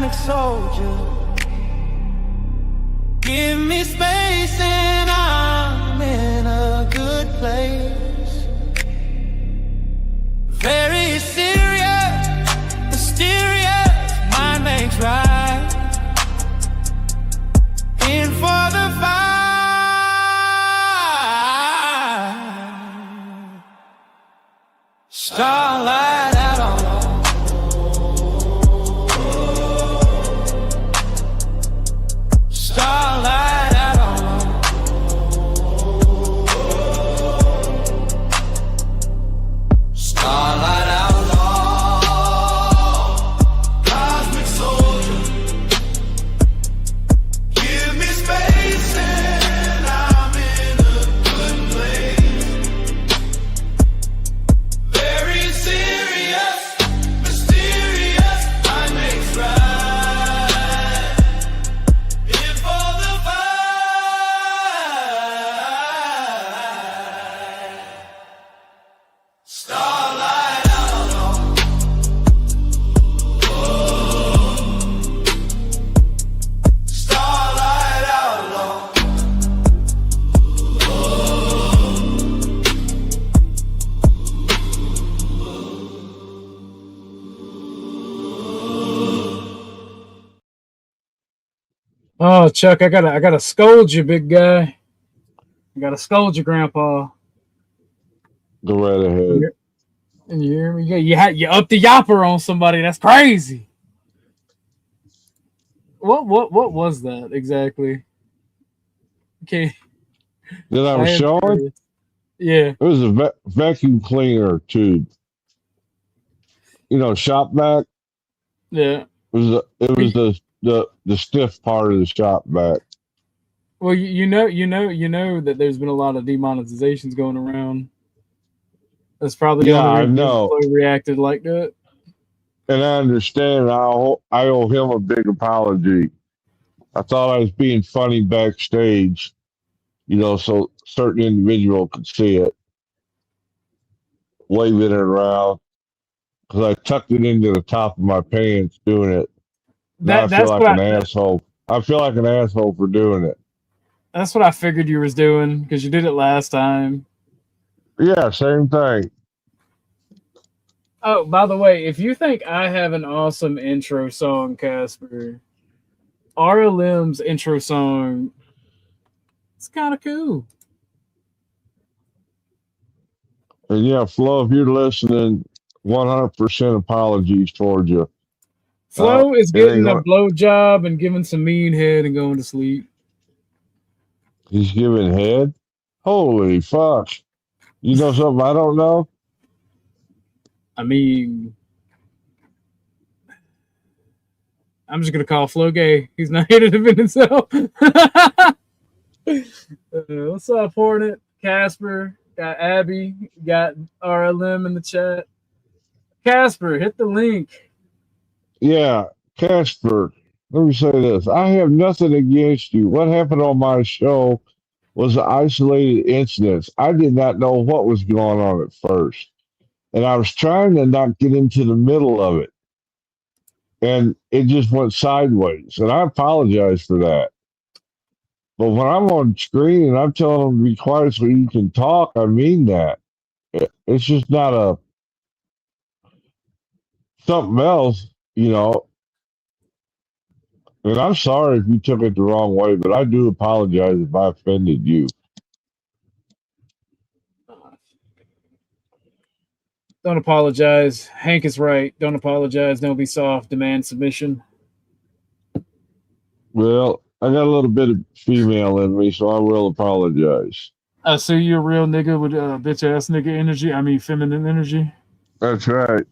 cosmic soldier. Give me space and I'm in a good place. Very serious, mysterious, mind makes right. In for the fight. Starlight out on starlight out on starlight outlaw, cosmic soldier. Give me space and I'm in a good place. Very serious, mysterious, I makes right. In for the fight. Starlight outlaw. Starlight outlaw. Oh, Chuck, I gotta scold you, big guy. I gotta scold you, Grandpa. Go right ahead. And you hear me? You up the yapper on somebody. That's crazy. What was that exactly? Okay. That I was showing? Yeah. It was a vacuum cleaner tube. You know, shop vac. Yeah. It was the stiff part of the shop vac. Well, you know that there's been a lot of demonetizations going around. That's probably the only reason Flo reacted like that. And I understand. I owe him a big apology. I thought I was being funny backstage, you know, so certain individual could see it, waving it around. Because I tucked it into the top of my pants doing it. Now I feel like an asshole. I feel like an asshole for doing it. That's what I figured you was doing because you did it last time. Yeah, same thing. Oh, by the way, if you think I have an awesome intro song, Casper, RLM's intro song, it's kind of cool. And yeah, Flo, if you're listening, 100% apologies towards you. Flo is getting a blowjob and giving some mean head and going to sleep. He's giving head? Holy fuck. You know something I don't know? I mean, I'm just going to call Flo gay. He's not here to defend himself. What's up, Hornet? Casper, got Abby, got RLM in the chat. Casper, hit the link. Yeah, Casper, let me say this. I have nothing against you. What happened on my show was an isolated incident. I did not know what was going on at first. And I was trying to not get into the middle of it. And it just went sideways. And I apologize for that. But when I'm on screen and I'm telling them to be quiet so you can talk, I mean that. It's just not something else, you know. And I'm sorry if you took it the wrong way, but I do apologize if I offended you. Don't apologize. Hank is right. Don't apologize. Don't be soft. Demand submission. Well, I got a little bit of female in me, so I will apologize. So you're a real nigga with bitch ass nigga energy? I mean, feminine energy? That's right.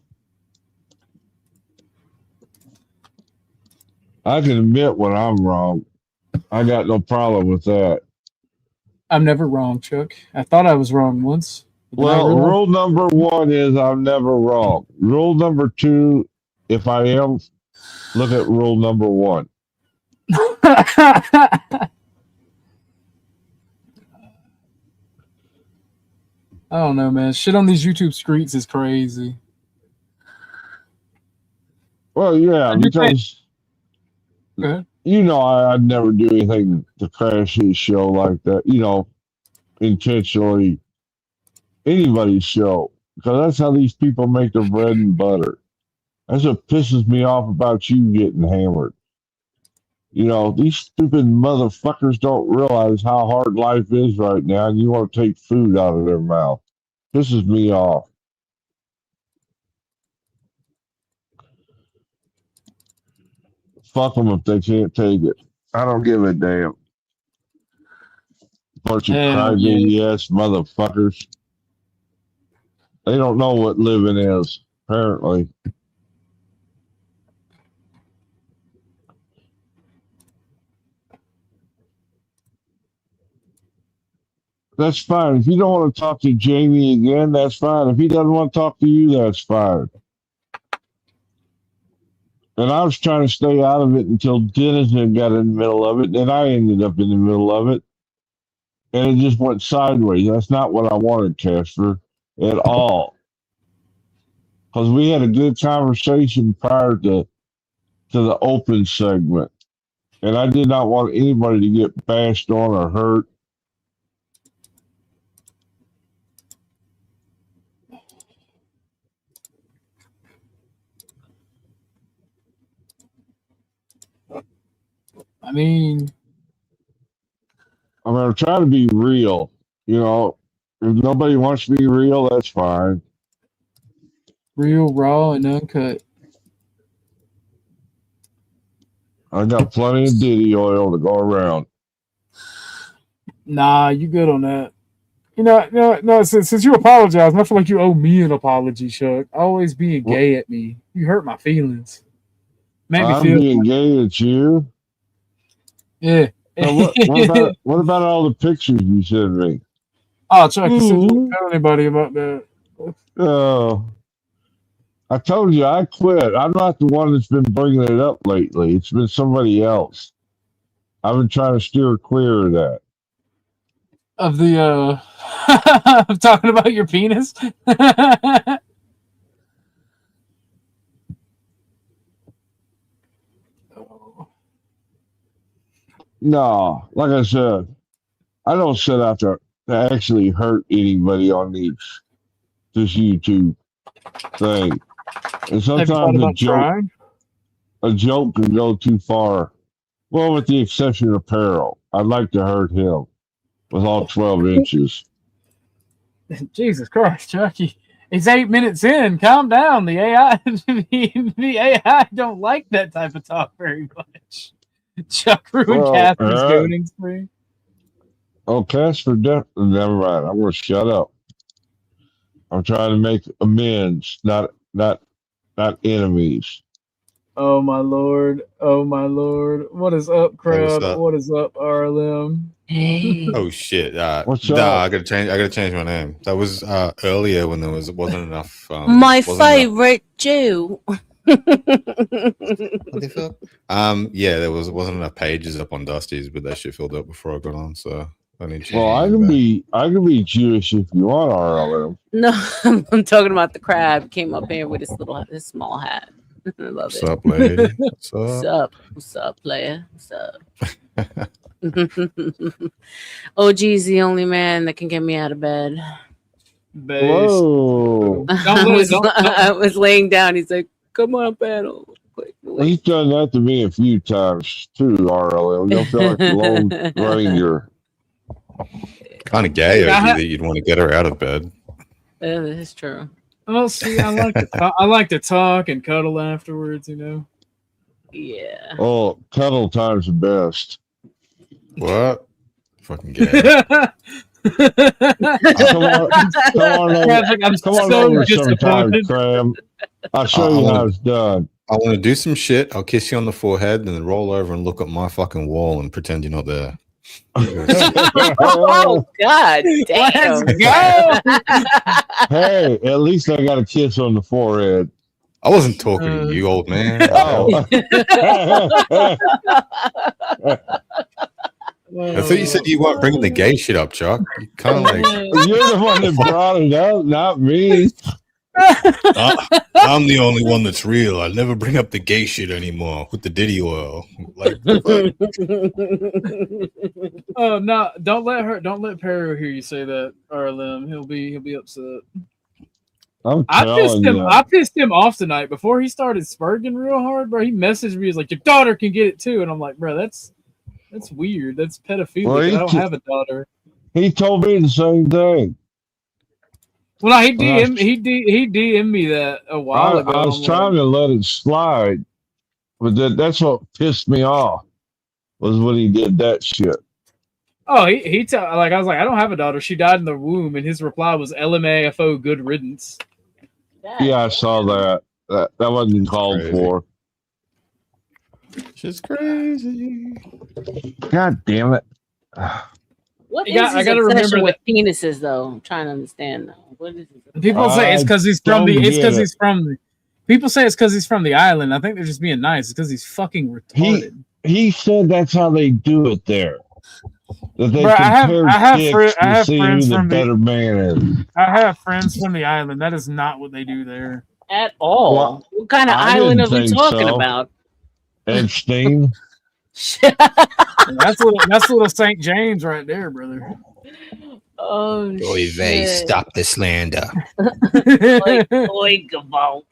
I can admit when I'm wrong. I got no problem with that. I'm never wrong, Chuck. I thought I was wrong once. Well, rule number 1 is I'm never wrong. Rule number 2, if I am, look at rule number 1. I don't know, man. Shit on these YouTube streets is crazy. Well, yeah, because You know, I'd never do anything to crash his show like that. You know, intentionally anybody's show, because that's how these people make their bread and butter. That's what pisses me off about you getting hammered. You know, these stupid motherfuckers don't realize how hard life is right now, and you want to take food out of their mouth. Pisses me off. Fuck them if they can't take it. I don't give a damn. Bunch of crybaby ass motherfuckers. They don't know what living is, apparently. That's fine. If you don't want to talk to Jamie again, that's fine. If he doesn't want to talk to you, that's fine. And I was trying to stay out of it until Dennis got in the middle of it, and I ended up in the middle of it. And it just went sideways. That's not what I wanted, Casper, at all. Because we had a good conversation prior to the open segment. And I did not want anybody to get bashed on or hurt. I mean, I'm trying to be real. You know, if nobody wants to be real, that's fine. real, raw, and uncut. I got plenty of Diddy oil to go around. Nah, you good on that. You know, no. Since you apologize, I feel like you owe me an apology, Chuck. Always being gay at me. You hurt my feelings. I'm being gay at you. Yeah. Now, what about all the pictures you sent me? Oh, Chuck, you said you didn't tell anybody about that. Oh, I told you I quit. I'm not the one that's been bringing it up lately. It's been somebody else. I've been trying to steer clear of that. Of the of talking about your penis. No, like I said, I don't set out to actually hurt anybody on this YouTube thing. And sometimes a joke can go too far. Well, with the exception of Peril, I'd like to hurt him with all 12 inches. Jesus Christ, Chucky. It's 8 minutes in. Calm down. The AI the AI don't like that type of talk very much. Chuck ruined Casper's goading spree. Oh, Casper, never mind. I'm going to shut up. I'm trying to make amends, not enemies. Oh my lord! Oh my lord! What is up, crowd? What is up, RLM? Hey. Oh shit! What's up? I gotta change my name. That was earlier when there wasn't enough. My favorite Jew. What the fuck? Yeah, there wasn't enough pages up on Dusty's, but that shit filled up before I got on. So I need to. Well, I can be Jewish if you want, RLM. No, I'm talking about the crab. Came up here with this small hat. I love it. What's up, lady? What's up, player? What's up? OG's the only man that can get me out of bed. Whoa! I was laying down. He's like, "Come on, battle." He's done that to me a few times too, RLM. You don't feel like the Lone Ranger. Kind of gay that you'd want to get her out of bed. That's true. Oh, see, I like to talk and cuddle afterwards. You know. Yeah. Oh, cuddle time's the best. What? Fucking gay. Come on over sometime, Cram. I'll show you how it's done. I want to do some shit. I'll kiss you on the forehead and then roll over and look at my fucking wall and pretend you're not there. Oh God! Damn. Let's go. Hey, at least I got a kiss on the forehead. I wasn't talking to you, old man. Oh. I thought you said you weren't bringing the gay shit up, Chuck. You kind of like you're the one that brought it up, not me. I'm the only one that's real. I never bring up the gay shit anymore with the Diddy oil. Like, Oh no! Don't let Perro hear you say that, RLM. He'll be upset. I pissed him off tonight before he started spurging real hard, bro. He messaged me. He's like, "Your daughter can get it too," and I'm like, "Bro, that's weird. That's pedophilic. Well, I don't have a daughter." He told me the same thing. Well, no, he DM'd me that a while ago. I was trying to let it slide, but that's what pissed me off was when he did that shit. Oh, like I was like, I don't have a daughter. She died in the womb, and his reply was LMAFO, good riddance. Yeah, I saw that. That wasn't called for. She's crazy. God damn it! What is his obsession with penises, though? I'm trying to understand. What is it? People say it's because he's from the. It's because he's from the. People say it's because he's from the island. I think they're just being nice. It's because he's fucking retarded. He said that's how they do it there. That they I have friends from better man is. I have friends from the island. That is not what they do there at all. Well, what kind of island are we talking about? Epstein. That's little St. James right there, brother. Oh, Oy vey, stop the slander. Oy, Gavalt.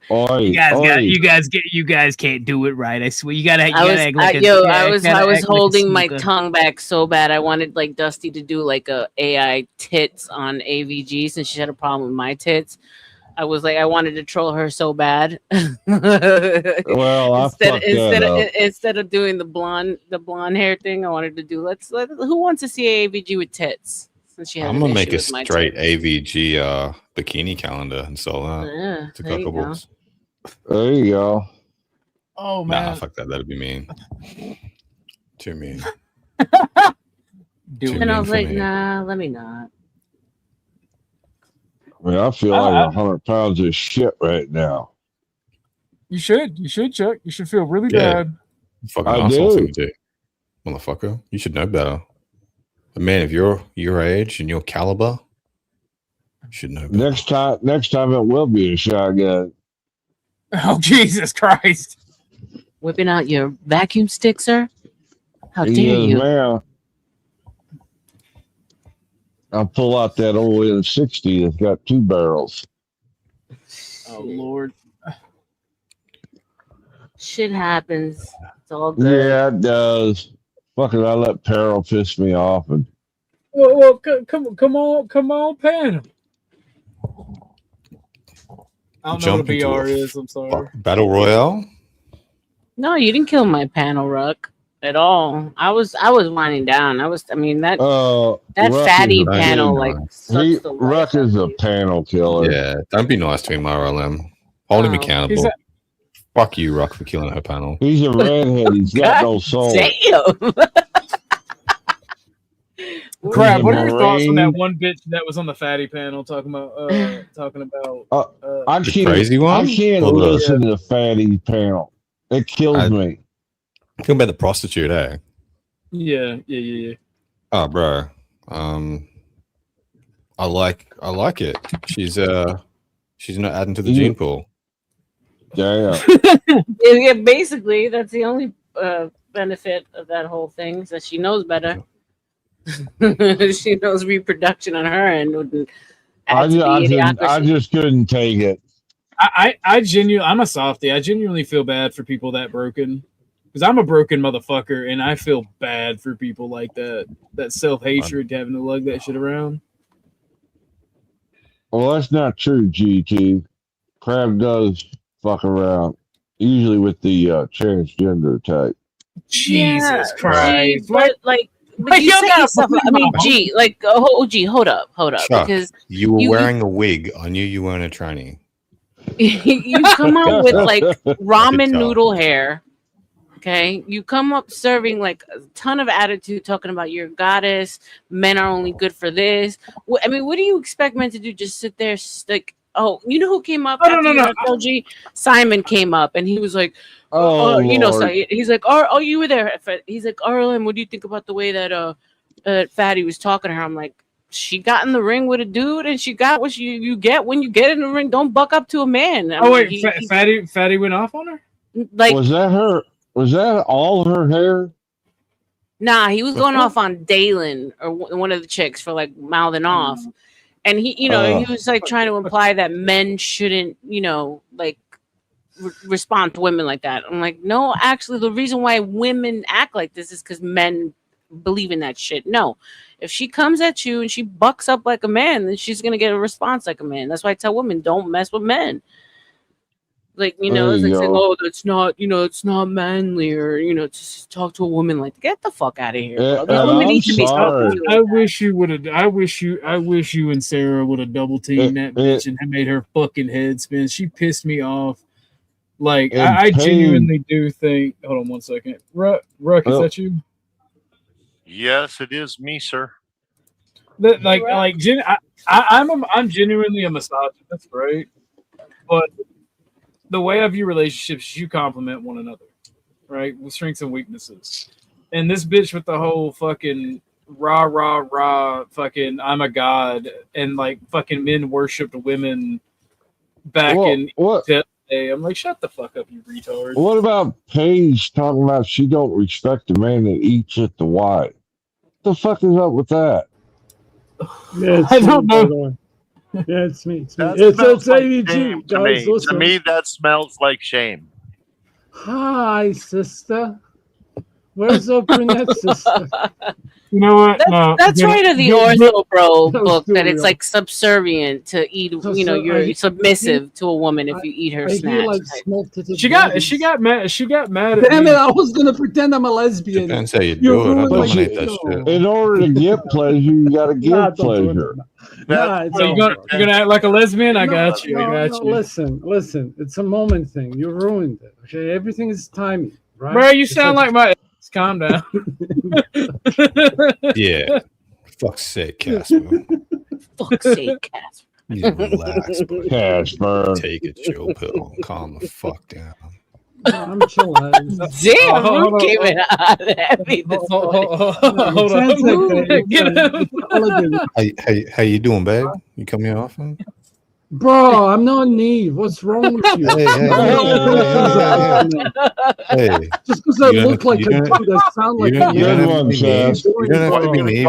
You guys can't do it right. I swear, you gotta act like I was holding my tongue back so bad. I wanted like Dusty to do like a AI tits on AVG since she had a problem with my tits. I was like, I wanted to troll her so bad. Well, instead of doing the blonde hair thing, I wanted to do who wants to see AVG with tits? Since she has I'm gonna make a straight AVG bikini calendar and sell that. Yeah, to Cockabooks. There you go. Oh man, nah, fuck that. That'd be mean. Too mean. And I was like, nah, let me not. I mean, I feel like 100 pounds of shit right now. You should, Chuck. You should feel really bad. Fucking asshole thing to do, motherfucker. You should know better. A man of your age and your caliber should know better. Next time it will be a shotgun. Oh Jesus Christ! Whipping out your vacuum stick, sir? How dare you? Man. I'll pull out that old N60 that's got 2 barrels. Oh Lord! Shit happens. It's all good. Yeah, it does. Fucking, I let Peril piss me off, and well, come on, Pan. I don't know what a BR is. I'm sorry. Battle Royale. No, you didn't kill my panel, Ruck, at all. I was winding down. that fatty panel Ruck is a panel killer. Yeah, don't be nice to him, RLM. Hold him accountable. Fuck you, Ruck, for killing her panel. He's a redhead. He's got no soul. Damn. Crap! What are your thoughts on that one bitch that was on the fatty panel talking about? I can't listen to the fatty panel. It kills me. Talking about the prostitute, eh? Yeah. Oh, bro. I like it. She's not adding to the gene pool. Yeah. Yeah, basically, that's the only benefit of that whole thing is that she knows better. She knows reproduction on her end. I just couldn't take it. I'm a softie. I genuinely feel bad for people that broken. Because I'm a broken motherfucker, and I feel bad for people like that. That self-hatred, having to lug that shit around. Well, that's not true, GT. Crab does fuck around. Usually with the transgender type. Jesus Christ. But you set yourself up. I mean, hold up. Chuck, because you were wearing a wig. I knew you weren't a tranny. You come up with like ramen noodle hair. Okay, you come up serving like a ton of attitude, talking about you're a goddess. Men are only good for this. I mean, what do you expect men to do? Just sit there, like, oh, you know who came up? No. LG Simon came up, and he was like, so he's like, oh, you were there. He's like, RLM, what do you think about the way that Fatty was talking to her? I'm like, she got in the ring with a dude, and she got what you get when you get in the ring. Don't buck up to a man. Oh wait, Fatty went off on her. Like, was that her? Was that all her hair? nah, he was going off on Dalen or one of the chicks for like mouthing off, and he, he was like trying to imply that men shouldn't, like respond to women like that. I'm like, no, actually, the reason why women act like this is because men believe in that shit. No, if she comes at you and she bucks up like a man, then she's gonna get a response like a man. That's why I tell women, don't mess with men. Like, it's like saying, oh, that's not, it's not manly, or just talk to a woman like, get the fuck out of here. Women need to be talking to you. I wish you would have. I wish you and Sarah would have double teamed that bitch and made her fucking head spin. She pissed me off. Like, I genuinely do think. Hold on one second. Ruck, is that you? Yes, it is me, sir. I'm genuinely a misogynist, right? But the way I view relationships, you complement one another, right? With strengths and weaknesses. And this bitch with the whole fucking rah, fucking I'm a god, and like fucking men worshipped women back in that day. I'm like, shut the fuck up, you retard. What about Paige talking about she don't respect the man that eats at the white? What the fuck is up with that? Yeah, I don't know. Yeah, it's me. It's That It's smells like AVG, shame to guys. me. Listen. To me, that smells like shame. Hi, sister. Where's the brunette sister? You know what? That's right of the Ortho Bro That was book, too that it's real. like subservient to eat. You're submissive to a woman if you eat her I hear snatch. like small-titted She got mad. She got mad at Damn me. it! I was gonna pretend I'm a lesbian. Depends how you You do it. I ruined my dominate that show. shit. In order to get pleasure, you got to Nah, give don't do it. pleasure. Nah, it's Oh, you're over. gonna act like a lesbian? I No, got you. no, I got no, you. Listen. It's a moment thing. You ruined it. Okay, everything is timing, right? Bro, you It's sound like my ex. Calm down. Yeah. Fuck's sake, Casper. Fuck's sake, Casper. You need to relax, buddy. Casper. Take a chill pill and calm the fuck down. I'm chilling. Damn, hold who on, came in heavy this morning? Hold on. Get him. How you doing, babe? You come here often? Bro, I'm not Neve. What's wrong with you? Hey. Just because I You look like a don't- dude, I sound like You a don't Good have one, to be Chaz. Neve. You don't have to be Neve. You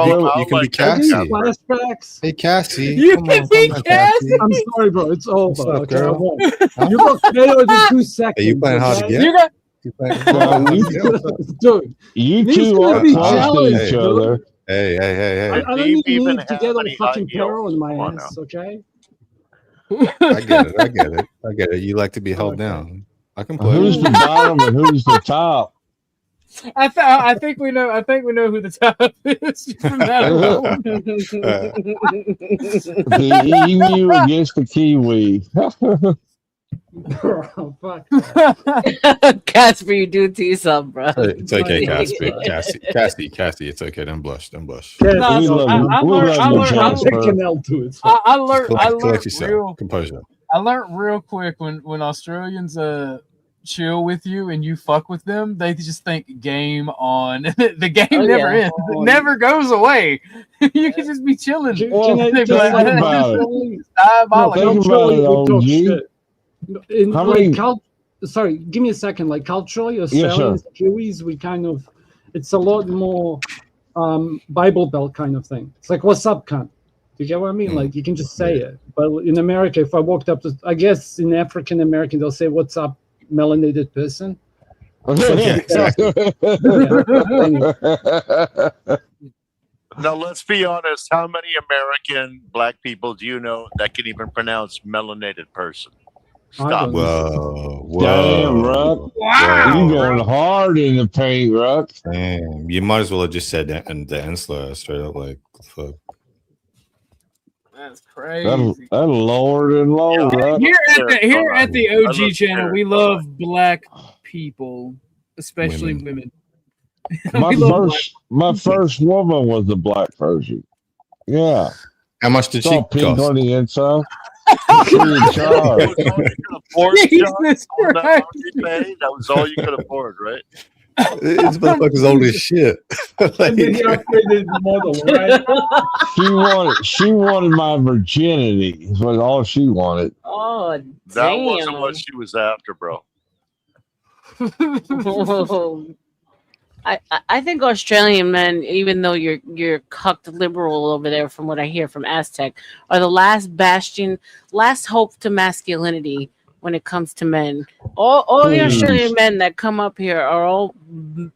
can be Cassie. Flashbacks. Hey, Cassie. You Come can on, be come on, Cassie. I'm sorry, bro. It's over. What's up, Okay, I girl? won't. You got KO'd in 2 seconds. Hey, you playing hard to okay? get? You got You playing Well, hard you- to get? Dude, You These two gonna are be close to jealous, each dude. other. Hey. I don't Neve need even Neve to have get a any fucking high heels? barrel in my Come on ass, okay? I get it. You like to be held down. I can play. Who's the bottom and who's the top? I think we know who the top is from that alone. The emu against the kiwi. Bro, fuck. Casper, you do it to yourself, bro. It's okay, Cassie. It's okay. Don't blush. No, We so love I you. We learned- love I you, learned- I'm Jasper. taking L to it. It's fine. I learned Collect yourself. real. Composure. I learned real quick when Australians chill with you and you fuck with them, they just think game on. The game never ends. It never goes away. You can just be chilling. Well, They be think like, about it. diabolical. Think about it, OG. How many- Sorry, give me a second. Like culturally, Yes, Australians, Kiwis, we kind of, it's a lot more Bible Belt kind of thing. It's like, what's up, cunt? Do you get what I mean? Like, you can just say it. But in America, if I walked up to, I guess in African American, they'll say, what's up, melanated person? Now, let's be honest. How many American black people do you know that can even pronounce melanated person? Stop. Whoa. Damn, Ruck. Wow. You going hard in the paint, Ruck. Damn. You might as well have just said that and the end slur straight up. Like, fuck. That's crazy. That lowered and low, Ruck. Here at the I OG look channel, there. we love black people, especially women. My We love my first woman was a black person. Yeah. How much did It's she all pink cost? on the inside. Free of charge. That was all you could afford, Jesus John? On that Christ. laundry pay? That was all you could afford, right? This motherfucker's old as shit. And then he upgraded the model, right? She wanted my virginity. Is what all she wanted. Oh, That damn. wasn't what she was after, bro. I think Australian men, even though you're cucked liberal over there, from what I hear from Aztec, are the last bastion, last hope to masculinity when it comes to men. All the Australian men that come up here are all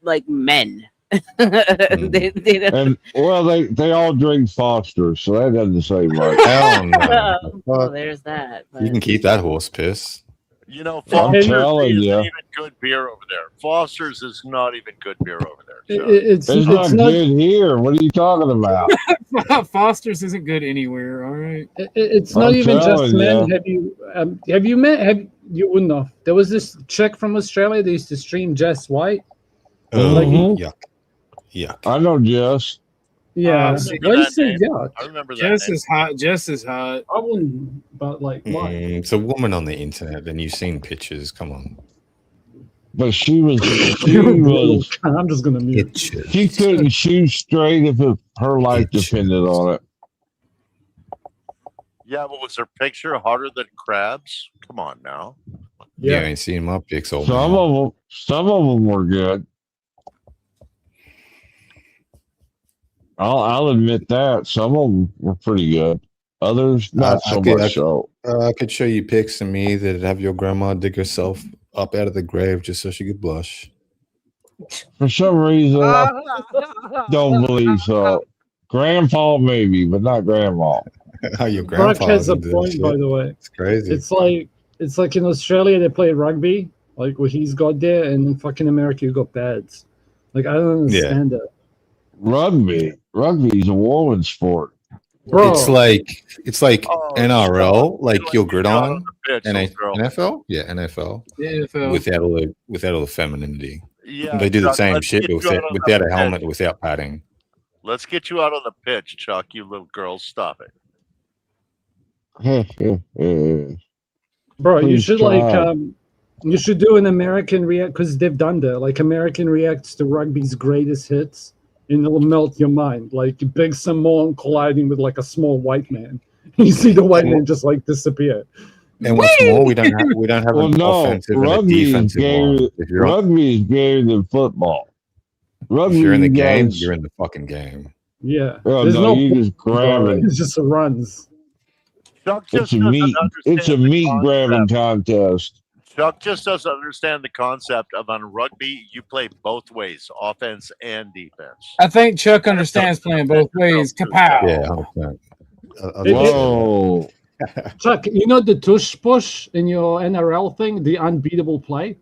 like men. they don't. And well, they all drink Foster, so that doesn't say much. Hell no. Well, there's that. You can keep that horse piss. You know, I'm Foster's telling isn't you. even good beer over there. Foster's is not even good beer over there. Chuck. It's not good here. What are you talking about? Foster's isn't good anywhere. All right. It's not I'm even just telling men. you. Have you met? You wouldn't know. There was this chick from Australia that used to stream Jess White. Mhm. Yuck. I know Jess. Yeah. I Why remember do you that say name. yuck? I remember that. Jess name. is hot. Jess is hot. I wouldn't. But like, why? It's a woman on the internet, and you've seen pictures. Come on. But she was I'm just gonna mute. Pictures. she couldn't shoot straight if her life depended on it. Yeah, but was her picture harder than crabs? Come on now. You ain't seen my pics, old Some man. of them were good. I'll admit that some of them were pretty good. Others not so much. So I could show you pics of me that have your grandma dig herself up out of the grave just so she could blush. for some reason, I don't believe so. Grandpa maybe, but not grandma. How your Brock grandpa has a did point, shit. by the way. It's crazy. It's like in Australia they play rugby, like what he's got there, and in fucking America you got pads. Like I don't understand that. Rugby's a woman's sport. Bro, It's like Oh, NRL, like Like your you grid got on. the pitch, little girl. NFL? Yeah, NFL. NFL. Without all the femininity. Yeah, They do the Chuck, same let's shit, get but you out on without the a helmet, pitch. without padding. Let's get you out on the pitch, Chuck. You little girl, stop it. bro, you Please should try. you should do an American react because they've done that. Like American reacts to rugby's greatest hits, and it'll melt your mind. Like big Samoan colliding with like a small white man. You see the white man just like disappear. And what's more, we don't have Well, an no, offensive and a rugby is defensive one. If you're gayer than football. Rugby, in the you game, guys- you're in the fucking game. Yeah, Oh, there's no, no. you just grab it. It's just runs. Chuck It's just a doesn't meat. It's a understand the meat grabbing concept. contest. Chuck just doesn't understand the concept of on rugby, you play both ways, offense and defense. I think Chuck understands playing both ways. Kapow. Yeah, 100%. Whoa! Chuck, you know the tush push in your NRL thing, the unbeatable play.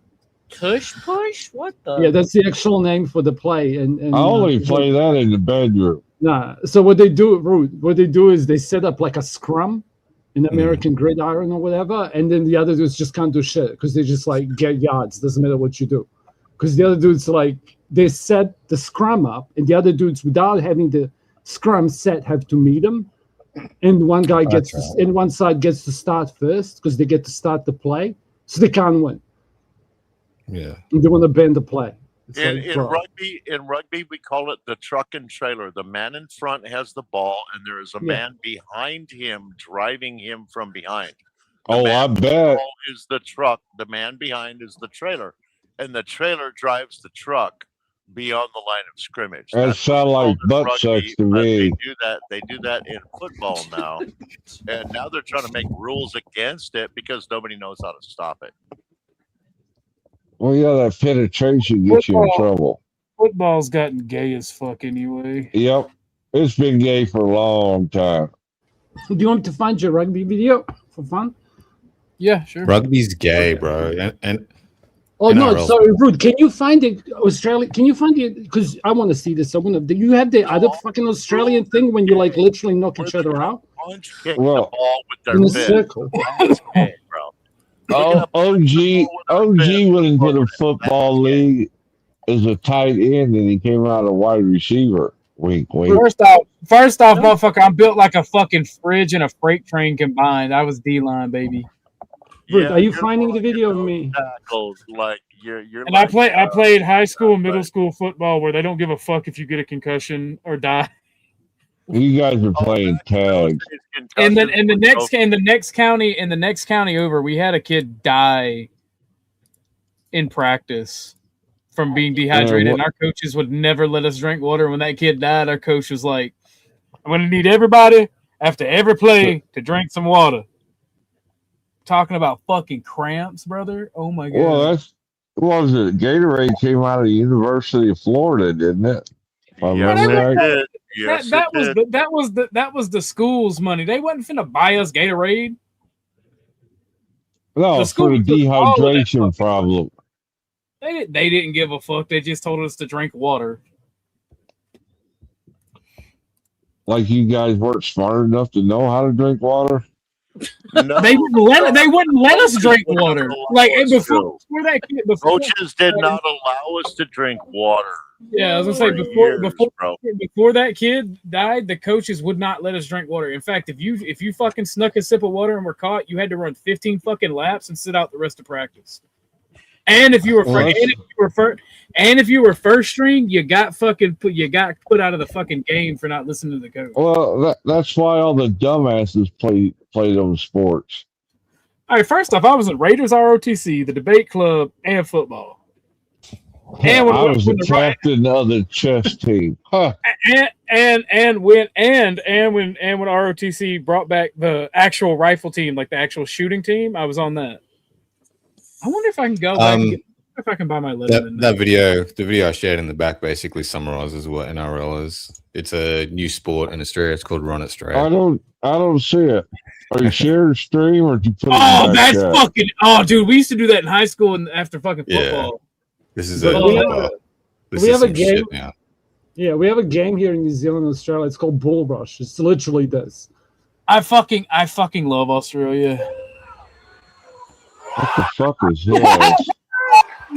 Tush push? What the? Yeah, that's the actual name for the play. And I only play that in the bedroom. Nah. So what they do, Rude, what they do is they set up like a scrum in American gridiron or whatever, and then the other dudes just can't do shit because they just like get yards. Doesn't matter what you do, because the other dudes like they set the scrum up, and the other dudes without having the scrum set have to meet them, and one guy gets and one side gets to start first because they get to start the play, so they can't win. Yeah. And they want to ban the play. It's In, like, in bro. rugby, we call it the truck and trailer. The man in front has the ball, and there is a man behind him driving him from behind. The Oh, man I with the bet. ball is the truck. The man behind is the trailer, and the trailer drives the truck beyond the line of scrimmage. That That's sound like called in butt sex to but me. They do that in football now, and now they're trying to make rules against it because nobody knows how to stop it. Well, yeah, that penetration gets you in Football. trouble. Football's gotten gay as fuck anyway. Yep, it's been gay for a long time. Do you want me to find your rugby video for fun? Yeah, sure. Rugby's gay, bro. And Oh no, NRL. sorry, Rude. Can you find it, Australia? Can you find it? Because I want to see this. Do you have the other fucking Australian thing when you like literally knock each other out Punch kick Well, the ball with their in a fist. circle? That's gay, bro. Oh, OG went into the football league as a tight end, and he came out a wide receiver. Wink, wink. First off, motherfucker, I'm built like a fucking fridge and a freight train combined. I was D-line, baby. Ruth, are you you're finding the throwing video of your me? tackles like you're And like, I played high school and middle right. school football where they don't give a fuck if you get a concussion or die. You guys are Oh, playing back in those tag. days, And then concussions in the were next so- in the next county over, we had a kid die in practice from being dehydrated. And our coaches would never let us drink water. When that kid died, our coach was like, "I'm going to need everybody after every play to drink some water." Talking about fucking cramps, brother. Oh my god. Well, that's what was it? Gatorade came out of the University of Florida, didn't it? If I Yes, remember right. it did. Yes, that it did. that was the school's money. They wasn't finna buy us Gatorade. No, The for school the took all of that dehydration fucking problem. They didn't give a fuck. They just told us to drink water. Like you guys weren't smart enough to know how to drink water. No, They wouldn't let us drink water. Like before that kid, coaches did not allow us to drink water. Yeah, I was gonna say before that kid died, the coaches would not let us drink water. In fact, if you fucking snuck a sip of water and were caught, you had to run 15 fucking laps and sit out the rest of practice. And if you were if you were first string, you got put out of the fucking game for not listening to the coach. Well, that's why all the dumbasses play those sports. All right, first off, I was in Raiders ROTC, the debate club, and football. And I was the captain of the chess team. Huh. And when ROTC brought back the actual rifle team, like the actual shooting team, I was on that. I wonder if I can go back and if I can buy my Letterman. The video I shared in the back basically summarizes what NRL is. It's a new sport in Australia. It's called Run It Straight. I don't see it. Are you sharing stream or did you put it in Oh, the that's chat? fucking. Oh, dude, we used to do that in high school and after fucking football. This is We have a game. shit now. Yeah, we have a game here in New Zealand, Australia. It's called Bull Rush. It's literally this. I fucking love Australia. What the fuck is this?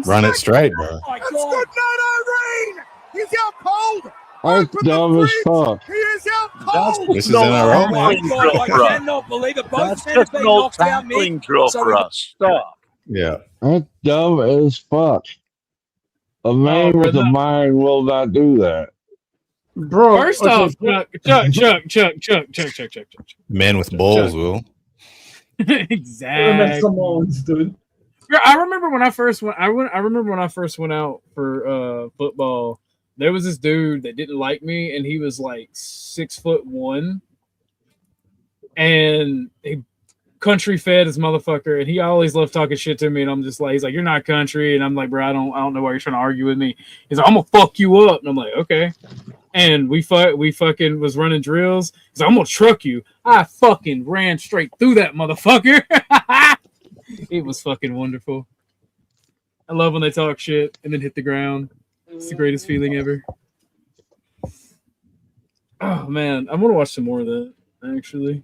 Run it straight, bro. That's good night, Irene! He's out cold! That's dumb as fuck. He is out cold! This is NRL, man. I cannot believe it. Both That's men have just been an old knocked out, tackling Mick. drill So for us. Stop. Yeah. That's dumb as fuck. A man with a mind will not do that. Bro, First okay, off, Chuck. Men with balls will. Exactly. some lawns, dude. I remember when I first went. I remember when I first went out for football. There was this dude that didn't like me, and he was like 6'1", and he country fed his motherfucker, and he always loved talking shit to me. And I'm just like, he's like, "You're not country," and I'm like, "Bro, I don't know why you're trying to argue with me." He's like, "I'm gonna fuck you up," and I'm like, "Okay." And we fucking was running drills. He's like, "I'm gonna truck you." I fucking ran straight through that motherfucker. It was fucking wonderful. I love when they talk shit and then hit the ground. It's the greatest feeling ever. Oh man, I want to watch some more of that. Actually,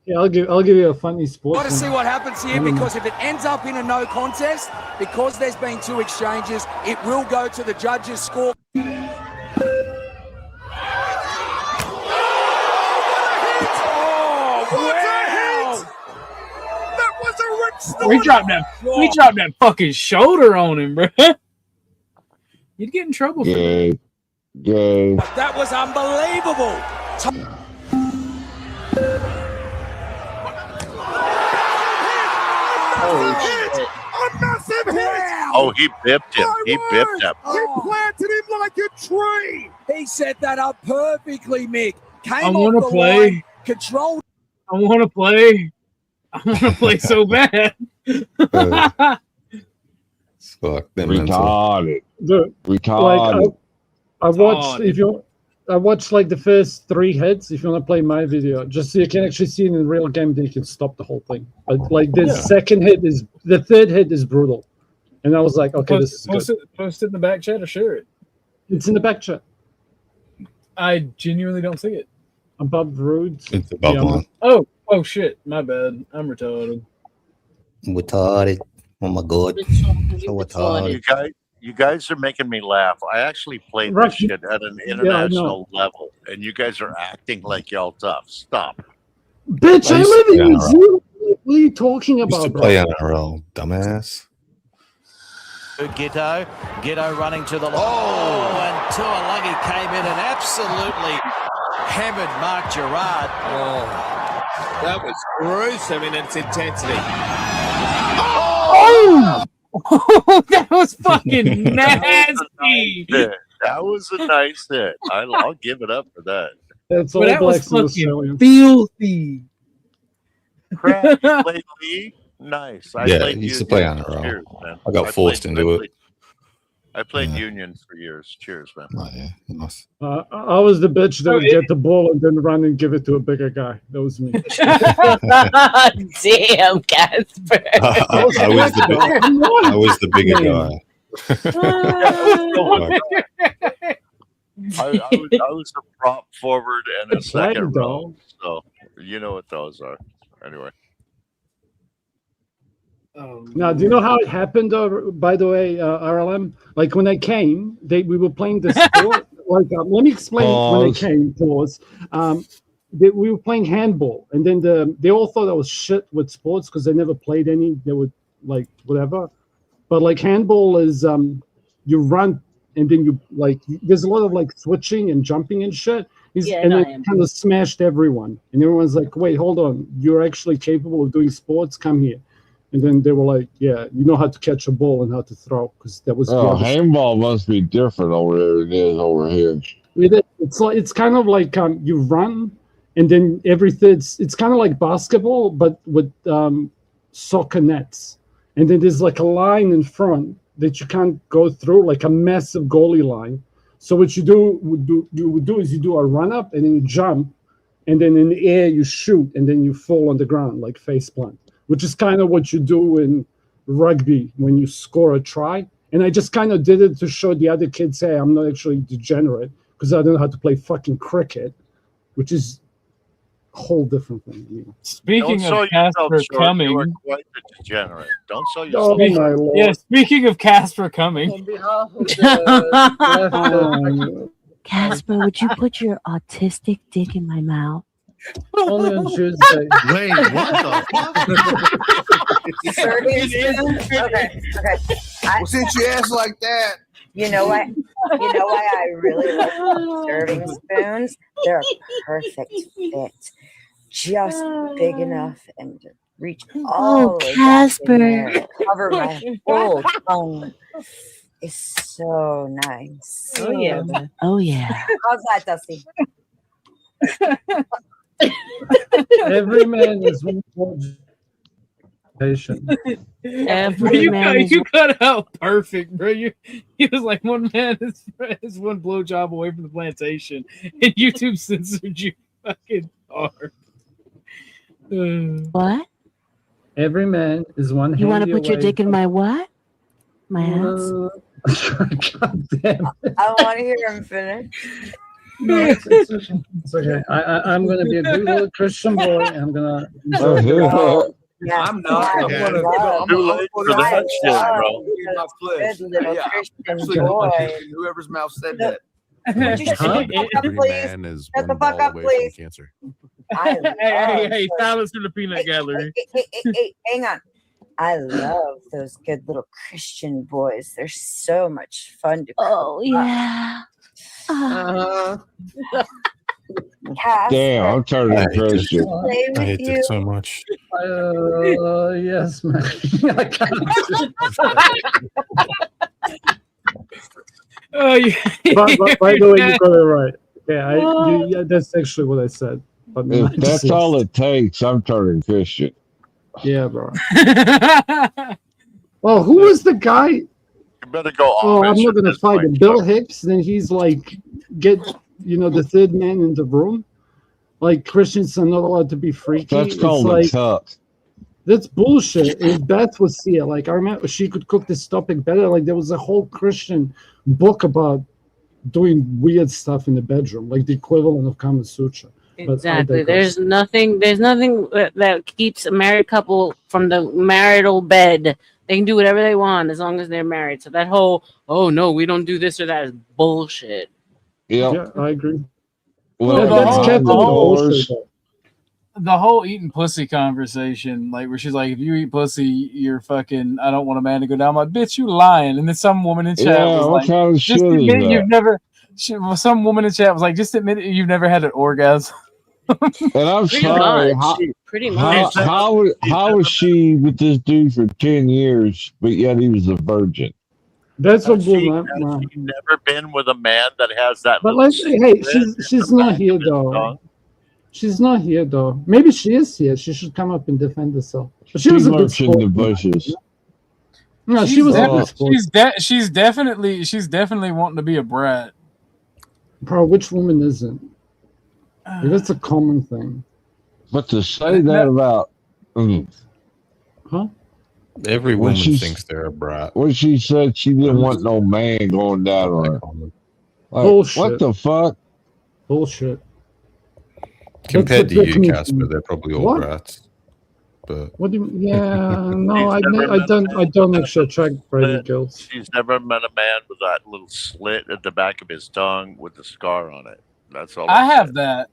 Yeah, I'll give you a funny sports. Want to see what happens here, because if it ends up in a no contest, because there's been two exchanges, it will go to the judges' score. we dropped that fucking shoulder on him, bro. You'd get in trouble for that. Gay. That was unbelievable. A massive hit! Oh, he bipped him. He bipped him. He planted him like a tree! He set that up perfectly, Mick. I want to play. Controlled. I want to play. I want to play so bad. Fuck them. Retarded. Dude, Retarded. like I watched I watched like the first 3 hits. If you want to play my video, just so you can actually see it in the real game, then you can stop the whole thing. But like the third hit is brutal, and I was like, okay, this is good. Post it in the back chat or share it. It's in the back chat. I genuinely don't see it. Above roads. It's above line. Oh shit, my bad. I'm retarded. Retarded. Oh my god. So retarded. You guys are making me laugh. I actually played Right. this shit at an international level, and you guys are acting like y'all tough. Stop. Bitch, I live in New Zealand. What are you talking Used about, to bro? play NRL, dumbass. Ghetto running to the line. Oh, and Tuolungi came in and absolutely hammered Mark Gerard. Oh, that was gruesome in its intensity. Oh! That was fucking nasty. That was a nice hit. I'll give it up for that. That's all But that was blacks and fucking Australians. filthy. Crap, you played league? Nice. I Yeah, played I used to Union. play NRL. Cheers, man. I got forced into it. I played Yeah. Union for years. Cheers, man. Oh, yeah, nice. I was the bitch that would get the ball and then run and give it to a bigger guy. That was me. Damn, Casper. I was the bigger guy. I was a prop forward and a It's like, second row. though. So you know what those are. Anyway. Now, do you know how it happened? By the way, RLM, like when I came, we were playing the sport. Like, let me explain. When I came, pause. We were playing handball, and then they all thought I was shit with sports because they never played any. They would like whatever, but like handball is you run and then you like. There's a lot of like switching and jumping and shit. And it kind of smashed everyone, and everyone's like, "Wait, hold on, you're actually capable of doing sports? Come here." And then they were like, "Yeah, you know how to catch a ball and how to throw," because that was. Oh, handball must be different over there than it is over here. It's kind of like you run, and then everything. It's kind of like basketball, but with soccer nets. And then there's like a line in front that you can't go through, like a massive goalie line. So what you would do is you do a run up and then you jump, and then in the air you shoot, and then you fall on the ground like face plant. Which is kind of what you do in rugby when you score a try. And I just kind of did it to show the other kids, hey, I'm not actually degenerate because I don't know how to play fucking cricket, which is a whole different thing. You know. Speaking of Casper coming, you are quite the degenerate. Don't sell Oh, yourself. my Lord. yeah. Speaking of Casper coming, On behalf of the Casper, would you put your autistic dick in my mouth? only on Tuesday. Wait, what the fuck? Serving spoons? Okay. Well, since you asked like that. You know what? I really like serving spoons? They're a perfect fit. Just big enough and reach all the way back in there and cover my whole tongue. It's so nice. Oh, yeah. Oh, yeah. How's that, Dusty? Every man is one patient. Every man you got out perfect, bro. He was like one man is one blowjob away from the plantation, and YouTube censored you fucking hard. What? Every man is one. You want to put your dick in my what? My ass? God damn it. I want to hear him finish. No, it's okay. I'm going to be a good little Christian boy, and I'm going to enjoy it. I'm not. I'm gonna Too late for that shit, bro. Good little Yeah, Christian boy. whoever's mouth said that. Would you shut the fuck up, please? Shut the fuck up, please. Cancer. Hey, silence in the peanut gallery. Hey, hang on. I love those good little Christian boys. They're so much fun to Oh, yeah. Damn, I'm turning Christian. I hate it so much. Yes, man. I can't. Oh, yeah. By the way, you got it right. Yeah, that's actually what I said. But If that's all it takes, I'm turning Christian. Yeah, bro. Well, who was the guy? You better go Oh, I'm Amish not at gonna this fight him. point, Bill Chuck. Hicks. Then he's like, get the third man in the room. Like Christians are not allowed to be freaky. That's It's called like, a tuck. that's bullshit. If Beth was here, like I remember, she could cook this topic better. Like there was a whole Christian book about doing weird stuff in the bedroom, like the equivalent of Kama Sutra. But I Exactly. digress. There's nothing that keeps a married couple from the marital bed. They can do whatever they want as long as they're married. So that whole, oh no, we don't do this or that is bullshit. Yep. Yeah, I agree. Well, That's behind Catholic the doors, bullshit. the whole eating pussy conversation, like where she's like, if you eat pussy, you're fucking. I don't want a man to go down. I'm like, bitch, you lying. And then some woman in chat was what like, kind of just shit is admit that? you've never. Some woman in chat was like, just admit you've never had an orgasm. And I'm Pretty sorry. much. Pretty much. How was she with this dude for 10 years, but yet he was a virgin? That's what Has she bull. never been with a man that has that? But little let's say, hey, slit in she's the not back here of his though. tongue? She's not here though. Maybe she is here. She should come up and defend herself. But she was a good lurks in sport. the bushes. No, she was a good sport. She's definitely wanting to be a brat. Bro, which woman isn't? That's a common thing. But to say that about huh? Every woman thinks they're a brat. When she said she didn't want no man going down on her. Like, Bullshit. what the fuck? Bullshit. Compared to That's you, what Casper, they're probably all What? brats. But What do you? Yeah, no, I don't actually attract pretty girls. She's never met a man with that little slit at the back of his tongue with a scar on it. That's all. I have that.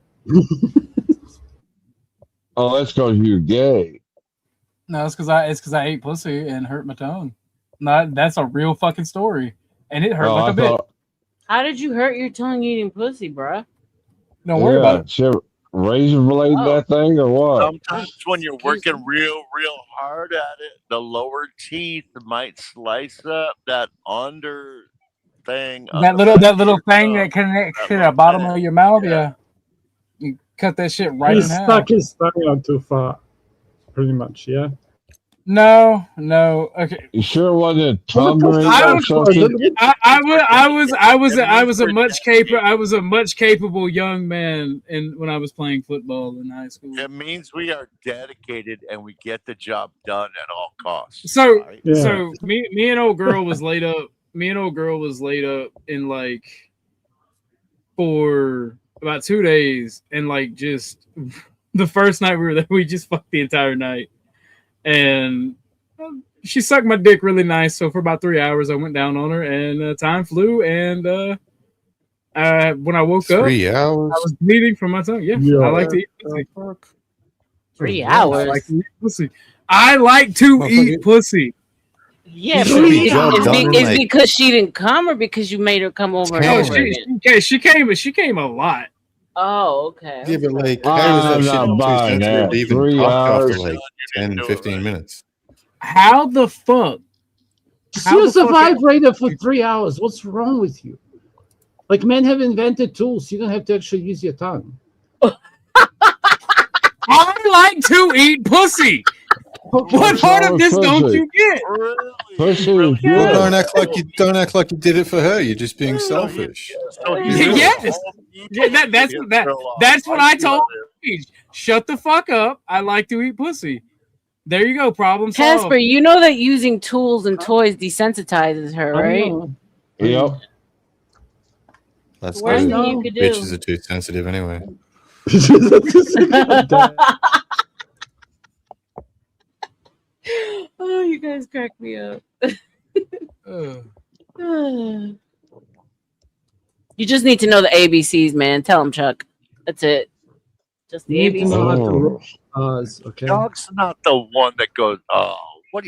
Oh, that's because you're gay. No, it's because I ate pussy and hurt my tongue. No, that's a real fucking story, and it hurt like a bitch. How did you hurt your tongue eating pussy, bruh? Don't worry about it. She razor blade that thing or what? Sometimes when you're working real hard at it, the lower teeth might slice up that under thing. That little thing that connects to the bottom of your mouth. Yeah. You cut that shit right He in half. stuck his tongue out too far. Pretty much, yeah. No. Okay. You sure it wasn't a tumbling or something? I was a much capable young man when I was playing football in high school. It means we are dedicated and we get the job done at all costs. So right? so me and old girl was laid up. Me and old girl was laid up in like for about 2 days, and like just the first night we were there, we just fucked the entire night. And she sucked my dick really nice. So for about 3 hours, I went down on her, and time flew. And when I woke up, 3 hours, I was bleeding from my tongue. Yeah, I like to eat pussy. 3 hours. I like to eat pussy. I like to eat pussy. Yeah, but is because she didn't come, or because you made her come over? She came a lot. Oh, okay. Yeah, but like, how is that shit buying that. to even 3 talk hours. after like 10, 15 minutes? How the fuck? She was a vibrator for 3 hours. What's wrong with you? Like, men have invented tools. You don't have to actually use your tongue. I like to eat pussy. What part of this don't you get? Pussy. Well, don't act like you did it for her. You're just being selfish. Yes. Yeah, that's what I told her. Shut the fuck up. I like to eat pussy. There you go. Problem solved. Casper, you know that using tools and toys desensitizes her, right? Yep. That's Worst good. thing you could do. Bitches are too sensitive anyway. Oh, you guys crack me up. You just need to know the ABCs, man. Tell them, Chuck. That's it. Just the You need to know how to ABCs. roll. Okay. Chuck's not the one that goes, oh, why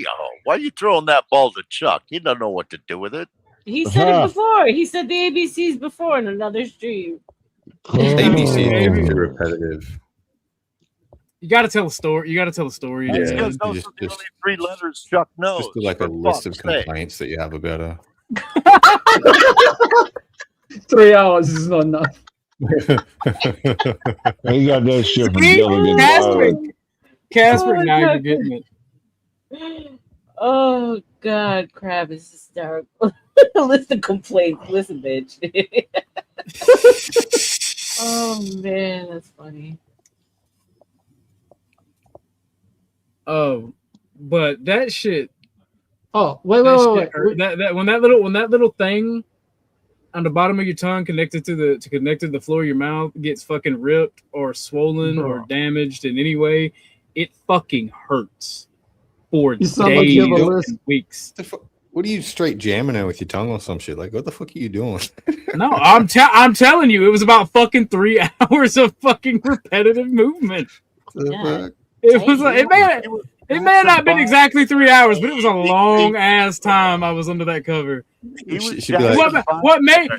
are you throwing that ball to Chuck? He don't know what to do with it. He said it before. He said the ABCs before in another stream. ABC is too repetitive. You got to tell a story. That's because those are the only 3 letters Chuck knows. Just do like a list of complaints that you have about her. 3 hours is not enough. He got that shit from Gilligan. Casper, now you're getting it. Oh God, Crab is hysterical. List of complaints. Listen, bitch. Oh man, that's funny. Oh, but that shit. Oh, wait. That when that little thing on the bottom of your tongue connected to the floor of your mouth gets fucking ripped or swollen or damaged in any way, it fucking hurts for days and weeks. What are you straight jamming it with your tongue or some shit? Like, what the fuck are you doing? No, I'm telling you, it was about fucking 3 hours of fucking repetitive movement. God. It was. It may have not been exactly 3 hours, but it was a long ass time I was under that cover. What made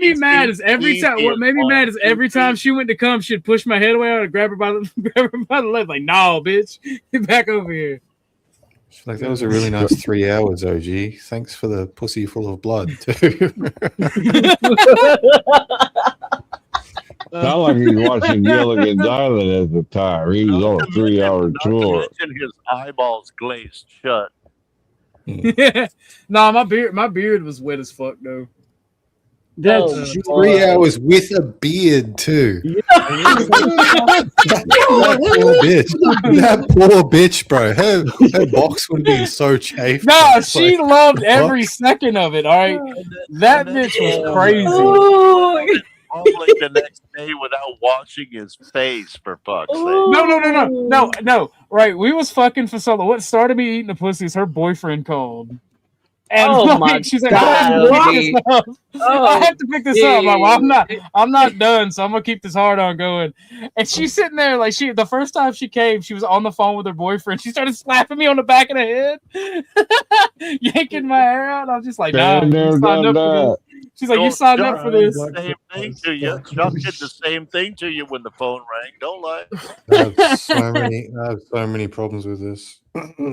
me mad is every time she went to come, she'd push my head away and grab her by the leg, like, "No, bitch, get back over here." She's like, that was a really nice 3 hours, OG. Thanks for the pussy full of blood too. Not like he was watching Gilligan's Island at the time. He was on a 3-hour tour. His eyeballs glazed shut. Yeah. Nah, my beard was wet as fuck though. That's 3 hours with a beard too. That poor bitch, bro. Her box would be so chafed. No, she loved every second of it. All right, that bitch was crazy. Like the next day without washing his face, for fuck's sake. No. Right, we was fucking for so long. What started me eating the pussy is her boyfriend called. And she's like, I have to pick this up. I'm like, well, I'm not done, so I'm gonna keep this hard on going. And she's sitting there like the first time she came, she was on the phone with her boyfriend. She started slapping me on the back of the head, yanking my hair out. I was just like, nah, you signed up for this. She's like, you signed up for this. Same thing to you. Chuck did the same thing to you when the phone rang. Don't lie. I have so many problems with this. I'm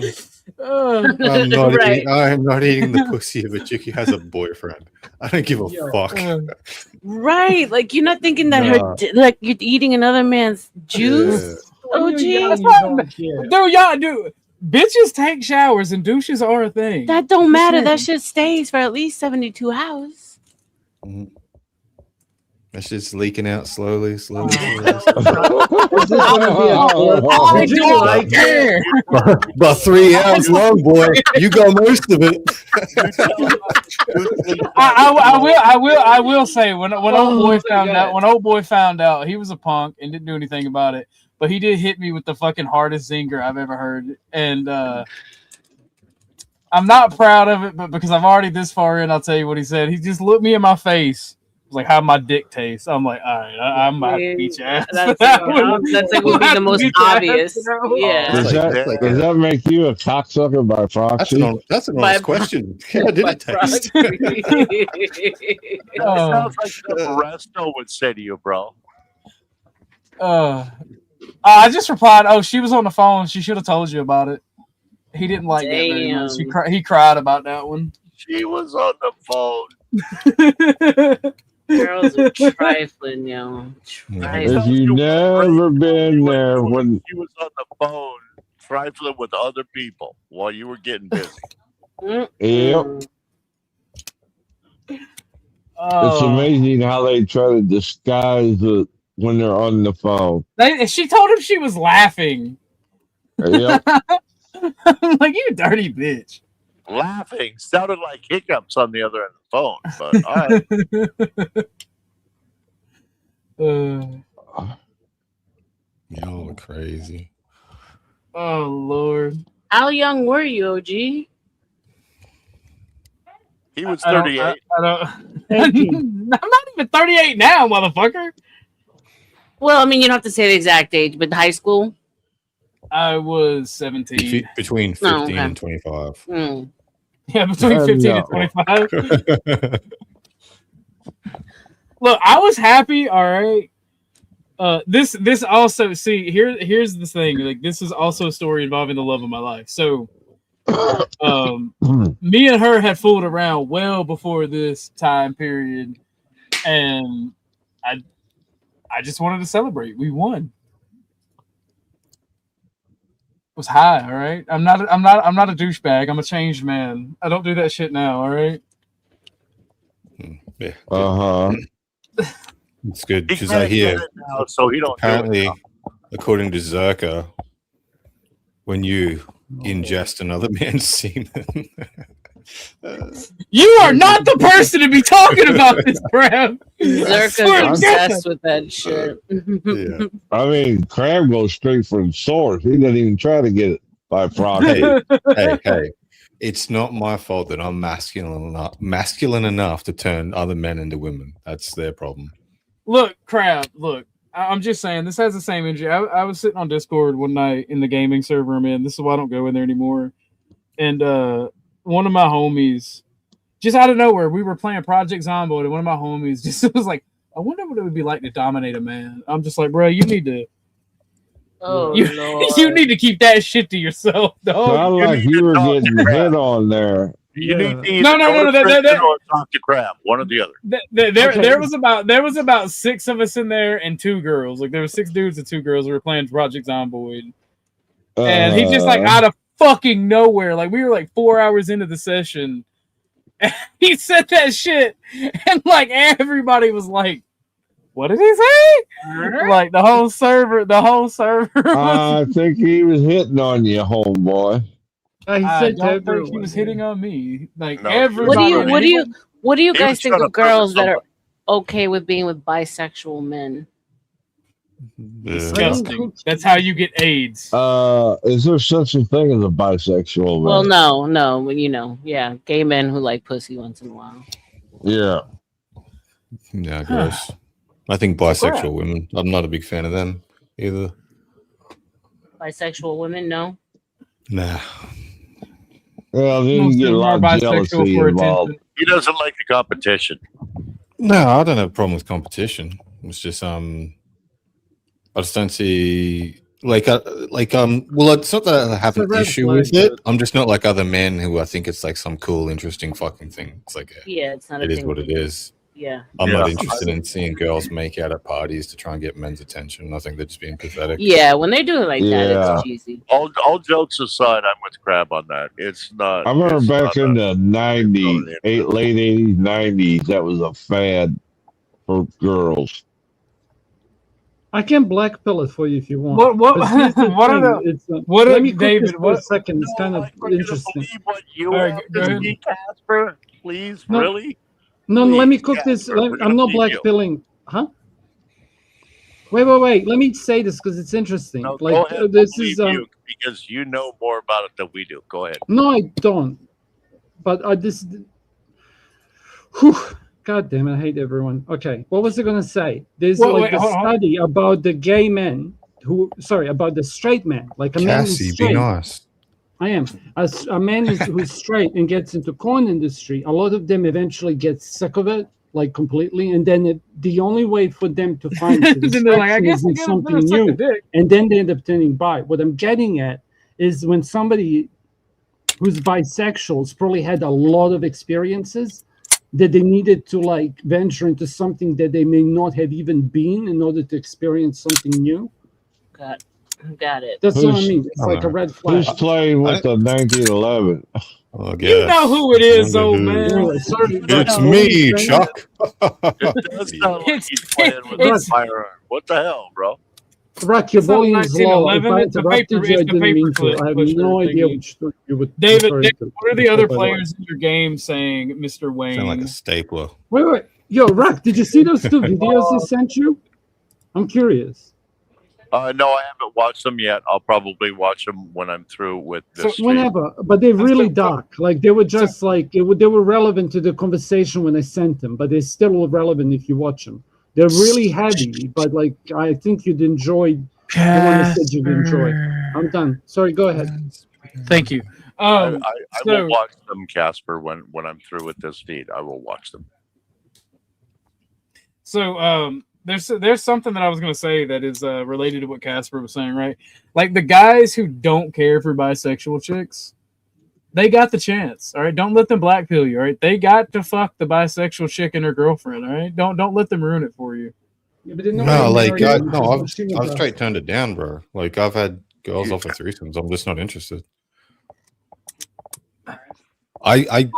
not eating the pussy of a chick who has a boyfriend. I don't give a fuck. Right, like you're not thinking that like you're eating another man's juice. Oh, geez. Dude, bitches take showers and douches are a thing. That don't matter. That shit stays for at least 72 hours. That shit's leaking out slowly. I don't like it. But 3 hours long, boy. You got most of it. I will say when old boy found out, he was a punk and didn't do anything about it. But he did hit me with the fucking hardest zinger I've ever heard. And I'm not proud of it, but because I'm already this far in, I'll tell you what he said. He just looked me in my face. Like how my dick tastes. I'm like, all right, I'm about to beat your ass. That's like would be the most obvious. Yeah. Does that make you a cocksucker by proxy? That's an honest question. How did it taste? That sounds like what Resto would say to you, bro. I just replied, "Oh, she was on the phone. She should have told you about it." He didn't like that very much. He cried about that one. She was on the phone. Girls are trifling, yo. If you never been there when she was on the phone trifling with other people while you were getting busy. Yep. It's amazing how they try to disguise it when they're on the phone. She told him she was laughing. Yep. I'm like, you dirty bitch. Laughing sounded like hiccups on the other end of the phone, but all right. Y'all are crazy. Oh Lord. How young were you, OG? He was 38. I'm not even 38 now, motherfucker. Well, I mean, you don't have to say the exact age, but high school? I was 17. Between 15 and 25. Yeah, between 15 and 25. Look, I was happy, all right. This also, here's the thing. Like, this is also a story involving the love of my life. So me and her had fooled around well before this time period, and I just wanted to celebrate. We won. Was high, all right. I'm not a douchebag. I'm a changed man. I don't do that shit now, all right. Yeah. It's good because I hear now, so he don't apparently, according to Zerka, when you ingest another man's semen. You are not the person to be talking about this, Crab. Zerka's obsessed with that shit. Yeah. I mean, Crab goes straight for the source. He doesn't even try to get it by proxy. Hey. It's not my fault that I'm masculine enough to turn other men into women. That's their problem. Look, Crab, look. I'm just saying this has the same energy. I was sitting on Discord one night in the gaming server I'm in. This is why I don't go in there anymore. And one of my homies, just out of nowhere, we were playing Project Zomboid, and one of my homies just was like, "I wonder what it would be like to dominate a man." I'm just like, "Bro, you need to." Oh, you, Lord. you need to keep that shit to yourself, dog. Sound like you were getting hit on there. You need to No. or talk to crap, one or the other. There was about 6 of us in there and 2 girls. Like there were 6 dudes and 2 girls who were playing Project Zomboid. And he just like out of fucking nowhere, like we were like 4 hours into the session, and he said that shit, and like everybody was like, "What did he say?" Like the whole server. I think he was hitting on you, homeboy. I don't think he was hitting on me. Like everybody. What do you guys think shut of up, girls that somebody. are okay with being with bisexual men? Disgusting. That's how you get AIDS. Is there such a thing as a bisexual man? Well, no, you know, yeah, gay men who like pussy once in a while. Yeah. Yeah, gross. I think bisexual women. I'm not a big fan of them either. Bisexual women, no. Nah. Well, then you get a lot of jealousy involved. He doesn't like the competition. No, I don't have a problem with competition. It's just I just don't see well, it's not that I have an issue with it. I'm just not like other men who I think it's like some cool, interesting fucking thing. It's like it's not. It is what it is. Yeah. I'm not interested in seeing girls make out at parties to try and get men's attention. I think they're just being pathetic. Yeah, when they do it like that, it's cheesy. All jokes aside, I'm with Crab on that. It's not. I remember back in the 90s, late 80s, 90s, that was a fad for girls. I can black pill it for you if you want. Let me David, this for a second. It's kind of interesting. What you have to see, Casper? Please, really? No, Please, let me cook this. I'm not black pilling. Huh? Wait. Let me say this because it's interesting. No, like go ahead, this is because you know more about it than we do. Go ahead. No, I don't. But this. Whew, God damn it! I hate everyone. Okay, what was I gonna say? There's a study about the gay men about the straight men. Like a man who's straight. Be nice. I am. As a man who's straight and gets into porn industry, a lot of them eventually get sick of it, like completely, and then the only way for them to find satisfaction is in something new, and then they end up turning bi. What I'm getting at is when somebody who's bisexual has probably had a lot of experiences that they needed to like venture into something that they may not have even been in order to experience something new. Got it. That's what I mean. It's like a red flag. Who's playing with the 1911? Oh, you know who it is, old man. It's me, Chuck. It does sound like he's playing with a firearm. What the hell, bro? Rock, your volume is low. If I interrupted you, I didn't mean to. I have no idea which you would. David, what are the other players in your game saying, Mr. Wayne? Sound like a stapler. Wait. Yo, Rock, did you see those 2 videos he sent you? I'm curious. No, I haven't watched them yet. I'll probably watch them when I'm through with this. So whenever, but they're really dark. Like they were just like they were relevant to the conversation when I sent them, but they're still relevant if you watch them. They're really heavy, but like I think you'd enjoy the one that said you'd enjoy. I'm done. Sorry, go ahead. Thank you. I will watch them, Casper, when I'm through with this feed. I will watch them. So there's something that I was going to say that is related to what Casper was saying, right? Like the guys who don't care for bisexual chicks, they got the chance. All right, don't let them black pill you. All right, they got to fuck the bisexual chick and her girlfriend. All right, don't let them ruin it for you. Yeah, but I've straight turned it down, bro. Like I've had girls offer threesomes. I'm just not interested. I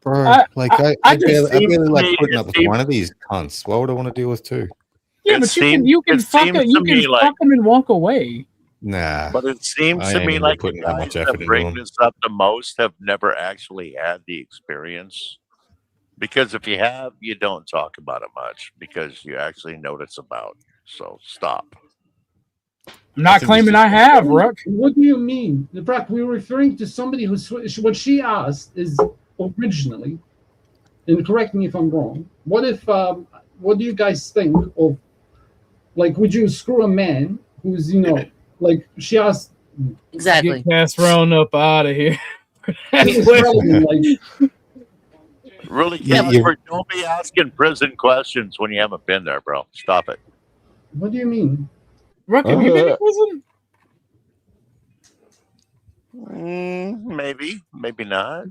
barely like putting up with one of these cunts. Why would I want to deal with 2? Yeah, but you can fuck them and walk away. Nah. But it seems to me like the guys that bring this up the most have never actually had the experience. Because if you have, you don't talk about it much because you actually know what it's about. So stop. I'm not claiming I have, Rook. What do you mean? Brock, we're referring to somebody who's what she asked is originally, and correct me if I'm wrong, what do you guys think of Like, would you screw a man who's, you know, like she asked? Exactly. Get Casserone up out of here. Really, Yeah, Casper, don't be asking prison questions when you haven't been there, bro. Stop it. What do you mean? Rook, have you been to prison? Maybe, maybe not.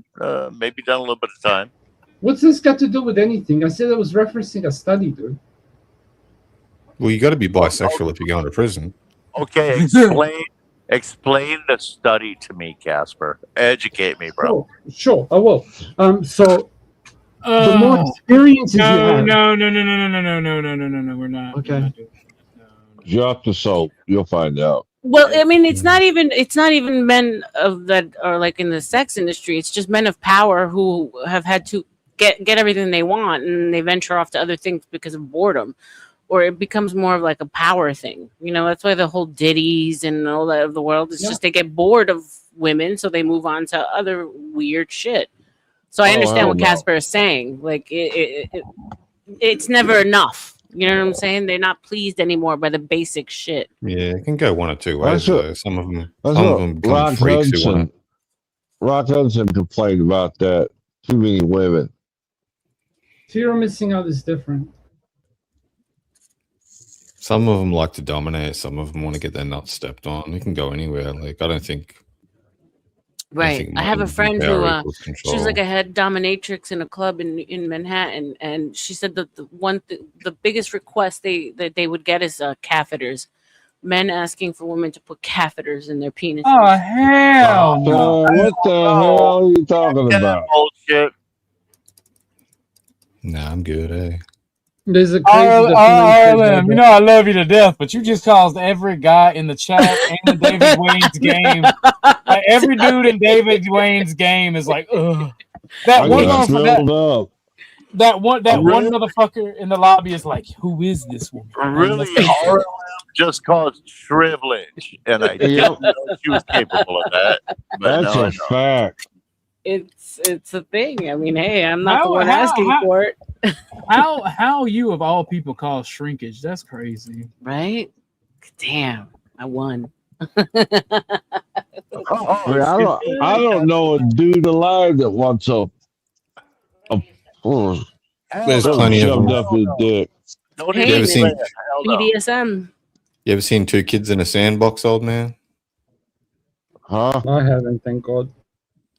Maybe done a little bit of time. What's this got to do with anything? I said I was referencing a study, dude. Well, you got to be bisexual if you're going to prison. Okay, explain the study to me, Casper. Educate me, bro. Sure, I will. So the more experiences you have. No, we're not. Okay. Drop the soap. You'll find out. Well, I mean, it's not even men of that are like in the sex industry. It's just men of power who have had to get everything they want, and they venture off to other things because of boredom, or it becomes more of like a power thing. You know, that's why the whole ditties and all that of the world is just they get bored of women, so they move on to other weird shit. So I understand what Casper is saying. Like it's never enough. You know what I'm saying? They're not pleased anymore by the basic shit. Yeah, it can go one or two ways. Some of them become Rock freaks who want. Rock Hudson complained about that. Too many women. Fear of missing out is different. Some of them like to dominate. Some of them want to get their nuts stepped on. It can go anywhere. Like, I don't think. Right. I have a friend who she was like a head dominatrix in a club in Manhattan, and she said that the biggest request that they would get is catheters. Men asking for women to put catheters in their penises. Oh hell no! What the hell are you talking about? Bullshit. Nah, I'm good, eh? There's a Arlen, you know I love you to death, but you just caused every guy in the chat and in David Wayne's game. Like, every dude in David Wayne's game is like, ugh. That one motherfucker in the lobby is like, who is this woman? Really, RLM just caused shrivelage, and I didn't know she was capable of that. But That's a fact. It's a thing. I mean, hey, I'm not the one asking for it. How you of all people call shrinkage? That's crazy, right? Damn, I won. I don't know a dude alive that wants a There's plenty of them. Up his dick. Hey, You ever seen BDSM. You ever seen two kids in a sandbox, old man? Huh? I haven't, thank God.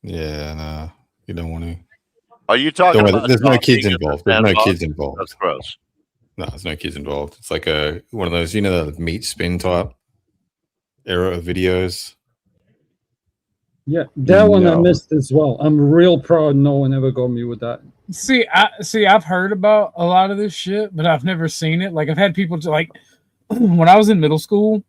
Yeah, no, you don't want to. Are you talking about? There's no kids involved. There's no kids involved. That's gross. No, there's no kids involved. It's like one of those, the meat spin type era of videos. Yeah, that one I missed as well. I'm real proud no one ever got me with that. See, I've heard about a lot of this shit, but I've never seen it. Like, I've had people like when I was in middle school,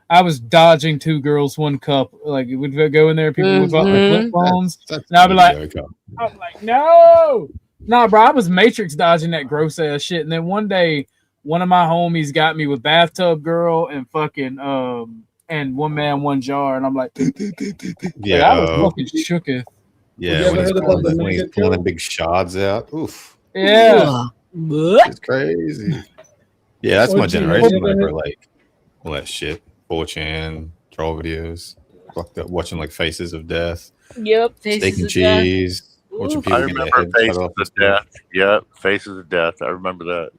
I was dodging 2 girls, 1 cup. Like, it would go in there, people would fuck with flip phones, and I'd be like, no, nah, bro, I was Matrix dodging that gross ass shit. And then one day, one of my homies got me with bathtub girl and fucking and one man, one jar, and I'm like, yeah, I was fucking shooketh. Yeah, when he's pulling the big shards out. Oof. Yeah, it's crazy. Yeah, that's my generation. Like all that shit. 4chan, troll videos, fucked up, watching like Faces of Death. Yep, Steak and cheese. Watching people I remember Faces of Death. Yep, Faces of Death. I remember that.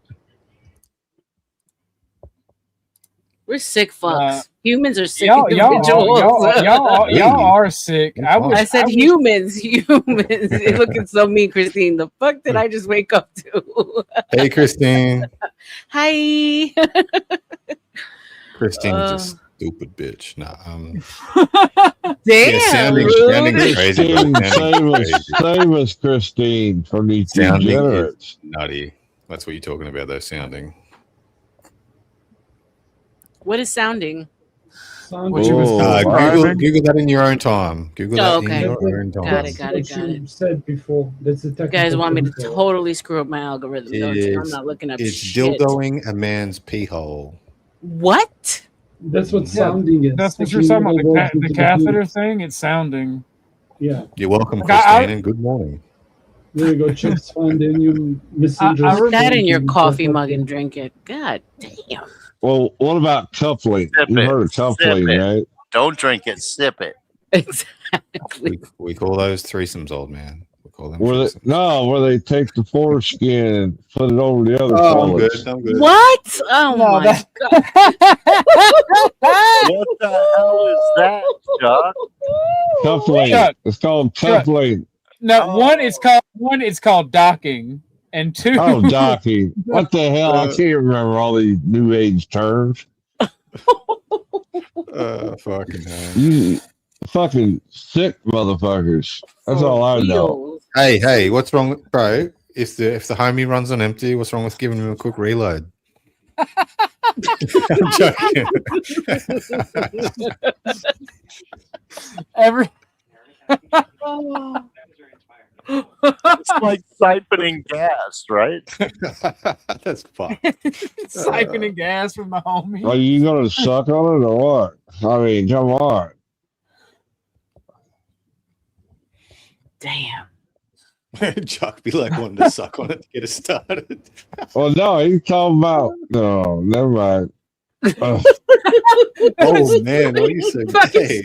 We're sick fucks. Humans are sick y'all individuals. Y'all are sick. I said humans. You're looking so mean, Christine. The fuck did I just wake up to? Hey, Christine. Hi. Christine's a stupid bitch. Nah, damn. Yeah, sounding crazy. Save us, Christine, from these degenerates. Nutty. That's what you're talking about, though, sounding. What is sounding? Google that in your own time. Google that in your own time. Got it. You said before. That's a you guys want me to totally screw up my algorithm, don't you? I'm not looking up It's shit. dildoing a man's pee hole. What? That's what sounding is. That's what you're talking about. The catheter thing. It's sounding. Yeah. You're welcome, Christine, and good morning. There you go, Chips Fondue. You Put that in your coffee mug and drink it. God damn. Well, what about coupling? Sip You've it. heard of coupling, Sip it. right? Don't drink it. Sip it. Exactly. We call those threesomes, old man. We call them Where they take the foreskin and put it over the other Oh, I'm good. pellets. I'm good. What? Oh No, my that- god. What the hell is that, Chuck? Coupling. Chuck. It's called Chuck. coupling. No, one is called docking, and two. Oh, docking. What the hell? I can't remember all these new age terms. Fucking hell. You fucking sick motherfuckers. That's all I know. Hey, what's wrong with bro? If the homie runs on empty, what's wrong with giving him a quick reload? I'm joking. Every It's like siphoning gas, right? That's fun. siphoning gas from the homie. Are you gonna suck on it or what? I mean, come on. Damn. Chuck be like wanting to suck on it to get it started. Well, no, he's talking about. No, never mind. Oh man, what are you saying? Hey.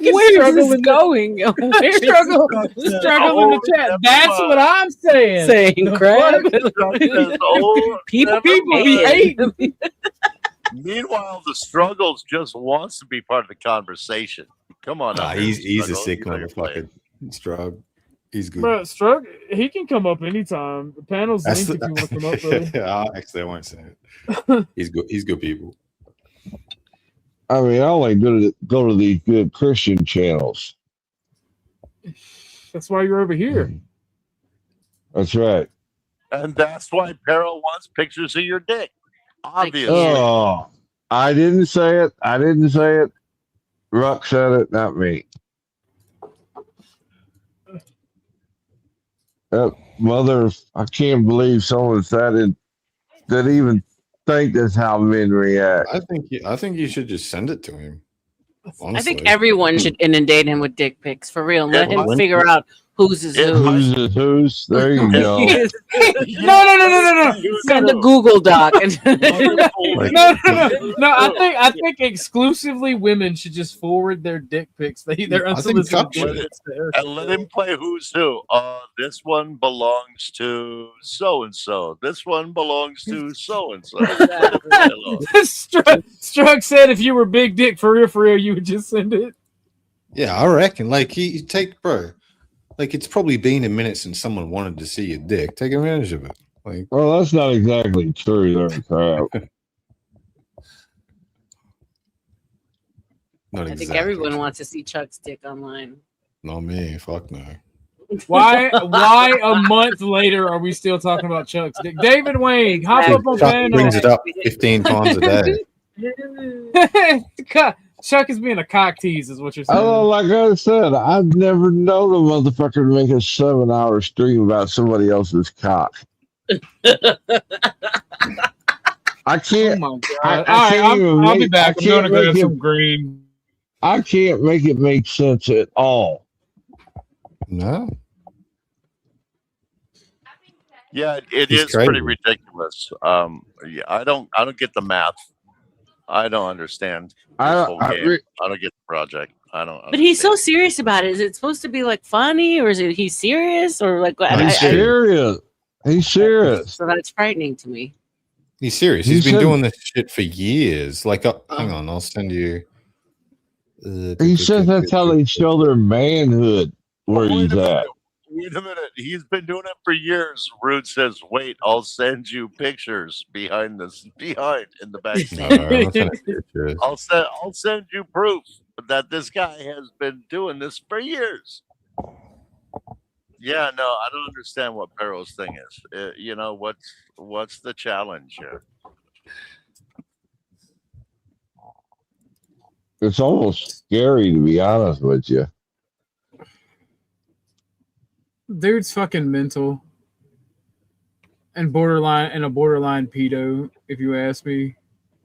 Where is this going? Where Struggle in the chat. That's what I'm saying. Saying crap. People be hating. Meanwhile, the struggles just wants to be part of the conversation. Come on, Nah, up he's here, a Struggle. sick You know you're playing. motherfucker. Strug. He's good. Bro, Strug, he can come up anytime. The panel's That's linked if you want to come up, brother. Actually, I won't say it. He's good. He's good people. I mean, I only go to these good Christian channels. That's why you're over here. That's right. And that's why Peril wants pictures of your dick. Obviously. Oh, I didn't say it. I didn't say it. Ruck said it, not me. Mother, I can't believe someone said it. That even think that's how men react. I think you should just send it to him. Honestly. I think everyone should inundate him with dick pics for real. Let him when- figure out whose is who. Who's is who's? There you go. No. Send a Google Doc. No. I think exclusively women should just forward their dick pics. Their unsolicited dick pics to her. And let him play who's who. This one belongs to so and so. This one belongs to so and so. Strug said if you were big dick for real, you would just send it. Yeah, I reckon. Like you take, bro. Like it's probably been a minute since someone wanted to see your dick. Take advantage of it. Like, well, that's not exactly true, there, crap. Not I exactly. think everyone wants to see Chuck's dick online. Not me. Fuck no. Why a month later are we still talking about Chuck's dick? David Wayne, hop up on Chuck panel. brings it up 15 times a day. Chuck is being a cock tease, is what you're I saying. don't know, like I said, I've never known a motherfucker to make a 7-hour stream about somebody else's cock. I can't. Oh my God. I'll be back. I'm going to grab some green. I can't make it make sense at all. No. Yeah, it He's is pretty crazy. ridiculous. Yeah, I don't get the math. I don't understand this whole game. I don't get the project. I don't. But he's so serious about it. Is it supposed to be like funny, or is it he's serious, or like? He's serious. He's serious. So that's frightening to me. He's serious. He's been doing this shit for years. Like, hang on, I'll send you. He says that's how they show their manhood where he's at. Wait a minute. He's been doing it for years. Rude says, "Wait, I'll send you pictures behind in the back seat. I'll send you proof that this guy has been doing this for years." Yeah, no, I don't understand what Peril's thing is. You know what's the challenge here? It's almost scary, to be honest with you. Dude's fucking mental. And a borderline pedo, if you ask me.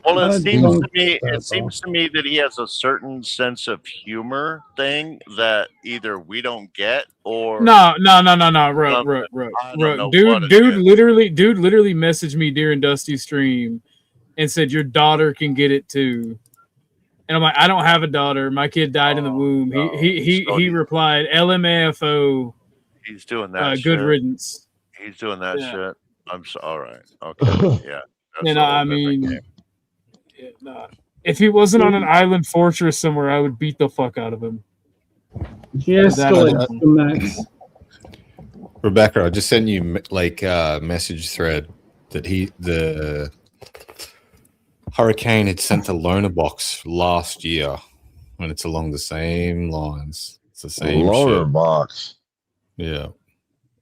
Well, it seems to me. That's It seems to me that he has a certain sense of humor thing that either we don't get or No. Rook. I don't know what it Dude is. literally messaged me during Dusty's stream and said your daughter can get it too. And I'm like, I don't have a daughter. My kid died in the womb. He replied, LMAFO. He's doing that. Good shit. riddance. He's doing that shit. I'm so all right. Okay. Yeah. And I mean, if he wasn't on an island fortress somewhere, I would beat the fuck out of him. Yes, Max. Rebecca, I just sent you like a message thread that the Hurricane had sent a loaner box last year, and it's along the same lines. It's the same loaner shit. box. Yeah.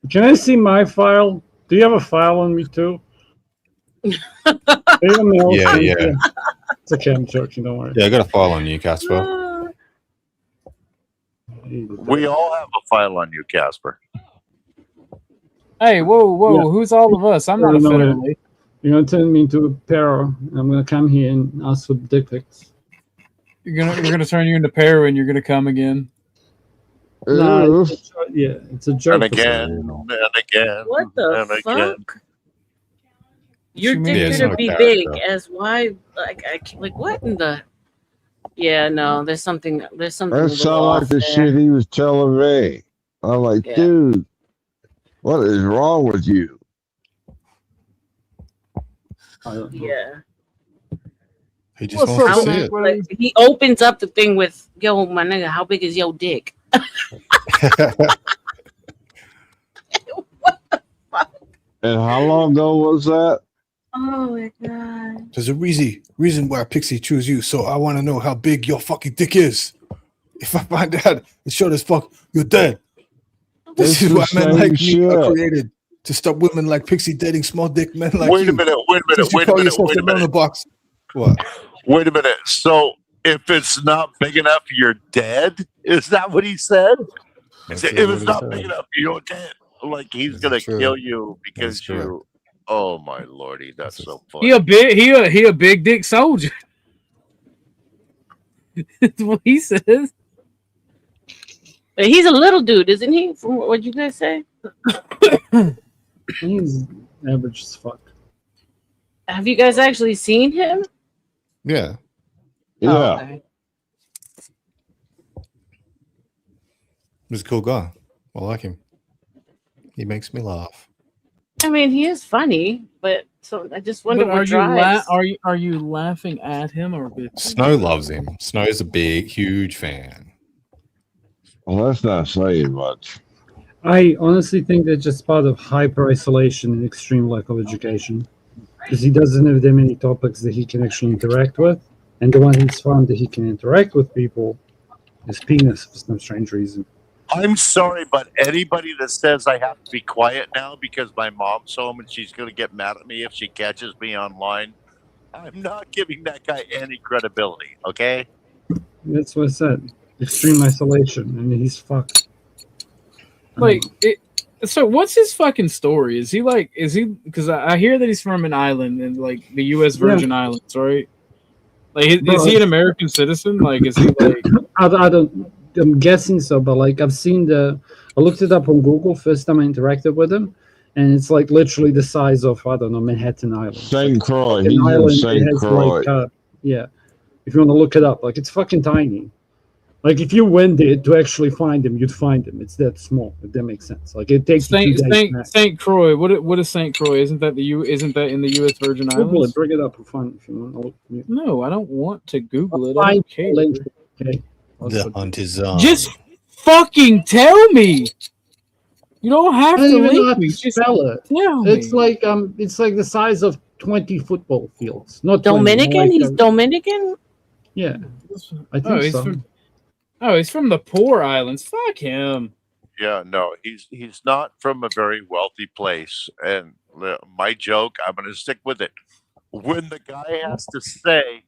Can I see my file? Do you have a file on me too? Yeah. It's okay, I'm joking. Don't worry. Yeah, I got a file on you, Casper. We all have a file on you, Casper. Hey, whoa! Yeah. Who's all of us? I'm not a federal. You're gonna turn me into a Pero. I'm gonna come here and ask for dick pics. You're gonna turn you into Pero, and you're gonna come again. No, it's a joke. And again, and again. What the fuck? Again. Your dick better be big. As why? Like what in the? Yeah, no. There's something. That sounds like the shit he was telling me. I'm like, dude, what is wrong with you? Yeah. He just wants to see it. Like, he opens up the thing with, "Yo, my nigga, how big is your dick?" And how long ago was that? Oh my god. There's a reason why Pixie chose you, so I want to know how big your fucking dick is. If I find out it's short as fuck, you're dead. This is why men like me are created. To stop women like Pixie dating small dick men like Wait a minute. Wait a minute. Box. What? Wait a minute. So if it's not big enough, you're dead? Is that what he said? If it's not big enough, you're dead. Like he's gonna kill you because you. Oh my lordy, that's so funny. He a big dick soldier. That's what he says. But he's a little dude, isn't he? From what you guys say? He's average as fuck. Have you guys actually seen him? Yeah. Yeah. Oh, okay. He's a cool guy. I like him. He makes me laugh. I mean, he is funny, but so I just wonder But what drives. are you laughing at him or with him? Snow loves him. Snow's a huge fan. Well, that's not saying much. I honestly think that's just part of hyper isolation and extreme lack of education, because he doesn't have that many topics that he can actually interact with, and the one he's found that he can interact with people is penis for some strange reason. I'm sorry, but anybody that says I have to be quiet now because my mom's home and she's going to get mad at me if she catches me online, I'm not giving that guy any credibility, okay? That's what I said. Extreme isolation, and he's fucked. Like, so what's his fucking story? Is he because I hear that he's from an island in like the U.S. Virgin Islands, right? Like, is he an American citizen? Like, is he like? I'm guessing so, but like I looked it up on Google first time I interacted with him, and it's like literally the size of Manhattan Island. St. Croix. He's in St. Croix. Yeah, if you want to look it up, like it's fucking tiny. Like if you went there to actually find him, you'd find him. It's that small. If that makes sense. Like it takes St. Croix. What is St. Croix? Isn't that in the U.S. Virgin Islands? Google it. Bring it up and find it if you want to look. No, I don't want to Google it. I don't care. Okay. The hunt is on. Just fucking tell me. You don't have to link me. Just spell it. Tell it's me. It's like the size of 20 football fields. Not Dominican. 20, He's Dominican. Yeah, I think so. He's from the poor islands. Fuck him. Yeah, no, he's not from a very wealthy place. And my joke, I'm going to stick with it. When the guy has to say,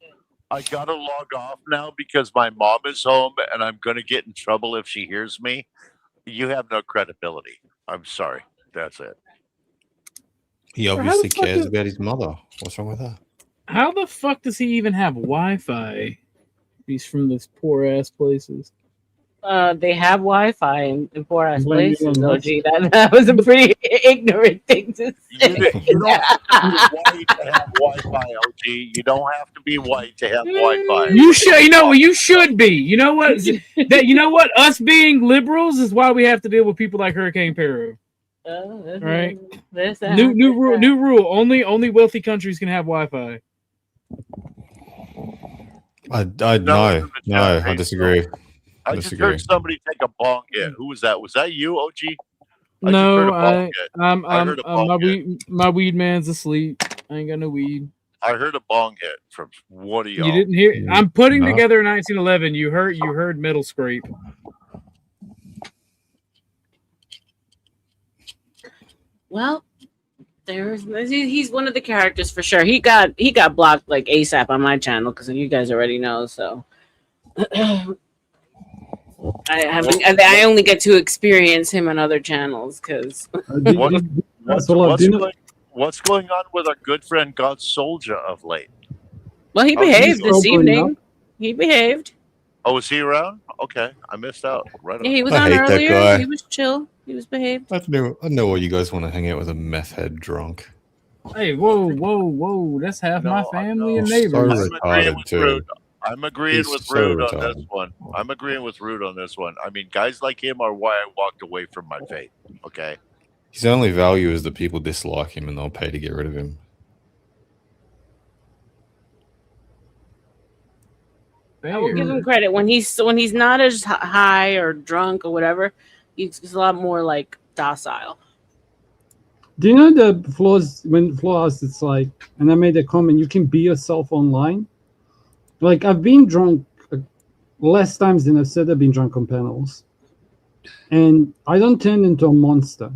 I got to log off now because my mom is home and I'm going to get in trouble if she hears me, you have no credibility. I'm sorry. That's it. He obviously cares about his mother. What's wrong with that? How the fuck does he even have Wi-Fi? He's from those poor ass places. They have Wi-Fi in poor ass Blame places. Elon Oh, Musk. gee, that was a pretty ignorant thing to say. You don't have to be white to have Wi-Fi, OG. You don't have to be white to have Wi-Fi. You should. You should be. You know what? You know what? Us being liberals is why we have to deal with people like Hurricane Peru. Right? New rule. Only wealthy countries can have Wi-Fi. No, I disagree. I just heard somebody take a bong hit. Who was that? Was that you, OG? No, heard a bong hit. my weed man's asleep. I ain't got no weed. I heard a bong hit from one of y'all. You didn't hear? I'm putting together 1911. You heard metal scrape. Well, he's one of the characters for sure. He got blocked like ASAP on my channel because you guys already know. So I only get to experience him on other channels because what's going on with our good friend God Soldier of late? Well, he behaved this evening. He behaved. Oh, was he around? Okay, I missed out. Right on. Yeah, he was I on hate that earlier. guy. He was chill. He was behaved. I know why you guys want to hang out with a meth head drunk. Hey, whoa! That's half my family and neighbors. I'm agreeing with Rude on this one. I'm agreeing with Rude on this one. I mean, guys like him are why I walked away from my faith. Okay. His only value is that people dislike him and they'll pay to get rid of him. I will give him credit when he's not as high or drunk or whatever. He's a lot more like docile. Do you know the flaws when flaws? It's like, and I made a comment. You can be yourself online. Like I've been drunk less times than I've said I've been drunk on panels, and I don't turn into a monster.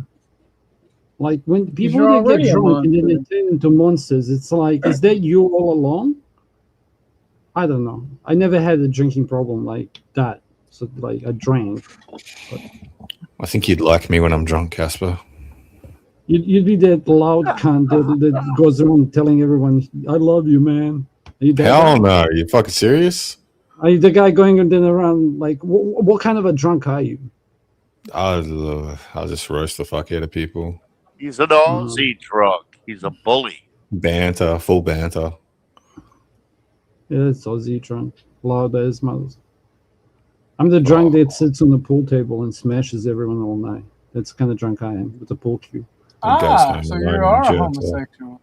Like when people that get drunk and then they turn into monsters, it's like, is that you all along? I don't know. I never had a drinking problem like that. So like I drank. But I think you'd like me when I'm drunk, Casper. you'd be that loud cunt that goes around telling everyone, "I love you, man." Are you that Hell guy? no. Are you fucking serious? Are you the guy going and then around like what kind of a drunk are you? I'll just roast the fuck out of people. He's an Aussie drunk. He's a bully. Banter, full banter. Yeah, it's Aussie drunk. Loud as mothers. I'm the drunk that sits on the pool table and smashes everyone all night. That's the kind of drunk I am with the pool cue. So you are a homosexual.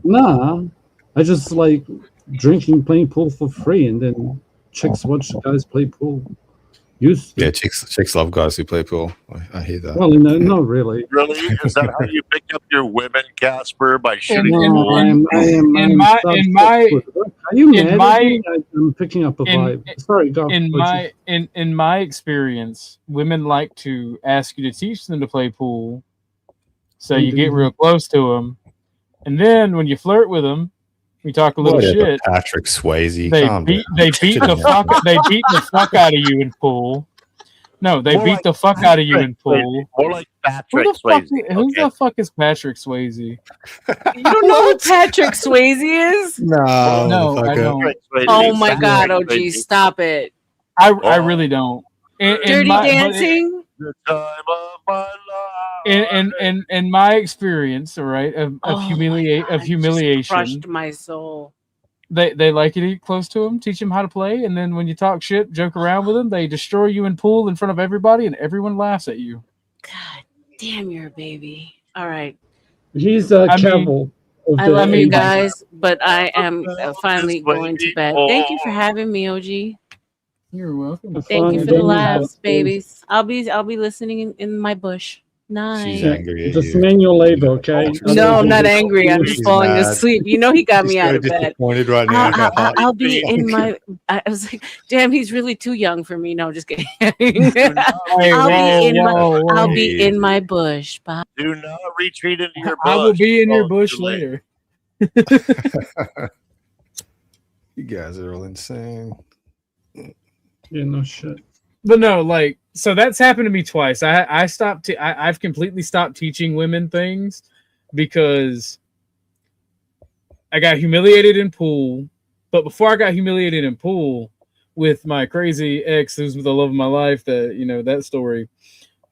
Nah, I just like drinking, playing pool for free, and then chicks watch guys play pool. Used to. Yeah, chicks love guys who play pool. I hear that. Well, no, really. Really? Is that how you pick up your women, Casper? By shooting No, I'm picking up a vibe. Sorry, go. In my experience, women like to ask you to teach them to play pool, so you get real close to them, and then when you flirt with them, we talk a little shit. Patrick Swayze. They beat the fuck out of you in pool. No, they beat the fuck out of you in pool. More like Patrick Swayze. Who the fuck is Patrick Swayze? You don't know who Patrick Swayze is? No, I don't. Oh my god, OG, stop it. I really don't. Dirty Dancing? The time of my life. In my experience, all right, of humiliation, crushed my soul. They like you to get close to them, teach them how to play, and then when you talk shit, joke around with them, they destroy you in pool in front of everybody, and everyone laughs at you. God damn, you're a baby. All right. He's a cannibal. I love you guys, but I am finally going to bed. Thank you for having me, OG. You're welcome. Thank you for the laughs, babies. I'll be listening in my bush. Nice. She's angry at Just you. manual labor, okay? No, I'm not angry. I'm just falling asleep. You know, he got me out of bed. Disappointed right now. I'll be in my. I was like, damn, he's really too young for me. No, just kidding. I'll be in my bush. Bye. Do not retreat into your bush. I will be in your bush later. You guys are all insane. Yeah, no shit. But no, like, so that's happened to me twice. I've completely stopped teaching women things because I got humiliated in pool, but before I got humiliated in pool with my crazy ex, who's the love of my life, that story.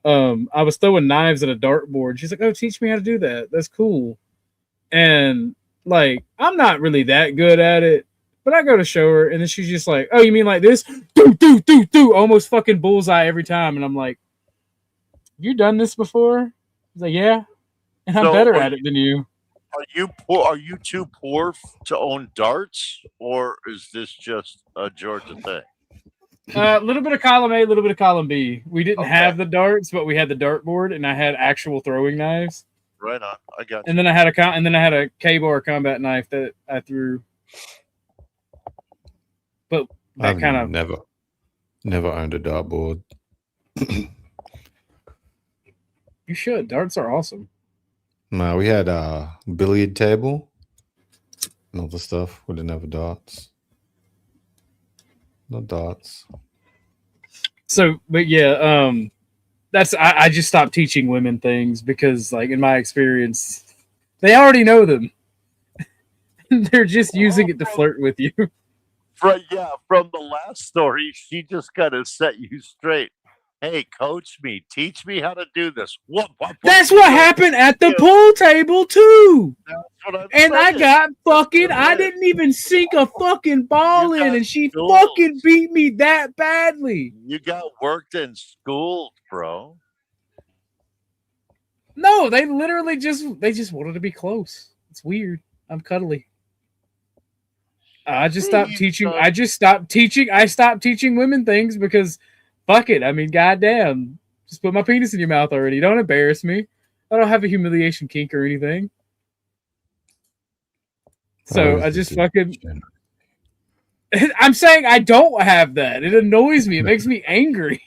I was throwing knives at a dartboard. She's like, "Oh, teach me how to do that. That's cool." And like, I'm not really that good at it, but I go to show her, and then she's just like, "Oh, you mean like this? Do, almost fucking bullseye every time." And I'm like, "You done this before?" He's like, "Yeah," and I'm better at it than you. Are you poor? Are you too poor to own darts, or is this just a Georgia thing? A little bit of column A, a little bit of column B. We didn't have the darts, but we had the dartboard, and I had actual throwing knives. Right on, I got you. And then I had a K-bar combat knife that I threw. But that kind of never owned a dartboard. You should. Darts are awesome. No, we had a billiard table and all the stuff. We didn't have darts. No darts. So, but yeah, I just stopped teaching women things because, like, in my experience, they already know them. They're just using it to flirt with you. From the last story, she just kind of set you straight. Hey, coach me, teach me how to do this. What That's what happened at the pool table too. That's what I'm and saying. I got fucking. I didn't even sink a fucking ball in, and she fucking beat me that badly. You got worked and schooled, bro. No, they literally just wanted to be close. It's weird. I'm cuddly. I just stopped teaching. I stopped teaching women things because fuck it. I mean, goddamn. Just put my penis in your mouth already. Don't embarrass me. I don't have a humiliation kink or anything. So I just fucking. I'm saying I don't have that. It annoys me. It makes me angry.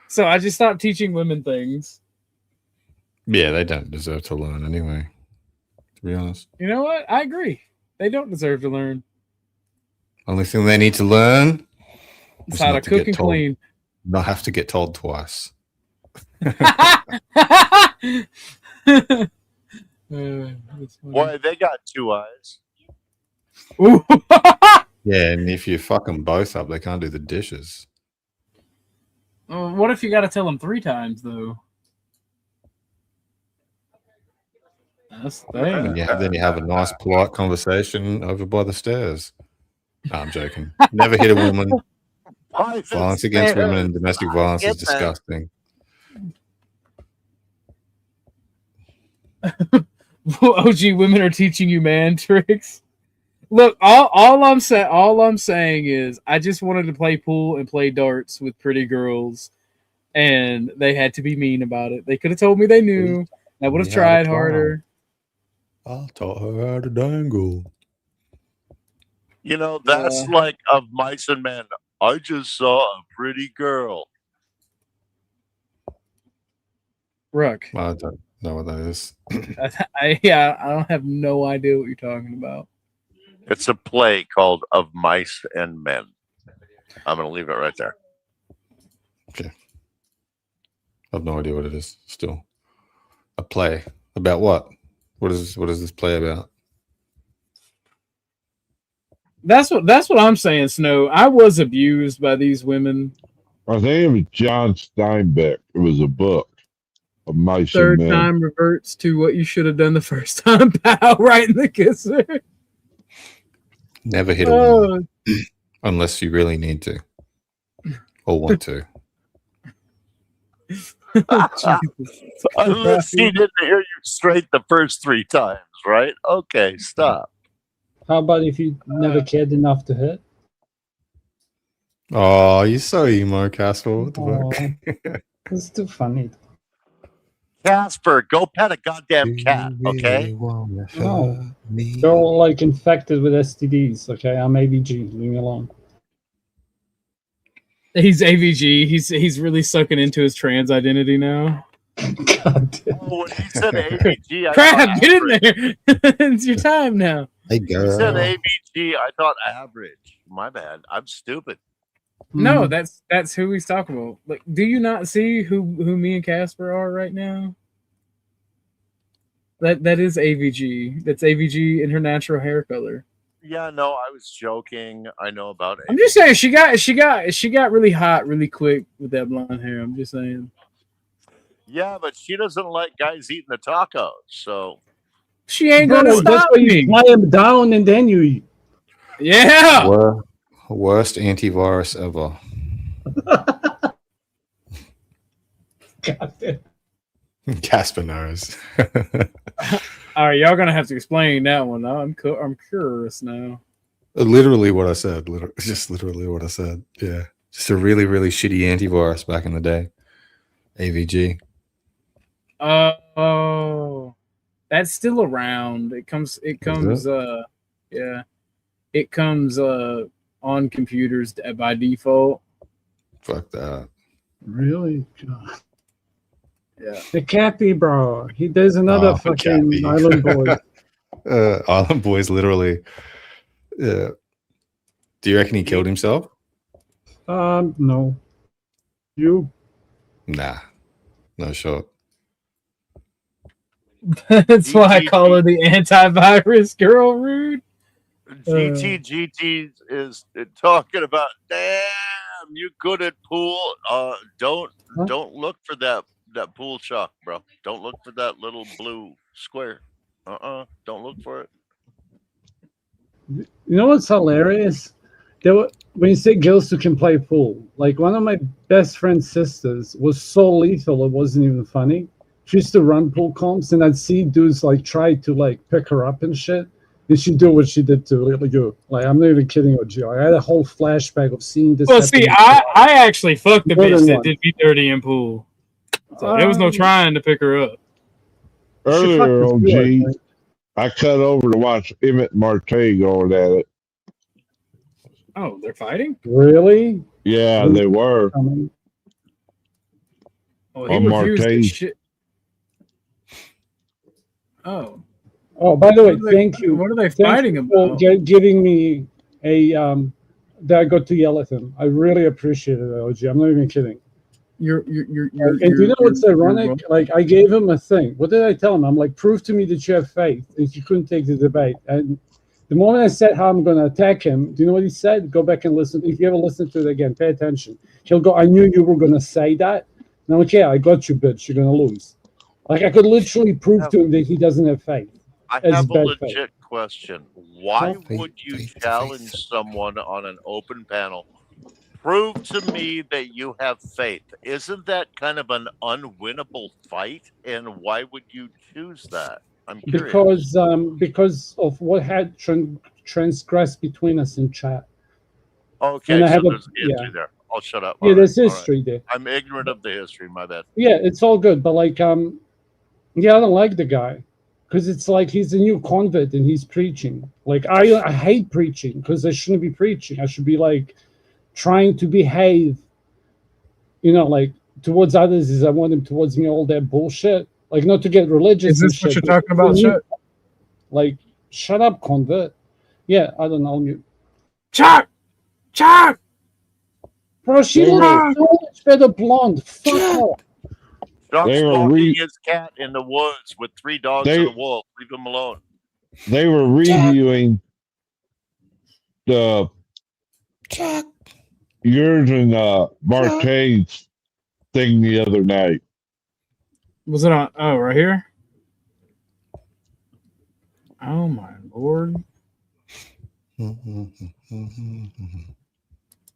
So I just stopped teaching women things. Yeah, they don't deserve to learn anyway. To be honest. You know what? I agree. They don't deserve to learn. Only thing they need to learn is how to cook and clean. Not have to get told twice. Boy, they got 2 eyes. Yeah, and if you fuck them both up, they can't do the dishes. What if you got to tell them 3 times though? That's the thing. Then you have a nice, polite conversation over by the stairs. No, I'm joking. Never hit a woman. Violence against women and domestic violence is disgusting. OG women are teaching you man tricks. Look, all I'm saying is I just wanted to play pool and play darts with pretty girls, and they had to be mean about it. They could have told me they knew. I would have tried harder. I taught her how to dangle. You know, that's like of mice and men. I just saw a pretty girl. Rook. I don't know what that is. I don't have no idea what you're talking about. It's a play called Of Mice and Men. I'm going to leave it right there. Okay. I have no idea what it is. Still, a play about what? What is this play about? That's what I'm saying, Snow. I was abused by these women. I think it was John Steinbeck. It was a book of mice Third and men. time reverts to what you should have done the first time, pal. Right in the kisser. Never hit a woman unless you really need to or want to. Unless he didn't hear you straight the first 3 times, right? Okay, stop. How about if you never cared enough to hit? Oh, you're so emo, Casper. What the fuck? It's too funny. Casper, go pet a goddamn cat, okay? No, they're all like infected with STDs. Okay, I'm AVG. Leave me alone. He's AVG. He's really sucking into his trans identity now. God damn. Oh, when he said AVG, I Crap, get in there. It's your time now. Hey, He girl. said AVG. I thought average. My bad. I'm stupid. No, that's who he's talking about. Like, do you not see who me and Casper are right now? That is AVG. That's AVG in her natural hair color. Yeah, no, I was joking. I know about it. I'm just saying she got really hot really quick with that blonde hair. I'm just saying. Yeah, but she doesn't like guys eating the tacos, so she ain't Bro, gonna that's stop why you me. fly them down and then you eat. Yeah. Worst antivirus ever. God damn. Casper knows. All right, y'all gonna have to explain that one. I'm curious now. Literally what I said. Just literally what I said. Yeah, just a really really shitty antivirus back in the day. AVG. Oh, that's still around. It comes. Yeah, it comes on computers by default. Fuck that. Really? God. Yeah. The Cappy, bro. There's another fucking Cappy. Island Boy. Island Boys, literally. Do you reckon he killed himself? No. You? Nah, no shot. That's why I call her the antivirus girl, Rude. GT is talking about. Damn, you good at pool? Don't look for that pool chalk, bro. Don't look for that little blue square. Don't look for it. You know what's hilarious? When you say girls who can play pool, like one of my best friend's sisters was so lethal it wasn't even funny. She used to run pool comps, and I'd see dudes like try to like pick her up and shit. And she'd do what she did to you. Like, I'm not even kidding with you. I had a whole flashback of seeing this. Well, see, I actually fucked the bitch that did me dirty in pool. So there was no trying to pick her up. Earlier, OG, I cut over to watch Emmett and Marte going at it. Oh, they're fighting? Really? Yeah, they were. Oh, he refused the shit. Oh. Oh, by the way, thank you. What are they fighting about? For giving me a that I got to yell at him. I really appreciate it, OG. I'm not even kidding. And do you know what's ironic? Like, I gave him a thing. What did I tell him? I'm like, prove to me that you have faith. And he couldn't take the debate. And the moment I said how I'm going to attack him, do you know what he said? Go back and listen. If you ever listen to it again, pay attention. He'll go, I knew you were going to say that. And I'm like, yeah, I got you, bitch. You're going to lose. Like, I could literally prove to him that he doesn't have faith. I have a legit question. Why would you challenge someone on an open panel? Prove to me that you have faith. Isn't that kind of an unwinnable fight? And why would you choose that? I'm curious. Because of what had transgressed between us in chat. Okay, and so there's history there. I'll shut up. Yeah, there's history there. I'm ignorant of the history. My bad. Yeah, it's all good. But like, yeah, I don't like the guy. Because it's like he's a new convert and he's preaching. Like, I hate preaching because I shouldn't be preaching. I should be like trying to behave, like towards others as I want them towards me, all that bullshit. Like, not to get religious. Is this what you're talking about, shit? Like, shut up, convert. Yeah, I don't know. Mute. Chuck! Bro, she looks so much better blonde. Fuck off. Dogs walking his cat in the woods with 3 dogs and a wolf. Leave him alone. They were reviewing the yours and Martain's thing the other night. Was it on? Oh, right here. Oh my lord.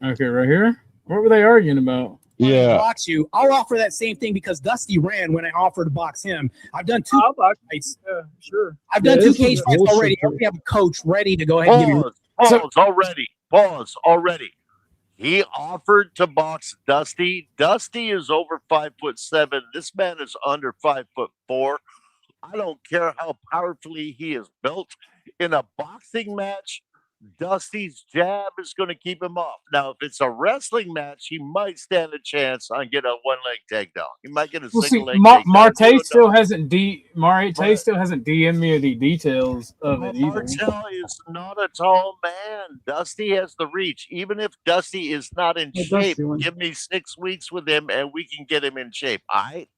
Okay, right here. What were they arguing about? Yeah. Box you. I'll offer that same thing because Dusty ran when I offered to box him. I've done 2 fights. Sure. I've done 2 cage fights already. We have a coach ready to go ahead and give you. Pause already. He offered to box Dusty. Dusty is over 5'7". This man is under 5'4". I don't care how powerfully he is built. In a boxing match, Dusty's jab is going to keep him off. Now, if it's a wrestling match, he might stand a chance on getting a one-leg takedown. He might get a single leg takedown. Marte still hasn't DM'd me the details of it either. Martel is not a tall man. Dusty has the reach. Even if Dusty is not in shape, give me 6 weeks with him and we can get him in shape. All right?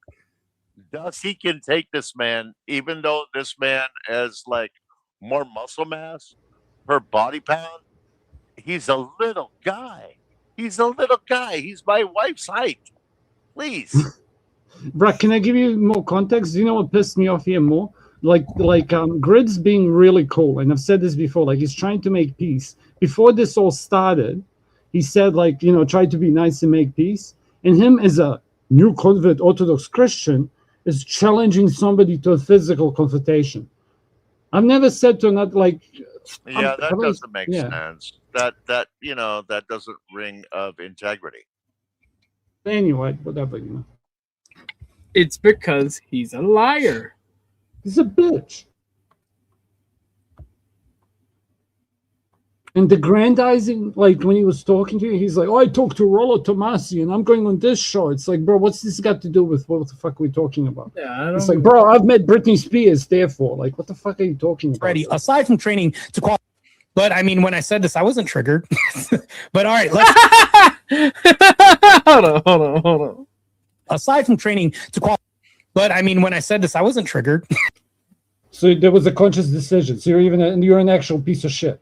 Dusty can take this man, even though this man has like more muscle mass per body pound. He's a little guy. He's a little guy. He's my wife's height. Please. Bruh, can I give you more context? Do you know what pissed me off here more? Grid's being really cool, and I've said this before. Like, he's trying to make peace. Before this all started, he said, like, try to be nice and make peace. And him as a new convert Orthodox Christian is challenging somebody to a physical confrontation. I've never said to not like. Yeah, that doesn't make sense. That doesn't ring of integrity. Anyway, whatever, It's because he's a liar. He's a bitch. And the grandizing, like when he was talking to you, he's like, "Oh, I talked to Rollo Tomasi, and I'm going on this show." It's like, bro, what's this got to do with what the fuck are we talking about? Yeah, it's like, bro, I've met Britney Spears. Therefore, like, what the fuck are you talking about? Ready. Aside from training to qualify, but I mean, when I said this, I wasn't triggered. But all right, let's hold on. Aside from training to qualify, but I mean, when I said this, I wasn't triggered. So there was a conscious decision. So you're an actual piece of shit.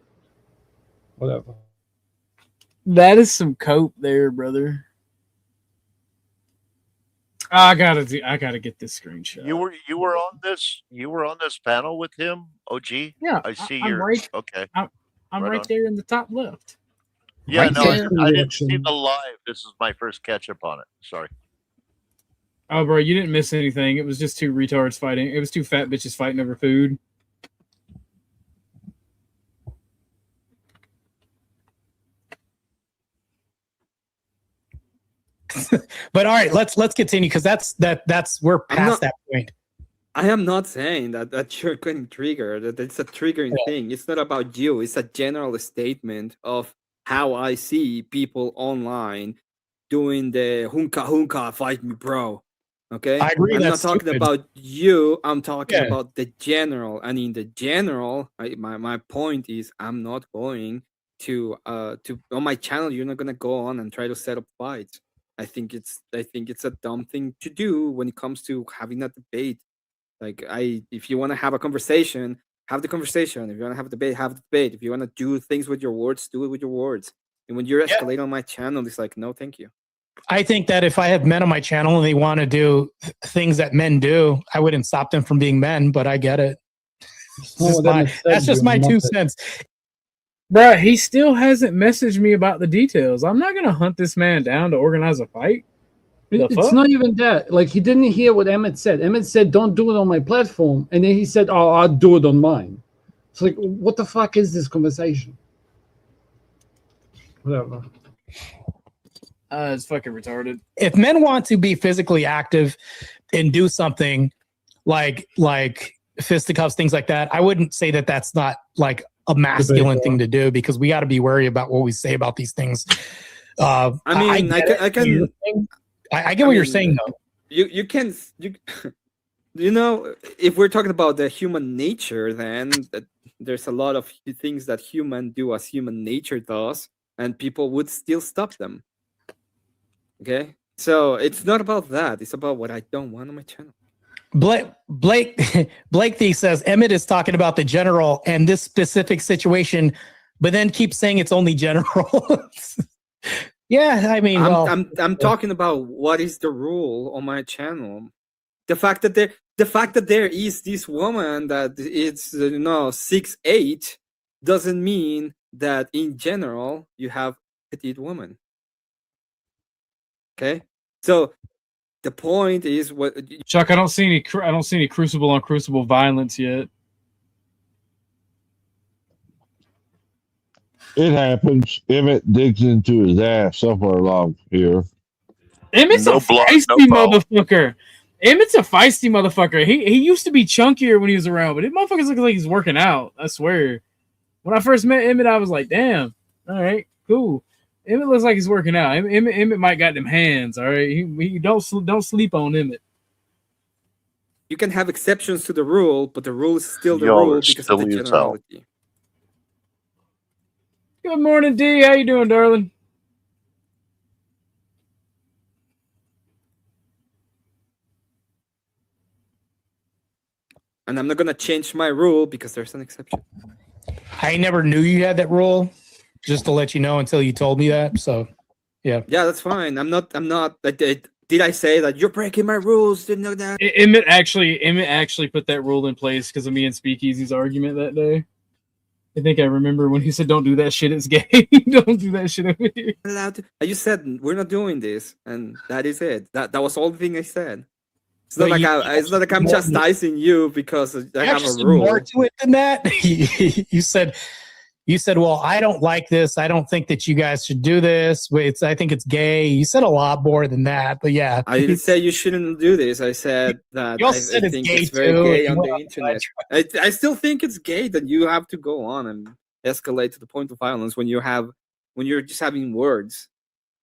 Whatever. That is some cope there, brother. I gotta get this screenshot. You were on this panel with him, OG? Yeah, I see I'm you're right. Okay. I'm right there in the top left. Yeah, Right no, there. I didn't see the live. This is my first catch up on it. Sorry. Oh, bro, you didn't miss anything. It was just two retards fighting. It was two fat bitches fighting over food. But all right, let's continue because that's we're past that point. I am not saying that you're getting triggered. That it's a triggering thing. It's not about you. It's a general statement of how I see people online doing the hunka hunka fight me, bro. Okay, I agree. I'm not That's talking stupid. about you. I'm talking Yeah. about the general. And in the general, my point is, I'm not going to on my channel. You're not gonna go on and try to set up fights. I think it's a dumb thing to do when it comes to having a debate. Like if you want to have a conversation, have the conversation. If you want to have a debate, have the debate. If you want to do things with your words, do it with your words. And when you're escalating on my channel, it's like, no, thank you. I think that if I have men on my channel and they want to do things that men do, I wouldn't stop them from being men. But I get it. That's just my 2 cents. Bro, he still hasn't messaged me about the details. I'm not gonna hunt this man down to organize a fight. It's not even that. Like, he didn't hear what Emmett said. Emmett said, "Don't do it on my platform," and then he said, "Oh, I'll do it on mine." It's like, what the fuck is this conversation? Whatever. It's fucking retarded. If men want to be physically active and do something like fisticuffs, things like that, I wouldn't say that that's not like a masculine thing to do, because we got to be wary about what we say about these things. I get what you're saying though. You can if we're talking about the human nature, then there's a lot of things that human do as human nature does, and people would still stop them. Okay, so it's not about that. It's about what I don't want on my channel. Blake Thief says Emmett is talking about the general and this specific situation, but then keeps saying it's only general. Yeah, I mean, I'm talking about what is the rule on my channel. The fact that there is this woman that it's 6'8" doesn't mean that in general you have petite woman. Okay, so the point is what Chuck, I don't see any crucible on crucible violence yet. It happens. Emmett digs into his ass somewhere along here. Emmett's a feisty motherfucker. Emmett's a feisty motherfucker. He used to be chunkier when he was around, but it motherfuckers look like he's working out. I swear. When I first met Emmett, I was like, damn. All right, cool. Emmett looks like he's working out. Emmett might got them hands. All right, he don't sleep on Emmett. you can have exceptions to the rule, but the rule is still the rule because of the generality. Good morning, D. How you doing, darling? and I'm not gonna change my rule because there's an exception. I never knew you had that rule, just to let you know until you told me that. So, yeah. Yeah, that's fine. I'm not. Did I say that you're breaking my rules? Didn't know that. Emmett actually put that rule in place because of me and Speakeasy's argument that day. I think I remember when he said, "Don't do that shit. It's gay. Don't do that shit over here." Allowed to. I just said we're not doing this, and that is it. That was all the thing I said. It's not it's not like I'm chastising you because I have a rule. More to it than that. You said, well, I don't like this. I don't think that you guys should do this. I think it's gay. You said a lot more than that, but yeah. I didn't say you shouldn't do this. I said that I think it's very gay on the internet. I still think it's gay that you have to go on and escalate to the point of violence when you're just having words.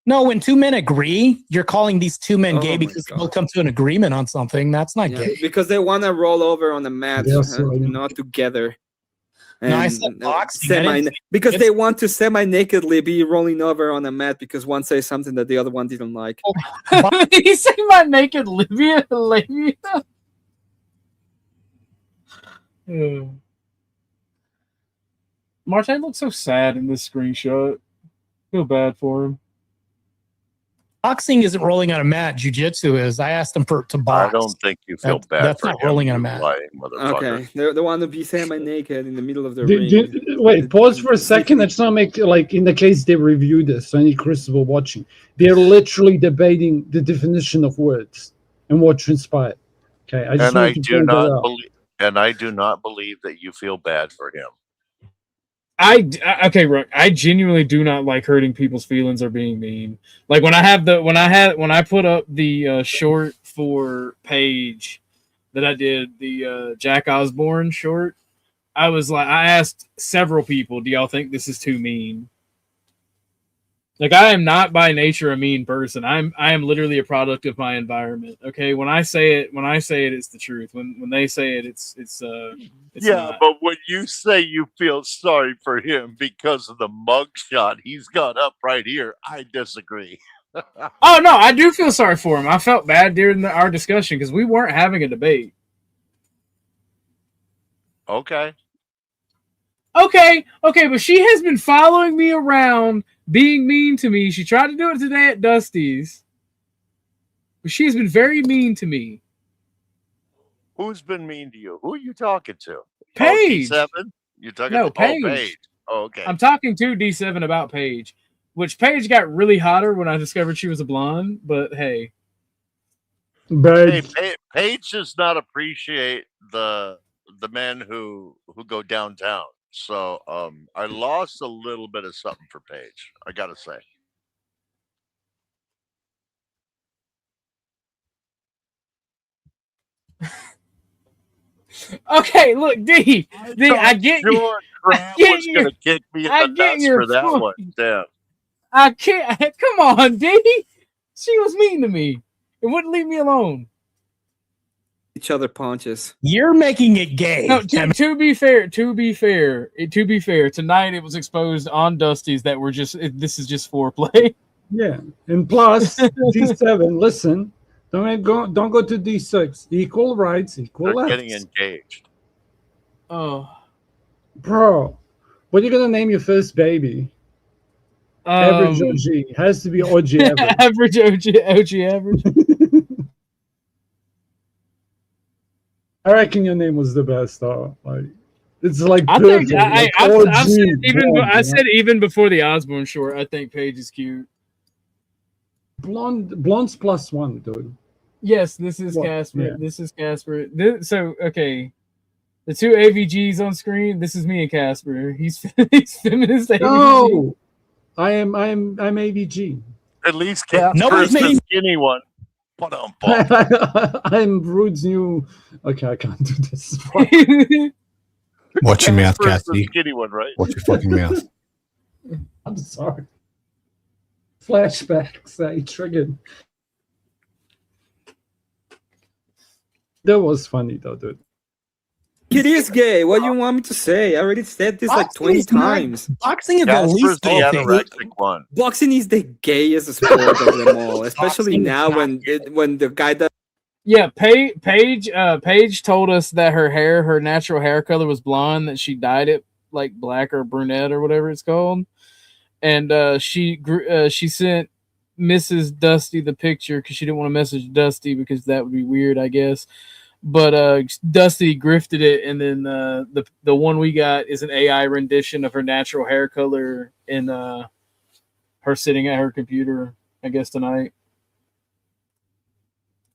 No, when two men agree, you're calling these two men gay because they'll come to an agreement on something. That's not gay. Because they want to roll over on the mat, not together. And no, I said boxing. Because they want to semi-nakedly be rolling over on a mat because one says something that the other one didn't like. Did he say my naked labia? Martin looks so sad in this screenshot. Feel bad for him. Boxing isn't rolling on a mat. Jiu-jitsu is. I asked him to box. I don't think you feel bad. That's for not him, rolling on a mat. Okay, they want to be semi-naked in the middle of the ring. Wait, pause for a second. Let's not make like in the case they review this. Any Christopher watching, they're literally debating the definition of words and what transpired. Okay, I do not believe that you feel bad for him. Okay, Rook. I genuinely do not like hurting people's feelings or being mean. Like when I put up the short for Paige that I did, the Jack Osborne short, I asked several people, "Do y'all think this is too mean?" Like I am not by nature a mean person. I am literally a product of my environment. Okay, when I say it, it's the truth. When they say it, it's yeah, not. but when you say you feel sorry for him because of the mugshot he's got up right here, I disagree. Oh no, I do feel sorry for him. I felt bad during our discussion because we weren't having a debate. Okay, but she has been following me around, being mean to me. She tried to do it today at Dusty's, but she's been very mean to me. Who's been mean to you? Who are you talking to? Paige. Oh, D7? You're talking to Paige. Paige. Oh, okay. I'm talking to D7 about Paige, which Paige got really hotter when I discovered she was a blonde, but hey. Paige does not appreciate the men who go downtown. So I lost a little bit of something for Paige, I gotta say. Okay, look, D, I get you. I get you. Gonna kick me in the nuts for that one. Damn. I can't. Come on, D. She was mean to me. It wouldn't leave me alone. Each other punches. You're making it gay. No, to be fair, tonight it was exposed on Dusty's that this is just foreplay. Yeah, and plus D7. Listen, don't go to D6. Equal rights, equal lefts. Getting engaged. Oh, bro, what are you gonna name your first baby? Average OG has to be OG average. OG average. I reckon your name was the best, though. Like, it's like I perfect. I said even before the Osborne short, I think Paige is cute. Blonde's +1, dude. Yes, this is Casper. Yeah. This is Casper. So okay, the two AVGs on screen. This is me and Casper. He's feminist AVG. No, I'm AVG. At least Casper is the skinny one. I'm Rude's new. Okay, I can't do this. Watch your mouth, Cassie. Skinny one, right? Watch your fucking mouth. I'm sorry. Flashbacks that he triggered. That was funny though, dude. It is gay. What do you want me to say? I already said this like 20 times. Boxing is the least gay thing. Boxing is the gayest sport of them all, especially now when the guy that Yeah, Paige told us that her natural hair color was blonde, that she dyed it like black or brunette or whatever it's called. And she sent Mrs. Dusty the picture because she didn't want to message Dusty because that would be weird, I guess. But Dusty grifted it, and then the one we got is an AI rendition of her natural hair color in her sitting at her computer, I guess, tonight.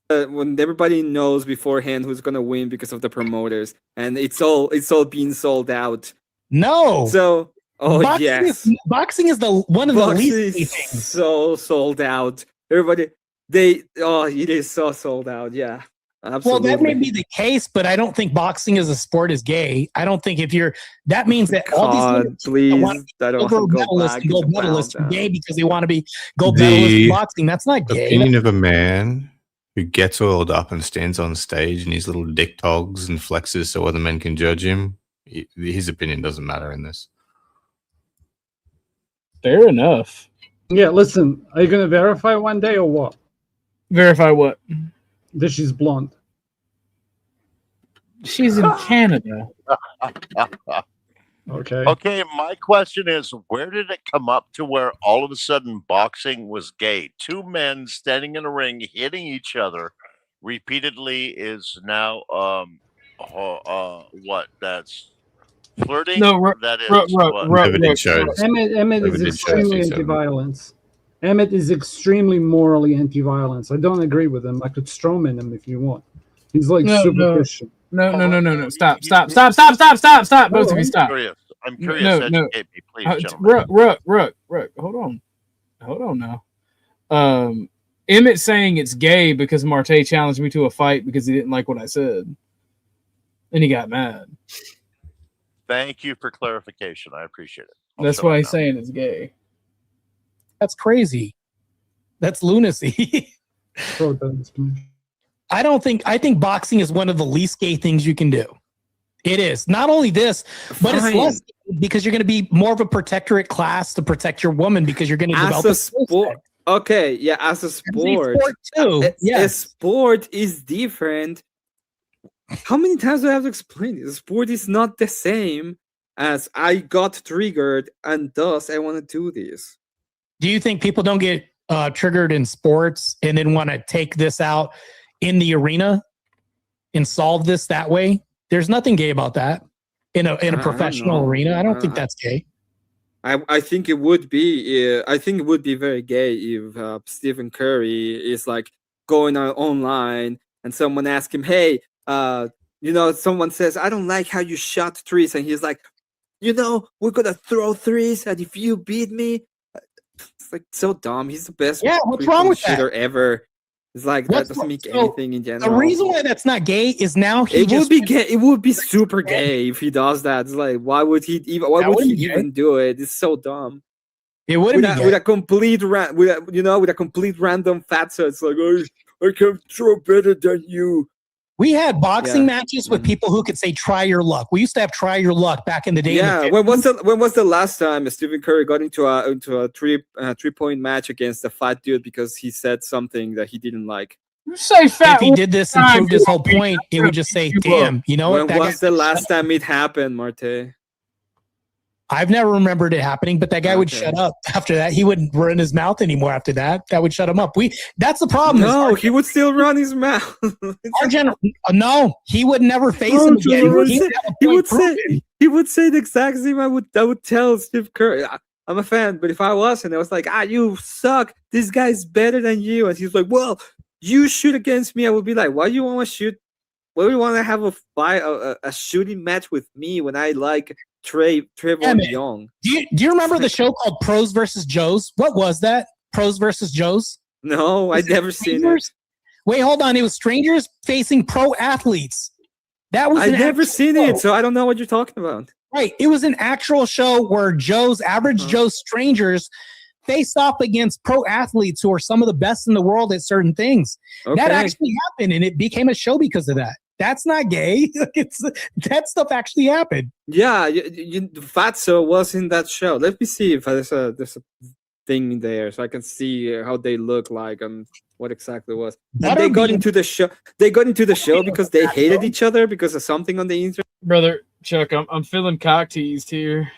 When everybody knows beforehand who's gonna win because of the promoters, and it's all being sold out. No. So boxing is the one of the least things. So sold out. Everybody, it is so sold out. Yeah. Absolutely. Well, that may be the case, but I don't think boxing as a sport is gay. I don't think that means that all these gold medalists are gay because they want to be gold medalists in boxing. That's not gay. Opinion of a man who gets oiled up and stands on stage in his little dick togs and flexes so other men can judge him. His opinion doesn't matter in this. Fair enough. Yeah, listen, are you going to verify one day or what? Verify what? That she's blonde. She's in Canada. Okay. Okay, my question is, where did it come up to where all of a sudden boxing was gay? Two men standing in a ring hitting each other repeatedly is now what? That's flirting? No, that is Emmett is extremely anti-violence. Emmett is extremely morally anti-violence. I don't agree with him. I could strawman him if you want. He's like super Christian. No. Stop. Both of you stop. I'm curious. Educate me, please, Rook. Hold on now. Emmett saying it's gay because Marte challenged me to a fight because he didn't like what I said. And he got mad. Thank you for clarification. I appreciate it. That's why he's saying it's gay. That's crazy. That's lunacy. I think boxing is one of the least gay things you can do. It is. Not only this, but it's less because you're going to be more of a protectorate class to protect your woman because you're going to develop a sport. Okay, yeah, as a sport too. A sport is different. How many times do I have to explain this? Sport is not the same as I got triggered and thus I want to do this. Do you think people don't get triggered in sports and then want to take this out in the arena and solve this that way? There's nothing gay about that in a professional arena. I don't think that's gay. I think it would be. I think it would be very gay if Stephen Curry is like going online and someone asks him, "Hey, someone says I don't like how you shot threes," and he's like, "We're gonna throw threes, and if you beat me," it's like so dumb. He's the best. Yeah, what's wrong with shooter that? Ever. It's like that doesn't make anything in general. The reason why that's not gay is now it would be gay. It would be super gay if he does that. It's like why would he even? Why would he even do it? It's so dumb. It wouldn't be with a complete with a complete random fatso. It's like I can throw better than you. We had boxing matches with people who could say "try your luck." We used to have "try your luck" back in the day. Yeah, when was the last time Stephen Curry got into a 3-point match against a fat dude because he said something that he didn't like? You say fat. If he did this and proved his whole point, it would just say, "Damn, When was the last time it happened, Marte? I've never remembered it happening, but that guy would shut up after that. He wouldn't run his mouth anymore after that. That would shut him up. That's the problem. No, he would still run his mouth. Our general, no, he would never face him again. He would say the exact same. I would tell Steve Curry. I'm a fan, but if I wasn't, I was like, you suck. This guy's better than you. And he's like, well, you shoot against me. I would be like, why do you want to shoot? Why do you want to have a fight, a shooting match with me when I like Trevor Young? Do you remember the show called Pros versus Joes? What was that? Pros versus Joes? No, I'd never seen it. Wait, hold on. It was strangers facing pro athletes. That was I've never seen it, so I don't know what you're talking about. Right. It was an actual show where average Joe strangers faced off against pro athletes who are some of the best in the world at certain things. Okay. That actually happened, and it became a show because of that. That's not gay. That stuff actually happened. Yeah, Fatso was in that show. Let me see if there's a thing there, so I can see how they look like and what exactly it was. What And they are got the- into the show. They got into the show because they hated each other because of something on the internet. Brother Chuck, I'm feeling cock teased here.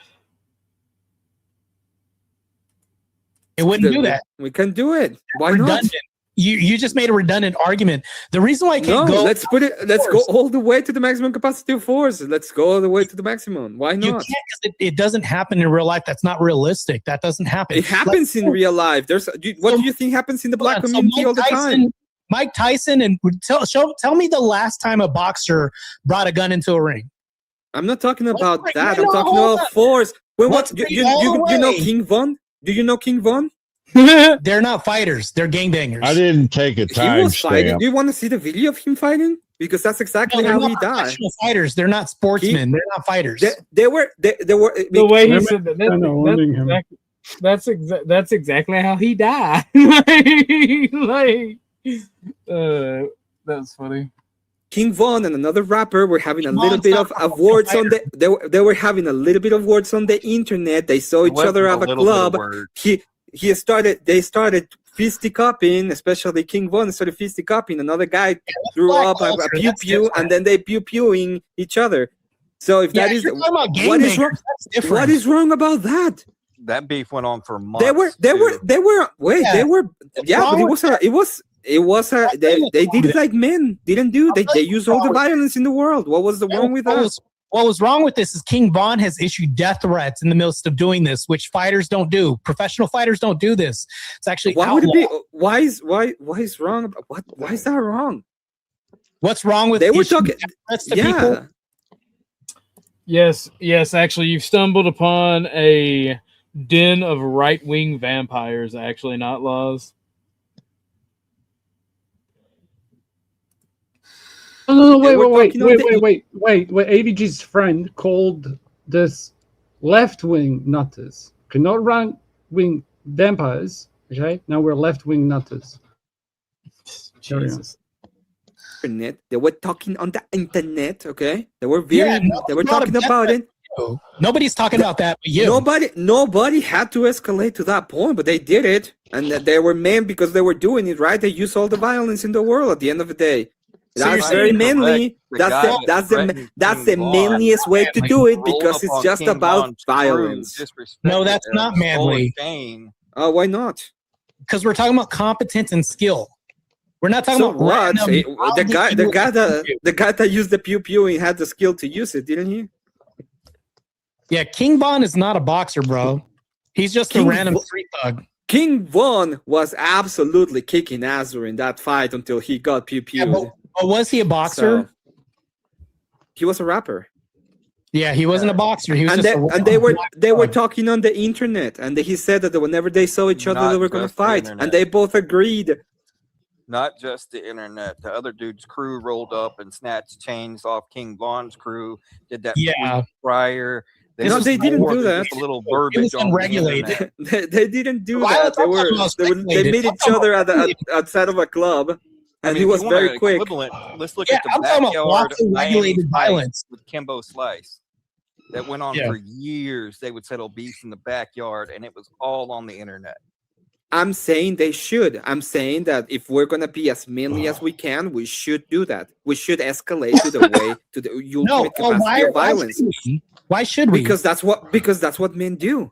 It wouldn't do that. We can do it. Why Redundant. not? You just made a redundant argument. The reason why I can't go. Let's put it. Let's go all the way to the maximum capacity of force. Let's go all the way to the maximum. Why You not? can't because it doesn't happen in real life. That's not realistic. That doesn't happen. It happens in real life. What do you think happens in the black community all the time? Mike Tyson and tell me the last time a boxer brought a gun into a ring. I'm not talking about bring that. it I'm all talking about up. force. Well, Let's what bring you it all know away. King Von? Do you know King Von? They're not fighters. They're gangbangers. I didn't take a He was fighting. timestamp. Do you want to see the video of him fighting? Because that's exactly they're how not he died. professional fighters. They're not sportsmen. They're not fighters. They were. The way he said that, I know, owning him. that's exactly how he died. That's funny. King Von and another rapper were having a little bit of words on the. They were having a little bit of words on the internet. They saw each other at a club. They started fisticuffing, especially King Von started fisticuffing. Another guy threw up a pew pew, and then they pew pewing each other. So if that is what is wrong, what is wrong about that? That beef went on for months. They were they did it like men didn't do. They used all the violence in the world. What was the wrong with that? What was wrong with this is King Von has issued death threats in the midst of doing this, which fighters don't do. Professional fighters don't do this. It's actually Why would it be? Why is wrong? Why is that wrong? What's wrong with they were issuing talking? death threats to people? Yes. Actually, you've stumbled upon a den of right-wing vampires. Actually, not laws. No, wait. AVG's friend called this left-wing nutters. Okay, not right-wing vampires. Okay, now we're left-wing nutters. Jesus. Internet. They were talking on the internet. Okay, they were they were talking about it. Nobody's talking about that but you. Nobody had to escalate to that point, but they did it, and they were men because they were doing it right. They used all the violence in the world. At the end of the day, that's very manly. That's the manliest way to do it because it's just about violence. No, that's not manly. Why not? Because we're talking about competence and skill. We're not talking about what? random- The guy that used the pew pew and had the skill to use it, didn't he? Yeah, King Von is not a boxer, bro. He's just a random street thug. King Von was absolutely kicking ass during that fight until he got pew pewed. Yeah, but was he a boxer? He was a rapper. Yeah, he wasn't a boxer. He was they were talking on the internet, and he said that whenever they saw each other, they were going to fight, and they both agreed. Not just the internet. The other dude's crew rolled up and snatched chains off King Von's crew. Did that prior. They didn't do that. A little verbiage on unregulated. They didn't do that. They met each other outside of a club, and he was very quick. Let's look at the backyard of regulated violence with Kimbo Slice. That went on for years. They would settle beefs in the backyard, and it was all on the internet. I'm saying they should. I'm saying that if we're gonna be as manly as we can, we should do that. We should escalate to the way to the ultimate capacity of violence. Why should we? Because that's what men do.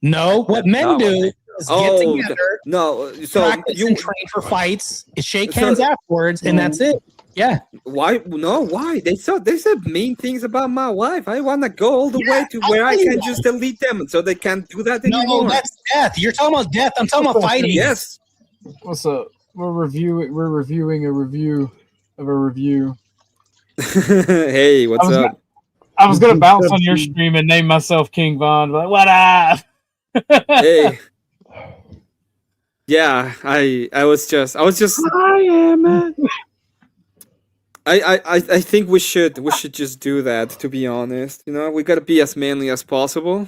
No, what men do is get together. No, so practice and train for fights, shake hands afterwards, and that's it. Yeah. Why? No. Why? They said mean things about my wife. I want to go all the way to where I can just delete them, so they can't do that anymore. No, that's death. You're talking about death. I'm talking about fighting. Yes. What's up? We're reviewing a review of a review. Hey, what's up? I was gonna bounce on your stream and name myself King Von, but what up? Hey. Yeah, I was just. I am. I think we should just do that. To be honest, we gotta be as manly as possible.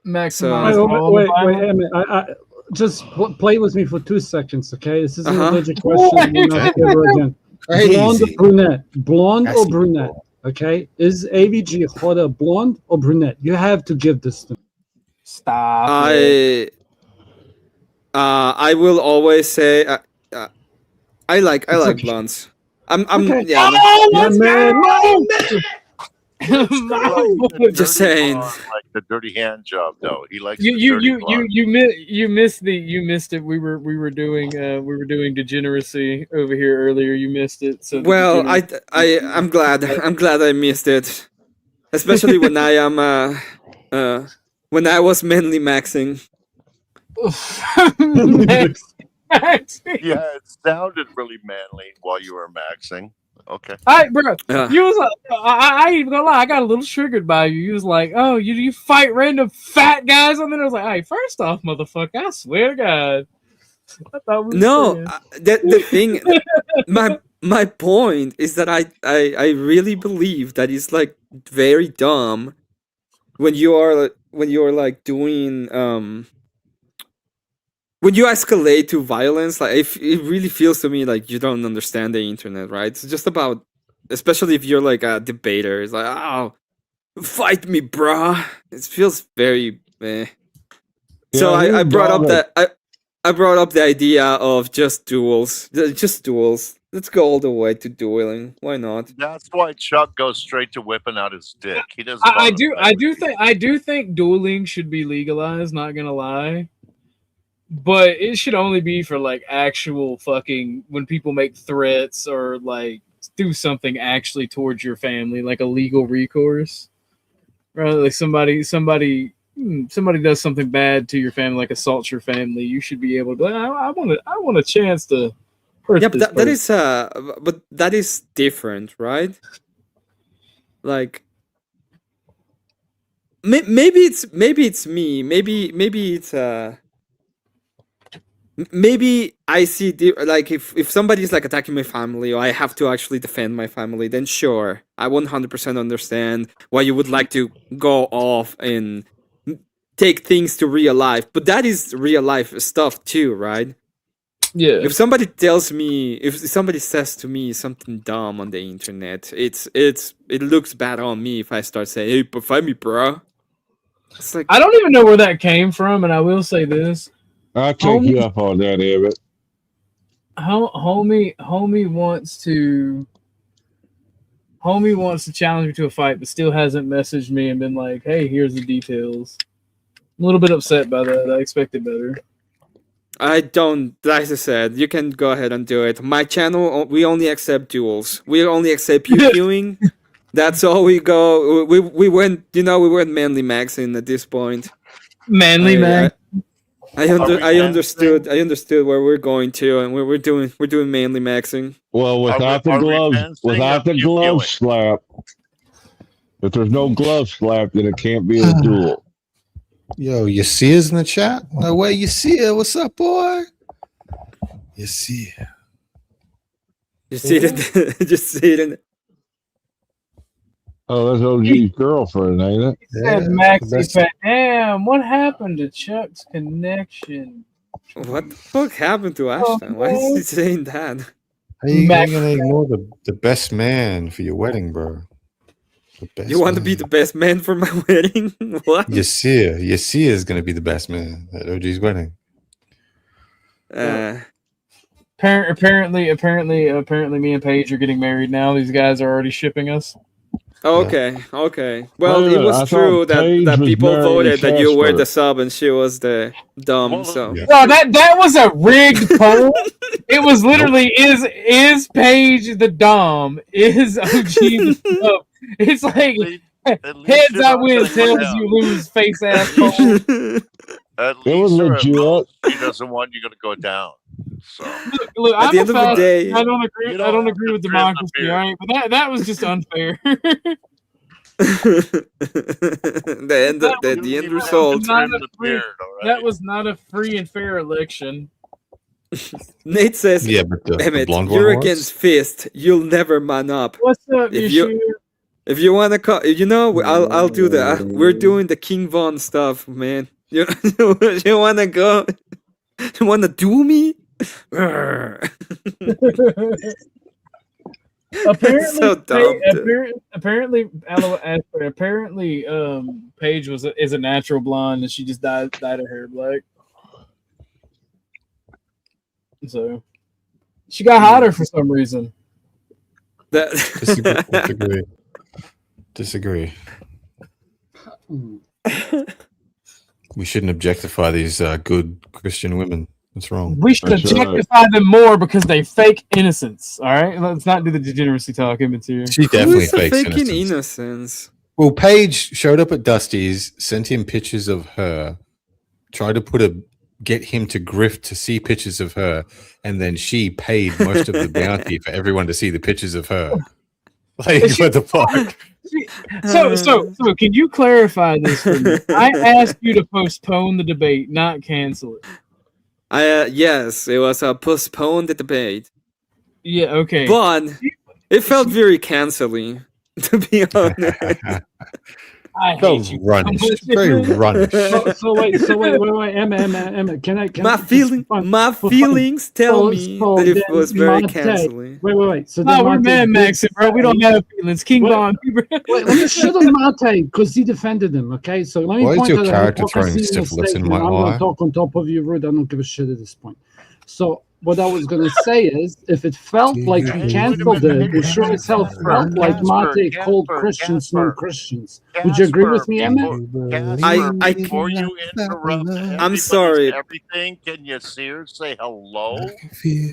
Maximize. Wait a minute. I just play with me for 2 seconds, okay? This is a legit question. We're not ever again. Blonde or brunette? Blonde or brunette? Okay. Is AVG hotter blonde or brunette? You have to give this to me. Stop. I will always say I like blondes. I'm Okay. yeah. Oh, let's go! Just saying. Like the dirty hand job, though. He likes You the you dirty you blonde. you missed it. We were doing degeneracy over here earlier. You missed it. So Well, I'm glad I missed it, especially when I am when I was mainly maxing. Yeah, it sounded really manly while you were maxing. Okay. All right, bro. Yeah. You was I ain't even gonna lie. I got a little triggered by you. You was like, "Oh, you fight random fat guys?" And then I was like, "Hey, first off, motherfucker, I swear to God, I thought we were No, friends." the thing, my point is that I really believe that it's like very dumb when you are like doing when you escalate to violence. Like it really feels to me like you don't understand the internet, right? It's just about, especially if you're like a debater. It's like, oh, fight me, bruh. It feels very meh. So I brought up that I brought up the idea of just duels. Just duels. Let's go all the way to dueling. Why not? That's why Chuck goes straight to whipping out his dick. He doesn't. I do think dueling should be legalized. Not gonna lie, but it should only be for like actual fucking when people make threats or like do something actually towards your family, like a legal recourse. Right, like somebody does something bad to your family, like assaults your family, you should be able to be like, I want a chance to hurt Yeah, this but that is person. but that is different, right? Like maybe it's me. Maybe it's maybe I see like if somebody's like attacking my family or I have to actually defend my family, then sure, I 100% understand why you would like to go off and take things to real life. But that is real life stuff too, right? Yeah. If somebody tells me, if somebody says to me something dumb on the internet, it looks bad on me if I start saying, "Hey, fight me, bro." It's like I don't even know where that came from, and I will say this. I'll take you up on that, Emmett. Homie wants to challenge me to a fight, but still hasn't messaged me and been like, "Hey, here's the details." I'm a little bit upset by that. I expected better. I don't, as I said, you can go ahead and do it. My channel, we only accept duels. We only accept queuing. That's all we go. We weren't, we weren't manly maxing at this point. Manly max. I understood where we're going to, and we're doing manly maxing. Well, without the glove slap, if there's no glove slap, then it can't be a duel. Yo, you see us in the chat? No way, you see it. What's up, boy? You see it. You see it. Just see it in. Oh, that's OG's girlfriend, ain't it? He said Maxi Fat. Damn, what happened to Chuck's connection? What the fuck happened to Ashton? Why is he saying that? How you gonna ignore the best man for your wedding, bro? You want to be the best man for my wedding? What? Yasir is gonna be the best man at OG's wedding. Apparently, me and Paige are getting married now. These guys are already shipping us. Okay. Well, it was true that people voted that you were the sub and she was the dumb. So no, that was a rigged poll. It was literally is Paige the dumb? Is OG the sub? It's like heads I win, tails you lose, face ass poll. At least she doesn't want you to go down. So at look, the end of the day, I don't agree with democracy, all right? But that was just unfair. the end result. That was not a free and fair election. Nate says, "Yeah, but Emmett, you're against Fist. You'll never man up." What's up, if you want to call, I'll do that. We're doing the King Von stuff, man. You want to go? You want to duel me? Apparently, so dumb, apparently, Paige is a natural blonde, and she just dyed her hair black. So she got hotter for some reason. Disagree. We shouldn't objectify these good Christian women. What's wrong? We should objectify them more because they fake innocence. All right, let's not do the degeneracy talk in here. She definitely fakes innocence. Well, Paige showed up at Dusty's, sent him pictures of her, tried to get him to grift to see pictures of her, and then she paid most of the bounty for everyone to see the pictures of her. Like, what the fuck? So, can you clarify this for me? I asked you to postpone the debate, not cancel it. Yes, it was a postponed debate. Yeah, okay. But it felt very canceling, to be honest. I hate you. Very runnish. So wait, Emma, can I? My feelings tell me that it was very canceling. Wait. So we're Mad Maxing, bro. We don't have feelings. King Bond. Let me shut on Mate because he defended him. Okay, so let me. Why is point your out character throwing syphilis in my I'm gonna eye? talk on top of you, Rude. I don't give a shit at this point. So what I was gonna say is, if it felt like he canceled it, it sure as hell felt like Mate called Christians non-Christians. Would you agree with me, Emma? Before you interrupt, I'm sorry. Everything, can you say hello?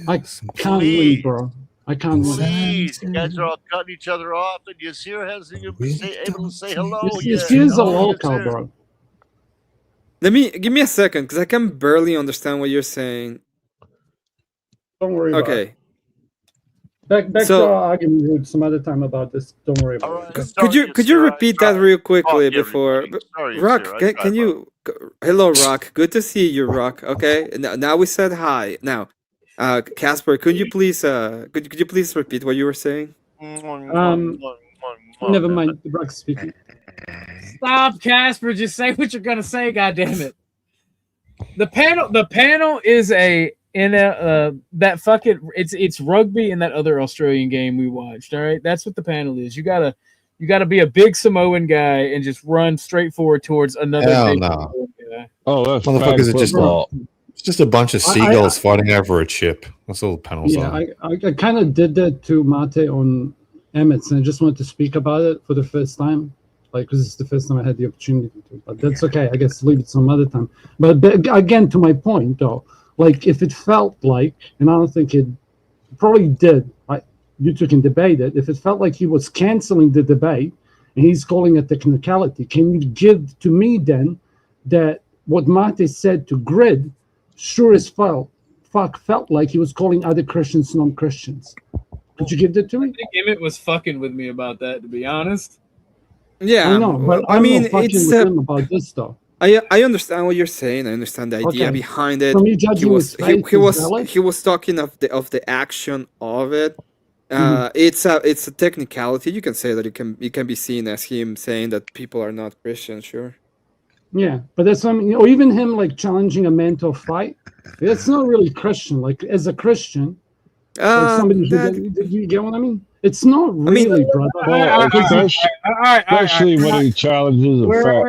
I can't win, bro. I can't win. Please, you guys are all cutting each other off, and Yasir hasn't even been able to say hello yet. Yasir's a local, bro. Give me a second, because I can barely understand what you're saying. Don't worry about it. Back to our argument Rude, some other time about this. Don't worry about it. Could you repeat that real quickly before? Rock, can you? Hello, Rock. Good to see you, Rock. Okay, now we said hi. Now, Casper, could you please repeat what you were saying? Never mind. Rock's speaking. Stop, Casper. Just say what you're gonna say. God damn it. The panel is that fucking it's rugby and that other Australian game we watched. All right, that's what the panel is. You gotta be a big Samoan guy and just run straight forward towards another big Samoan guy. Oh, that's motherfuckers are just a bunch of seagulls fighting over a chip. That's all the panels are. I kind of did that to Mate on Emmett's, and I just wanted to speak about it for the first time. Like, because it's the first time I had the opportunity to, but that's okay. I guess leave it some other time. But again, to my point, though, like if it felt like, and I don't think it probably did. You two can debate it. If it felt like he was canceling the debate and he's calling it technicality, can you give to me then that what Mate said to Grid sure as felt like he was calling other Christians non-Christians? Could you give that to me? I think Emmett was fucking with me about that, to be honest. Yeah, I know, but I mean, it's it's about this stuff. I understand what you're saying. I understand the idea behind it. From you judging He was talking of the action of it. It's a technicality. You can say that it can be seen as him saying that people are not Christian. Sure. Yeah, but that's something, or even him like challenging a man to a fight. That's not really Christian. Like as a Christian, like somebody you get what I mean? It's not really, brother. Especially when he challenges a fat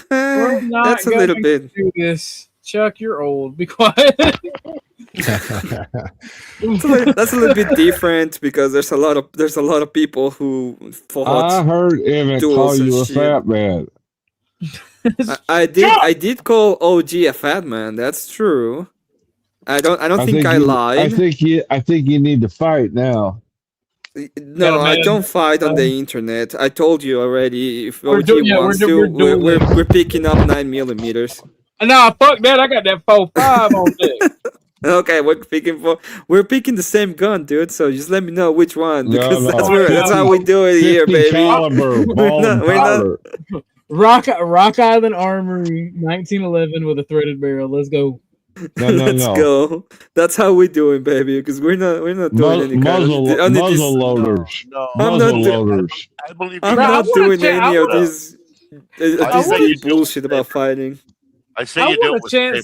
man. That's a little bit. Do this, Chuck. You're old. Be quiet. That's a little bit different because there's a lot of people who fought. I heard Emmett call you a fat man. I did call OG a fat man. That's true. I don't think I lied. I think you need to fight now. No, I don't fight on the internet. I told you already. If OG wants to, we're picking up 9mm. Nah, fuck that. I got that 4.5 on deck. Okay, we're picking the same gun, dude. So just let me know which one because that's how we do it here, baby. Caliber, we're not. Rock Island Armory, 1911 with a threaded barrel. Let's go. Let's go. That's how we doing, baby. Because we're not doing any muzzle loaders. I'm not doing any of this bullshit about fighting. I say you do it with paper.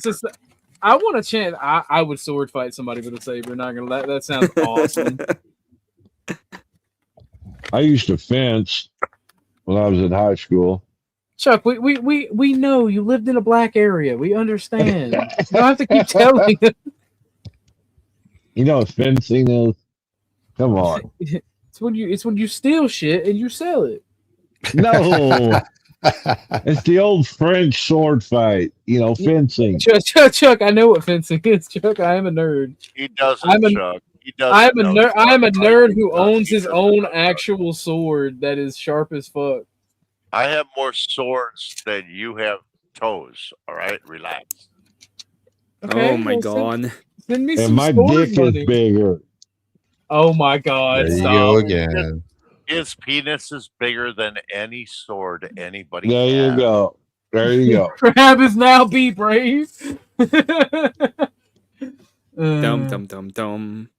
I want a chance. I would sword fight somebody with a saber. Not gonna lie, that sounds awesome. I used to fence when I was in high school. Chuck, we know you lived in a black area. We understand. You don't have to keep telling us. You know what fencing is? Come on. It's when you steal shit and you sell it. No. It's the old French sword fight. You know, fencing. Chuck, I know what fencing is. Chuck, I am a nerd. He doesn't, Chuck. He doesn't. I am a nerd who owns his own actual sword that is sharp as fuck. I have more swords than you have toes. All right, relax. Okay, oh my god. Send me and some my sword dick money. is bigger. Oh my god. There you stop. go again. His penis is bigger than any sword anybody There has. you go. There you go. Crab is now be brave. Dum dum dum dum.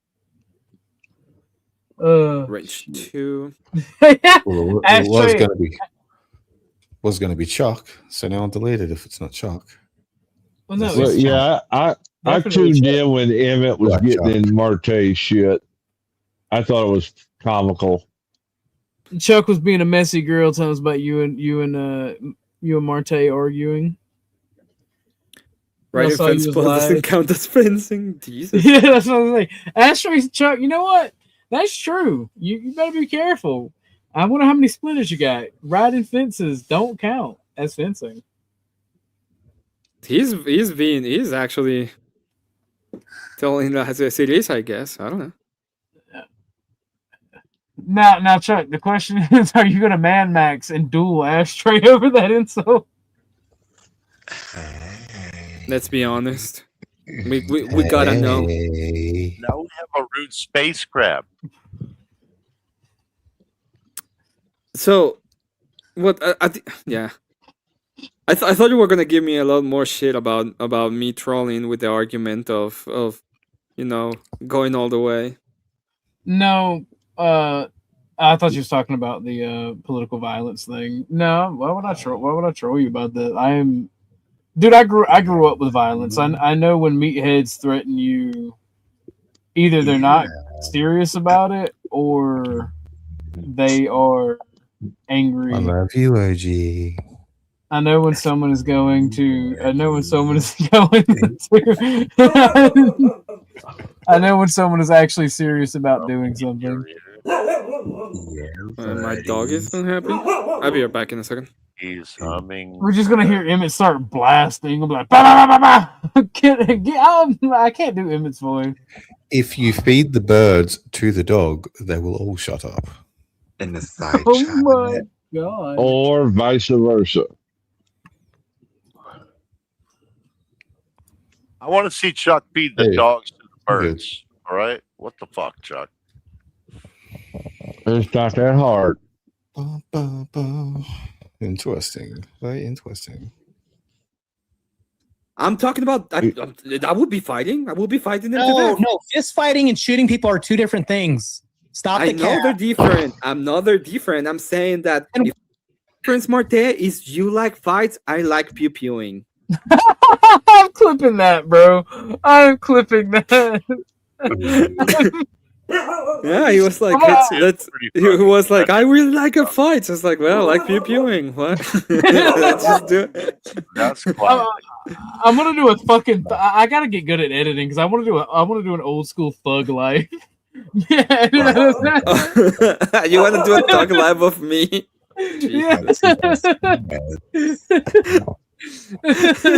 Range 2. Well, it was gonna be Chuck, so now I'll delete it if it's not Chuck. Well, no, Well, yeah, I tuned in when Emmett was getting in Marte's shit. I thought it was comical. Chuck was being a messy girl, telling us about you and Marte arguing. Right, fence pole doesn't count as fencing. Jesus. Yeah, that's what I was like. Ashtray, Chuck, you know what? That's true. You better be careful. I wonder how many splinters you got. Riding fences don't count as fencing. He's actually telling that as it is, I guess. I don't know. Now, Chuck, the question is, are you going to man max and duel Ashtray over that insult? Let's be honest. We gotta know. Now we have a rude space crab. So, what? Yeah. I thought you were gonna give me a lot more shit about me trolling with the argument of going all the way. No, I thought you was talking about the political violence thing. No, why would I troll you about that? Dude, I grew up with violence. I know when meatheads threaten you, either they're not serious about it or they are angry. I love you, OG. I know when someone is going to. I know when someone is going to. I know when someone is actually serious about doing something. My dog is unhappy. I'll be right back in a second. He's humming. We're just gonna hear Emmett start blasting. I'm like, bah, bah, bah, bah, bah. Get out. I can't do Emmett's voice. If you feed the birds to the dog, they will all shut up. In the side Oh my god. Or vice versa. I want to see Chuck feed the dogs to the birds. All right? What the fuck, Chuck? It's not that hard. Interesting. Very interesting. I'm talking about. I will be fighting. I will be fighting them to death. No, fist fighting and shooting people are two different things. Stop the I know they're different. They're different. I'm saying that if Prince Marte is you like fights, I like pew-pewing. I'm clipping that, bro. I'm clipping that. Yeah, he was like, he was like, I really like a fight. So it's like, well, I like pew-pewing. What? Let's just do it. That's quite. I'm gonna do a fucking. I gotta get good at editing because I want to do an old school thug life. Yeah. You want to do a thug life of me? Yeah.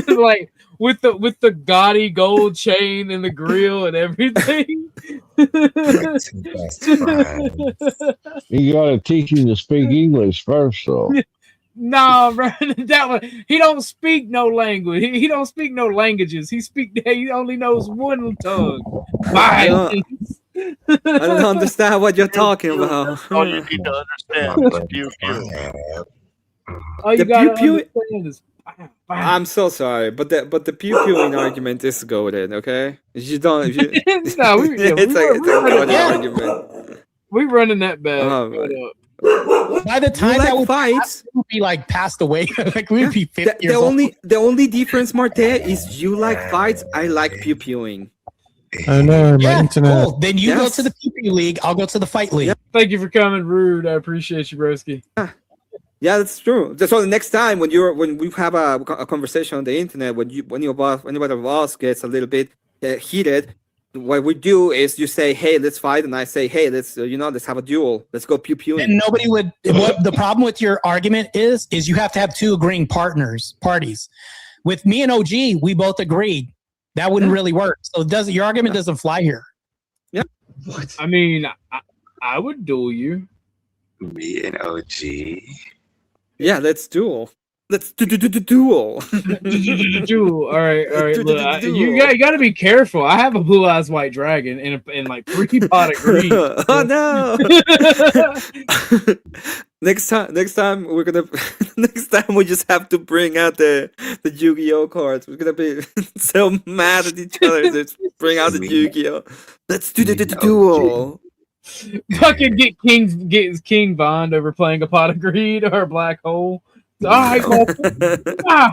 Like with the gaudy gold chain and the grill and everything. You gotta teach him to speak English first, though. Nah, bro, that one. He don't speak no language. He don't speak no languages. He only knows one tongue. I don't understand what you're talking about. All you need to understand is pew-pew. All you gotta understand is. I'm so sorry, but the pew-pewing argument is goated, okay? You don't. No, it's a goated argument. We running that bad. By the time that would fights, would be like passed away. Like we'd be 50 years old. The only difference, Marte, is you like fights. I like pew-pewing. Oh no, my internet. Cool. Then you go to the pew-pew league. I'll go to the fight league. Thank you for coming, Rude. I appreciate you, broski. Yeah, that's true. So the next time when we have a conversation on the internet, when anybody of us gets a little bit heated, what we do is you say, "Hey, let's fight," and I say, "Hey, let's let's have a duel. Let's go pew pew." And nobody would. What the problem with your argument is you have to have two agreeing parties. With me and OG, we both agreed that wouldn't really work. So your argument doesn't fly here. Yeah. What? I mean, I would duel you. Me and OG. Yeah, let's duel. Let's duel. Duel. All right. Look, you got to be careful. I have a blue eyes white dragon and like 3 pot of green. Oh no! Next time we're gonna. Next time we just have to bring out the Yu-Gi-Oh cards. We're gonna be so mad at each other. Just bring out the Yu-Gi-Oh. Let's do the duel. Fucking get King Bond over playing a pot of greed or a black hole. All right, cool. Wow.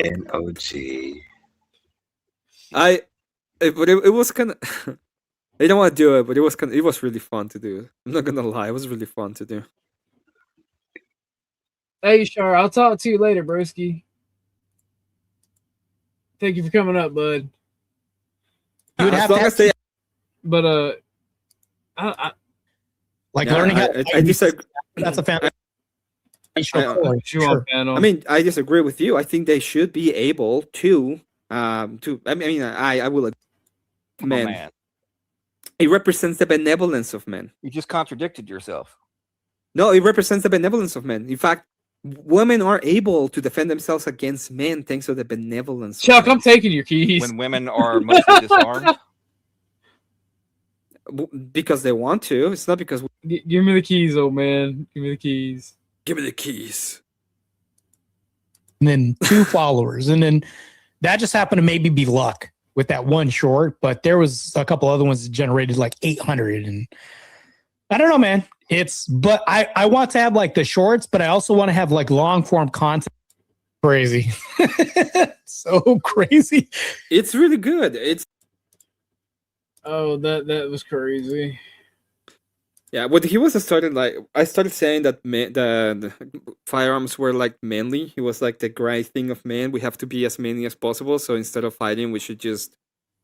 And OG. But it was kind of. I don't want to do it, but it was really fun to do. I'm not gonna lie, it was really fun to do. Hey, Shar, I'll talk to you later, broski. Thank you for coming up, bud. You would have to have to, but learning how. I disagree. That's a fan. I mean, I disagree with you. I think they should be able to. I will agree. Man. It represents the benevolence of men. You just contradicted yourself. No, it represents the benevolence of men. In fact, women are able to defend themselves against men thanks to the benevolence. Chuck, I'm taking your keys. When women are mostly disarmed. Because they want to. It's not because. Give me the keys, old man. Give me the keys. Give me the keys. And then 2 followers, and then that just happened to maybe be luck with that one short, but there was a couple other ones that generated like 800, and I don't know, man. But I want to have like the shorts, but I also want to have like long form content. Crazy. So crazy. It's really good. That was crazy. Yeah, what he was started like, I started saying that the firearms were like manly. He was like the great thing of man. We have to be as manly as possible. So instead of fighting, we should just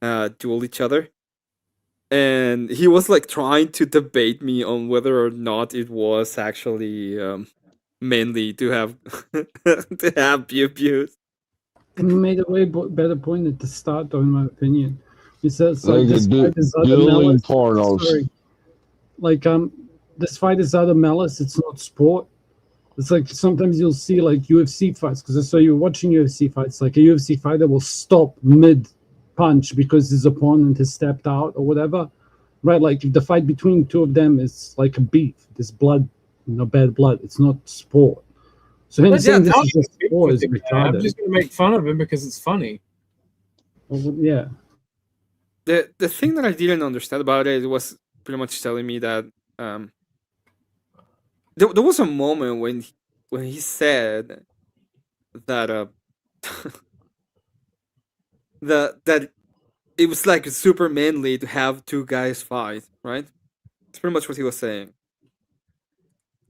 duel each other. And he was like trying to debate me on whether or not it was actually manly to have to have pew pews. He made a way better point at the start, though, in my opinion. He says Like this fight is out of dueling malice. pornos. Sorry. Like this fight is out of malice. It's not sport. It's like sometimes you'll see like UFC fights, because I saw you watching UFC fights. Like a UFC fighter will stop mid punch because his opponent has stepped out or whatever, right? Like if the fight between 2 of them is like a beef, there's blood, bad blood. It's not sport. So him saying this is just sport is retarded. I'm just gonna make fun of him because it's funny. Yeah. The thing that I didn't understand about it was pretty much telling me that there was a moment when he said that that it was like super manly to have 2 guys fight, right? That's pretty much what he was saying.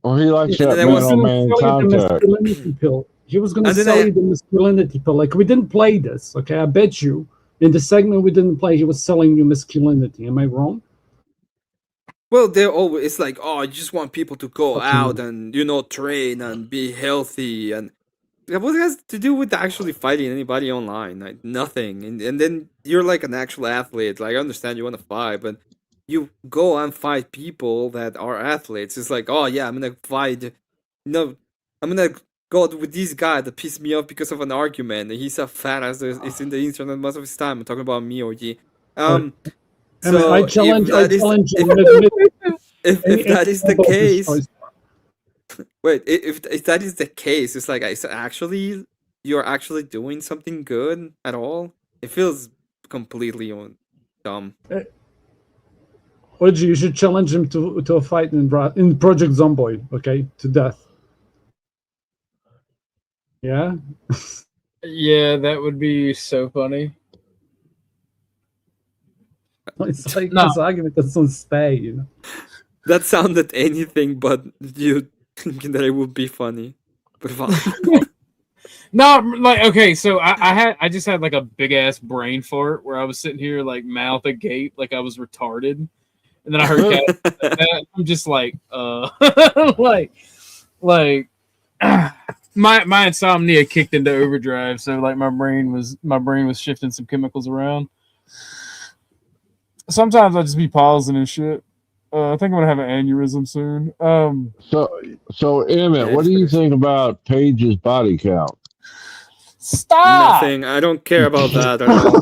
Or he likes that man-on-man contact. He was going to sell you the masculinity pill. Like, we didn't play this, okay? I bet you in the segment we didn't play, he was selling you masculinity. Am I wrong? Well, they're always, it's like, oh, I just want people to go out and, train and be healthy. And what has to do with actually fighting anybody online? Like, nothing. And then you're like an actual athlete. Like, I understand you want to fight, but you go and fight people that are athletes. It's like, oh, yeah, I'm going to fight. I'm going to go with this guy that pissed me off because of an argument. He's a fat ass. It's in the internet most of his time. I'm talking about me, OG. So I challenge if that is the case, wait, if that is the case, it's like you're actually doing something good at all. It feels completely dumb. OG, you should challenge him to a fight in Project Zomboid, okay, to death. Yeah. Yeah, that would be so funny. It's like this argument doesn't stay, That sounded anything but you thinking that it would be funny. But fine. No, like okay, so I just had like a big ass brain fart where I was sitting here like mouth agape, like I was retarded, and then I heard that. I'm just like, like my insomnia kicked into overdrive, so like my brain was shifting some chemicals around. Sometimes I just be pausing and shit. I think I'm gonna have an aneurysm soon. So Emmett, what do you think about Paige's body count? Stop! Nothing. I don't care about that at all.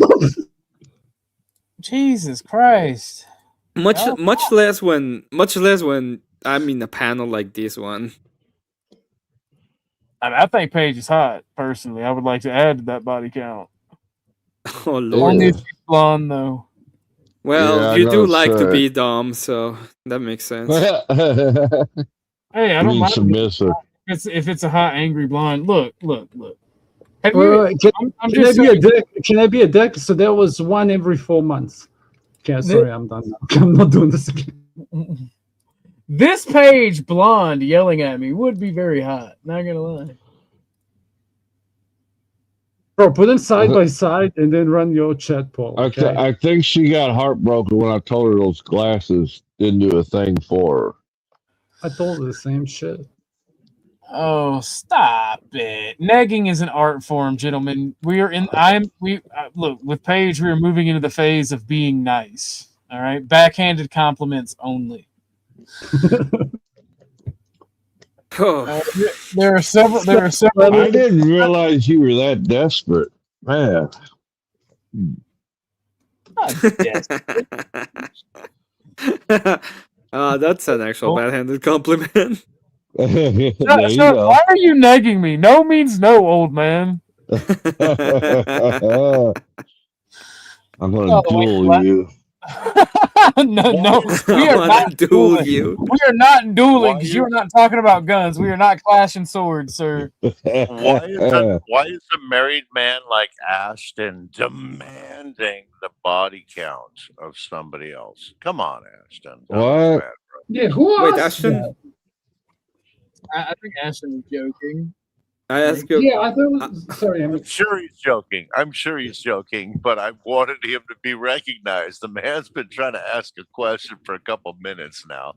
Jesus Christ! Much less when I'm in a panel like this one. I think Paige is hot. Personally, I would like to add to that body count. Oh Lord! Only if she's blonde, though. Well, Yeah, you do no, like to sir. be dumb, so that makes sense. Hey, I don't mind submissive. if it's a hot, angry blonde. Look. Have Wait, you? can I'm I be a dick? Can I be a dick? So there was one every 4 months. Okay, sorry, I'm done now. I'm not doing this again. This Paige blonde yelling at me would be very hot. Not gonna lie. Bro, put them side by side and then run your chat poll. Okay? I think she got heartbroken when I told her those glasses didn't do a thing for her. I told her the same shit. Oh, stop it! Negging is an art form, gentlemen. Look with Paige. We are moving into the phase of being nice. All right, backhanded compliments only. There are several. I didn't realize you were that desperate, man. That's an actual backhanded compliment. There you go. Why are you negging me? No means no, old man. I'm gonna duel you. No, we are not dueling you. We are not dueling because you are not talking about guns. We are not clashing swords, sir. Why is a married man like Ashton demanding the body count of somebody else? Come on, Ashton. What? Yeah, who Wait, asked Ashton? that? I think Ashton was joking. I asked you. Yeah, I thought it was, sorry, I'm sure he's joking. But I wanted him to be recognized. The man's been trying to ask a question for a couple minutes now.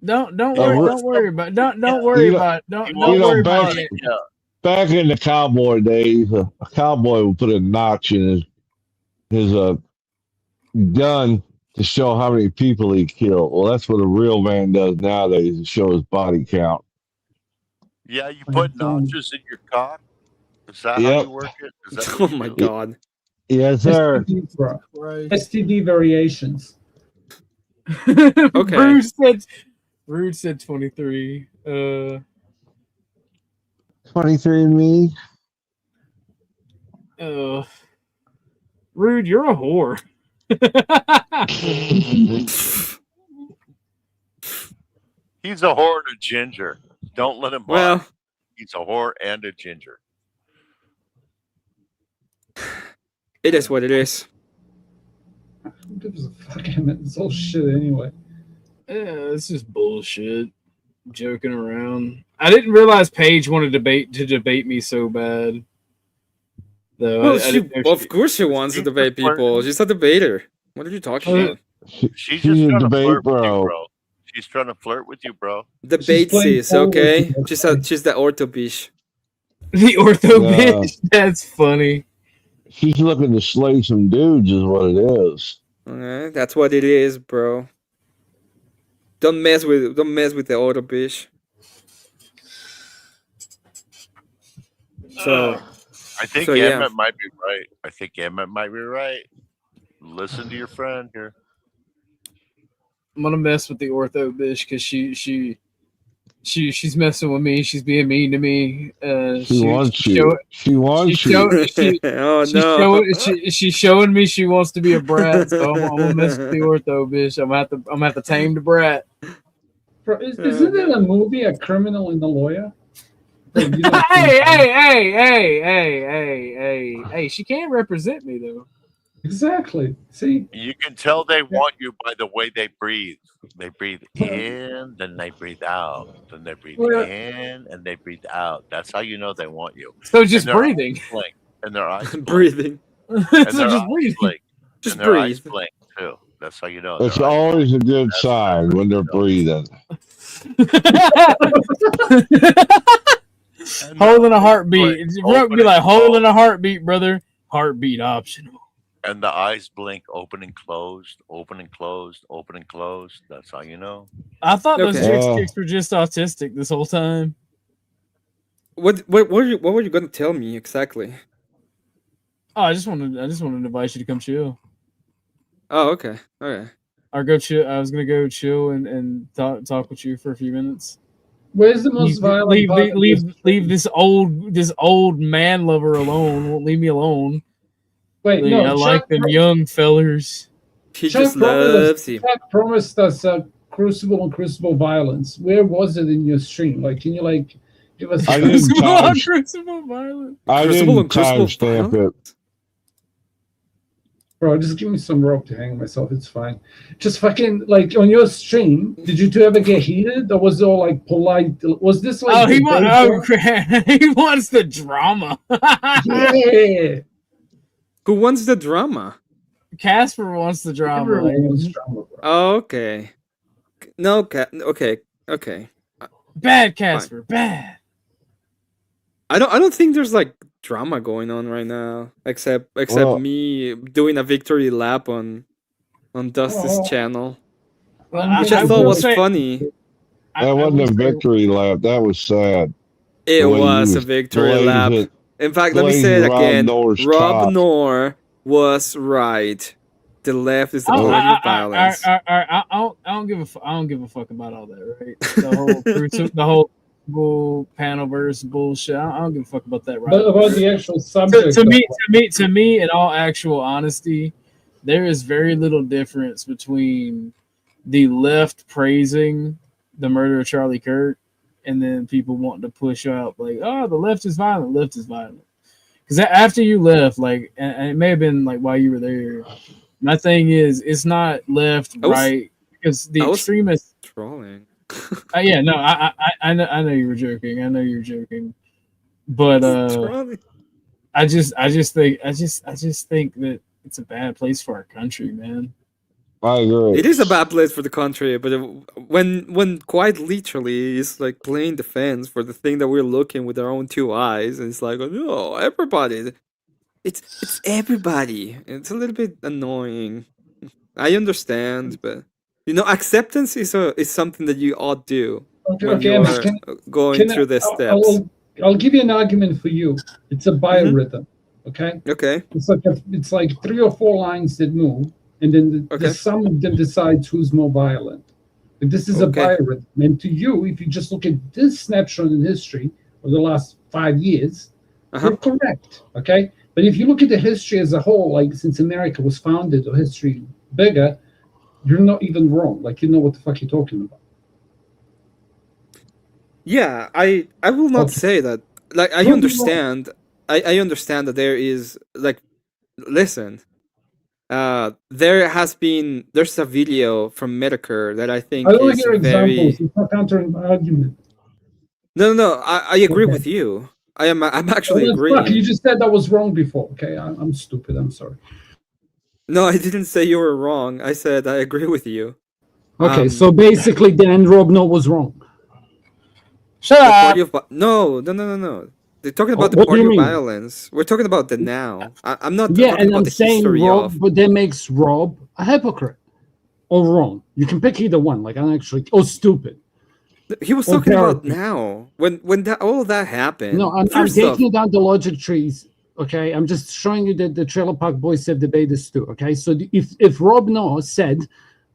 Don't worry about it. Back in the cowboy days, a cowboy would put a notch in his gun to show how many people he killed. Well, that's what a real man does nowadays, to show his body count. Yeah, you put notches in your cock? Is that how you work it? Is that Oh my god. Yes, sir. STD variations. Okay. Rude said 23. 23andMe. Rude, you're a whore. He's a whore and a ginger. Don't let him lie. Well, he's a whore and a ginger. it is what it is. Who gives a fuck? It's all shit anyway. Yeah, it's just bullshit. Joking around. I didn't realize Paige wanted to debate me so bad. Though Well, of course she wants to debate people. She's a debater. What are you talking about? She's just trying to flirt with you, bro. She's trying to flirt with you, bro. Debate sis, okay? She's the ortho bitch. The ortho bitch? That's funny. She's looking to slay some dudes is what it is. Okay, that's what it is, bro. Don't mess with the ortho bitch. So I think Emmett might be right. Listen to your friend here. I'm gonna mess with the ortho bitch because she's messing with me. She's being mean to me. She wants you. Oh no! She's showing me she wants to be a brat. So I'm gonna mess with the ortho bitch. I'm gonna have to tame the brat. Bro, isn't it a movie, A Criminal and the Lawyer? Hey! She can't represent me though. Exactly. See? You can tell they want you by the way they breathe. They breathe in, then they breathe out, then they breathe Well, in, and they breathe out. That's how you know they want you. So And just their eyes breathing. blink, and their eyes blink, Breathing. and So their just eyes breathing. blink, Just and their eyes breathe. blink too. That's how you know. It's their eyes blink. always a good sign when they're breathing. Holding a heartbeat. open Be like and holding a heartbeat, brother. Heartbeat optional. And the eyes blink, open and closed, open and closed, open and closed. That's how you know. I thought those Okay. chicks were just autistic this whole time. What were you gonna tell me exactly? Oh, I just wanted to invite you to come chill. Oh, okay. Okay. Or go chill. I was gonna go chill and talk with you for a few minutes. Where's the most violent part of this? Leave this old man lover alone. Won't leave me alone. Wait, I no. like them young fellers. He just loves you. Chuck promised us Crucible and Crucible violence. Where was it in your stream? Like, can you like give us? I didn't Crucible violence. I Crucible didn't and Crucible timestamp it. Bro, just give me some rope to hang myself. It's fine. Just fucking like on your stream. Did you two ever get heated, or was it all like polite? Was this like? Oh, he wants the drama. Yeah. Who wants the drama? Casper wants the drama. Everyone wants drama, bro. Oh, okay. No, okay. Bad Casper, bad. I don't think there's like drama going on right now, except Well- me doing a victory lap on Dust's channel, Well, which I thought was funny. That wasn't a victory lap. That was sad. It The way was you a victory blazed lap. it- In fact, let me blazed say it Rob again. Nor's Rob top. Nor was right. The left is the Oh, party of violence. I don't give a fuck about all that, right? The whole panel versus bullshit. I don't give a fuck about that, right? But about the actual subject. To me, in all actual honesty, there is very little difference between the left praising the murder of Charlie Kirk and then people wanting to push out like, oh, the left is violent. Left is violent. Because after you left, like, and it may have been like while you were there. My thing is, it's not left, right, because the extremists trolling. Yeah, no, I know you were joking. I know you were joking, but I just think that it's a bad place for our country, man. I agree. It is a bad place for the country, but when quite literally it's like playing defense for the thing that we're looking with our own two eyes, and it's like, oh, no, everybody. It's everybody. It's a little bit annoying. I understand, but acceptance is something that you ought do when you are going through the steps. I'll give you an argument for you. It's a biorhythm. Okay. Okay. It's like 3 or 4 lines that move, and then the sum of them decides who's more violent. But this is a biorhythm, and to you, if you just look at this snapshot in history of the last 5 years, you're correct. Okay. But if you look at the history as a whole, like since America was founded, or history bigger, you're not even wrong. Like, you know what the fuck you're talking about. Yeah, I will not say that. Like, I understand. I understand that there is like, listen. There's a video from Medicare that I think I don't is hear very. examples. It's not countering my argument. No. I agree with you. I'm actually agreeing. You just said that was wrong before. Okay, I'm stupid. I'm sorry. No, I didn't say you were wrong. I said I agree with you. Okay, so basically, then Rob No was wrong. Shut up. No. They're talking about the What do party you of mean? violence. We're talking about the now. I'm not Yeah, talking and about I'm the saying history Rob, of. but that makes Rob a hypocrite or wrong. You can pick either one. Like, I'm actually stupid. He was Or talking about therapy. now when all that happened. No, I'm First off, taking down the logic trees. Okay, I'm just showing you that the Trailer Park Boys have debated too. Okay, so if Rob No said,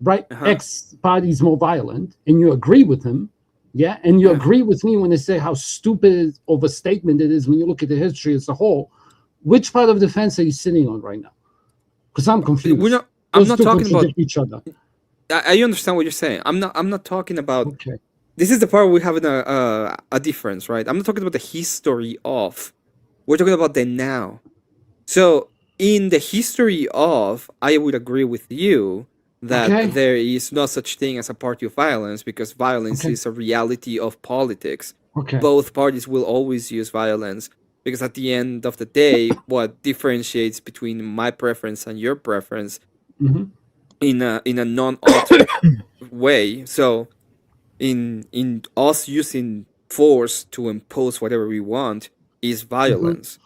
right, X party is more violent, and you agree with him, yeah, and you agree with me when they say how stupid of a statement it is when you look at the history as a whole, which part of the fence are you sitting on right now? Because I'm confused. I'm Those not two talking about contradict each other. I understand what you're saying. I'm not talking about. Okay. This is the part where we have a difference, right? I'm not talking about the history of. We're talking about the now. So in the history of, I would agree with you that there is no such thing as a party of violence, because violence is a reality of politics. Both parties will always use violence, because at the end of the day, what differentiates between my preference and your preference in a non-auto way. So in us using force to impose whatever we want is violence.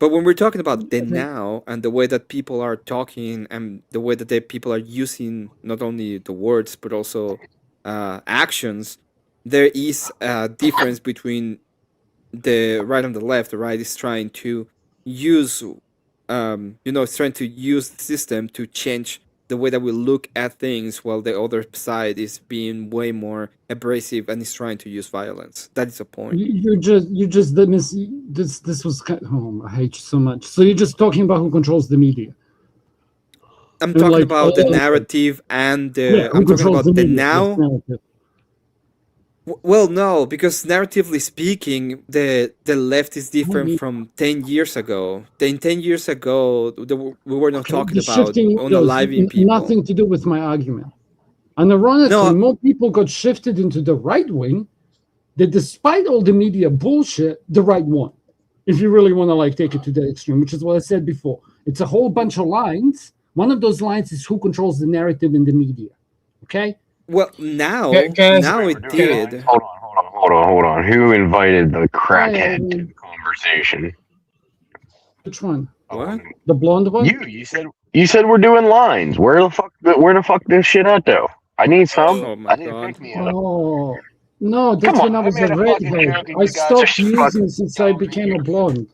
But when we're talking about the now and the way that people are talking and the way that people are using not only the words but also actions, there is a difference between the right and the left. The right is trying to use, it's trying to use the system to change the way that we look at things, while the other side is being way more abrasive and is trying to use violence. That is the point. You just this was kind of, I hate you so much. So you're just talking about who controls the media. I'm talking about the narrative and the. I'm talking about the now. Well, no, because narratively speaking, the left is different from 10 years ago. 10 years ago, we were not talking about unaliving people. Nothing to do with my argument. And ironically, more people got shifted into the right wing, that despite all the media bullshit, the right won. If you really want to take it to the extreme, which is what I said before. It's a whole bunch of lines. One of those lines is who controls the narrative in the media. Okay? Well, now it did. Hold on. Who invited the crackhead to the conversation? Which one? What? The blonde one? You said we're doing lines. Where the fuck this shit at though? I need some. Oh my god. Oh no, that's when I was a redhead. I stopped using since I became a blonde.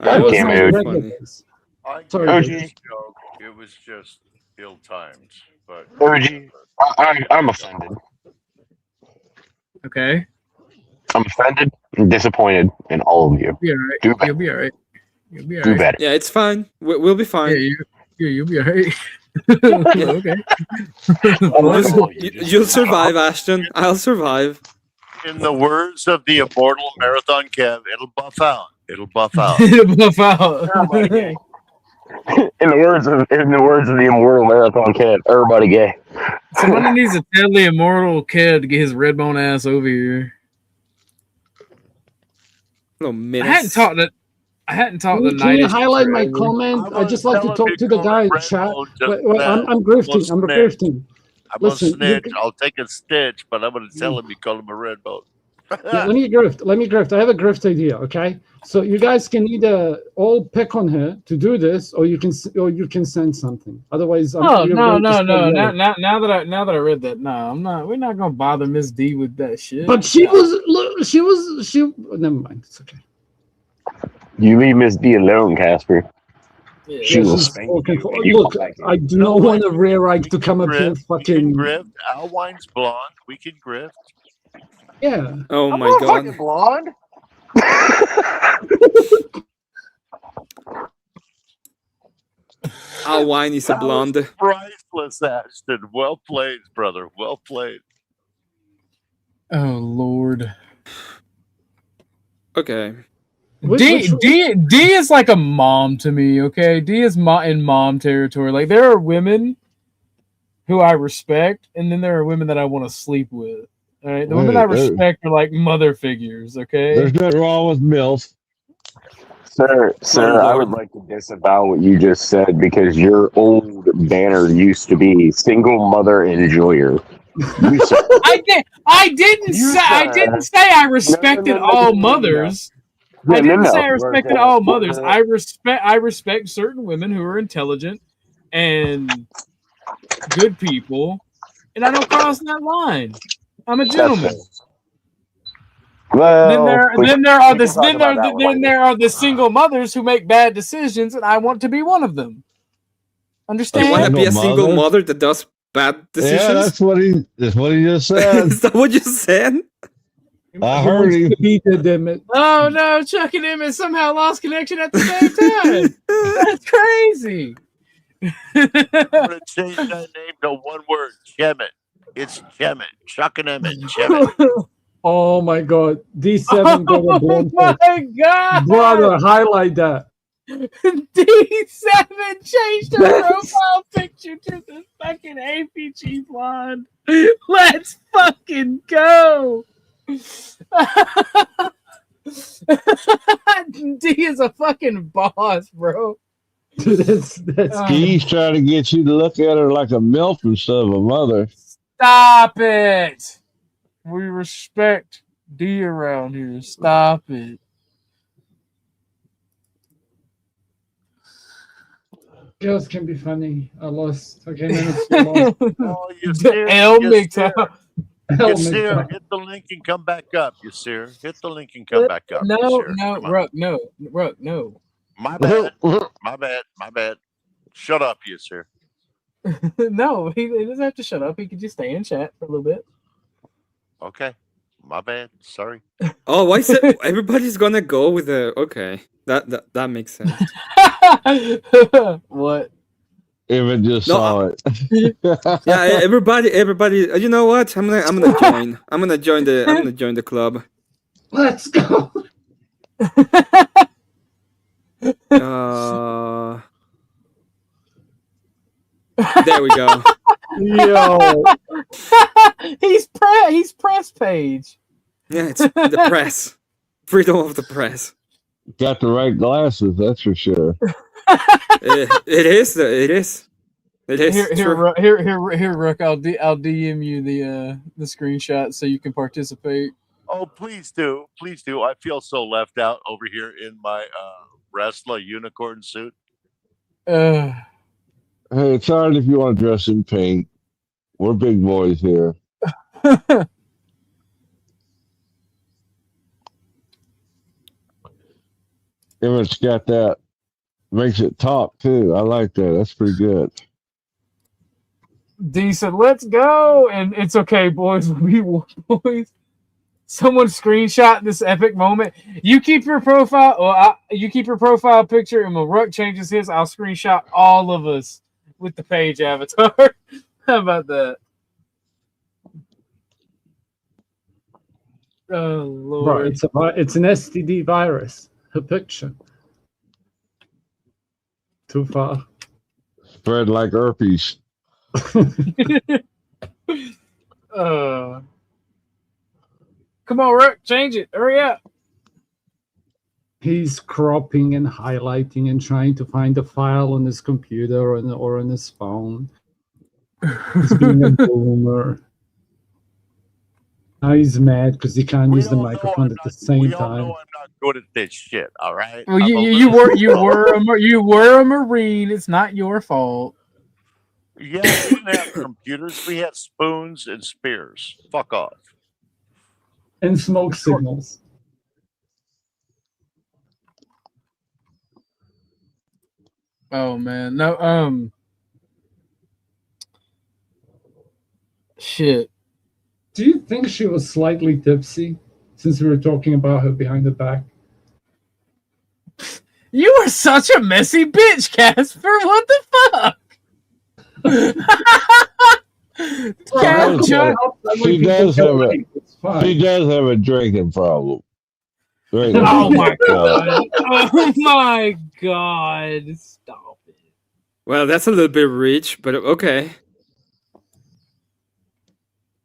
I was not redhead. Sorry, it was just ill-timed, but OG, I'm offended. Okay. I'm offended and disappointed in all of you. You'll be all right. You'll be all right. Do better. Yeah, it's fine. We'll be fine. You'll be all right. Okay. You'll survive, Ashton. I'll survive. In the words of the immortal Marathon Kev, it'll buff out. It'll buff out. It'll buff out. In the words of the immortal Marathon Kid, everybody gay. Somebody needs to tell the immortal kid to get his red bone ass over here. I hadn't talked to Can you highlight my comment? I just like to talk to the guy in chat. Wait, I'm grifting. I'm grifting. I'm going to snitch. I'll take a stitch, but I'm going to tell him you call him a red bone. Yeah, let me grift. I have a grift idea. Okay, so you guys can either all pick on her to do this, or you can send something. Otherwise, no. Now that I read that, no, I'm not. We're not gonna bother Miss D with that shit. But she was. Never mind. It's okay. You leave Miss D alone, Casper. Yeah. She will spank you. Look, I do not want a rare eye to come up here. Fucking grift. Alwine's blonde. We can grift. Yeah. Oh I'm my not god. fucking blonde. Alwine is a blonde. Priceless, Ashton. Well played, brother. Well played. Oh Lord. Okay. D is like a mom to me. Okay, D is in mom territory. Like there are women who I respect, and then there are women that I want to sleep with. All right, the women I respect are like mother figures. Okay, There's nothing wrong with MILF. Sir, I would like to disavow what you just said because your old banner used to be single mother enjoyer. I didn't say I respected all mothers. I didn't say I respected all mothers. I respect certain women who are intelligent and good people, and I don't cross that line. I'm a gentleman. Well, then there are the single mothers who make bad decisions, and I want to be one of them. Understand? You want to be a single mother that does bad decisions? Yeah, that's what he just said. Is that what you said? I heard him. Oh no, Chuck and Emmett somehow lost connection at the same time. That's crazy. I'm gonna change that name to one word: Chemmit. It's Chemmit. Chuck and Emmett. Chemmit. Oh my god. D7 got a blonde. Oh my god. Brother, highlight that. D7 changed her profile picture to the fucking APG blonde. Let's fucking go. D is a fucking boss, bro. that's He's trying to get you to look at her like a MILF instead of a mother. Stop it. We respect D around here. Stop it. Girls can be funny. I lost. Okay, minutes to lost. Oh, you Sear, L you mix Sear. up. You Sear, hit the link and come back up. You Sear, hit the link and come back up. No, you Sear. no, Come on. Ruck, no, Ruck, no. My bad. My bad. My bad. Shut up, you Sear. No, he doesn't have to shut up. He can just stay in chat for a little bit. Okay. My bad. Sorry. Oh, why is it everybody's gonna go with the okay? That makes sense. What? Even just No, saw it. Yeah, everybody. You know what? I'm gonna join. I'm gonna join the club. Let's go. There we go. Yo. He's press page. Yeah, it's the press. Freedom of the press. Got the right glasses, that's for sure. It is. Here, Rook. I'll DM you the screenshot so you can participate. Oh, please do. Please do. I feel so left out over here in my wrestler unicorn suit. Hey, it's hard if you want to dress in pink. We're big boys here. It's got that, makes it top too. I like that. That's pretty good. D said, "Let's go," and it's okay, boys. We won, boys. Someone screenshot this epic moment. You keep your profile. Well, you keep your profile picture, and when Ruck changes his, I'll screenshot all of us with the page avatar. How about that? Oh Lord! Bro, it's an STD virus. Her picture. Too far. Spread like herpes. Come on, Ruck, change it. Hurry up. He's cropping and highlighting and trying to find a file on his computer or on his phone. He's being a boomer. Now he's mad because he can't use the microphone at the same time. I'm not good at this shit. All right. Well, you were a Marine. It's not your fault. Yeah, we didn't have computers. We had spoons and spears. Fuck off. And smoke signals. Oh man, no. Shit. Do you think she was slightly tipsy? Since we were talking about her behind the back. You are such a messy bitch, Casper. What the fuck? She does have a drinking problem. Right. Oh my god! Oh my god! Stop it. Well, that's a little bit rich, but okay.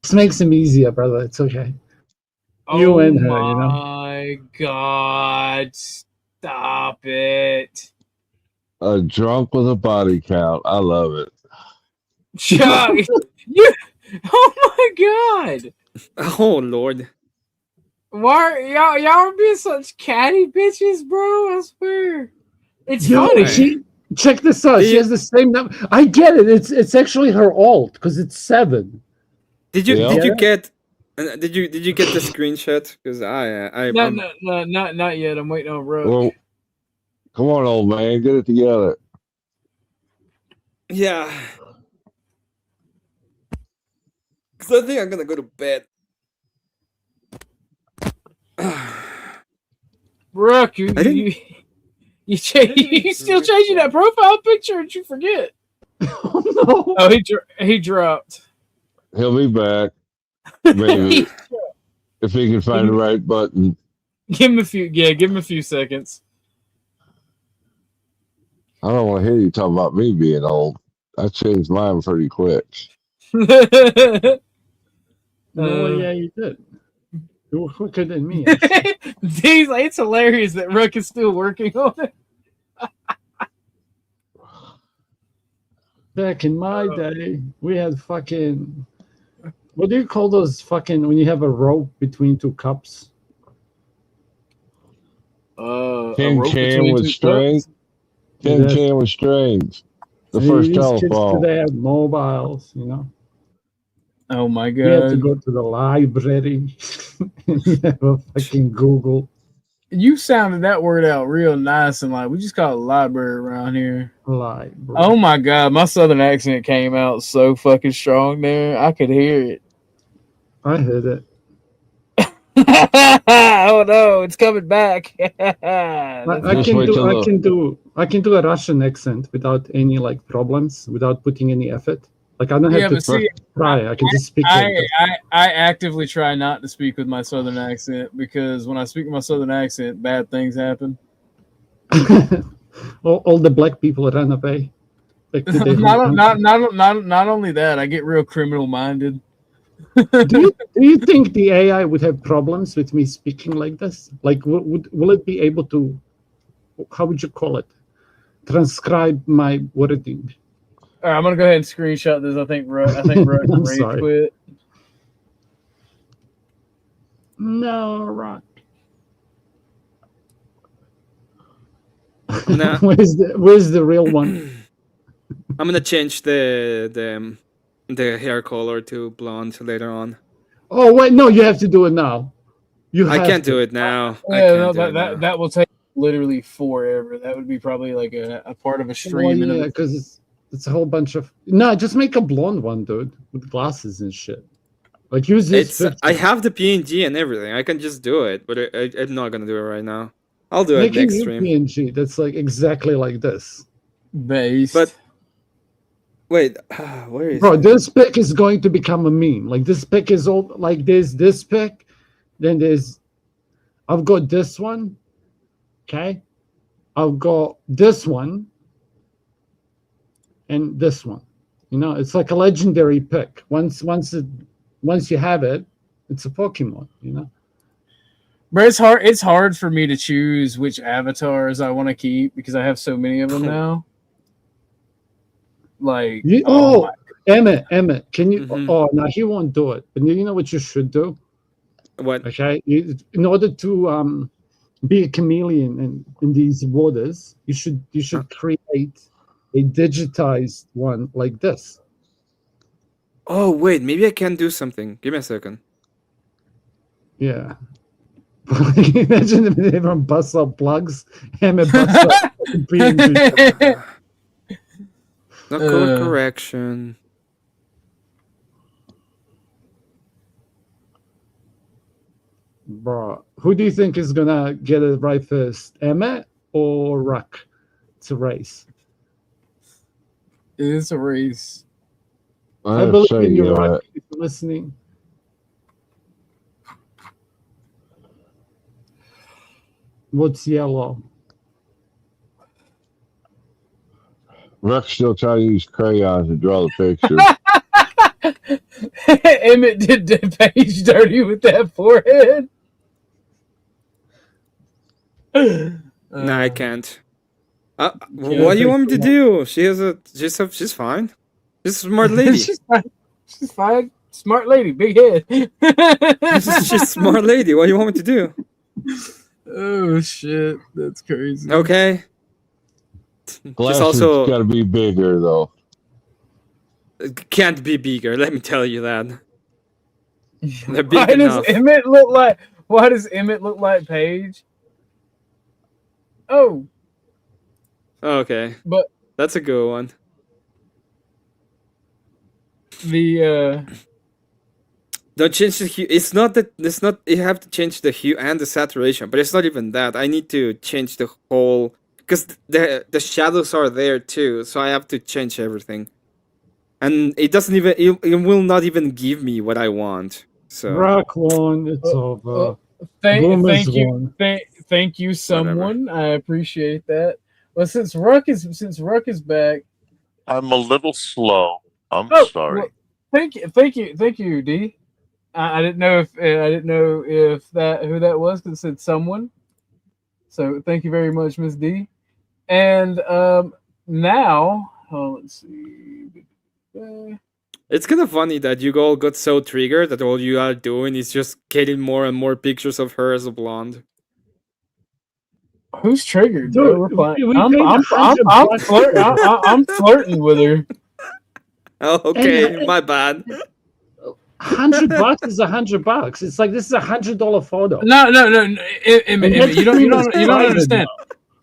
This makes him easier, brother. It's okay. You and her, you know. Oh my god! Stop it. A drunk with a body count. I love it. Chuck, you. Oh my god! Oh Lord. Why y'all are being such catty bitches, bro? I swear. It's Yo, funny. Check this out. She has the same number. I get it. It's actually her alt because it's 7. Did you get the screenshot? Because No, not yet. I'm waiting on Rogue. Well, come on, old man, get it together. Yeah. Because I think I'm gonna go to bed. Rook, you still changing that profile picture? Did you forget? Oh no! Oh, he dropped. He'll be back. Maybe if he can find the right button. Give him a few. Yeah, give him a few seconds. I don't want to hear you talk about me being old. I changed mine pretty quick. No, yeah, you did. You were quicker than me. He's like, it's hilarious that Rook is still working on it. Back in my day, we had fucking. What do you call those fucking when you have a rope between two cups? Tin can with strings. Tin can with strings. The first telephone. Kids today have mobiles, you know. Oh my god! You have to go to the library and you have a fucking Google. You sounded that word out real nice and like we just call it library around here. Library. Oh my god, my southern accent came out so fucking strong there. I could hear it. I heard it. Oh no, it's coming back. I can do a Russian accent without any like problems, without putting any effort. Like I don't have to try. I can just speak. I actively try not to speak with my southern accent because when I speak with my southern accent, bad things happen. all the black people run away. Like, not only that, I get real criminal minded. do you think the AI would have problems with me speaking like this? Like, will it be able to? How would you call it? Transcribe my wording. All right, I'm gonna go ahead and screenshot this. I think Raj rage quit. No, Rock. Nah. Where's the real one? I'm gonna change the hair color to blonde later on. Oh wait, no, you have to do it now. I can't do it now. Yeah, that will take literally forever. That would be probably like a part of a stream. Yeah, because it's a whole bunch of just make a blonde one, dude, with glasses and shit. Like use this. I have the PNG and everything. I can just do it, but I'm not gonna do it right now. I'll do it next stream. PNG that's like exactly like this. Based. But wait, where is bro? This pic is going to become a meme. Like this pic is all like there's this pic, then there's I've got this one. Okay, I've got this one. And this one, you know, it's like a legendary pick. Once you have it, it's a Pokemon, you know. But it's hard for me to choose which avatars I want to keep because I have so many of them now. Like Emmett, can you? Oh no, he won't do it. But you know what you should do? What? Okay, in order to be a chameleon in these waters, you should create a digitized one like this. Oh wait, maybe I can do something. Give me a second. Yeah. Imagine if everyone busts up plugs and busts up PNG. Not color correction. Bro, who do you think is gonna get it right first, Emmett or Ruck? It's a race. It is a race. I believe in you, Ruck, if you're listening. What's yellow? Ruck's still trying to use crayons to draw the picture. Emmett did the page dirty with that forehead. No, I can't. What do you want me to do? She's fine. She's a smart lady. She's fine. Smart lady, big head. She's a smart lady. What do you want me to do? Oh shit, that's crazy. Okay. Glasses also got to be bigger though. It can't be bigger. Let me tell you that. They're big Why enough. does Emmett look like? Why does Emmett look like Paige? Oh. Okay. But that's a good one. Don't change the hue. It's not that. It's not. You have to change the hue and the saturation, but it's not even that. I need to change the whole because the shadows are there too. So I have to change everything, and it doesn't even. It will not even give me what I want. So Rock won. It's over. Thank you, someone. Whatever. I appreciate that. Well, since Ruck is back, I'm a little slow. I'm sorry. Well, thank you, D. I didn't know if who that was because it said someone. So thank you very much, Miss D. And now, let's see. It's kind of funny that you all got so triggered that all you are doing is just getting more and more pictures of her as a blonde. Who's triggered? Dude, Bro? We're fine. I'm flirting with her. Oh, okay, my bad. $100 is $100. It's like this is $100 photo. No. You don't understand.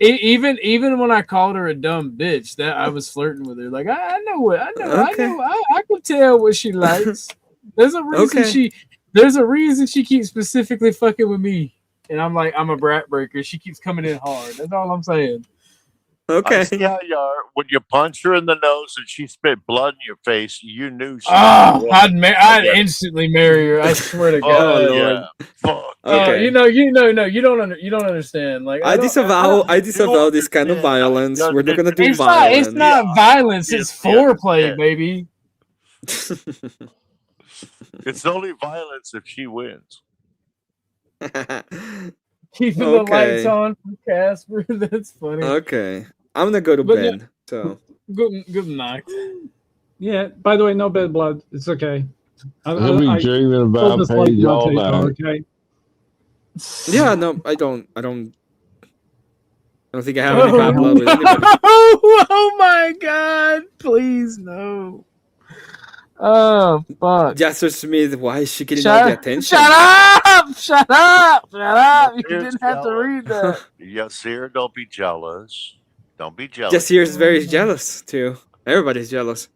Even when I called her a dumb bitch, that I was flirting with her. Like I can tell what she likes. There's a reason There's a reason she keeps specifically fucking with me, and I'm like I'm a brat breaker. She keeps coming in hard. That's all I'm saying. I see how you are. When you punch her in the nose and she spit blood in your face, you knew she I'd instantly marry her. I swear to God. Yeah. Fuck. Okay. You don't understand. Like I disavow this kind of violence. We're not gonna do violence. It's not violence. It's foreplay, baby. It's only violence if she wins. Keeping the lights on for Casper. That's funny. Okay. I'm gonna go to bed. So good night. Yeah. By the way, no bad blood. It's okay. I'll be dreaming about Paige all night. Okay. Yeah. No, I don't think I have any bad blood with anybody. Oh my God! Please no. Oh fuck. Jasper Smith, why is she getting all the attention? Shut up! You didn't have to read that. Yasir, don't be jealous. Don't be jealous. Jasper is very jealous too. Everybody's jealous.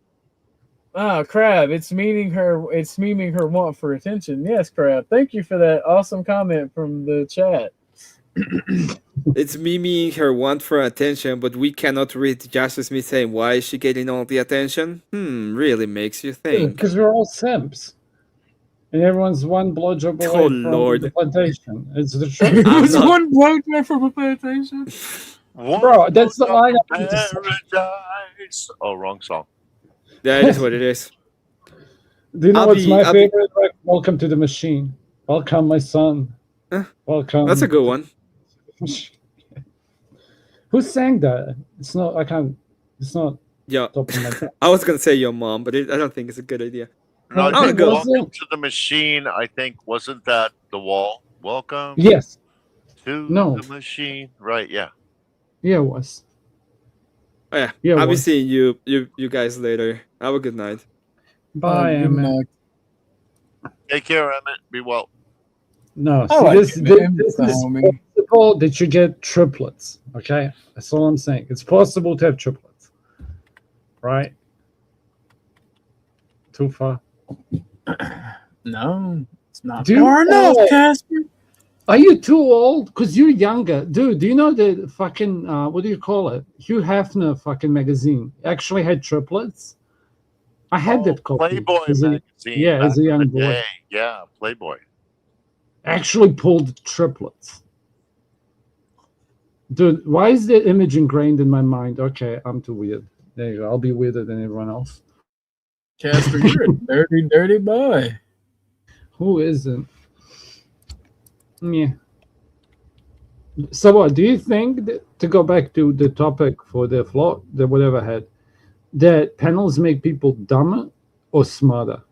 Oh, Crab, it's memeing her want for attention. Yes, Crab. Thank you for that awesome comment from the chat. It's memeing her want for attention, but we cannot read Jasper Smith saying why is she getting all the attention? Really makes you think. Because we're all simps. And everyone's one blowjob away from the plantation. It's the truth. It's one blowjob from a plantation. Bro, that's the line. Paradise. Oh, wrong song. That is what it is. Do you know what's my favorite? Like, welcome to the machine. Welcome, my son. Welcome. That's a good one. Who sang that? It's not. I can't. It's not. Yeah. I was gonna say your mom, but I don't think it's a good idea. No, I think welcome to the machine. I think wasn't that the Wall? Welcome. Yes. To the machine. Right. Yeah. Yeah, it was. Oh, yeah. I'll be seeing you guys later. Have a good night. Bye, Emmett. Take care, Emmett. Be well. No, this is possible that you get triplets. Okay, that's all I'm saying. It's possible to have triplets, right? Too far? No, it's not far enough, Casper. Are you too old? Because you're younger. Dude, do you know the fucking, what do you call it? Hugh Hefner fucking magazine actually had triplets? I had that copy. Playboy magazine. Yeah, as a young boy. Yeah, Playboy. Actually pulled triplets. Dude, why is the image ingrained in my mind? Okay, I'm too weird. There you go. I'll be weirder than everyone else. Casper, you're a dirty, dirty boy. Who isn't? Yeah. So what do you think to go back to the topic for the floor, the whatever had, that panels make people dumber or smarter?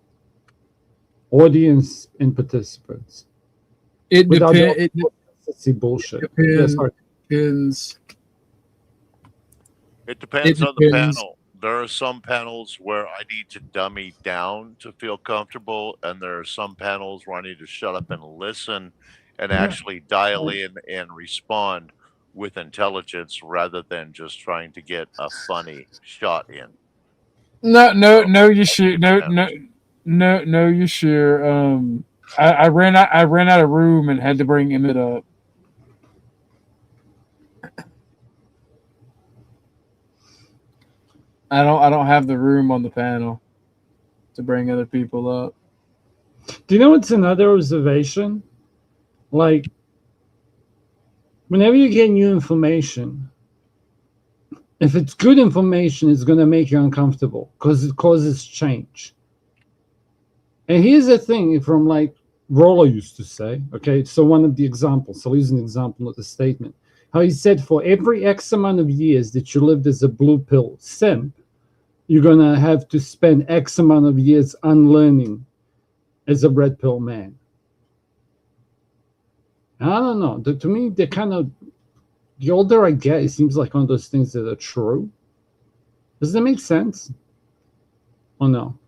Audience and participants. It depends. Bullshit. Depends. It depends on the panel. There are some panels where I need to dummy down to feel comfortable, and there are some panels where I need to shut up and listen and actually dial in and respond with intelligence rather than just trying to get a funny shot in. No, you should. No, you sure. I ran out of room and had to bring Emmett up. I don't have the room on the panel to bring other people up. Do you know what's another observation? Like, whenever you get new information, if it's good information, it's going to make you uncomfortable because it causes change. And here's the thing from like Roller used to say, okay, so one of the examples, I'll use an example, not a statement. How he said for every X amount of years that you lived as a blue pill simp, you're going to have to spend X amount of years unlearning as a red pill man. I don't know. To me, they're kind of, the older I get, it seems like one of those things that are true. Does that make sense? Or no?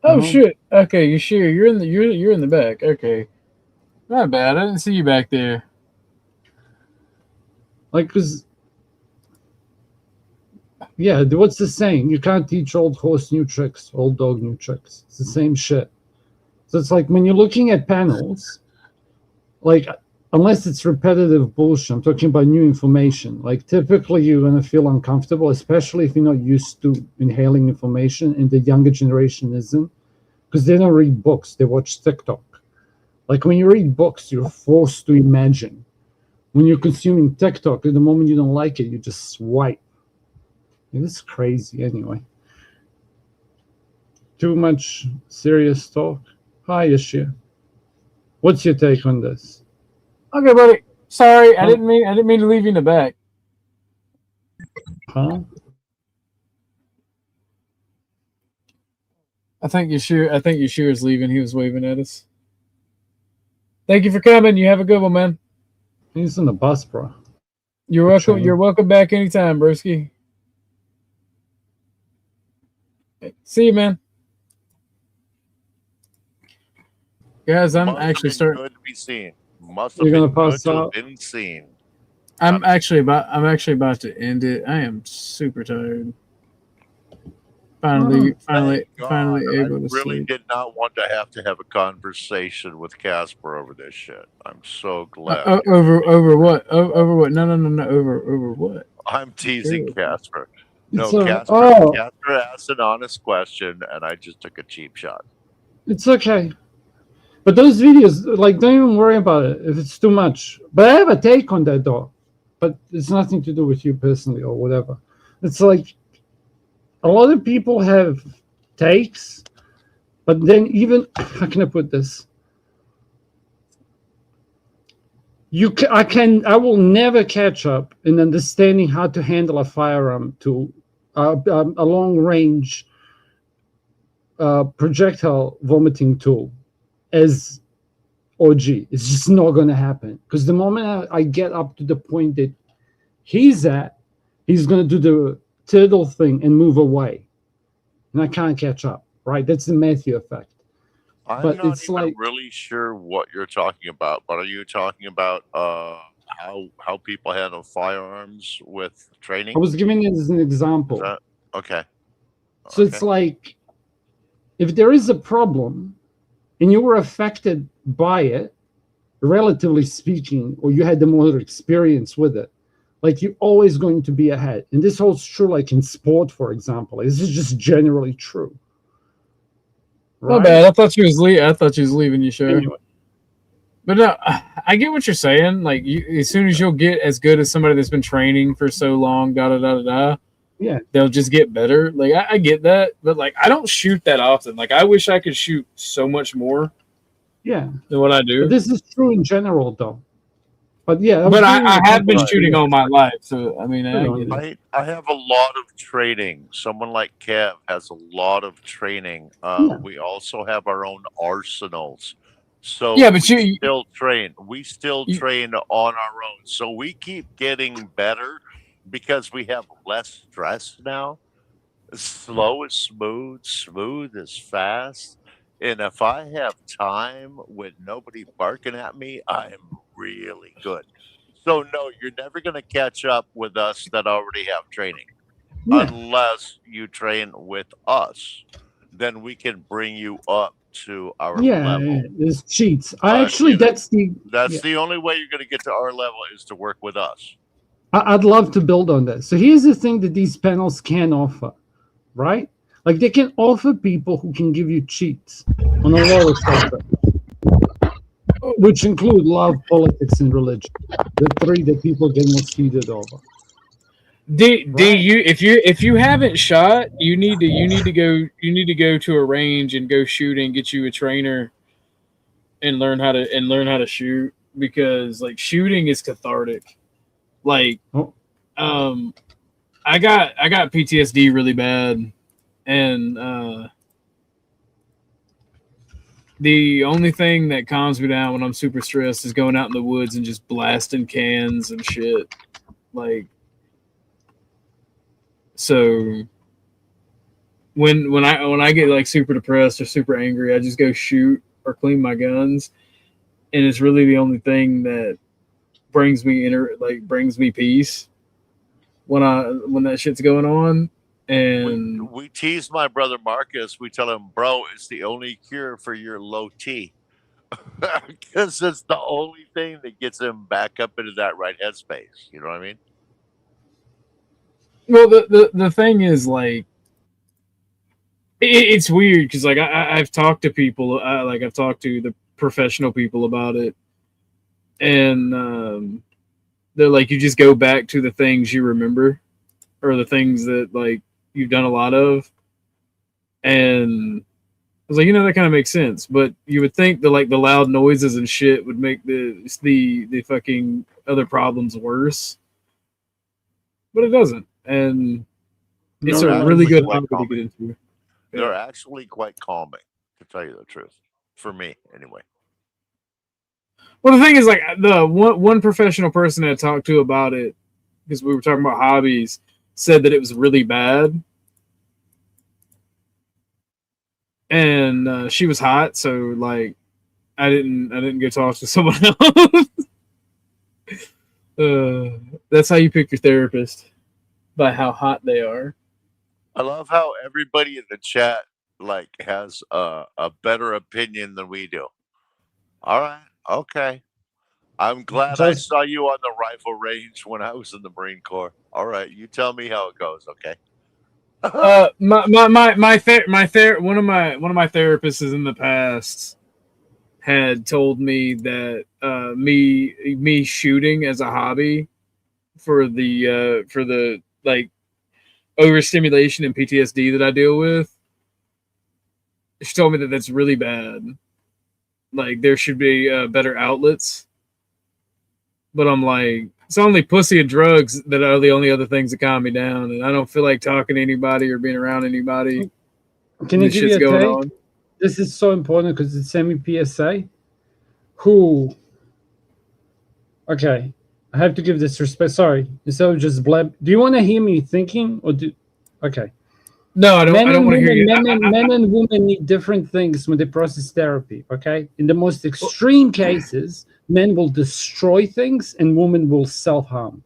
Oh shit! Okay, you're sure you're in the back. Okay, not bad. I didn't see you back there. Like, cause yeah, what's the saying? You can't teach old horse new tricks, old dog new tricks. It's the same shit. So it's like when you're looking at panels, like unless it's repetitive bullshit, I'm talking about new information. Like typically you're gonna feel uncomfortable, especially if you're not used to inhaling information, and the younger generation isn't, because they don't read books, they watch TikTok. Like when you read books, you're forced to imagine. When you're consuming TikTok, at the moment you don't like it, you just swipe. And it's crazy anyway. Too much serious talk. Hi, Yashir. What's your take on this? Okay, buddy. Sorry, I didn't mean to leave you in the back. Huh? I think Yashir is leaving. He was waving at us. Thank you for coming. You have a good one, man. He's on the bus, bro. You're welcome. You're welcome back anytime, broski. See you, man. Guys, I'm actually starting. Good to be seen. Must have You're been gonna good pass to have out? been seen. I'm actually about to end it. I am super tired. Finally able to really sleep. did not want to have a conversation with Casper over this shit. I'm so glad. Over what? Over what? No. Over what? I'm teasing Ew. Casper. No, It's Casper asked an honest question, and I just took a cheap shot. It's okay. But those videos, like, don't even worry about it if it's too much. But I have a take on that, though. But it's nothing to do with you personally or whatever. It's like a lot of people have takes, but then even, how can I put this? I will never catch up in understanding how to handle a firearm to a long range projectile vomiting tool as OG. It's just not going to happen, because the moment I get up to the point that he's at, he's going to do the turtle thing and move away, and I can't catch up. Right? That's the Matthew effect. I'm But not it's even like, really sure what you're talking about. But are you talking about how people handle firearms with training? I was giving it as an example. Okay. So it's like, if there is a problem and you were affected by it, relatively speaking, or you had the more experience with it, like, you're always going to be ahead. And this holds true, like in sport, for example. This is just generally true. Not bad. I thought she was leaving you, show. Anyway. But no, I get what you're saying. Like, as soon as you'll get as good as somebody that's been training for so long, yeah, they'll just get better. Like, I get that, but like, I don't shoot that often. Like, I wish I could shoot so much more. Yeah, than what I do. But this is true in general, though. But yeah, but I have been shooting all my life, so I mean, I have a lot of training. Someone like Kev has a lot of training. We also have our own arsenals. So yeah, but we still train. We still train on our own. So we keep getting better because we have less stress now. Slow is smooth, smooth is fast. And if I have time with nobody barking at me, I'm really good. So no, you're never going to catch up with us that already have training. Unless you train with us. Then we can bring you up to our level. There's cheats. That's the only way you're going to get to our level is to work with us. I'd love to build on this. So here's the thing that these panels can offer, right? Like, they can offer people who can give you cheats on a lower spectrum. which include love, politics, and religion. The three that people get most heated over. If you haven't shot, you need to go to a range and go shoot and get you a trainer and learn how to shoot, because like shooting is cathartic. Like I got PTSD really bad, and the only thing that calms me down when I'm super stressed is going out in the woods and just blasting cans and shit. Like, so when I get like super depressed or super angry, I just go shoot or clean my guns, and it's really the only thing that brings me peace when that shit's going on. And we tease my brother Marcus. We tell him, bro, it's the only cure for your low T. Because it's the only thing that gets him back up into that right headspace. You know what I mean? Well, the thing is, like, it's weird because, like, I've talked to people, I've talked to the professional people about it, and they're like, you just go back to the things you remember, or the things that, like, you've done a lot of. And I was like, that kind of makes sense, but you would think that, like, the loud noises and shit would make the fucking other problems worse, but it doesn't. And it's a really good hobby to get into. They're actually quite calming, to tell you the truth, for me anyway. Well, the thing is, like, the one professional person I talked to about it, because we were talking about hobbies, said that it was really bad. And she was hot, so, like, I didn't go talk to someone else. That's how you pick your therapist, by how hot they are. I love how everybody in the chat, like, has a better opinion than we do. All right, okay. I'm glad I saw you on the rifle range when I was in the Marine Corps. All right, you tell me how it goes, okay? One of my therapists in the past had told me that me shooting as a hobby for the like overstimulation and PTSD that I deal with, she told me that that's really bad. Like, there should be better outlets. But I'm like, it's only pussy and drugs that are the only other things that calm me down, and I don't feel like talking to anybody or being around anybody. Can you give me a take? This is so important because it's semi-PSA. Okay, I have to give this respect. Sorry, instead of just blab. Do you want to hear me thinking, or do? Okay. No, I don't want to hear you. Men and women need different things when they process therapy. Okay, in the most extreme cases, men will destroy things and women will self-harm.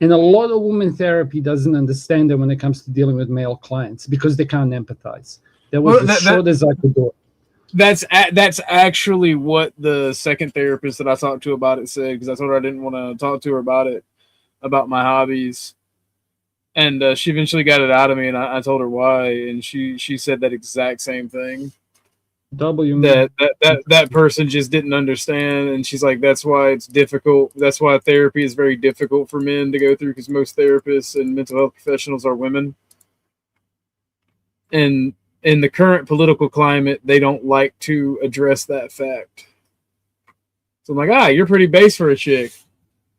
And a lot of women therapy doesn't understand that when it comes to dealing with male clients because they can't empathize. That was as short as I could do it. That's actually what the second therapist that I talked to about it said, because I told her I didn't want to talk to her about it, about my hobbies. And she eventually got it out of me, and I told her why, and she said that exact same thing. That person just didn't understand, and she's like, that's why it's difficult. That's why therapy is very difficult for men to go through, because most therapists and mental health professionals are women. And in the current political climate, they don't like to address that fact. So I'm like, you're pretty base for a chick.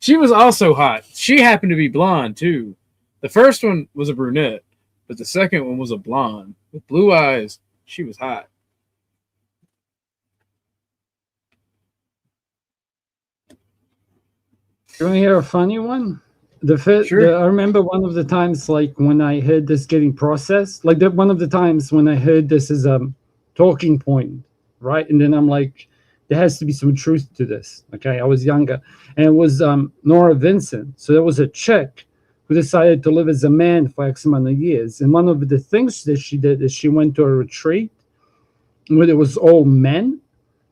She was also hot. She happened to be blonde too. The first one was a brunette, but the second one was a blonde with blue eyes. She was hot. You want to hear a funny one? Sure. I remember one of the times, like, when I heard this getting processed, like one of the times when I heard this as a talking point, right? And then I'm like, there has to be some truth to this. Okay, I was younger, and it was Nora Vincent. So there was a chick who decided to live as a man for X amount of years. And one of the things that she did is she went to a retreat where it was all men,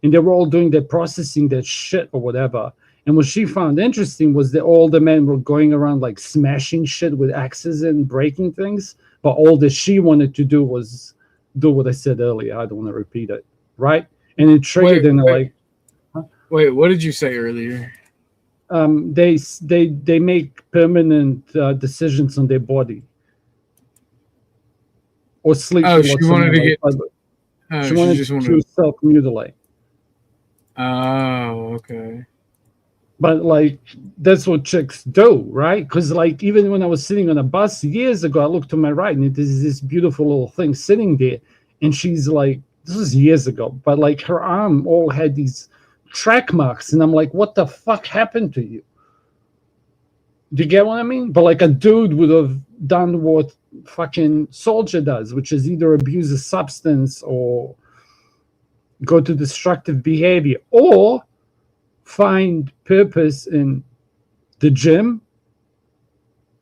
and they were all doing their processing, their shit or whatever. And what she found interesting was that all the men were going around like smashing shit with axes and breaking things. But all that she wanted to do was do what I said earlier. I don't want to repeat it. Right? And it triggered in like, Wait, what did you say earlier? They make permanent decisions on their body or sleep. Oh, she wanted to get. She wanted to self-mutilate. Oh, okay. But like that's what chicks do, right? Because like even when I was sitting on a bus years ago, I looked to my right and there's this beautiful little thing sitting there, and she's like, this was years ago, but like her arm all had these track marks, and I'm like, what the fuck happened to you? Do you get what I mean? But like a dude would have done what fucking soldier does, which is either abuse a substance or go to destructive behavior or find purpose in the gym,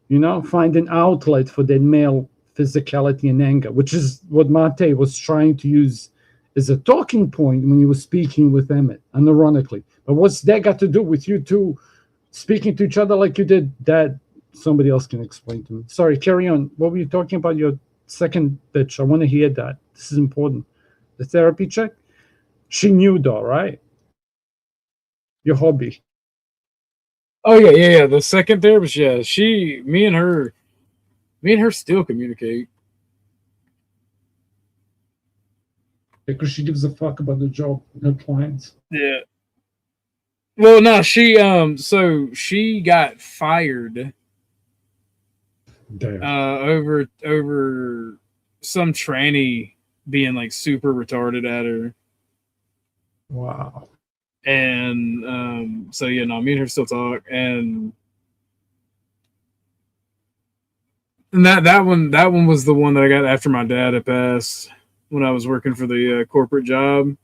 you know, find an outlet for their male physicality and anger, which is what Mate was trying to use as a talking point when he was speaking with Emmett, unironically. But what's that got to do with you two speaking to each other like you did? That somebody else can explain to me. Sorry, carry on. What were you talking about? Your second bitch. I want to hear that. This is important. The therapy check? She knew though, right? Your hobby. Oh yeah. The second therapist, yeah. Me and her still communicate. Because she gives a fuck about the job and her clients. Yeah. Well, no, so she got fired. Damn. Over some tranny being like super retarded at her. Wow. And so yeah, no, me and her still talk, and that one was the one that I got after my dad had passed when I was working for the corporate job.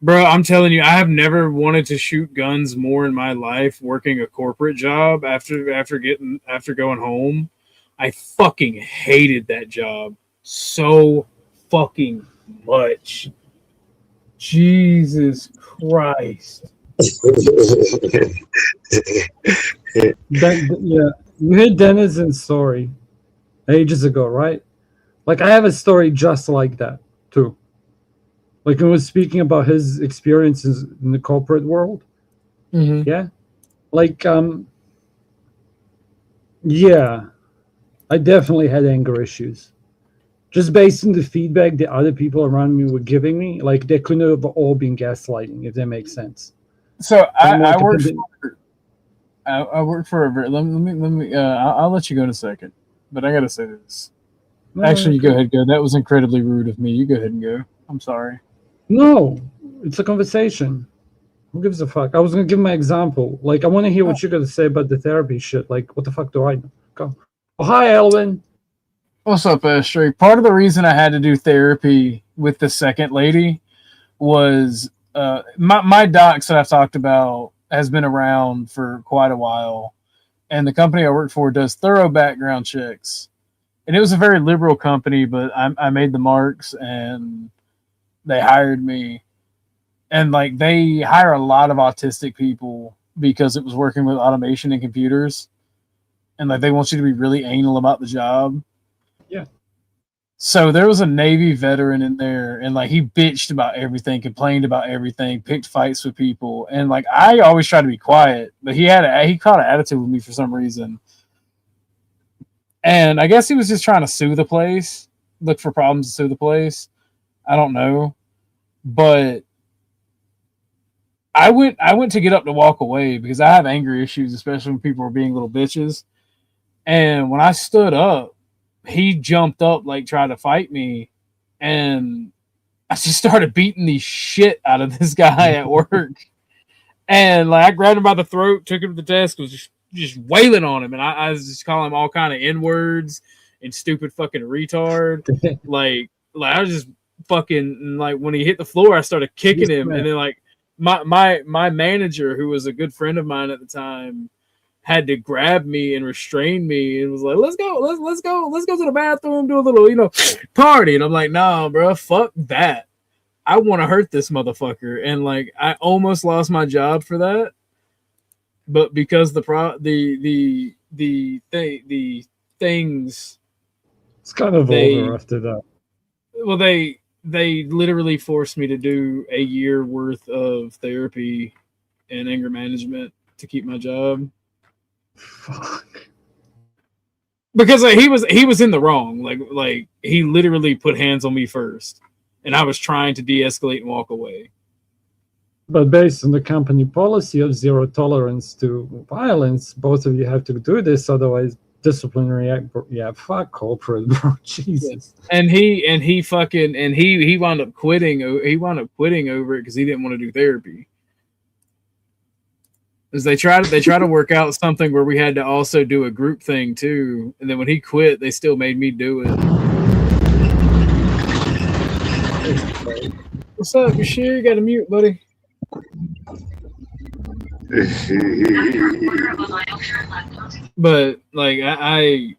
Bro, I'm telling you, I have never wanted to shoot guns more in my life working a corporate job after going home. I fucking hated that job so fucking much. Jesus Christ. Yeah, you heard Dennison's story ages ago, right? Like I have a story just like that too. Like when I was speaking about his experiences in the corporate world. Mm-hmm. Yeah. Like yeah, I definitely had anger issues. Just based on the feedback the other people around me were giving me, like they couldn't have all been gaslighting, if that makes sense. So I work for a. Let me. I'll let you go in a second, but I gotta say this. Actually, you go ahead. Go. That was incredibly rude of me. You go ahead and go. I'm sorry. No, it's a conversation. Who gives a fuck? I was gonna give my example. Like I want to hear what you're gonna say about the therapy shit. Like what the fuck do I know? Go. Oh, hi, Elvin. What's up, Astray? Part of the reason I had to do therapy with the second lady was my docs that I've talked about has been around for quite a while, and the company I work for does thorough background checks. And it was a very liberal company, but I made the marks, and they hired me. And like they hire a lot of autistic people because it was working with automation and computers, and like they want you to be really anal about the job. Yeah. So there was a Navy veteran in there, and like he bitched about everything, complained about everything, picked fights with people, and like I always try to be quiet, but he caught an attitude with me for some reason, and I guess he was just trying to sue the place, look for problems to sue the place. I don't know, but I went to get up to walk away because I have anger issues, especially when people are being little bitches, and when I stood up, he jumped up, like, tried to fight me, and I just started beating the shit out of this guy at work. And, like, I grabbed him by the throat, took him to the desk, was just wailing on him, and I was just calling him all kind of N-words and stupid fucking retard. like, I was just fucking, like, when he hit the floor, I started kicking him, and then, like, my manager, who was a good friend of mine at the time, had to grab me and restrain me and was like, let's go to the bathroom, do a little, party. And I'm like, nah, bro, fuck that. I want to hurt this motherfucker. And like, I almost lost my job for that. But because the things, it's kind of over after that. Well, they literally forced me to do a year worth of therapy and anger management to keep my job. Fuck. Because he was in the wrong. Like he literally put hands on me first, and I was trying to de-escalate and walk away. But based on the company policy of zero tolerance to violence, both of you have to do this, otherwise disciplinary act. Yeah, fuck corporate, bro. Jesus. And he wound up quitting. He wound up quitting over it because he didn't want to do therapy. Because they try to work out something where we had to also do a group thing too, and then when he quit, they still made me do it. What's up, Bashir? You got to mute, buddy. But like I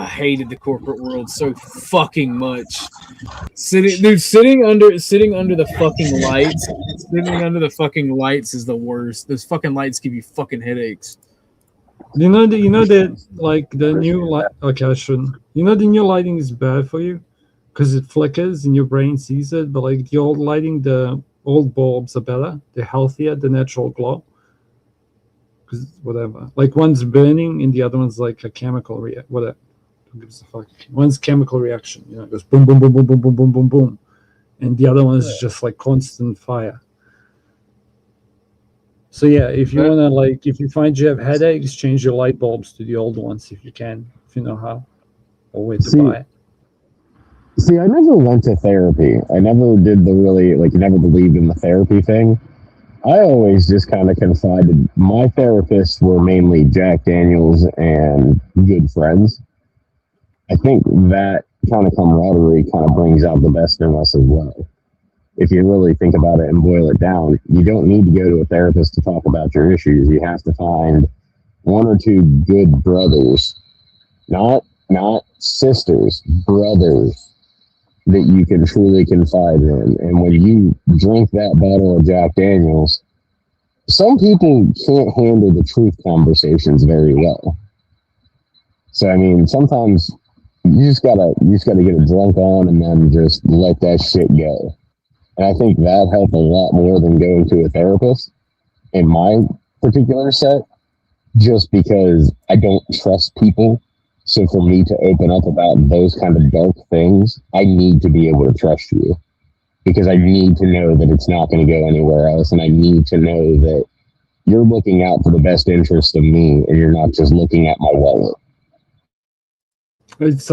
hated the corporate world so fucking much. Sitting under the fucking lights. Sitting under the fucking lights is the worst. Those fucking lights give you fucking headaches. You know that like the new light. Okay, I shouldn't. You know the new lighting is bad for you because it flickers and your brain sees it. But like the old lighting, the old bulbs are better. They're healthier. The natural glow. Because whatever, like one's burning and the other one's like a chemical react. Whatever. Who gives a fuck? One's chemical reaction. You know, it goes boom, boom, boom, boom, boom, boom, boom, boom, boom, and the other one is just like constant fire. So yeah, if you wanna like, if you find you have headaches, change your light bulbs to the old ones if you can, if you know how, or where to buy it. See, I never went to therapy. I never did the really, like, never believed in the therapy thing. I always just kind of confided. My therapists were mainly Jack Daniels and good friends. I think that kind of camaraderie kind of brings out the best in us as well. If you really think about it and boil it down, you don't need to go to a therapist to talk about your issues. You have to find one or two good brothers, not sisters, brothers that you can truly confide in. And when you drink that bottle of Jack Daniels, some people can't handle the truth conversations very well. So I mean, sometimes you just gotta get a drunk on and then just let that shit go. And I think that helped a lot more than going to a therapist in my particular set, just because I don't trust people. So for me to open up about those kind of dark things, I need to be able to trust you, because I need to know that it's not going to go anywhere else. And I need to know that you're looking out for the best interest of me and you're not just looking at my wallet. It's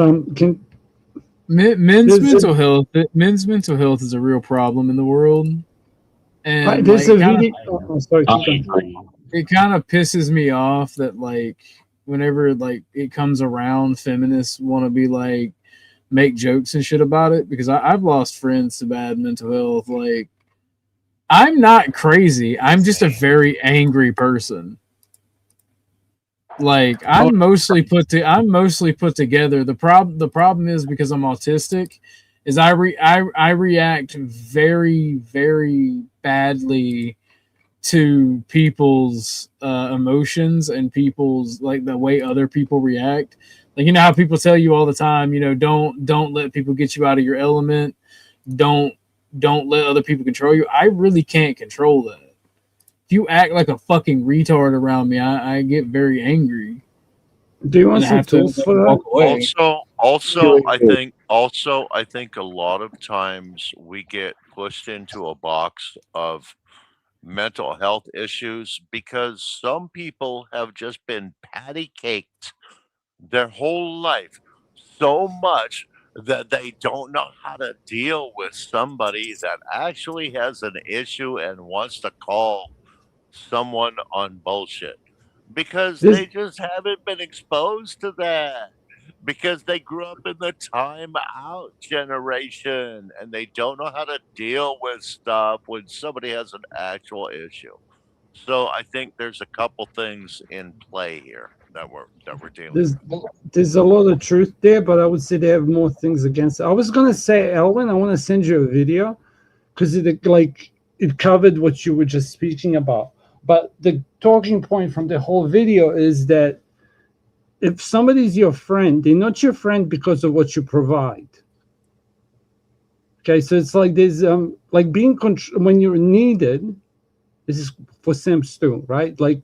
men's mental health. Men's mental health is a real problem in the world, and there's like, a video. Oh, sorry, it kind of pisses me off that like whenever like it comes around, feminists want to be like make jokes and shit about it, because I've lost friends to bad mental health. Like, I'm not crazy. I'm just a very angry person. Like, I'm mostly put together. The problem is, because I'm autistic, is I react very, very badly to people's emotions and people's, like, the way other people react. Like, you know how people tell you all the time, you know, don't let people get you out of your element. Don't let other people control you. I really can't control that. If you act like a fucking retard around me, I get very angry. Do you want some tools for that? Also, I think a lot of times we get pushed into a box of mental health issues because some people have just been patty caked their whole life so much that they don't know how to deal with somebody that actually has an issue and wants to call someone on bullshit, because they just haven't been exposed to that, because they grew up in the time out generation and they don't know how to deal with stuff when somebody has an actual issue. So I think there's a couple things in play here that we're dealing with. There's a lot of truth there, but I would say they have more things against it. I was gonna say, Elwin, I want to send you a video because it covered what you were just speaking about. But the talking point from the whole video is that if somebody's your friend, they're not your friend because of what you provide. Okay, so it's like there's like being when you're needed, This is for simps too, right? Like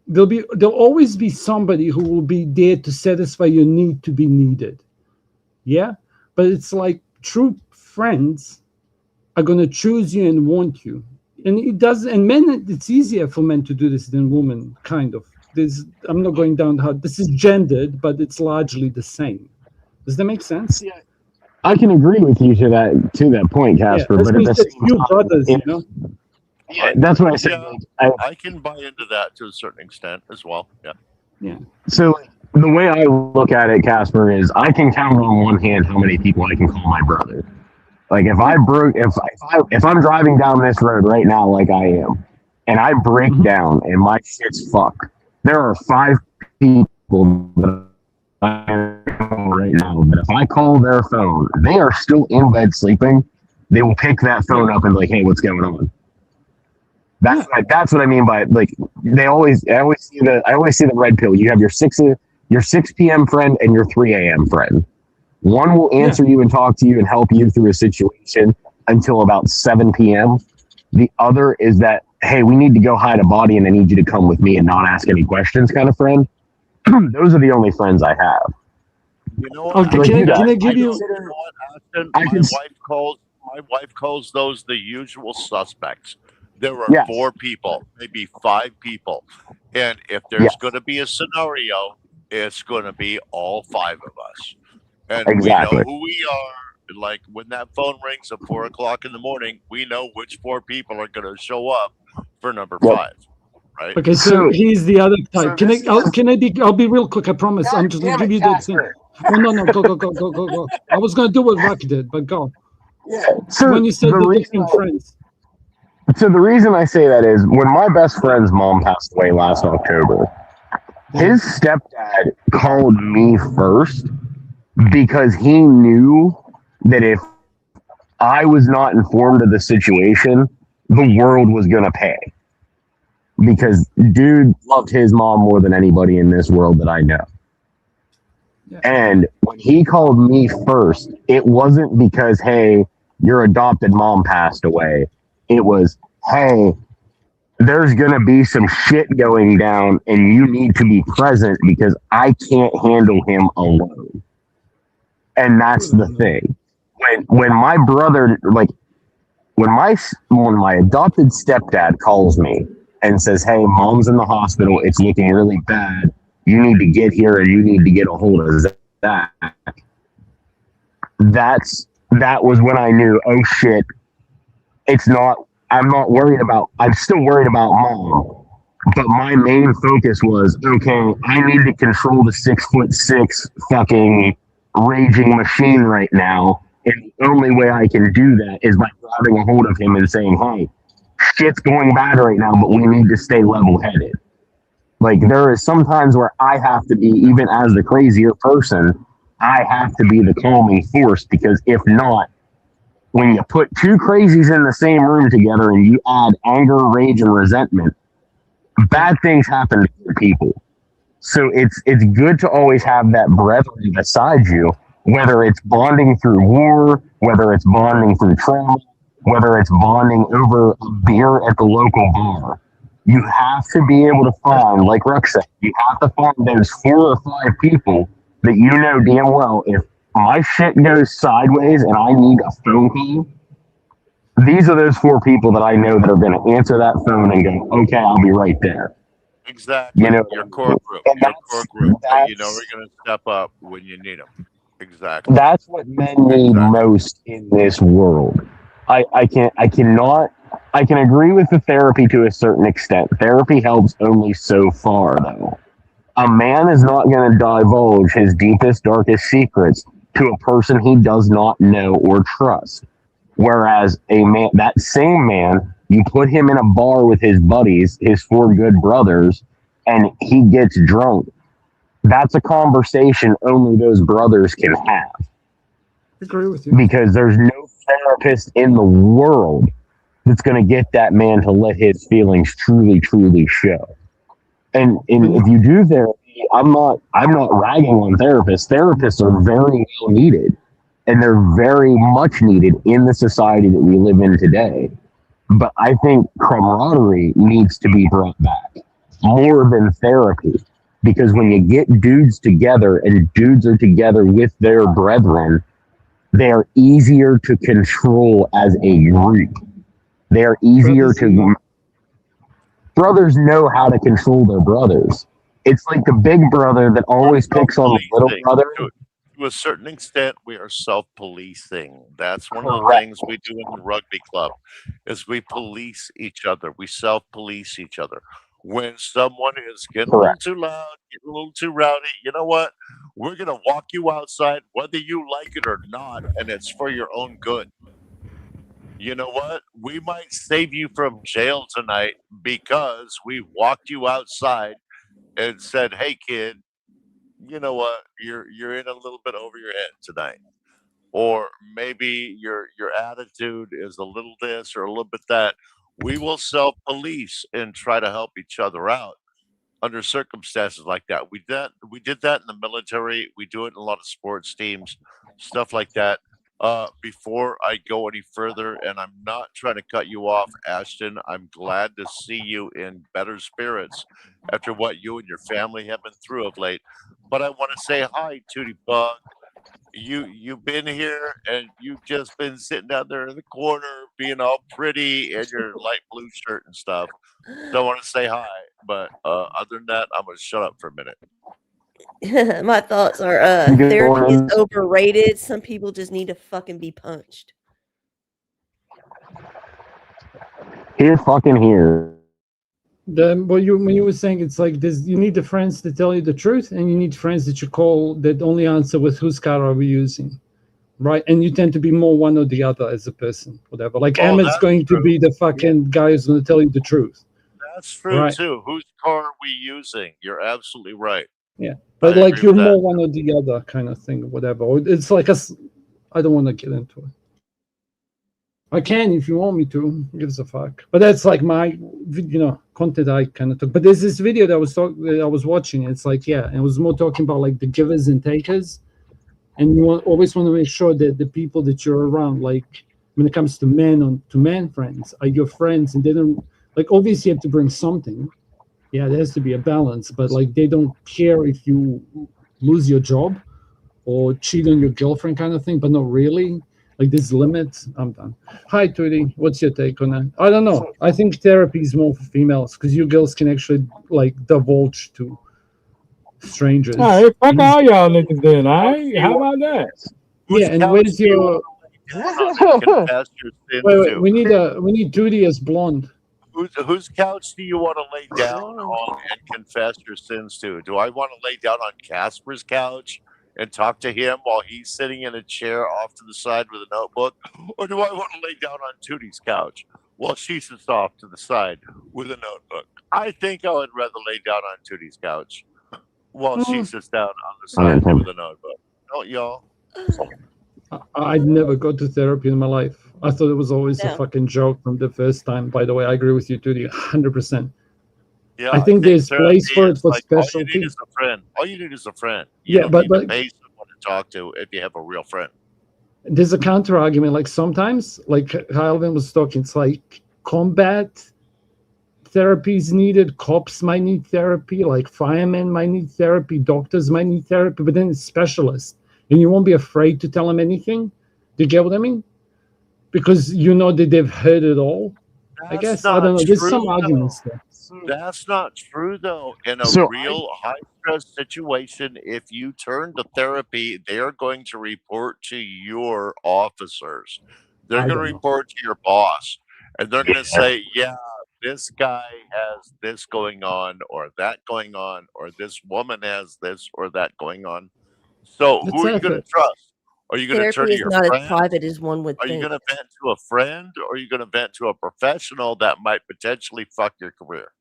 there'll always be somebody who will be there to satisfy your need to be needed. Yeah, but it's like true friends are gonna choose you and want you, and it does. And men, it's easier for men to do this than women, kind of. I'm not going down how this is gendered, but it's largely the same. Does that make sense? Yeah, I can agree with you to that point, Casper. But at the same time, brothers, you know. Yeah, that's what I said. Yeah, I can buy into that to a certain extent as well. Yeah. Yeah. So the way I look at it, Casper, is I can count on one hand how many people I can call my brother. Like if I'm driving down this road right now, like I am, and I break down and my shit's fucked, there are 5 people that I know right now that if I call their phone, they are still in bed sleeping. They will pick that phone up and be like, "Hey, what's going on?" That's what I mean by like I always see the red pill. You have your 6 p.m. friend and your 3 a.m. friend. One will answer you and talk to you and help you through a situation until about 7 p.m. The other is that, hey, we need to go hide a body and I need you to come with me and not ask any questions kind of friend. Those are the only friends I have. You know what? Can I give you? My wife calls those the usual suspects. There are 4 people, maybe 5 people, and if there's going to be a scenario, it's going to be all 5 of us, and we know who we are. Like when that phone rings at 4 o'clock in the morning, we know which 4 people are going to show up for number 5. Right? Okay, so he's the other type. I'll be real quick. I promise. I'm just gonna give you the thing. Oh no, go. I was gonna do what Rock did, but go. Yeah. So when you said the different friends. So the reason I say that is when my best friend's mom passed away last October, his stepdad called me first because he knew that if I was not informed of the situation, the world was gonna pay. Because dude loved his mom more than anybody in this world that I know. Yeah. And when he called me first, it wasn't because, hey, your adopted mom passed away. It was, hey, there's going to be some shit going down and you need to be present because I can't handle him alone. And that's the thing. When my brother, like, when my adopted stepdad calls me and says, hey, mom's in the hospital, it's looking really bad, you need to get here and you need to get a hold of that. That was when I knew, oh shit, I'm still worried about mom. But my main focus was, okay, I need to control the 6'6" fucking raging machine right now. And the only way I can do that is by grabbing a hold of him and saying, hey, shit's going bad right now, but we need to stay level-headed. Like, there is sometimes where I have to be, even as the crazier person, I have to be the calming force, because if not, when you put 2 crazies in the same room together and you add anger, rage, and resentment, bad things happen to good people. So it's good to always have that brethren beside you, whether it's bonding through war, whether it's bonding through trauma, whether it's bonding over a beer at the local bar. You have to be able to find, like Ruck said, you have to find those 4 or 5 people that you know damn well, if my shit goes sideways and I need a phone call, these are those 4 people that I know that are going to answer that phone and go, okay, I'll be right there. Exactly. You know, your core group that you know are going to step up when you need them. Exactly. That's what men need most in this world. I can agree with the therapy to a certain extent. Therapy helps only so far, though. A man is not going to divulge his deepest, darkest secrets to a person he does not know or trust. Whereas that same man, you put him in a bar with his buddies, his 4 good brothers, and he gets drunk. That's a conversation only those brothers can have. I agree with you. Because there's no therapist in the world that's going to get that man to let his feelings truly, truly show. And if you do therapy, I'm not ragging on therapists. Therapists are very well needed, and they're very much needed in the society that we live in today. but I think camaraderie needs to be brought back more than therapy. Because when you get dudes together and dudes are together with their brethren, they are easier to control as a group. They are easier to. Brothers know how to control their brothers. It's like the big brother that always picks on the little brother. To a certain extent, we are self-policing. That's one of the things we do in the rugby club, is we police each other. We self-police each other. When someone is getting a little too loud, getting a little too rowdy, you know what? We're gonna walk you outside, whether you like it or not, and it's for your own good. You know what? We might save you from jail tonight because we walked you outside and said, "Hey, kid, you know what? You're in a little bit over your head tonight, or maybe your attitude is a little this or a little bit that." We will self-police and try to help each other out under circumstances like that. We did that in the military. We do it in a lot of sports teams, stuff like that. Before I go any further, and I'm not trying to cut you off, Ashton, I'm glad to see you in better spirits after what you and your family have been through of late. But I want to say hi, Tootie Bug. You've been here and you've just been sitting down there in the corner being all pretty in your light blue shirt and stuff. So I want to say hi, but other than that, I'm gonna shut up for a minute. My thoughts are therapy is overrated. Some people just need to fucking be punched. Here, fucking here. When you were saying, it's like this, you need the friends to tell you the truth, and you need friends that you call that only answer with whose car are we using, right? And you tend to be more one or the other as a person, whatever. Like Emmett's going to be the fucking guy who's going to tell you the truth. That's true too. Whose car are we using? You're absolutely right. Yeah, but like you're more one or the other kind of thing, whatever. Or it's like I don't want to get into it. I can if you want me to. Who gives a fuck? But that's like my, content I kind of took. But there's this video that I was watching. It's like, yeah, and it was more talking about like the givers and takers, and you always want to make sure that the people that you're around, like when it comes to man friends, are your friends, and they don't like. Obviously, you have to bring something. Yeah, there has to be a balance, but like they don't care if you lose your job or cheat on your girlfriend, kind of thing. But not really. Like this limit, I'm done. Hi, Tootie. What's your take on that? I don't know. I think therapy is more for females because you girls can actually like divulge to strangers. All right, fuck all y'all niggas then. All right, how about that? Yeah, and where's your? Wait, we need Tootie as blonde. Whose couch do you want to lay down on and confess your sins to? Do I want to lay down on Casper's couch and talk to him while he's sitting in a chair off to the side with a notebook? Or do I want to lay down on Tootie's couch while she sits off to the side with a notebook? I think I would rather lay down on Tootie's couch while she sits down on the side with a notebook. Don't y'all? I'd never go to therapy in my life. I thought it was always a fucking joke from the first time. By the way, I agree with you, Tootie, 100%. Yeah, I think there's place for it for special All you need is a friend. All you need is a friend. But pay someone to talk to if you have a real friend. There's a counter argument. Like sometimes, like Alvin was talking, it's like combat therapy is needed. Cops might need therapy. Like firemen might need therapy. Doctors might need therapy. But then it's specialists, and you won't be afraid to tell them anything. Do you get what I mean? Because you know that they've heard it all. I guess I don't know. There's some arguments there. That's not true, though. In a real high-stress situation, if you turn to therapy, they're going to report to your officers. They're going to report to your boss, and they're going to say, yeah, this guy has this going on, or that going on, or this woman has this or that going on. So who are you going to trust? Are you going to turn to your friend? Therapy is not as private as one would think. Are you going to vent to a friend, or are you going to vent to a professional that might potentially fuck your career?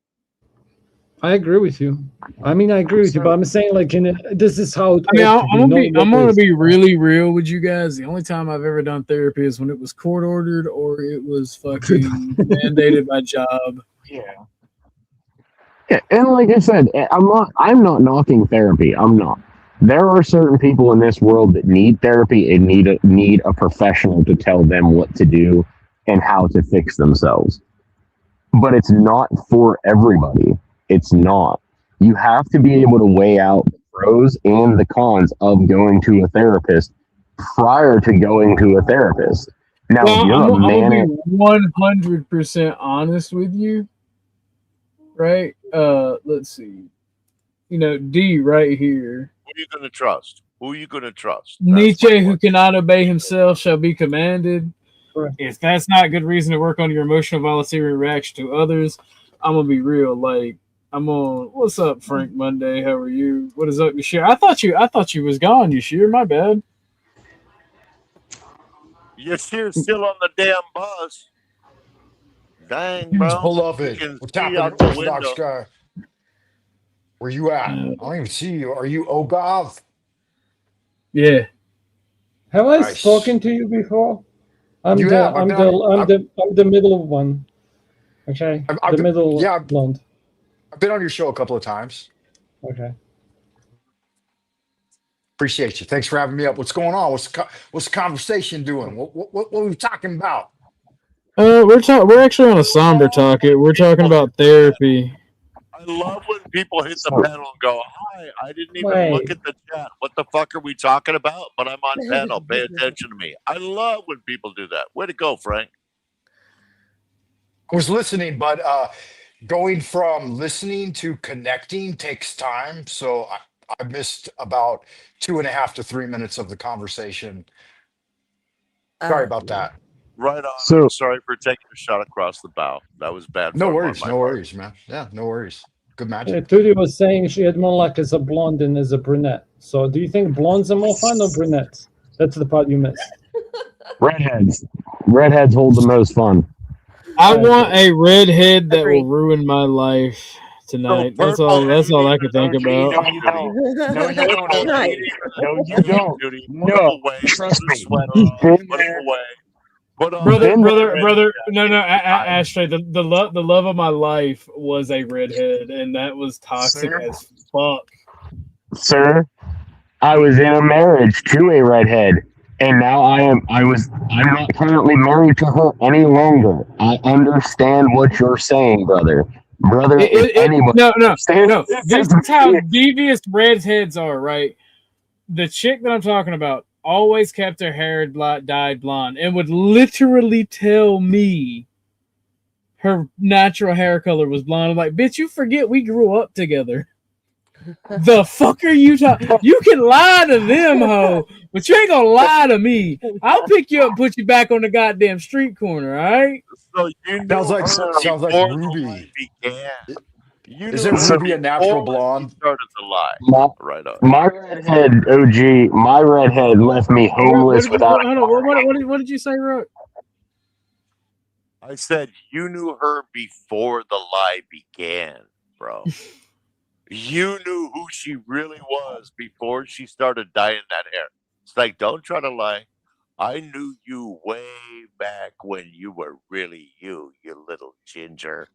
I agree with you. I mean, I agree with you, but I'm saying like this is how. I'm gonna be really real with you guys. The only time I've ever done therapy is when it was court ordered or it was fucking mandated by job. Yeah, and like I said, I'm not knocking therapy. I'm not. There are certain people in this world that need therapy and need a professional to tell them what to do and how to fix themselves. But it's not for everybody. It's not. You have to be able to weigh out the pros and the cons of going to a therapist prior to going to a therapist. Now, Well, if you're I'm a gonna manic, be 100% honest with you, right? Let's see. You know, D right here. Who are you going to trust? Who are you going to trust? Nietzsche, who cannot obey himself, shall be commanded. If that's not good reason to work on your emotional voluntary reaction to others, I'm gonna be real. Like, I'm on. What's up, Frank Monday? How are you? What is up, Yashir? I thought you was gone, Yashir. My bad. You're still on the damn bus. Dang, bro. Pull up You it. can We're see tapping out the Orthodox window. Guy. Where you at? I don't even see you. Are you Ogav? Yeah. Have I Nice. spoken to you before? I'm You the have. I'm the middle one. Okay. The middle blonde. I've been on your show a couple of times. Okay. Appreciate you. Thanks for having me up. What's going on? What's the conversation doing? What are we talking about? We're actually on a somber topic. We're talking about therapy. I love when people hit the panel and go, "Hi, I didn't even look at the chat. What the fuck are we talking about?" But I'm on panel. Pay attention to me. I love when people do that. Way to go, Frank. I was listening, but going from listening to connecting takes time. So I missed about 2.5 to 3 minutes of the conversation. Sorry about that. Right on. So- I'm sorry for taking a shot across the bow. That was bad. No form on worries, my no part. worries, man. Yeah, no worries. Good Yeah, magic. Tootie was saying she had more luck as a blonde than as a brunette. So do you think blondes are more fun or brunettes? That's the part you missed. redheads hold the most fun. I want a redhead that will ruin my life tonight. That's all I can think about. No, you don't. No, you don't. Nice. No, you don't. Duty, put No, them away. trust Put the me. sweater He's on. been Put them there. away. Put on Brother, no, Ashtray, the love of my life was a redhead, and that was toxic Sir? as fuck. Sir, I was in a marriage to a redhead, and now I'm not currently married to her any longer. I understand what you're saying, brother. No. This is how devious redheads are, right? The chick that I'm talking about always kept her hair dyed blonde and would literally tell me her natural hair color was blonde. I'm like, bitch, you forget we grew up together. The fuck are you talking? You can lie to them, ho, but you ain't gonna lie to me. I'll pick you up and put you back on the goddamn street corner, all right? So you Sounds like before the Ruby. lie began. You Is knew it her Ruby a natural before blonde? she started to lie. Right on. My redhead, OG, my redhead left me homeless without. What did you say, Rook? I said you knew her before the lie began, bro. You knew who she really was before she started dyeing that hair. It's like, don't try to lie. I knew you way back when you were really you little ginger.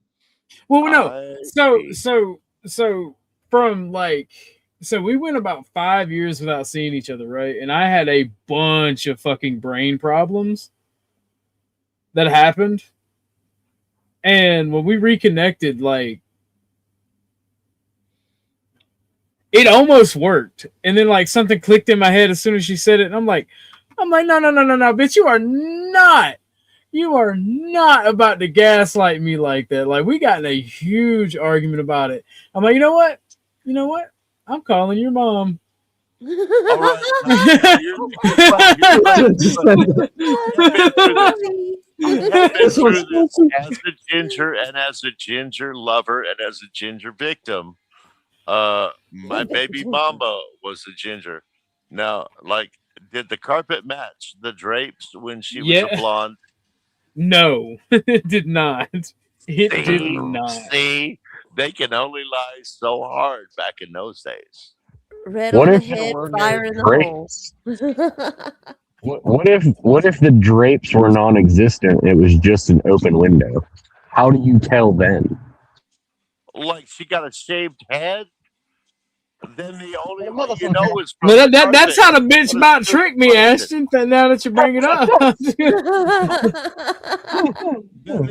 Well, no. So from so we went about 5 years without seeing each other, right? And I had a bunch of fucking brain problems that happened. And when we reconnected, like, it almost worked. And then like something clicked in my head as soon as she said it. And I'm like, no, bitch, you are not about to gaslight me like that. Like, we got in a huge argument about it. I'm like, you know what? I'm calling your mom. All right. I've been through this as a ginger and as a ginger lover and as a ginger victim. My baby mama was a ginger. Now, like, did the carpet match the drapes when she was a blonde? No, it did not. It did not. See, they can only lie so hard back in those days. Red on the head, fire in the hole. What if the drapes were non-existent? It was just an open window. How do you tell then? Like, she got a shaved head? then the only way you know is from Well, the that's carpet. how the bitch might trick me, Ashton. Now that you bring it up,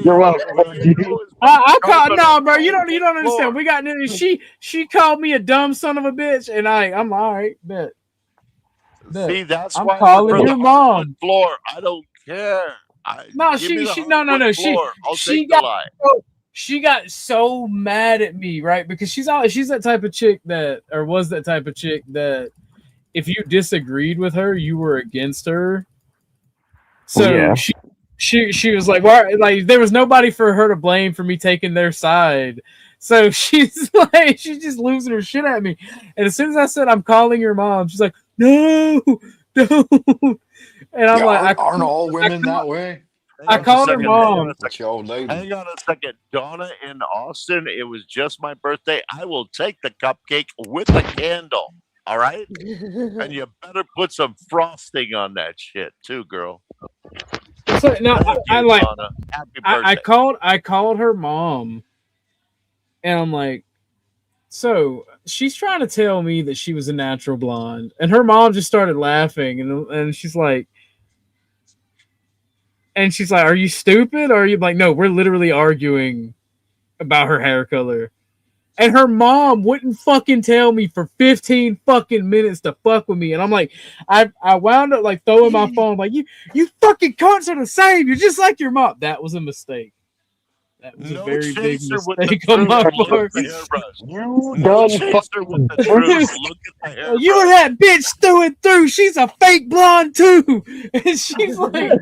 You're welcome. I call no, bro. You don't understand. We got she called me a dumb son of a bitch, and I'm all right. Bet. See, that's I'm why calling I'm your mom. Floor. I don't care. No, give me the no. floor. I'll She take the lie. She got so mad at me, right? Because she's that type of chick that, or was that type of chick that, if you disagreed with her, you were against her. So Yeah. she was like, why? Like there was nobody for her to blame for me taking their side. So she's like, she's just losing her shit at me. And as soon as I said I'm calling your mom, she's like, no, don't. And I'm like, aren't all women that way? I called her mom. Hang on a second. Donna in Austin, it was just my birthday. I will take the cupcake with the candle. All right? And you better put some frosting on that shit too, girl. So, no, Donna. Happy birthday. I called her mom, and I'm like, so she's trying to tell me that she was a natural blonde, and her mom just started laughing, and she's like, are you stupid? Or are you like, no, we're literally arguing about her hair color. And her mom wouldn't fucking tell me for 15 fucking minutes to fuck with me. And I'm like, I wound up like throwing my phone, like, you fucking cunts are the same. You're just like your mom. That was a mistake. That was a very big mistake on my part. You done You're that bitch through and through. She's a fake blonde too. And she's like,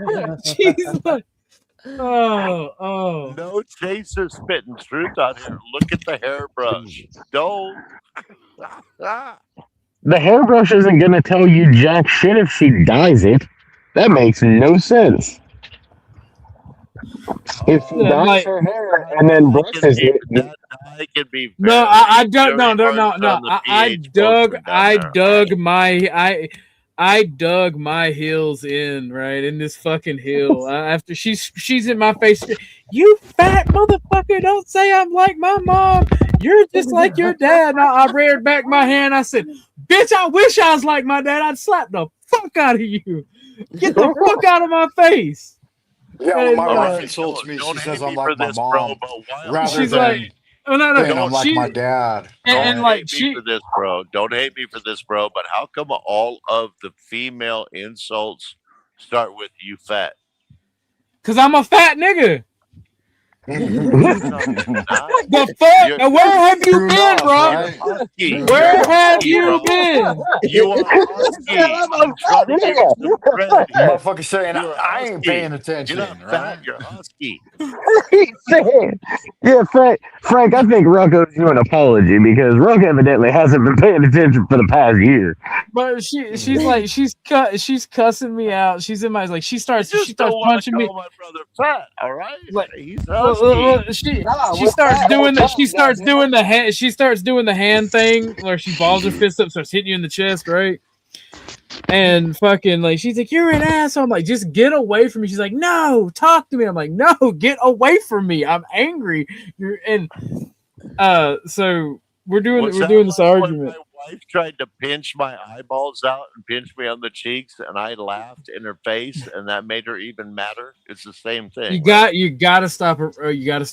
oh. No chaser spitting truth out here. Look at the hairbrush. Don't. The hairbrush isn't gonna tell you jack shit if she dyes it. That makes no sense. If she dyes her hair and then brushes it, It could be no, I don't. No. I dug my heels in, right, in this fucking hill. After she's in my face. You fat motherfucker! Don't say I'm like my mom. You're just like your dad. Now I reared back my hand. I said, "Bitch, I wish I was like my dad. I'd slap the fuck out of you. Get the fuck out of my face." Yeah, And, my wife insults me. She says I'm like my mom, rather she's than like, oh, no, saying I'm like my dad. Don't hate me for this, bro. Don't hate me for this, bro. But how come all of the female insults start with "you fat"? Cause I'm a fat nigga. The fuck? Now, where have you been, bro? Where have you been? You are motherfucker saying I ain't paying attention. You're not fat. You're husky. Yeah, Frank, I think Ruck owes you an apology because Ruck evidently hasn't been paying attention for the past year. But she's like she's cussing me out. She's in my like she starts punching me. My brother fat. All right, like he's she starts doing the hand thing where she balls her fist up, starts hitting you in the chest, right? And fucking like she's like, you're an asshole. I'm like, just get away from me. She's like, no, talk to me. I'm like, no, get away from me. I'm angry. So we're doing this argument. My wife tried to pinch my eyeballs out and pinch me on the cheeks, and I laughed in her face, and that made her even madder. It's the same thing. You gotta stop her.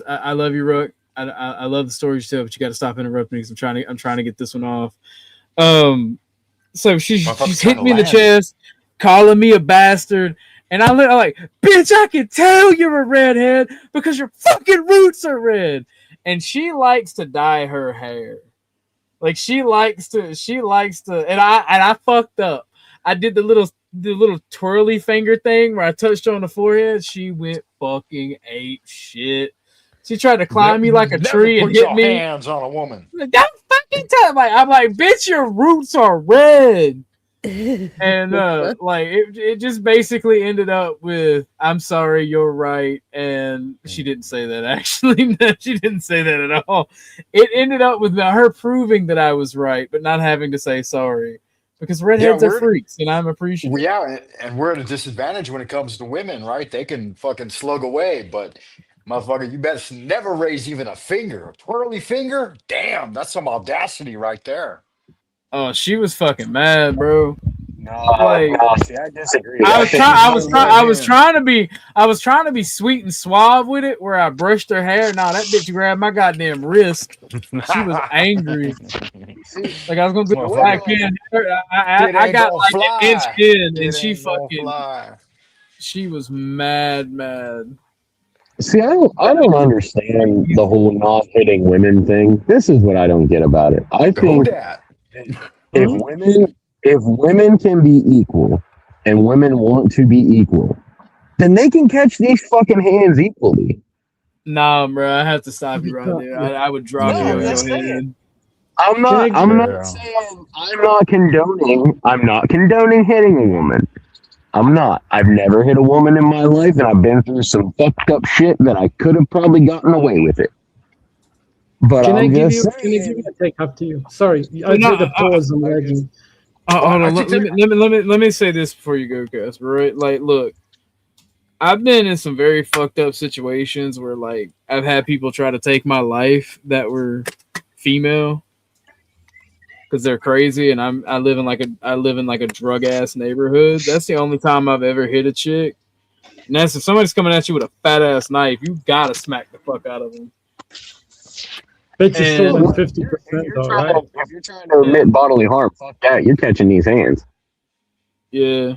I love you, Rook. I love the stories too, but you gotta stop interrupting because I'm trying to get this one off. So she's hitting me in the chest, calling me a bastard, and I'm like, bitch, I can tell you're a redhead because your fucking roots are red. And she likes to dye her hair. Like she likes to, and I fucked up. I did the little twirly finger thing where I touched her on the forehead. She went fucking ape shit. She tried to climb me like a tree and hit me. Hands on a woman. That fucking time, I'm like, bitch, your roots are red. And like it just basically ended up with, I'm sorry, you're right. And she didn't say that actually. She didn't say that at all. It ended up with her proving that I was right, but not having to say sorry. Because redheads are freaks, and I'm appreciative. Yeah, and we're at a disadvantage when it comes to women, right? They can fucking slug away, but motherfucker, you best never raise even a finger. A twirly finger? Damn, that's some audacity right there. Oh, she was fucking mad, bro. No, see, I disagree. I was trying to be sweet and suave with it, where I brushed her hair. No, that bitch grabbed my goddamn wrist. She was angry. Like I was gonna do a backhand. I got like an inch in, and she fucking. She was mad. See, I don't understand the whole not hitting women thing. This is what I don't get about it. I think if women can be equal and women want to be equal, then they can catch these fucking hands equally. Nah, bro, I have to stop you right there. I would drop you on your head. I'm not condoning hitting a woman. I'm not. I've never hit a woman in my life, and I've been through some fucked up shit that I could have probably gotten away with it. But can I give you saying, a take up to you? Sorry, I did a pause on the hold on. Let me say this before you go, Casper. Right? Like, look, I've been in some very fucked up situations where, like, I've had people try to take my life that were female because they're crazy, and I live in like a drug ass neighborhood. That's the only time I've ever hit a chick. And that's if somebody's coming at you with a fat ass knife, you gotta smack the fuck out of them. Bet you're still in 50%, though, right? If you're trying to admit bodily harm, fuck that. You're catching these hands. Yeah.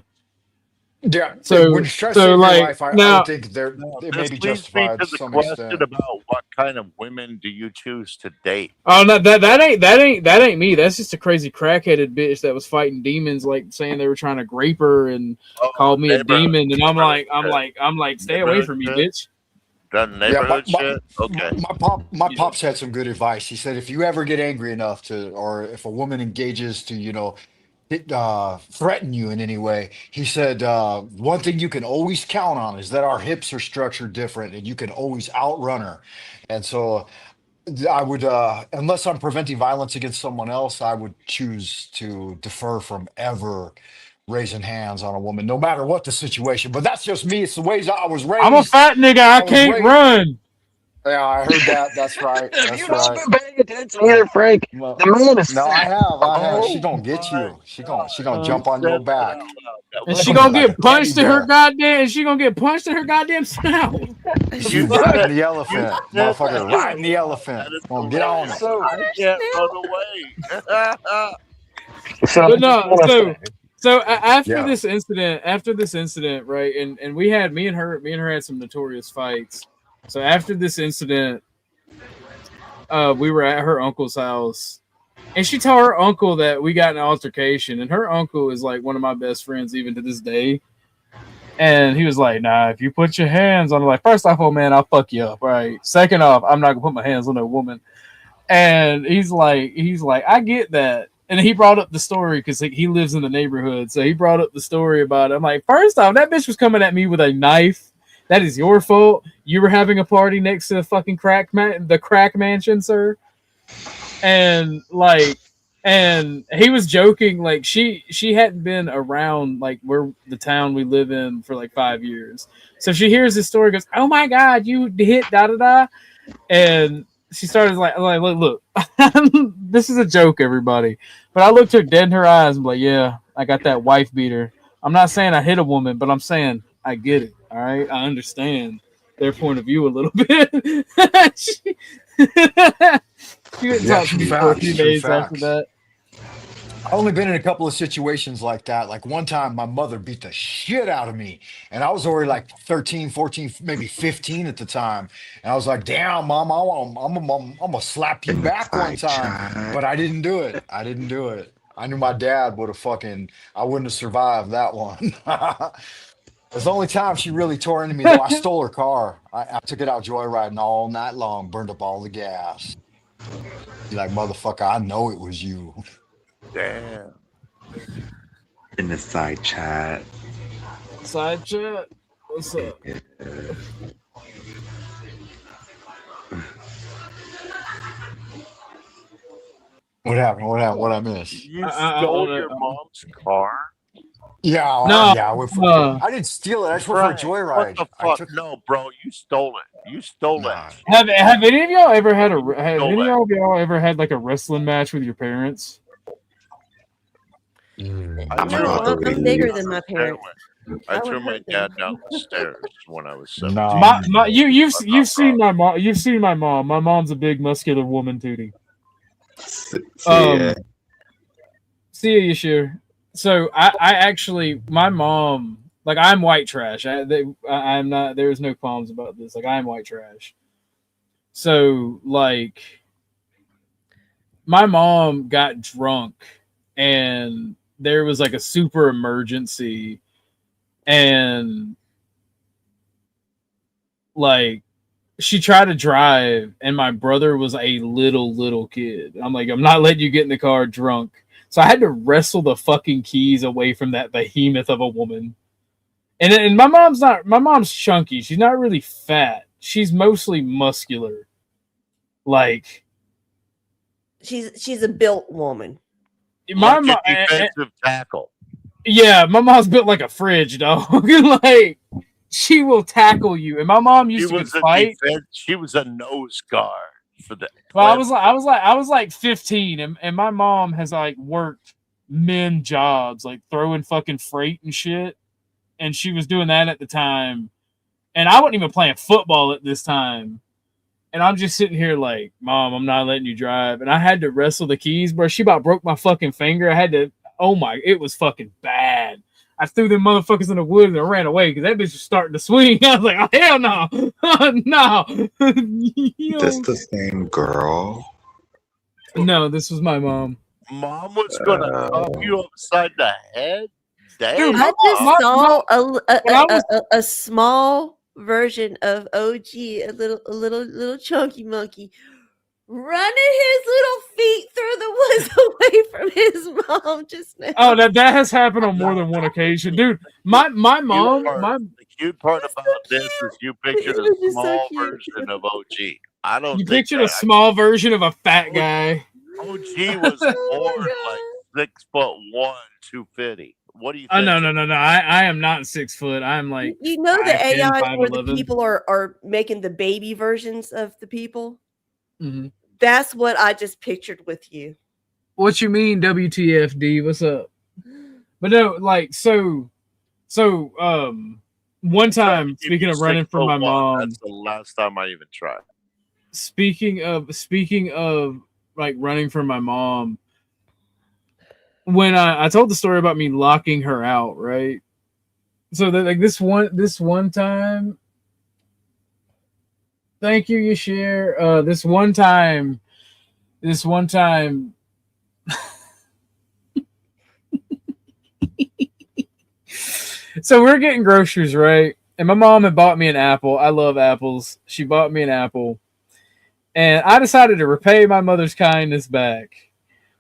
Yeah. So when you try to save your like life, I now, would think it may be justified to some extent. About what kind of women do you choose to date? oh no, that ain't me. That's just a crazy crackheaded bitch that was fighting demons, like saying they were trying to grape her and called me a demon, and I'm like, stay away from me, bitch. That neighborhood shit. Okay. My pops had some good advice. He said if you ever get angry enough to, or if a woman engages to, threaten you in any way, he said one thing you can always count on is that our hips are structured different, and you can always outrun her. And so, I would, unless I'm preventing violence against someone else, I would choose to defer from ever raising hands on a woman, no matter what the situation. But that's just me. It's the ways I was raised. I'm a fat nigga. I can't run. Yeah, I heard that. That's right. That's You've right. not been paying attention either, Frank. The man is No, I fat. have. She gonna get you. She gonna jump on your back. And she gonna get punched in her goddamn. And she gonna get punched in her goddamn snout. You riding the elephant, motherfucker. Riding the elephant. Gonna get on it. I can't run away. But no, so after this incident, right? And we had me and her had some notorious fights. So after this incident, we were at her uncle's house, and she told her uncle that we got in an altercation, and her uncle is like one of my best friends even to this day. And he was like, "Nah, if you put your hands on her, like, first off, old man, I'll fuck you up, right? Second off, I'm not gonna put my hands on a woman." And he's like, I get that. And he brought up the story because he lives in the neighborhood, so he brought up the story about it. I'm like, first off, that bitch was coming at me with a knife. That is your fault. You were having a party next to the fucking crack mansion, sir. And he was joking, like she hadn't been around like where the town we live in for like 5 years. So she hears this story, goes, "Oh my god, you hit da da da," and she started like look, this is a joke, everybody. But I looked her dead in her eyes and be like, yeah, I got that wife beater. I'm not saying I hit a woman, but I'm saying I get it. All right, I understand their point of view a little bit. She didn't talk to me for a few days after that. I've only been in a couple of situations like that. Like one time my mother beat the shit out of me, and I was already like 13, 14, maybe 15 at the time. And I was like, damn, mom, I'm gonna slap you back one time. But I didn't do it. I knew my dad would have I wouldn't have survived that one. It's the only time she really tore into me, though. I stole her car. I took it out joyriding all night long, burned up all the gas. You're like, motherfucker, I know it was you. Damn. In the side chat. Side chat? What's up? Yeah. What happened? What I missed? You stole your mom's car? Yeah, No, I didn't steal it. I just went for a joyride. What the fuck? No, bro, you stole it. You stole it. Have any of y'all ever had like a wrestling match with your parents? I'm bigger than my parents. I threw my dad down the stairs when I was 17. No. You've seen my mom. You've seen my mom. My mom's a big muscular woman, Tootie. See you sure. So I actually, my mom, like, I'm white trash. I'm not. There's no qualms about this. Like, I'm white trash. So, like, my mom got drunk, and there was like a super emergency, and like, she tried to drive, and my brother was a little kid. I'm like, I'm not letting you get in the car drunk. So I had to wrestle the fucking keys away from that behemoth of a woman. And my mom's chunky. She's not really fat. She's mostly muscular. Like, she's a built woman. My defensive tackle. Yeah, my mom's built like a fridge, dog. Like, she will tackle you. And my mom used to fight. She was a nose guard for the. Well, I was like 15, and my mom has like worked men jobs, like throwing fucking freight and shit. And she was doing that at the time. And I wasn't even playing football at this time. And I'm just sitting here like, Mom, I'm not letting you drive. And I had to wrestle the keys, bro. She about broke my fucking finger. I had to, it was fucking bad. I threw them motherfuckers in the woods and ran away because that bitch was starting to swing. I was like, oh, hell no. No. This the same girl? No, this was my mom. Mom was going to knock you upside the head? Dude, I just saw a small version of OG, a little chunky monkey, running his little feet through the woods away from his mom just now. Oh, that has happened on more than one occasion, dude. My mom, the cute part about this is you pictured a small version of OG. I don't. You pictured a small version of a fat guy. OG was born like 6'1", 250. What do you think? Oh, no. I am not 6 foot. I'm like, you know, the AI where the people are making the baby versions of the people. Mm-hmm. That's what I just pictured with you. What you mean, WTFD? What's up? But no, like, so one time, speaking of running from my mom, that's the last time I even tried. Speaking of like running from my mom, when I told the story about me locking her out, right? So that, like, this one time, thank you, Yashir. This one time. So we're getting groceries, right? And my mom had bought me an apple. I love apples. She bought me an apple. And I decided to repay my mother's kindness back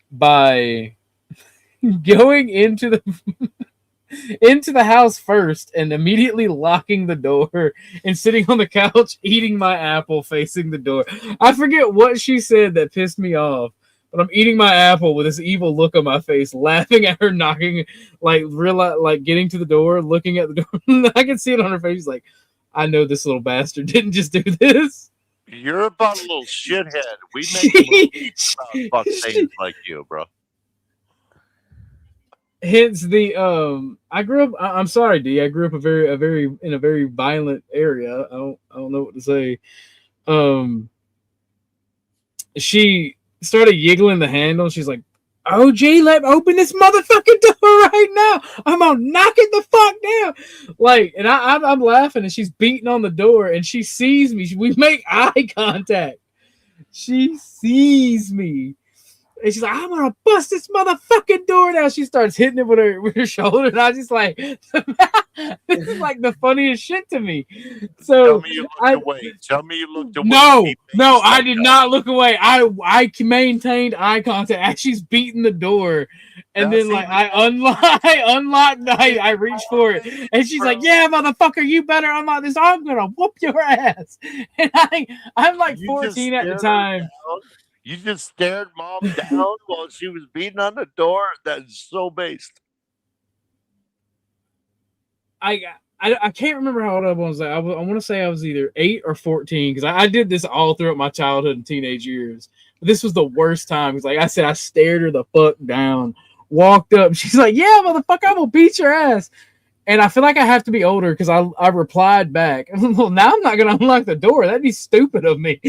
by going into the house first and immediately locking the door and sitting on the couch eating my apple facing the door. I forget what she said that pissed me off, but I'm eating my apple with this evil look on my face, laughing at her knocking, like getting to the door, looking at the door. I can see it on her face. She's like, I know this little bastard didn't just do this. You're about a little shithead. We make movies about fuck things like you, bro. Hence the I grew up. I'm sorry, D. I grew up in a very violent area. I don't know what to say. She started yiggling the handle. She's like, OG, let me open this motherfucking door right now. I'm gonna knock it the fuck down. Like, and I'm laughing, and she's beating on the door, and she sees me. We make eye contact. She sees me. And she's like, I'm gonna bust this motherfucking door down. She starts hitting it with her shoulder, and I just like, this is like the funniest shit to me. So tell me you looked away. Tell me you looked away. No, I did not look away. I maintained eye contact as she's beating the door, and then like I unlocked. I reached for it, and she's like, "Yeah, motherfucker, you better unlock this. I'm gonna whoop your ass." And I'm like 14 at the time. You just stared mom down while she was beating on the door? That's so based. I can't remember how old I was. I want to say I was either 8 or 14 because I did this all throughout my childhood and teenage years. But this was the worst time because, like I said, I stared her the fuck down walked up. She's like, "Yeah, motherfucker, I'm gonna beat your ass." And I feel like I have to be older because I replied back, "Well, now I'm not gonna unlock the door. That'd be stupid of me."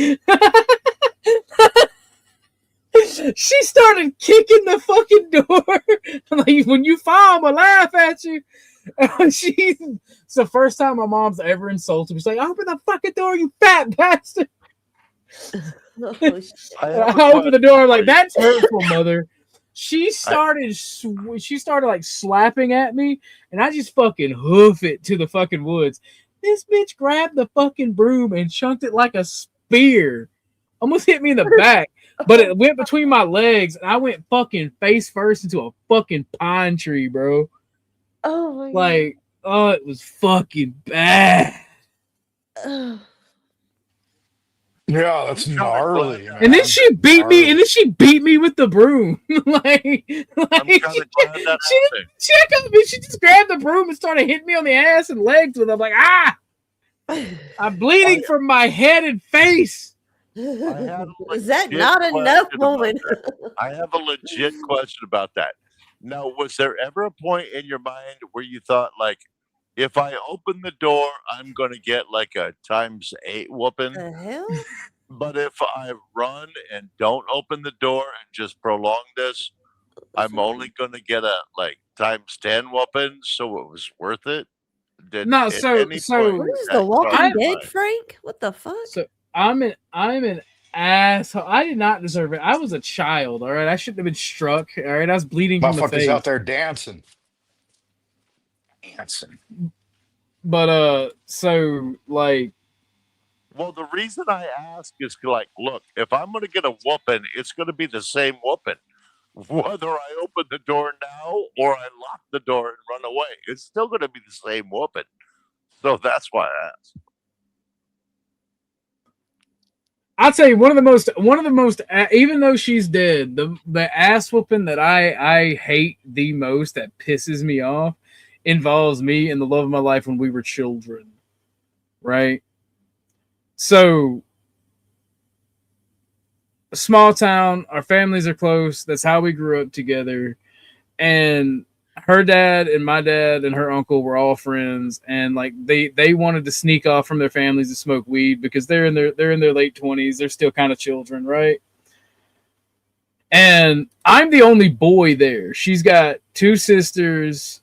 She started kicking the fucking door. Like, when you fall, I'm gonna laugh at you. It's the first time my mom's ever insulted me. She's like, "Open the fucking door, you fat bastard." I opened the door. I'm like, "That's hurtful, mother." She started like slapping at me, and I just fucking hoof it to the fucking woods. This bitch grabbed the fucking broom and chunked it like a spear. Almost hit me in the back, but it went between my legs, and I went fucking face first into a fucking pine tree, bro. Oh my God. Oh, it was fucking bad. Yeah, that's gnarly. And then she beat me. And then she beat me with the broom. She just grabbed the broom and started hitting me on the ass and legs with it. I'm like, ah! I'm bleeding from my head and face. Is that not enough, woman? I have a legit question about that. Now, was there ever a point in your mind where you thought, like, if I open the door, I'm going to get like a ×8 whooping? The hell? But if I run and don't open the door and just prolong this, I'm only going to get a like ×10 whooping. So it was worth it. What is The Walking Dead, Frank? What the fuck? So I'm an asshole. I did not deserve it. I was a child. All right, I shouldn't have been struck. All right, I was bleeding from the Motherfuckers face. out there dancing. But so like. Well, the reason I ask is like, look, if I'm going to get a whooping, it's going to be the same whooping. Whether I open the door now or I lock the door and run away, it's still going to be the same whooping. So that's why I asked. I'll tell you one of the most even though she's dead, the ass whooping that I hate the most, that pisses me off, involves me and the love of my life when we were children, right? So, a small town, our families are close. That's how we grew up together. And her dad and my dad and her uncle were all friends. And like they wanted to sneak off from their families to smoke weed because they're in their late 20s. They're still kind of children, right? And I'm the only boy there. She's got 2 sisters.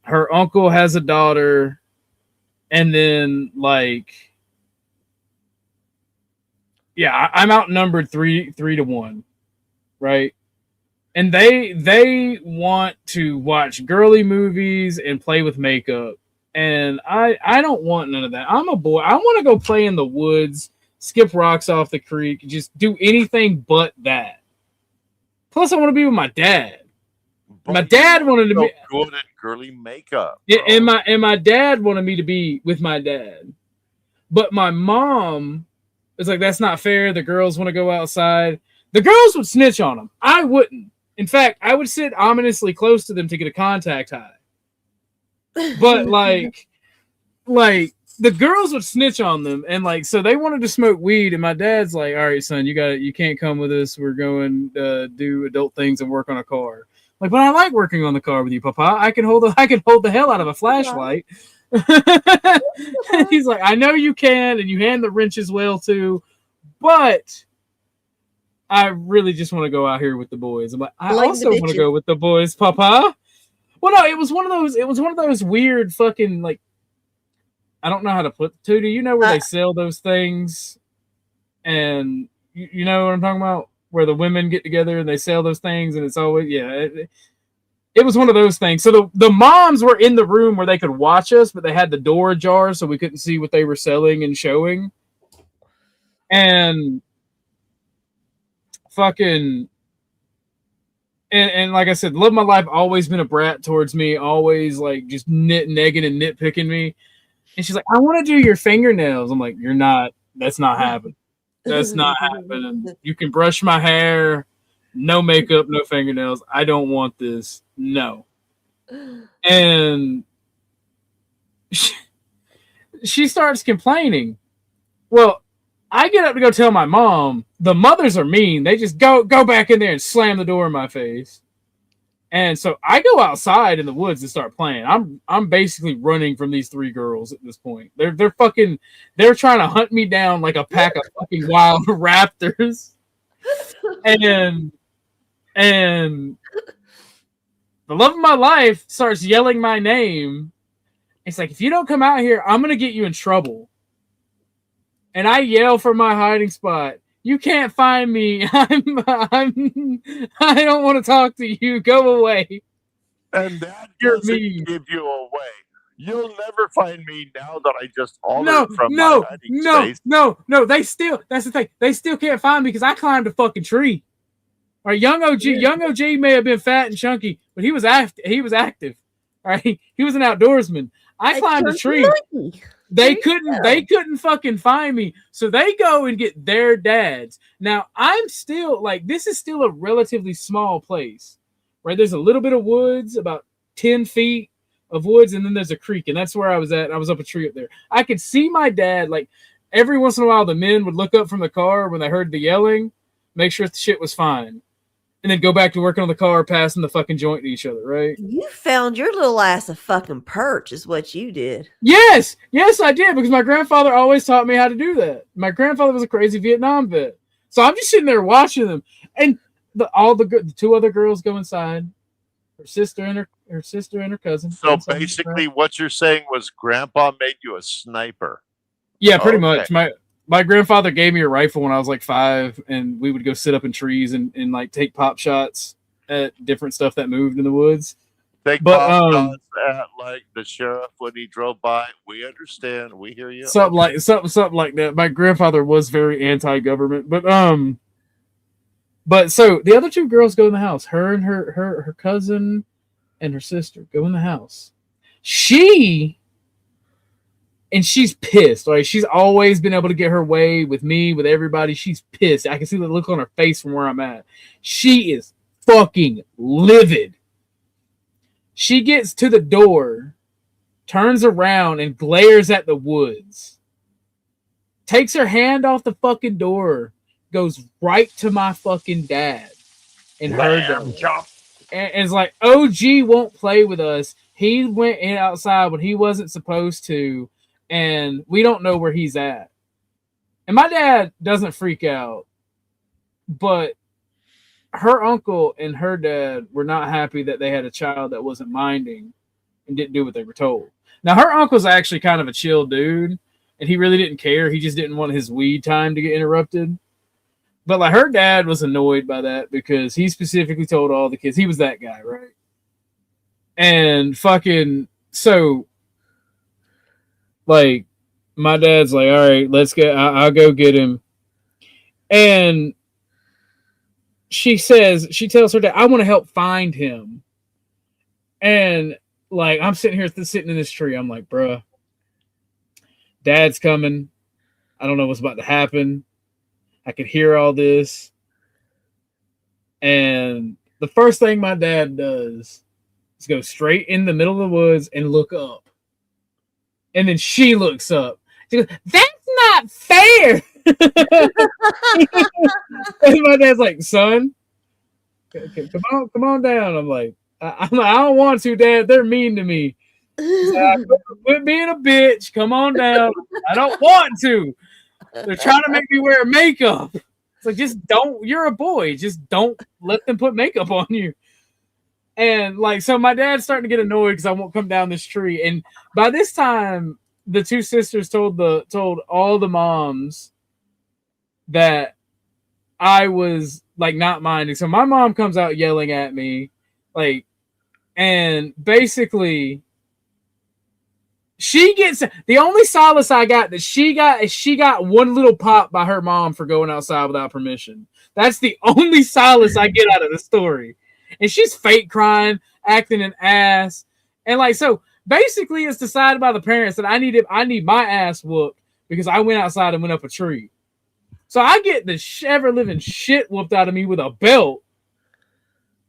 Her uncle has a daughter. And then like, yeah, I'm outnumbered 3-1, right? And they want to watch girly movies and play with makeup, and I don't want none of that. I'm a boy. I want to go play in the woods, skip rocks off the creek, just do anything but that. Plus, I want to be with my dad. But my dad wanted to be good at girly makeup. Yeah, and my dad wanted me to be with my dad, but my mom. It's like, that's not fair. The girls want to go outside. The girls would snitch on them. I wouldn't. In fact, I would sit ominously close to them to get a contact high. But like the girls would snitch on them, and like so they wanted to smoke weed, and my dad's like, "All right, son, you can't come with us. We're going to do adult things and work on a car." Like, but I like working on the car with you, Papa. I can hold the hell out of a flashlight. He's like, I know you can, and you hand the wrenches well too, but I really just want to go out here with the boys. I'm like, I also want to go with the boys, Papa. Well, no, it was one of those weird fucking like, I don't know how to put it to. Do you know where they sell those things? And you know what I'm talking about? Where the women get together and they sell those things, and it's always It was one of those things. So the moms were in the room where they could watch us, but they had the door ajar so we couldn't see what they were selling and showing. And fucking and like I said, love my life, always been a brat towards me, always like just negging and nitpicking me. And she's like, I want to do your fingernails. I'm like, you're not. That's not happening. That's not happening. You can brush my hair. No makeup, no fingernails. I don't want this. No. And she starts complaining. Well, I get up to go tell my mom. The mothers are mean. They just go back in there and slam the door in my face. And so I go outside in the woods and start playing. I'm basically running from these three girls at this point. They're trying to hunt me down like a pack of fucking wild raptors. And the love of my life starts yelling my name. It's like, if you don't come out here, I'm gonna get you in trouble. And I yell from my hiding spot, "You can't find me. I don't want to talk to you. Go away." And that doesn't give you away. You'll never find me now that I just hollered from my hiding space. No. That's the thing. They still can't find me because I climbed a fucking tree. All right, young OG may have been fat and chunky, but he was active. All right, he was an outdoorsman. I climbed a tree. They couldn't fucking find me. So they go and get their dads. Now, I'm still like, this is still a relatively small place, right? There's a little bit of woods, about 10 feet of woods, and then there's a creek, and that's where I was at. I was up a tree up there. I could see my dad, like, every once in a while, the men would look up from the car when they heard the yelling, make sure the shit was fine, and then go back to working on the car, passing the fucking joint to each other, right? You found your little ass a fucking perch, is what you did. Yes, I did, because my grandfather always taught me how to do that. My grandfather was a crazy Vietnam vet. So I'm just sitting there watching them, and the two other girls go inside. Her sister and her cousin. So basically, what you're saying was Grandpa made you a sniper. Yeah, pretty much. My grandfather gave me a rifle when I was like 5, and we would go sit up in trees and like take pop shots at different stuff that moved in the woods. Take pop shots at like the sheriff when he drove by. We understand. We hear you. Something like that. My grandfather was very anti-government, but so the other two girls go in the house. Her and her cousin and her sister go in the house. She's pissed. Like, she's always been able to get her way with me, with everybody. She's pissed. I can see the look on her face from where I'm at. She is fucking livid. She gets to the door, turns around, and glares at the woods. Takes her hand off the fucking door, goes right to my fucking dad and her dad. And it's like, OG won't play with us. He went in outside when he wasn't supposed to, and we don't know where he's at. And my dad doesn't freak out, but her uncle and her dad were not happy that they had a child that wasn't minding and didn't do what they were told. Now, her uncle's actually kind of a chill dude, and he really didn't care. He just didn't want his weed time to get interrupted. But like, her dad was annoyed by that because he specifically told all the kids he was that guy, right? And fucking so, like, my dad's like, all right, let's get. I'll go get him. And she tells her dad, I want to help find him. And like, I'm sitting here sitting in this tree. I'm like, bruh, Dad's coming. I don't know what's about to happen. I could hear all this. And the first thing my dad does is go straight in the middle of the woods and look up. And then she looks up. She goes, that's not fair. And my dad's like, son, come on down. I'm like, I don't want to, Dad. They're mean to me. Like, quit being a bitch. Come on down. I don't want to. They're trying to make me wear makeup. It's like, just don't. You're a boy. Just don't let them put makeup on you. And like, so my dad's starting to get annoyed because I won't come down this tree. And by this time, the two sisters told all the moms that I was like not minding. So my mom comes out yelling at me, like, and basically she gets the only solace I got that she got one little pop by her mom for going outside without permission. That's the only solace I get out of the story. And she's fake crying, acting an ass. And like, so basically it's decided by the parents that I need my ass whooped because I went outside and went up a tree. So I get the ever living shit whooped out of me with a belt.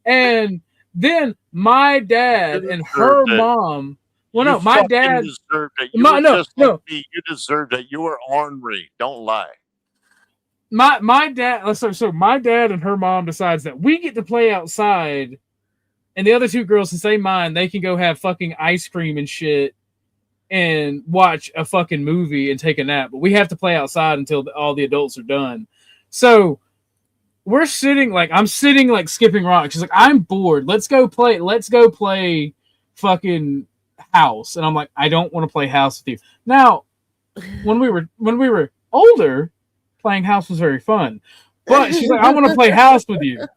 And then my dad and her mom. Well, no, my dad deserved it. You You deserved it. You were ornery. Don't lie. My dad. So my dad and her mom decides that we get to play outside And the other two girls, since they mind, they can go have fucking ice cream and shit and watch a fucking movie and take a nap. But we have to play outside until all the adults are done. So we're sitting, like, I'm sitting, like, skipping rocks. She's like, I'm bored. Let's go play fucking house. And I'm like, I don't want to play house with you. Now, when we were older, playing house was very fun. But she's like, I want to play house with you.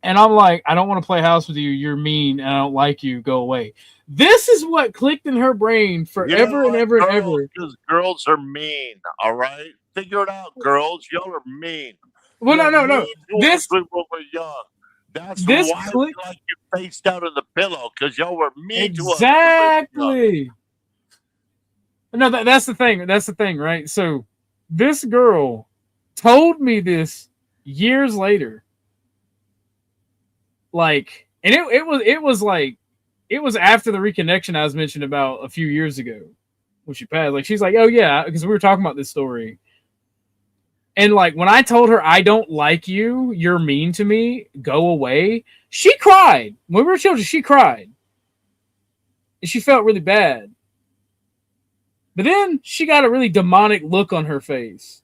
And I'm like, I don't want to play house with you. You're mean, and I don't like you. Go away. This is what clicked in her brain forever and ever and ever. Because girls are mean, all right? Figure it out, girls. Y'all are mean. Well, no. This when we're young. That's this why we like your face down in the pillow, because y'all were mean to us. Exactly. No, that's the thing. That's the thing, right? So this girl told me this years later. Like, and it was after the reconnection I was mentioning about a few years ago when she passed. Like, she's like, oh yeah, because we were talking about this story. And like, when I told her, I don't like you, you're mean to me, go away, she cried. When we were children, she cried. And she felt really bad. But then she got a really demonic look on her face.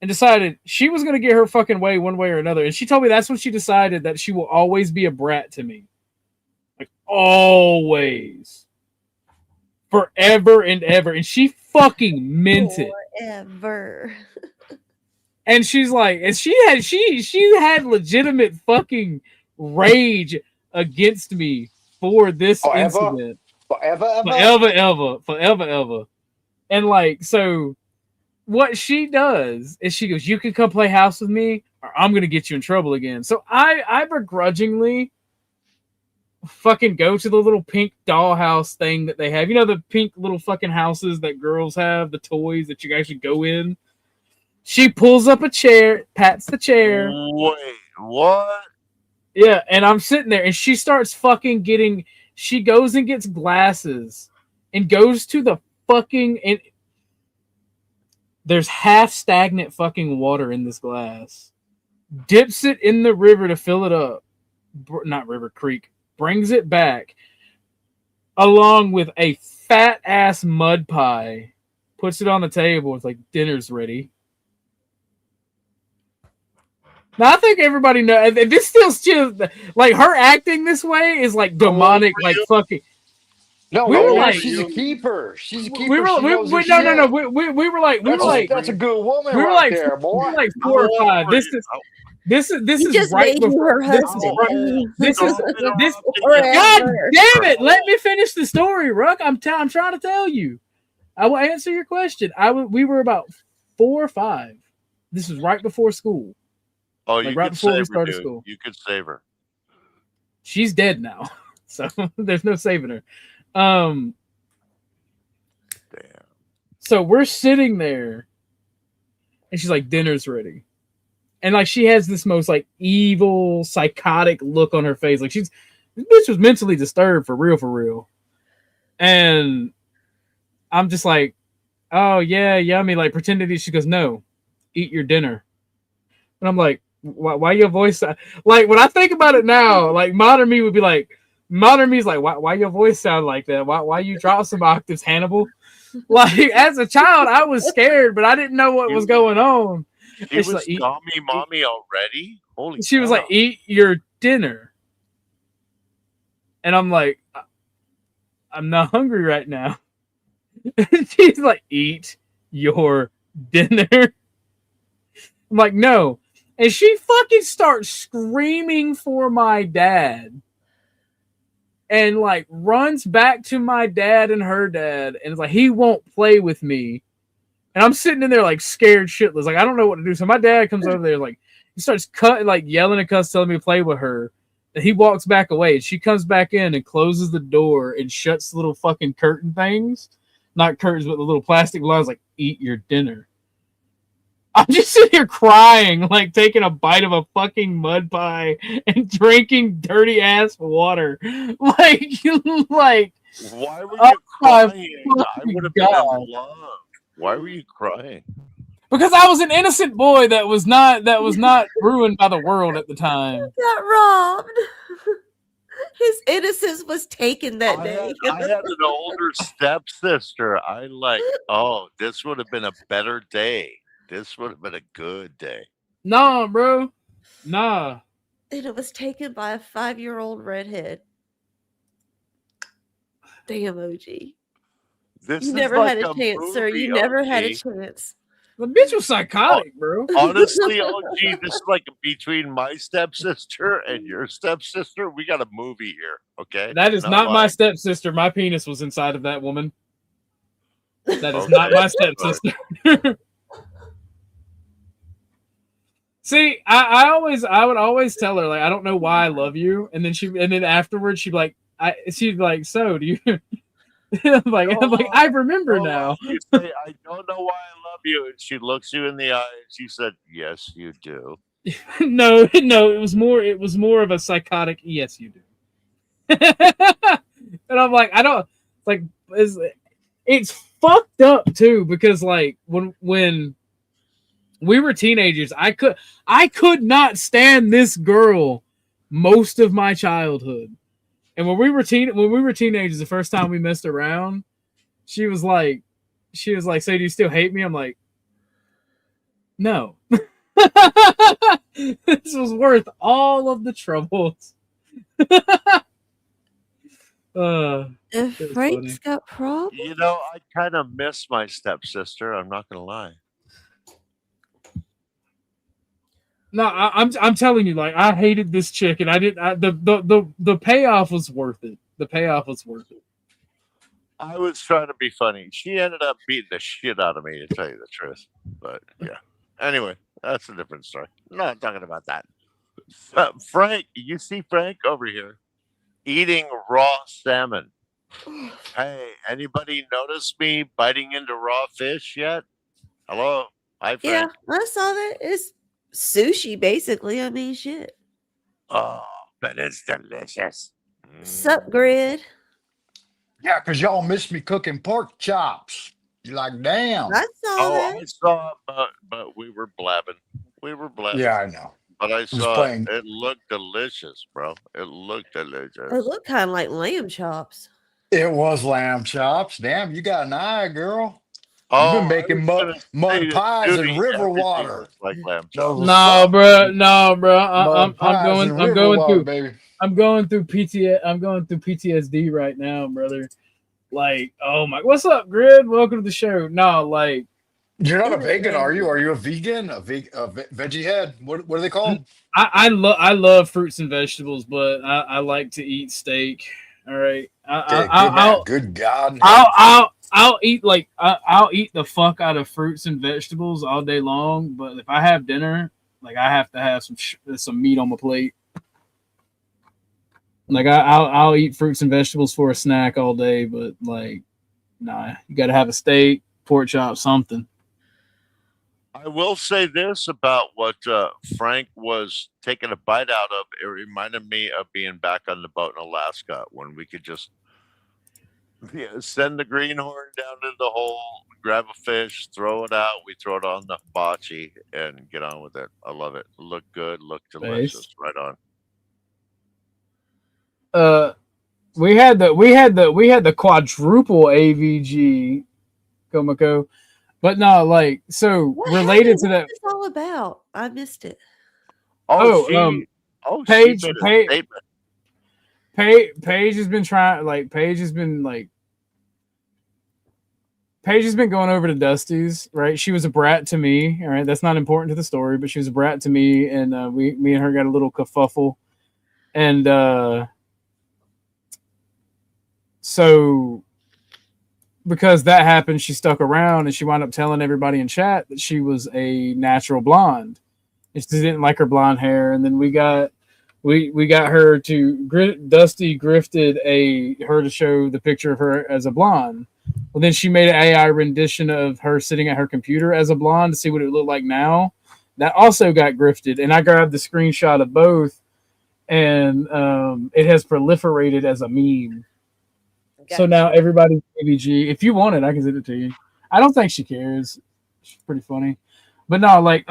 And decided she was going to get her fucking way one way or another. And she told me that's when she decided that she will always be a brat to me. Like, always. Forever and ever. And she fucking meant it. Forever. And she's like, and she had legitimate fucking rage against me for this incident. Forever. And like, so what she does is she goes, you can come play house with me or I'm going to get you in trouble again. So I begrudgingly fucking go to the little pink dollhouse thing that they have. You know, the pink little fucking houses that girls have, the toys that you actually go in. She pulls up a chair, pats the chair. Wait, what? Yeah, and I'm sitting there and she starts fucking she goes and gets glasses and goes to the fucking, and there's half stagnant fucking water in this glass. Dips it in the river to fill it up. Not river, creek. Brings it back along with a fat ass mud pie. Puts it on the table. It's like, dinner's ready. Now I think everybody knows. This still like, her acting this way is like demonic, like fucking. No, we were like, she's a keeper. She's a keeper. We were like, that's a good woman. We were right like, there, boy. We were like 4 or 5. This is just right made you before her husband. this. God damn it! Let me finish the story, Ruck. I'm trying to tell you. I will answer your question. We were about 4 or 5. This was right before school. Oh, like you right could before save we started her, dude. school. You could save her. She's dead now, so there's no saving her. Damn. So we're sitting there, and she's like, "Dinner's ready," and like she has this most like evil, psychotic look on her face. Like this bitch was mentally disturbed for real. And I'm just like, "Oh yeah, yummy." Like pretending. She goes, "No, eat your dinner," and I'm like, Why your voice? Like when I think about it now, like modern me would be like, modern me's like, why your voice sound like that? Why you drop some octaves, Hannibal? Like as a child, I was scared, but I didn't know what was going on. She was like, mommy already. Holy! She was like, eat your dinner, and I'm like, I'm not hungry right now. She's like, eat your dinner. I'm like, no. And she fucking starts screaming for my dad. And like runs back to my dad and her dad. And it's like, he won't play with me. And I'm sitting in there like scared shitless. Like, I don't know what to do. So my dad comes over there, like, he starts yelling at us, telling me to play with her. And he walks back away. And she comes back in and closes the door and shuts the little fucking curtain things. Not curtains, but the little plastic blinds, like, eat your dinner. I'm just sitting here crying, like taking a bite of a fucking mud pie and drinking dirty ass water. Like, why were you crying? I would have been in love. Why were you crying? Because I was an innocent boy that was not ruined by the world at the time. Got robbed. His innocence was taken that day. I had an older stepsister. I like, oh, this would have been a better day. This would have been a good day. Nah, bro. Nah. And it was taken by a 5-year-old redhead. Damn, OG. You never had a chance, sir. You never had a chance. The bitch was psychotic, bro. Honestly, OG, this is like between my stepsister and your stepsister. We got a movie here, okay? That is not my stepsister. My penis was inside of that woman. That is not my stepsister. See, I would always tell her, like, I don't know why I love you, and then afterwards she'd be like, so do you? I'm like, I remember now. You say, I don't know why I love you, and she looks you in the eye, and she said, "Yes, you do." No, it was more of a psychotic. Yes, you do. And I'm like, I don't like. It's fucked up too, because like when we were teenagers, I could not stand this girl most of my childhood. And when we were teenagers, the first time we messed around, she was like, so do you still hate me? I'm like, no. This was worth all of the troubles. If Frank's got problems. You know, I kind of miss my stepsister. I'm not gonna lie. No, I'm telling you, like, I hated this chick, and the payoff was worth it. The payoff was worth it. I was trying to be funny. She ended up beating the shit out of me, to tell you the truth. But yeah. Anyway, that's a different story. Not talking about that. Frank, you see Frank over here eating raw salmon. Hey, anybody notice me biting into raw fish yet? Hello? Hi, Frank. Yeah, I saw that. It's sushi, basically. I mean, shit. Oh, but it's delicious. Sup, Grid? Yeah, because y'all missed me cooking pork chops. You're like, damn. I saw that. I saw, but we were blabbing. Yeah, I know. But I saw it. It looked delicious, bro. It looked delicious. It looked kind of like lamb chops. It was lamb chops. Damn, you got an eye, girl. Oh, You've been making mud pies and river water. Like lamb chops. No, bro. I'm going through PTSD right now, brother. Like, oh my, what's up, Grid? Welcome to the show. No, like, you're not a vegan, are you? Are you a vegan? A veggie head? What are they called? I love fruits and vegetables, but I like to eat steak. All right, good God, I'll eat I'll eat the fuck out of fruits and vegetables all day long. But if I have dinner, like, I have to have some meat on my plate. Like, I'll eat fruits and vegetables for a snack all day, but like, nah, you got to have a steak, pork chop, something. I will say this about what Frank was taking a bite out of. It reminded me of being back on the boat in Alaska when we could just send the greenhorn down in the hole, grab a fish, throw it out. We throw it on the bocce and get on with it. I love it. Look good, look delicious. Right on. We had the quadruple AVG, Komako, but no, like, so what related to that. What's this all about? I missed it. Paige has been trying, like, Paige has been going over to Dusty's, right? She was a brat to me, all right? That's not important to the story, but she was a brat to me, and me and her got a little kerfuffle, and so because that happened, she stuck around, and she wound up telling everybody in chat that she was a natural blonde. And she didn't like her blonde hair, and then we got her to Dusty grifted her to show the picture of her as a blonde. Well, then she made an AI rendition of her sitting at her computer as a blonde to see what it looked like now. That also got grifted, and I grabbed the screenshot of both, and it has proliferated as a meme. So now everybody's AVG. If you want it, I can send it to you. I don't think she cares. She's pretty funny. But no, like,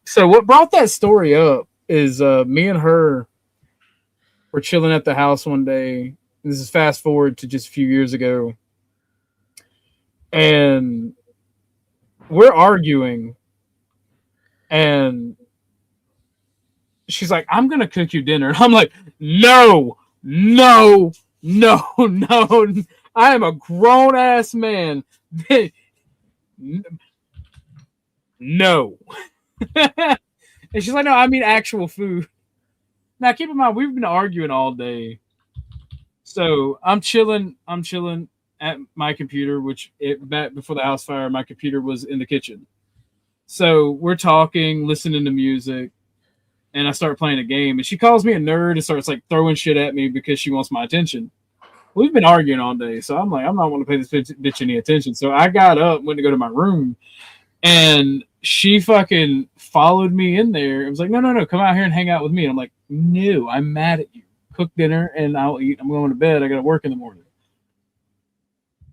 so what brought that story up is me and her we're chilling at the house one day. This is fast forward to just a few years ago. And we're arguing. And she's like, I'm going to cook you dinner. I'm like, no. I am a grown-ass man. No. And she's like, no, I mean actual food. Now, keep in mind, we've been arguing all day. So I'm chilling at my computer, which back before the house fire, my computer was in the kitchen. So we're talking, listening to music, and I start playing a game. And she calls me a nerd and starts like throwing shit at me because she wants my attention. We've been arguing all day, so I'm like, I'm not going to pay this bitch any attention. So I got up, went to go to my room, and she fucking followed me in there. It was like, no, come out here and hang out with me. And I'm like, no, I'm mad at you. Cook dinner and I'll eat. I'm going to bed. I got to work in the morning.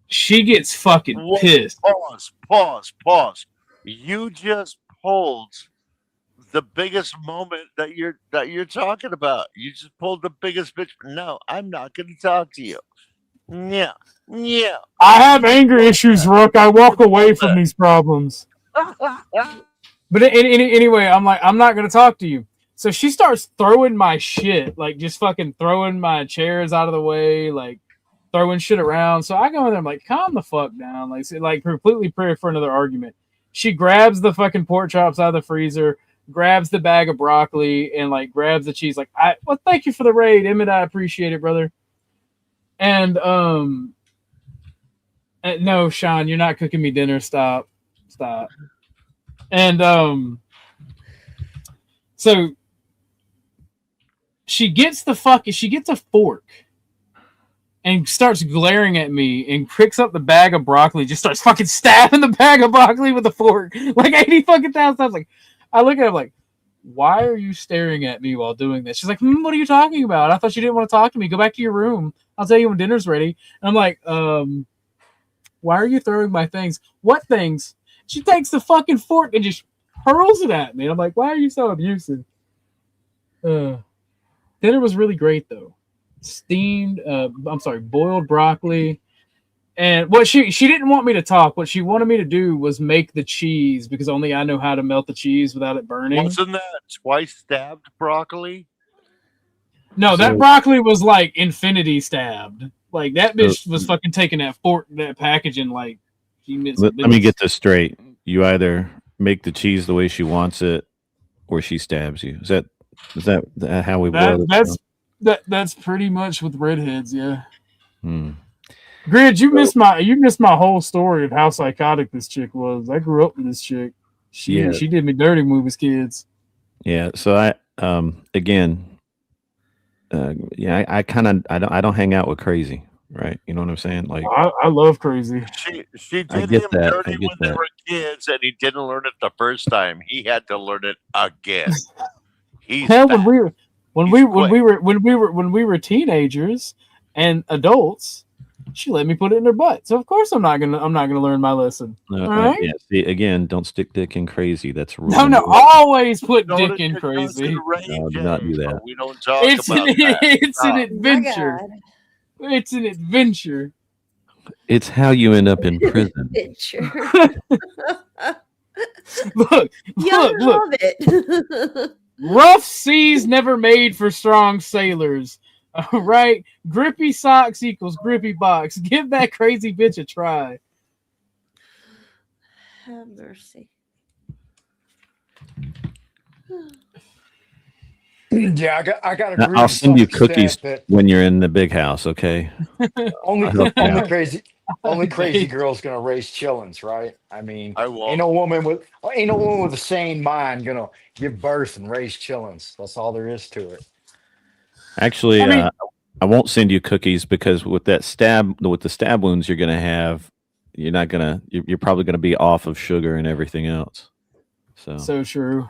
She gets fucking pissed. Pause. You just pulled the biggest moment that you're talking about. You just pulled the biggest bitch. No, I'm not going to talk to you. Yeah. I have anger issues, Rook. I walk away from these problems. But anyway, I'm like, I'm not going to talk to you. So she starts throwing my shit, like just fucking throwing my chairs out of the way, like throwing shit around. So I go in there, I'm like, calm the fuck down. Like completely prepared for another argument. She grabs the fucking pork chops out of the freezer, grabs the bag of broccoli, and like grabs the cheese. Like, well, thank you for the raid, Emmett. I appreciate it, brother. And no, Sean, you're not cooking me dinner. Stop. And so she gets a fork and starts glaring at me and picks up the bag of broccoli, just starts fucking stabbing the bag of broccoli with a fork like 80 fucking thousand times. Like, I look at her like, why are you staring at me while doing this? She's like, what are you talking about? I thought you didn't want to talk to me. Go back to your room. I'll tell you when dinner's ready. And I'm like, why are you throwing my things? What things? She takes the fucking fork and just hurls it at me. And I'm like, why are you so abusive? Dinner was really great though. Boiled broccoli. And what she didn't want me to talk. What she wanted me to do was make the cheese because only I know how to melt the cheese without it burning. Wasn't that twice stabbed broccoli? No, that broccoli was like infinity stabbed. Like that bitch was fucking taking that fork, that packaging, like she missed. Let me get this straight. You either make the cheese the way she wants it, or she stabs you. Is that how we boil it? That's pretty much with redheads, yeah. Grid, you missed my whole story of how psychotic this chick was. I grew up with this chick. She did me dirty when we was kids. Yeah. So I don't hang out with crazy, right? You know what I'm saying? Like I love crazy. She did him dirty when they were kids, and he didn't learn it the first time. He had to learn it again. When we were teenagers and adults, she let me put it in her butt. So of course I'm not gonna learn my lesson. Right? Yeah. See, again, don't stick dick in crazy. That's rule. No, always put dick in crazy. No, do not do that. We don't talk about that. It's an adventure. It's an adventure. It's how you end up in prison. Look. Love it. Rough seas never made for strong sailors. All right, grippy socks equals grippy box. Give that crazy bitch a try. Have mercy. Yeah, I got to agree. I'll send you cookies when you're in the big house, okay? only crazy girl's gonna raise chillins, right? I mean, ain't no woman with a sane mind gonna give birth and raise chillins. That's all there is to it. Actually, I won't send you cookies because with the stab wounds you're gonna have, you're probably gonna be off of sugar and everything else. So true.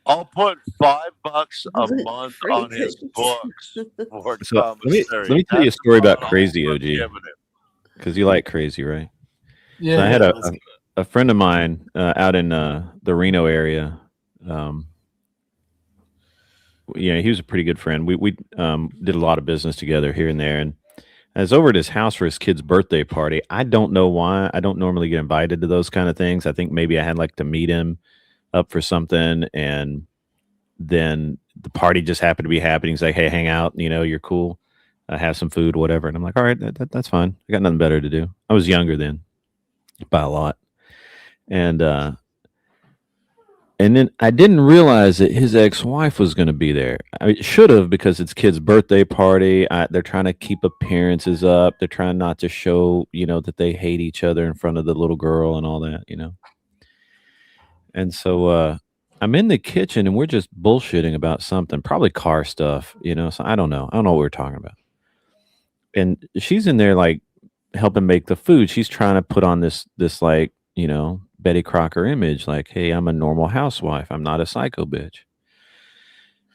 I'll put $5 a month on his books. Let me tell you a story about crazy, OG, because you like crazy, right? Yeah. So I had a friend of mine out in the Reno area. yeah, he was a pretty good friend. We did a lot of business together here and there, and I was over at his house for his kid's birthday party. I don't know why. I don't normally get invited to those kind of things. I think maybe I had like to meet him up for something, and then the party just happened to be happening. He's like, "Hey, hang out. You know, you're cool. Have some food, whatever." And I'm like, "All right, that's fine. I got nothing better to do." I was younger then, by a lot, and then I didn't realize that his ex-wife was going to be there. I should have, because it's kid's birthday party. They're trying to keep appearances up. They're trying not to show, that they hate each other in front of the little girl and all that, And so I'm in the kitchen and we're just bullshitting about something, probably car stuff, So I don't know. I don't know what we're talking about. And she's in there like helping make the food. She's trying to put on this like, Betty Crocker image, like, hey, I'm a normal housewife. I'm not a psycho bitch.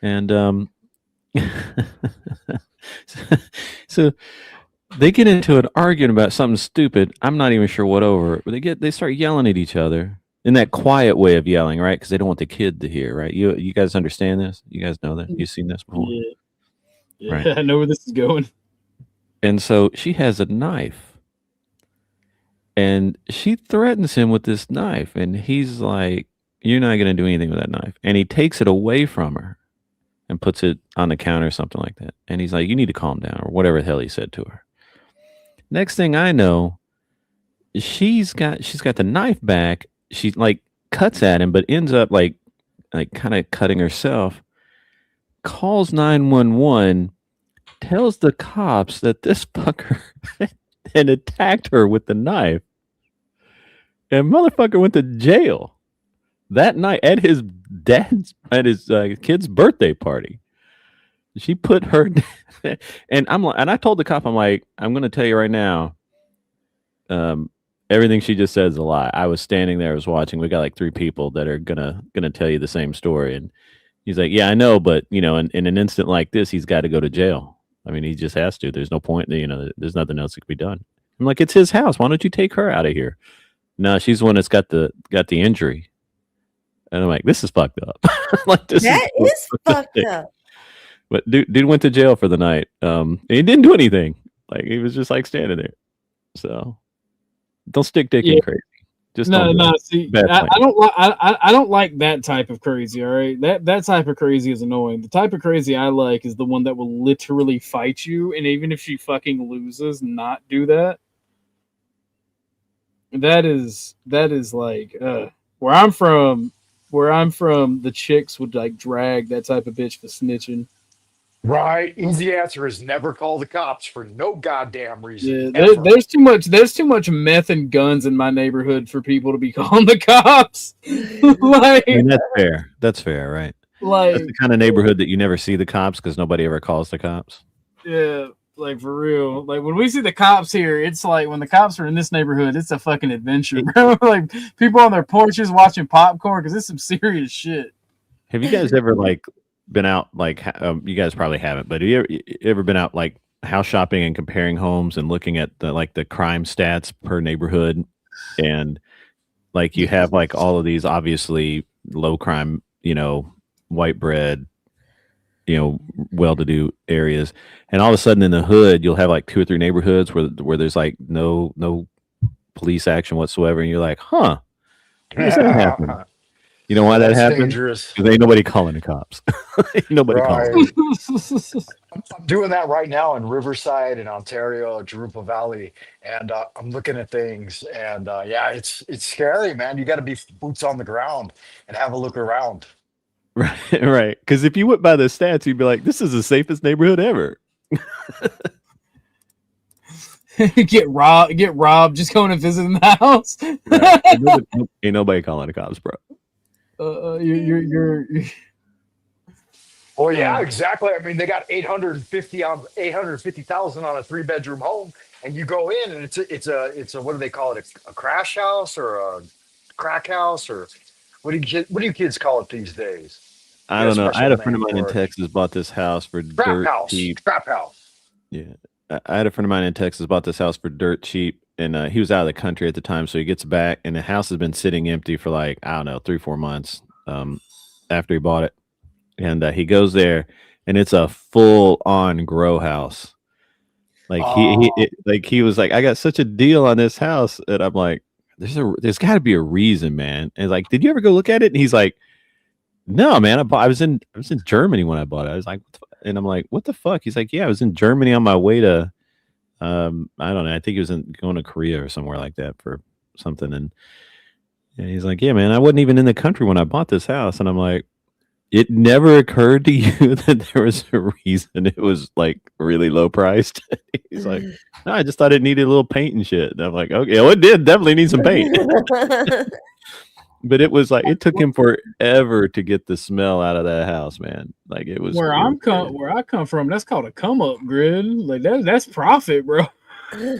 And so they get into an argument about something stupid. I'm not even sure what over, but they start yelling at each other in that quiet way of yelling, right? Because they don't want the kid to hear, right? You guys understand this? You guys know that? You've seen this before? Yeah, Right. I know where this is going. And so she has a knife. And she threatens him with this knife. And he's like, you're not going to do anything with that knife. And he takes it away from her and puts it on the counter or something like that. And he's like, you need to calm down, or whatever the hell he said to her. Next thing I know, she's got the knife back. She like cuts at him, but ends up like kind of cutting herself. Calls 911, tells the cops that this fucker and attacked her with the knife, and motherfucker went to jail that night at his kid's birthday party. She put her, and I told the cop, I'm like, I'm going to tell you right now, everything she just said is a lie. I was standing there, I was watching. We got like 3 people that are gonna tell you the same story, and he's like, yeah, I know, but in an instant like this, he's got to go to jail. I mean, he just has to. There's no point. There's nothing else that can be done. I'm like, it's his house. Why don't you take her out of here? No, she's the one that's got the injury. And I'm like, this is fucked up. Like, this is fucked up. But dude went to jail for the night. And he didn't do anything. Like, he was just like standing there. So don't stick dick in crazy. Just no. See, I don't like that type of crazy. All right, that type of crazy is annoying. The type of crazy I like is the one that will literally fight you, and even if she fucking loses, not do that. That is like where I'm from. The chicks would like drag that type of bitch for snitching. Right. Easy answer is never call the cops for no goddamn reason. Yeah, there's too much meth and guns in my neighborhood for people to be calling the cops. Like, and that's fair. That's fair, right? Like, that's the kind of neighborhood that you never see the cops because nobody ever calls the cops. Yeah, like for real. Like when we see the cops here, it's like when the cops are in this neighborhood, it's a fucking adventure, bro. Like people on their porches watching popcorn because it's some serious shit. Have you guys ever like been out like you guys probably haven't, but have you ever been out like house shopping and comparing homes and looking at the crime stats per neighborhood, and like you have like all of these obviously low crime, white bread, well-to-do areas, and all of a sudden in the hood you'll have like 2 or 3 neighborhoods where there's like no police action whatsoever, and you're like, huh, where's that happen? You know why that happened? Because ain't nobody calling the cops. Ain't nobody calling. I'm doing that right now in Riverside in Ontario, Jurupa Valley, and I'm looking at things, and it's scary, man. You got to be boots on the ground and have a look around. Right. Because if you went by the stats, you'd be like, this is the safest neighborhood ever. Get robbed just going and visiting the house. Right. Ain't nobody calling the cops, bro. You're Oh yeah, exactly. I mean, they got 850,000 on a 3-bedroom home, and you go in, and it's a what do they call it? A crash house or a crack house, or what do you kids call it these days? I don't know. I had a friend of mine in Texas bought this house for dirt cheap. Trap house. Yeah, I had a friend of mine in Texas bought this house for dirt cheap, and he was out of the country at the time, so he gets back, and the house has been sitting empty for like, I don't know, 3-4 months after he bought it. and he goes there, and it's a full-on grow house. Like he was like, I got such a deal on this house, and I'm like, there's got to be a reason, man. And like, did you ever go look at it? And he's like, no, man. I was in Germany when I bought it. I was like, and I'm like, what the fuck? He's like, yeah, I was in Germany on my way to, I don't know. I think he was going to Korea or somewhere like that for something. And he's like, yeah, man, I wasn't even in the country when I bought this house. And I'm like, it never occurred to you that there was a reason it was like really low priced. He's like, no, I just thought it needed a little paint and shit. And I'm like, okay, well, it did definitely need some paint. But it was like, it took him forever to get the smell out of that house, man. Like it was where I come from. That's called a come up grid. Like that's profit, bro.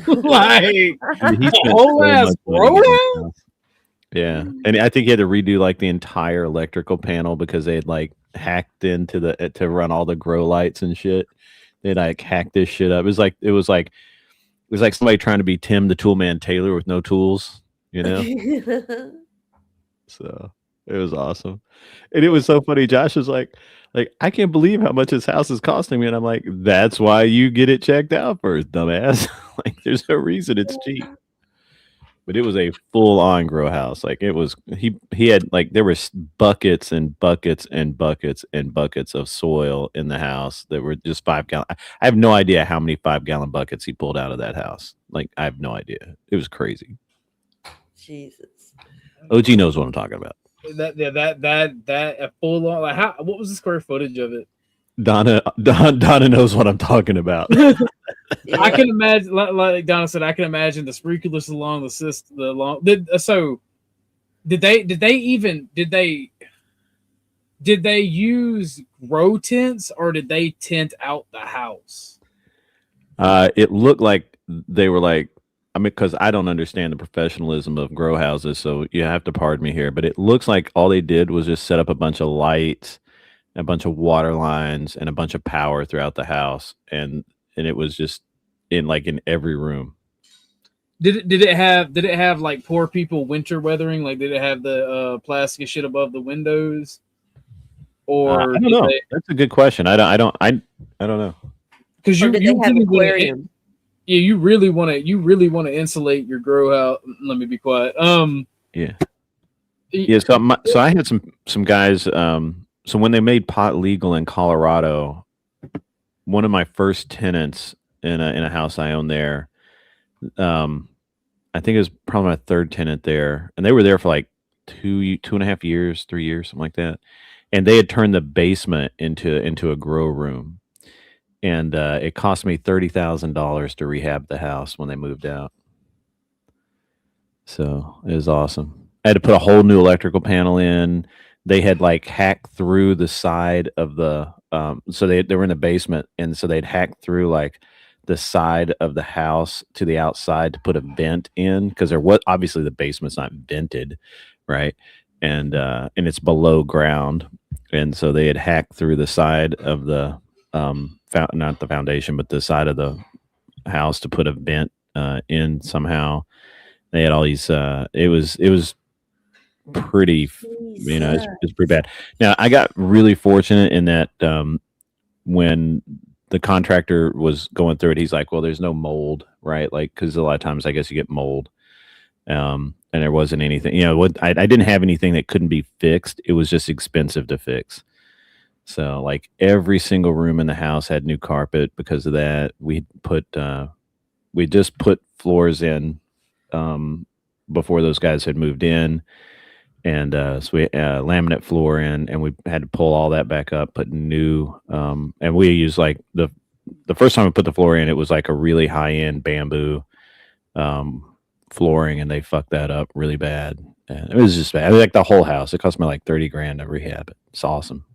Like whole ass bro. Yeah, and I think he had to redo like the entire electrical panel because they had like hacked into to run all the grow lights and shit. They like hacked this shit up. It was like somebody trying to be Tim the Toolman Taylor with no tools, you know. So it was awesome, and it was so funny. Josh was like I can't believe how much this house is costing me, and I'm like, that's why you get it checked out first, dumbass. Like there's no reason it's cheap. But it was a full-on grow house. Like it was, he had like there was buckets and buckets and buckets and buckets of soil in the house that were just 5 gallon. I have no idea how many 5-gallon buckets he pulled out of that house. Like I have no idea. It was crazy. Jesus. OG knows what I'm talking about. That a full on like what was the square footage of it? Donna knows what I'm talking about. I can imagine, like Donna said, I can imagine the sprinklers along the system. Did they use grow tents or did they tent out the house? It looked like they were like, I mean, because I don't understand the professionalism of grow houses, so you have to pardon me here. But it looks like all they did was just set up a bunch of lights, a bunch of water lines, and a bunch of power throughout the house, and it was just in every room. Did it have like poor people winter weathering? Like did it have the plastic shit above the windows? Or I don't know. That's a good question. I don't know. Because you have really aquarium. You really want to insulate your grow house. Let me be quiet. Yeah. So I had some guys. So when they made pot legal in Colorado, one of my first tenants in a house I own there, I think it was probably my third tenant there, and they were there for like 2.5 years, 3 years, something like that. And they had turned the basement into a grow room. And it cost me $30,000 to rehab the house when they moved out. So it was awesome. I had to put a whole new electrical panel in. They had like hacked through the side of the so they were in the basement, and so they'd hacked through like the side of the house to the outside to put a vent in, because there was obviously the basement's not vented, right? And it's below ground, and so they had hacked through the side of the not the foundation, but the side of the house to put a vent in somehow. They had all these. It was pretty, it's pretty bad. Now I got really fortunate in that when the contractor was going through it, he's like, well, there's no mold, right? Like, because a lot of times I guess you get mold, and there wasn't anything. I didn't have anything that couldn't be fixed. It was just expensive to fix. So like every single room in the house had new carpet because of that. We just put floors in before those guys had moved in. And so we laminate floor in, and we had to pull all that back up, put new. And we used like the first time we put the floor in, it was like a really high end bamboo flooring, and they fucked that up really bad. And it was just bad. It was like the whole house. It cost me like $30,000 to rehab it. It's awesome.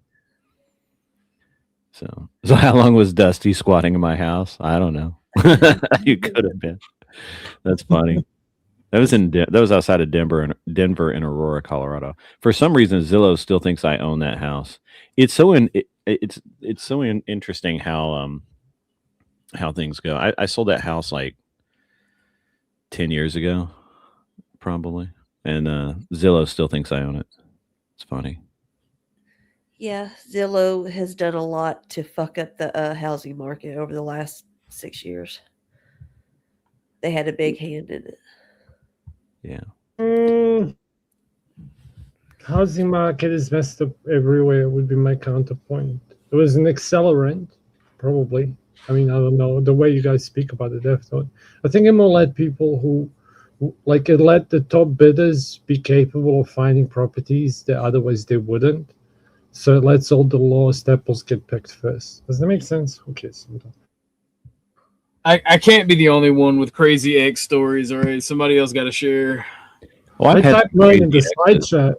So how long was Dusty squatting in my house? I don't know. You could have been. That's funny. That was outside of Denver in Aurora, Colorado. For some reason, Zillow still thinks I own that house. It's so interesting how things go. I sold that house like 10 years ago, probably, and Zillow still thinks I own it. It's funny. Yeah, Zillow has done a lot to fuck up the housing market over the last 6 years. They had a big hand in it. Yeah. Housing market is messed up everywhere would be my counterpoint. It was an accelerant, probably. I mean, I don't know. The way you guys speak about it, definitely. I think it will let people who like it let the top bidders be capable of finding properties that otherwise they wouldn't. So it lets all the lowest apples get picked first. Does that make sense? Okay, so I can't be the only one with crazy egg stories. All right, somebody else got to share. Well, I typed mine in the side chat.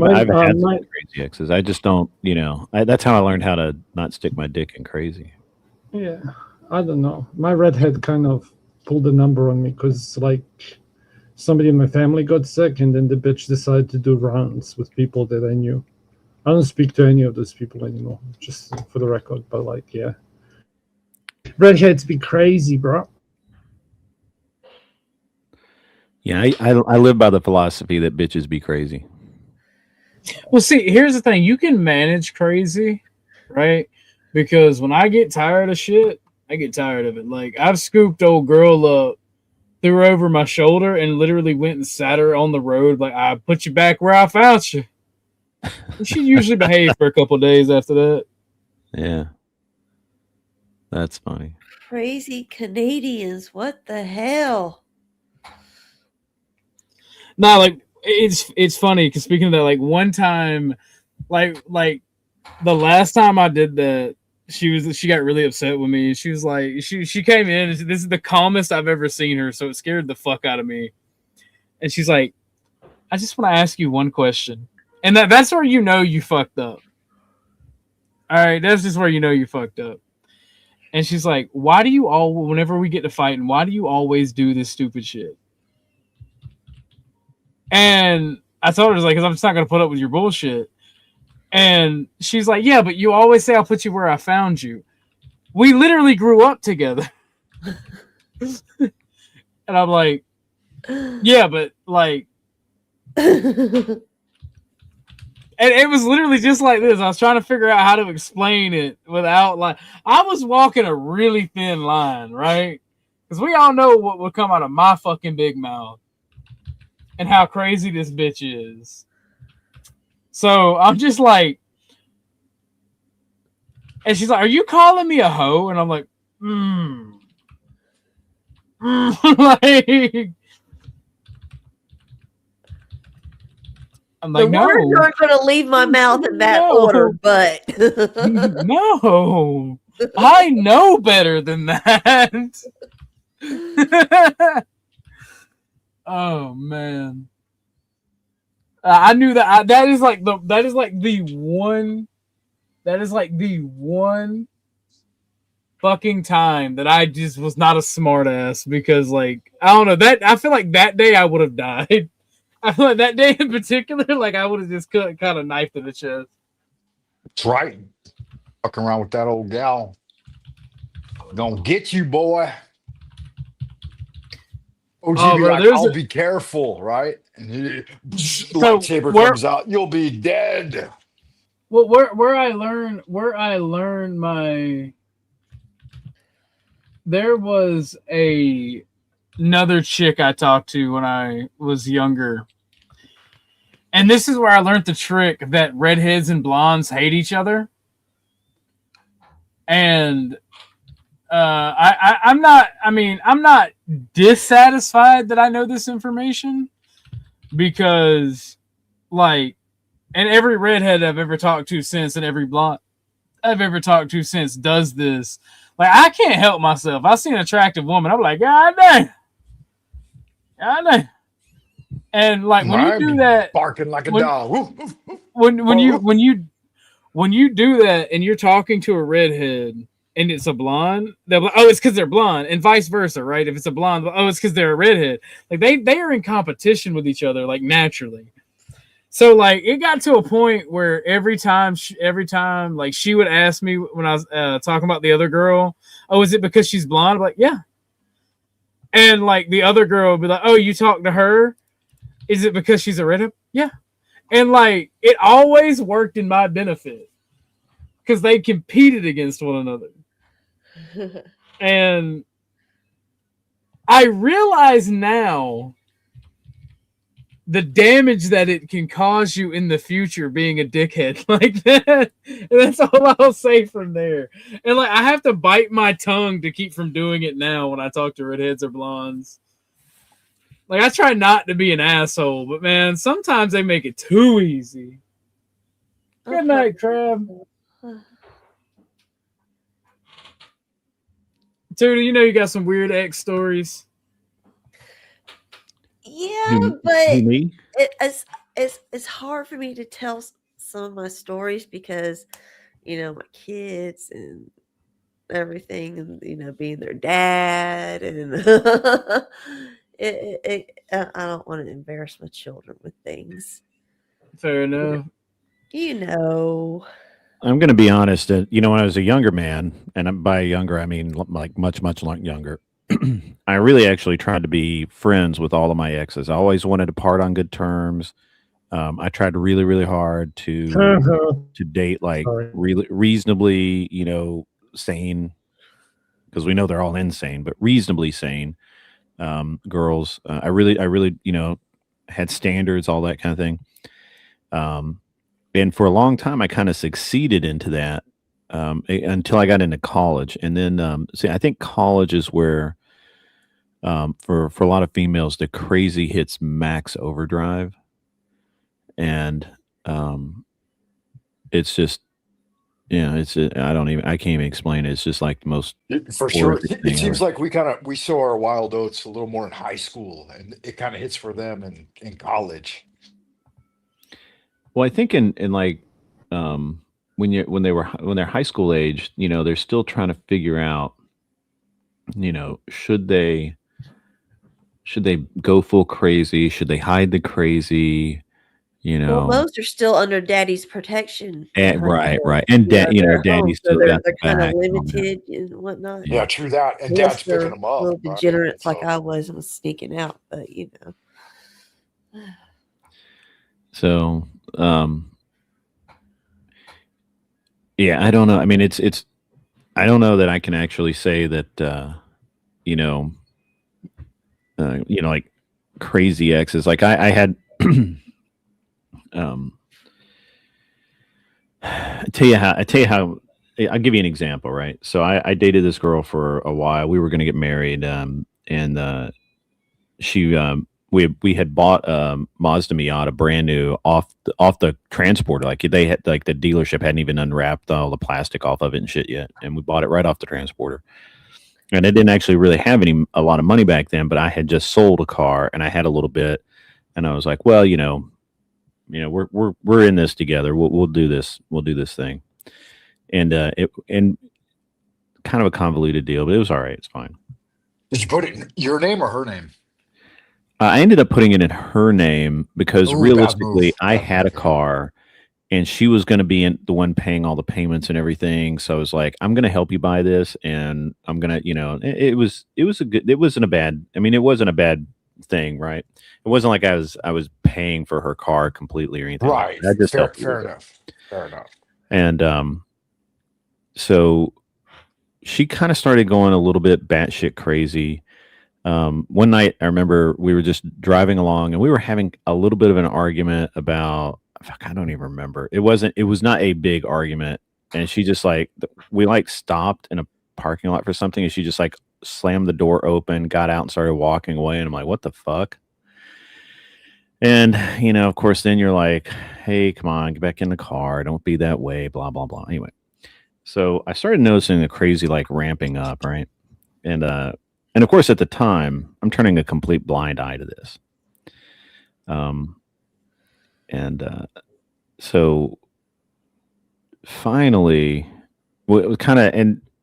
I've had some crazy exes. I just don't, that's how I learned how to not stick my dick in crazy. Yeah, I don't know. My redhead kind of pulled a number on me because, like, somebody in my family got sick, and then the bitch decided to do rounds with people that I knew. I don't speak to any of those people anymore, just for the record. But, like, yeah, redheads be crazy, bro. Yeah, I live by the philosophy that bitches be crazy. Well, see, here's the thing. You can manage crazy, right? Because when I get tired of shit, I get tired of it. Like, I've scooped old girl up, threw her over my shoulder, and literally went and sat her on the road. Like, I put you back where I found you. And she usually behaved for a couple of days after that. Yeah. That's funny. Crazy Canadians. What the hell? No, like, it's funny because speaking of that, like, one time, like the last time I did that, she got really upset with me. She was like, she came in, and this is the calmest I've ever seen her, so it scared the fuck out of me. And she's like, I just want to ask you one question. And that's where you know you fucked up. All right, that's just where you know you fucked up. And she's like, why do you whenever we get to fighting, why do you always do this stupid shit? And I told her, I was like, because I'm just not going to put up with your bullshit. And she's like, yeah, but you always say I'll put you where I found you. We literally grew up together. And I'm like, yeah, but like, and it was literally just like this. I was trying to figure out how to explain it without, like, I was walking a really thin line, right? Because we all know what would come out of my fucking big mouth and how crazy this bitch is. So I'm just like, and she's like, are you calling me a hoe? And I'm like, like, I'm like, the words no. aren't going to leave my mouth in that order, but no, I know better than that. Oh man, I knew that. That is like the one fucking time that I just was not a smart ass, because, like, I don't know, that I feel like that day I would have died. I feel like that day in particular, like, I would have just kind of knifed in the chest. That's right. Fucking around with that old gal. Gonna get you, boy. OG be bro, like, I'll be careful, right? And the lightsaber comes out, you'll be dead. Well, where I learned my, there was another chick I talked to when I was younger. And this is where I learned the trick that redheads and blondes hate each other. And I'm not dissatisfied that I know this information, because, like, and every redhead I've ever talked to since, and every blonde I've ever talked to since does this. Like, I can't help myself. I see an attractive woman, I'm like, God dang. And, like, when you do that, barking like a dog. When you do that and you're talking to a redhead and it's a blonde, they're like, oh, it's because they're blonde, and vice versa, right? If it's a blonde, oh, it's because they're a redhead. Like, they are in competition with each other, like, naturally. So, like, it got to a point where every time, like, she would ask me when I was talking about the other girl, oh, is it because she's blonde? I'm like, yeah. And, like, the other girl would be like, oh, you talk to her? Is it because she's a redhead? Yeah. And like it always worked in my benefit because they competed against one another. And I realize now the damage that it can cause you in the future being a dickhead like that. And that's all I'll say from there. And like I have to bite my tongue to keep from doing it now when I talk to redheads or blondes. Like I try not to be an asshole, but man, sometimes they make it too easy. Good night, Crab. Tootie, you know you got some weird ex stories. Yeah, but it's hard for me to tell some of my stories because, you know, my kids and everything, and you know, being their dad, and I don't want to embarrass my children with things. Fair enough. You know. I'm going to be honest. You know, when I was a younger man, and by younger I mean like much younger, I really actually tried to be friends with all of my exes. I always wanted to part on good terms. I tried really hard to date like really reasonably, you know, sane, because we know they're all insane, but reasonably sane girls. I really, you know, had standards, all that kind of thing. And for a long time, I kind of succeeded into that until I got into college. And then, see, I think college is where, for a lot of females, the crazy hits max overdrive. And it's just, yeah, I can't even explain it. It's just like the most. For sure. It seems like we saw our wild oats a little more in high school, and it kind of hits for them in college. Well, I think in like when they're high school age, you know, they're still trying to figure out, you know, should they go full crazy? Should they hide the crazy? You know, well, most are still under daddy's protection. And, right. And you know, daddy's still they're kind of limited and whatnot. Yeah, true that. And dad's picking them up. Little degenerates like I was sneaking out, but you know. So, yeah, I don't know. I mean, I don't know that I can actually say that, you know, like crazy exes. Like I had, I tell you how, I'll give you an example, right? So I dated this girl for a while. We were going to get married. And she, we had bought a Mazda Miata brand new off the transporter. Like they had, like the dealership hadn't even unwrapped all the plastic off of it and shit yet. And we bought it right off the transporter. And I didn't actually really have a lot of money back then, but I had just sold a car and I had a little bit. And I was like, well, you know, we're in this together. We'll do this. We'll do this thing. And and kind of a convoluted deal, but it was all right. It's fine. Did you put it in your name or her name? I ended up putting it in her name because realistically, I had a car, and she was going to be the one paying all the payments and everything. So I was like, I'm going to help you buy this, and I'm going to, you know, it wasn't a bad thing, right? It wasn't like I was paying for her car completely or anything. Right. I just fair enough. And so she kind of started going a little bit batshit crazy. One night I remember we were just driving along and we were having a little bit of an argument about, I don't even remember. It was not a big argument. And she just we stopped in a parking lot for something. And she just slammed the door open, got out and started walking away. And I'm like, what the fuck? And, you know, of course, then you're like, hey, come on, get back in the car. Don't be that way, blah, blah, blah. Anyway, so I started noticing the crazy, ramping up, right? And of course, at the time, I'm turning a complete blind eye to this. So finally, well, it was kind of,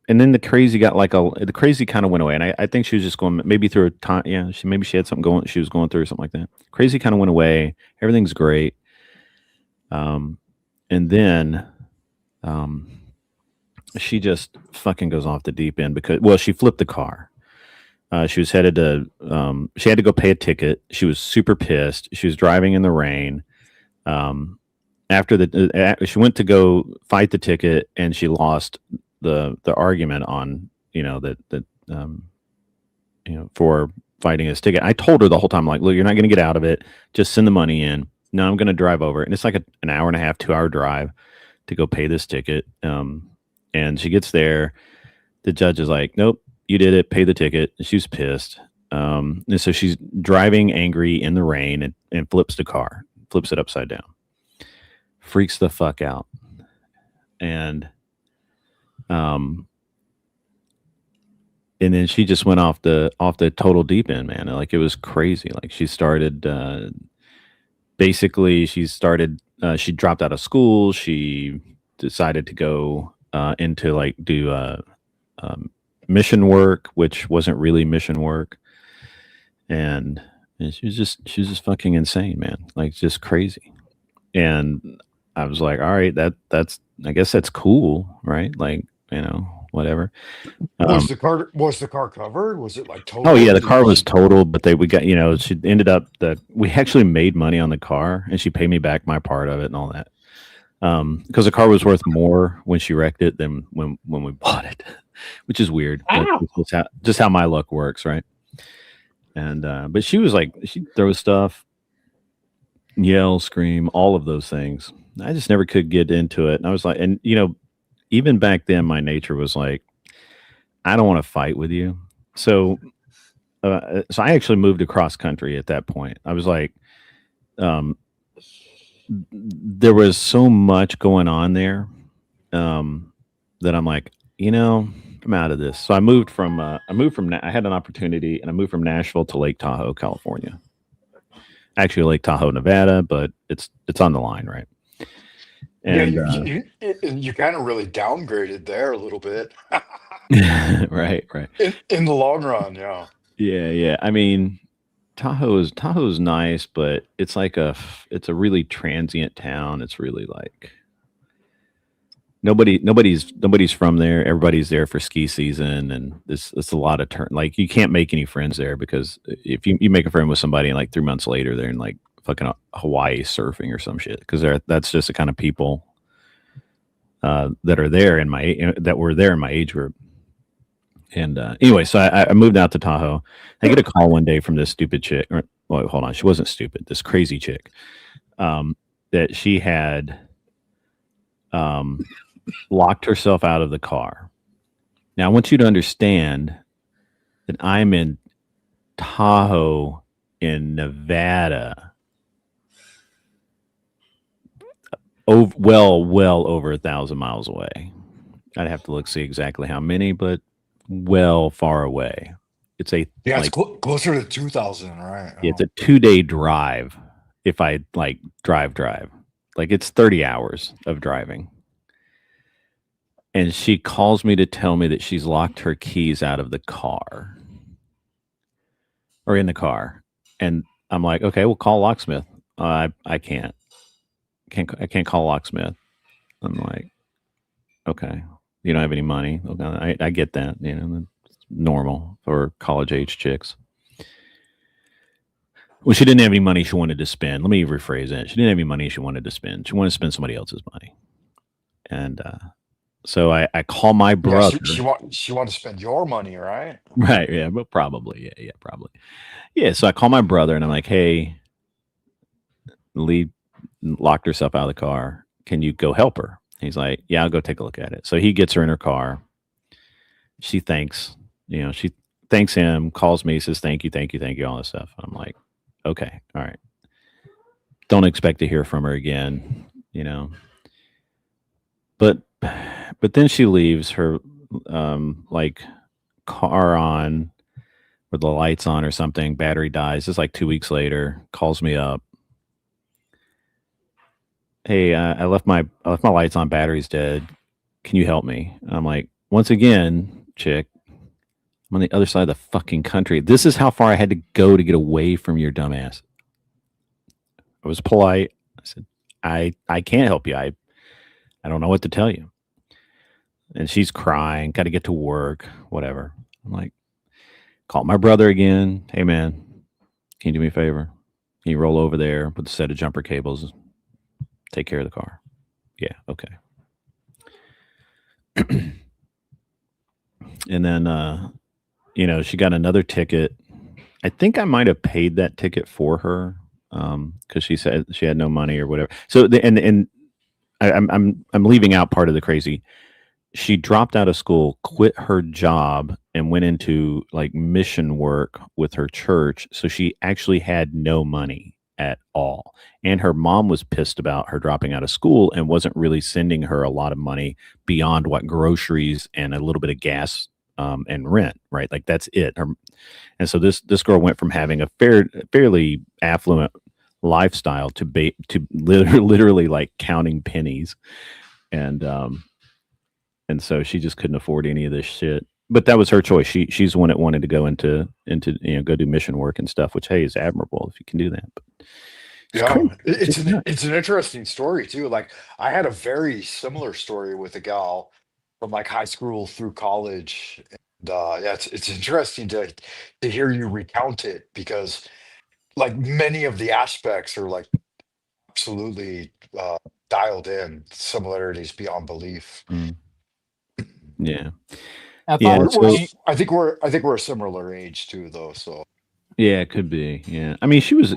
and then the crazy got the crazy kind of went away. And I think she was just going maybe through a time. Yeah. Maybe she had something she was going through, something like that. Crazy kind of went away. Everything's great. And then, she just fucking goes off the deep end because, well, she flipped the car. She was headed to, she had to go pay a ticket. She was super pissed. She was driving in the rain. After she went to go fight the ticket, and she lost the argument on for fighting his ticket. I told her the whole time, like, look, you're not going to get out of it. Just send the money in. No, I'm going to drive over, and it's like an hour and a half, 2 hour drive to go pay this ticket. And she gets there. The judge is like, nope, you did it. Pay the ticket. And she's pissed. And so she's driving angry in the rain and flips the car, flips it upside down, freaks the fuck out. And then she just went off the total deep end, man. Like, it was crazy. Like, she started, she dropped out of school. She decided to go into like do mission work, which wasn't really mission work. And she was just fucking insane, man. Like, just crazy. And I was like, all right, that's I guess that's cool, right? Like, whatever. Was the car covered? Was it like total? Oh yeah, the car was totaled, but she ended up we actually made money on the car, and she paid me back my part of it and all that. Because the car was worth more when she wrecked it than when we bought it, which is weird. Just how my luck works, right? And but she was like, she throws stuff, yell, scream, all of those things. I just never could get into it. And I was like, and even back then, my nature was like, I don't want to fight with you. So I actually moved across country at that point. I was like, there was so much going on there that I'm like, I'm out of this. So I moved from I had an opportunity, and I moved from Nashville to Lake Tahoe, California. Actually, Lake Tahoe, Nevada, but it's on the line, right? And you kind of really downgraded there a little bit. right. In the long run, yeah. Yeah. I mean, Tahoe's nice, but it's like it's a really transient town. It's really like nobody's from there. Everybody's there for ski season, and it's a lot of like, you can't make any friends there, because if you make a friend with somebody and like 3 months later they're in like fucking Hawaii surfing or some shit, because that's just the kind of people that are there that were there in my age group. And anyway, so I moved out to Tahoe. I get a call one day from this stupid chick. Hold on, she wasn't stupid. This crazy chick that she had locked herself out of the car. Now I want you to understand that I'm in Tahoe in Nevada. Well over 1,000 miles away. I'd have to see exactly how many, but well far away. It's it's closer to 2,000, right? It's a 2-day drive if I like drive. Like, it's 30 hours of driving. And she calls me to tell me that she's locked her keys out of the car, or in the car. And I'm like, okay, well, call locksmith. I can't call locksmith. I'm like, okay, you don't have any money. Okay, I get that. It's normal for college age chicks. Well, she didn't have any money she wanted to spend. Let me rephrase that. She didn't have any money she wanted to spend. She wanted to spend somebody else's money. And so I call my brother. Yeah, she wanted to spend your money, right? Right. Yeah. But probably. Yeah. Probably. Yeah. So I call my brother, and I'm like, hey, Lee locked herself out of the car. Can you go help her? He's like, yeah, I'll go take a look at it. So he gets her in her car. She thanks him, calls me, says, thank you, all this stuff. I'm like, okay, all right. Don't expect to hear from her again, But then she leaves her like car on, with the lights on or something, battery dies. It's like 2 weeks later, calls me up. Hey, I left my lights on, battery's dead. Can you help me? I'm like, once again, chick, I'm on the other side of the fucking country. This is how far I had to go to get away from your dumbass. I was polite. I said, I can't help you. I don't know what to tell you. And she's crying, got to get to work, whatever. I'm like, call my brother again. Hey man, can you do me a favor? Can you roll over there with a set of jumper cables? take care of the car. Yeah, okay. And then, you know, she got another ticket. I think I might have paid that ticket for her because she said she had no money or whatever. So, I'm leaving out part of the crazy. She dropped out of school, quit her job, and went into like mission work with her church. So she actually had no money at all. And her mom was pissed about her dropping out of school and wasn't really sending her a lot of money beyond what groceries and a little bit of gas and rent, right? Like that's it. And so this girl went from having a fairly affluent lifestyle to literally like counting pennies. And so she just couldn't afford any of this shit. But that was her choice. She's the one that wanted to go into you know, go do mission work and stuff, which hey is admirable if you can do that. But it's an interesting story too. Like I had a very similar story with a gal from like high school through college. And yeah, it's interesting to hear you recount it because like many of the aspects are like absolutely dialed in, similarities beyond belief. Yeah. I think we're a similar age too, though. So yeah, it could be. Yeah, I mean, she's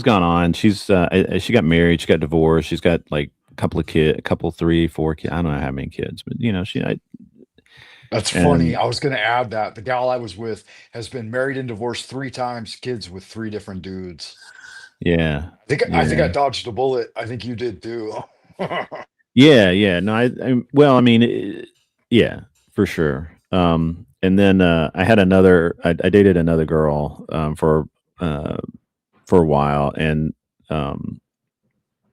gone on. She got married. She got divorced. She's got like a couple of kids, 3, 4 kids. I don't know how many kids, but you know, that's funny. I was going to add that the gal I was with has been married and divorced 3 times, kids with 3 different dudes. Yeah, I think I dodged a bullet. I think you did too. Yeah. No, yeah, for sure. And then I dated another girl for a while, and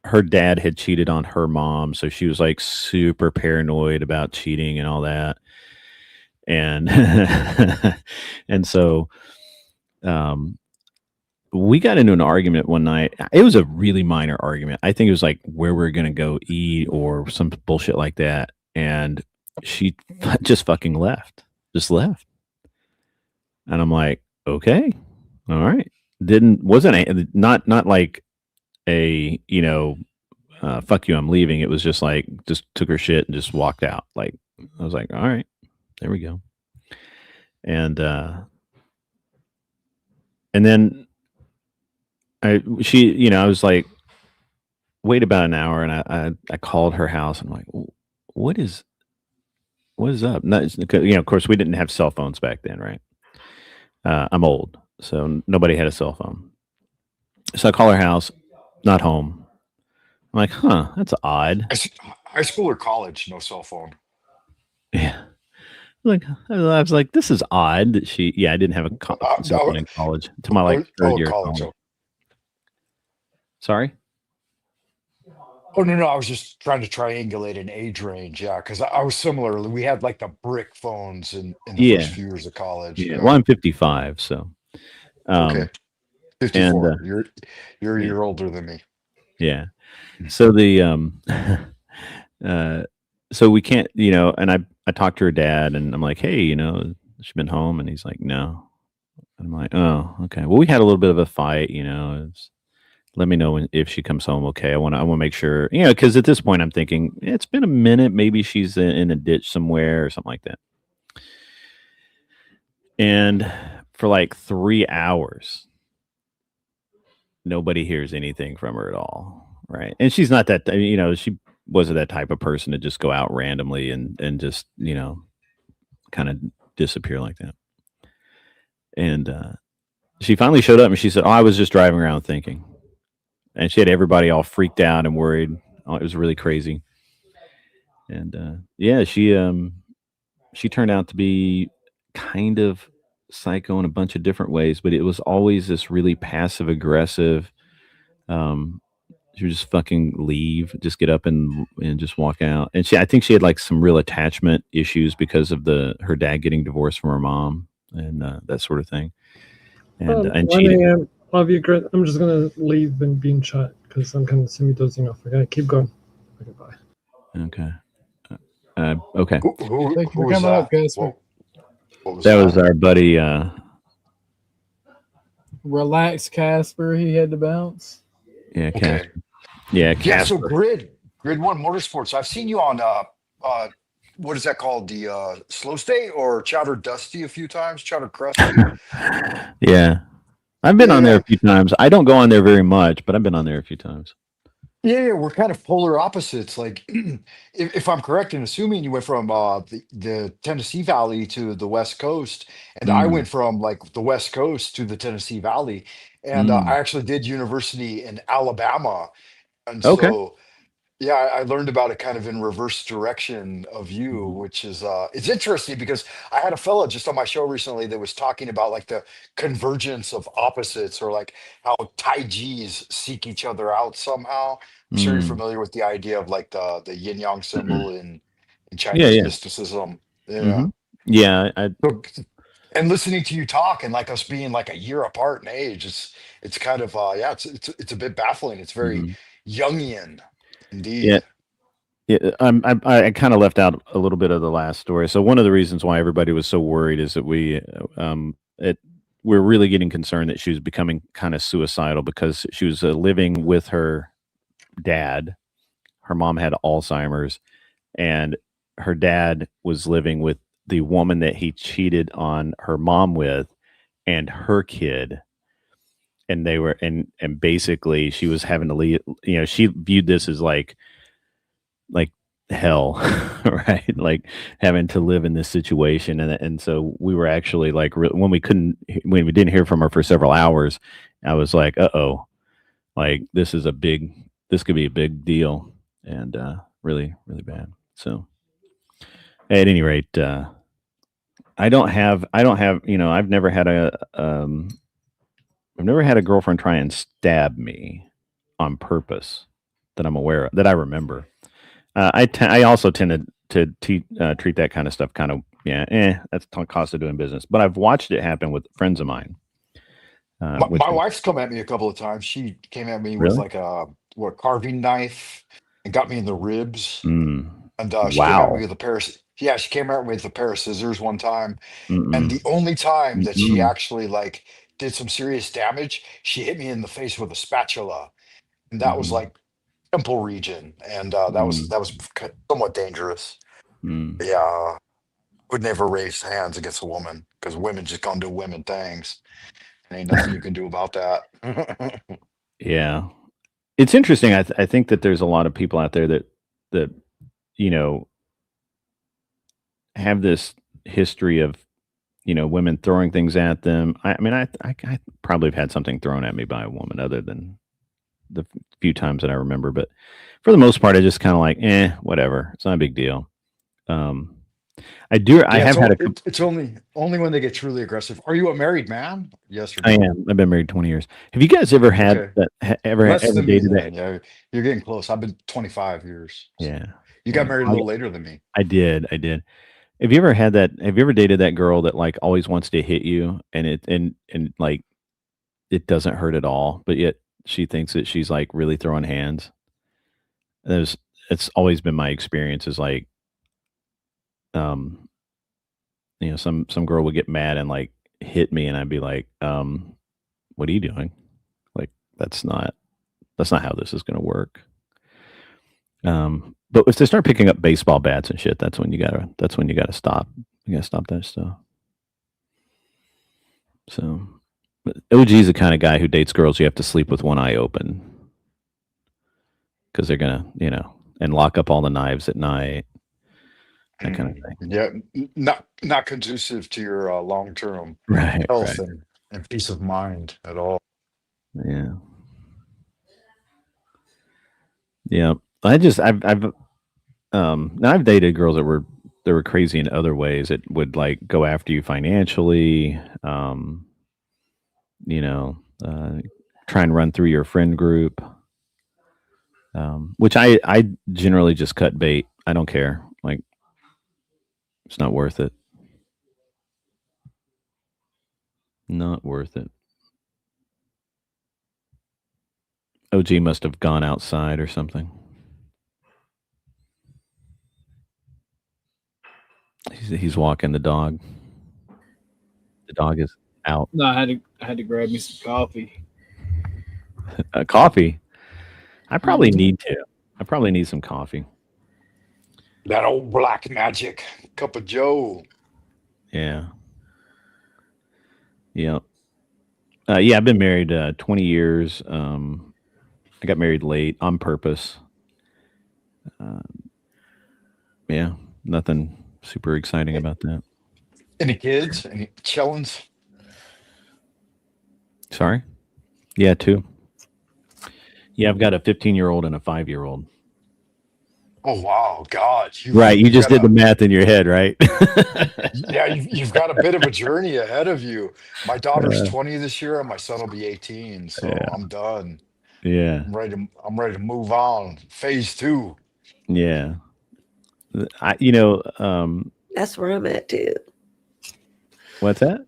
her dad had cheated on her mom, so she was like super paranoid about cheating and all that. And and so we got into an argument one night. It was a really minor argument. I think it was like where we're going to go eat or some bullshit like that. And she just fucking left. And I'm like, okay, all right. Not like a, you know, fuck you, I'm leaving. It was just like, just took her shit and just walked out. Like, I was like, all right, there we go. And then I was like, wait about an hour, and I called her house. And I'm like, what is up? You know, of course, we didn't have cell phones back then, right? I'm old, so nobody had a cell phone. So I call her house, not home. I'm like, huh, that's odd. High school or college, no cell phone. Yeah. Like I was like, this is odd that I didn't have a cell phone in college to my like third year of college. Sorry? Oh no, I was just trying to triangulate an age range, yeah, because I was similar. We had like the brick phones in the first few years of college. Yeah. Well, I'm 55, so okay. 54. You're a year older than me. Yeah. So so we can't, you know, and I talked to her dad, and I'm like, hey, you know, she's been home, and he's like, no. And I'm like, oh, okay. Well, we had a little bit of a fight, you know. Let me know if she comes home okay. I want to make sure, you know, because at this point I'm thinking it's been a minute. Maybe she's in a ditch somewhere or something like that. And for like 3 hours, nobody hears anything from her at all, right? And she's not that, you know, she wasn't that type of person to just go out randomly and just, you know, kind of disappear like that. And she finally showed up, and she said, oh, I was just driving around thinking. And she had everybody all freaked out and worried. Oh, it was really crazy. And yeah, she turned out to be kind of psycho in a bunch of different ways, but it was always this really passive aggressive. She would just fucking leave, just get up and just walk out. And I think she had like some real attachment issues because of her dad getting divorced from her mom and that sort of thing. And cheating. Love you, Grit. I'm just gonna leave and be in chat because I'm kind of semi-dozing off. Okay, keep going. Okay, bye. Okay. Okay. Who Thank you for was coming that? up, Casper. What was That was our buddy. Relax, Casper. He had to bounce. Yeah, Okay. Yeah, Yeah. So Casper. Grid One Motorsports. I've seen you on what is that called? The Slow State or Chowder Dusty a few times. Chowder Crusty. Yeah, I've been on there a few times. I don't go on there very much, but I've been on there a few times. Yeah, we're kind of polar opposites. Like, if I'm correct in assuming you went from the Tennessee Valley to the West Coast, and I Mm. went from like the West Coast to the Tennessee Valley, and I actually did university in Alabama, and Okay. so yeah, I learned about it kind of in reverse direction of you, which is it's interesting because I had a fella just on my show recently that was talking about like the convergence of opposites or like how Taijis seek each other out somehow. I'm sure you're Mm. familiar with the idea of like the yin yang symbol in Yeah, Chinese yeah. mysticism. Yeah. hmm Yeah, So, and listening to you talk and like us being like a year apart in age, it's kind of yeah, it's a bit baffling. It's very Mhm. Jungian yeah, indeed. yeah. I kind of left out a little bit of the last story. So one of the reasons why everybody was so worried is that we're really getting concerned that she was becoming kind of suicidal because she was living with her dad. Her mom had Alzheimer's, and her dad was living with the woman that he cheated on her mom with and her kid. And they were and basically she was having to leave, she viewed this as like hell, right? Like having to live in this situation. And so we were actually like when we didn't hear from her for several hours, I was like, uh-oh, like this could be a big deal, and really, really bad. So at any rate, I've never had I've never had a girlfriend try and stab me on purpose that I'm aware of, that I remember. I also tend to treat that kind of stuff kind of, that's the cost of doing business. But I've watched it happen with friends of mine. My wife's come at me a couple of times. She came at me with Really? like a carving knife and got me in the ribs. And she came at me Wow. with a pair of she came at me with a pair of scissors one time. Mm-mm. And the only time that she Mm-mm. actually like did some serious damage, she hit me in the face with a spatula, and that was Mhm. like temple region, and that was somewhat dangerous. Mm. Yeah, would never raise hands against a woman because women just gonna do women things. And ain't nothing you can do about that. Yeah, it's interesting. I think that there's a lot of people out there that have this history of women throwing things at them. I mean, I probably have had something thrown at me by a woman other than the few times that I remember, but for the most part, I just kind of like, whatever. It's not a big deal. I have had it's only when they get truly aggressive. Are you a married man? Yes or no? I am. I've been married 20 years. Have you guys ever had Okay. that? Ever Less than me dated then. that? Yeah, you're getting close. I've been 25 years. Yeah. You got married a little later than me. I did. Have you ever had that? Have you ever dated that girl that like always wants to hit you and like it doesn't hurt at all, but yet she thinks that she's like really throwing hands? It's always been my experience is like, some girl would get mad and like hit me, and I'd be like, what are you doing? Like that's not how this is going to work. But if they start picking up baseball bats and shit, that's when you gotta stop. You gotta stop that stuff. So, but OG's the kind of guy who dates girls you have to sleep with one eye open because they're gonna, and lock up all the knives at night. That kind of thing. Yeah, not conducive to your long-term Right, health right. and peace of mind at all. Yeah. Yeah. I've dated girls that were crazy in other ways. It would like go after you financially, try and run through your friend group. Which I generally just cut bait. I don't care. Like it's not worth it. Not worth it. OG must have gone outside or something. He's walking the dog. The dog is out. No, I had to grab me some coffee. Coffee. I probably need to. I probably need some coffee. That old black magic cup of Joe. Yeah. Yeah. Yeah, I've been married 20 years. I got married late on purpose. Yeah, nothing super exciting about that. Any kids? Any chillins? Sorry? Yeah, 2. Yeah, I've got a 15-year-old and a 5-year-old. Oh wow, God! Right, you just did the math in your head, right? Yeah, you've got a bit of a journey ahead of you. My daughter's 20 this year, and my son will be 18. So Yeah. I'm done. Yeah, I'm ready to move on. Phase 2. yeah. That's where I'm at too. What's that?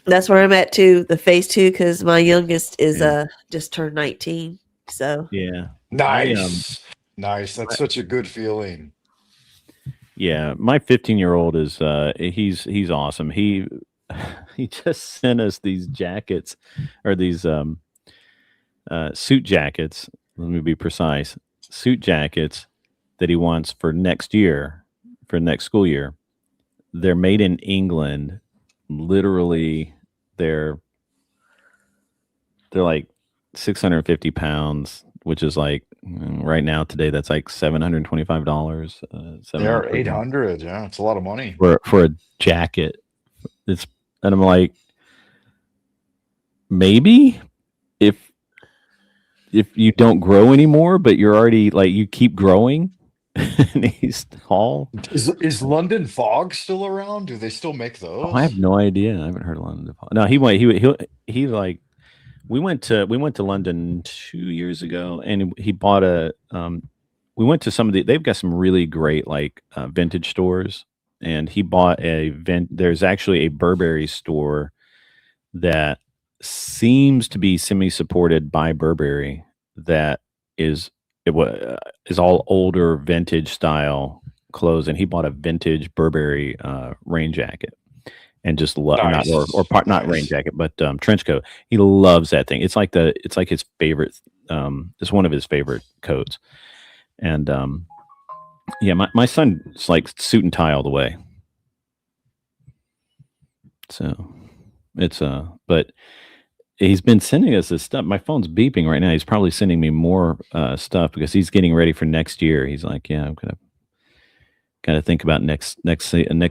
That's where I'm at too. The phase 2, because my youngest is just turned 19. So Yeah. Nice. Nice. That's such a good feeling. Yeah, my 15-year-old is he's awesome. He just sent us these jackets, or these suit jackets. Let me be precise. Suit jackets that he wants for next year, for next school year. They're made in England. Literally, they're like 650 pounds, which is like right now today that's like $725. They're 800. Yeah, it's a lot of money for a jacket. And I'm like, maybe if you don't grow anymore, but you're already like, you keep growing. And he's tall. Is London Fog still around? Do they still make those? Oh, I have no idea. I haven't heard of London Fog. No, he like, we went to London 2 years ago, and he bought we went to some of they've got some really great like vintage stores, and he bought there's actually a Burberry store that seems to be semi-supported by Burberry that is all older vintage style clothes, and he bought a vintage Burberry rain jacket. And just Nice. not rain jacket, but trench coat. He loves that thing. It's like his favorite. It's one of his favorite coats. And yeah, my son's like suit and tie all the way. So it's but he's been sending us this stuff. My phone's beeping right now. He's probably sending me more stuff because he's getting ready for next year. He's like, yeah, I'm gotta think about next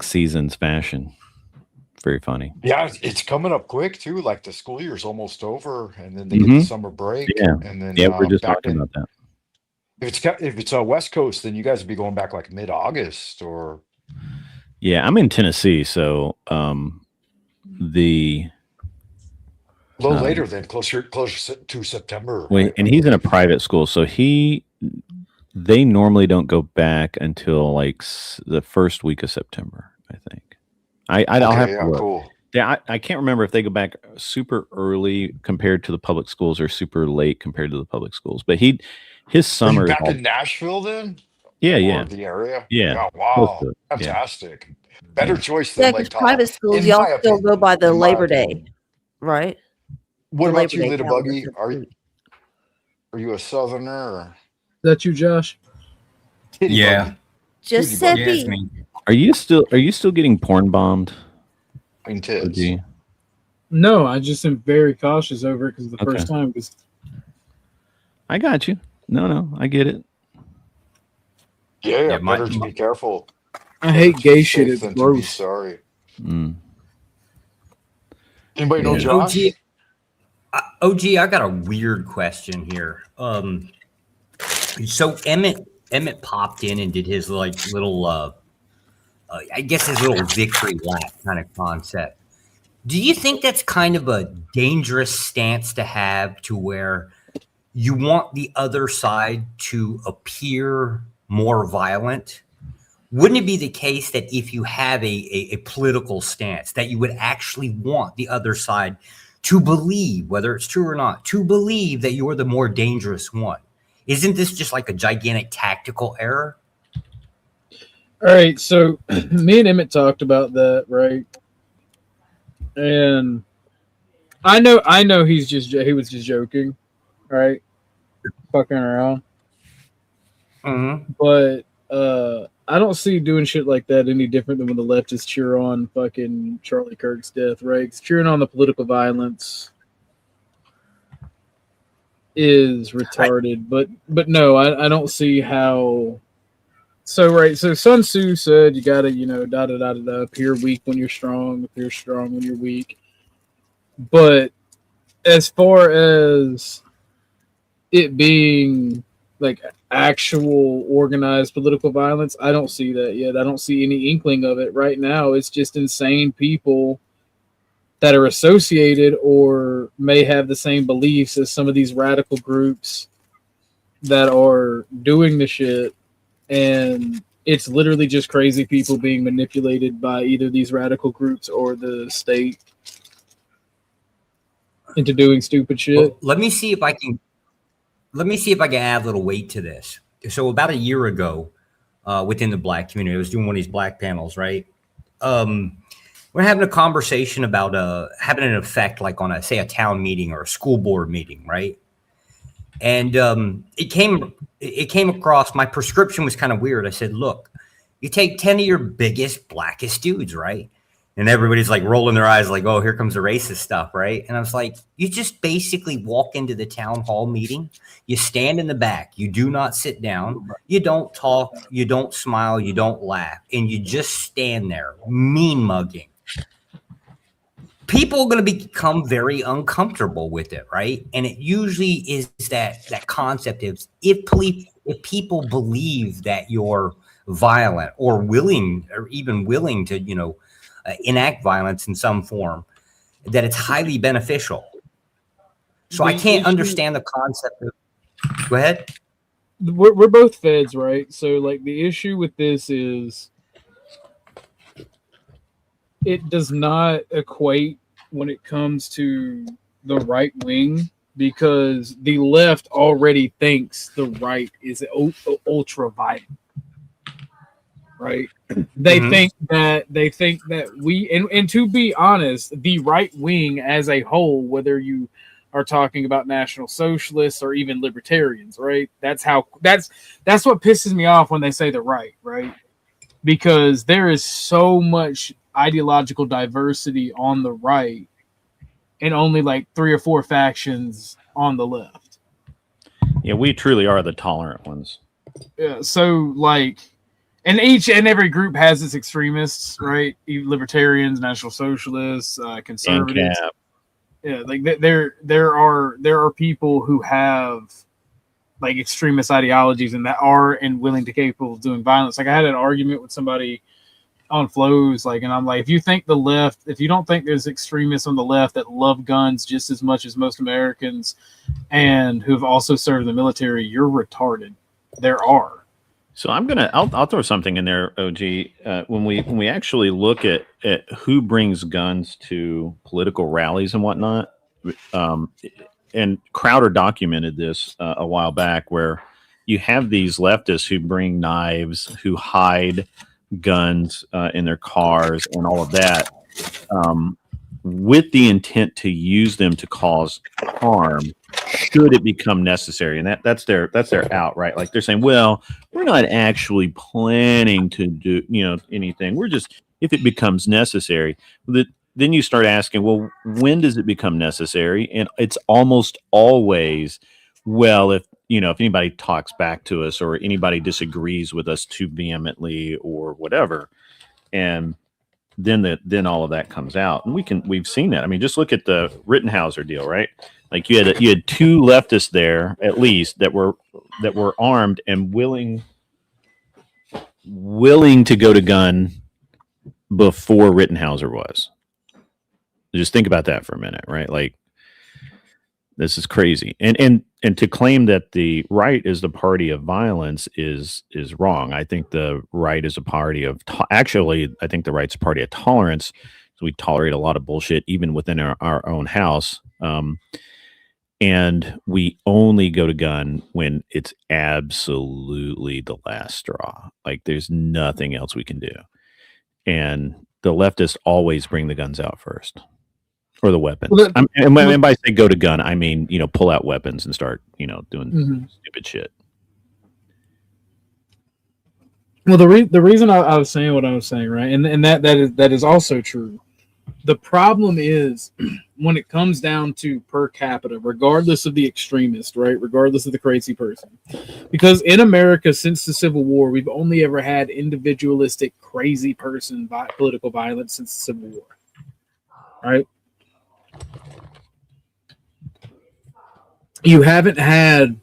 season's fashion. Very funny. Yeah, it's coming up quick too. Like the school year's almost over, and then they get the summer break. Yeah, and then we're just talking about that. If it's West Coast, then you guys would be going back like mid-August or. Yeah, I'm in Tennessee, so the a little later than closer to September. Wait, and he's in a private school, so they normally don't go back until like the first week of September, I think. I'll have to look. Cool. Yeah, I can't remember if they go back super early compared to the public schools or super late compared to the public schools. But his summer Are you back in Nashville then? Yeah. Or the area? Yeah. Oh, wow. Fantastic. Better choice than yeah, Lake because Tahoe. private schools In y'all my still opinion. go by the In my Labor Day, opinion. right? What The about Labor you, Day Little calendar Buggy? system. Are you a Southerner? Or? Is that you, Josh? Yeah. Giuseppe. Are you still getting porn bombed? OG? No, I just am very cautious over it because the first time. Because I got you. No, I get it. Yeah, better to be careful. I hate gay shit. Safe It's than to be gross. sorry. Mm. Anybody know Josh? OG, I got a weird question here. So Emmett popped in and did his like little, I guess his little victory lap kind of concept. Do you think that's kind of a dangerous stance to have, to where you want the other side to appear more violent? Wouldn't it be the case that if you have a political stance, that you would actually want the other side to believe, whether it's true or not, to believe that you're the more dangerous one? Isn't this just like a gigantic tactical error? All right, so me and Emmett talked about that, right? And I know he was just joking, right? Fucking around. But I don't see doing shit like that any different than when the leftists cheer on fucking Charlie Kirk's death, right? 'Cause cheering on the political violence is retarded. But no, I don't see how. So Sun Tzu said you gotta, appear weak when you're strong, appear strong when you're weak. But as far as it being like actual organized political violence, I don't see that yet. I don't see any inkling of it right now. It's just insane people that are associated or may have the same beliefs as some of these radical groups that are doing the shit. And it's literally just crazy people being manipulated by either these radical groups or the state into doing stupid shit. Well, let me see if I can add a little weight to this. So about a year ago, within the black community, I was doing one of these black panels, right? We're having a conversation about having an effect like on a town meeting or a school board meeting, right? And it came across, my prescription was kind of weird. I said, look, you take 10 of your biggest, blackest dudes, right? And everybody's like rolling their eyes like, oh, here comes the racist stuff, right? And I was like, you just basically walk into the town hall meeting. You stand in the back. You do not sit down. You don't talk. You don't smile. You don't laugh. And you just stand there, mean mugging. People are going to become very uncomfortable with it, right? And it usually is that concept of if people believe that you're violent or even willing to, enact violence in some form, that it's highly beneficial. So I can't understand the concept of. Go ahead. We're both feds, right? So like the issue with this is it does not equate when it comes to the right wing, because the left already thinks the right is ultra violent, right? They think that we, and to be honest, the right wing as a whole, whether you are talking about National Socialists or even libertarians, right? That's what pisses me off when they say the right? Because there is so much ideological diversity on the right and only like 3 or 4 factions on the left. Yeah, we truly are the tolerant ones. Yeah, so like, and each and every group has its extremists, right? Libertarians, National Socialists, conservatives. Yeah, like there are people who have like extremist ideologies and that are willing to capable of doing violence. Like I had an argument with somebody on Flows, like, and I'm like, if you don't think there's extremists on the left that love guns just as much as most Americans and who've also served in the military, you're retarded. There are. So I'll throw something in there, OG. When we actually look at who brings guns to political rallies and whatnot, and Crowder documented this a while back, where you have these leftists who bring knives, who hide guns in their cars and all of that, with the intent to use them to cause harm should it become necessary. And that's their out, right? Like they're saying, well, we're not actually planning to do anything. We're just, if it becomes necessary. Then you start asking, well, when does it become necessary? And it's almost always, well, if anybody talks back to us or anybody disagrees with us too vehemently or whatever, and then all of that comes out. And we've seen that. I mean, just look at the Rittenhauser deal, right? Like you had 2 leftists there at least that were armed and willing to go to gun before Rittenhauser was. Just think about that for a minute, right? Like, this is crazy. And to claim that the right is the party of violence is wrong. I think the right is a party of actually, I think the right's a party of tolerance. So we tolerate a lot of bullshit even within our own house. And we only go to gun when it's absolutely the last straw. Like there's nothing else we can do. And the leftists always bring the guns out first. Or the weapons. And when I say go to gun, I mean, pull out weapons and start, doing stupid shit. Well, the reason I was saying what I was saying, right, and that is also true. The problem is when it comes down to per capita, regardless of the extremist, right, regardless of the crazy person, because in America since the Civil War, we've only ever had individualistic, crazy person political violence since the Civil War, right? You haven't had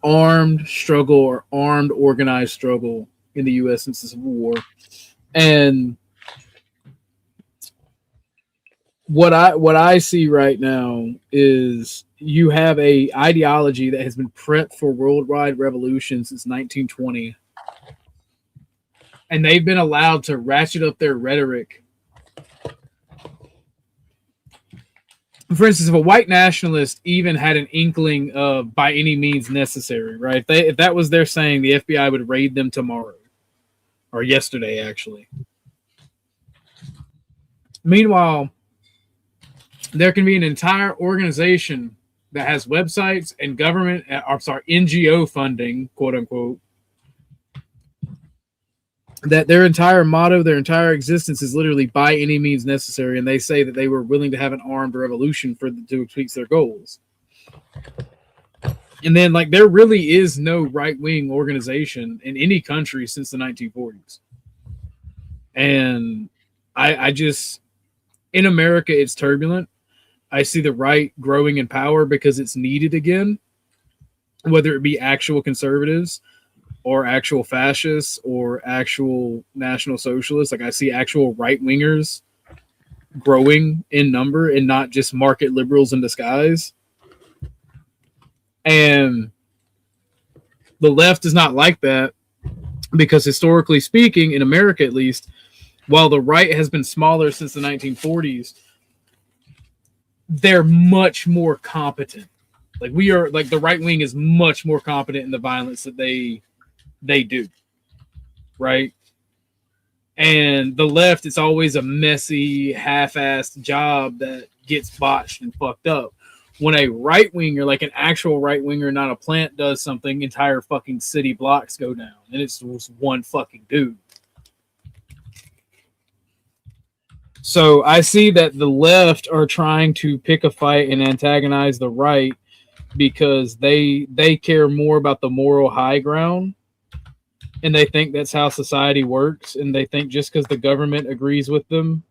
armed struggle or armed organized struggle in the U.S. since the Civil War, and what I see right now is you have a ideology that has been prepped for worldwide revolution since 1920, and they've been allowed to ratchet up their rhetoric. For instance, if a white nationalist even had an inkling of by any means necessary, right? If that was their saying, the FBI would raid them tomorrow or yesterday, actually. Meanwhile, there can be an entire organization that has websites and government, NGO funding, quote unquote, that their entire motto, their entire existence is literally by any means necessary. And they say that they were willing to have an armed revolution to achieve their goals. And then, like, there really is no right-wing organization in any country since the 1940s. And I just, in America, it's turbulent. I see the right growing in power because it's needed again, whether it be actual conservatives or actual fascists or actual national socialists. Like, I see actual right-wingers growing in number and not just market liberals in disguise. And the left is not like that because, historically speaking, in America at least, while the right has been smaller since the 1940s, they're much more competent. Like, we are, like, the right wing is much more competent in the violence that they do, right? And the left, it's always a messy, half-assed job that gets botched and fucked up. When a right winger, like an actual right winger, not a plant, does something, entire fucking city blocks go down, and it's just one fucking dude. So I see that the left are trying to pick a fight and antagonize the right because they care more about the moral high ground, and they think that's how society works, and they think just because the government agrees with them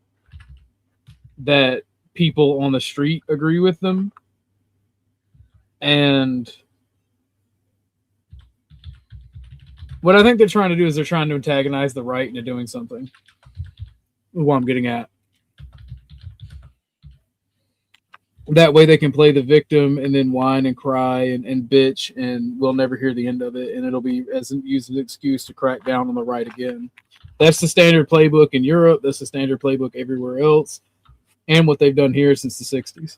that people on the street agree with them. And what I think they're trying to do is they're trying to antagonize the right into doing something. What I'm getting at. That way they can play the victim and then whine and cry and bitch, and we'll never hear the end of it, and it'll be used as an excuse to crack down on the right again. That's the standard playbook in Europe. That's the standard playbook everywhere else, and what they've done here since the 60s.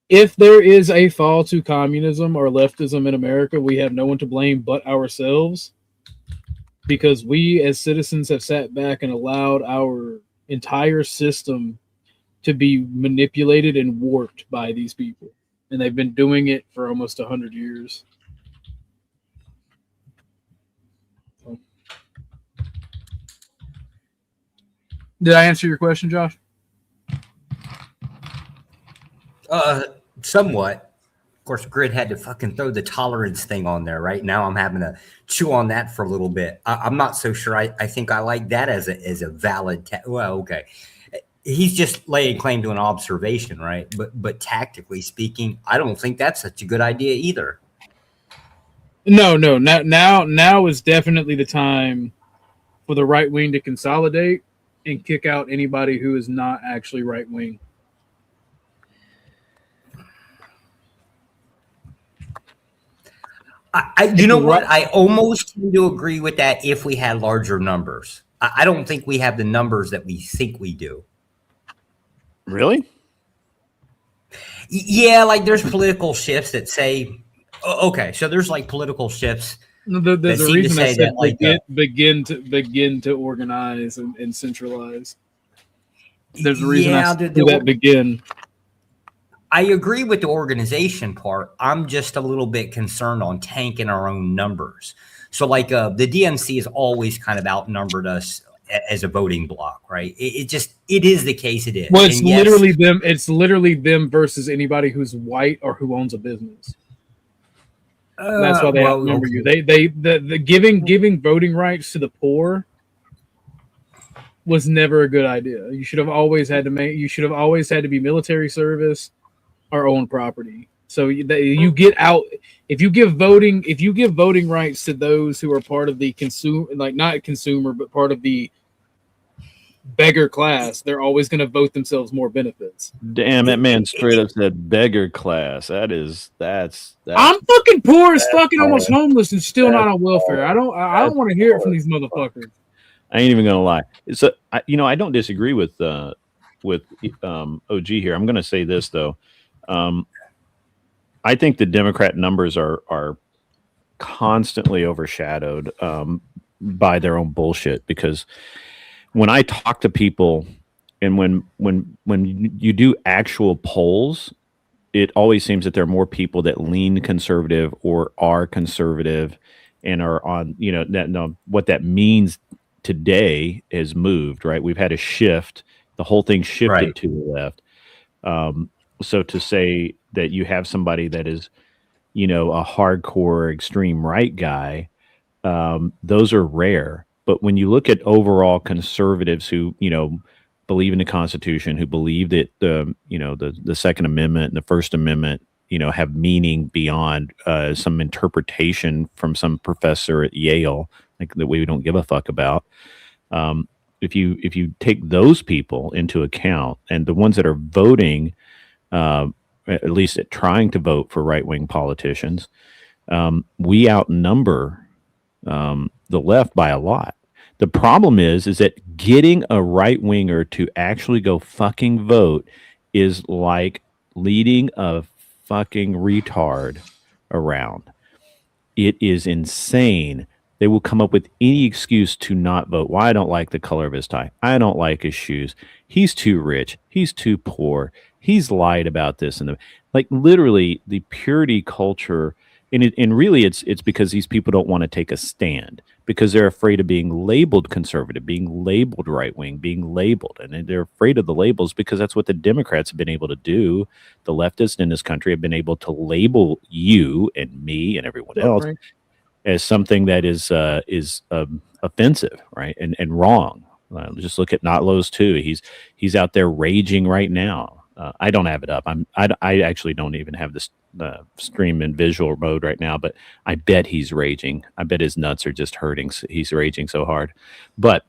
If there is a fall to communism or leftism in America, we have no one to blame but ourselves, because we as citizens have sat back and allowed our entire system to be manipulated and warped by these people. And they've been doing it for almost 100 years. Did I answer your question, Josh? Somewhat. Of course, Grid had to fucking throw the tolerance thing on there. Right now, I'm having to chew on that for a little bit. I'm not so sure. I think I like that as a valid. Well, okay, he's just laying claim to an observation, right? But tactically speaking, I don't think that's such a good idea either. No. Now is definitely the time for the right wing to consolidate and kick out anybody who is not actually right wing. You know what? I almost tend to agree with that if we had larger numbers. I don't think we have the numbers that we think we do. Really? Yeah, like there's political shifts that say, okay, so there's like political shifts. There's a reason I said like begin to organize and centralize. There's a reason I said that begin. I agree with the organization part. I'm just a little bit concerned on tanking our own numbers. So like the DNC has always kind of outnumbered us as a voting bloc, right? It is the case it is. Well, it's And yes, literally them. It's literally them versus anybody who's white or who owns a business. That's why they outnumber you. The giving voting rights to the poor was never a good idea. You should have always had to be military service or own property. So you get out if you give voting rights to those who are part of the not consumer, but part of the beggar class, they're always going to vote themselves more benefits. Damn, that man straight up said beggar class. That's I'm fucking poor as fucking almost homeless and still not on welfare. I don't want to hear it from these motherfuckers. I ain't even gonna lie. So I don't disagree with OG here. I'm gonna say this though. I think the Democrat numbers are constantly overshadowed by their own bullshit, because when I talk to people and when you do actual polls, it always seems that there are more people that lean conservative or are conservative and are on, what that means today has moved, right? We've had a shift. The whole thing shifted to the left. So to say that you have somebody that is, a hardcore extreme right guy, those are rare. But when you look at overall conservatives who, believe in the Constitution, who believe that the Second Amendment and the First Amendment, have meaning beyond some interpretation from some professor at Yale, like that we don't give a fuck about. If you take those people into account, and the ones that are voting, at least at trying to vote for right-wing politicians, we outnumber the left by a lot. The problem is that getting a right-winger to actually go fucking vote is like leading a fucking retard around. It is insane. They will come up with any excuse to not vote. Why? I don't like the color of his tie. I don't like his shoes. He's too rich. He's too poor. He's lied about this and like literally the purity culture. And really it's because these people don't want to take a stand because they're afraid of being labeled conservative, being labeled right-wing, being labeled. And they're afraid of the labels because that's what the Democrats have been able to do. The leftists in this country have been able to label you and me and everyone else as something that is offensive, right? And wrong. Just look at Notlo's too. He's out there raging right now. I don't have it up. I actually don't even have this stream in visual mode right now, but I bet he's raging. I bet his nuts are just hurting. He's raging so hard. But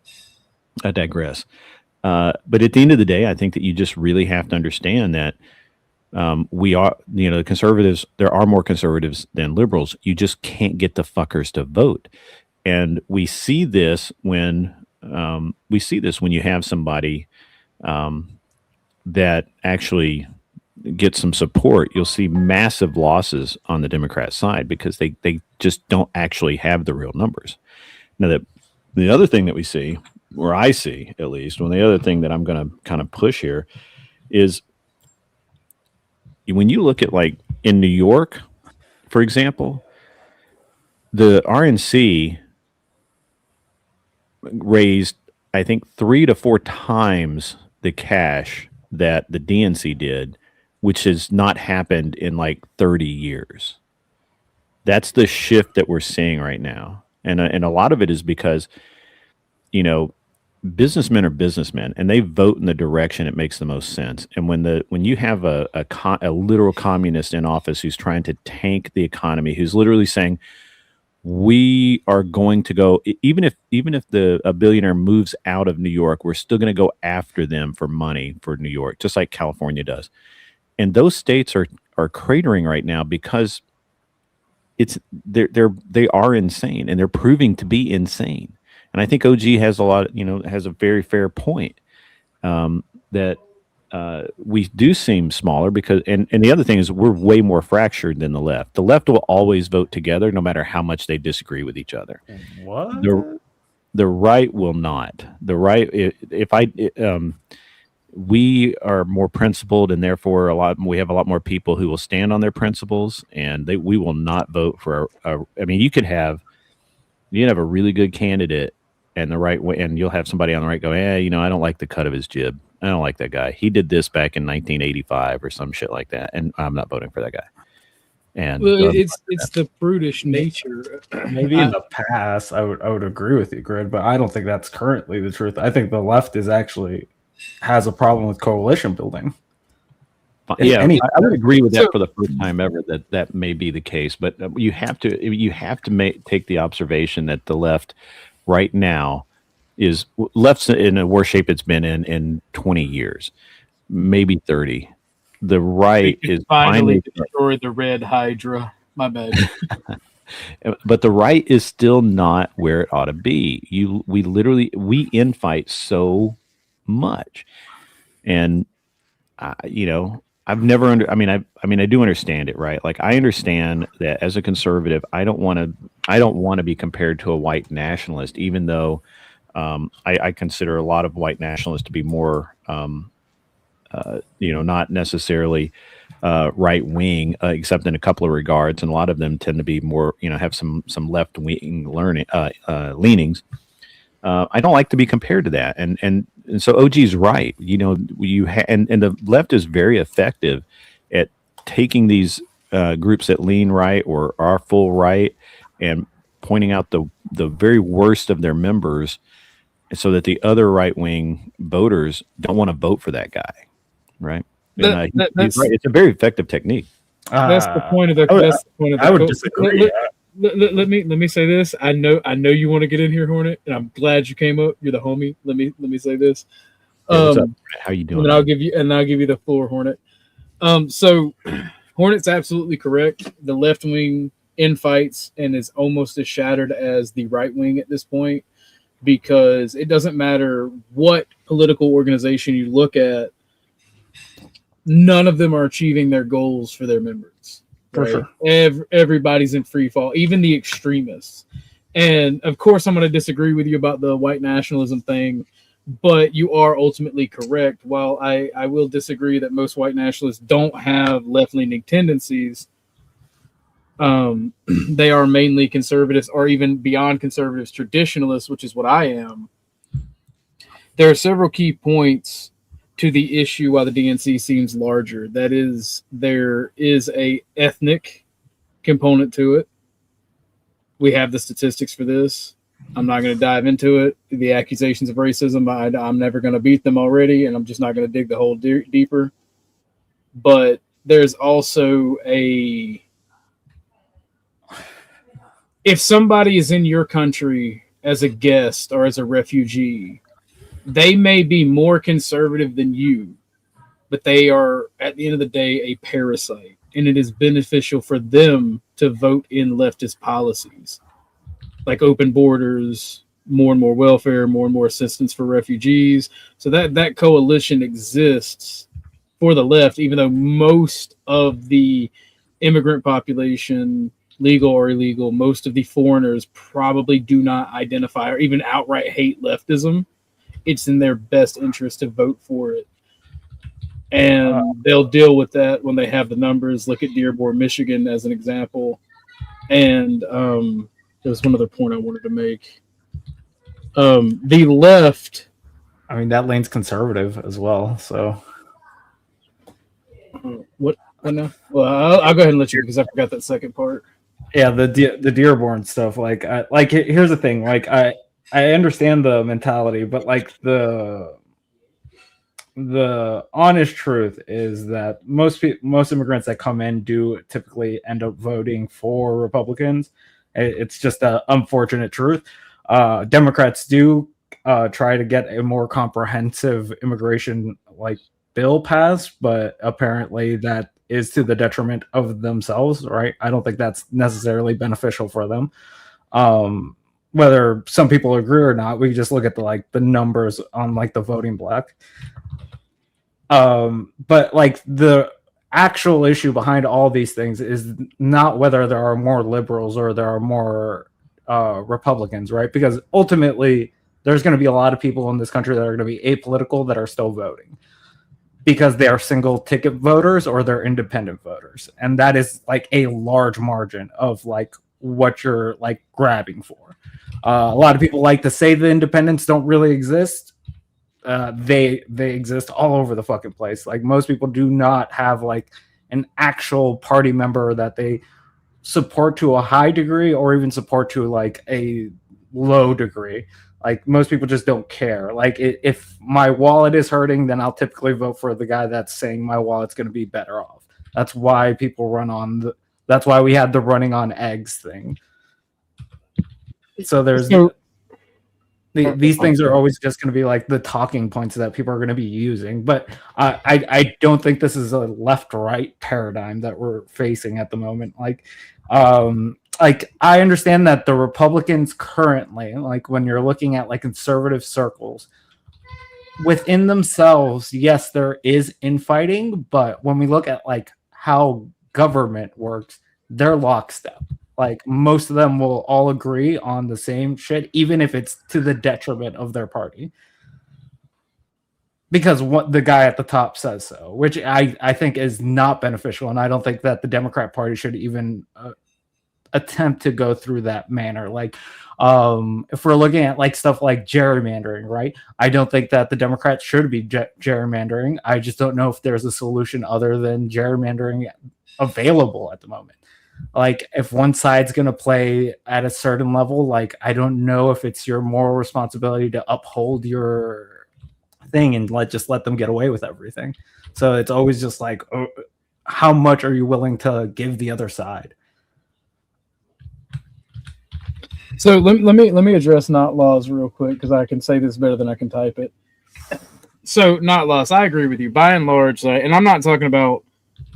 I digress. But at the end of the day, I think that you just really have to understand that we are, the conservatives, there are more conservatives than liberals. You just can't get the fuckers to vote. And we see this when you have somebody that actually gets some support. You'll see massive losses on the Democrat side because they just don't actually have the real numbers. Now, the other thing that we see, or I see at least, the other thing that I'm going to kind of push here is when you look at, like, in New York, for example, the RNC raised, I think, 3 to 4 times the cash that the DNC did, which has not happened in like 30 years. That's the shift that we're seeing right now. And a lot of it is because, businessmen are businessmen and they vote in the direction it makes the most sense. And when you have a literal communist in office who's trying to tank the economy, who's literally saying, we are going to go, even if a billionaire moves out of New York, we're still going to go after them for money for New York, just like California does. And those states are cratering right now because they are insane, and they're proving to be insane. And I think OG has has a very fair point that we do seem smaller because, and the other thing is we're way more fractured than the left. The left will always vote together no matter how much they disagree with each other. What? The right will not. The right, we are more principled, and therefore we have a lot more people who will stand on their principles, and we will not vote for I mean, you can have a really good candidate and the right way, and you'll have somebody on the right go, I don't like the cut of his jib. I don't like that guy. He did this back in 1985 or some shit like that, and I'm not voting for that guy. And it's the brutish nature. Maybe in the past, I would agree with you, Grid, but I don't think that's currently the truth. I think the left has a problem with coalition building. Yeah, I would agree with that for the first time ever that may be the case, but you have to take the observation that the left right now is left's in a worse shape it's been in 20 years, maybe 30. The right is finally destroyed the red hydra. My bad. But the right is still not where it ought to be. We infight so much, and I've never I do understand it, right? Like, I understand that as a conservative, I don't want to be compared to a white nationalist, even though I consider a lot of white nationalists to be more not necessarily right wing, except in a couple of regards, and a lot of them tend to be more, have some left wing leanings. I don't like to be compared to that, and so OG's right. And the left is very effective at taking these groups that lean right or are full right and pointing out the very worst of their members, so that the other right wing voters don't want to vote for that guy. Right. He's right. It's a very effective technique. That's the point of the. I would disagree. Let me say this. I know you want to get in here, Hornet, and I'm glad you came up. You're the homie. Let me say this. What's up? How you doing? And I'll give you the floor, Hornet. So Hornet's absolutely correct. The left wing infights and is almost as shattered as the right wing at this point, because it doesn't matter what political organization you look at. None of them are achieving their goals for their members. For sure. Everybody's in free fall, even the extremists. And of course, I'm going to disagree with you about the white nationalism thing, but you are ultimately correct. While I will disagree that most white nationalists don't have left-leaning tendencies, they are mainly conservatives, or even beyond conservatives, traditionalists, which is what I am. There are several key points to the issue why the DNC seems larger. That is, there is a ethnic component to it. We have the statistics for this. I'm not going to dive into it. The accusations of racism, I'm never going to beat them already, and I'm just not going to dig the hole deeper. But there's also if somebody is in your country as a guest or as a refugee, they may be more conservative than you, but they are, at the end of the day, a parasite, and it is beneficial for them to vote in leftist policies like open borders, more and more welfare, more and more assistance for refugees. So that coalition exists for the left, even though most of the immigrant population, legal or illegal, most of the foreigners probably do not identify or even outright hate leftism. It's in their best interest to vote for it. And they'll deal with that when they have the numbers. Look at Dearborn, Michigan as an example. And there was one other point I wanted to make. The left... I mean, that lane's conservative as well, so... What now? Well, I'll go ahead and let you, because I forgot that second part. Yeah, the Dearborn stuff. Here's the thing. I understand the mentality, but the honest truth is that most immigrants that come in do typically end up voting for Republicans. It's just an unfortunate truth. Democrats do try to get a more comprehensive immigration bill passed, but apparently that is to the detriment of themselves, right? I don't think that's necessarily beneficial for them. Whether some people agree or not, we just look at the numbers on the voting block. But the actual issue behind all these things is not whether there are more liberals or there are more Republicans, right? Because ultimately there's going to be a lot of people in this country that are going to be apolitical that are still voting. because they are single ticket voters or they're independent voters, and that is like a large margin of like what you're like grabbing for. A lot of people like to say the independents don't really exist. They exist all over the fucking place. Like most people do not have like an actual party member that they support to a high degree or even support to like a low degree. Like most people just don't care. Like if my wallet is hurting, then I'll typically vote for the guy that's saying my wallet's going to be better off. That's why people run on that's why we had the running on eggs thing. So there's these things are always just going to be like the talking points that people are going to be using. But I don't think this is a left-right paradigm that we're facing at the moment. Like I understand that the Republicans currently, like when you're looking at like conservative circles, within themselves, yes, there is infighting, but when we look at like how government works, they're lockstep. Like most of them will all agree on the same shit, even if it's to the detriment of their party. Because what the guy at the top says so, which I think is not beneficial. And I don't think that the Democrat Party should even attempt to go through that manner. Like if we're looking at like stuff like gerrymandering, right? I don't think that the Democrats should be gerrymandering. I just don't know if there's a solution other than gerrymandering available at the moment. Like if one side's going to play at a certain level, like I don't know if it's your moral responsibility to uphold your thing and just let them get away with everything. So it's always just like, how much are you willing to give the other side? So let me address not laws real quick because I can say this better than I can type it. So not laws, I agree with you. By and large, and I'm not talking about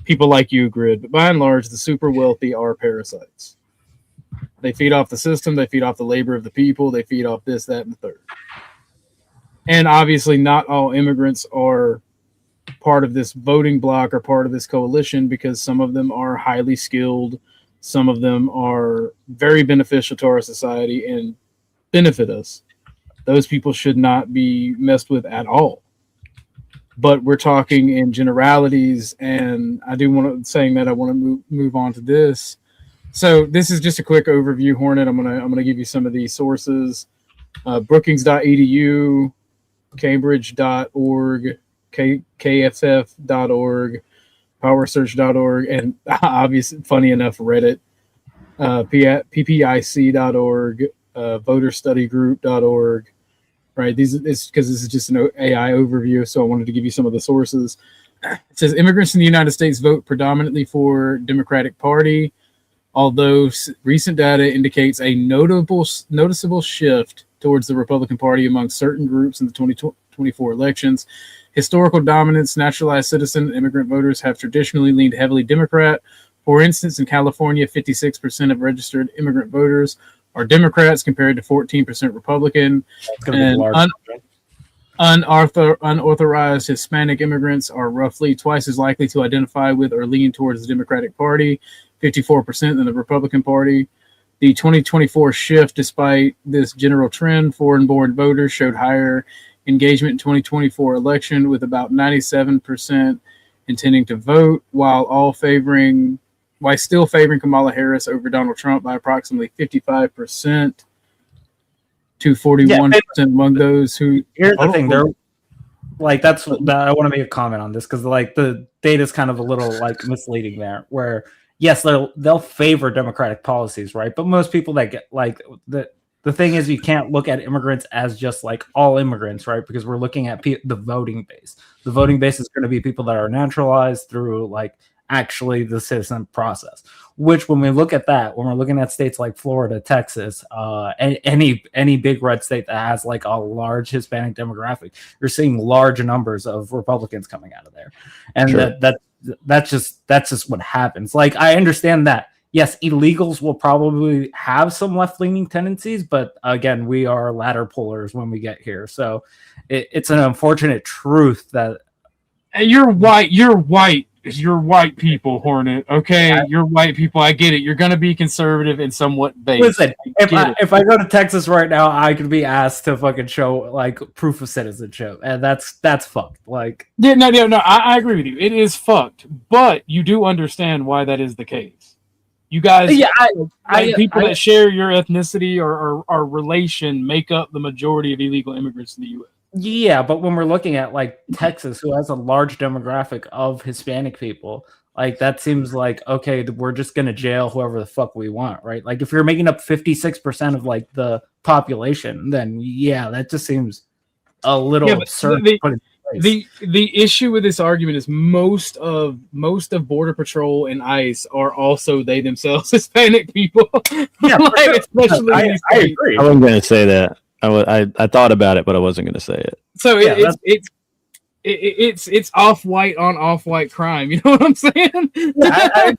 people like you, Grid, but by and large, the super wealthy are parasites. They feed off the system. They feed off the labor of the people. They feed off this, that, and the third. And obviously, not all immigrants are part of this voting bloc or part of this coalition because some of them are highly skilled. Some of them are very beneficial to our society and benefit us. Those people should not be messed with at all. But we're talking in generalities, and I do want to saying that I want to move on to this. So this is just a quick overview, Hornet. I'm gonna give you some of these sources: Brookings.edu, Cambridge.org, KFF.org, PowerSearch.org, and obviously, funny enough, Reddit, PPIC.org, VoterStudyGroup.org. Right, it's because this is just an AI overview, so I wanted to give you some of the sources. It says immigrants in the United States vote predominantly for Democratic Party, although recent data indicates a noticeable shift towards the Republican Party among certain groups in the 2024 elections. Historical dominance, naturalized citizen, and immigrant voters have traditionally leaned heavily Democrat. For instance, in California, 56% of registered immigrant voters are Democrats compared to 14% Republican. And unauthorized Hispanic immigrants are roughly twice as likely to identify with or lean towards the Democratic Party, 54% than the Republican Party. The 2024 shift, despite this general trend, foreign-born voters showed higher engagement in 2024 election, with about 97% intending to vote, while still favoring Kamala Harris over Donald Trump by approximately 55% to 41% among those who. Here's the thing, they're like I want to make a comment on this because like the data is kind of a little like misleading there. Where yes, they'll favor Democratic policies, right? But most people that get like the thing is you can't look at immigrants as just like all immigrants, right? Because we're looking at the voting base. The voting base is going to be people that are naturalized through like actually the citizen process, which when we look at that, when we're looking at states like Florida, Texas, any big red state that has like a large Hispanic demographic, you're seeing large numbers of Republicans coming out of there. And sure. that's just what happens. Like, I understand that. Yes, illegals will probably have some left-leaning tendencies, but again, we are ladder pullers when we get here. So it's an unfortunate truth that you're white. You're white people, Hornet. Okay, you're white people. I get it. You're gonna be conservative and somewhat based. Listen, if I go to Texas right now, I could be asked to fucking show like proof of citizenship, and that's fucked. Like, yeah, no. I agree with you. It is fucked, but you do understand why that is the case. You guys, people that share your ethnicity or relation make up the majority of illegal immigrants in the U.S. Yeah, but when we're looking at like Texas, who has a large demographic of Hispanic people, like that seems like, okay, we're just gonna jail whoever the fuck we want, right? Like if you're making up 56% of like the population, then yeah, that just seems a little absurd. The issue with this argument is most of Border Patrol and ICE are also they themselves Hispanic people. Yeah, especially I agree. I wasn't going to say that. I thought about it, but I wasn't going to say it. So it's off-white on off-white crime. You know what I'm saying? I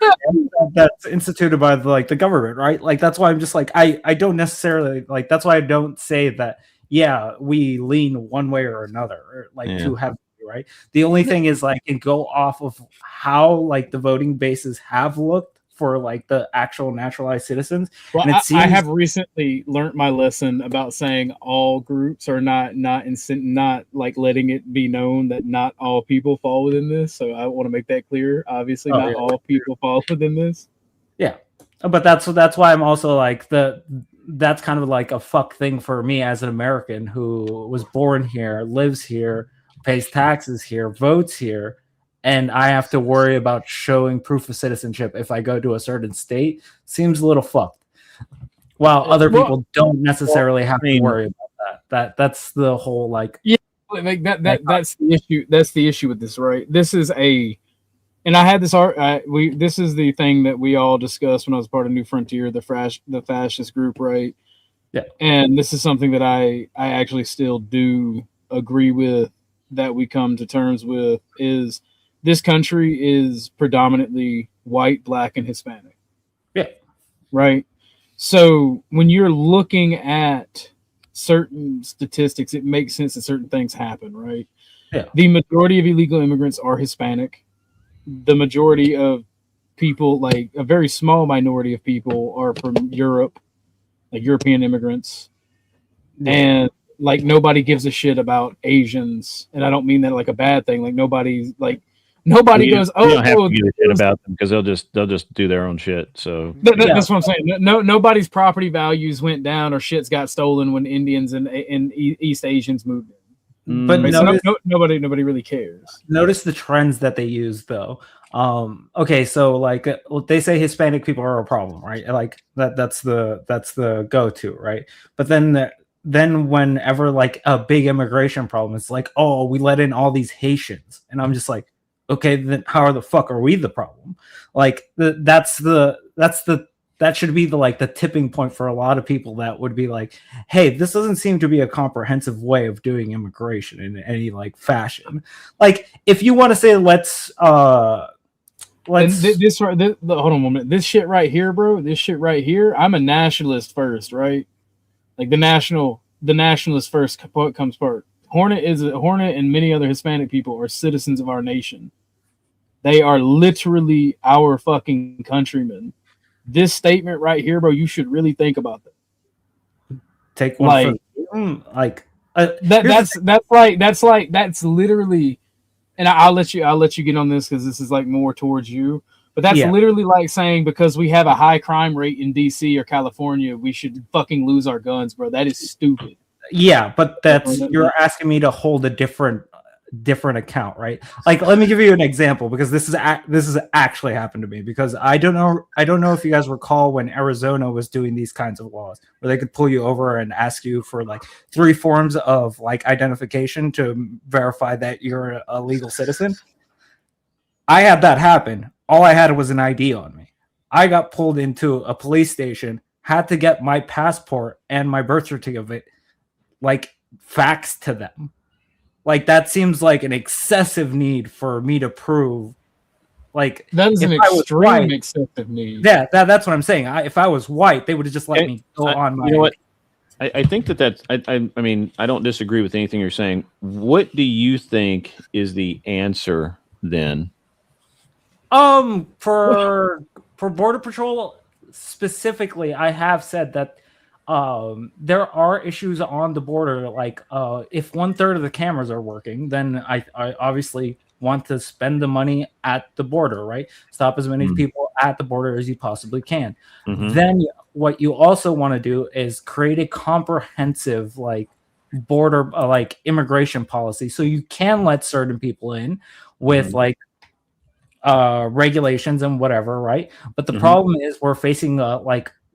that's instituted by the government, right? Like that's why I'm just like I don't necessarily like. That's why I don't say that. Yeah, we lean one way or another, to have right. The only thing is like can go off of how like the voting bases have looked for like the actual naturalized citizens. Well, and I have recently learned my lesson about saying all groups are not like letting it be known that not all people fall within this. So I want to make that clear. Obviously, not all people fall within this. Yeah, but that's why I'm also like that's kind of like a fuck thing for me as an American who was born here, lives here, pays taxes here, votes here. And I have to worry about showing proof of citizenship if I go to a certain state. Seems a little fucked. While other people don't necessarily have to worry about that. That's the whole like. Yeah, like that's the issue. That's the issue with this, right? This is and I had this this is the thing that we all discussed when I was part of New Frontier, the fascist group, right? Yeah. And this is something that I actually still do agree with, that we come to terms with, is this country is predominantly white, black, and Hispanic. Yeah. Right. So when you're looking at certain statistics, it makes sense that certain things happen, right? Yeah. The majority of illegal immigrants are Hispanic. The majority of people, like a very small minority of people, are from Europe, like European immigrants. Yeah. And like nobody gives a shit about Asians. And I don't mean that like a bad thing. Like nobody goes, oh, you don't have to give a shit about them because they'll just do their own shit. So that's what I'm saying. Nobody's property values went down or shits got stolen when Indians and East Asians moved in. But nobody really cares. Notice the trends that they use though. Okay, so like they say Hispanic people are a problem, right? Like that's the go-to, right? But then whenever like a big immigration problem, it's like, oh, we let in all these Haitians, and I'm just like, okay, then how the fuck are we the problem? Like that should be the tipping point for a lot of people that would be like, hey, this doesn't seem to be a comprehensive way of doing immigration in any like fashion. Like if you want to say let's hold on a minute. This shit right here, bro. This shit right here. I'm a nationalist first, right? Like the nationalist first comes first. Hornet and many other Hispanic people are citizens of our nation. They are literally our fucking countrymen. This statement right here, bro, you should really think about that. Take one that's literally, and I'll let you get on this because this is like more towards you. But that's literally like saying because we have a high crime rate in DC or California, we should fucking lose our guns, bro. That is stupid. Yeah, but you're asking me to hold a different account, right? Like, let me give you an example because this has actually happened to me. Because I don't know if you guys recall when Arizona was doing these kinds of laws where they could pull you over and ask you for like 3 forms of like identification to verify that you're a legal citizen. I had that happen. All I had was an ID on me. I got pulled into a police station, had to get my passport and my birth certificate like faxed to them. Like that seems like an excessive need for me to prove. Like that is an extreme excessive need. Yeah, that's what I'm saying. If I was white, they would have just let me go on my. You know what? I think that's. I mean, I don't disagree with anything you're saying. What do you think is the answer then For Border Patrol specifically, I have said that there are issues on the border. Like if 1/3 of the cameras are working, then I obviously want to spend the money at the border, right? Stop as many people at the border as you possibly can. Then what you also want to do is create a comprehensive border immigration policy, so you can let certain people in with regulations and whatever, right? But the problem is we're facing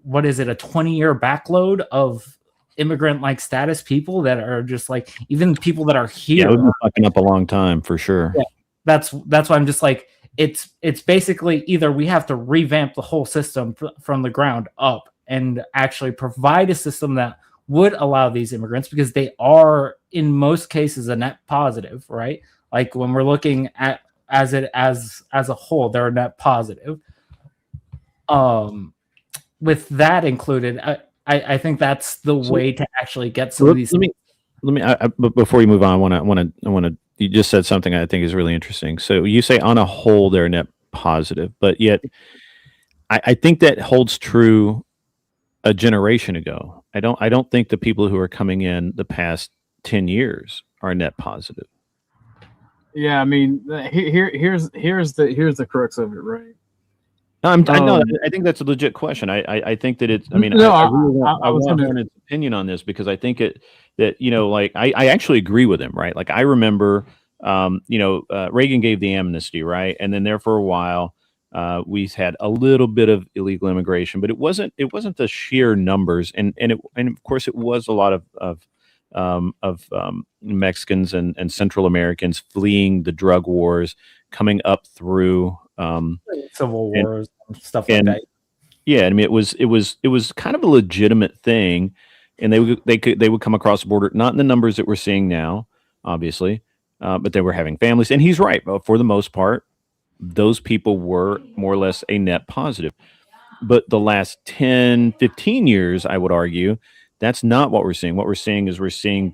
what is it, a 20-year backload of immigrant status people that are just even people that are here. Yeah, we've been fucking up a long time for sure. Yeah, that's why I'm just it's basically either we have to revamp the whole system from the ground up and actually provide a system that would allow these immigrants, because they are in most cases a net positive, right? Like when we're looking at as a whole, they're a net positive. With that included, I think that's the way to actually get some of these. But before you move on, I want to. You just said something I think is really interesting. So you say on a whole they're net positive, but yet I think that holds true a generation ago. I don't think the people who are coming in the past 10 years are net positive. Yeah, I mean, here's the crux of it, right? I know. I think that's a legit question. I think that it's. I mean, no, I want Hornet's opinion on this, because I think I actually agree with him, right? Like I remember, Reagan gave the amnesty, right, and then there for a while, we had a little bit of illegal immigration, but it wasn't the sheer numbers, and of course it was a lot of Mexicans and Central Americans fleeing the drug wars, coming up through civil wars and stuff like that. Yeah, I mean it was kind of a legitimate thing, and they would come across the border, not in the numbers that we're seeing now, obviously, but they were having families. And he's right, for the most part, those people were more or less a net positive. But the last 10, 15 years, I would argue, that's not what we're seeing. What we're seeing is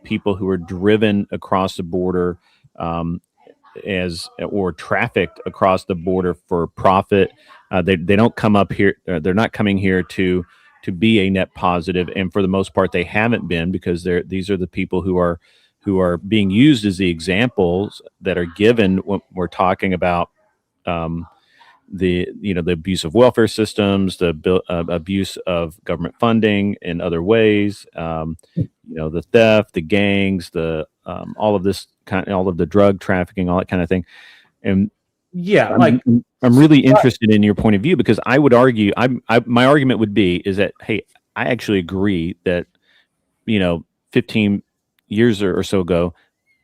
people who are driven across the border or trafficked across the border for profit. They don't come up here. They're not coming here to be a net positive, and for the most part, they haven't been, because these are the people who are being used as the examples that are given when we're talking about the abuse of welfare systems, the abuse of government funding in other ways, the theft, the gangs, all of the drug trafficking, all that kind of thing. And yeah, I'm really interested in your point of view, because I would argue, my argument would be is that, hey, I actually agree that 15 years or so ago,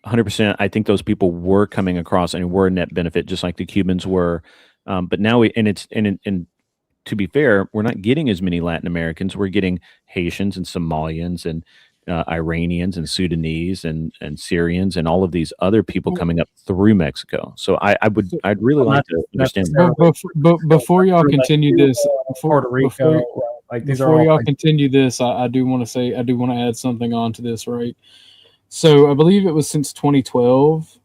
100%, I think those people were coming across and were a net benefit, just like the Cubans were. But now to be fair, we're not getting as many Latin Americans. We're getting Haitians and Somalians and Iranians and Sudanese and Syrians and all of these other people coming up through Mexico. So I'd really like to understand. Before y'all continue this, Puerto Rico, before y'all continue this, I do want to add something on to this, right? So I believe it was since 2012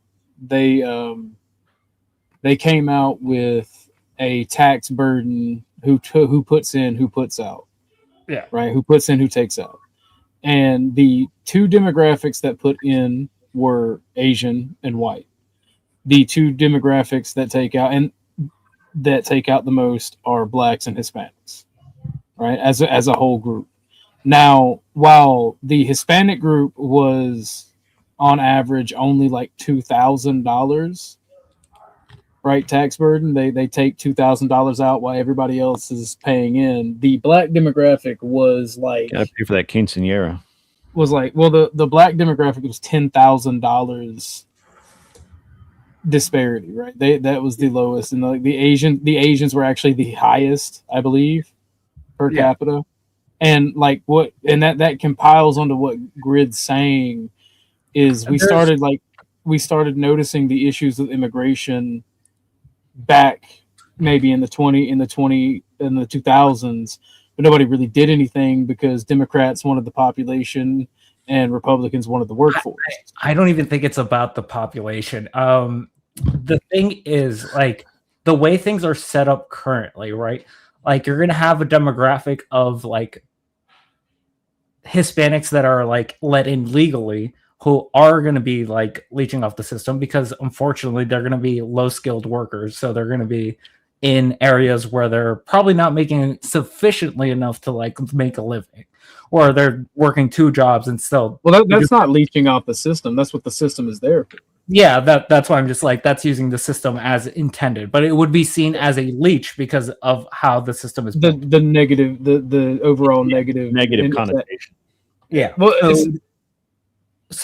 they came out with a tax burden who puts in, who puts out. Yeah. Right. Who puts in, who takes out. And the two demographics that put in were Asian and white. The two demographics that take out the most are blacks and Hispanics, right? As a whole group. Now, while the Hispanic group was on average only like $2,000, right, tax burden, they take $2,000 out while everybody else is paying in. The black demographic was like, gotta pay for that quinceañera. The black demographic was $10,000 disparity, right? That was the lowest, and the Asians were actually the highest, I believe, per capita. And that compiles onto what Grid's saying is we started noticing the issues of immigration back maybe in the 2000s, but nobody really did anything because Democrats wanted the population and Republicans wanted the workforce. I don't even think it's about the population. The thing is, the way things are set up currently, right? Like you're gonna have a demographic of like Hispanics that are like let in legally, who are going to be like leeching off the system because unfortunately they're going to be low skilled workers. So they're going to be in areas where they're probably not making sufficiently enough to like make a living, or they're working 2 jobs and still. Well, that's not leeching off the system. That's what the system is there for. Yeah, that's why I'm just like, that's using the system as intended, but it would be seen as a leech because of how the system is built. The negative, the overall negative connotation. Yeah. Well,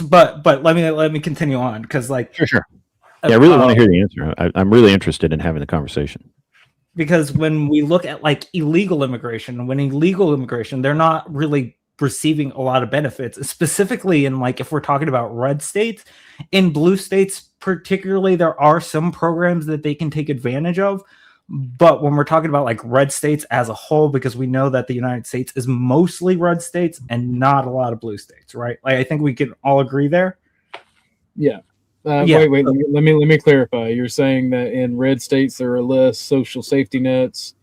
but let me continue on because like sure. Yeah, I really want to hear the answer. I'm really interested in having the conversation. Because when we look at like illegal immigration, they're not really receiving a lot of benefits, specifically in like if we're talking about red states. In blue states particularly, there are some programs that they can take advantage of, but when we're talking about like red states as a whole, because we know that the United States is mostly red states and not a lot of blue states, right? Like I think we can all agree there. Yeah. Yeah. Wait. Let me clarify. You're saying that in red states there are less social safety nets.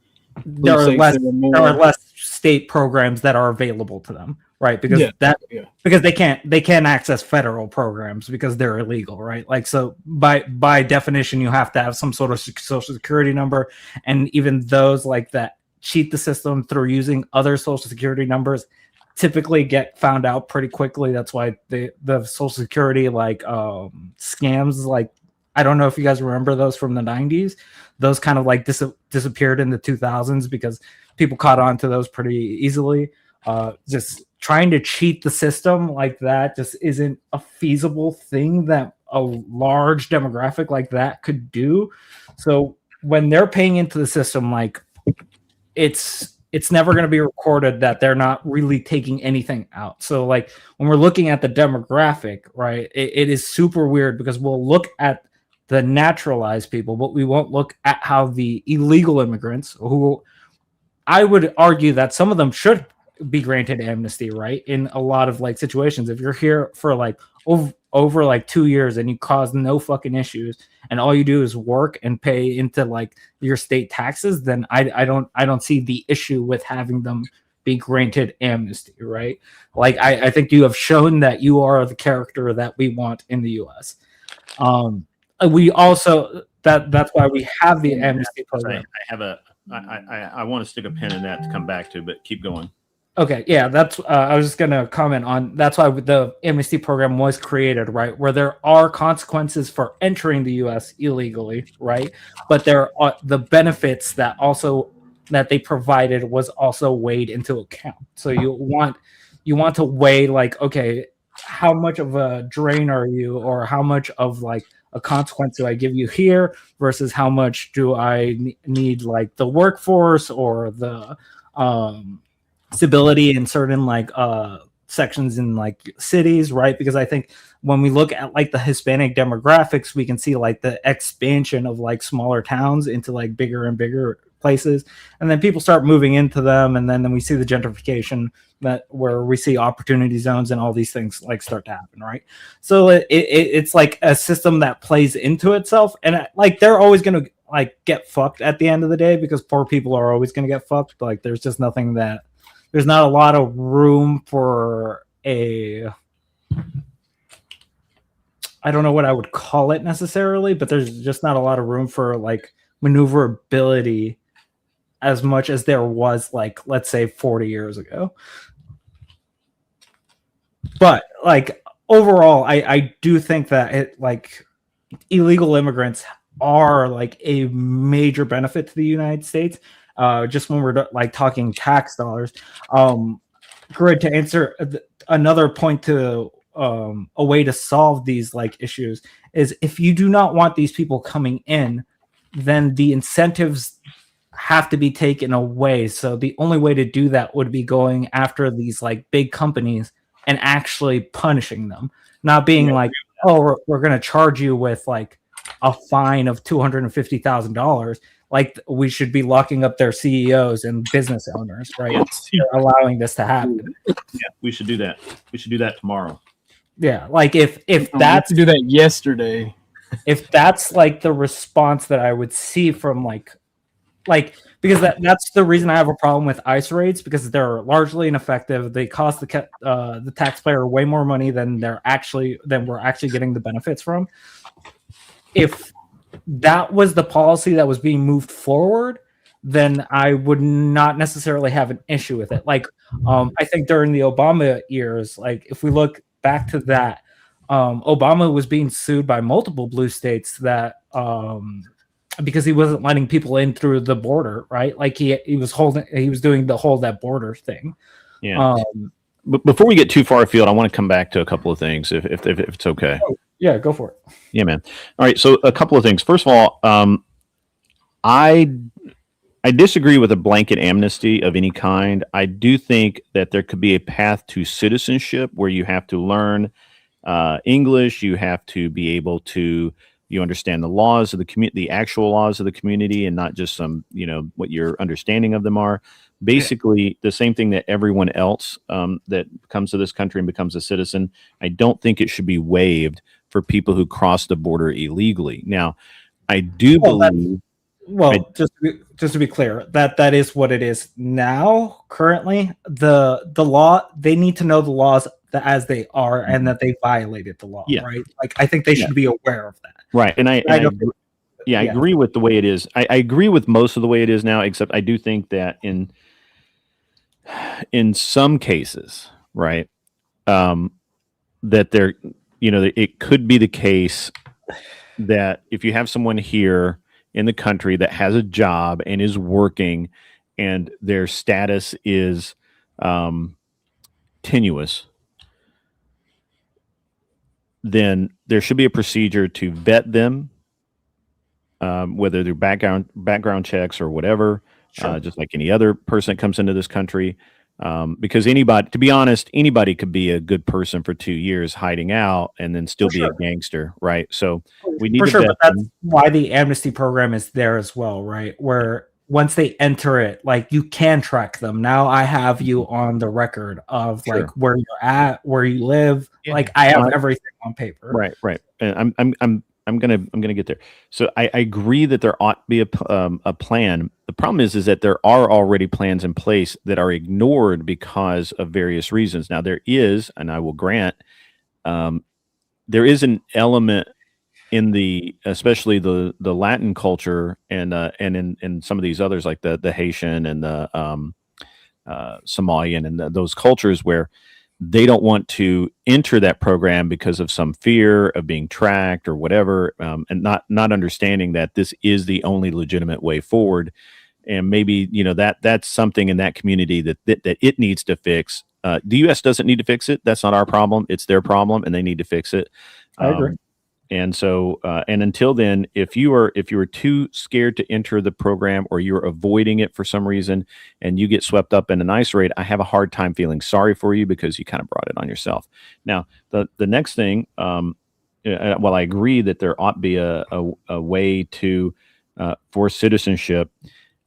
There are less state programs that are available to them, right? Because because they can't access federal programs because they're illegal, right? Like so by definition you have to have some sort of social security number, and even those like that cheat the system through using other social security numbers typically get found out pretty quickly. That's why the social security like scams, like I don't know if you guys remember those from the 90s. Those kind of like disappeared in the 2000s because people caught on to those pretty easily. Just trying to cheat the system like that just isn't a feasible thing that a large demographic like that could do. So when they're paying into the system, like it's never going to be recorded that they're not really taking anything out. So like when we're looking at the demographic, right, it is super weird because we'll look at the naturalized people, but we won't look at how the illegal immigrants, who I would argue that some of them should be granted amnesty, right? In a lot of like situations, if you're here for like over like 2 years and you cause no fucking issues and all you do is work and pay into like your state taxes, then I don't see the issue with having them be granted amnesty, right? Like I think you have shown that you are the character that we want in the US. We also that's why we have the amnesty program. I want to stick a pin in that to come back to, but keep going. Okay, yeah, that's I was just gonna comment on that's why the amnesty program was created, right? Where there are consequences for entering the U.S. illegally, right? But there are the benefits that they provided was also weighed into account. So you want to weigh like, okay, how much of a drain are you, or how much of like a consequence do I give you here versus how much do I need like the workforce or the stability in certain like sections in like cities, right? Because I think when we look at like the Hispanic demographics, we can see like the expansion of like smaller towns into like bigger and bigger places, and then people start moving into them, and then we see the gentrification where we see opportunity zones and all these things like start to happen, right? So it's like a system that plays into itself, and like they're always going to like get fucked at the end of the day because poor people are always going to get fucked. Like there's just nothing that there's not a lot of room for I don't know what I would call it necessarily, but there's just not a lot of room for like maneuverability as much as there was like, let's say 40 years ago. But like overall, I do think that it like illegal immigrants are like a major benefit to the United States. Just when we're like talking tax dollars. Great, to answer another point to a way to solve these like issues is if you do not want these people coming in, then the incentives have to be taken away. So the only way to do that would be going after these like big companies and actually punishing them, not being like, oh, we're going to charge you with like a fine of $250,000. Like we should be locking up their CEOs and business owners, right? Yes. They're allowing this to happen. Yeah, we should do that. We should do that tomorrow. Yeah, like if that's to do that yesterday. if that's like the response that I would see from like because that's the reason I have a problem with ICE raids, because they're largely ineffective. They cost the taxpayer way more money than we're actually getting the benefits from. If that was the policy that was being moved forward, then I would not necessarily have an issue with it. Like, I think during the Obama years, like if we look back to that, Obama was being sued by multiple blue states that because he wasn't letting people in through the border, right? Like he was doing the hold that border thing. Yeah. But before we get too far afield, I want to come back to a couple of things, if it's okay. Oh, yeah, go for it. Yeah, man. All right. So a couple of things. First of all, I disagree with a blanket amnesty of any kind. I do think that there could be a path to citizenship where you have to learn English. You have to be able to understand the laws of the community, the actual laws of the community, and not just some, what your understanding of them are. Basically, the same thing that everyone else that comes to this country and becomes a citizen. I don't think it should be waived for people who cross the border illegally. Now, I do believe. Just to be clear, that is what it is now. Currently, the law, they need to know the laws as they are and that they violated the law. Right? Like I think they should be aware of that. Right, and I agree with the way it is. I agree with most of the way it is now, except I do think that in some cases, right, that there, it could be the case that if you have someone here in the country that has a job and is working, and their status is tenuous, then there should be a procedure to vet them, whether they're background checks or whatever, just like any other person that comes into this country. Because anybody, to be honest, anybody could be a good person for 2 years hiding out and then still be a gangster, right? So we need to vet but that's them. why the amnesty program is there as well, right? Where once they enter it, like you can track them. Now I have you on the record of like where you're at, where you live. Yeah. Like I have everything on paper. Right. And I'm gonna get there. So I agree that there ought to be a plan. The problem is that there are already plans in place that are ignored because of various reasons. Now there is, and I will grant, there is an element in especially the Latin culture and in some of these others like the Haitian and the Somalian and those cultures where they don't want to enter that program because of some fear of being tracked or whatever, and not understanding that this is the only legitimate way forward. And maybe, that's something in that community that it needs to fix. The U.S. doesn't need to fix it. That's not our problem. It's their problem, and they need to fix it. I agree. And so, and until then, if you are too scared to enter the program or you're avoiding it for some reason and you get swept up in an ICE raid, I have a hard time feeling sorry for you because you kind of brought it on yourself. Now, the next thing, while I agree that there ought to be a way to for citizenship,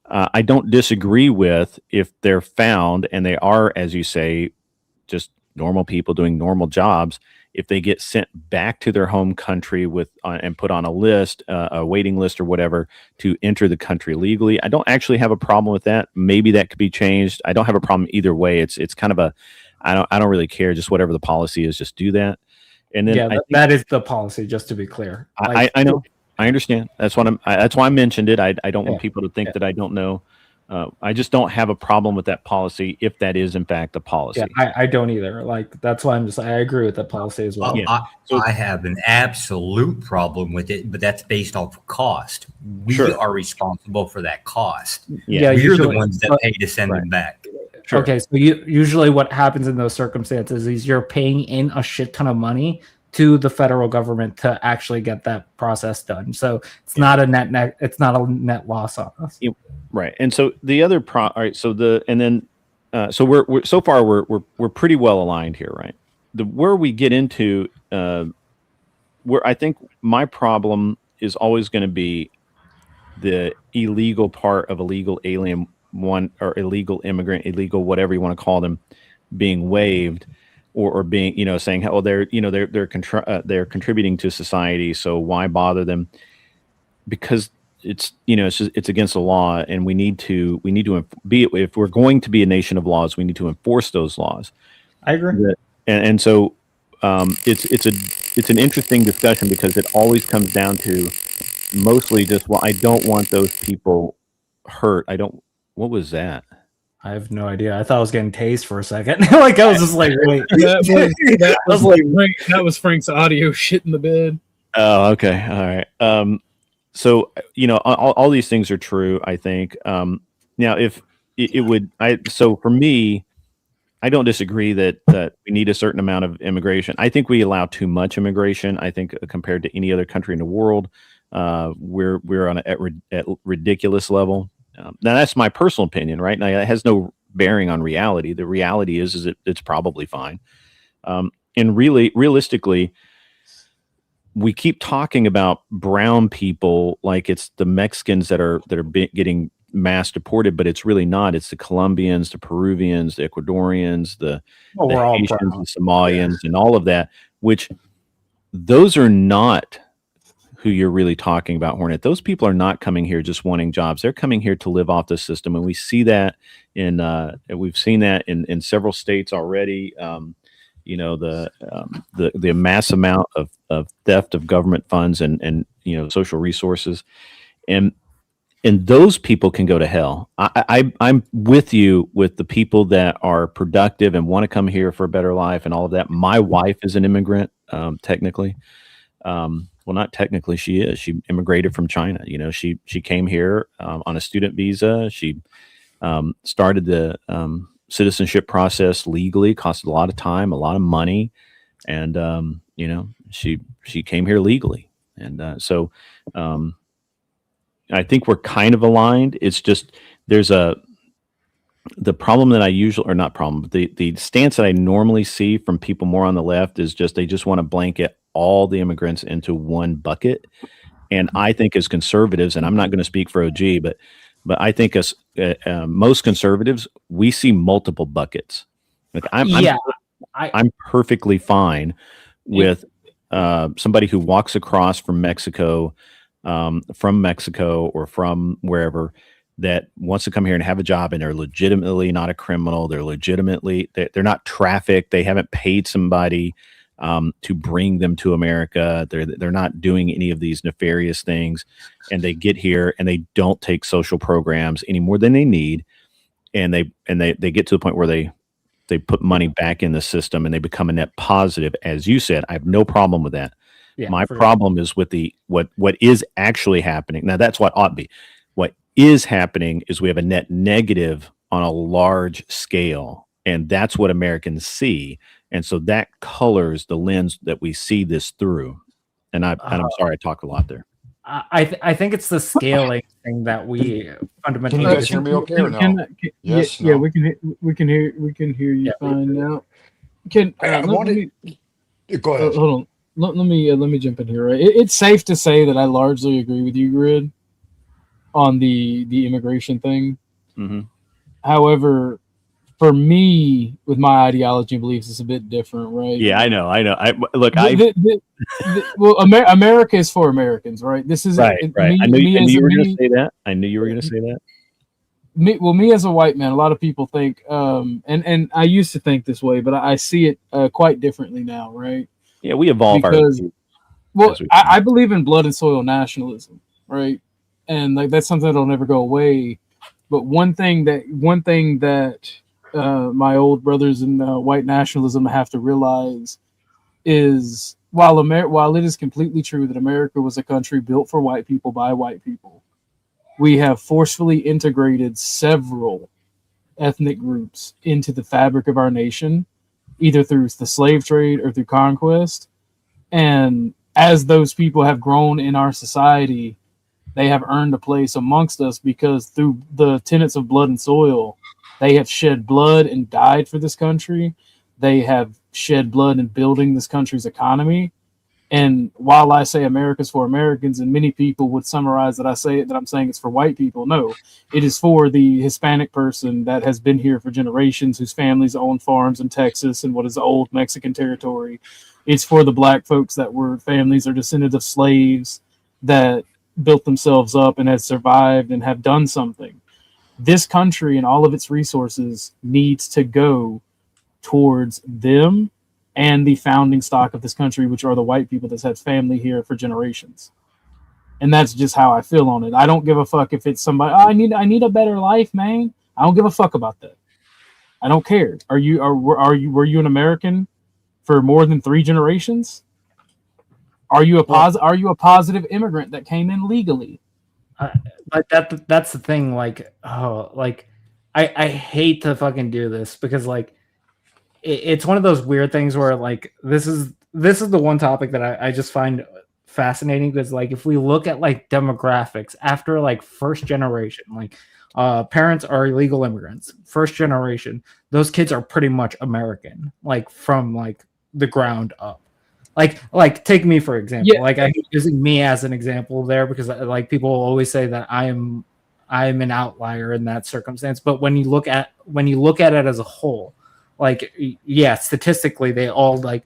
I don't disagree with if they're found and they are, as you say, just normal people doing normal jobs. If they get sent back to their home country and put on a list, a waiting list or whatever, to enter the country legally, I don't actually have a problem with that. Maybe that could be changed. I don't have a problem either way. It's kind of I don't really care. Just whatever the policy is, just do that. And then that is the policy. Just to be clear, I know, I understand. That's why I mentioned it. I don't want people to think that I don't know. I just don't have a problem with that policy if that is in fact the policy. Yeah, I don't either. Like that's why I agree with that policy as well. I have an absolute problem with it, but that's based off of cost. We are responsible for that cost. Yeah, we're the ones that pay to send them back. Sure. Okay, so usually what happens in those circumstances is you're paying in a shit ton of money to the federal government to actually get that process done. So it's not a net loss on us. Right. And so the other all right, so so we're so far we're pretty well aligned here, right? Where we get into where I think my problem is always going to be the illegal part of illegal alien or illegal immigrant, illegal whatever you want to call them, being waived, or being, saying, oh, they're contributing to society, so why bother them? Because it's it's against the law, and we need to be, if we're going to be a nation of laws, we need to enforce those laws. I agree. And so it's an interesting discussion, because it always comes down to mostly just, well, I don't want those people hurt. What was that? I have no idea. I thought I was getting tased for a second. Like, I was just like, wait. That was Frank's audio shit in the bed. Oh, okay. All right. So, all these things are true, I think. Now, if it would, so for me, I don't disagree that we need a certain amount of immigration. I think we allow too much immigration. I think compared to any other country in the world, we're on at ridiculous level. Now, that's my personal opinion, right? Now, it has no bearing on reality. The reality is it's probably fine. And realistically, we keep talking about brown people like it's the Mexicans that are getting mass deported, but it's really not. It's the Colombians, the Peruvians, the Ecuadorians, the Haitians, the Somalians, and all of that, which those are not who you're really talking about, Hornet. Those people are not coming here just wanting jobs. They're coming here to live off the system. And we see that we've seen that in several states already. The mass amount of theft of government funds and social resources, and those people can go to hell. I'm with you with the people that are productive and want to come here for a better life and all of that. My wife is an immigrant, technically. Well, not technically, she is. She immigrated from China. She came here on a student visa. She started the citizenship process legally. Costed a lot of time, a lot of money, and she came here legally. And so I think we're kind of aligned. It's just the problem that I usually, or not problem, but the stance that I normally see from people more on the left is just they just want to blanket all the immigrants into one bucket. And I think as conservatives, and I'm not going to speak for OG, but I think as most conservatives, we see multiple buckets. Like I'm perfectly fine with somebody who walks across from Mexico or from wherever, that wants to come here and have a job, and they're legitimately not a criminal. They're not trafficked. They haven't paid somebody to bring them to America. They're not doing any of these nefarious things, and they get here and they don't take social programs any more than they need, and they get to the point where they put money back in the system and they become a net positive. As you said, I have no problem with that. Yeah, my problem is with what is actually happening. Now, that's what ought to be. What is happening is we have a net negative on a large scale, and that's what Americans see. And so that colors the lens that we see this through. And I'm sorry I talked a lot there. I think it's the scaling thing that we fundamentally. Can you guys hear me okay or no? Yes. Yeah, we can hear you fine now. Go ahead. Hold on. Let me jump in here. Right, it's safe to say that I largely agree with you, Grid, on the immigration thing. Mm-hmm. However, for me, with my ideology and beliefs, it's a bit different, right? Yeah, I know. Well, America is for Americans, right? This is right. I knew you were going to say that. I knew you were going to say that. Me as a white man, a lot of people think, and I used to think this way, but I see it quite differently now, right? Yeah, we evolve I believe in blood and soil nationalism, right? And like that's something that'll never go away. But one thing that my old brothers in white nationalism have to realize is while it is completely true that America was a country built for white people by white people, we have forcefully integrated several ethnic groups into the fabric of our nation, either through the slave trade or through conquest. And as those people have grown in our society, they have earned a place amongst us because through the tenets of blood and soil, they have shed blood and died for this country. They have shed blood in building this country's economy. And while I say America's for Americans, and many people would summarize that I'm saying it's for white people, no, it is for the Hispanic person that has been here for generations, whose families own farms in Texas and what is old Mexican territory. It's for the black folks that were families or descendants of slaves that built themselves up and have survived and have done something. This country and all of its resources needs to go towards them and the founding stock of this country, which are the white people that's had family here for generations. And that's just how I feel on it. I don't give a fuck if it's somebody, oh, I need a better life, man. I don't give a fuck about that. I don't care. Were you an American for more than 3 generations? Are you a positive immigrant that came in legally? Like that's the thing. Like, oh, like I hate to fucking do this because like it's one of those weird things where like this is the one topic that I just find fascinating because like if we look at like demographics after like first generation, like parents are illegal immigrants, first generation, those kids are pretty much American, like from like the ground up. Like take me for example. Yeah. Like I'm using me as an example there because like people always say that I'm an outlier in that circumstance. But when you look at it as a whole, like yeah, statistically they all like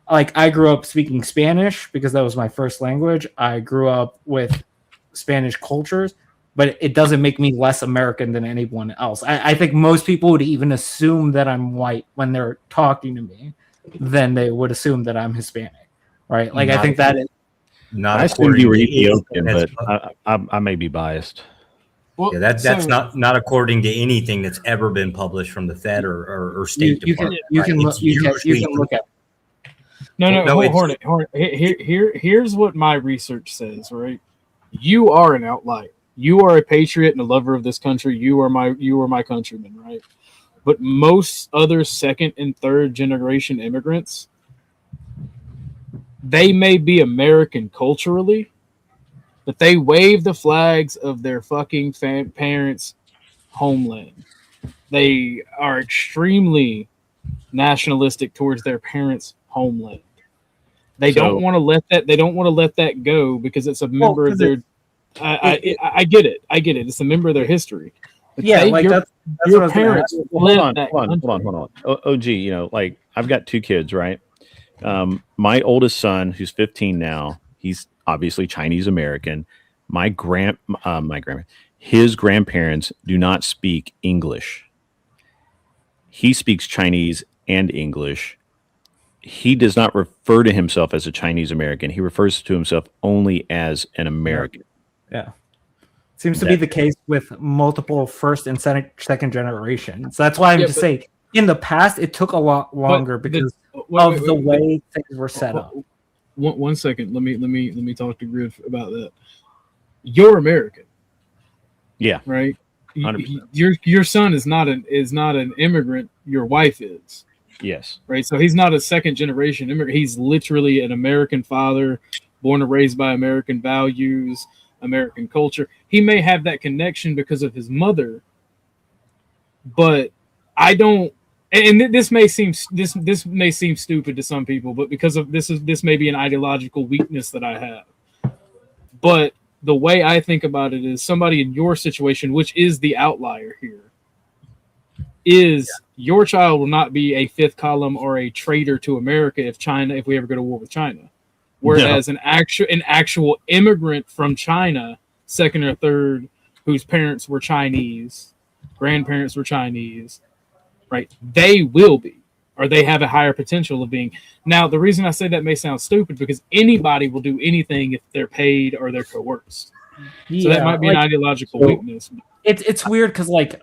I grew up speaking Spanish because that was my first language. I grew up with Spanish cultures, but it doesn't make me less American than anyone else. I think most people would even assume that I'm white when they're talking to me than they would assume that I'm Hispanic, right? Like I think that is not. I assume you were Ethiopian, but I may be biased. Well, yeah, that's not according to anything that's ever been published from the Fed or State Department. You can look at. No, Hornet. Here's what my research says. Right, you are an outlier. You are a patriot and a lover of this country. You are my countryman, right? But most other second and third generation immigrants, they may be American culturally, but they wave the flags of their fucking parents' homeland. They are extremely nationalistic towards their parents' homeland. They don't want to let that. They don't want to let that go because it's a member of their. I get it. It's a member of their history. But yeah, like that's your parents. Hold on. OG, you know, like I've got 2 kids, right? My oldest son, who's 15 now, he's obviously Chinese American. His grandparents do not speak English. He speaks Chinese and English. He does not refer to himself as a Chinese American. He refers to himself only as an American. Yeah. Seems to be the case with multiple first and second generations. So that's why I'm just saying in the past it took a lot longer because of the way things were set up. One second. Let me talk to Griff about that. You're American. Yeah. Right? 100%. Your son is not an immigrant, your wife is. Yes. Right. So he's not a second generation immigrant. He's literally an American father, born and raised by American values, American culture. He may have that connection because of his mother, but I don't. And this may seem stupid to some people, but because of this may be an ideological weakness that I have. But the way I think about it is somebody in your situation, which is the outlier here, is your child will not be a fifth column or a traitor to America if we ever go to war with China. Whereas an actual immigrant from China, second or third, whose parents were Chinese, grandparents were Chinese, right? They will be, or they have a higher potential of being. Now, the reason I say that may sound stupid because anybody will do anything if they're paid or they're coerced. So that might be an ideological weakness. It's weird because like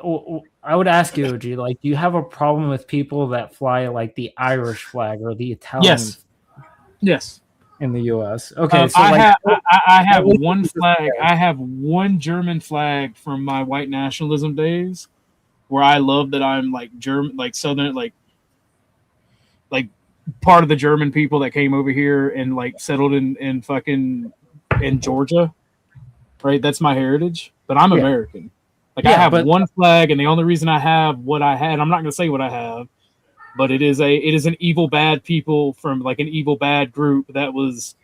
I would ask you, OG, like, do you have a problem with people that fly like the Irish flag or the Italian? Yes. In the U.S. Okay, so I have one flag. I have one German flag from my white nationalism days, where I love that I'm like German, like Southern, like part of the German people that came over here and like settled in Georgia, right? That's my heritage, but I'm American. Like I have one flag, and the only reason I have what I had, I'm not going to say what I have, but it is an evil bad people from like an evil bad group that was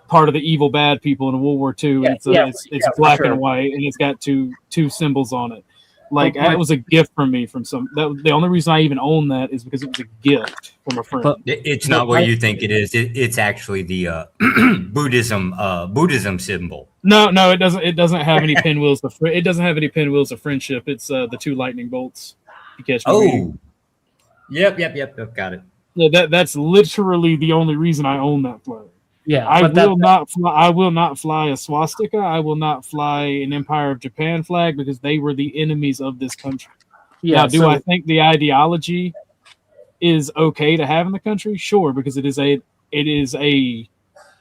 part of the evil bad people in World War II, and it's black and white, and it's got two symbols on it. Like that was a gift from me from some. The only reason I even own that is because it was a gift from a friend. It's not what you think it is. It's actually the Buddhism symbol. No, it doesn't. It doesn't have any pinwheels. It doesn't have any pinwheels of friendship. It's the two lightning bolts. You catch me? Oh, yep. Got it. Yeah, that's literally the only reason I own that flag. Yeah, I will not fly a swastika. I will not fly an Empire of Japan flag because they were the enemies of this country. Yeah. Now, do I think the ideology is okay to have in the country? Sure, because it is a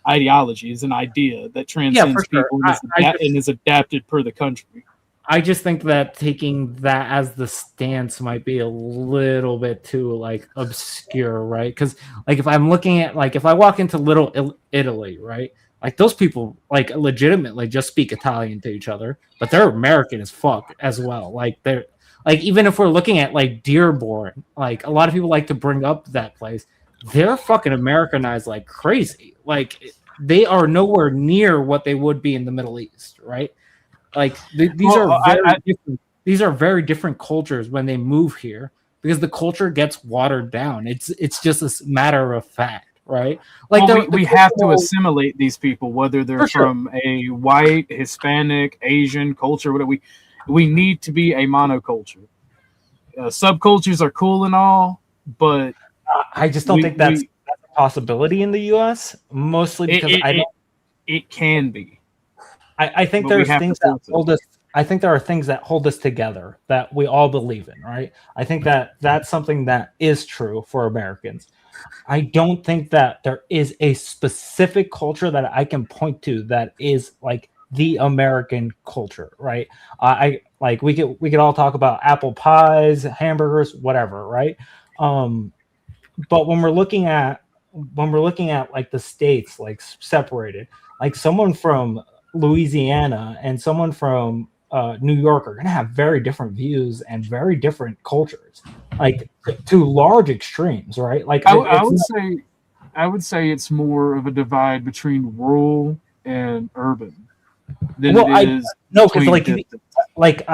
ideology, is an idea that transcends people and is adapted per the country. I just think that taking that as the stance might be a little bit too like obscure, right? Because like if I'm looking at like if I walk into Little Italy, right? Like those people like legitimately just speak Italian to each other, but they're American as fuck as well. Like they're like even if we're looking at like Dearborn, like a lot of people like to bring up that place. They're fucking Americanized like crazy. Like they are nowhere near what they would be in the Middle East, right? Like these are very different cultures when they move here because the culture gets watered down. It's just a matter of fact, right? Like we have to assimilate these people, whether they're from a white, Hispanic, Asian culture. Whatever we need to be a monoculture. Subcultures are cool and all, but I just don't think that's a possibility in the U.S. Mostly because it can be. I think there's things that hold us. I think there are things that hold us together that we all believe in, right? I think that that's something that is true for Americans. I don't think that there is a specific culture that I can point to that is like the American culture, right? I like we could all talk about apple pies, hamburgers, whatever, right? But when we're looking at like the states like separated, like someone from Louisiana and someone from New York are going to have very different views and very different cultures, like to large extremes, right? Like I would say it's more of a divide between rural and urban than it is. No, because like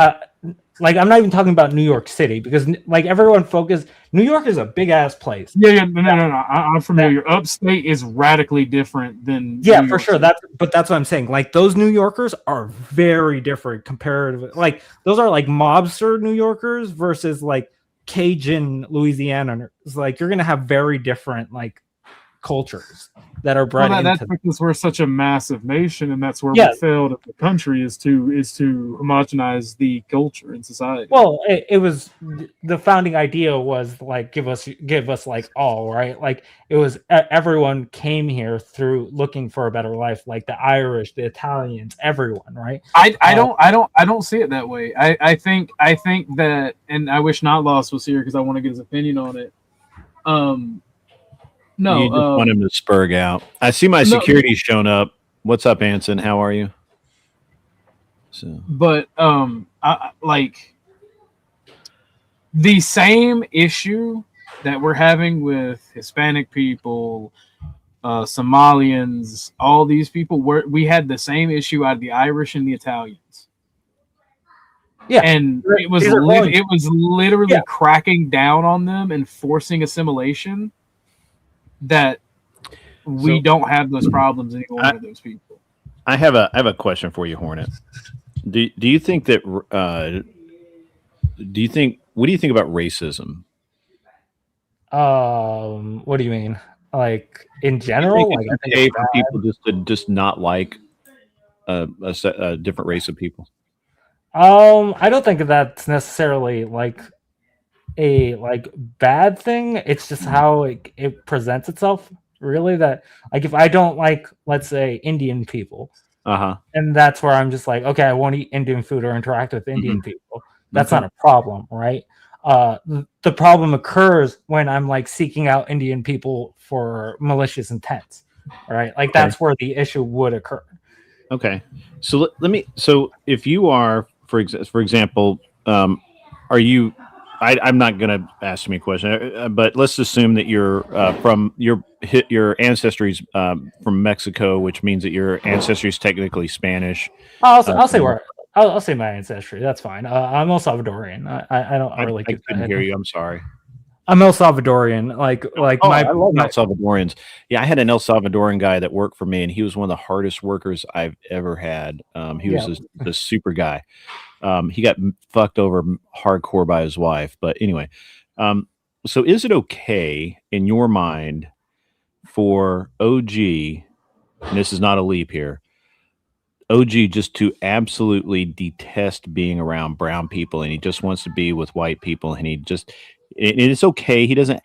I'm not even talking about New York City because like everyone focused. New York is a big ass place. Yeah, no. I'm familiar. Upstate is radically different than New for sure. That's what I'm saying. Like those New Yorkers are very different comparatively. Like those are like mobster New Yorkers versus like Cajun Louisianans. Like you're gonna have very different like cultures that are bred into. That's because we're such a massive nation, and that's where we failed as a country is to homogenize the culture in society. Well, it was the founding idea was like give us like all right. Like it was everyone came here through looking for a better life, like the Irish, the Italians, everyone, right? I don't see it that way. I think that, and I wish Not Lost was here because I want to get his opinion on it. No, you just want him to spurg out. I see my security's shown up. What's up, Anson? How are you? So, but I, like the same issue that we're having with Hispanic people, Somalians, all these people, we had the same issue out of the Irish and the Italians. Yeah, and it was literally cracking down on them and forcing assimilation. That we don't have those problems anymore with those people. I have a question for you, Hornet. Do you think that what do you think about racism? What do you mean? Like in general? Like it's okay for people just not like a different race of people? I don't think that's necessarily like a like bad thing. It's just how it presents itself, really. That like if I don't like, let's say, Indian people, and that's where I'm just like, okay, I won't eat Indian food or interact with Indian people. That's not a problem, right? The problem occurs when I'm like seeking out Indian people for malicious intents, right? Like that's where the issue would occur. Okay, so let me. So if you are, for example, are you I'm not going to ask me a question, but let's assume that you're from your ancestry's from Mexico, which means that your ancestry is technically Spanish. I'll say where. I'll say my ancestry. That's fine. I'm El Salvadorian. I don't really. I couldn't hear you. I'm sorry. I'm El Salvadorian. Like I love El Salvadorians. Yeah, I had an El Salvadorian guy that worked for me, and he was one of the hardest workers I've ever had. He was the super guy. He got fucked over hardcore by his wife. But anyway, so is it okay in your mind for OG, and this is not a leap here, OG just to absolutely detest being around brown people, and he just wants to be with white people, and it's okay. He doesn't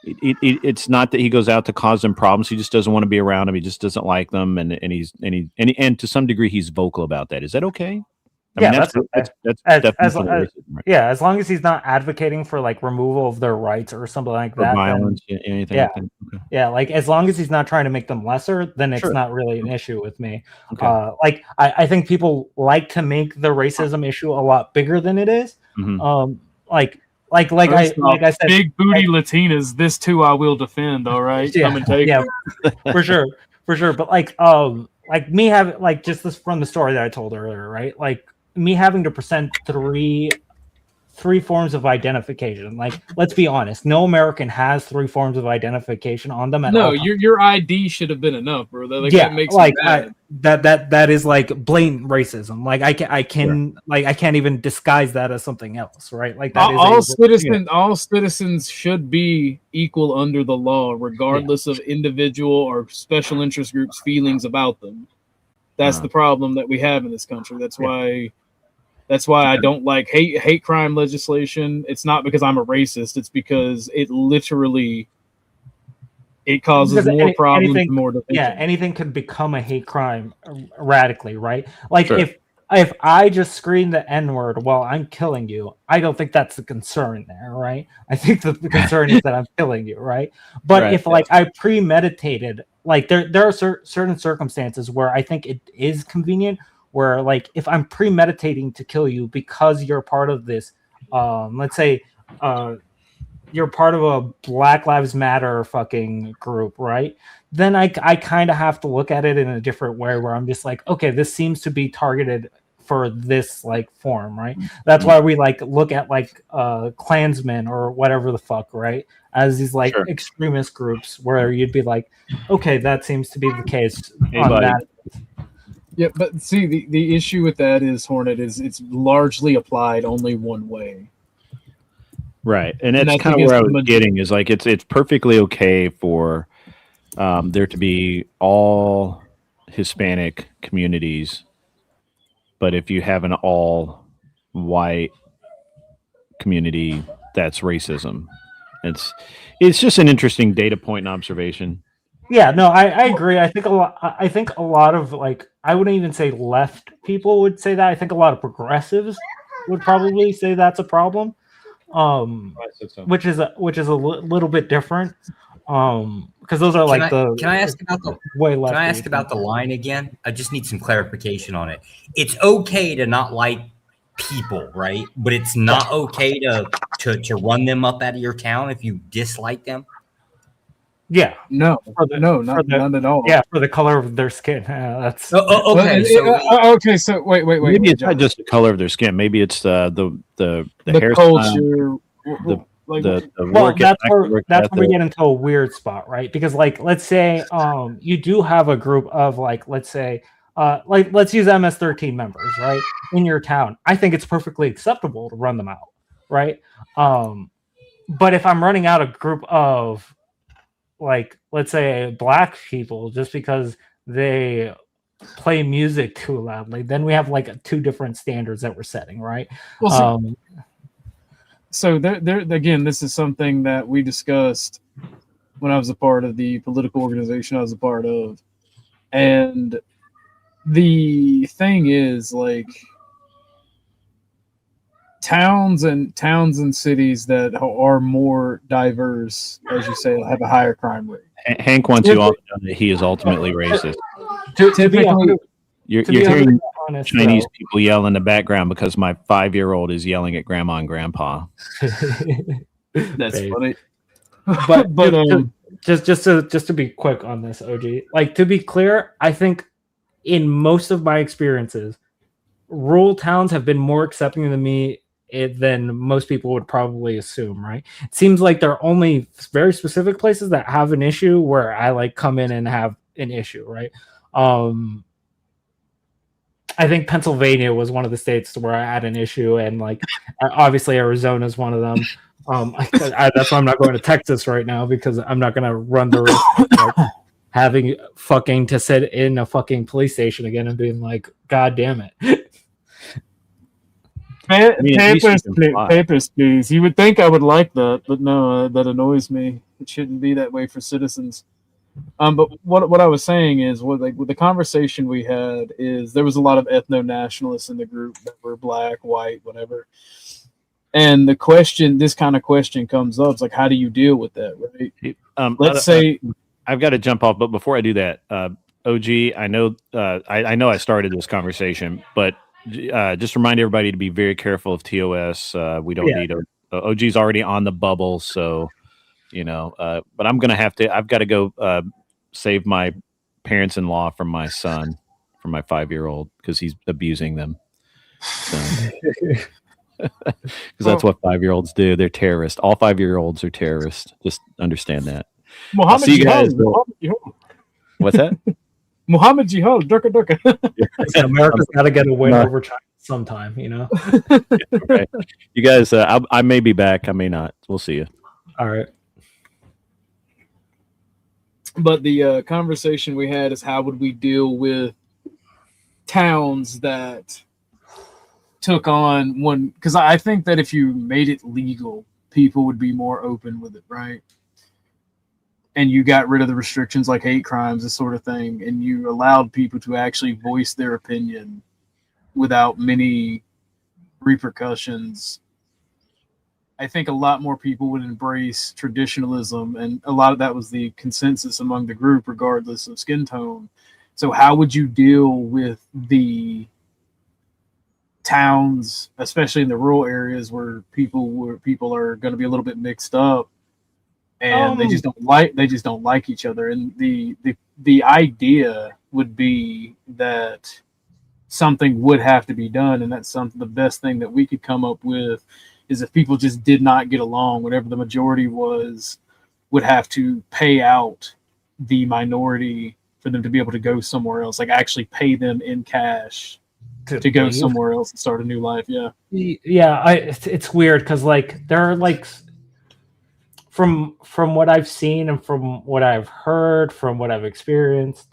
it's not that he goes out to cause them problems. He just doesn't want to be around them. He just doesn't like them. And to some degree he's vocal about that. Is that okay? I mean, that's definitely racism, right? Yeah, as long as he's not advocating for like removal of their rights or something like that. Violence, anything. Yeah. Like that. Okay. Yeah, like as long as he's not trying to make them lesser, then it's not really an issue with me. Okay. Like I think people like to make the racism issue a lot bigger than it is. Mm-hmm. Like I said, big booty Latinas. This too I will defend. All right, come and take it. for sure. But like me having like just this from the story that I told earlier, right? Like me having to present three forms of identification. Like, let's be honest, no American has 3 forms of identification on them at all. No, your ID should have been enough, bro. Like, yeah, that makes like that is like blatant racism. Like I can't even disguise that as something else, right? Like that all citizens should be equal under the law, regardless of individual or special interest groups' feelings about them. That's the problem that we have in this country. That's why I don't like hate crime legislation. It's not because I'm a racist. It's because it causes more problems and more division. Yeah, anything can become a hate crime radically, right? Like if I just scream the N-word while I'm killing you, I don't think that's the concern there, right? I think that the concern is that I'm killing you, right? But if like I premeditated, like there are certain circumstances where I think it is convenient, where like if I'm premeditating to kill you because you're part of this, let's say you're part of a Black Lives Matter fucking group, right? Then I kind of have to look at it in a different way, where I'm just like, okay, this seems to be targeted for this like form, right? That's why we like look at like Klansmen or whatever the fuck, right? As these like extremist groups where you'd be like, okay, that seems to be the case on that. Yeah, but see, the issue with that is, Hornet, is it's largely applied only one way. Right, and that's kind of where I was getting is like it's perfectly okay for there to be all Hispanic communities, but if you have an all white community, that's racism. It's just an interesting data point and observation. Yeah, no, I agree. I think a lot of like, I wouldn't even say left people would say that. I think a lot of progressives would probably say that's a problem. Which is a little bit different. Because those are like Can I ask about the way left? Can I ask about the line again? I just need some clarification on it. It's okay to not like people, right? But it's not okay to run them up out of your town if you dislike them. Yeah, not at all. Yeah, for the color of their skin. That's okay. Okay, so wait. Maybe it's not just the color of their skin. Maybe it's the hairstyle, culture. That's where we get into a weird spot, right? Because like, let's say you do have a group of like, let's say like let's use MS-13 members, right, in your town. I think it's perfectly acceptable to run them out, right? But if I'm running out a group of like, let's say black people just because they play music too loudly, then we have like 2 different standards that we're setting, right? Well, so there again, this is something that we discussed when I was a part of the political organization I was a part of. And the thing is, like, towns and cities that are more diverse, as you say, have a higher crime rate. Hank wants you all to know that he is ultimately racist. To be honest, You're hearing honest, Chinese though, people yell in the background because my 5-year-old is yelling at grandma and grandpa. That's funny. but But, just to be quick on this, OG, like, to be clear, I think in most of my experiences, rural towns have been more accepting than me than most people would probably assume, right? It seems like there are only very specific places that have an issue where I like come in and have an issue, right? I think Pennsylvania was one of the states where I had an issue, and like obviously Arizona is one of them. That's why I'm not going to Texas right now, because I'm not going to run the risk of like, having fucking to sit in a fucking police station again and being like, God damn it. Papers, please. You would think I would like that, but no, that annoys me. It shouldn't be that way for citizens. But what I was saying is, with the conversation we had, is there was a lot of ethno-nationalists in the group that were black, white, whatever. And this kind of question comes up. It's like, how do you deal with that, right? Let's say I've got to jump off, but before I do that, OG, I know I started this conversation, but just remind everybody to be very careful of TOS. We don't need OG's already on the bubble, so but I've got to go save my parents-in-law from my son, from my 5-year-old, because he's abusing them. So. Because that's what 5-year-olds do. They're terrorists. All 5-year-olds are terrorists. Just understand that. Muhammad Jihad. What's that? Muhammad Jihad. Durka Durka. America's got to get a win over China sometime, Okay. You guys, I may be back. I may not. We'll see you. All right. But the conversation we had is, how would we deal with towns that took on one? Because I think that if you made it legal, people would be more open with it, right? And you got rid of the restrictions like hate crimes, this sort of thing, and you allowed people to actually voice their opinion without many repercussions. I think a lot more people would embrace traditionalism, and a lot of that was the consensus among the group, regardless of skin tone. So how would you deal with the towns, especially in the rural areas, where people are going to be a little bit mixed up, and they just don't like each other? And the idea would be that something would have to be done, and that's the best thing that we could come up with is, if people just did not get along, whatever the majority would have to pay out the minority for them to be able to go somewhere else, like actually pay them in cash to go somewhere else and start a new life. It's weird, because like there are like, from what I've seen and from what I've heard, from what I've experienced,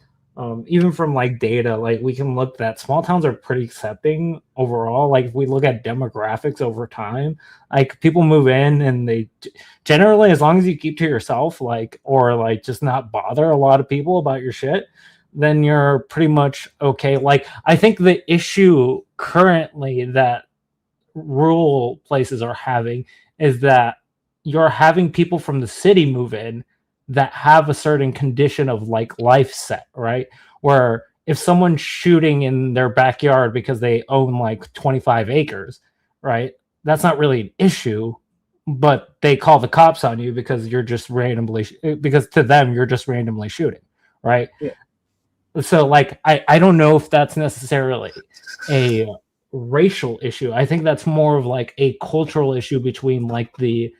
even from like data, like we can look that small towns are pretty accepting overall. Like if we look at demographics over time, like people move in and they generally, as long as you keep to yourself, like, or like just not bother a lot of people about your shit, then you're pretty much okay. Like I think the issue currently that rural places are having is that you're having people from the city move in that have a certain condition of like life set, right? Where if someone's shooting in their backyard because they own like 25 acres, right? That's not really an issue, but they call the cops on you because you're just randomly, because to them, you're just randomly shooting, right? Yeah. So like, I don't know if that's necessarily a racial issue. I think that's more of like a cultural issue between like the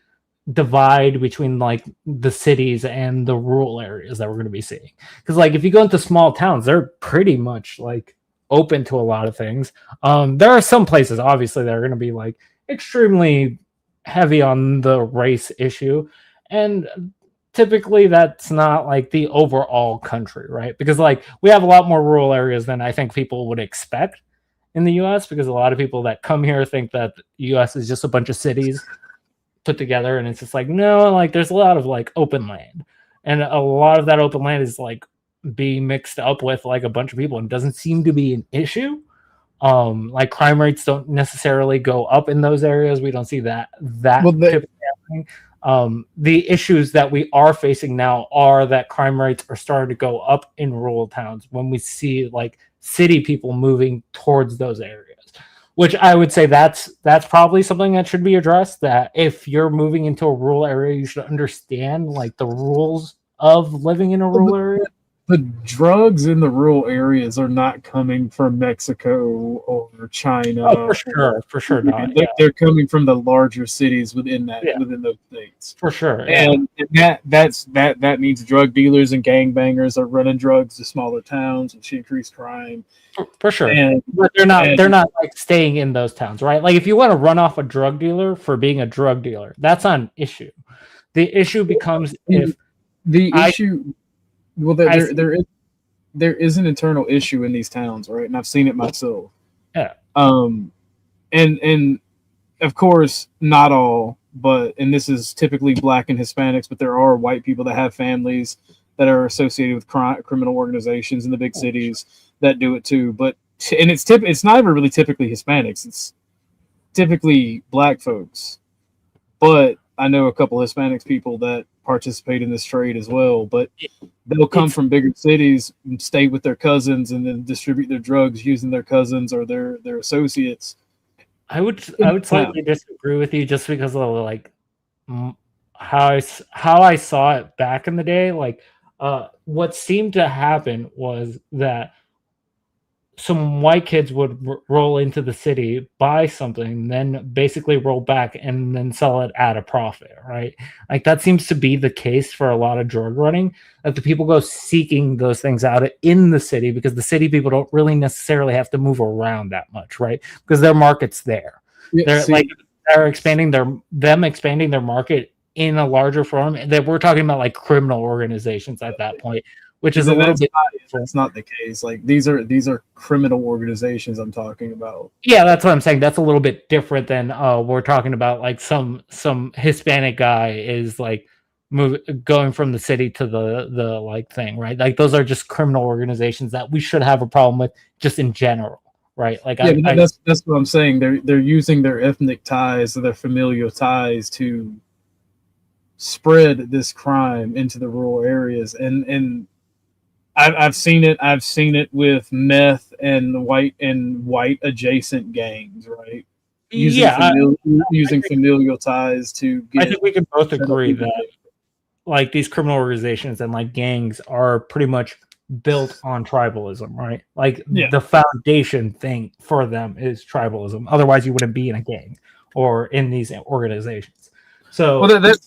divide between like the cities and the rural areas that we're going to be seeing. Because like if you go into small towns, they're pretty much like open to a lot of things. There are some places obviously that are going to be like extremely heavy on the race issue, and typically that's not like the overall country, right? Because like we have a lot more rural areas than I think people would expect in the US, because a lot of people that come here think that the US is just a bunch of cities put together, and it's just like, no, like there's a lot of like open land, and a lot of that open land is like being mixed up with like a bunch of people, and doesn't seem to be an issue. Like crime rates don't necessarily go up in those areas. We don't see that typically happening. The issues that we are facing now are that crime rates are starting to go up in rural towns when we see like city people moving towards those areas, which I would say that's probably something that should be addressed. That if you're moving into a rural area, you should understand like the rules of living in a rural area. The drugs in the rural areas are not coming from Mexico or China. Oh, for sure not. They're coming from the larger cities within those states. For sure. And that means drug dealers and gangbangers are running drugs to smaller towns, which increase crime. For sure. But they're not like staying in those towns, right? Like if you want to run off a drug dealer for being a drug dealer, that's not an issue. The issue becomes if well, there is an internal issue in these towns, right? And I've seen it myself. Yeah. And of course, not all, and this is typically Black and Hispanics, but there are white people that have families that are associated with criminal organizations in the big cities that do it too. It's not even really typically Hispanics. It's typically Black folks. But I know a couple Hispanics people that participate in this trade as well, but they'll come from bigger cities and stay with their cousins and then distribute their drugs using their cousins or their associates. I would slightly disagree with you just because of like how I saw it back in the day. Like what seemed to happen was that some white kids would roll into the city, buy something, then basically roll back and then sell it at a profit, right? Like that seems to be the case for a lot of drug running, that the people go seeking those things out in the city because the city people don't really necessarily have to move around that much, right? Because their market's there. Yeah, they're expanding their market in a larger form. That we're talking about like criminal organizations at that point, which is a little bit. That's not the case. Like these are criminal organizations I'm talking about. Yeah, that's what I'm saying. That's a little bit different than we're talking about. Like some Hispanic guy is like going from the city to the like thing, right? Like those are just criminal organizations that we should have a problem with just in general, right? Like that's what I'm saying. They're using their ethnic ties or their familial ties to spread this crime into the rural areas, and I've seen it. I've seen it with meth and white adjacent gangs, right? Using familial ties to get. I think we can both agree that like these criminal organizations and like gangs are pretty much built on tribalism, right? Like the foundation thing for them is tribalism. Otherwise, you wouldn't be in a gang or in these organizations. So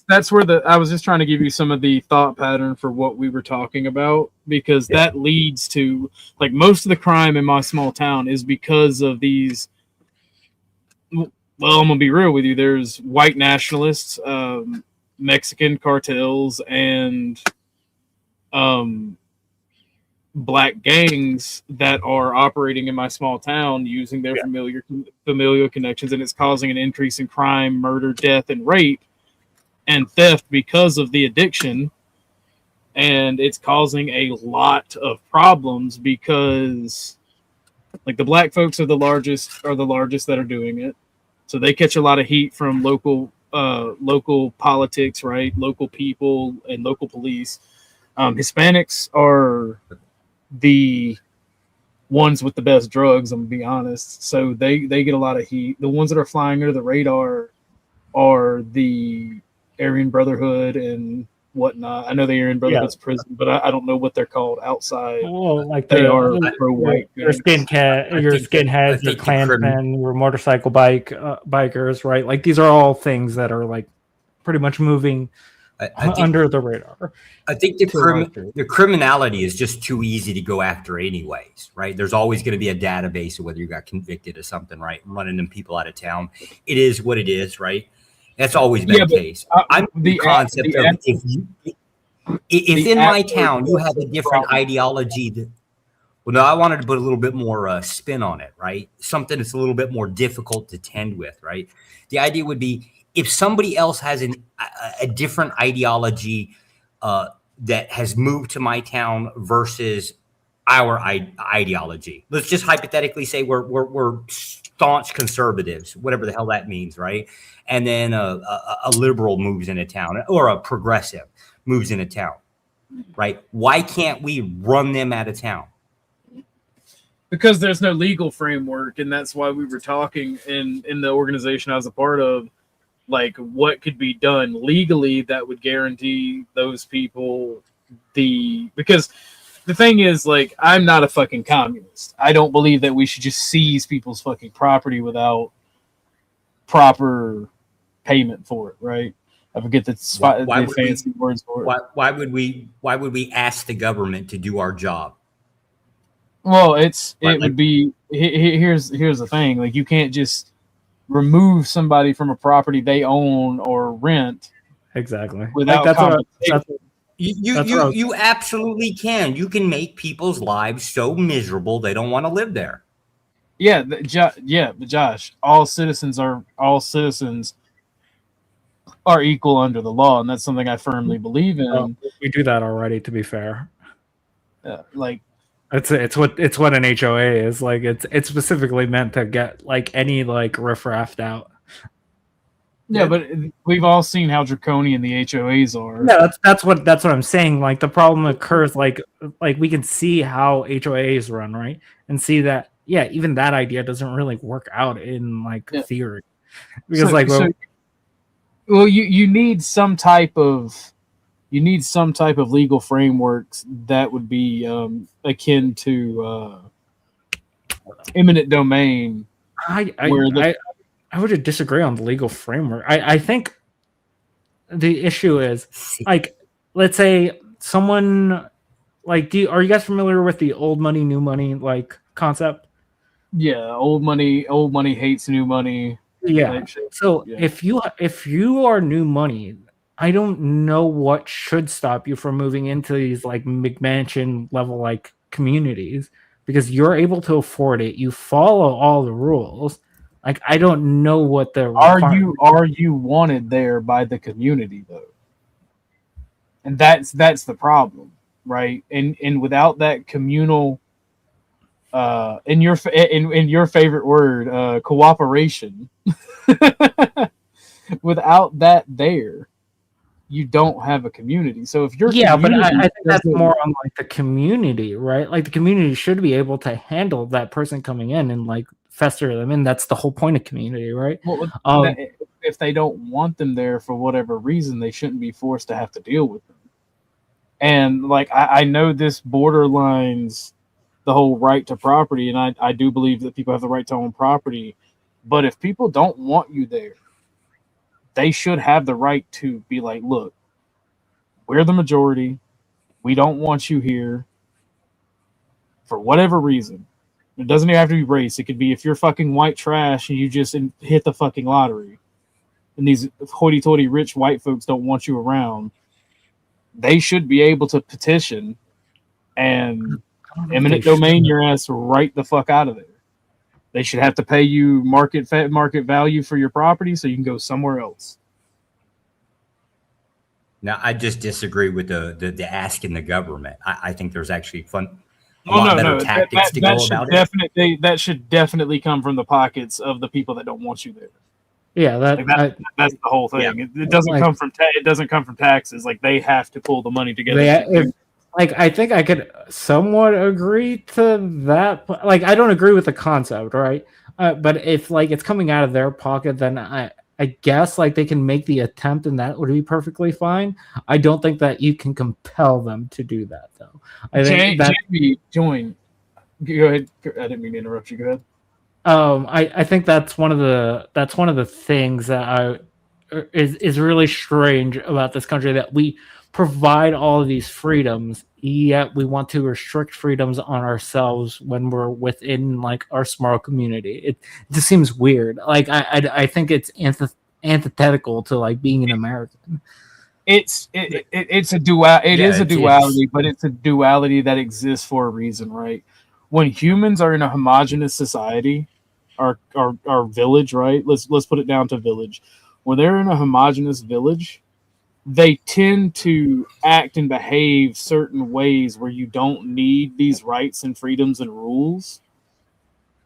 that's where I was just trying to give you some of the thought pattern for what we were talking about, because that leads to like most of the crime in my small town is because of these. Well, I'm gonna be real with you. There's white nationalists, Mexican cartels, and Black gangs that are operating in my small town using their familial connections, and it's causing an increase in crime, murder, death, and rape and theft because of the addiction. And it's causing a lot of problems because like the Black folks are the largest that are doing it. So they catch a lot of heat from local politics, right? Local people and local police. Hispanics are the ones with the best drugs, I'm gonna be honest. So they get a lot of heat. The ones that are flying under the radar are the Aryan Brotherhood and whatnot. I know the Aryan Brotherhood's prison, but I don't know what they're called outside. Well, like they are pro-white. Your skinheads, your Klansmen, your motorcycle bikers, right? Like these are all things that are like pretty much moving under the radar. I think the criminality is just too easy to go after anyways, right? There's always going to be a database of whether you got convicted of something, right? Running them people out of town. It is what it is, right? That's always been the case. I'm the concept of if in my town you have a different ideology well, no, I wanted to put a little bit more spin on it, right? Something that's a little bit more difficult to tend with, right? The idea would be if somebody else has a different ideology that has moved to my town versus our ideology. Let's just hypothetically say we're staunch conservatives, whatever the hell that means, right? And then a liberal moves into town, or a progressive moves into town, right? Why can't we run them out of town? Because there's no legal framework, and that's why we were talking in the organization I was a part of, like what could be done legally that would guarantee those people because the thing is, like, I'm not a fucking communist. I don't believe that we should just seize people's fucking property without proper payment for it, right? I forget the fancy words for it. Why would we ask the government to do our job? Well, would be here's the thing, like you can't just remove somebody from a property they own or rent. Exactly. Without you absolutely can. You can make people's lives so miserable they don't want to live there. Yeah, but Josh, all citizens are equal under the law, and that's something I firmly believe in. We do that already, to be fair. Like it's what an HOA is. Like it's specifically meant to get like any like riffraff out. Yeah, but we've all seen how draconian the HOAs are. Yeah, that's what I'm saying. Like the problem occurs like we can see how HOAs run, right? And see that even that idea doesn't really work out in theory. Because you need some type of legal frameworks that would be akin to eminent domain. I would disagree on the legal framework. I think the issue is, like, let's say someone like, are you guys familiar with the old money, new money like concept? Yeah, old money hates new money. Yeah. So if you are new money, I don't know what should stop you from moving into these like McMansion level like communities, because you're able to afford it. You follow all the rules. Like, I don't know what the are you wanted there by the community though, and that's the problem, right? And without that communal, in your favorite word, cooperation, without that there, you don't have a community. So if you're but I think that's more on like the community, right? Like the community should be able to handle that person coming in and like fester them in. That's the whole point of community, right? Well, if they don't want them there for whatever reason, they shouldn't be forced to have to deal with them. And like I know this borderlines the whole right to property, and I do believe that people have the right to own property. But if people don't want you there, they should have the right to be like, look, we're the majority. We don't want you here for whatever reason. It doesn't even have to be race. It could be if you're fucking white trash and you just hit the fucking lottery and these hoity-toity rich white folks don't want you around. They should be able to petition and eminent domain your ass right the fuck out of there. They should have to pay you market value for your property so you can go somewhere else. Now, I just disagree with the asking the government. I think there's actually better tactics to go about it. That should definitely come from the pockets of the people that don't want you there. Yeah, that's the whole thing. Yeah. It doesn't come from taxes. Like they have to pull the money together. I think I could somewhat agree to that. Like, I don't agree with the concept, right? But if like it's coming out of their pocket, then I guess like they can make the attempt, and that would be perfectly fine. I don't think that you can compel them to do that, though. I think Jamie, join. Go ahead. I didn't mean to interrupt you. Go ahead. I think that's one of the things that is really strange about this country, that we provide all of these freedoms, yet we want to restrict freedoms on ourselves when we're within like our small community. It just seems weird. Like I think it's antithetical to like being an American. It's a duality, but it's a duality that exists for a reason, right? When humans are in a homogenous society, our village, right? Let's put it down to village. When they're in a homogenous village, they tend to act and behave certain ways where you don't need these rights and freedoms and rules.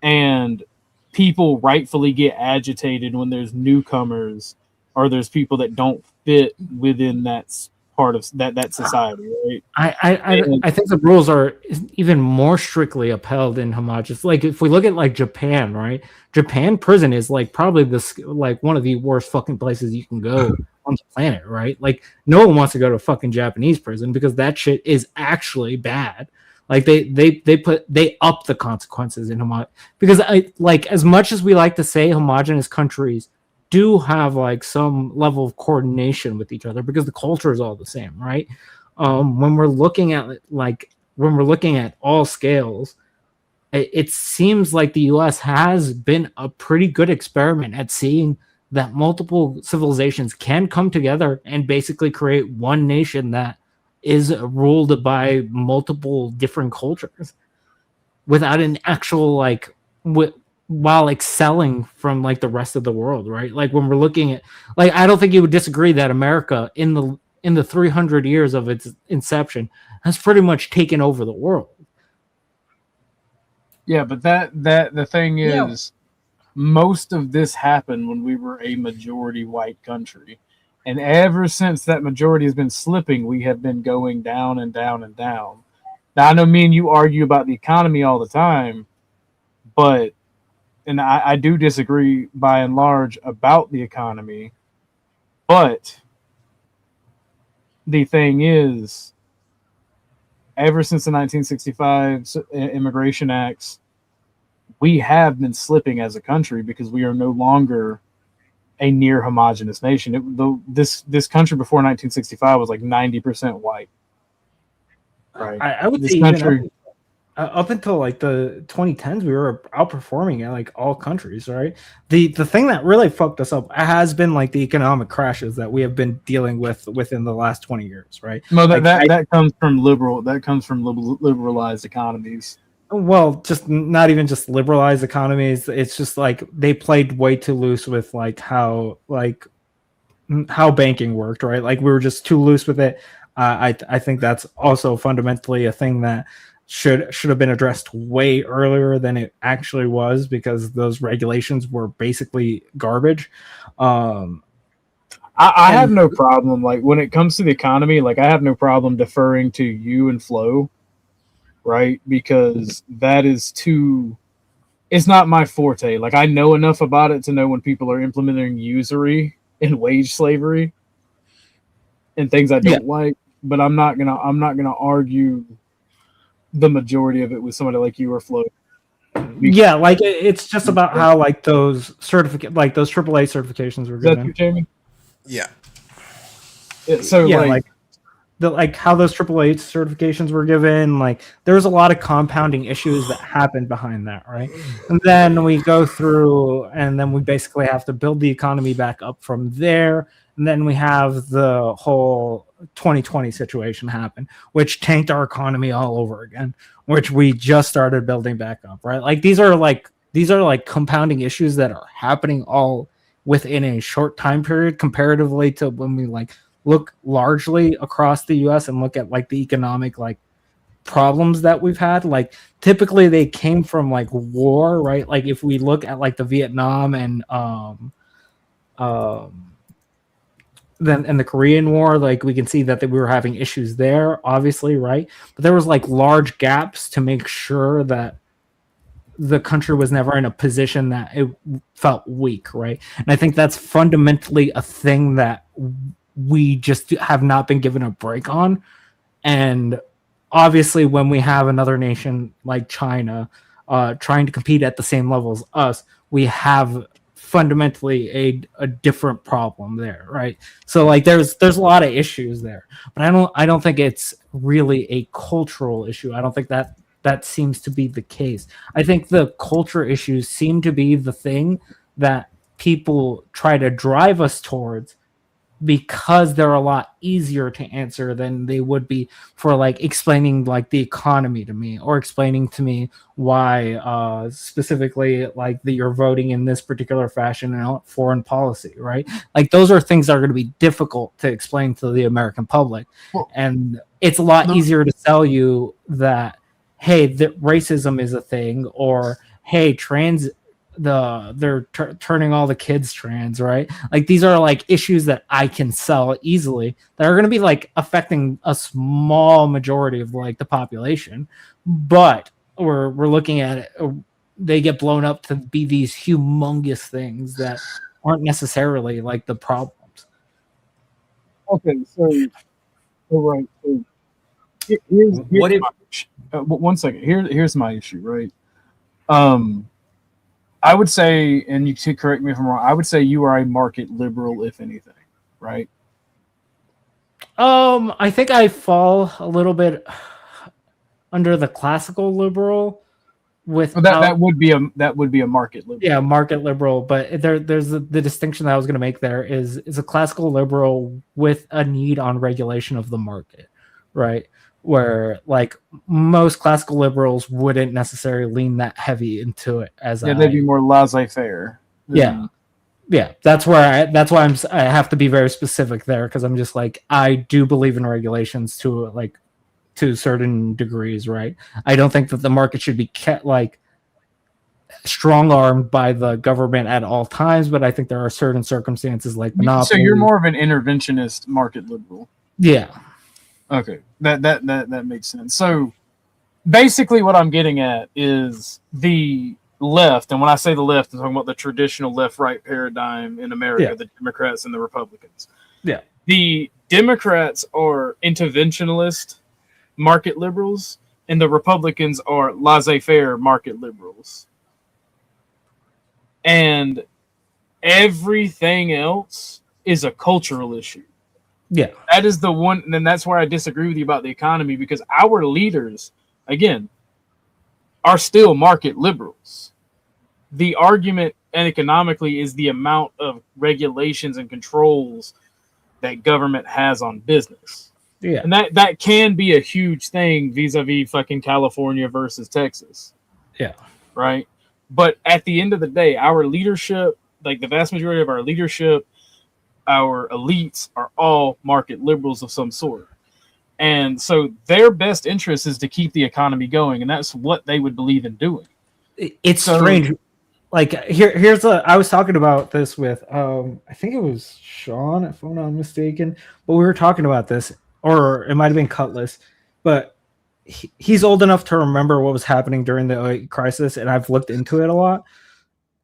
And people rightfully get agitated when there's newcomers or there's people that don't fit within that part of that society, right? I think the rules are even more strictly upheld in homogenous. Like if we look at like Japan, right? Japan prison is like probably like one of the worst fucking places you can go on the planet, right? Like no one wants to go to fucking Japanese prison because that shit is actually bad. Like they up the consequences in because like as much as we like to say homogenous countries do have like some level of coordination with each other because the culture is all the same, right? When we're looking at all scales, it seems like the US has been a pretty good experiment at seeing that multiple civilizations can come together and basically create one nation that is ruled by multiple different cultures without an actual like while excelling from like the rest of the world, right? Like when we're looking at like I don't think you would disagree that America in the 300 years of its inception has pretty much taken over the world. Yeah, but the thing is, most of this happened when we were a majority white country. And ever since that majority has been slipping, we have been going down and down and down. Now, I know me and you argue about the economy all the time, but, and I do disagree by and large about the economy, but the thing is, ever since the 1965 Immigration Acts, we have been slipping as a country because we are no longer a near homogenous nation. This country before 1965 was like 90% white. Right. I would this say country up until like the 2010s, we were outperforming at like all countries, right? The thing that really fucked us up has been like the economic crashes that we have been dealing with within the last 20 years, right? No, like, that comes from liberalized economies. Well, just not even just liberalized economies. It's just like they played way too loose with like how banking worked, right? Like we were just too loose with it. I think that's also fundamentally a thing that should have been addressed way earlier than it actually was because those regulations were basically garbage. I have no problem like when it comes to the economy. Like I have no problem deferring to you and Flo. Right, because that is it's not my forte. Like I know enough about it to know when people are implementing usury and wage slavery and things I don't like, but I'm not gonna argue the majority of it with somebody like you or Flo. Yeah, like it's just about how like those those AAA certifications were given. Is that you, Jamie? Yeah. So yeah, like how those AAA certifications were given, like there was a lot of compounding issues that happened behind that, right? And then we go through and then we basically have to build the economy back up from there. And then we have the whole 2020 situation happen, which tanked our economy all over again, which we just started building back up, right? Like these are like compounding issues that are happening all within a short time period comparatively to when we like look largely across the US and look at like the economic like problems that we've had. Like typically they came from like war, right? Like if we look at like the Vietnam and then in the Korean War, like we can see that we were having issues there, obviously, right? But there was like large gaps to make sure that the country was never in a position that it felt weak, right? And I think that's fundamentally a thing that we just have not been given a break on. And obviously when we have another nation like China trying to compete at the same level as us, we have fundamentally a different problem there, right? So like there's a lot of issues there, but I don't think it's really a cultural issue. I don't think that seems to be the case. I think the culture issues seem to be the thing that people try to drive us towards because they're a lot easier to answer than they would be for like explaining like the economy to me, or explaining to me why specifically like that you're voting in this particular fashion in foreign policy, right? Like those are things that are going to be difficult to explain to the American public. And it's a lot easier to sell you that, hey, that racism is a thing, or hey, they're turning all the kids trans, right? Like these are like issues that I can sell easily that are going to be like affecting a small majority of like the population, but we're looking at it, they get blown up to be these humongous things that aren't necessarily like the problems. Okay, so right. So here's What if- one second. Here's my issue, right? I would say, and you could correct me if I'm wrong, I would say you are a market liberal, if anything, right? I think I fall a little bit under the classical liberal. That would be a market liberal. Yeah, market liberal, but there's the distinction that I was going to make there is a classical liberal with a need on regulation of the market, right? Where like most classical liberals wouldn't necessarily lean that heavy into it as they'd be more laissez-faire. Yeah. That's why I have to be very specific there, because I'm just like, I do believe in regulations to certain degrees, right? I don't think that the market should be kept like strong-armed by the government at all times, but I think there are certain circumstances like monopoly. So you're more of an interventionist market liberal. Yeah. Okay, that makes sense. So basically what I'm getting at is the left, and when I say the left, I'm talking about the traditional left-right paradigm in America, the Democrats and the Republicans. Yeah. The Democrats are interventionalist market liberals, and the Republicans are laissez-faire market liberals. And everything else is a cultural issue. Yeah. That is the one, and that's where I disagree with you about the economy, because our leaders, again, are still market liberals. The argument economically is the amount of regulations and controls that government has on business. Yeah. And that can be a huge thing vis-a-vis fucking California versus Texas. Yeah. Right? But at the end of the day, our leadership, like the vast majority of our leadership, our elites are all market liberals of some sort. And so their best interest is to keep the economy going, and that's what they would believe in doing. It's strange. Like I was talking about this with I think it was Sean, if I'm not mistaken, but we were talking about this, or it might have been Cutlass, but he's old enough to remember what was happening during the 2008 crisis, and I've looked into it a lot.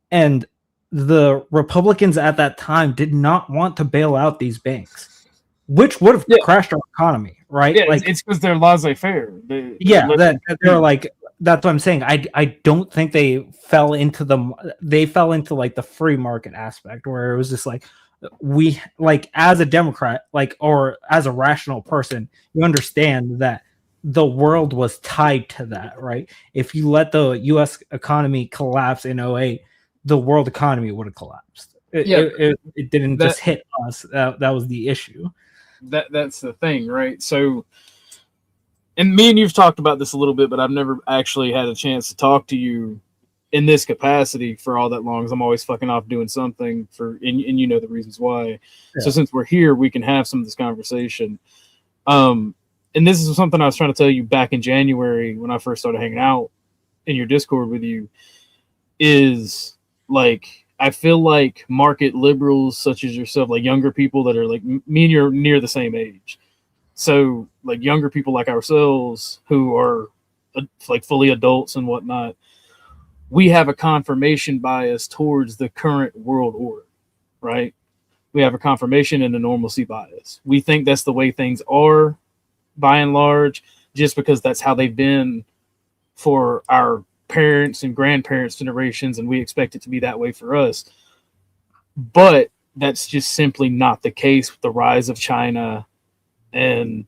And the Republicans at that time did not want to bail out these banks, which would have crashed our economy, right? Yeah, like it's because they're laissez-faire. They're like, that's what I'm saying. I don't think they fell into like the free market aspect, where it was just like, we, like, as a Democrat, like, or as a rational person, you understand that the world was tied to that, right? If you let the U.S. economy collapse in 2008, the world economy would have collapsed. It didn't just hit us. That was the issue. That's the thing, right? So, and me and you've talked about this a little bit, but I've never actually had a chance to talk to you in this capacity for all that long, because I'm always fucking off doing something and you know the reasons why. Yeah. So since we're here, we can have some of this conversation. And this is something I was trying to tell you back in January when I first started hanging out in your Discord with you, is like, I feel like market liberals such as yourself, like younger people that are like me and you're near the same age. So like younger people like ourselves who are like fully adults and whatnot, we have a confirmation bias towards the current world order, right? We have a confirmation and a normalcy bias. We think that's the way things are by and large, just because that's how they've been for our parents and grandparents' generations, and we expect it to be that way for us. But that's just simply not the case with the rise of China, and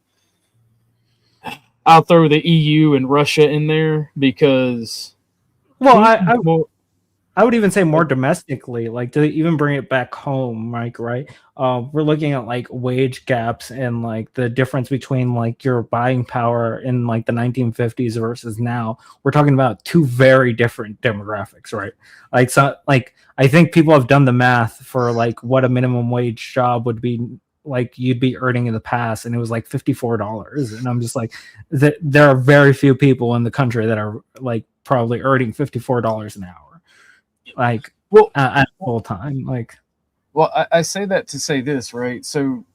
I'll throw the EU and Russia in there because I would even say more domestically, like to even bring it back home, Mike, right? We're looking at like wage gaps and like the difference between like your buying power in like the 1950s versus now. We're talking about two very different demographics, right? Like, so like I think people have done the math for like what a minimum wage job would be like you'd be earning in the past, and it was like $54. And I'm just like, there are very few people in the country that are like probably earning $54 an hour. Like, well, at full time, like, well, I say that to say this, right? So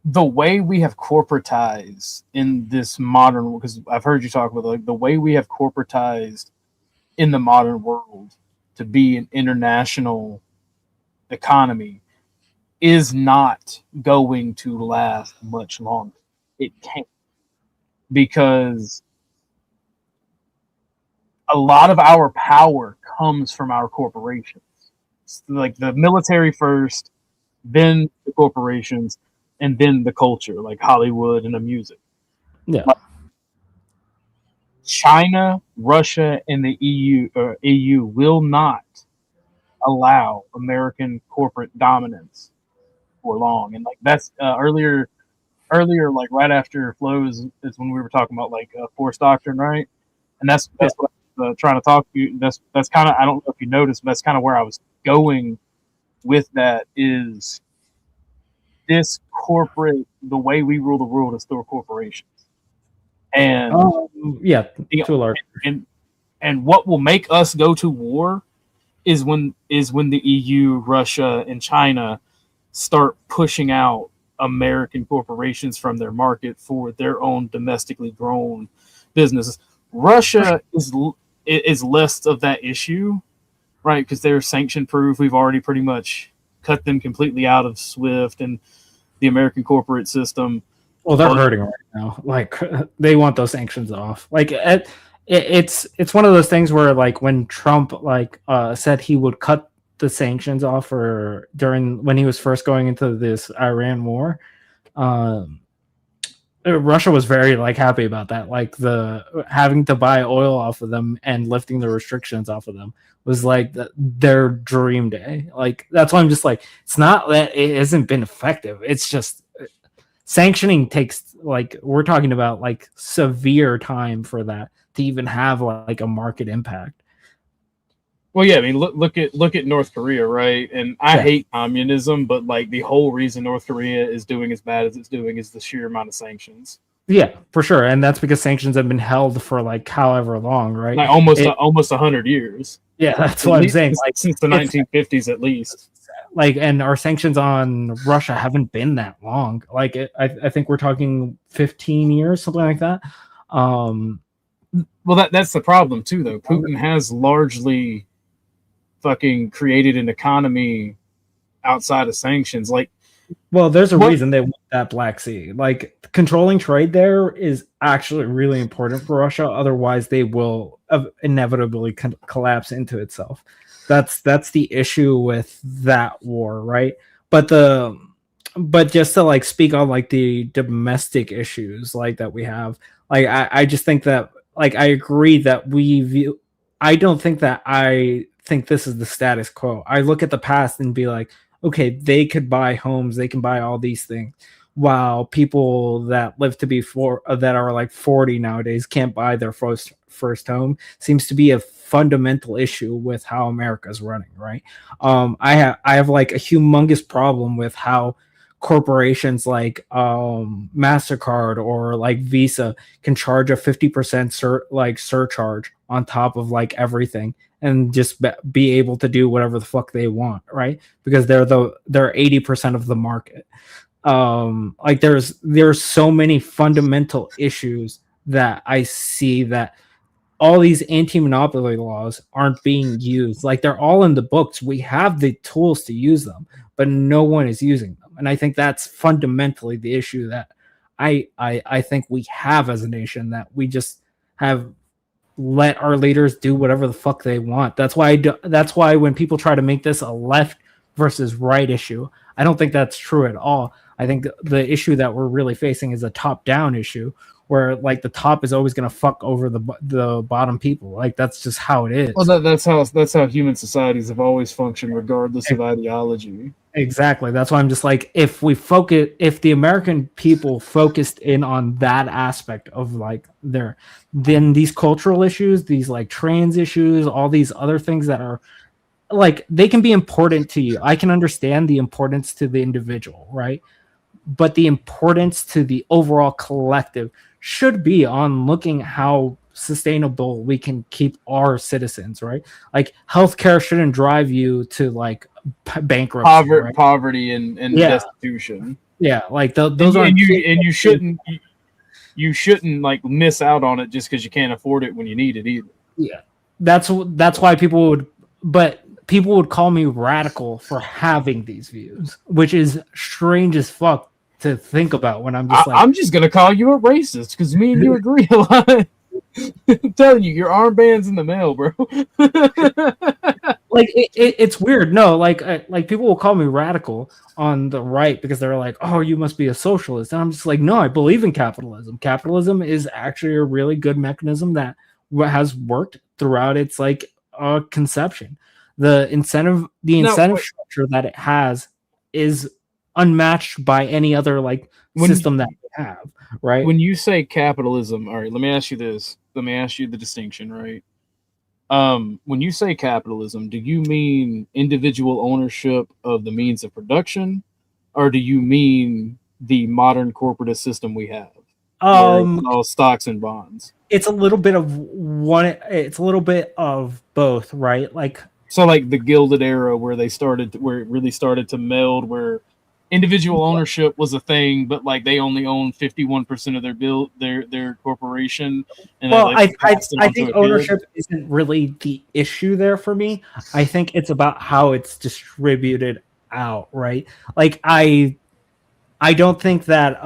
the way we have corporatized in this modern, because I've heard you talk about like the way we have corporatized in the modern world to be an international economy is not going to last much longer. It can't, because a lot of our power comes from our corporations. It's like the military first, then the corporations, and then the culture, like Hollywood and the music. Yeah. Like China, Russia, and the EU will not allow American corporate dominance for long. And like that's earlier, like right after Flows is when we were talking about like force doctrine, right? And that's what trying to talk to you. That's kind of, I don't know if you noticed, but that's kind of where I was going with that. Is this corporate, the way we rule the world is through corporations, and yeah, to a large and what will make us go to war is when the EU, Russia, and China start pushing out American corporations from their market for their own domestically grown businesses. Russia is less of that issue, right? Because they're sanction proof. We've already pretty much cut them completely out of SWIFT and the American corporate system. Well, they're hurting right now. Like they want those sanctions off. Like it's one of those things where like when Trump said he would cut the sanctions off for during when he was first going into this Iran war, Russia was very like happy about that. Like the having to buy oil off of them and lifting the restrictions off of them was like their dream day. Like that's why I'm just like, it's not that it hasn't been effective. It's just sanctioning takes like, we're talking about like severe time for that to even have like a market impact. Well, yeah, I mean, look at North Korea, right? And I hate communism, but like the whole reason North Korea is doing as bad as it's doing is the sheer amount of sanctions. Yeah, for sure, and that's because sanctions have been held for like however long, right? Like almost 100 years. Yeah, that's what I'm saying. Like since the 1950s, at least. Like, and our sanctions on Russia haven't been that long. Like, I think we're talking 15 years, something like that. Well, that's the problem too, though. Putin has largely fucking created an economy outside of sanctions. Like, well, there's a reason they want that Black Sea. Like, controlling trade there is actually really important for Russia. Otherwise, they will inevitably collapse into itself. That's the issue with that war, right? But just to like speak on like the domestic issues like that we have, like I just think that like I agree that I don't think that I think this is the status quo. I look at the past and be like, okay, they could buy homes, they can buy all these things, while people that live to be that are like 40 nowadays can't buy their first home. Seems to be a fundamental issue with how America's running, right? I have like a humongous problem with how corporations like MasterCard or like Visa can charge a 50% surcharge on top of like everything and just be able to do whatever the fuck they want, right? Because they're 80% of the market. Like there's so many fundamental issues that I see that all these anti-monopoly laws aren't being used. Like they're all in the books. We have the tools to use them, but no one is using them. And I think that's fundamentally the issue that I think we have as a nation, that we just have let our leaders do whatever the fuck they want. That's why when people try to make this a left versus right issue, I don't think that's true at all. I think the issue that we're really facing is a top-down issue where like the top is always going to fuck over the bottom people. Like that's just how it is. Well, that's how human societies have always functioned, regardless of ideology. Exactly. That's why I'm just like, if the American people focused in on that aspect of like then these cultural issues, these like trans issues, all these other things that are like, they can be important to you. I can understand the importance to the individual, right? But the importance to the overall collective should be on looking how sustainable we can keep our citizens, right? Like healthcare shouldn't drive you to like bankruptcy, right? Poverty and destitution. Yeah, like those are you shouldn't like miss out on it just because you can't afford it when you need it either. Yeah, that's why people would call me radical for having these views, which is strange as fuck to think about when I'm just like, I'm just gonna call you a racist because me and you agree a lot. I'm telling you, your armband's in the mail, bro. Like it's weird. No, like people will call me radical on the right because they're like, oh, you must be a socialist, and I'm just like, no, I believe in capitalism. Capitalism is actually a really good mechanism that has worked throughout its like conception. The incentive structure that it has is unmatched by any other like system that we have, right? When you say capitalism, all right, let me ask you this. Let me ask you the distinction, right? When you say capitalism, do you mean individual ownership of the means of production, or do you mean the modern corporate system we have? All stocks and bonds. It's a little bit of one. It's a little bit of both, right? Like so, like the Gilded Era, where it really started to meld, where individual ownership was a thing, but like they only own 51% of their corporation. And well, I think ownership isn't really the issue there for me. I think it's about how it's distributed out, right? Like I don't think that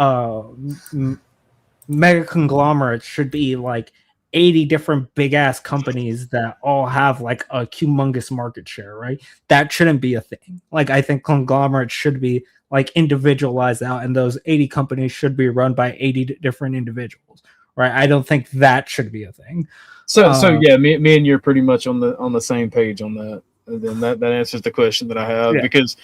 mega conglomerates should be like 80 different big ass companies that all have like a humongous market share, right? That shouldn't be a thing. Like I think conglomerates should be like individualized out, and those 80 companies should be run by 80 different individuals, right? I don't think that should be a thing. So yeah, me and you're pretty much on the same page on that. And then that answers the question that I have, because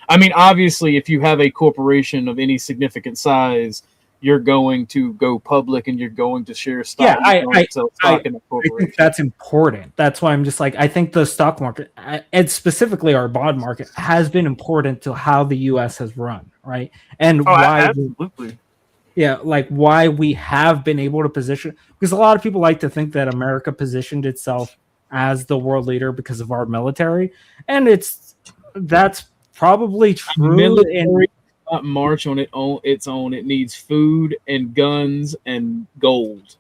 I mean, obviously, if you have a corporation of any significant size, you're going to go public and you're going to share stock. Yeah, I think that's important. That's why I'm just like, I think the stock market, and specifically our bond market, has been important to how the U.S. has run, right? And why, absolutely. Yeah, like why we have been able to position, because a lot of people like to think that America positioned itself as the world leader because of our military, and that's probably true. Military not march on its own. It needs food and guns and gold.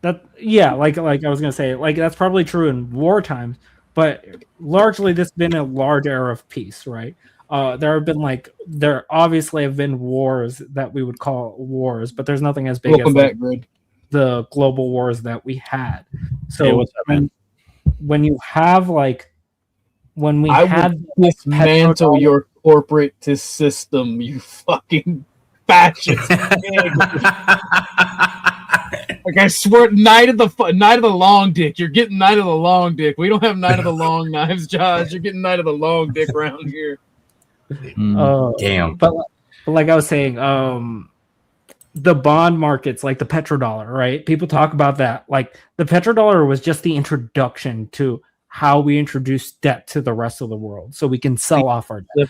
Like I was gonna say, like that's probably true in war times, but largely this has been a large era of peace, right? There obviously have been wars that we would call wars, but there's nothing as big as the global wars that we had. So when you have like when we had dismantle your corporate system, you fucking fascist. Like I swear, night of the long dick. You're getting night of the long dick. We don't have night of the long knives, Josh. You're getting night of the long dick around here. Damn. But like I was saying, the bond markets, like the petrodollar, right? People talk about that. Like the petrodollar was just the introduction to how we introduce debt to the rest of the world, so we can sell off our debt.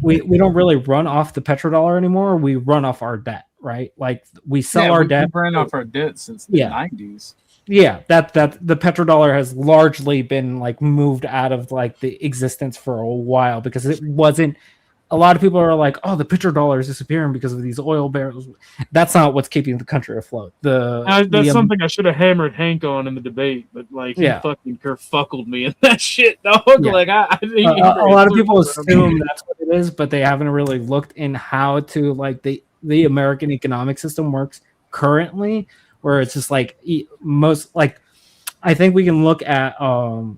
We don't really run off the petrodollar anymore. We run off our debt, right? Like we sell our debt. We've run off our debt since the 90s. Yeah, that the petrodollar has largely been like moved out of like the existence for a while, because it wasn't. A lot of people are like, "Oh, the petrodollar is disappearing because of these oil barrels." That's not what's keeping the country afloat. That's something I should have hammered Hank on in the debate, but like he fucking kerfuckled me in that shit, dog. Yeah. Like a lot of people assume that's what it is, but they haven't really looked in how to like the American economic system works currently, where it's just like most like I think we can look at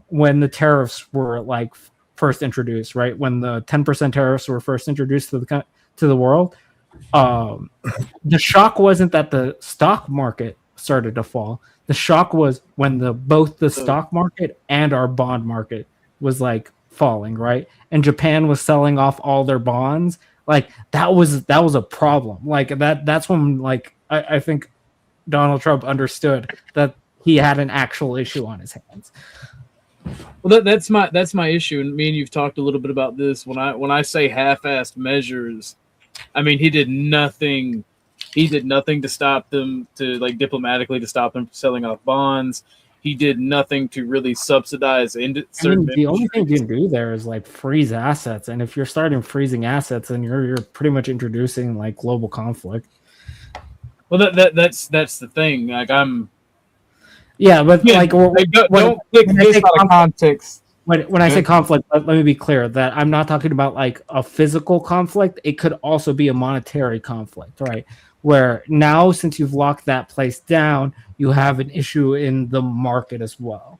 when the tariffs were like first introduced, right? When the 10% tariffs were first introduced to the world, the shock wasn't that the stock market started to fall. The shock was when both the stock market and our bond market was like falling, right? And Japan was selling off all their bonds. Like that was a problem. Like that's when like I think Donald Trump understood that he had an actual issue on his hands. Well, that's my issue, and me and you've talked a little bit about this. When I say half-assed measures, I mean he did nothing. He did nothing to stop them, to like diplomatically to stop them from selling off bonds. He did nothing to really subsidize certain. The only thing you can do there is like freeze assets, and if you're starting freezing assets, then you're pretty much introducing like global conflict. Well, that's the thing. Like but like don't click this out of context. When I say conflict, let me be clear that I'm not talking about like a physical conflict. It could also be a monetary conflict, right? Where now, since you've locked that place down, you have an issue in the market as well.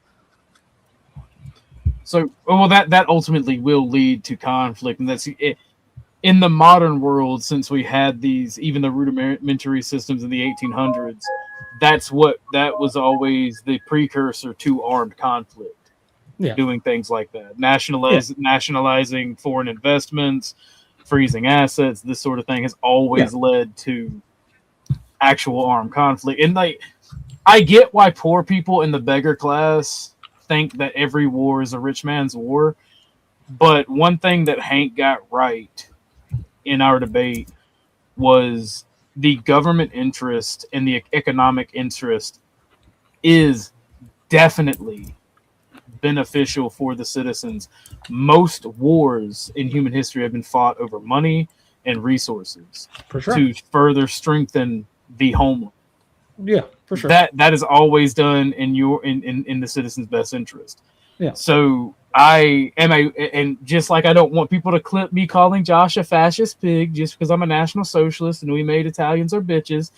So, well, that ultimately will lead to conflict, and that's it. In the modern world, since we had these, even the rudimentary systems in the 1800s, that was always the precursor to armed conflict. Yeah. Doing things like that, nationalizing foreign investments, freezing assets, this sort of thing has always led to actual armed conflict. And like, I get why poor people in the beggar class think that every war is a rich man's war, but one thing that Hank got right in our debate was the government interest and the economic interest is definitely beneficial for the citizens. Most wars in human history have been fought over money and resources to further strengthen the homeland. Yeah, for sure. That is always done in the citizens' best interest. Yeah. So I am and just like I don't want people to clip me calling Josh a fascist pig just because I'm a national socialist and we made Italians are bitches,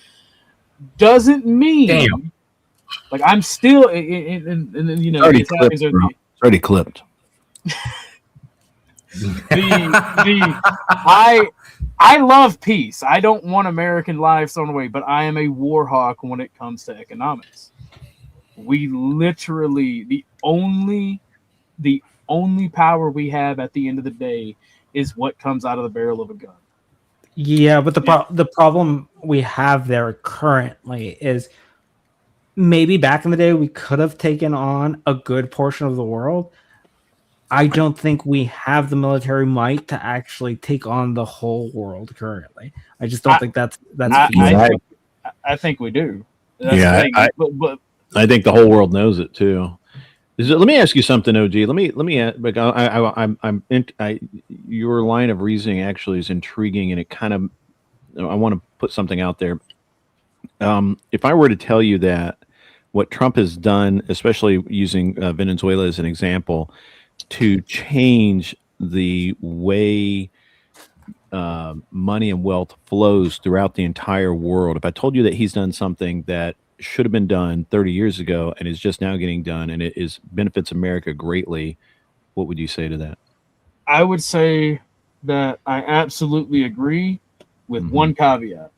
doesn't mean like I'm still you know already the Italians clipped, are bro. It's already clipped. I love peace. I don't want American lives thrown away, but I am a war hawk when it comes to economics. We literally the only power we have at the end of the day is what comes out of the barrel of a gun. Yeah, but the problem we have there currently is maybe back in the day we could have taken on a good portion of the world. I don't think we have the military might to actually take on the whole world currently. I just don't think that's feasible. I think we do. I think the whole world knows it too. Let me ask you something, OG. Let me ask, your line of reasoning actually is intriguing, and it kind of, I want to put something out there. If I were to tell you that what Trump has done, especially using Venezuela as an example, to change the way money and wealth flows throughout the entire world, if I told you that he's done something that should have been done 30 years ago and is just now getting done and it benefits America greatly, what would you say to that? I would say that I absolutely agree with one caveat.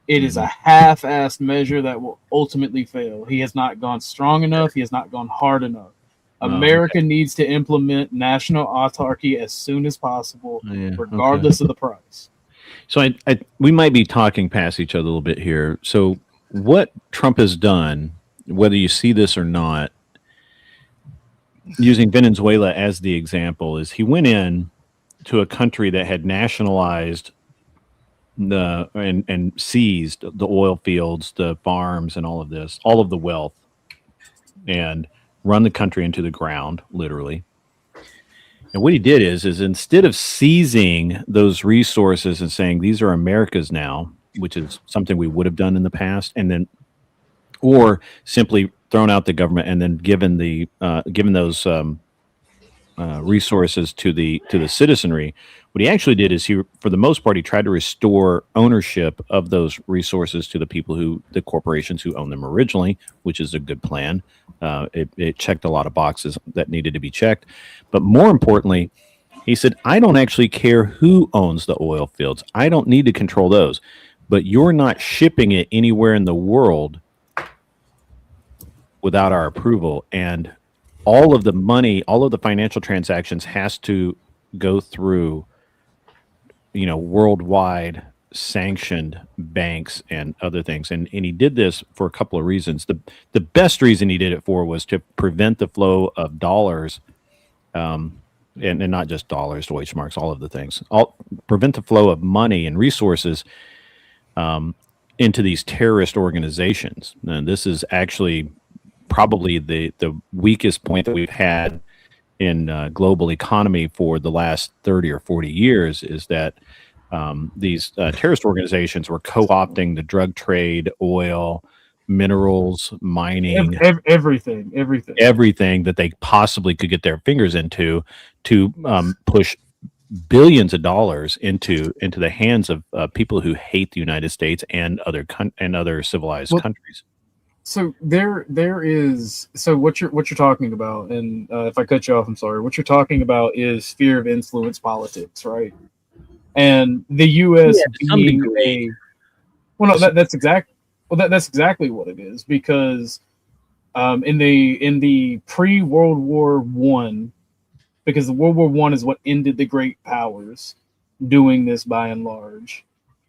It is a half-assed measure that will ultimately fail. He has not gone strong enough. He has not gone hard enough. America needs to implement national autarky as soon as possible, regardless of the price. So we might be talking past each other a little bit here. So what Trump has done, whether you see this or not, using Venezuela as the example, is he went in to a country that had nationalized and seized the oil fields, the farms, and all of this, all of the wealth, and run the country into the ground, literally. And what he did is instead of seizing those resources and saying these are America's now, which is something we would have done in the past, and then, or simply thrown out the government and then given those resources to the citizenry, what he actually did is he, for the most part, he tried to restore ownership of those resources to the people the corporations who owned them originally, which is a good plan. It checked a lot of boxes that needed to be checked, but more importantly, He said, I don't actually care who owns the oil fields. I don't need to control those. But you're not shipping it anywhere in the world without our approval. And all of the money, all of the financial transactions has to go through, worldwide sanctioned banks and other things. And he did this for a couple of reasons. The best reason he did it for was to prevent the flow of dollars, and not just dollars, Deutschmarks, all of the things. Prevent the flow of money and resources into these terrorist organizations. And this is actually probably the weakest point that we've had in global economy for the last 30 or 40 years, is that these terrorist organizations were co-opting the drug trade, oil, minerals, mining, everything that they possibly could get their fingers into to push billions of dollars into the hands of people who hate the United States and other civilized countries. So there is. So what you're talking about, and if I cut you off, I'm sorry. What you're talking about is sphere of influence politics, right? And the U.S. being that's exactly what it is, because in the pre-World War I, because the World War I is what ended the great powers doing this by and large,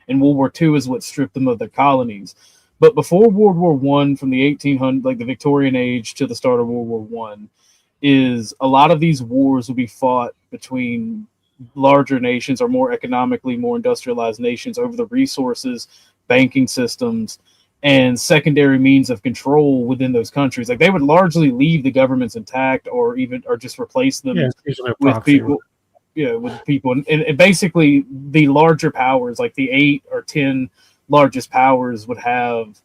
and World War II is what stripped them of their colonies. But before World War I, from the 1800s, like the Victorian age to the start of World War I, is a lot of these wars will be fought between larger nations or more economically more industrialized nations over the resources, banking systems, and secondary means of control within those countries. Like they would largely leave the governments intact, or just replace them with people. Yeah, with people, and basically the larger powers, like the 8 or 10 largest powers, would have.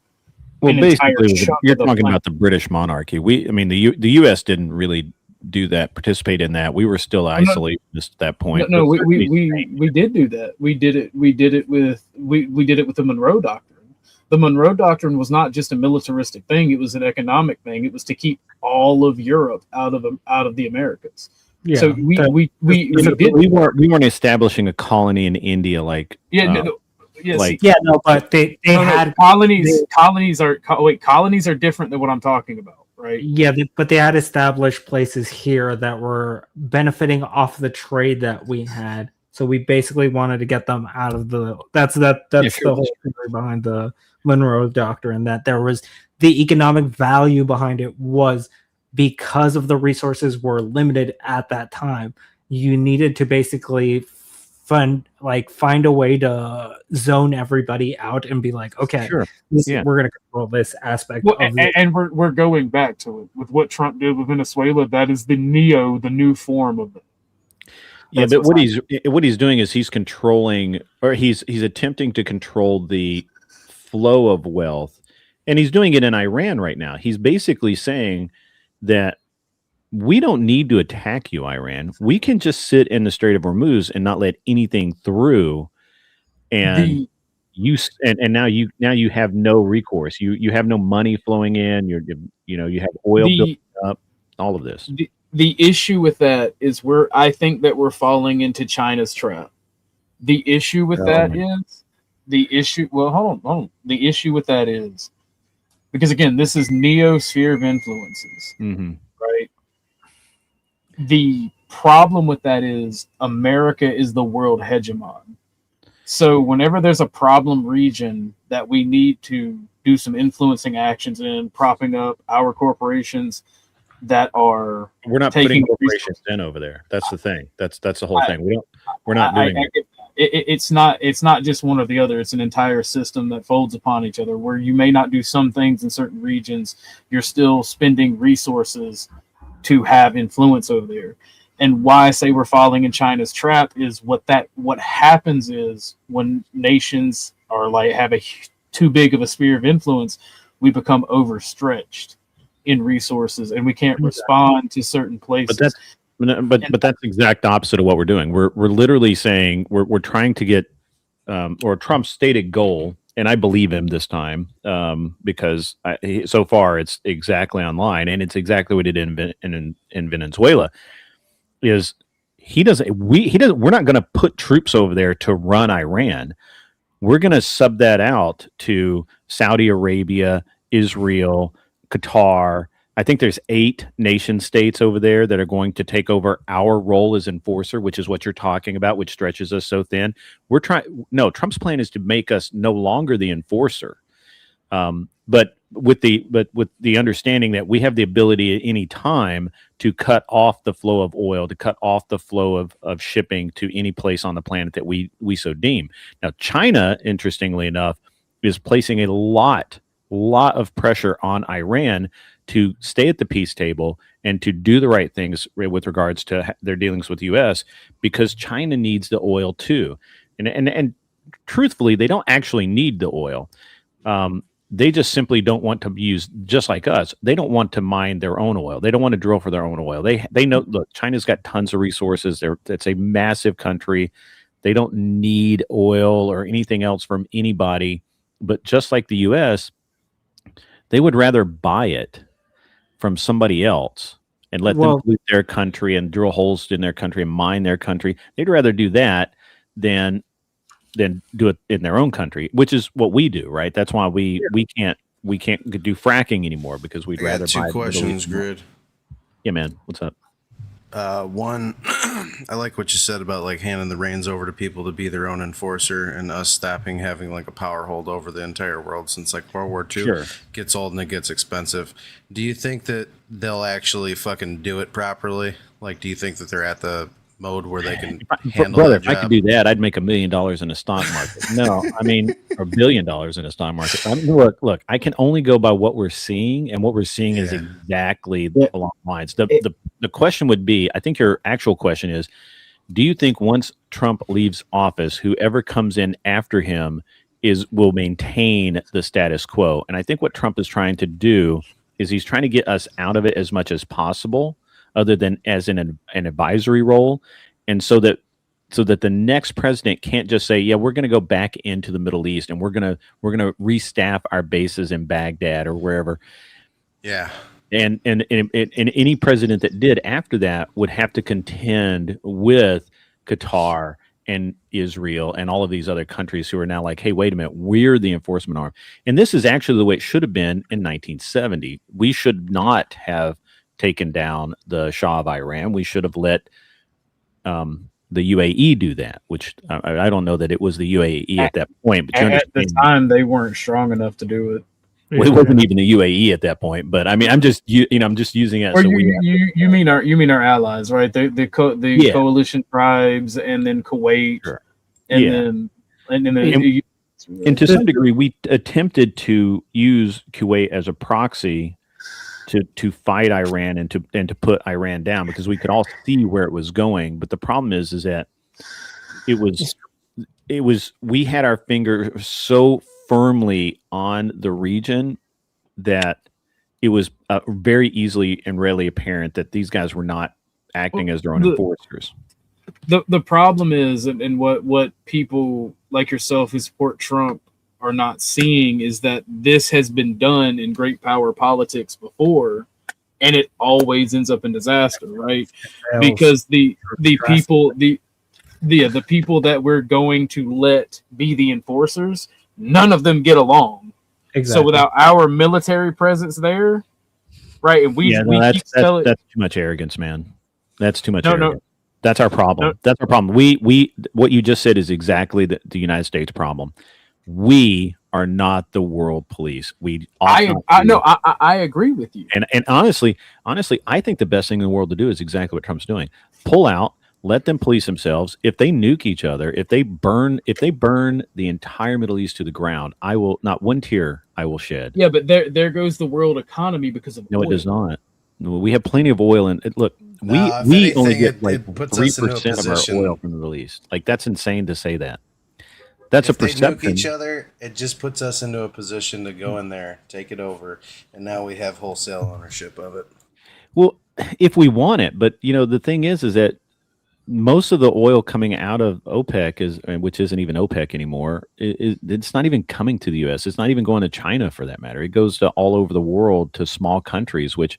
Well, basically, you're talking about the British monarchy. The U.S. didn't really do that, participate in that. We were still isolated at that point. No, we did do that. We did it with the Monroe Doctrine. The Monroe Doctrine was not just a militaristic thing; it was an economic thing. It was to keep all of Europe out of the Americas. Yeah, so we weren't establishing a colony in India but they had colonies. Colonies are different than what I'm talking about, right? Yeah, but they had established places here that were benefiting off the trade that we had. So we basically wanted to get them out of the. That's the whole theory behind the Monroe Doctrine. That there was the economic value behind it was because of the resources were limited at that time. You needed to basically find a way to zone everybody out and be like, okay, sure. We're going to control this aspect. And we're going back to it with what Trump did with Venezuela. That is the new form of it. Yeah, but what he's doing is he's controlling, or he's attempting to control the flow of wealth, and he's doing it in Iran right now. He's basically saying that we don't need to attack you, Iran. We can just sit in the Strait of Hormuz and not let anything through, and now you have no recourse. You have no money flowing in. You have oil built up. All of this. The issue with that is I think that we're falling into China's trap. The issue with hold on. The issue with that is, because again, this is neosphere of influences, right? The problem with that is America is the world hegemon. So whenever there's a problem region that we need to do some influencing actions in, propping up our corporations that are we're not putting corporations in over there. That's the thing. That's the whole thing. We're not doing it. It's not just one or the other. It's an entire system that folds upon each other, where you may not do some things in certain regions. You're still spending resources to have influence over there. And why I say we're falling in China's trap is what happens is when nations are have too big of a sphere of influence, we become overstretched in resources and we can't respond to certain places. But that's the exact opposite of what we're doing. We're literally saying we're trying to get or Trump's stated goal, and I believe him this time because so far it's exactly online, and it's exactly what he did in Venezuela. Is he doesn't. We're not going to put troops over there to run Iran. We're going to sub that out to Saudi Arabia, Israel, Qatar. I think there's 8 nation states over there that are going to take over our role as enforcer, which is what you're talking about, which stretches us so thin. Trump's plan is to make us no longer the enforcer. But with the understanding that we have the ability at any time to cut off the flow of oil, to cut off the flow of shipping to any place on the planet that we so deem. Now, China, interestingly enough, is placing a lot of pressure on Iran to stay at the peace table and to do the right things with regards to their dealings with the U.S. because China needs the oil too. And truthfully, they don't actually need the oil. They just simply don't want to use, just like us, they don't want to mine their own oil. They don't want to drill for their own oil. They know, look, China's got tons of resources. It's a massive country. They don't need oil or anything else from anybody. But just like the U.S., they would rather buy it from somebody else and let them pollute their country and drill holes in their country and mine their country. They'd rather do that than do it in their own country, which is what we do, right? That's why we can't do fracking anymore because we'd rather buy 2 questions, Grid. Yeah, man. What's up? One, I like what you said about like handing the reins over to people to be their own enforcer and us stopping having like a power hold over the entire world since like World War II gets old and it gets expensive. Do you think that they'll actually fucking do it properly? Like, do you think that they're at the mode where they can handle Brother, that job? if I could do that, I'd make $1 million in the stock market. No, I mean, or $1 billion in the stock market. I mean, look, I can only go by what we're seeing, and what we're seeing is exactly along the lines. The question would be, I think your actual question is, do you think once Trump leaves office, whoever comes in after him will maintain the status quo? And I think what Trump is trying to do is he's trying to get us out of it as much as possible, other than as an advisory role, and so that the next president can't just say, yeah, we're going to go back into the Middle East and we're going to restaff our bases in Baghdad or wherever. Yeah. And any president that did after that would have to contend with Qatar and Israel and all of these other countries who are now like, hey, wait a minute, we're the enforcement arm. And this is actually the way it should have been in 1970. We should not have taken down the Shah of Iran. We should have let the UAE do that, which I don't know that it was the UAE at that point. But at the time, they weren't strong enough to do it. Well, it wasn't even the UAE at that point. But I mean, I'm just using it. Or you mean our allies, right? The coalition tribes, and then Kuwait, and then to some degree, we attempted to use Kuwait as a proxy to fight Iran and to put Iran down, because we could all see where it was going. But the problem is that we had our finger so firmly on the region that it was very easily and readily apparent that these guys were not acting as their own enforcers. The problem is, and what people like yourself who support Trump are not seeing, is that this has been done in great power politics before, and it always ends up in disaster, right? Because the people that we're going to let be the enforcers, none of them get along. Exactly. So without our military presence there, right? And that's too much arrogance, man. That's too much arrogance. That's our problem. That's our problem. We what you just said is exactly the United States problem. We are not the world police. I agree with you. And honestly, I think the best thing in the world to do is exactly what Trump's doing. Pull out, let them police themselves. If they nuke each other, if they burn the entire Middle East to the ground, I will not one tear I will shed. Yeah, but there goes the world economy because of oil. It does not. We have plenty of oil, and look, we only get like 3% of our oil from the Middle East. Like, that's insane to say that. That's a perception. If they nuke each other, it just puts us into a position to go in there, take it over, and now we have wholesale ownership of it. Well, if we want it, but the thing is that most of the oil coming out of OPEC which isn't even OPEC anymore, it's not even coming to the U.S. It's not even going to China for that matter. It goes to all over the world, to small countries, which,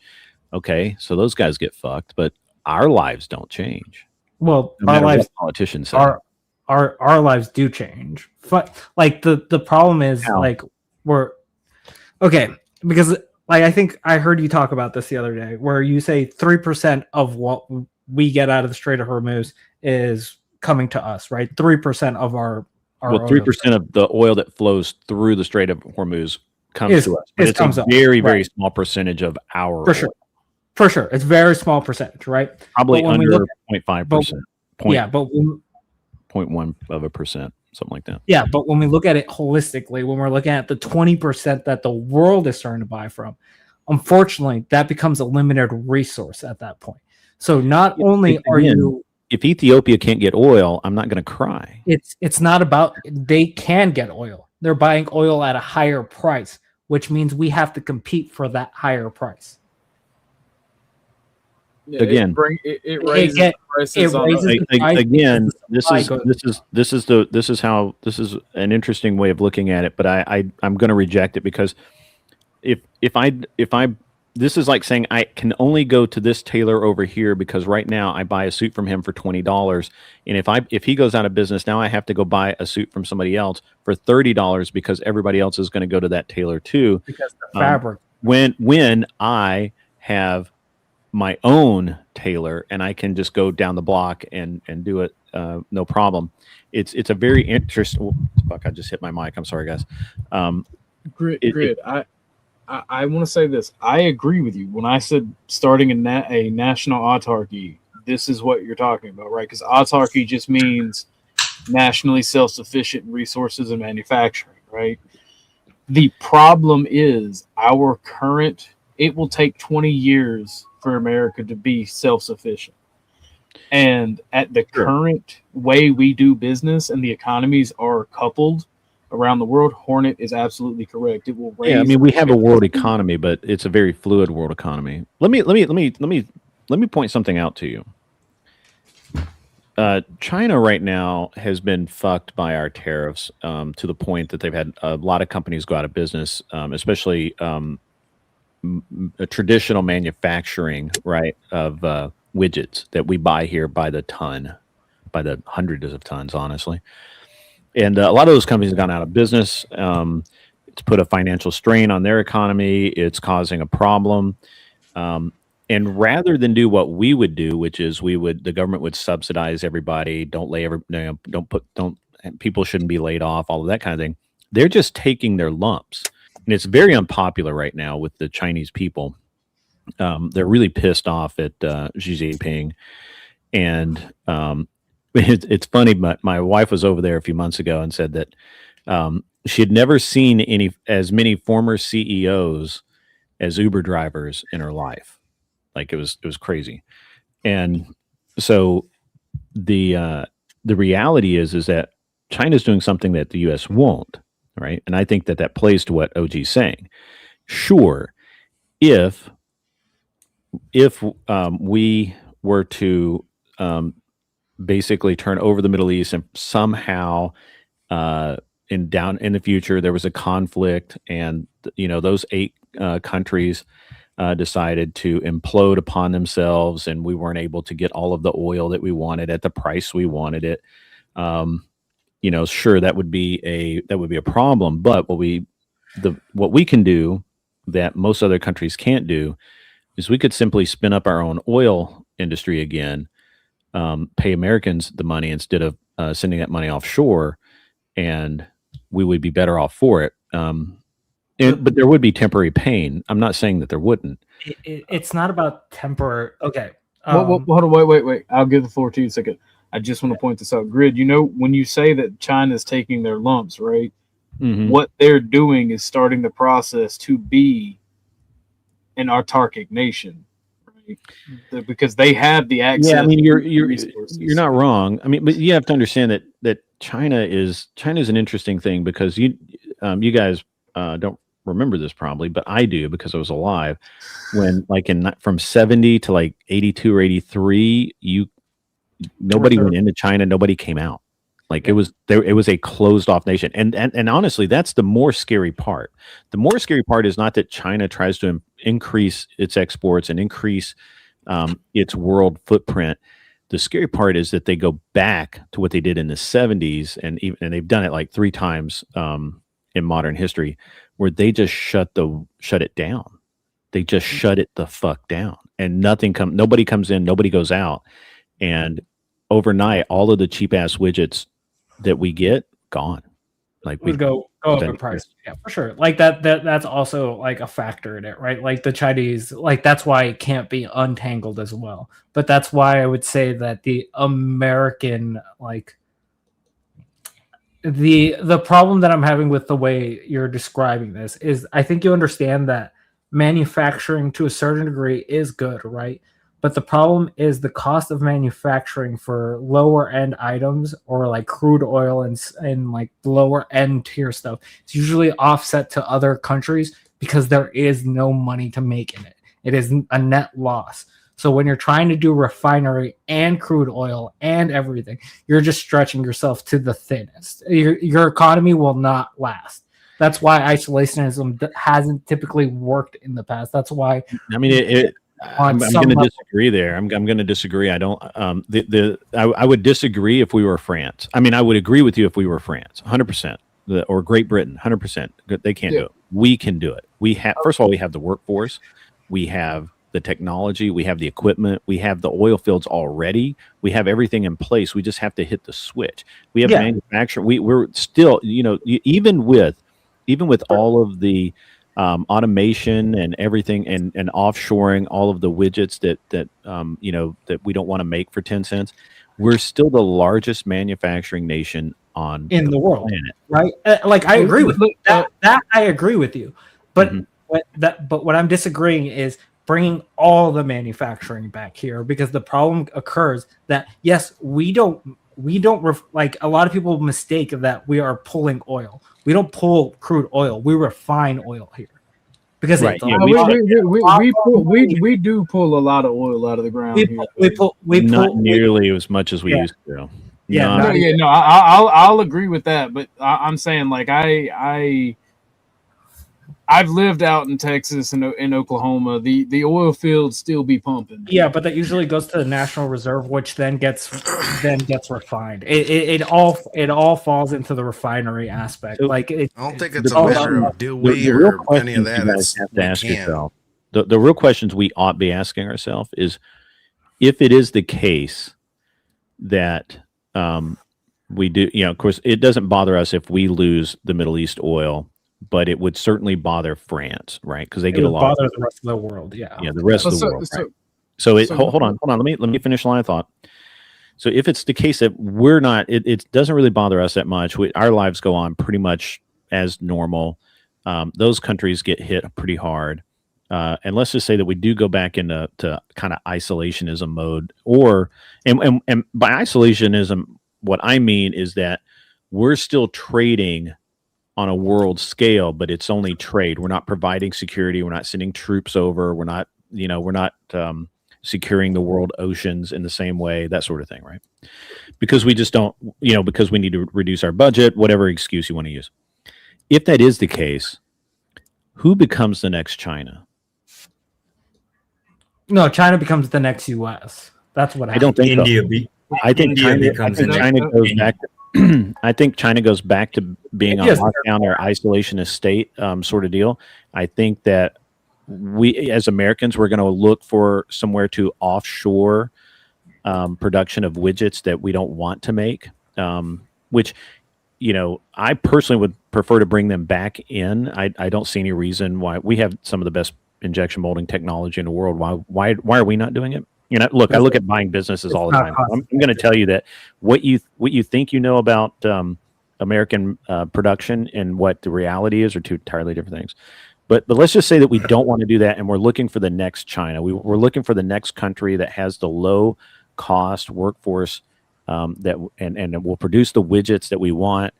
okay, so those guys get fucked, but our lives don't change. Well, No our matter lives, what politicians say. our, our No matter lives, what politicians say. our lives do change. But like the problem is How? like we're okay because like I think I heard you talk about this the other day where you say 3% of what we get out of the Strait of Hormuz is coming to us, right? 3% of our Well, oil 3% of the oil that flows through the Strait of Hormuz comes Is- to us, but is it's comes a to us, very, very right. small percentage of our for sure. oil. For sure, it's very small percentage, right? Probably But when we under look 0.5%. yeah, but when, 0.1%, something like that. yeah, but when we look at it holistically, when we're looking at the 20% that the world is starting to buy from, unfortunately, that becomes a limited resource at that point. So not only are Again, you, if Ethiopia can't get oil, I'm not going to cry. it's not about they can get oil. They're buying oil at a higher price, which means we have to compete for that higher price. Yeah, Again, it raises the prices on us. Again, this is an interesting way of looking at it, but I'm going to reject it because if I this is like saying I can only go to this tailor over here because right now I buy a suit from him for $20, and if he goes out of business now, I have to go buy a suit from somebody else for $30 because everybody else is going to go to that tailor too. Because the fabric. When I have my own tailor and I can just go down the block and do it no problem. It's a very interesting. Fuck! I just hit my mic. I'm sorry, guys. Grid. I want to say this. I agree with you. When I said starting a national autarky, this is what you're talking about, right? Because autarky just means nationally self-sufficient in resources and manufacturing, right? The problem is our current. It will take 20 years for America to be self-sufficient. And at the current way we do business and the economies are coupled around the world, Hornet is absolutely correct. It will raise. Yeah, I mean we have a world economy, but it's a very fluid world economy. Let me point something out to you. China right now has been fucked by our tariffs to the point that they've had a lot of companies go out of business, especially a traditional manufacturing, right, of widgets that we buy here by the ton, by the hundreds of tons, honestly. And a lot of those companies have gone out of business. It's put a financial strain on their economy. It's causing a problem. And rather than do what we would do, which is the government would subsidize everybody, people shouldn't be laid off, all of that kind of thing. They're just taking their lumps. And it's very unpopular right now with the Chinese people. They're really pissed off at Xi Jinping. And it's funny, but my wife was over there a few months ago and said that she had never seen as many former CEOs as Uber drivers in her life. Like it was crazy. And so the reality is that China's doing something that the US won't. Right. And I think that plays to what OG's saying. Sure. If we were to basically turn over the Middle East and somehow in the future, there was a conflict and, those 8 countries decided to implode upon themselves and we weren't able to get all of the oil that we wanted at the price we wanted it. Sure, that would be a problem, but what we can do that most other countries can't do is we could simply spin up our own oil industry again, pay Americans the money instead of sending that money offshore, and we would be better off for it. But there would be temporary pain. I'm not saying that there wouldn't. It's not about temporary. Okay. Hold on, wait. I'll give the floor to you a second. I just want to point this out. Grid, when you say that China's taking their lumps, right? Mm-hmm. What they're doing is starting the process to be an autarkic nation, right? Because they have the access. Yeah, I mean you're not wrong. I mean, but you have to understand that China's an interesting thing because you guys don't remember this probably, but I do because I was alive when from 70 to 82 or 83, nobody went into China, nobody came out. It was a closed off nation. And honestly, that's the more scary part. The more scary part is not that China tries to increase its exports and increase its world footprint. the scary part is that they go back to what they did in the 70s, and they've done it like 3 times in modern history, where they just shut it down. They just shut it the fuck down, and nobody comes in, nobody goes out, and overnight, all of the cheap ass widgets that we get gone. Like would go up in price. Yeah, for sure. Like that's also like a factor in it, right? Like the Chinese, like that's why it can't be untangled as well. But that's why I would say that the American, like the problem that I'm having with the way you're describing this is, I think you understand that manufacturing to a certain degree is good, right? But the problem is the cost of manufacturing for lower end items, or like crude oil and like lower end tier stuff, it's usually offset to other countries because there is no money to make in it. It is a net loss. So when you're trying to do refinery and crude oil and everything, you're just stretching yourself to the thinnest. Your economy will not last. That's why isolationism hasn't typically worked in the past. That's why, I mean, I'm going to disagree there. I'm going to disagree. I don't. I would disagree if we were France. I mean, I would agree with you if we were France, 100%, or Great Britain, 100%. They can't do it. We can do it. We have. First of all, we have the workforce, we have the technology, we have the equipment, we have the oil fields already. We have everything in place. We just have to hit the switch. We have manufacturing. We're still, even with all of the automation and everything, and offshoring all of the widgets that we don't want to make for 10 cents, we're still the largest manufacturing nation in the world, planet. right? Like I agree with that. I agree with you, but what I'm disagreeing is bringing all the manufacturing back here, because the problem occurs that yes, we don't like, a lot of people mistake that we are pulling oil. We don't pull crude oil. We refine oil here, because we do pull a lot of oil out of the ground. We pull not nearly as much as we used to. I'll agree with that, but I'm saying, like, I've lived out in Texas and in Oklahoma. The oil fields still be pumping. Yeah, but that usually goes to the National Reserve, which then gets refined. It all falls into the refinery aspect. Like, I don't think it's a matter of do we or any of that. It's have to ask yourself. The real questions we ought to be asking ourselves is, if it is the case that we do, of course, it doesn't bother us if we lose the Middle East oil, but it would certainly bother France, right? Because they get a lot. Bother the rest of the world, the rest of the world. Right? So hold on. Let me finish the line of thought. So if it's the case that we're not, it doesn't really bother us that much. Our lives go on pretty much as normal. Those countries get hit pretty hard, and let's just say that we do go back into kind of isolationism mode, and by isolationism, what I mean is that we're still trading on a world scale, but it's only trade. We're not providing security. We're not sending troops over. We're not securing the world oceans in the same way, that sort of thing, right? Because we just don't, because we need to reduce our budget, whatever excuse you want to use. If that is the case, who becomes the next China? No, China becomes the next U.S. That's what I don't think. I think China goes back. I think China goes back to being on lockdown or isolationist state sort of deal. I think that we, as Americans, we're going to look for somewhere to offshore production of widgets that we don't want to make, which, I personally would prefer to bring them back in. I don't see any reason why. We have some of the best injection molding technology in the world. Why are we not doing it? Look, I look at buying businesses all the time. I'm going to tell you that what you think about American production and what the reality is are two entirely different things. But let's just say that we don't want to do that, and we're looking for the next China. We're looking for the next country that has the low cost workforce that will produce the widgets that we want.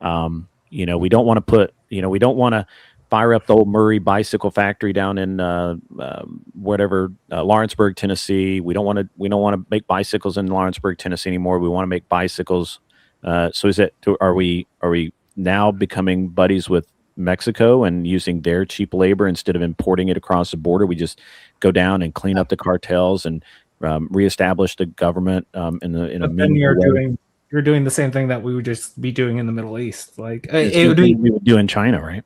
We don't want to put. We don't want to fire up the old Murray bicycle factory down in Lawrenceburg, Tennessee. We don't want to make bicycles in Lawrenceburg, Tennessee anymore. We want to make bicycles. So are we now becoming buddies with Mexico and using their cheap labor instead of importing it across the border? We just go down and clean up the cartels and reestablish the government in a But then meaningful way. you're doing the same thing that we would just be doing in the Middle East. Like It's it the would be thing we would do in China, right?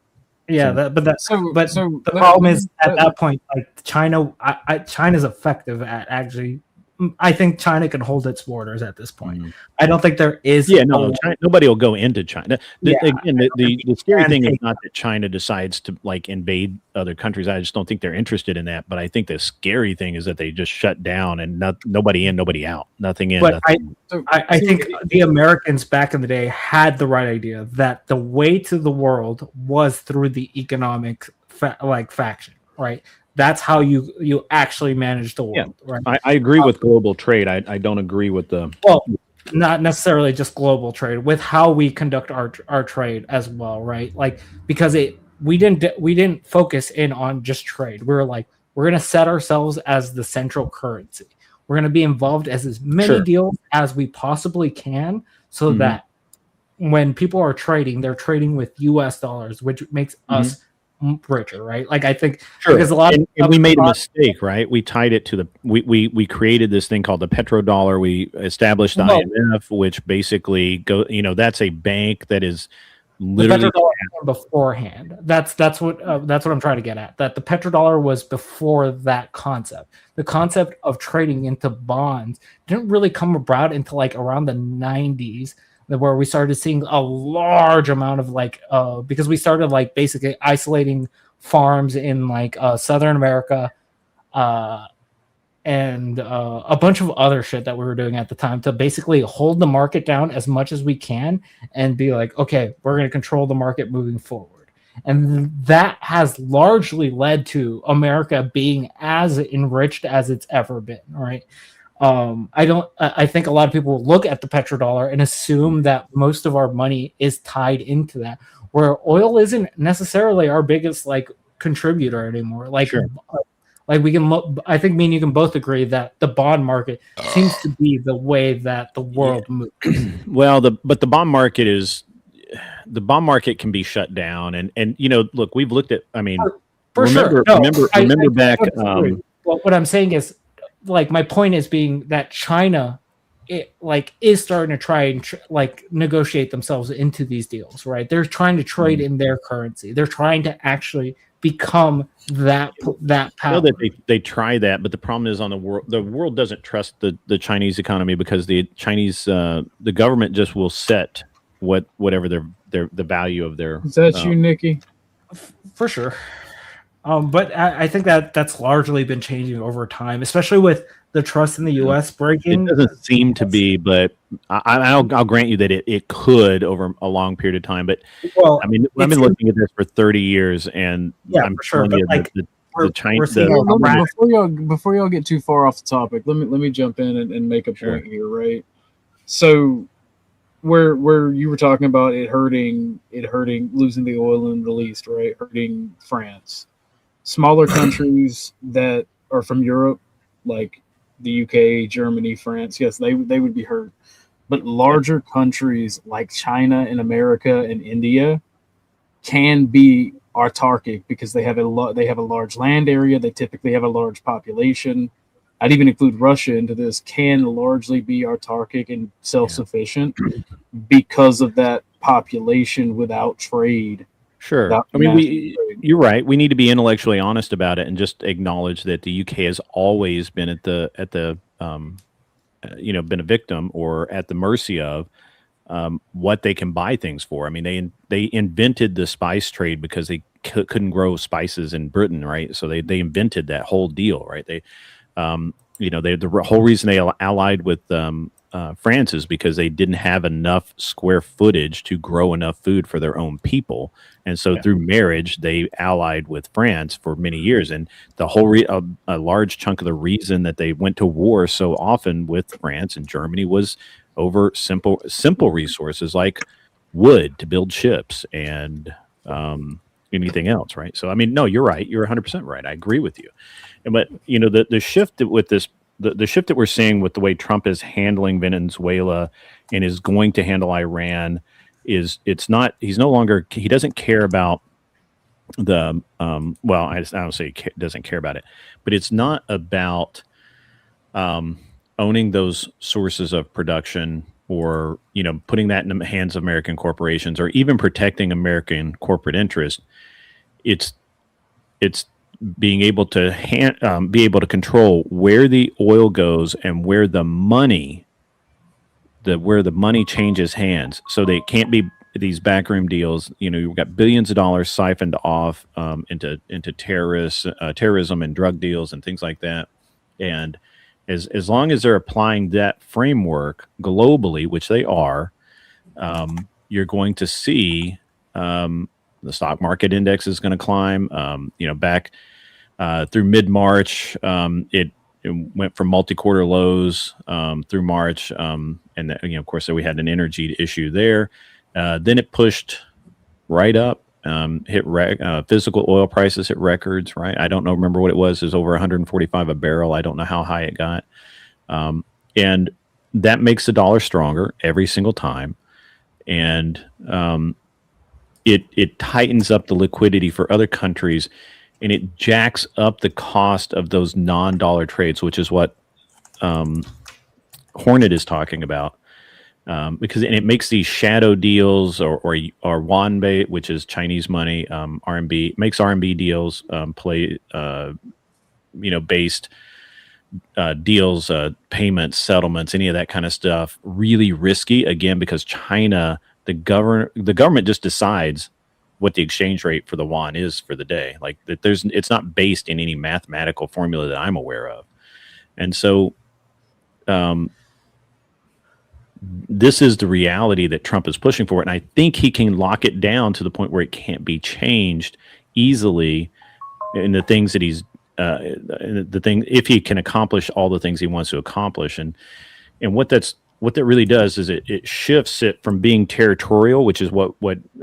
Yeah, So- but the problem is at that point, like China, China's effective at actually. I think China can hold its borders at this point. I don't think there is. Yeah, no, China, nobody will go into China. Again, the scary thing is take- not that China decides to like invade other countries. I just don't think they're interested in that. But I think the scary thing is that they just shut down and nobody in, nobody out, nothing in. But nothing I think the Americans back in the day had the right idea that the way to the world was through the economic faction, right? That's how you actually manage the world, right? I agree with global trade. I don't agree with the not necessarily just global trade, with how we conduct our trade as well, right? Like because we didn't focus in on just trade. We were like, we're gonna set ourselves as the central currency. We're gonna be involved as many deals as we possibly can, so that when people are trading, they're trading with US dollars, which makes us richer, right? Like I think because a lot and we made a mistake, right? We tied it to the we created this thing called the petrodollar. We established the IMF, which basically that's a bank that is literally the petrodollar came beforehand. That's what I'm trying to get at. That the petrodollar was before that concept. The concept of trading into bonds didn't really come about until like around the 90s, where we started seeing a large amount of because we started like basically isolating farms in like Southern America and a bunch of other shit that we were doing at the time to basically hold the market down as much as we can and be like, okay, we're going to control the market moving forward. And that has largely led to America being as enriched as it's ever been, right? I think a lot of people look at the petrodollar and assume that most of our money is tied into that, where oil isn't necessarily our biggest like contributor anymore. Like, like we can, I think me and you can both agree that the bond market seems to be the way that the world moves. Well, but the bond market can be shut down, and look, we've looked at. I mean, remember back. Well, what I'm saying is, like, my point is being that China, is starting to try and negotiate themselves into these deals, right? They're trying to trade in their currency. They're trying to actually become that power. I know that they try that, but the problem is the world doesn't trust the Chinese economy because the Chinese the government just will set whatever the value of their. Is that you, Nikki? For sure. But I think that's largely been changing over time, especially with the trust in the U.S. breaking. It doesn't seem to be, but I'll grant you that it could over a long period of time. But I mean, I've been looking at this for 30 years, and I'm for sure. telling you Like, the Chinese. Before y'all get too far off the topic, let me jump in and make a point here, right? So, where you were talking about it hurting losing the oil in the Middle East, right? Hurting France. Smaller countries that are from Europe, like the UK, Germany, France, yes, they would be hurt. But larger countries like China and America and India can be autarkic because they have a large land area. They typically have a large population. I'd even include Russia into this. Can largely be autarkic and self-sufficient because of that population without trade. Sure. I mean, you're right. We need to be intellectually honest about it and just acknowledge that the UK has always been been a victim or at the mercy of what they can buy things for. I mean, they invented the spice trade because they couldn't grow spices in Britain, right? So they invented that whole deal, right? The whole reason they allied with France is because they didn't have enough square footage to grow enough food for their own people. And so through marriage, they allied with France for many years. And the whole a large chunk of the reason that they went to war so often with France and Germany was over simple resources like wood to build ships and anything else, right? So, I mean, no, you're right. You're 100% right. I agree with you. But, the shift with this, the shift that we're seeing with the way Trump is handling Venezuela and is going to handle Iran he doesn't care about the, I don't say he doesn't care about it, but it's not about owning those sources of production, or putting that in the hands of American corporations, or even protecting American corporate interest, it's being able to be able to control where the oil goes and where the money changes hands. So they can't be these backroom deals. You've got billions of dollars siphoned off into terrorism and drug deals and things like that. And as long as they're applying that framework globally, which they are, you're going to see the stock market index is going to climb. Back through mid-March, it went from multi-quarter lows through March, and of course, we had an energy issue there. Then it pushed right up, hit physical oil prices hit records. Right, I don't remember what it was. It was over 145 a barrel. I don't know how high it got, and that makes the dollar stronger every single time, and it tightens up the liquidity for other countries. And it jacks up the cost of those non-dollar trades, which is what Hornet is talking about, because it makes these shadow deals or wanbei, which is Chinese money, RMB, makes RMB deals based deals, payments, settlements, any of that kind of stuff, really risky. Again, because China, the government just decides what the exchange rate for the yuan is for the day. Like that, it's not based in any mathematical formula that I'm aware of. And so this is the reality that Trump is pushing for. And I think he can lock it down to the point where it can't be changed easily in the things that he's if he can accomplish all the things he wants to accomplish. And what that really does is it shifts it from being territorial, which is what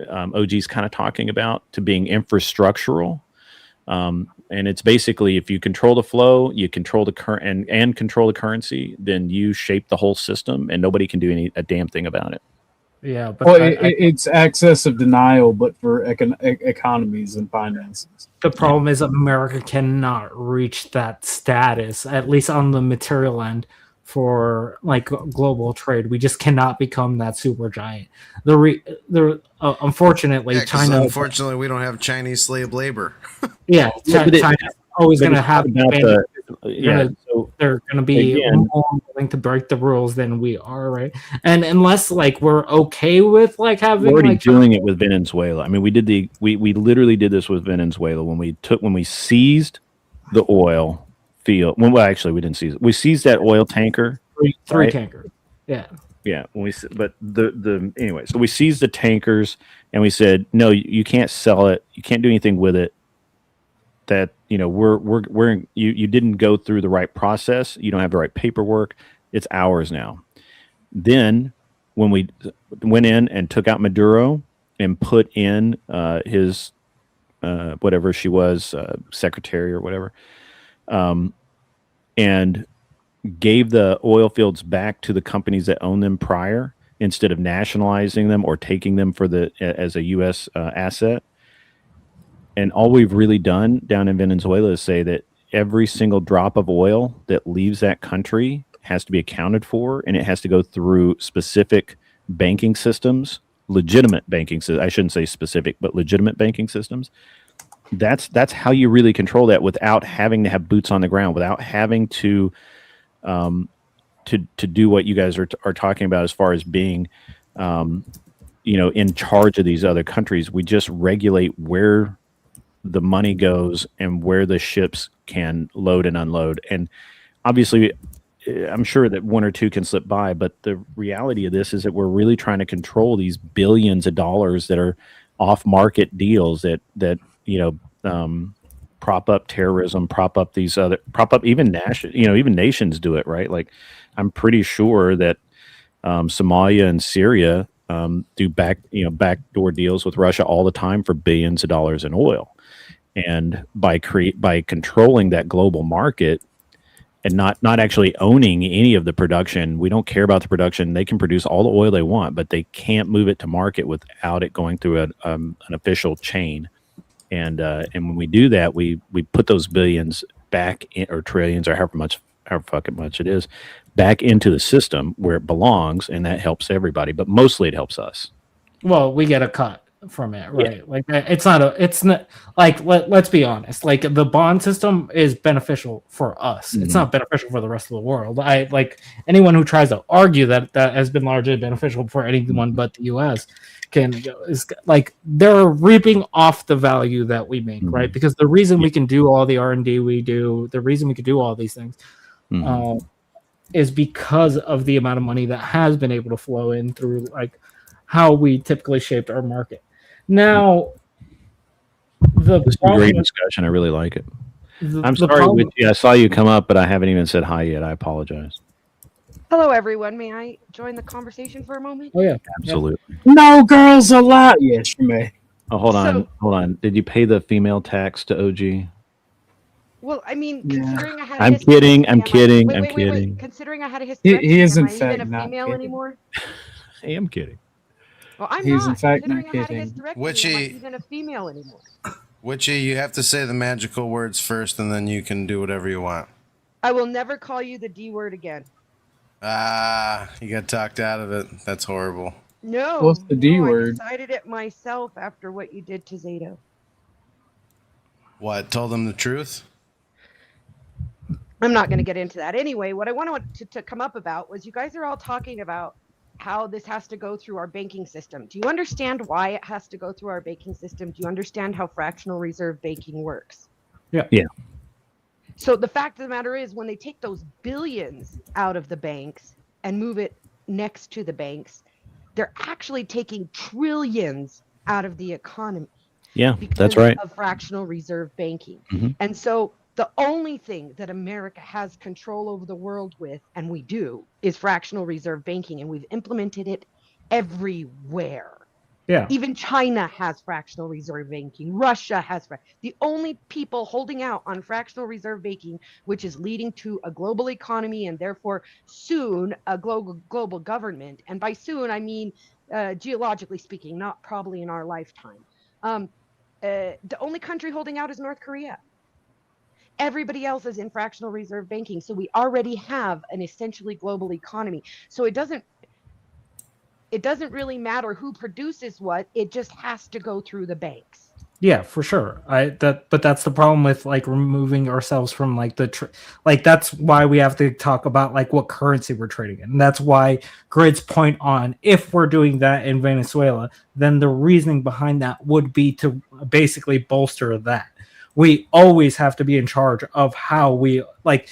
OG's kind of talking about, to being infrastructural. And it's basically, if you control the flow, you control the current and control the currency, then you shape the whole system, and nobody can do a damn thing about it. Yeah, but it's access of denial, but for economies and finances. The problem is America cannot reach that status, at least on the material end, for like global trade. We just cannot become that super giant. Unfortunately, China. Unfortunately, we don't have Chinese slave labor. Yeah, China's always going to have. They're going to be more willing to break the rules than we are, right? And unless we're okay with having, we're already doing it with Venezuela. I mean, we literally did this with Venezuela when we seized the oil field. Well, actually, we didn't seize it. We seized that oil tanker, three tankers. Yeah. Anyway, so we seized the tankers and we said, no, you can't sell it. You can't do anything with it. That you didn't go through the right process. You don't have the right paperwork. It's ours now. Then when we went in and took out Maduro and put in his whatever she was, secretary or whatever, and gave the oil fields back to the companies that owned them prior, instead of nationalizing them or taking them as a U.S. asset. And all we've really done down in Venezuela is say that every single drop of oil that leaves that country has to be accounted for, and it has to go through specific banking systems, legitimate banking systems. I shouldn't say specific, but legitimate banking systems. That's how you really control that without having to have boots on the ground, without having to do what you guys are talking about as far as being, in charge of these other countries. We just regulate where the money goes and where the ships can load and unload. And obviously, I'm sure that one or two can slip by, but the reality of this is that we're really trying to control these billions of dollars that are off-market deals that prop up terrorism, prop up even nations do it, right? Like, I'm pretty sure that Somalia and Syria do backdoor deals with Russia all the time for billions of dollars in oil. And by controlling that global market and not actually owning any of the production, we don't care about the production. They can produce all the oil they want, but they can't move it to market without it going through an official chain. And when we do that, we put those billions back in, or trillions, or however fucking much it is, back into the system where it belongs, and that helps everybody. But mostly it helps us. Well, we get a cut from it, right? Yeah. Like it's not like let's be honest. Like the bond system is beneficial for us. Mm-hmm. It's not beneficial for the rest of the world. I like anyone who tries to argue that has been largely beneficial for anyone but the U.S. is like they're reaping off the value that we make, right? Because the reason we can do all the R&D we do, the reason we can do all these things, is because of the amount of money that has been able to flow in through like how we typically shaped our market. Now, this is a great discussion. I really like it. I'm sorry, Witchy. I saw you come up, but I haven't even said hi yet. I apologize. Hello, everyone. May I join the conversation for a moment? Oh, yeah. Absolutely. No girls allowed. Yes, you may. Oh, hold on. Did you pay the female tax to OG? Well, I mean, considering I had I'm kidding. I'm kidding. I'm kidding. Wait. Considering I had a hysterectomy, he is in am I fact even a not female kidding. anymore? I am kidding. Well, I'm He's not. in fact Considering not I had a kidding. hysterectomy, Witchy. am I even a female anymore? Witchy, you have to say the magical words first, and then you can do whatever you want. I will never call you the D word again. You got talked out of it. That's horrible. No. What's the D word? I decided it myself after what you did to Zato. What? Told them the truth? I'm not going to get into that. Anyway, what I wanted to come up about was you guys are all talking about how this has to go through our banking system. Do you understand why it has to go through our banking system? Do you understand how fractional reserve banking works? Yeah. So the fact of the matter is when they take those billions out of the banks and move it next to the banks, they're actually taking trillions out of the economy. Yeah, that's right. Of fractional reserve banking. Mm-hmm. And so the only thing that America has control over the world with, and we do, is fractional reserve banking, and we've implemented it everywhere. Yeah. Even China has fractional reserve banking. Russia has. The only people holding out on fractional reserve banking, which is leading to a global economy and therefore soon a global government. And by soon, I mean geologically speaking, not probably in our lifetime. The only country holding out is North Korea. Everybody else is in fractional reserve banking. So we already have an essentially global economy. So it doesn't really matter who produces what. It just has to go through the banks. Yeah, for sure. But that's the problem with like removing ourselves from like that's why we have to talk about like what currency we're trading in. And that's why Grid's point on if we're doing that in Venezuela, then the reasoning behind that would be to basically bolster that. We always have to be in charge of how we like.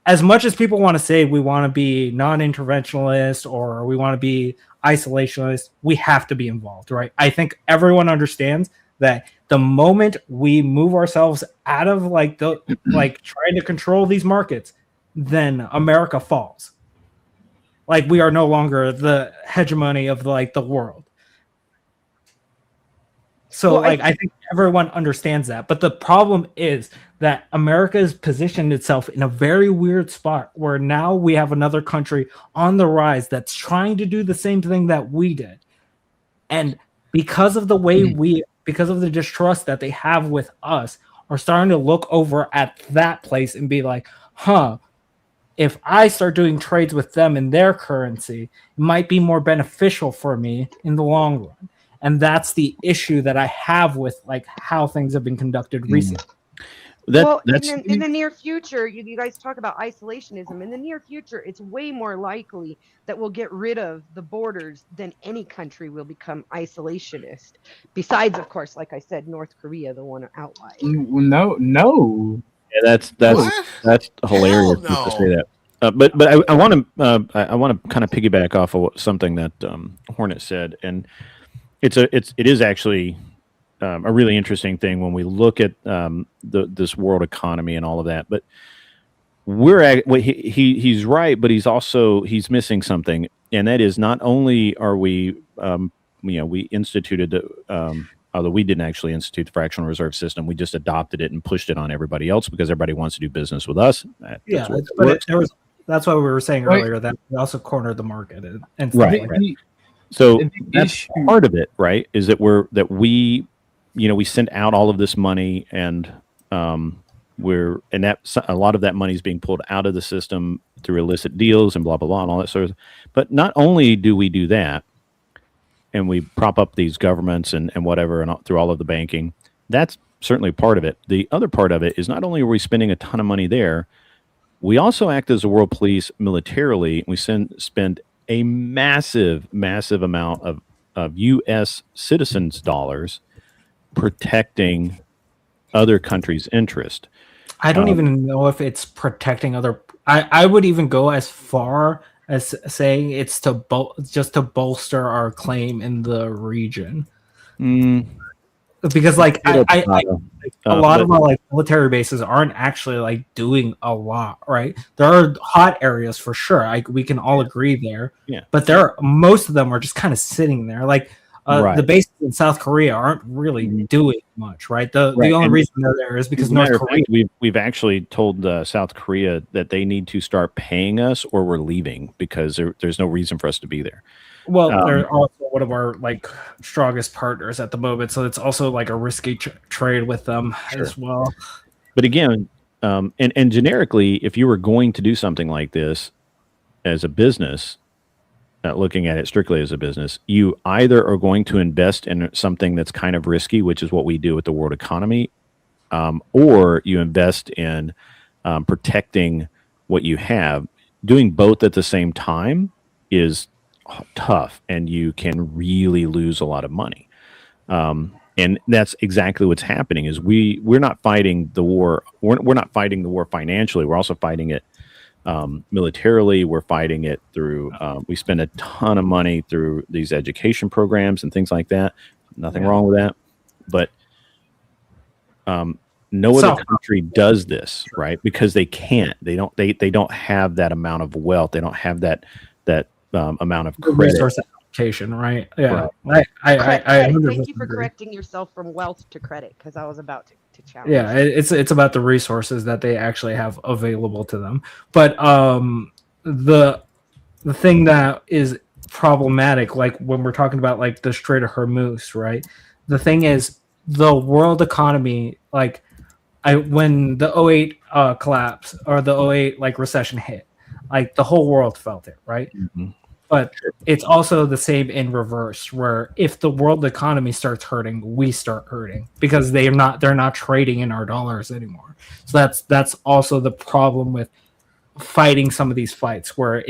As much as people want to say we want to be non-interventionist or we want to be isolationist, we have to be involved, right? I think everyone understands that the moment we move ourselves out of like the like trying to control these markets, then America falls. Like we are no longer the hegemony of like the world. So I think everyone understands that. But the problem is that America has positioned itself in a very weird spot where now we have another country on the rise that's trying to do the same thing that we did. And because of the way because of the distrust that they have with us, are starting to look over at that place and be like, if I start doing trades with them in their currency, it might be more beneficial for me in the long run. And that's the issue that I have with like how things have been conducted recently. In the near future, you guys talk about isolationism. In the near future, it's way more likely that we'll get rid of the borders than any country will become isolationist. Besides, of course, like I said, North Korea, the one outlier. No. Yeah, that's hilarious to say that. But I want to kind of piggyback off of something that Hornet said, and it is actually a really interesting thing when we look at this world economy and all of that. But he's right, but he's missing something, and that is not only are we we instituted although we didn't actually institute the fractional reserve system, we just adopted it and pushed it on everybody else because everybody wants to do business with us. That's why we were saying earlier that we also cornered the market and right. So that's part of it, right? Is that we sent out all of this money and and that a lot of that money is being pulled out of the system through illicit deals and blah blah blah and all that sort of. But not only do we do that, and we prop up these governments and whatever and through all of the banking, that's certainly part of it. The other part of it is not only are we spending a ton of money there, we also act as a world police militarily. We spend a massive amount of U.S. citizens' dollars protecting other countries' interest. I don't even know if it's protecting other. I would even go as far as saying it's just to bolster our claim in the region. Because like a lot of our like military bases aren't actually like doing a lot, right? There are hot areas for sure. We can all agree there. Yeah. But most of them are just kind of sitting there. Like the bases in South Korea aren't really doing much, right? The only reason they're there is because North Korea. We've actually told South Korea that they need to start paying us or we're leaving because there's no reason for us to be there. Well, they're also one of our like strongest partners at the moment, so it's also like a risky trade with them as well. But again, and generically, if you were going to do something like this as a business, looking at it strictly as a business, you either are going to invest in something that's kind of risky, which is what we do with the world economy, or you invest in protecting what you have. Doing both at the same time is tough, and you can really lose a lot of money. And that's exactly what's happening. Is we're not fighting the war. We're not fighting the war financially. We're also fighting it militarily. We're fighting it through. We spend a ton of money through these education programs and things like that. Nothing wrong with that, but no other country does this, right? Because they can't. They don't have that amount of wealth. They don't have that amount of credit. Resource allocation, right? Yeah. Right. I Thank you for correcting yourself from wealth to credit, because I was about to challenge. Yeah, it's about the resources that they actually have available to them. But the thing that is problematic, like when we're talking about like the Strait of Hormuz, right? The thing is the world economy, like when the 08 collapse or the 08 like recession hit, like the whole world felt it, right? Mm-hmm. But it's also the same in reverse, where if the world economy starts hurting, we start hurting because they're not trading in our dollars anymore. So that's also the problem with fighting some of these fights. Where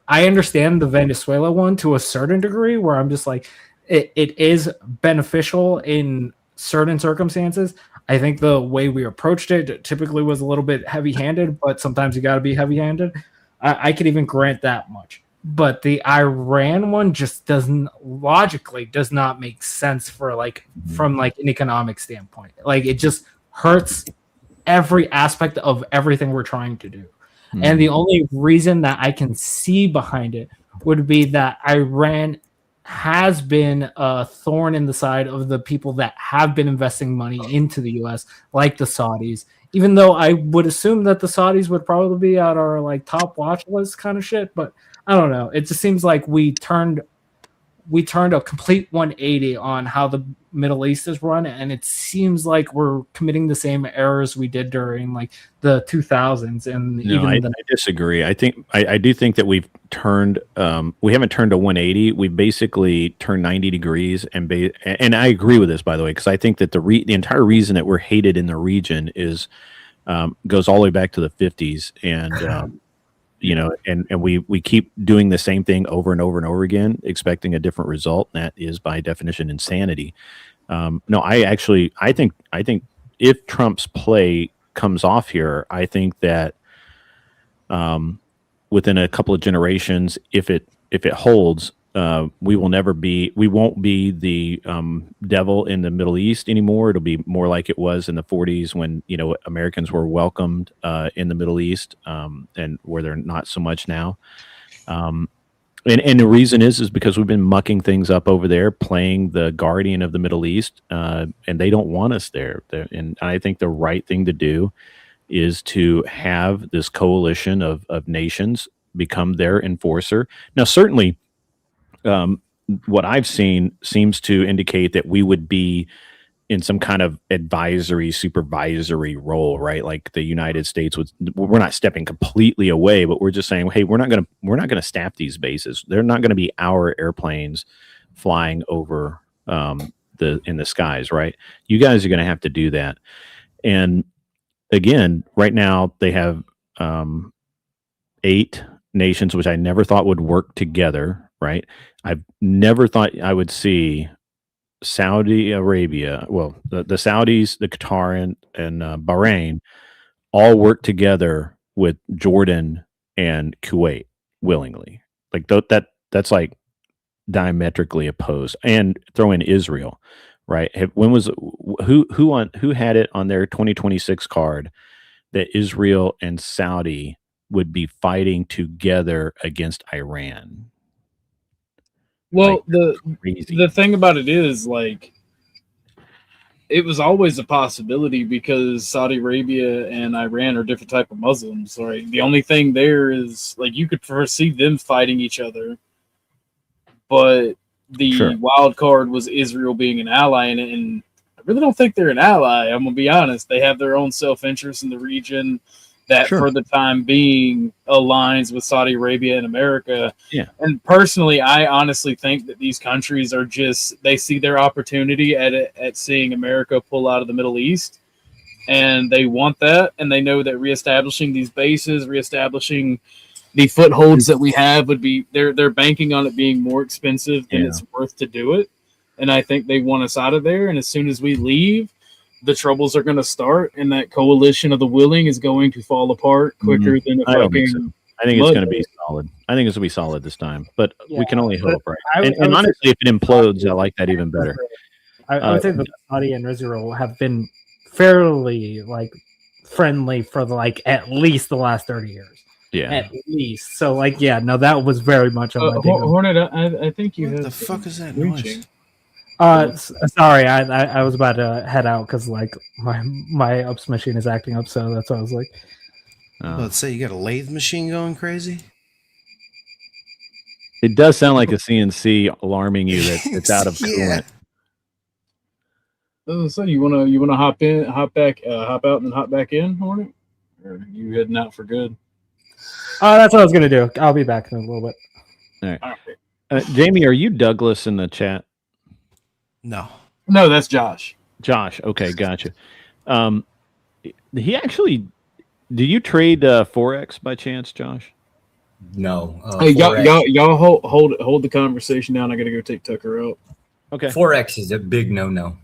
I understand the Venezuela one to a certain degree, where I'm just like, it is beneficial in certain circumstances. I think the way we approached it typically was a little bit heavy-handed, but sometimes you got to be heavy-handed. I could even grant that much. But the Iran one just does not make sense from like an economic standpoint. Like it just hurts every aspect of everything we're trying to do. And the only reason that I can see behind it would be that Iran has been a thorn in the side of the people that have been investing money into the US, like the Saudis. Even though I would assume that the Saudis would probably be at our like top watch list kind of shit, but I don't know. It just seems like we turned a complete 180 on how the Middle East is run, and it seems like we're committing the same errors we did during like the 2000s. And I disagree. I do think that we've turned. We haven't turned a 180. We've basically turned 90 degrees, and I agree with this, by the way, because I think that the entire reason that we're hated in the region is goes all the way back to the 50s, and and we keep doing the same thing over and over and over again, expecting a different result. And that is by definition insanity. I think if Trump's play comes off here, I think that within a couple of generations, if it holds, we won't be the devil in the Middle East anymore. It'll be more like it was in the 40s when Americans were welcomed in the Middle East, and where they're not so much now. And the reason is because we've been mucking things up over there, playing the guardian of the Middle East, and they don't want us there. And I think the right thing to do is to have this coalition of nations become their enforcer. Now, certainly, what I've seen seems to indicate that we would be in some kind of advisory, supervisory role, right? Like the United States we're not stepping completely away, but we're just saying, hey, we're not gonna staff these bases. They're not gonna be our airplanes flying over in the skies, right? You guys are gonna have to do that. And again, right now they have 8 nations, which I never thought would work together, right? I've never thought I would see Saudi Arabia, well, the Saudis, the Qatar, and Bahrain all work together with Jordan and Kuwait willingly. Like that's like diametrically opposed. And throw in Israel, right? When was who had it on their 2026 card that Israel and Saudi would be fighting together against Iran? Well, the thing about it is, like, it was always a possibility because Saudi Arabia and Iran are different type of Muslims, right? The only thing there is, like, you could foresee them fighting each other, but the wild card was Israel being an ally in it, and I really don't think they're an ally. I'm gonna be honest; they have their own self-interest in the region that, for the time being, aligns with Saudi Arabia and America. Yeah. And personally, I honestly think that these countries are they see their opportunity at seeing America pull out of the Middle East, and they want that, and they know that reestablishing these bases, reestablishing the footholds that we have would be, they're banking on it being more expensive than it's worth to do it. And I think they want us out of there. And as soon as we leave, the troubles are going to start, and that coalition of the willing is going to fall apart quicker than a fucking. I think it's going to be solid. I think it's going to be solid this time, but we can only hope, right? And honestly, if it implodes, I like that even better. I would say that Saudi and Israel have been fairly like friendly for at least the last 30 years. Yeah, at least. So that was very much on my Hornet. I think you. What the fuck is that noise? Sorry, I was about to head out because my ups machine is acting up, so that's why I was like. Let's say you got a lathe machine going crazy. It does sound like a CNC alarming you that it's out of coolant. So you wanna hop out, and then hop back in, Hornet? Or are you heading out for good? That's what I was gonna do. I'll be back in a little bit. All right. Jamie, are you Douglas in the chat? No, that's Josh. Josh, okay, gotcha. He actually, did you trade Forex by chance, Josh? No. Hey, y'all hold the conversation down. I gotta go take Tucker out. Okay. Forex is a big no.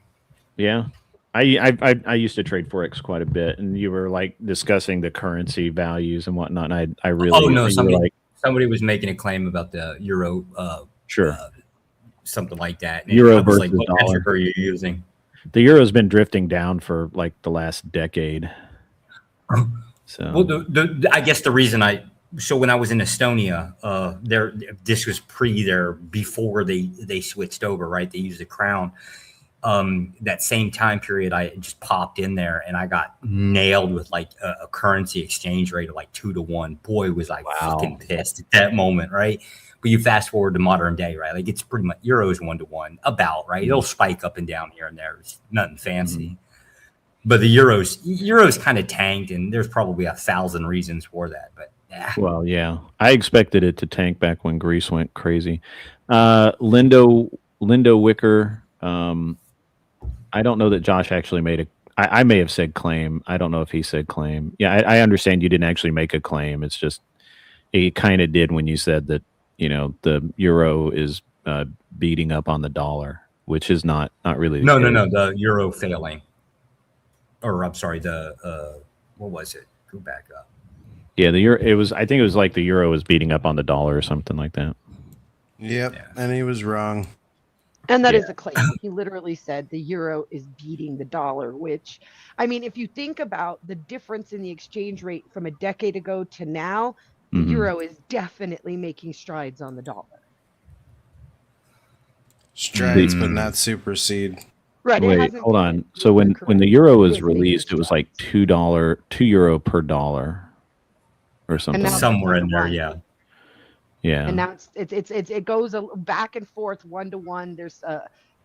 Yeah, I used to trade Forex quite a bit, and you were like discussing the currency values and whatnot. And I really somebody was making a claim about the euro. Something like that. And Euro versus versus what dollar. metric are you using? The euro's been drifting down for like the last decade. So, well, I guess the reason when I was in Estonia, this was before they switched over, right? They used the crown. That same time period, I just popped in there and I got nailed with like a currency exchange rate of like 2 to 1. Boy, was I fucking pissed at that moment, right? But you fast forward to modern day, right? Like it's pretty much euros 1 to 1, about, right? It'll spike up and down here and there. It's nothing fancy. But the euros kind of tanked, and there's probably 1,000 reasons for that. But well, yeah, I expected it to tank back when Greece went crazy. Lindo Wicker. I don't know that Josh actually made I may have said claim. I don't know if he said claim. Yeah, I understand you didn't actually make a claim. It's just it kind of did when you said that. The euro is beating up on the dollar, which is not really. No, the euro failing. Or I'm sorry, what was it? Go back up. Yeah, the euro. I think it was like the euro was beating up on the dollar or something like that. Yep, and he was wrong. And that is a claim. He literally said the euro is beating the dollar, which, I mean, if you think about the difference in the exchange rate from a decade ago to now, the euro is definitely making strides on the dollar. Strides, but not supersede. Right. Wait, hold on. So when the euro was released, it was like €2 per dollar, or something. Somewhere in there, yeah. Yeah. And now it goes back and forth 1 to 1. There's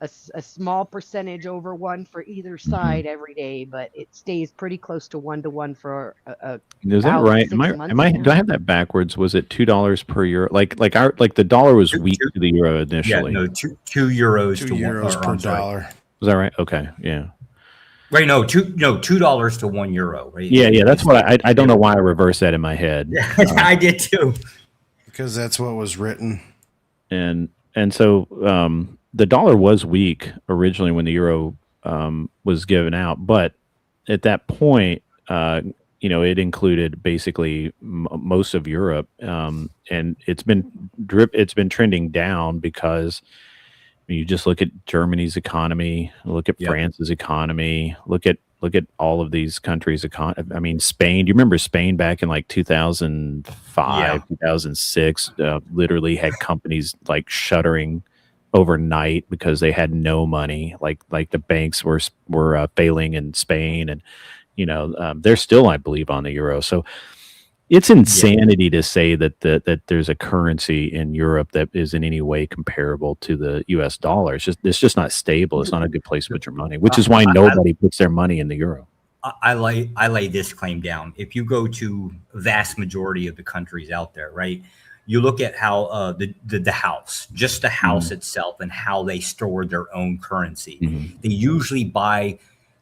a small percentage over one for either side every day, but it stays pretty close to 1 for Is that about right? 6 Am months I now. do I have that backwards? Was it $2 per euro? Like the dollar was weak to the euro Yeah, initially. no, two euros Two to euros one, per I'm sorry. dollar. Was that right? Okay, yeah. Right, $2 to €1, right? Yeah, that's what I don't know why I reversed that in my head. I did too. Because that's what was written. And so the dollar was weak originally when the euro was given out, but at that point, it included basically most of Europe, and it's been trending down because you just look at Germany's economy, look at France's economy, look at all of these countries' I mean, Spain. Do you remember Spain back in like 2005, 2006? Literally had companies like shuttering overnight because they had no money. Like the banks were failing in Spain, and they're still, I believe, on the euro. So it's insanity to say that there's a currency in Europe that is in any way comparable to the U.S. dollar. It's just not stable. It's not a good place to put your money, which is why nobody puts their money in the euro. I lay this claim down. If you go to vast majority of the countries out there, right, you look at how the house, just the house itself, and how they store their own currency. They usually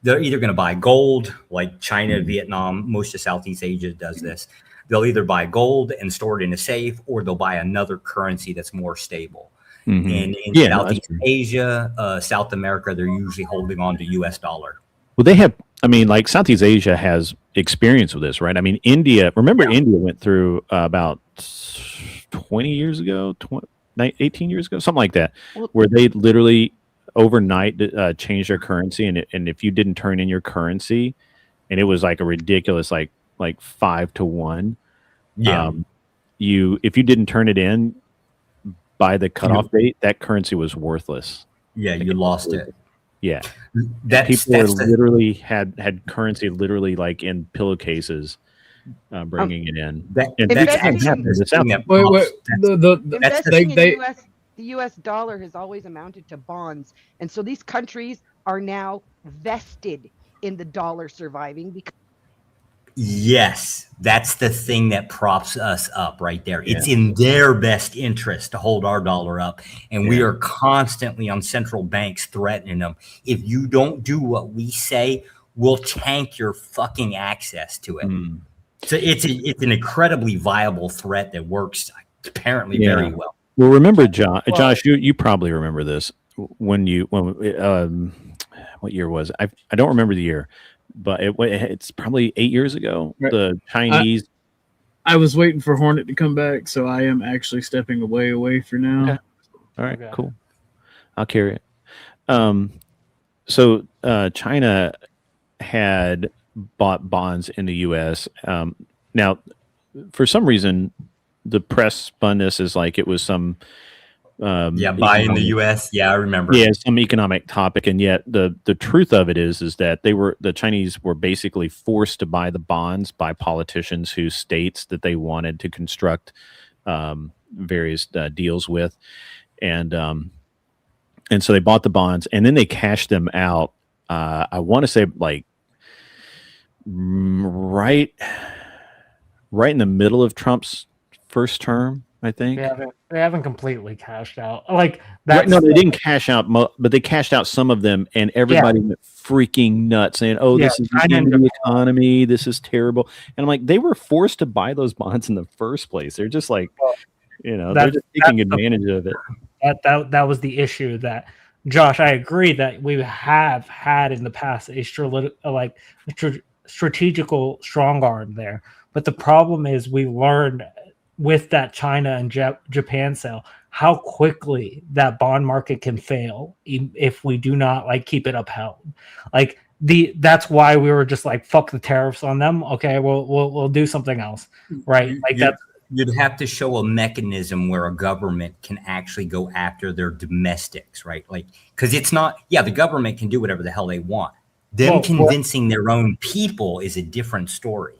they're either going to buy gold, like China, Vietnam, most of Southeast Asia does this. They'll either buy gold and store it in a safe, or they'll buy another currency that's more stable. And in Southeast Asia, South America, they're usually holding on to U.S. dollar. Well, they have, I mean, like Southeast Asia has experience with this, right? I mean, India went through about 20 years ago, 18 years ago, something like that, where they literally overnight changed their currency. And if you didn't turn in your currency, and it was like a ridiculous, like 5 to 1. If you didn't turn it in by the cutoff date, that currency was worthless. Yeah, you lost it. Yeah, that's literally had currency literally like in pillowcases, bringing it in. The U.S. dollar has always amounted to bonds, and so these countries are now vested in the dollar surviving because. Yes, that's the thing that props us up right there. It's in their best interest to hold our dollar up. And we are constantly on central banks threatening them. If you don't do what we say, we'll tank your fucking access to it. So it's an incredibly viable threat that works apparently very well. Well, remember, Josh, you probably remember this when what year was it? I don't remember the year. But it's probably 8 years ago. Right. The Chinese. I was waiting for Hornet to come back, so I am actually stepping away for now. Okay. All right, cool. I'll carry it. So China had bought bonds in the U.S. Now, for some reason, the press spun this as like it was some. Buy in the U.S. Yeah, I remember. Yeah, some economic topic, and yet the truth of it is that the Chinese were basically forced to buy the bonds by politicians whose states that they wanted to construct various deals with, and so they bought the bonds, and then they cashed them out. I want to say like right in the middle of Trump's first term. I think they haven't completely cashed out. Like that. No, they didn't cash out, but they cashed out some of them, and everybody went freaking nuts, saying, "Oh, this is the end of the economy. This is terrible." And I'm like, they were forced to buy those bonds in the first place. They're just like, they're just taking advantage of it. That was the issue. That Josh, I agree that we have had in the past a strategical strong arm there, but the problem is we learned. With that China and Japan sale, how quickly that bond market can fail if we do not keep it upheld. That's why we were just like, fuck the tariffs on them. Okay, we'll do something else, right? You'd have to show a mechanism where a government can actually go after their domestics, right? Because it's not. Yeah, the government can do whatever the hell they want. Them convincing their own people is a different story.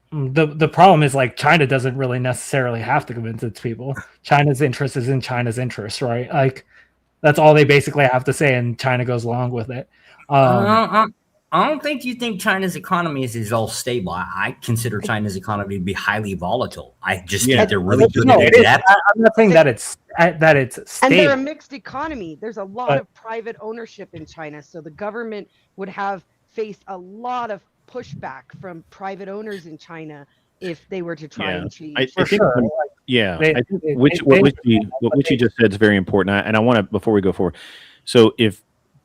The problem is China doesn't really necessarily have to convince its people. China's interest is in China's interest, right? That's all they basically have to say, and China goes along with it. I don't think you think China's economy is all stable. I consider China's economy to be highly volatile. I just think they're really good at adapting. I'm not saying that it's And they're a stable. mixed economy. There's a lot of private ownership in China, so the government would have faced a lot of pushback from private owners in China if they were to try and change. I think what you just said is very important. And I want to, before we go forward, so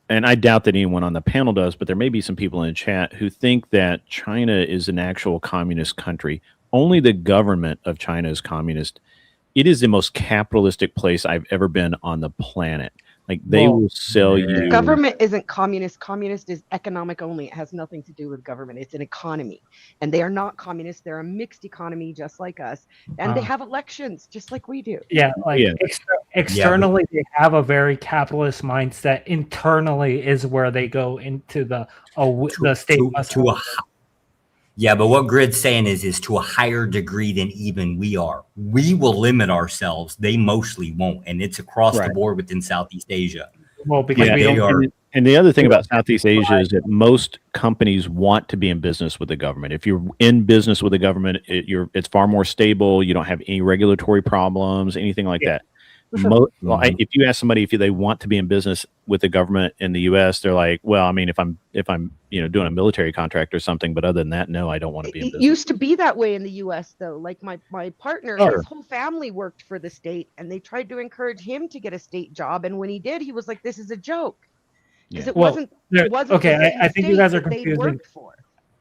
and I doubt that anyone on the panel does, but there may be some people in the chat who think that China is an actual communist country. Only the government of China is communist. It is the most capitalistic place I've ever been on the planet. Like they will sell you. Government isn't communist. Communist is economic only. It has nothing to do with government. It's an economy. And they are not communist. They're a mixed economy just like us. And they have elections just like we do. Yeah, externally they have a very capitalist mindset. Internally is where they go into the state Yeah, but what Grid's saying is to a higher degree than even we are. We will limit ourselves. They mostly won't, and it's across the board within Southeast Asia. Well, because and the other thing about Southeast Asia is that most companies want to be in business with the government. If you're in business with the government, it's far more stable. You don't have any regulatory problems, anything like that. If you ask somebody if they want to be in business with the government in the U.S., they're like, "Well, I mean, if I'm doing a military contract or something, but other than that, no, I don't want to be in business." It used to be that way in the U.S. though. Like my partner, his whole family worked for the state, and they tried to encourage him to get a state job. And when he did, he was like, "This is a joke," because it wasn't. Okay, I think you guys are confusing.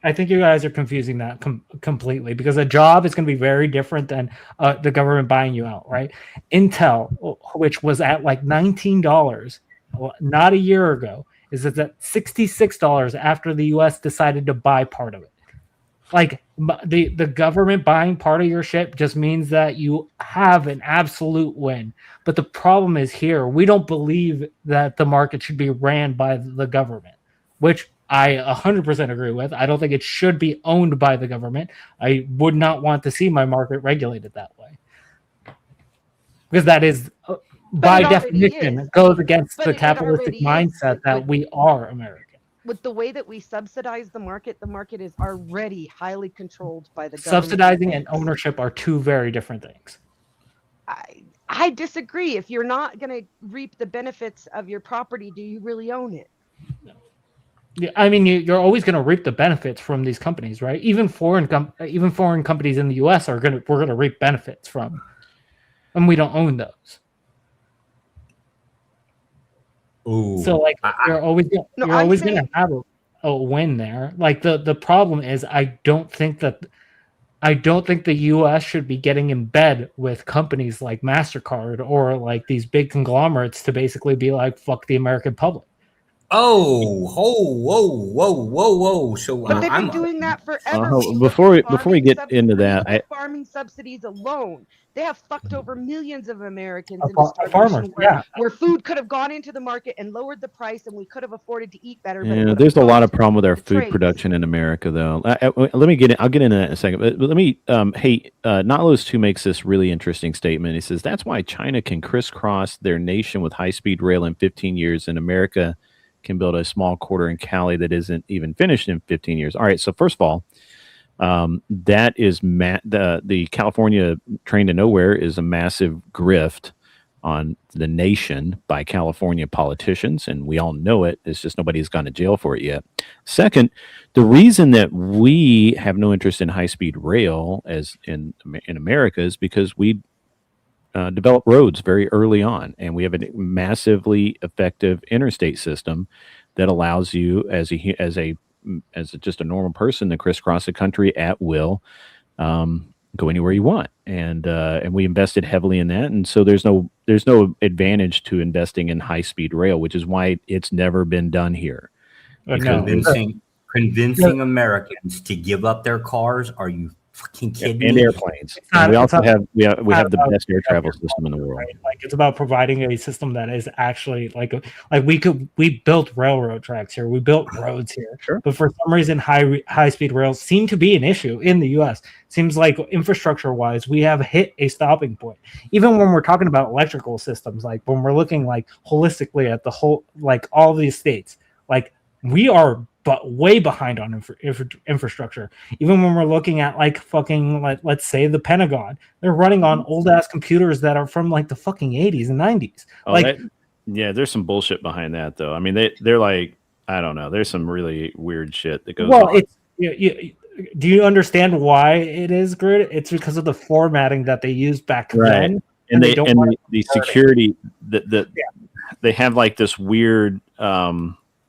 I think you guys are confusing that completely, because a job is going to be very different than the government buying you out, right? Intel, which was at like $19 not a year ago, is at $66 after the U.S. decided to buy part of it. Like the government buying part of your ship just means that you have an absolute win. But the problem is here, we don't believe that the market should be ran by the government, which I 100% agree with. I don't think it should be owned by the government. I would not want to see my market regulated that way, because that is, by definition, goes against the capitalistic mindset that we are American. With the way that we subsidize the market is already highly controlled by the government. Subsidizing and ownership are two very different things. I disagree. If you're not going to reap the benefits of your property, do you really own it? No. Yeah, I mean, you're always going to reap the benefits from these companies, right? Even foreign companies in the U.S. we're going to reap benefits from, and we don't own those. Ooh. So like you're always going to have a win there. Like the problem is, I don't think the U.S. should be getting in bed with companies like MasterCard or like these big conglomerates to basically be like, fuck the American public. Whoa! So but they've been doing that forever. Before we get into that, farming subsidies alone, they have fucked over millions of Americans farmers, where food could have gone into the market and lowered the price, and we could have afforded to eat better. Yeah, there's a lot of problem with our food production in America, though. Let me get in. I'll get into that in a second. But let me. Nautilus2 makes this really interesting statement. He says that's why China can crisscross their nation with high-speed rail in 15 years, and America can build a small quarter in Cali that isn't even finished in 15 years. All right. So first of all, that is the California train to nowhere is a massive grift on the nation by California politicians, and we all know it. It's just nobody's gone to jail for it yet. Second, the reason that we have no interest in high-speed rail as in America is because we develop roads very early on, and we have a massively effective interstate system that allows you as just a normal person to crisscross the country at will, go anywhere you want, and we invested heavily in that, and so there's no advantage to investing in high speed rail, which is why it's never been done here. Convincing Americans to give up their cars? Are you fucking kidding and me? airplanes. And we also have the best air travel system in the world. Right? Like it's about providing a system that is actually like we built railroad tracks here, we built roads here, but for some reason high speed rails seem to be an issue in the U.S. Seems like infrastructure wise we have hit a stopping point. Even when we're talking about electrical systems, like when we're looking like holistically at the whole, like all these states, like we are but way behind on infrastructure. Even when we're looking at like fucking, like, let's say the Pentagon, they're running on old ass computers that are from like the fucking 80s and 90s. Yeah, there's some bullshit behind that though. I mean, they're like, I don't know. There's some really weird shit that goes on. It's do you understand why it is good? It's because of the formatting that they used back then. And the security that they have like this weird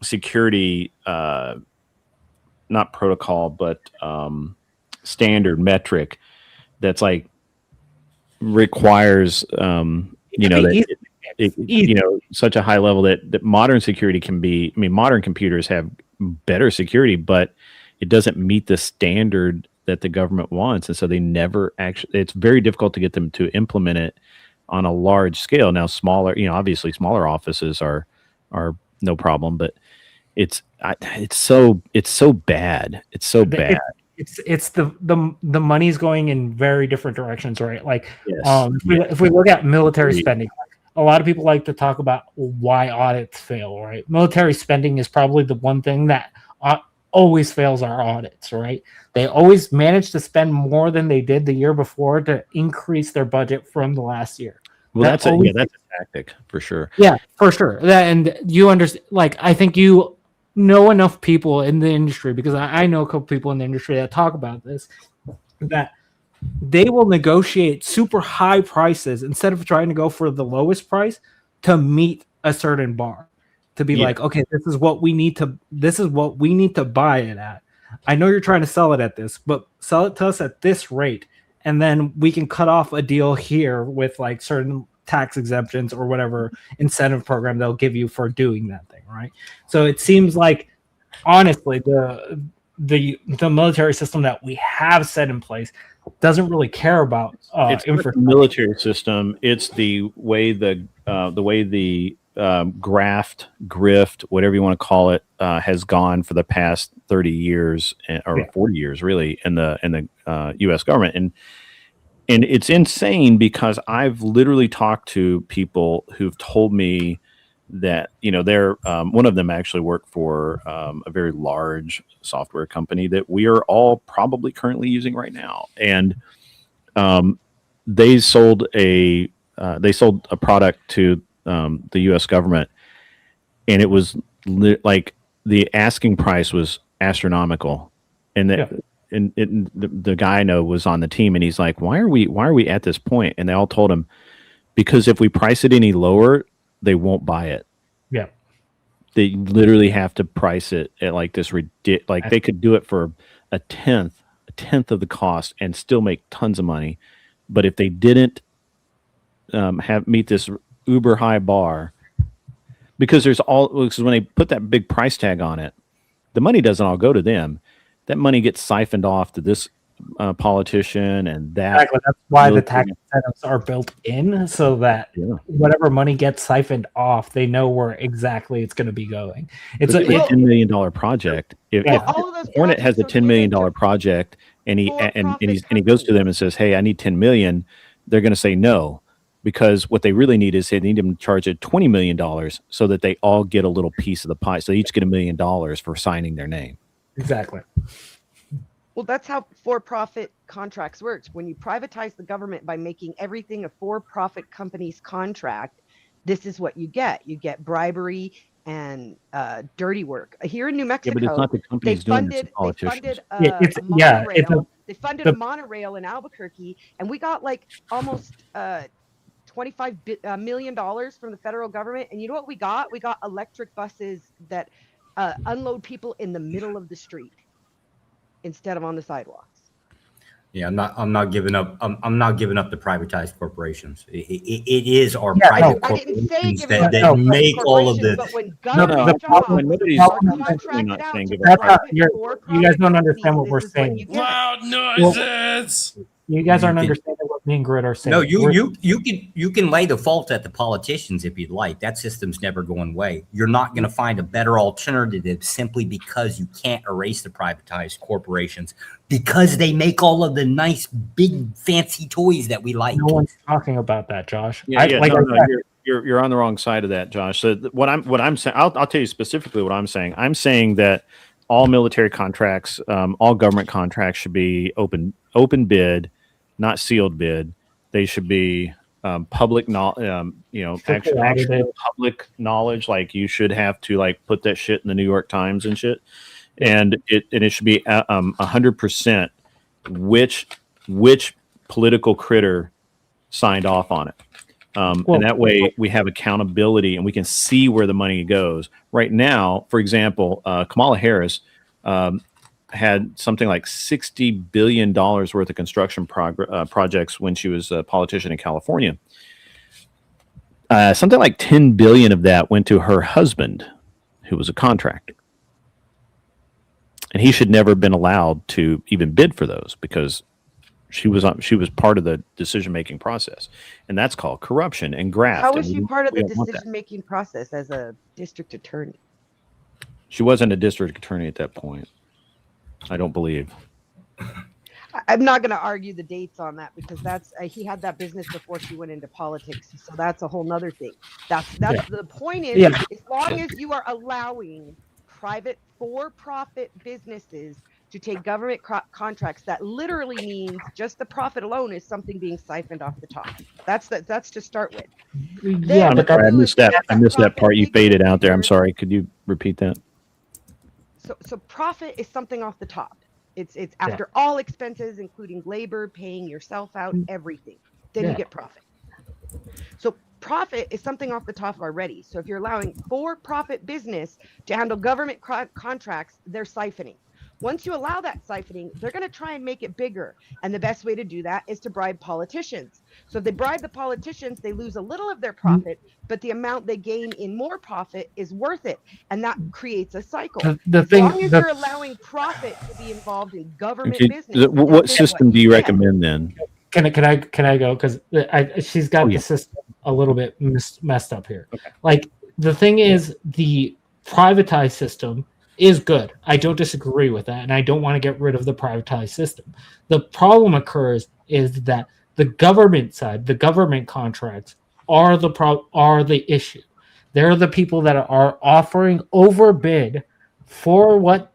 security not protocol but standard metric that's like requires such a high level that modern security can be. I mean, modern computers have better security, but it doesn't meet the standard that the government wants, and so they never actually. It's very difficult to get them to implement it on a large scale. Now, smaller, obviously smaller offices are no problem, but it's so bad. It's so bad. It's the money's going in very different directions, right? Like, if we look at military spending, a lot of people like to talk about why audits fail, right? Military spending is probably the one thing that always fails our audits, right? They always manage to spend more than they did the year before to increase their budget from the last year. Well, that's a tactic for sure. Yeah, for sure. And you understand, like, I think you know enough people in the industry, because I know a couple people in the industry that talk about this, that they will negotiate super high prices instead of trying to go for the lowest price to meet a certain bar, to be like, okay, this is what we need to buy it at. I know you're trying to sell it at this, but sell it to us at this rate, and then we can cut off a deal here with like certain tax exemptions or whatever incentive program they'll give you for doing that thing, right? So it seems like, honestly, the military system that we have set in place doesn't really care about it's not the military system. It's the way the grift, whatever you want to call it, has gone for the past 30 years or 40 years, really, in the U.S. government, and it's insane because I've literally talked to people who've told me that they're one of them actually worked for a very large software company that we are all probably currently using right now, and they sold a product to the U.S. government, and it was like the asking price was astronomical, and the guy I know was on the team, and he's like, why are we at this point? And they all told him, because if we price it any lower, they won't buy it. Yeah, they literally have to price it at like this like they could do it for a tenth of the cost and still make tons of money, but if they didn't meet this uber high bar, because when they put that big price tag on it, the money doesn't all go to them. That money gets siphoned off to this politician and that. Exactly. That's why the tax incentives are built in, so that whatever money gets siphoned off, they know where exactly it's going to be going. It's a $10 million project. If Hornet has a $10 million project and he goes to them and says, "Hey, I need 10 million," they're going to say no, because what they really need is they need them to charge it $20 million so that they all get a little piece of the pie. So they each get $1 million for signing their name. Exactly. Well, that's how for-profit contracts works. When you privatize the government by making everything a for-profit company's contract, this is what you get. You get bribery and dirty work. Here in New Mexico, but it's not the companies doing it, it's the politicians. They funded a monorail in Albuquerque, and we got like almost $25 million from the federal government. And you know what we got? We got electric buses that unload people in the middle of the street instead of on the sidewalks. Yeah, I'm not giving up. I'm not giving up the privatized corporations. It is our private corporations that make all of the. You guys don't understand what we're saying. Loud noises. sense. You guys aren't can- understanding what me and Grit are saying. No, We're- you can lay the fault at the politicians if you'd like. That system's never going away. You're not going to find a better alternative simply because you can't erase the privatized corporations because they make all of the nice, big, fancy toys that we like. No one's talking about that, Josh. Yeah, you're on the wrong side of that, Josh. So what I'm saying, I'll tell you specifically what I'm saying. I'm saying that all military contracts, all government contracts should be open bid, not sealed bid. They should be public, actually public knowledge. Like you should have to like put that shit in the New York Times and shit, and it should be 100% which political critter signed off on it. And that way we have accountability and we can see where the money goes. Right now, for example, Kamala Harris had something like $60 billion worth of construction projects when she was a politician in California. Something like 10 billion of that went to her husband, who was a contractor. And he should never have been allowed to even bid for those because she was part of the decision-making process, and that's called corruption and graft. How was and she we- part of we the don't want that. decision-making process as a district attorney? She wasn't a district attorney at that point, I don't believe. I'm not going to argue the dates on that because that's he had that business before she went into politics, so that's a whole nother thing. That's the point is, as long as you are allowing private for-profit businesses to take government contracts, that literally means just the profit alone is something being siphoned off the top. That's to start with. Yeah, but I missed that. I missed that part. You faded out there. I'm sorry. Could you repeat that? So profit is something off the top. It's after all expenses, including labor, paying yourself out, everything. Then you get profit. So profit is something off the top already. So if you're allowing for-profit business to handle government contracts, they're siphoning. Once you allow that siphoning, they're going to try and make it bigger. And the best way to do that is to bribe politicians. So if they bribe the politicians, they lose a little of their profit, but the amount they gain in more profit is worth it. And that creates a cycle. As long as you're allowing profit to be involved in government business. What system do you recommend then? Can I go? Because she's got the system a little bit messed up here. Okay. Like the thing is, the privatized system is good. I don't disagree with that, and I don't want to get rid of the privatized system. The problem occurs is that the government side, the government contracts are the issue. They're the people that are offering overbid for what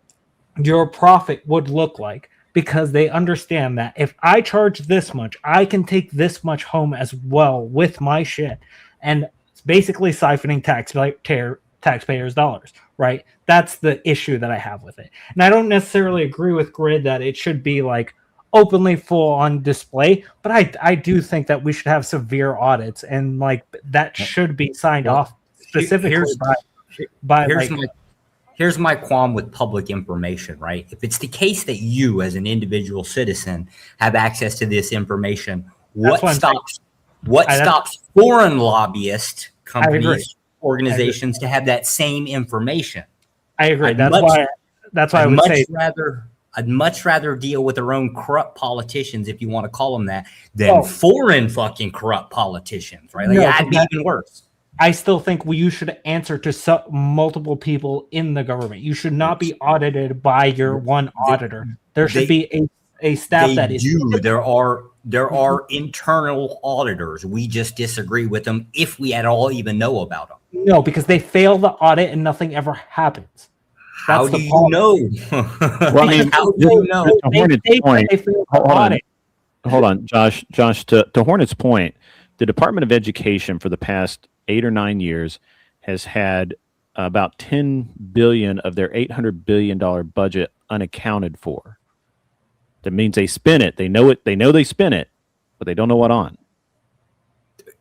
your profit would look like, because they understand that if I charge this much, I can take this much home as well with my shit. And it's basically siphoning taxpayers' dollars, right? That's the issue that I have with it. And I don't necessarily agree with Grid that it should be like openly full on display, but I do think that we should have severe audits, and like that should be signed off specifically Here's my qualm with public information, right? If it's the case that you, as an individual citizen, have access to this information, what stops foreign lobbyist companies, organizations to have that same information? I agree. That's why I would say I'd much rather deal with their own corrupt politicians, if you want to call them that, than foreign fucking corrupt politicians, right? Like, that'd be even worse. I still think you should answer to multiple people in the government. You should not be audited by your one auditor. There should be a staff that is. There are internal auditors. We just disagree with them if we at all even know about them. No, because they fail the audit and nothing ever happens. How do you know? Well, I mean, how do you know? To Hornet's point, hold on, Josh. To Hornet's point, the Department of Education for the past 8 or 9 years has had about 10 billion of their $800 billion budget unaccounted for. That means they spend it. They know it. They know they spent it, but they don't know what on.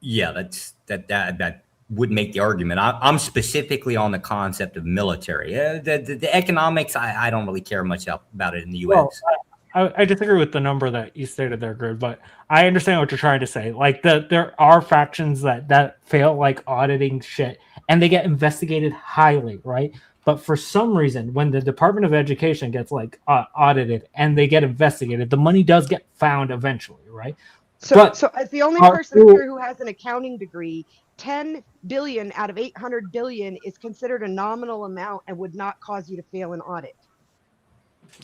Yeah, that would make the argument. I'm specifically on the concept of military. The economics, I don't really care much about it in the U.S. Well, I disagree with the number that you stated there, Grid, but I understand what you're trying to say. Like there are factions that fail like auditing shit, and they get investigated highly, right? But for some reason, when the Department of Education gets like audited and they get investigated, the money does get found eventually, right? So as the only person here who has an accounting degree, 10 billion out of 800 billion is considered a nominal amount and would not cause you to fail an audit.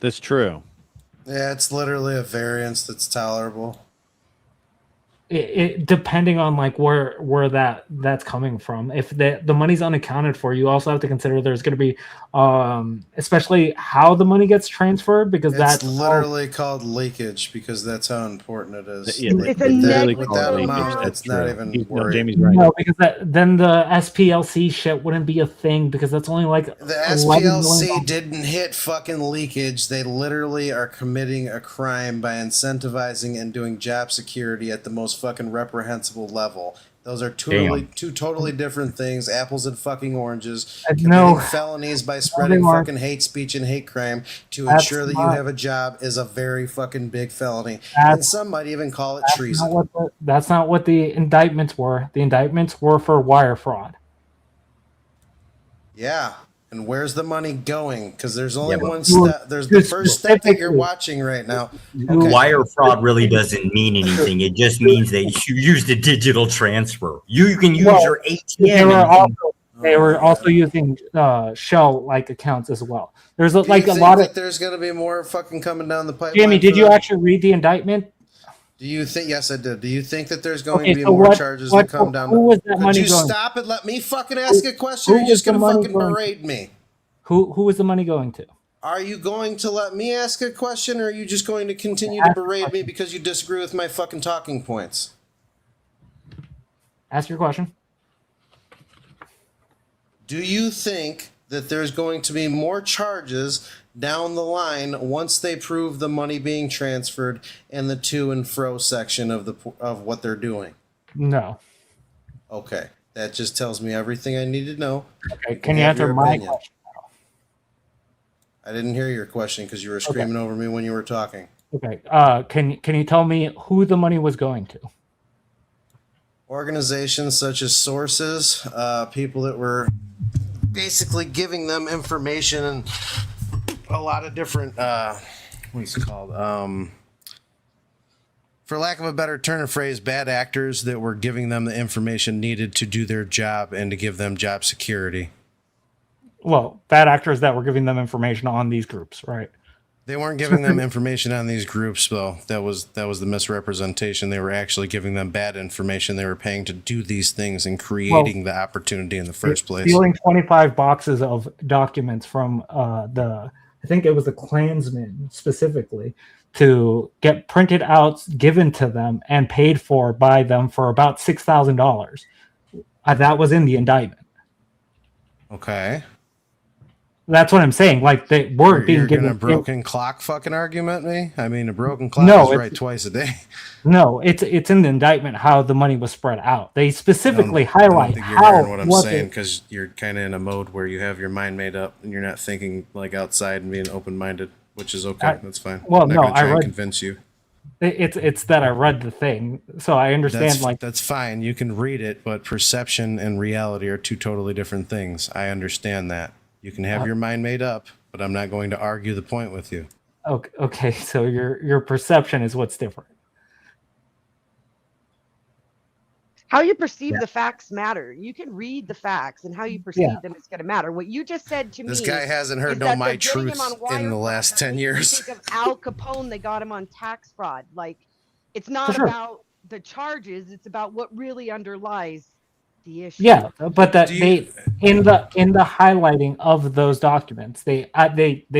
That's true. Yeah, it's literally a variance that's tolerable. It depending on like where that's coming from. If the money's unaccounted for, you also have to consider there's going to be especially how the money gets transferred, because It's that's literally called leakage because that's how important it is. Yeah, It's a negligible with that amount, amount. it's not even No, worried. Jamie's right. no, because then the SPLC shit wouldn't be a thing, because that's only like The $11 million. SPLC didn't hit fucking leakage. They literally are committing a crime by incentivizing and doing job security at the most fucking reprehensible level. Those are two totally different things. Apples and fucking oranges. Committing felonies by spreading fucking hate speech and hate crime to ensure that you have a job is a very fucking big felony. And some might even call it treason. That's not what the indictments were. The indictments were for wire fraud. Yeah. And where's the money going? Because there's only Yeah, one step. There's the first step that you're watching right now. Okay. Wire fraud really doesn't mean anything. It just means that you use the digital transfer. You can use your ATM. They were also using shell-like accounts as well. There's Do like you a think lot that of. there's going to be more fucking coming down the pipeline? Jamie, did for you that? actually read the indictment? Do you think? Yes, I did. Do you think that there's going Okay, to be so more charges that come down? who was that Could money you going? stop and let me fucking ask a question? Or are you was just the going to money fucking going to? berate me? Who was the money going to? Are you going to let me ask a question, or are you just going to continue to berate me because you disagree with my fucking talking points? Ask your question. Do you think that there's going to be more charges down the line once they prove the money being transferred in the to and fro section of what they're doing? No. Okay, that just tells me everything I need to know. Okay, can you answer my question? I didn't hear your question because you were screaming over me when you were talking. Okay. Can you tell me who the money was going to? Organizations such as sources, people that were basically giving them information and a lot of different what's it called? For lack of a better turn of phrase, bad actors that were giving them the information needed to do their job and to give them job security. Well, bad actors that were giving them information on these groups, right? They weren't giving them information on these groups, though. That was the misrepresentation. They were actually giving them bad information. They were paying to do these things and creating the opportunity in the first place. Stealing 25 boxes of documents from I think it was the Klansmen specifically, to get printed out, given to them, and paid for by them for about $6,000. That was in the indictment. Okay. That's what I'm saying. Like, they weren't being given a broken clock fucking argument me? I mean, a broken clock is right twice a day. No, it's in the indictment how the money was spread out. They specifically I highlight don't think you're how hearing what I'm saying, because you're kind of in a mode where you have your mind made up and you're not thinking like outside and being open-minded, which is okay. That's fine. Well, I'm not no, gonna try I and read. convince you. It's that I read the thing, so I understand. That's fine. You can read it, but perception and reality are two totally different things. I understand that. You can have your mind made up, but I'm not going to argue the point with you. Okay, so your perception is what's different. How you perceive the facts matter. You can read the facts, and how you perceive them is going to matter. What you just said to me. This guy hasn't heard is no that my they're getting truth him on wire in the fraud. last 10 years. You think of Al Capone, they got him on tax fraud. Like, it's not sure. about the charges; it's about what really underlies the issue. Yeah, but that they in the highlighting of those documents, they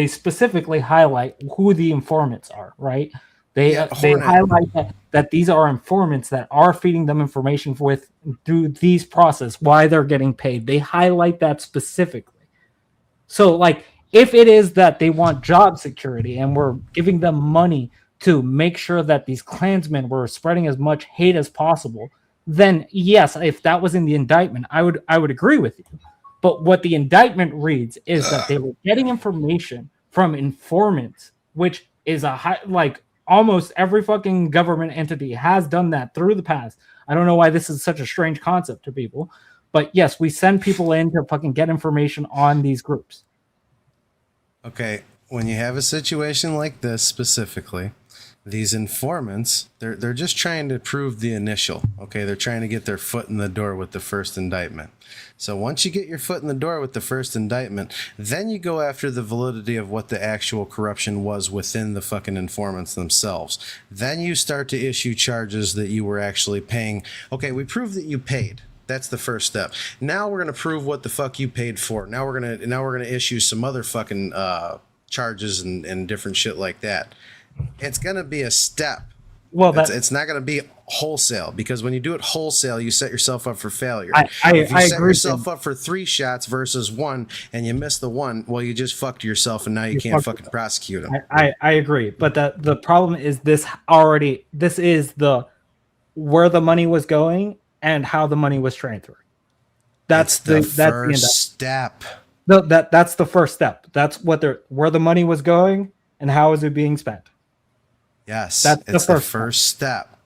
specifically highlight who the informants are, right? They highlight that these are informants that are feeding them information through these process, why they're getting paid. They highlight that specifically. So, like, if it is that they want job security and we're giving them money to make sure that these Klansmen were spreading as much hate as possible, then yes, if that was in the indictment, I would agree with you. But what the indictment reads is that they were getting information from informants, which is almost every fucking government entity has done that through the past. I don't know why this is such a strange concept to people, but yes, we send people in to fucking get information on these groups. Okay, when you have a situation like this specifically, these informants, they're just trying to prove the initial. Okay, they're trying to get their foot in the door with the first indictment. So once you get your foot in the door with the first indictment, then you go after the validity of what the actual corruption was within the fucking informants themselves. Then you start to issue charges that you were actually paying. Okay, we proved that you paid. That's the first step. Now we're gonna prove what the fuck you paid for. Now we're gonna issue some other fucking charges and different shit like that. It's gonna be a step. Well, it's not gonna be wholesale, because when you do it wholesale, you set yourself up for failure. I If you set agree. yourself up for 3 shots versus 1, and you miss the 1, well, you just fucked yourself, and now you can't fucking prosecute them. I agree, but the problem is this is where the money was going and how the money was transferred. That's the first step. No, that's the first step. That's where the money was going and how is it being spent. Yes, That's it's the first step.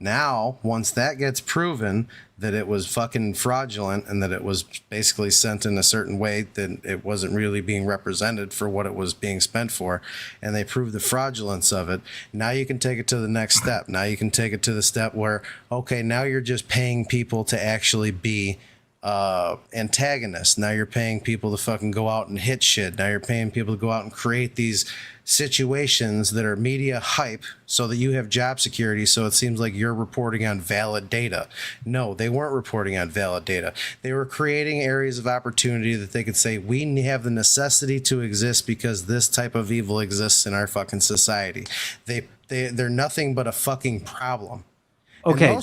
Now, once that gets proven that it was fucking fraudulent and that it was basically sent in a certain way that it wasn't really being represented for what it was being spent for, and they prove the fraudulence of it, now you can take it to the next step. Now you can take it to the step where, okay, now you're just paying people to actually be antagonists. Now you're paying people to fucking go out and hit shit. Now you're paying people to go out and create these situations that are media hype so that you have job security, so it seems like you're reporting on valid data. No, they weren't reporting on valid data. They were creating areas of opportunity that they could say, we have the necessity to exist because this type of evil exists in our fucking society. They're nothing but a fucking problem. Okay, and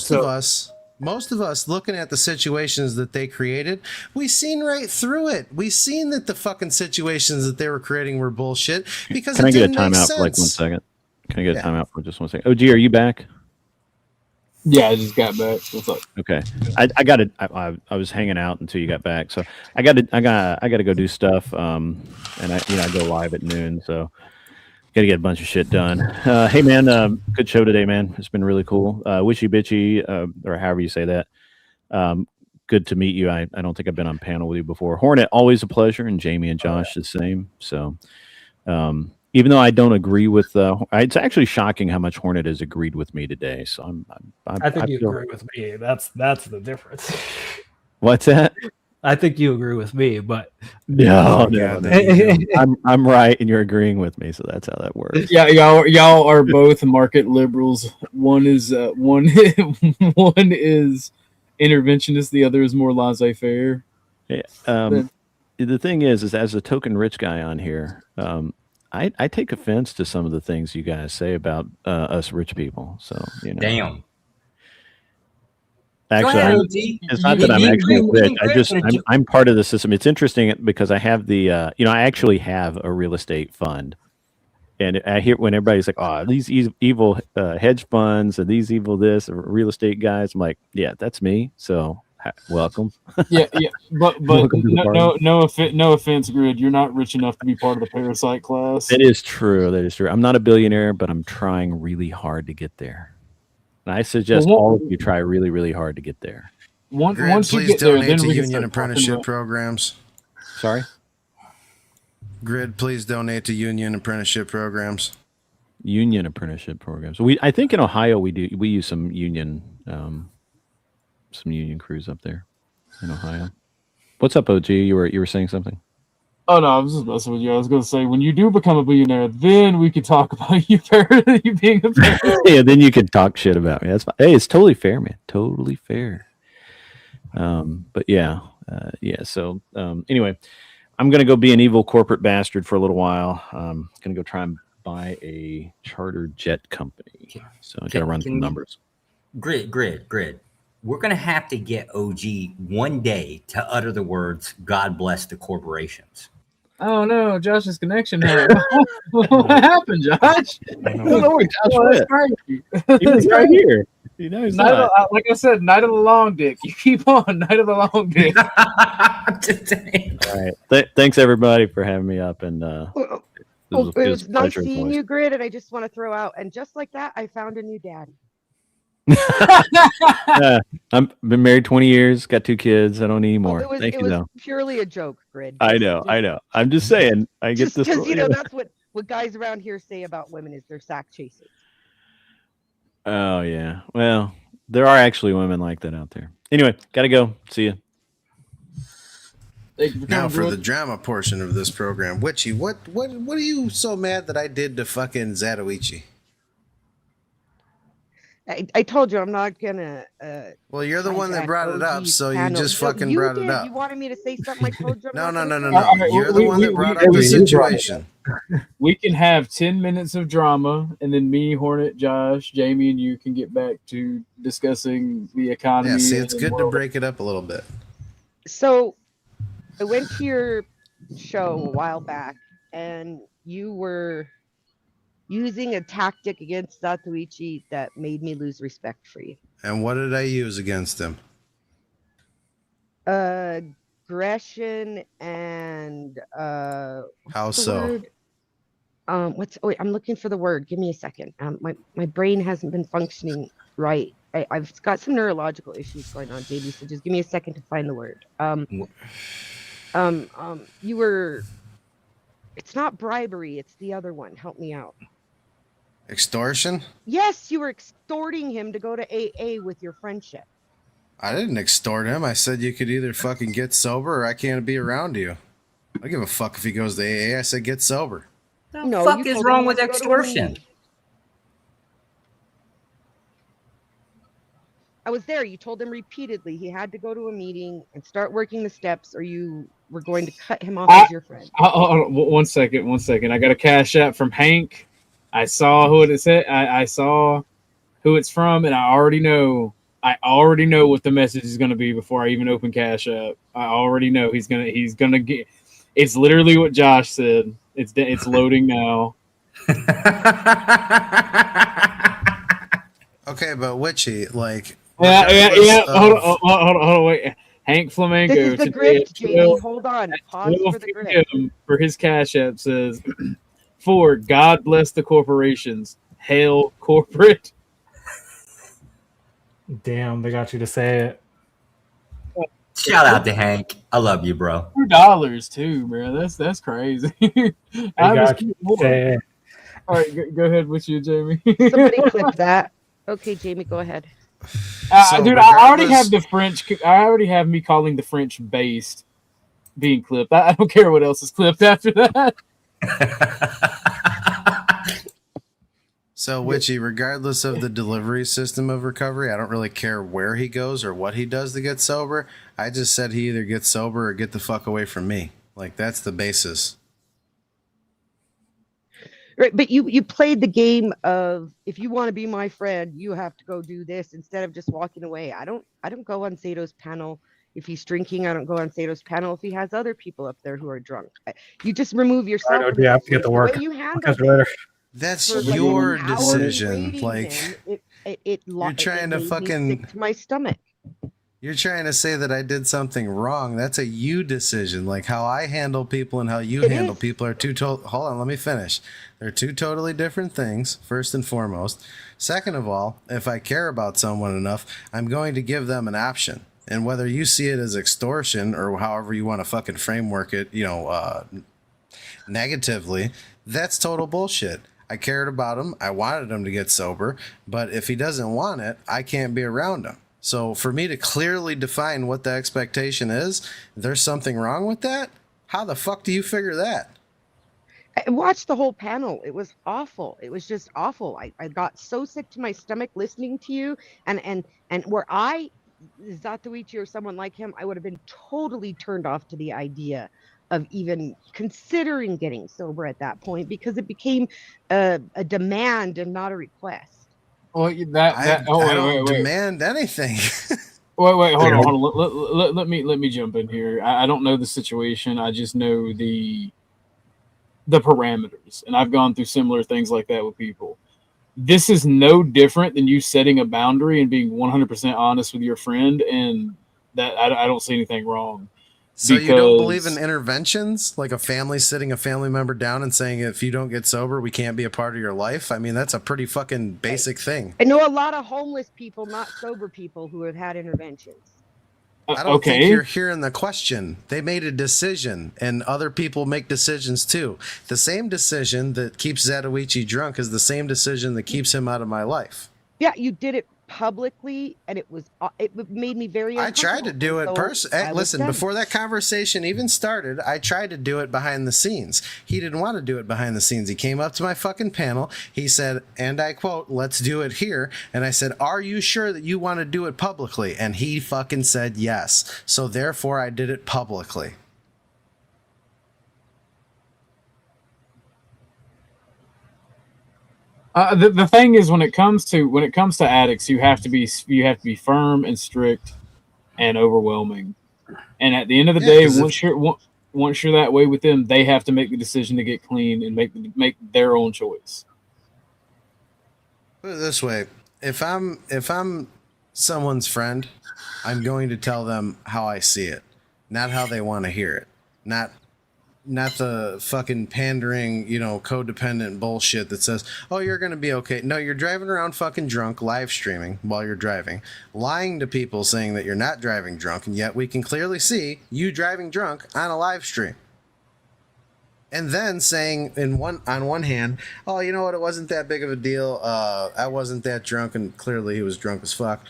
most of us looking at the situations that they created, we seen right through it. We seen that the fucking situations that they were creating were bullshit because Can I get a didn't make timeout for like 1 sense. second? Can I get a timeout for just 1 second? OG, are you back? Yeah, I just got back. What's up? Okay, I got it. I was hanging out until you got back, so I got to go do stuff. And I go live at noon, so got to get a bunch of shit done. Hey man, good show today, man. It's been really cool. Wishy bitchy, or however you say that. Good to meet you. I don't think I've been on panel with you before. Hornet, always a pleasure, and Jamie and Josh the same. So, even though I don't agree with, it's actually shocking how much Hornet has agreed with me today. So I think you agree with me. That's the difference. What's that? I think you agree with me, but no. I'm right, and you're agreeing with me, so that's how that works. Yeah, y'all are both market liberals. One is one is interventionist. The other is more laissez-faire. Yeah. The thing is as a token rich guy on here, I take offense to some of the things you guys say about us rich people. So Damn. Actually, it's not that I'm actually rich. I'm part of the system. It's interesting because I have the I actually have a real estate fund, and I hear when everybody's like, "Oh, these evil hedge funds and these evil this or real estate guys," I'm like, "Yeah, that's me." So welcome. Yeah, but no offense, Grid. You're not rich enough to be part of the parasite class. That is true. I'm not a billionaire, but I'm trying really hard to get there. And I suggest all of you try really, really hard to get there. Once you get there, then we can union apprenticeship programs. Sorry? Grid, please donate to union apprenticeship programs. Union apprenticeship programs. I think in Ohio we use some union crews up there in Ohio. What's up, OG? You were saying something? Oh no, I was just messing with you. I was going to say, when you do become a billionaire, then we could talk about you being a parasite. Yeah, then you could talk shit about me. That's fine. Hey, it's totally fair, man. Totally fair. But yeah. So anyway, I'm gonna go be an evil corporate bastard for a little while. Gonna go try and buy a charter jet company. So I gotta run some numbers. Grid. We're gonna have to get OG one day to utter the words "God bless the corporations." Oh no, Josh's connection. What happened, Josh? I don't know where Josh went. He was right here. You know, he's not. Like I said, night of the long dick. You keep on, night of the long dick. All right. Thanks everybody for having me up, and it was nice seeing you, Grid. And I just want to throw out, and just like that, I found a new daddy. I've been married 20 years, got 2 kids. I don't need more. Thank it you, was though. purely a joke, Grid. I know. I'm just saying. I get this. Because that's what guys around here say about women is they're sack chasers. Oh yeah. Well, there are actually women like that out there. Anyway, gotta go. See you. Now for the drama portion of this program, Witchy, what are you so mad that I did to fucking Zatoichi? I told you I'm not gonna. Well, you're the one that brought it up, so you just No, fucking you brought did. it up. You wanted me to say something. I told you. No. Right, You're the one that brought up the situation. We can have 10 minutes of drama, and then me, Hornet, Josh, Jamie, and you can get back to discussing the economy. Yeah, see, it's good to break it up a little bit. So, I went to your show a while back, and you were using a tactic against Zatoichi that made me lose respect for you. And what did I use against him? Aggression and How so? Wait, I'm looking for the word. Give me a second. My brain hasn't been functioning right. I've got some neurological issues going on, baby. So just give me a second to find the word. You were. It's not bribery. It's the other one. Help me out. Extortion? Yes, you were extorting him to go to AA with your friendship. I didn't extort him. I said you could either fucking get sober or I can't be around you. I don't give a fuck if he goes to AA. I said get sober. What the fuck is wrong with extortion? I was there. You told him repeatedly he had to go to a meeting and start working the steps, or you were going to cut him off as your friend. One second. I got a cash app from Hank. I saw who it said. I saw who it's from, and I already know what the message is going to be before I even open Cash App. I already know he's gonna get. It's literally what Josh said. It's loading now. Okay, but Witchy, like. Yeah. Hold on, wait. Hank Flamenco. This is the grift, Jamie. Hold on. Pause for the grift. For his Cash App says, "For God bless the corporations. Hail corporate." Damn, they got you to say it. Shout out to Hank. I love you, bro. $2 too, bro. That's crazy. They got you to say it. All right, go ahead with you, Jamie. Somebody clip that. Okay, Jamie, go ahead. Dude, I already have the French. I already have me calling the French based being clipped. I don't care what else is clipped after that. So, Witchy, regardless of the delivery system of recovery, I don't really care where he goes or what he does to get sober. I just said he either gets sober or get the fuck away from me. Like, that's the basis. Right, but you played the game of, if you want to be my friend, you have to go do this instead of just walking away. I don't go on Sato's panel. If he's drinking, I don't go on Sato's panel. If he has other people up there who are drunk, you just remove yourself. I know, you have to get to work. That's your decision. Like, you're trying to fucking to my stomach. You're trying to say that I did something wrong. That's a you decision. Like how I handle people and how you handle people are two total. Hold on, let me finish. They're two totally different things, first and foremost. Second of all, if I care about someone enough, I'm going to give them an option. And whether you see it as extortion or however you want to fucking framework it, negatively, that's total bullshit. I cared about him. I wanted him to get sober. But if he doesn't want it, I can't be around him. So for me to clearly define what the expectation is, there's something wrong with that? How the fuck do you figure that? I watched the whole panel. It was awful. It was just awful. I got so sick to my stomach listening to you. And where Zatoichi or someone like him, I would have been totally turned off to the idea of even considering getting sober at that point, because it became a demand and not a request. Well, I don't demand anything. Wait, hold on. Let me jump in here. I don't know the situation. I just know the parameters, and I've gone through similar things like that with people. This is no different than you setting a boundary and being 100% honest with your friend, and that I don't see anything wrong. So you don't believe in interventions, like a family sitting a family member down and saying, if you don't get sober, we can't be a part of your life? I mean, that's a pretty fucking basic thing. I know a lot of homeless people, not sober people, who have had interventions. I don't think you're hearing the question. They made a decision, and other people make decisions too. The same decision that keeps Zatoichi drunk is the same decision that keeps him out of my life. Yeah, you did it publicly, and it made me very uncomfortable. I tried to do it personally. Listen, before that conversation even started, I tried to do it behind the scenes. He didn't want to do it behind the scenes. He came up to my fucking panel. He said, and I quote, "Let's do it here." And I said, "Are you sure that you want to do it publicly?" And he fucking said yes. So therefore, I did it publicly. The thing is, when it comes to addicts, you have to be firm and strict and overwhelming. And at the end of the day, once you're that way with them, they have to make the decision to get clean and make their own choice. Put it this way: if I'm someone's friend, I'm going to tell them how I see it, not how they want to hear it, not the fucking pandering, codependent bullshit that says, "Oh, you're going to be okay." No, you're driving around fucking drunk, live streaming while you're driving, lying to people saying that you're not driving drunk, and yet we can clearly see you driving drunk on a live stream. And then saying on one hand, "Oh, you know what? It wasn't that big of a deal. I wasn't that drunk," and clearly he was drunk as fuck.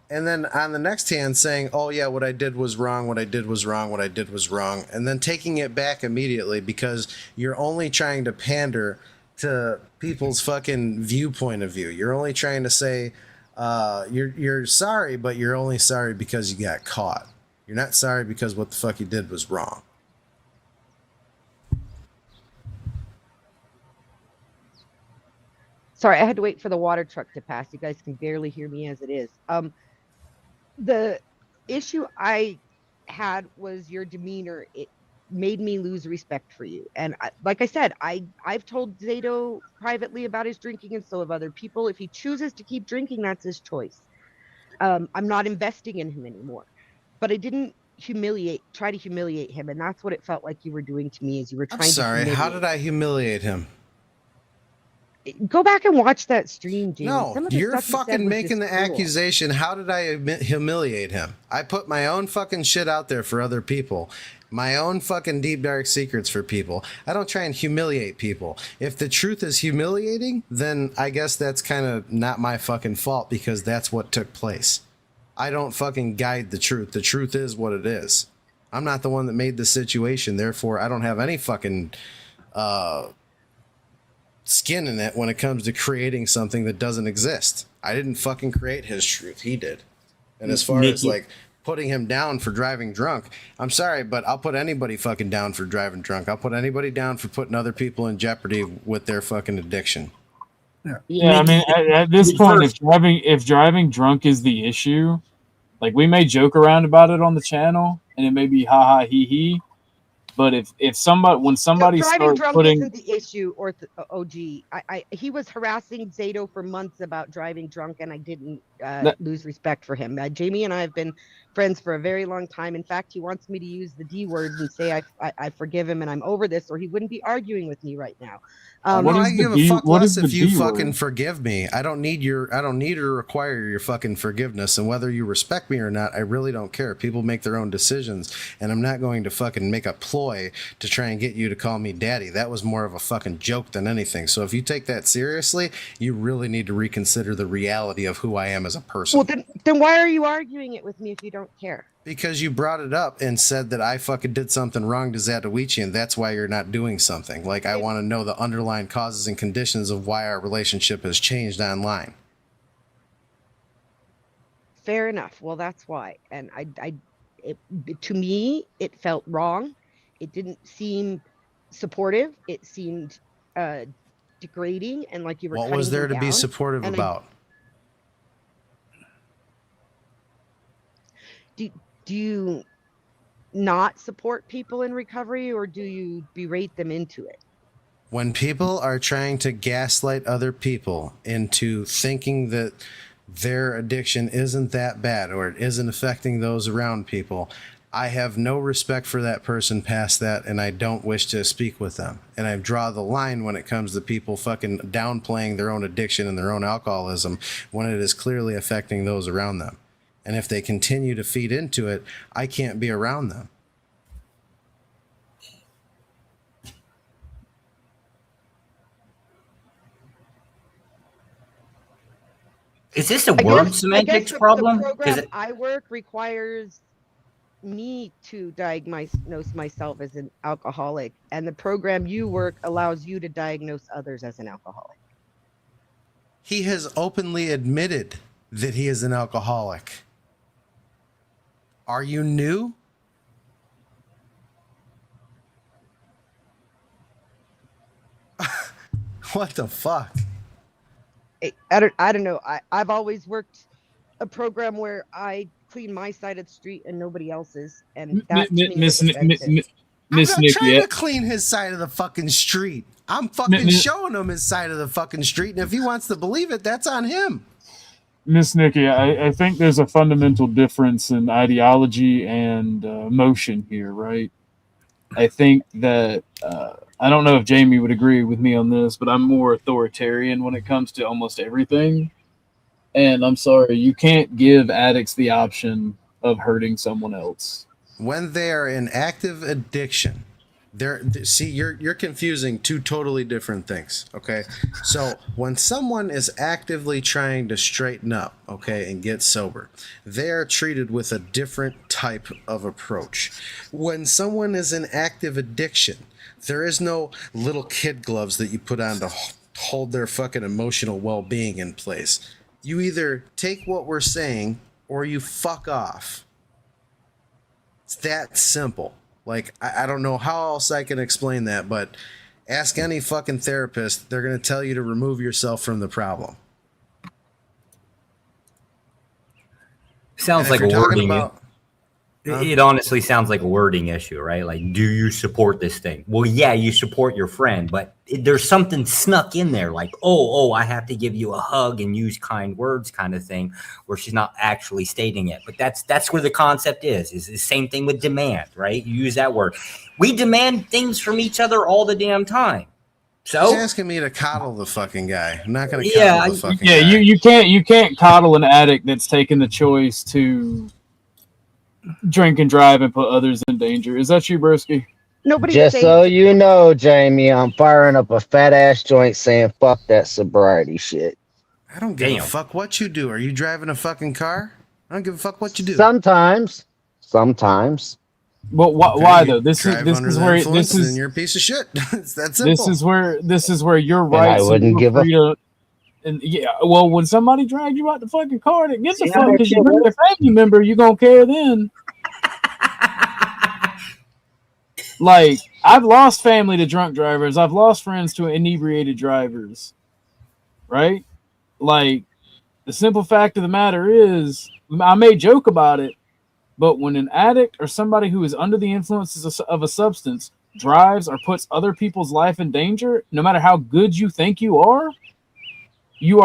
And then on the next hand saying, "Oh yeah, what I did was wrong, what I did was wrong, what I did was wrong," and then taking it back immediately because you're only trying to pander to people's fucking viewpoint of view. You're only trying to say you're sorry, but you're only sorry because you got caught. You're not sorry because what the fuck you did was wrong. Sorry, I had to wait for the water truck to pass. You guys can barely hear me as it is. The issue I had was your demeanor. It made me lose respect for you. And like I said, I've told Zato privately about his drinking, and so have other people. If he chooses to keep drinking, that's his choice. I'm not investing in him anymore. But I didn't try to humiliate him, and that's what it felt like you were doing to me. As you were trying. Sorry, how did I humiliate him? Go back and watch that stream, James. No, you're fucking making the accusation. How did I humiliate him? I put my own fucking shit out there for other people. My own fucking deep, dark secrets for people. I don't try and humiliate people. If the truth is humiliating, then I guess that's kind of not my fucking fault because that's what took place. I don't fucking guide the truth. The truth is what it is. I'm not the one that made the situation. Therefore, I don't have any fucking skin in it when it comes to creating something that doesn't exist. I didn't fucking create his truth. He did. And as far as like putting him down for driving drunk, I'm sorry, but I'll put anybody fucking down for driving drunk. I'll put anybody down for putting other people in jeopardy with their fucking addiction. Yeah, I mean, at this point, if driving drunk is the issue, like we may joke around about it on the channel, and it may be ha ha he he. But when somebody driving starts drunk putting isn't the issue, or OG. He was harassing Zato for months about driving drunk, and I didn't lose respect for him. Jamie and I have been friends for a very long time. In fact, he wants me to use the D words and say I forgive him and I'm over this, or he wouldn't be arguing with me right now. Well, I give a fuck less if you fucking forgive me. I don't need or require your fucking forgiveness, and whether you respect me or not, I really don't care. People make their own decisions, and I'm not going to fucking make a ploy to try and get you to call me daddy. That was more of a fucking joke than anything. So if you take that seriously, you really need to reconsider the reality of who I am as a person. Well, then why are you arguing it with me if you don't care? Because you brought it up and said that I fucking did something wrong to Zatoichi, and that's why you're not doing something. Like, I want to know the underlying causes and conditions of why our relationship has changed online. Fair enough. Well, that's why. And to me, it felt wrong. It didn't seem supportive. It seemed degrading, and like you were. What was there to be supportive about? Do you not support people in recovery, or do you berate them into it? When people are trying to gaslight other people into thinking that their addiction isn't that bad or it isn't affecting those around people, I have no respect for that person past that, and I don't wish to speak with them. And I draw the line when it comes to people fucking downplaying their own addiction and their own alcoholism when it is clearly affecting those around them. And if they continue to feed into it, I can't be around them. Is this a word semantics problem? The program I work requires me to diagnose myself as an alcoholic, and the program you work allows you to diagnose others as an alcoholic. He has openly admitted that he is an alcoholic. Are you new? What the fuck? I don't know. I've always worked a program where I clean my side of the street and nobody else's, and that Miss I'm not Nikki, trying to clean his side of the fucking street. I'm fucking showing him his side of the fucking street, and if he wants to believe it, that's on him. Miss Nikki, I think there's a fundamental difference in ideology and motion here, right? I think that I don't know if Jamie would agree with me on this, but I'm more authoritarian when it comes to almost everything. And I'm sorry, you can't give addicts the option of hurting someone else. When they are in active addiction, you're confusing two totally different things, okay? So when someone is actively trying to straighten up, okay, and get sober, they are treated with a different type of approach. When someone is in active addiction, there is no little kid gloves that you put on to hold their fucking emotional well-being in place. You either take what we're saying or you fuck off. It's that simple. Like, I don't know how else I can explain that, but ask any fucking therapist. They're going to tell you to remove yourself from the problem. Sounds like a wording. It honestly sounds like a wording issue, right? Like, do you support this thing? Well, yeah, you support your friend, but there's something snuck in there, like, oh, I have to give you a hug and use kind words kind of thing, where she's not actually stating it. But that's where the concept is the same thing with demand, right? You use that word. We demand things from each other all the damn time. So she's asking me to coddle the fucking guy. I'm not going to coddle the fucking guy. You can't coddle an addict that's taken the choice to drink and drive and put others in danger. Is that you, Broski? Just so you know, Jamie, I'm firing up a fat ass joint saying fuck that sobriety shit. I don't give a fuck what you do. Are you driving a fucking car? I don't give a fuck what you do. Sometimes. But why though? This is where you're a piece of shit. It's that simple. This is where your rights. I wouldn't give a. And yeah, well, when somebody drags you out the fucking car, that gives a fuck because you're a family member, you gonna care then. Like, I've lost family to drunk drivers. I've lost friends to inebriated drivers. Right? Like, the simple fact of the matter is, I may joke about it, but when an addict or somebody who is under the influences of a substance drives or puts other people's life in danger, no matter how good you think you are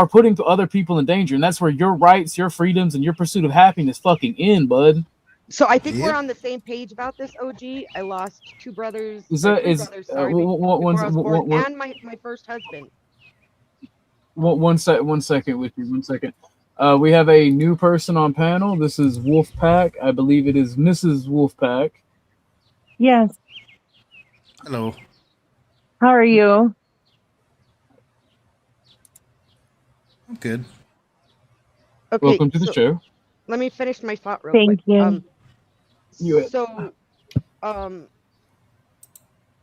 putting other people in danger. And that's where your rights, your freedoms, and your pursuit of happiness fucking end, bud. So I think we're on the same page about this, OG. I lost two brothers. And my first husband. One second with you. 1 second. We have a new person on panel. This is Wolfpack. I believe it is Mrs. Wolfpack. Yes. Hello. How are you? I'm good. Okay, welcome to the show. Let me finish my thought real quick. Thank you.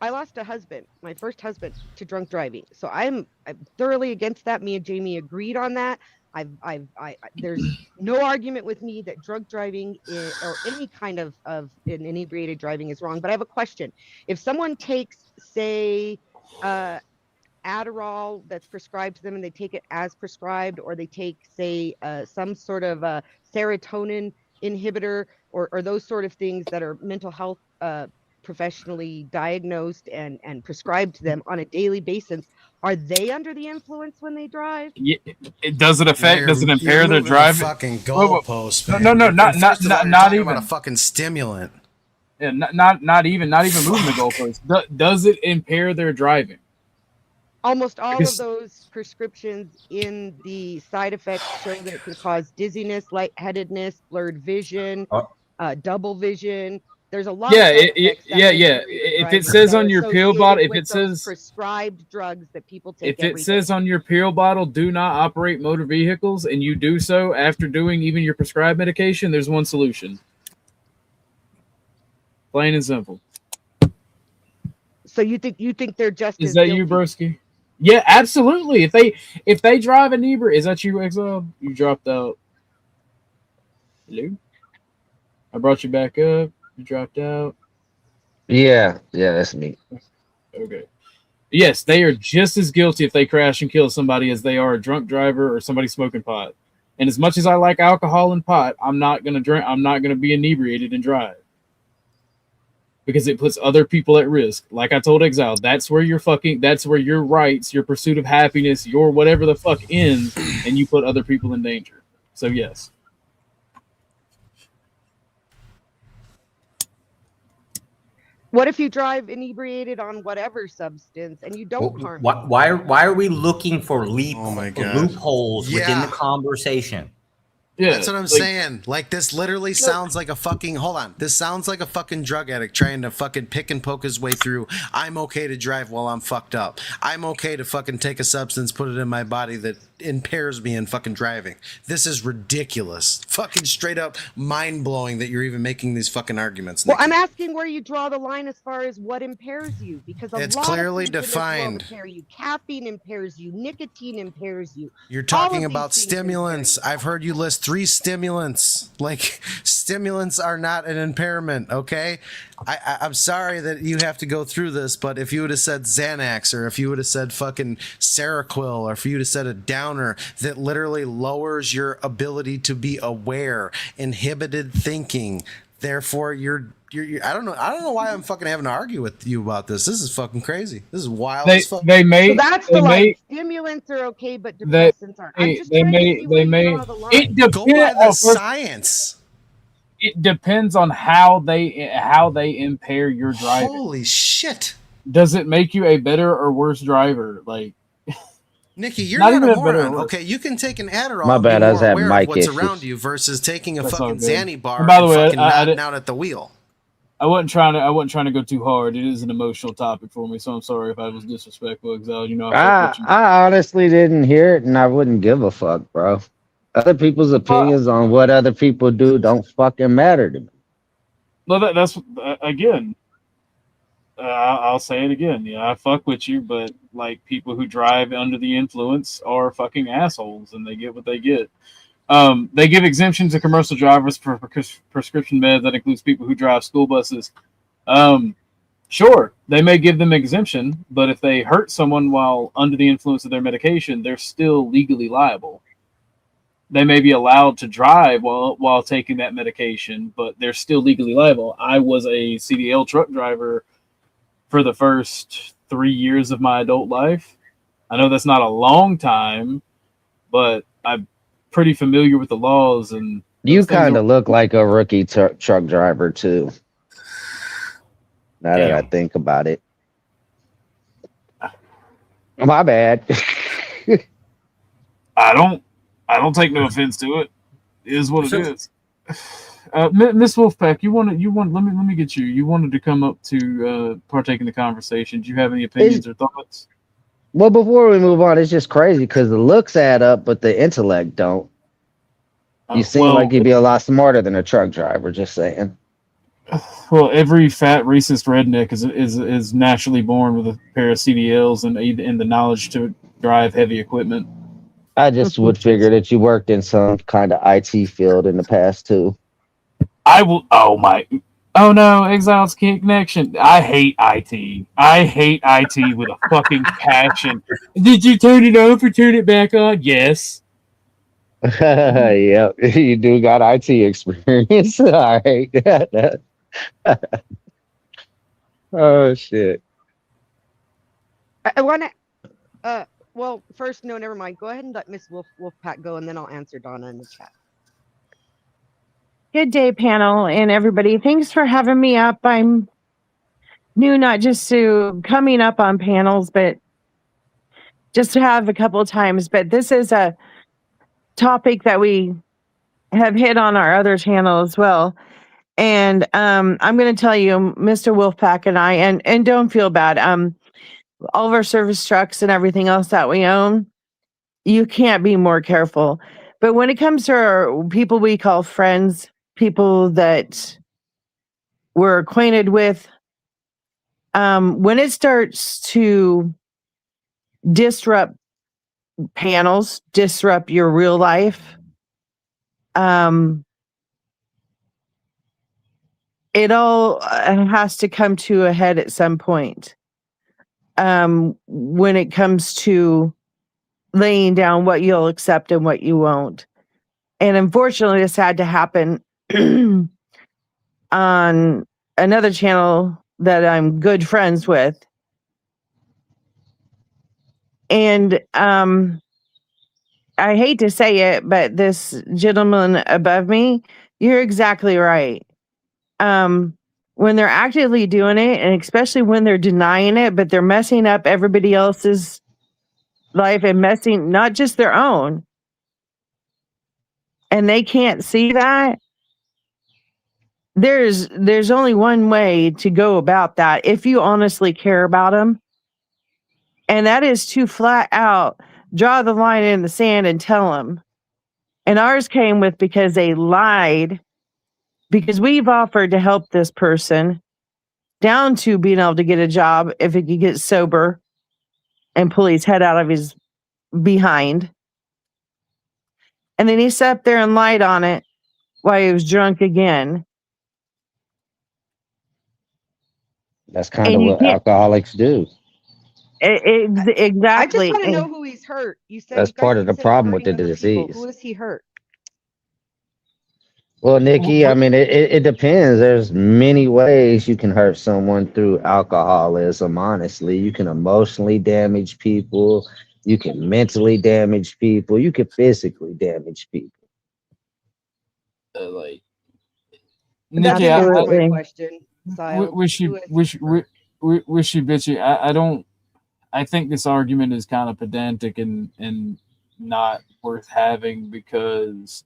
I lost a husband, my first husband, to drunk driving. So I'm thoroughly against that. Me and Jamie agreed on that. There's no argument with me that drunk driving or any kind of inebriated driving is wrong. But I have a question. If someone takes, say, Adderall that's prescribed to them and they take it as prescribed, or they take, say, some sort of serotonin inhibitor or those sort of things that are mental health professionally diagnosed and prescribed to them on a daily basis, are they under the influence when they drive? Yeah, does it impair their driving? Fucking goalpost. No, not even about a fucking stimulant. Yeah, not even moving the goalpost. Does it impair their driving? Almost all of those prescriptions in the side effects show that it can cause dizziness, lightheadedness, blurred vision, double vision. There's a lot of side effects. If it says on your pill bottle, if it says prescribed drugs that people take, if it says on your pill bottle, do not operate motor vehicles, and you do so after doing even your prescribed medication, there's one solution. Plain and simple. So you think they're just is that guilty? You, broski? Yeah, absolutely. If they drive inebriated, is that you, Exile? You dropped out. Hello? I brought you back up. You dropped out. Yeah, that's me. Okay. Yes, they are just as guilty if they crash and kill somebody as they are a drunk driver or somebody smoking pot. And as much as I like alcohol and pot, I'm not gonna drink. I'm not gonna be inebriated and drive. Because it puts other people at risk. Like I told Exile, that's where your rights, your pursuit of happiness, your whatever the fuck ends, and you put other people in danger. So yes. What if you drive inebriated on whatever substance and you don't harm? Why are we looking for loopholes within the conversation? Yeah, that's what I'm saying. Like, this literally sounds like a fucking, hold on. This sounds like a fucking drug addict trying to fucking pick and poke his way through. I'm okay to drive while I'm fucked up. I'm okay to fucking take a substance, put it in my body that impairs me in fucking driving. This is ridiculous. Fucking straight up mind blowing that you're even making these fucking arguments. Well, I'm asking where you draw the line as far as what impairs you, because it's clearly defined. Impair you. Caffeine impairs you. Nicotine impairs you. You're talking about stimulants. I've heard you list 3 stimulants. Like, stimulants are not an impairment, okay? I'm sorry that you have to go through this, but if you would have said Xanax, or if you would have said fucking Seroquel, or if you would have said a downer that literally lowers your ability to be aware, inhibited thinking, therefore you're I don't know why I'm fucking having to argue with you about this. This is fucking crazy. This is wild as fuck. So that's the line. Stimulants are okay, but depressants aren't. I'm just trying to see where you draw the line. It depends Go by the science. It depends on how they impair your driving. Holy shit! Does it make you a better or worse driver? Like, Nikki, you're not a moron. Okay, you can take an Adderall. My bad, I was having mic what's issues. around you versus taking a fucking Xanny bar and by the way, fucking nodding out at the wheel. I wasn't trying to go too hard. It is an emotional topic for me, so I'm sorry if I was disrespectful, Exile. You know, I honestly didn't hear it, and I wouldn't give a fuck, bro. Other people's opinions on what other people do don't fucking matter to me. No, that's again. I'll say it again. Yeah, I fuck with you, but like, people who drive under the influence are fucking assholes, and they get what they get. They give exemptions to commercial drivers for prescription meds. That includes people who drive school buses. Sure, they may give them exemption, but if they hurt someone while under the influence of their medication, they're still legally liable. They may be allowed to drive while taking that medication, but they're still legally liable. I was a CDL truck driver for the first 3 years of my adult life. I know that's not a long time, but I'm pretty familiar with the laws. And you kind of look like a rookie truck driver too. Now that I think about it. My bad. I don't take no offense to it. It is what it is. Miss Wolfpack, let me get you. You wanted to come up to partake in the conversation. Do you have any opinions or thoughts? Well, before we move on, it's just crazy because the looks add up, but the intellect don't. You seem like you'd be a lot smarter than a truck driver. Just saying. Well, every fat racist redneck is naturally born with a pair of CDLs and the knowledge to drive heavy equipment. I just would figure that you worked in some kind of IT field in the past too. I will. Oh no, Exile's connection. I hate IT. I hate IT with a fucking passion. Did you turn it off or turn it back on? Yes. Yep, you do got IT experience. All right. Oh shit. I want to. Well, first, no, never mind. Go ahead and let Miss Wolfpack go, and then I'll answer Donna in the chat. Good day, panel and everybody. Thanks for having me up. I'm new, not just to coming up on panels, but just to have a couple of times. But this is a topic that we have hit on our other channel as well. And I'm going to tell you, Mr. Wolfpack and I, and don't feel bad. All of our service trucks and everything else that we own, you can't be more careful. But when it comes to our people we call friends, people that we're acquainted with, when it starts to disrupt panels, disrupt your real life, it all has to come to a head at some point. When it comes to laying down what you'll accept and what you won't. And unfortunately, this had to happen on another channel that I'm good friends with. And I hate to say it, but this gentleman above me, you're exactly right. When they're actively doing it, and especially when they're denying it, but they're messing up everybody else's life and messing not just their own, and they can't see that, there's only one way to go about that if you honestly care about them, and that is to flat out draw the line in the sand and tell them. And ours came with because they lied, because we've offered to help this person down to being able to get a job if he could get sober and pull his head out of his behind. And then he sat there and lied on it while he was drunk again. That's kind of what alcoholics do. Exactly. I just want to know who he's hurt. You said that's part of the problem with the disease. Who is he hurt? Well, Nikki, I mean, it depends. There's many ways you can hurt someone through alcoholism, honestly. You can emotionally damage people. You can mentally damage people. You can physically damage people. Like, Nikki, I my question. Wishy bitchy. I don't. I think this argument is kind of pedantic and not worth having, because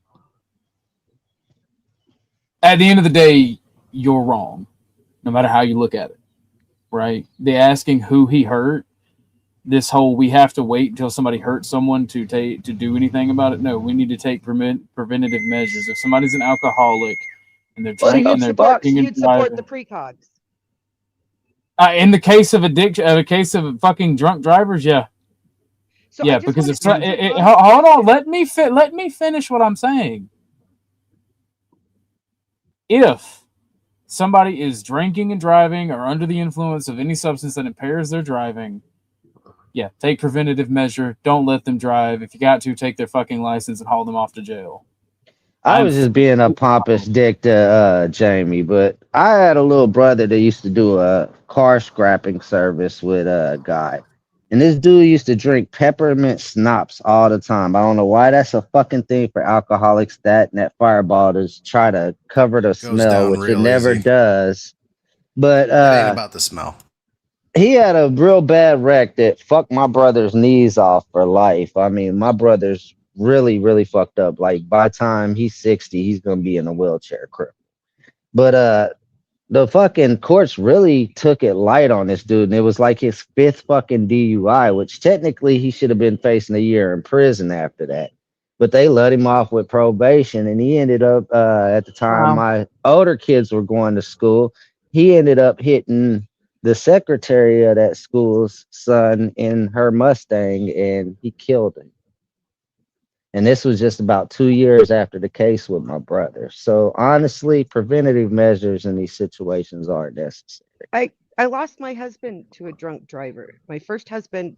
at the end of the day, you're wrong, no matter how you look at it, right? The asking who he hurt, this whole we have to wait until somebody hurts someone to do anything about it. No, we need to take preventative measures. If somebody's an alcoholic and they're drinking, you'd support the precogs. In the case of addiction, a case of fucking drunk drivers, yeah. So yeah, because it's hold on, let me finish what I'm saying. If somebody is drinking and driving or under the influence of any substance that impairs their driving, yeah, take preventative measure. Don't let them drive. If you got to, take their fucking license and haul them off to jail. I was just being a pompous dick to Jamie, but I had a little brother that used to do a car scrapping service with a guy. And this dude used to drink peppermint schnapps all the time. I don't know why that's a fucking thing for alcoholics, that and that Fireball to try to cover the smell, which it never does. But it ain't about the smell. He had a real bad wreck that fucked my brother's knees off for life. I mean, my brother's really, really fucked up. Like, by the time he's 60, he's gonna be in a wheelchair cripple. But the fucking courts really took it light on this dude, and it was like his 5th fucking DUI, which technically he should have been facing a year in prison after that. But they let him off with probation, and he ended up at the time my older kids were going to school, he ended up hitting the secretary of that school's son in her Mustang, and he killed him. And this was just about 2 years after the case with my brother. So honestly, preventative measures in these situations are necessary. I lost my husband to a drunk driver. My first husband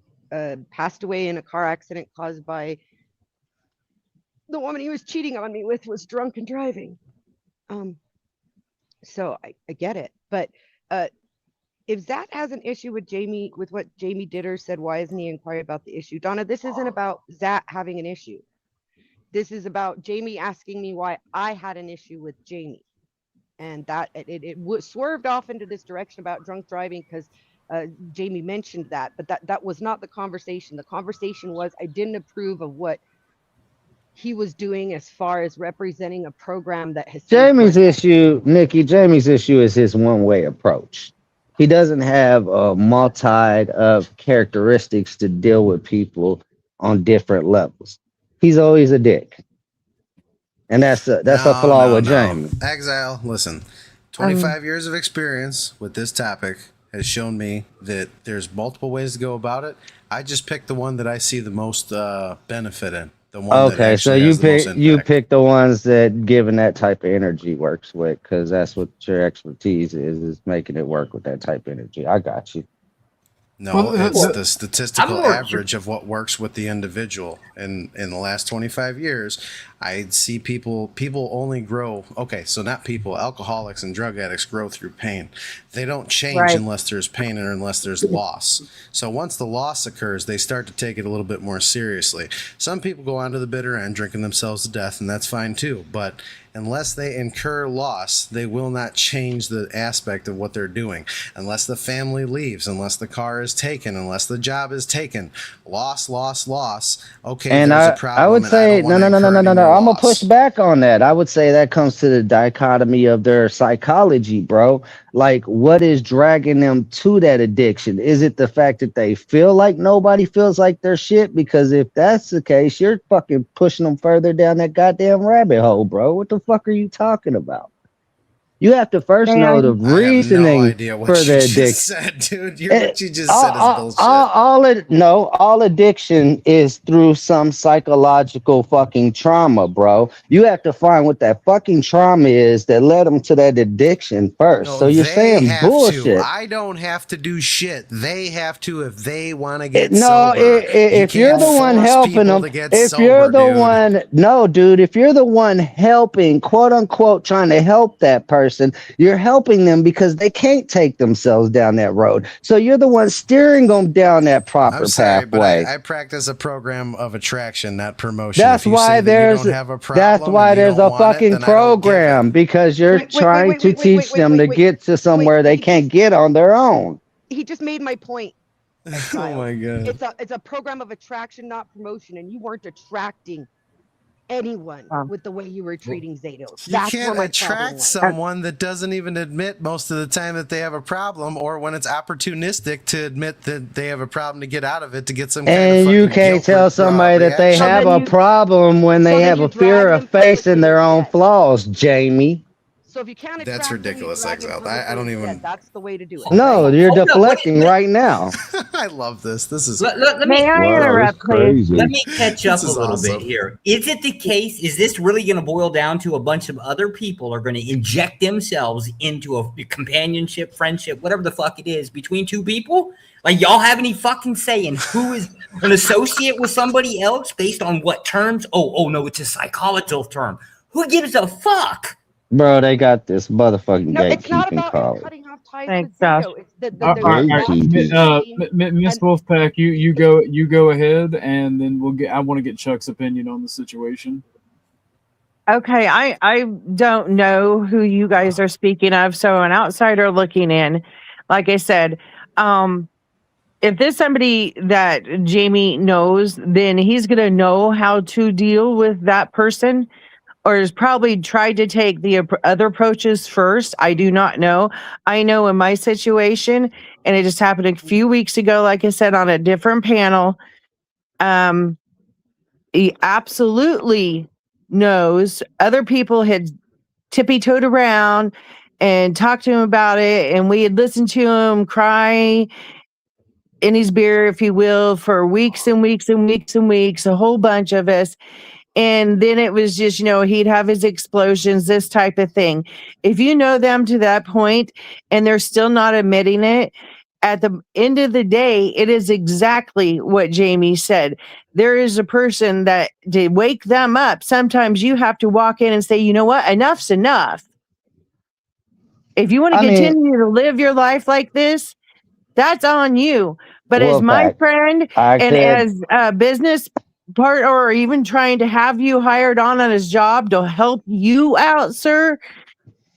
passed away in a car accident caused by the woman he was cheating on me with was drunk and driving. So I get it. But if Zat has an issue with Jamie, with what Jamie did or said, why isn't he inquiring about the issue? Donna, this isn't about Zat having an issue. This is about Jamie asking me why I had an issue with Jamie. And that it swerved off into this direction about drunk driving because Jamie mentioned that, but that was not the conversation. The conversation was I didn't approve of what he was doing as far as representing a program that has Jamie's issue, Nikki, Jamie's issue is his one-way approach. He doesn't have a multi of characteristics to deal with people on different levels. He's always a dick. And that's a flaw with Jamie. Exile, listen. 25 years of experience with this topic has shown me that there's multiple ways to go about it. I just picked the one that I see the most benefit in. The one Okay, so you pick the ones that giving that type of energy works with, because that's what your expertise is making it work with that type of energy. I got you. No, it's the statistical average of what works with the individual. And in the last 25 years, I see people only grow. Okay, so not people, alcoholics and drug addicts grow through pain. They don't change unless there's pain or unless there's loss. So once the loss occurs, they start to take it a little bit more seriously. Some people go on to the bitter end, drinking themselves to death, and that's fine too. But unless they incur loss, they will not change the aspect of what they're doing. Unless the family leaves, unless the car is taken, unless the job is taken. Loss. Okay, and there's a problem. I would say, no. I'm going to push back on that. I would say that comes to the dichotomy of their psychology, bro. Like, what is dragging them to that addiction? Is it the fact that they feel like nobody feels like their shit? Because if that's the case, you're fucking pushing them further down that goddamn rabbit hole, bro. What the fuck are you talking about? You have to first know the reasoning for the addiction. Said, dude. What you just said is bullshit. All addiction is through some psychological fucking trauma, bro. You have to find what that fucking trauma is that led them to that addiction first. No, so you're saying bullshit. I don't have to do shit. They have to if they want to get sober. If you're the one helping them, if you're the one, no, dude, if you're the one helping, quote unquote, trying to help that person, you're helping them because they can't take themselves down that road. So you're the one steering them down that proper pathway. But I practice a program of attraction, not promotion. That's why there's a fucking program, because you're trying to teach them to get to somewhere they can't get on their own. He just made my point. Oh my god! It's a program of attraction, not promotion, and you weren't attracting anyone with the way you were treating Zato. You can't attract someone that doesn't even admit most of the time that they have a problem, or when it's opportunistic to admit that they have a problem to get out of it, to get some and you can't tell somebody that they have a problem when they have a fear of facing their own flaws, Jamie. So if you can't, that's ridiculous, Exile. I don't even. That's the way to do it. No, you're deflecting right now. I love this. This is. May I interrupt, please? Let me catch up a little bit here. Is it the case? Is this really going to boil down to a bunch of other people are going to inject themselves into a companionship, friendship, whatever the fuck it is, between two people? Like, y'all have any fucking say in who is an associate with somebody else based on what terms? Oh no, it's a psychological term. Who gives a fuck? Bro, they got this motherfucking gatekeeping call. Thanks, Josh. Miss Wolfpack, you go ahead, and then I want to get Chuck's opinion on the situation. Okay, I don't know who you guys are speaking of, so an outsider looking in, like I said, if there's somebody that Jamie knows, then he's gonna know how to deal with that person, or has probably tried to take the other approaches first. I do not know. I know in my situation, and it just happened a few weeks ago, like I said, on a different panel, he absolutely knows. Other people had tippy-toed around and talked to him about it, and we had listened to him cry in his beer, if you will, for weeks and weeks and weeks and weeks, a whole bunch of us. And then it was just, he'd have his explosions, this type of thing. If you know them to that point and they're still not admitting it, at the end of the day, it is exactly what Jamie said. There is a person that to wake them up. Sometimes you have to walk in and say, you know what? Enough's enough. If you want to continue to live your life like this, that's on you. But as my friend and as a business part, or even trying to have you hired on his job to help you out, sir,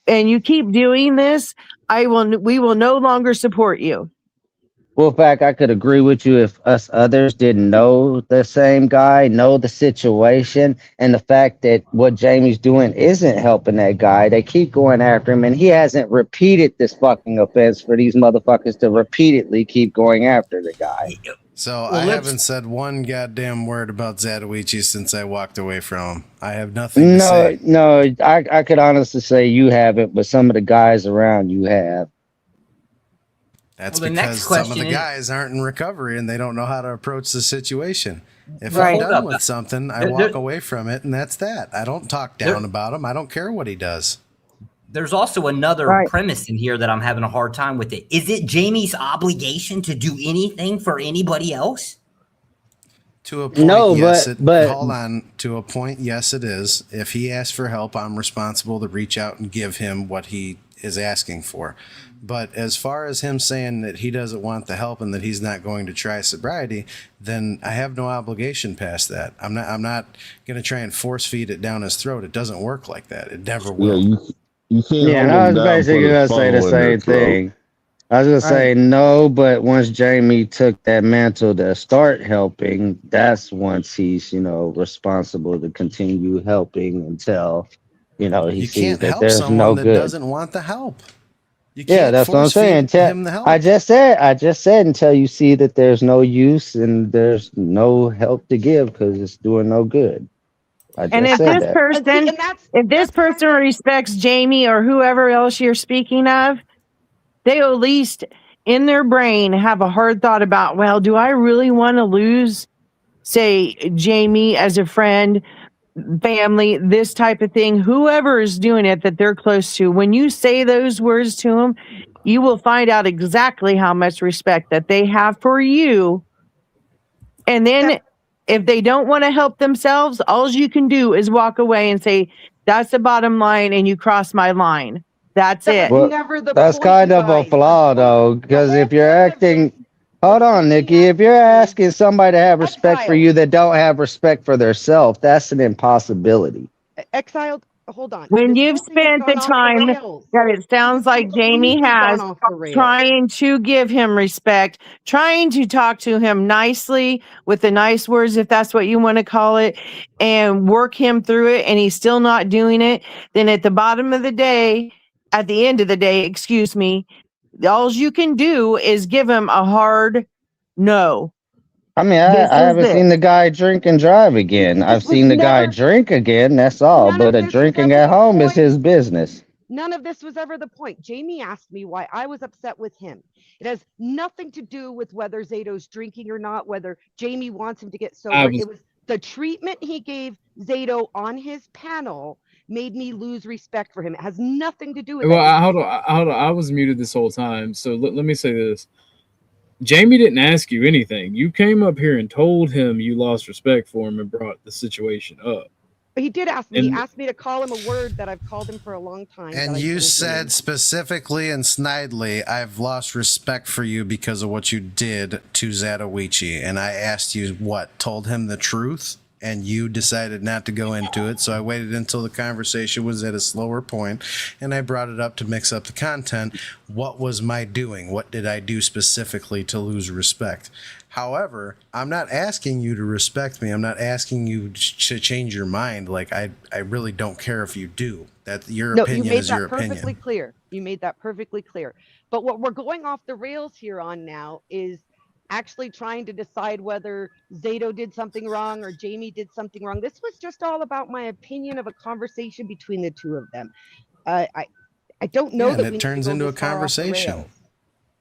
and you keep doing this, we will no longer support you. Well, in fact, I could agree with you if us others didn't know the same guy, know the situation, and the fact that what Jamie's doing isn't helping that guy. They keep going after him, and he hasn't repeated this fucking offense for these motherfuckers to repeatedly keep going after the guy. So Well, I let's- haven't said one goddamn word about Zatoichi since I walked away from him. I have nothing to say. No, I could honestly say you haven't, but some of the guys around you have. That's Well, the because next some of question the is- guys aren't in recovery and they don't know how to approach the situation. If Right. I'm Hold done up. with something, I There- walk there- away from it, and that's that. I don't talk There- down about him. I don't care what he does. There's also another Right. premise in here that I'm having a hard time with it. Is it Jamie's obligation to do anything for anybody else? To a point, No, yes. but- Hold on. To a point, yes, it is. If he asks for help, I'm responsible to reach out and give him what he is asking for. But as far as him saying that he doesn't want the help and that he's not going to try sobriety, then I have no obligation past that. I'm not going to try and force feed it down his throat. It doesn't work like that. It never will. You can't Yeah, and hold I them was down, basically put a gonna say the funnel in their same throat. thing. I was gonna say no, but once Jamie took that mantle to start helping, that's once he's, responsible to continue helping until, he You sees can't that help there's someone no that good. doesn't want the help. You Yeah, can't that's what I'm force saying. feed him the help. I just said until you see that there's no use and there's no help to give because it's doing no good. I And just if said this that. person, if this person respects Jamie or whoever else you're speaking of, they at least in their brain have a hard thought about, well, do I really want to lose, say, Jamie as a friend, family, this type of thing, whoever is doing it that they're close to. When you say those words to them, you will find out exactly how much respect that they have for you. And then if they don't want to help themselves, all you can do is walk away and say, that's the bottom line, and you cross my line. That's it. Well, that's kind of a flaw, though, because if you're acting, hold on, Nikki, if you're asking somebody to have respect for you that don't have respect for themselves, that's an impossibility. Exiled. Hold on. When This you've whole thing has spent the gone off time rails. that it sounds like Jamie has gone off the rails. trying to give him respect, trying to talk to him nicely with the nice words, if that's what you want to call it, and work him through it, and he's still not doing it, then at the bottom of the day, at the end of the day, excuse me, all you can do is give him a hard no. I mean, This I is haven't it. seen the guy drink and drive again. I've seen the guy drink again, that's all. But drinking at home is his business. None of this was ever the point. Jamie asked me why I was upset with him. It has nothing to do with whether Zato's drinking or not, whether Jamie wants him to get sober. It was the treatment he gave Zato on his panel made me lose respect for him. It has nothing to do with Well, that. hold on. I was muted this whole time. So let me say this. Jamie didn't ask you anything. You came up here and told him you lost respect for him and brought the situation up. He did ask me. He And- asked me to call him a word that I've called him for a long time. And you said specifically and snidely, I've lost respect for you because of what you did to Zatoichi. And I asked you what? Told him the truth? And you decided not to go into it. So I waited until the conversation was at a slower point, and I brought it up to mix up the content. What was my doing? What did I do specifically to lose respect? However, I'm not asking you to respect me. I'm not asking you to change your mind. Like, I really don't care if you do. That your opinion is your opinion. Perfectly clear. You made that perfectly clear. But what we're going off the rails here on now is actually trying to decide whether Zato did something wrong or Jamie did something wrong. This was just all about my opinion of a conversation between the two of them. I don't know Yeah, that and we it turns need to into go a this far off the conversation. rails.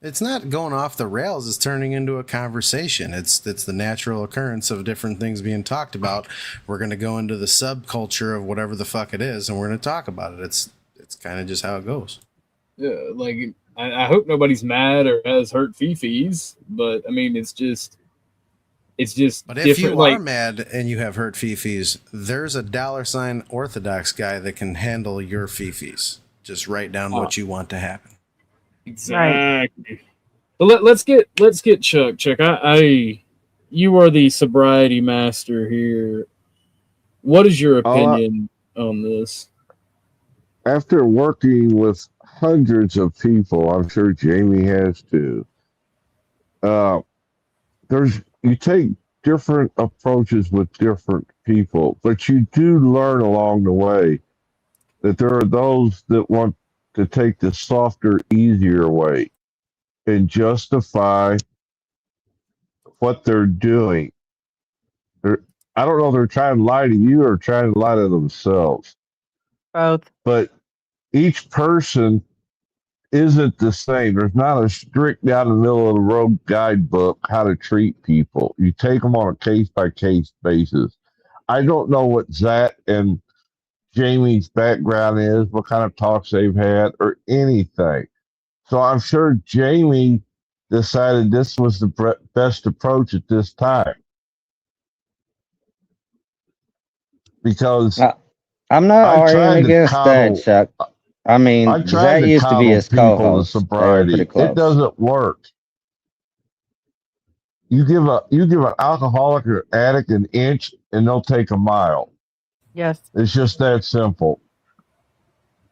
It's not going off the rails. It's turning into a conversation. It's the natural occurrence of different things being talked about. We're going to go into the subculture of whatever the fuck it is, and we're going to talk about it. It's kind of just how it goes. Yeah, like I hope nobody's mad or has hurt Fifi's, but I mean it's just But if different. you Like are mad and you have hurt Fifi's, there's a $sign Orthodox guy that can handle your Fifi's. Just write down what you want to happen. exactly. But let's get Chuck. Chuck, you are the sobriety master here. What is your opinion on this? After working with hundreds of people, I'm sure Jamie has too. You take different approaches with different people, but you do learn along the way that there are those that want to take the softer, easier way and justify what they're doing. I don't know if they're trying to lie to you or trying to lie to themselves. Both. But each person isn't the same. There's not a strict down the middle of the road guidebook how to treat people. You take them on a case by case basis. I don't know what Zach and Jamie's background is, what kind of talks they've had, or anything. So I'm sure Jamie decided this was the best approach at this time. Because I'm not arguing against that, Chuck. I mean, Zach used to be his co-host. It doesn't work. You give an alcoholic or addict an inch, and they'll take a mile. Yes, it's just that simple.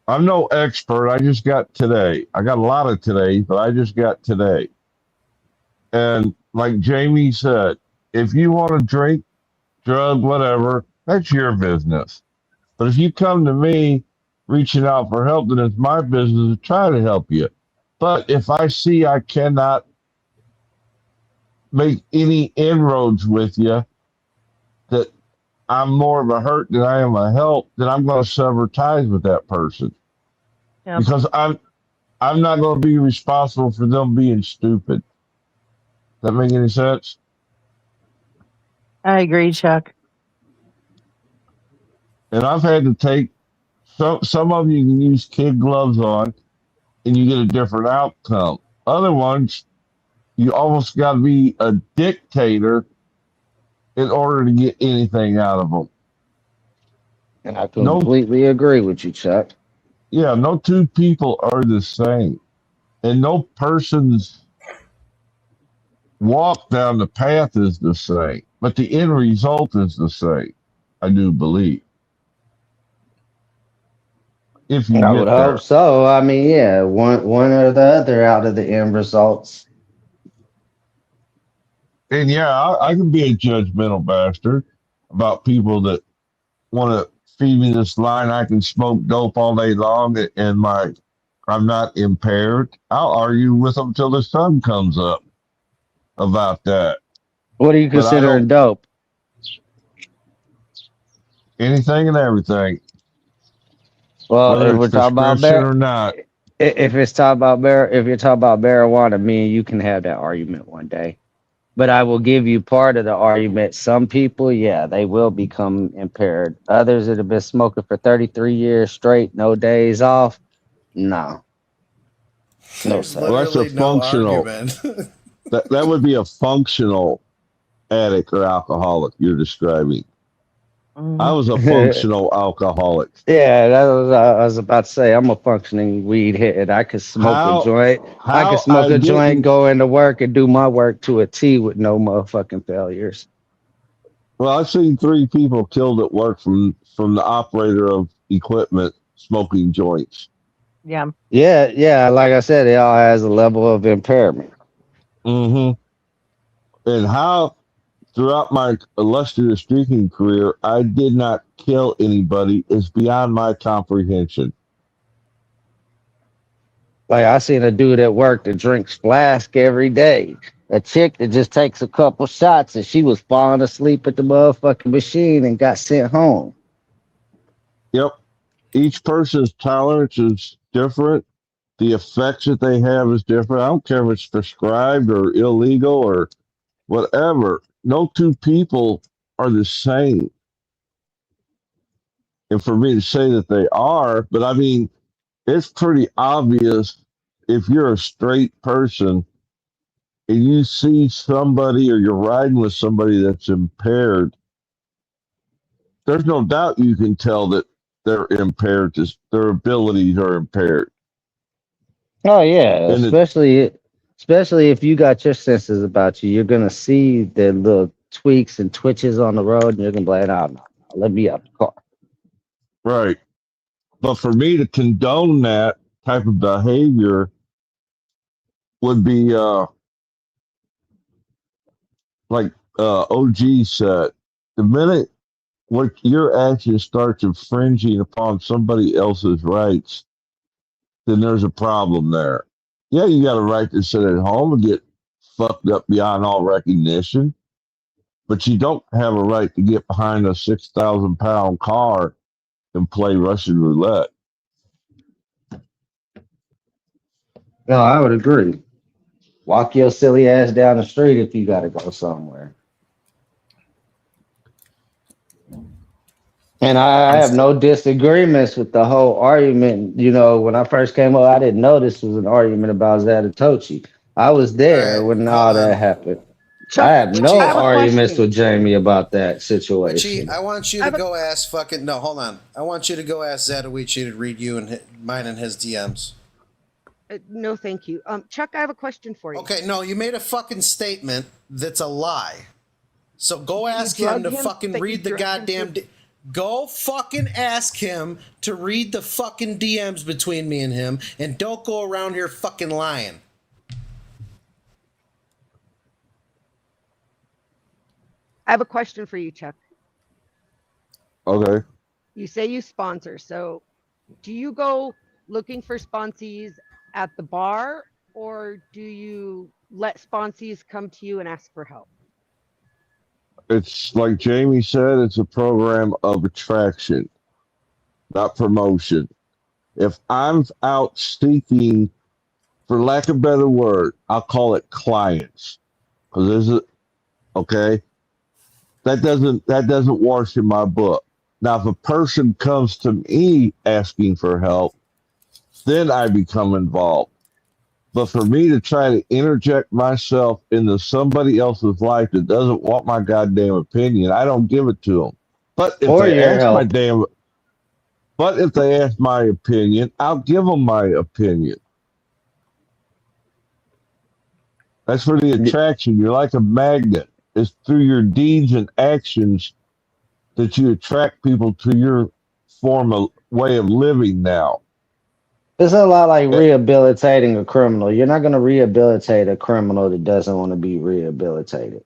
I'm no expert. I just got today. I got a lot of today, but I just got today. And like Jamie said, if you want to drink, drug, whatever, that's your business. But if you come to me reaching out for help, then it's my business to try to help you. But if I see I cannot make any inroads with you, that I'm more of a hurt than I am a help, then I'm going to sever ties with that person. Yep. Because I'm not going to be responsible for them being stupid. Does that make any sense? I agree, Chuck. And I've had to take some of you can use kid gloves on and you get a different outcome. Other ones, you almost got to be a dictator in order to get anything out of them. And I completely agree with you, Chuck. Yeah, no two people are the same. And no person's walk down the path is the same. But the end result is the same, I do believe. If you I would hope so. I mean, yeah, one or the other out of the end results. And yeah, I can be a judgmental bastard about people that want to feed me this line. I can smoke dope all day long and I'm not impaired. I'll argue with them till the sun comes up about that. What do you consider dope? Anything and everything. Well, if we're talking about or not. If you're talking about marijuana, me and you can have that argument one day. But I will give you part of the argument. Some people, yeah, they will become impaired. Others that have been smoking for 33 years straight, no days off. No. No, sir. Well, that's a functional. that would be a functional addict or alcoholic you're describing. I was a functional alcoholic. Yeah, I was about to say I'm a functioning weed head. I could smoke a joint. I could smoke a joint, go into work, and do my work to a T with no motherfucking failures. Well, I've seen 3 people killed at work from the operator of equipment smoking joints. Yeah. Yeah. Like I said, it all has a level of impairment. Mm-hmm. And how? Throughout my illustrious drinking career, I did not kill anybody is beyond my comprehension. Like I seen a dude at work that drinks flask every day. A chick that just takes a couple shots and she was falling asleep at the motherfucking machine and got sent home. Yep. Each person's tolerance is different. The effects that they have is different. I don't care if it's prescribed or illegal or whatever. No two people are the same. And for me to say that they are, but I mean, it's pretty obvious if you're a straight person and you see somebody or you're riding with somebody that's impaired, there's no doubt you can tell that they're impaired, their abilities are impaired. Oh yeah, especially Especially if you got your senses about you, you're gonna see the little tweaks and twitches on the road, and you're gonna be like, "Oh, no, let me out the car." Right. But for me to condone that type of behavior would be like OG said, the minute what your action starts infringing upon somebody else's rights, then there's a problem there. Yeah, you got a right to sit at home and get fucked up beyond all recognition, but you don't have a right to get behind a 6,000-pound car and play Russian roulette. No, I would agree. Walk your silly ass down the street if you got to go somewhere. And I have no disagreements with the whole argument. You know, when I first came up, I didn't know this was an argument about Zatatochi. I was there when all that happened. I had no arguments with Jamie about that situation. Richie, I want you to go ask fucking... No, hold on. I want you to go ask Zatoichi to read you and mine and his DMs. No, thank you. Chuck, I have a question for you. Okay, no, you made a fucking statement that's a lie. So go ask him to fucking read the goddamn... Go fucking ask him to read the fucking DMs between me and him, and don't go around here fucking lying. I have a question for you, Chuck. Okay. You say you sponsor, so do you go looking for sponsees at the bar, or do you let sponsees come to you and ask for help? It's like Jamie said, it's a program of attraction, not promotion. If I'm out seeking, for lack of a better word, I'll call it clients. Because there's a, okay, that doesn't wash in my book. Now, if a person comes to me asking for help, then I become involved. But for me to try to interject myself into somebody else's life that doesn't want my goddamn opinion, I don't give it to them. But if they ask my opinion, I'll give them my opinion. That's for the attraction. You're like a magnet. It's through your deeds and actions that you attract people to your way of living now. It's a lot like rehabilitating a criminal. You're not going to rehabilitate a criminal that doesn't want to be rehabilitated.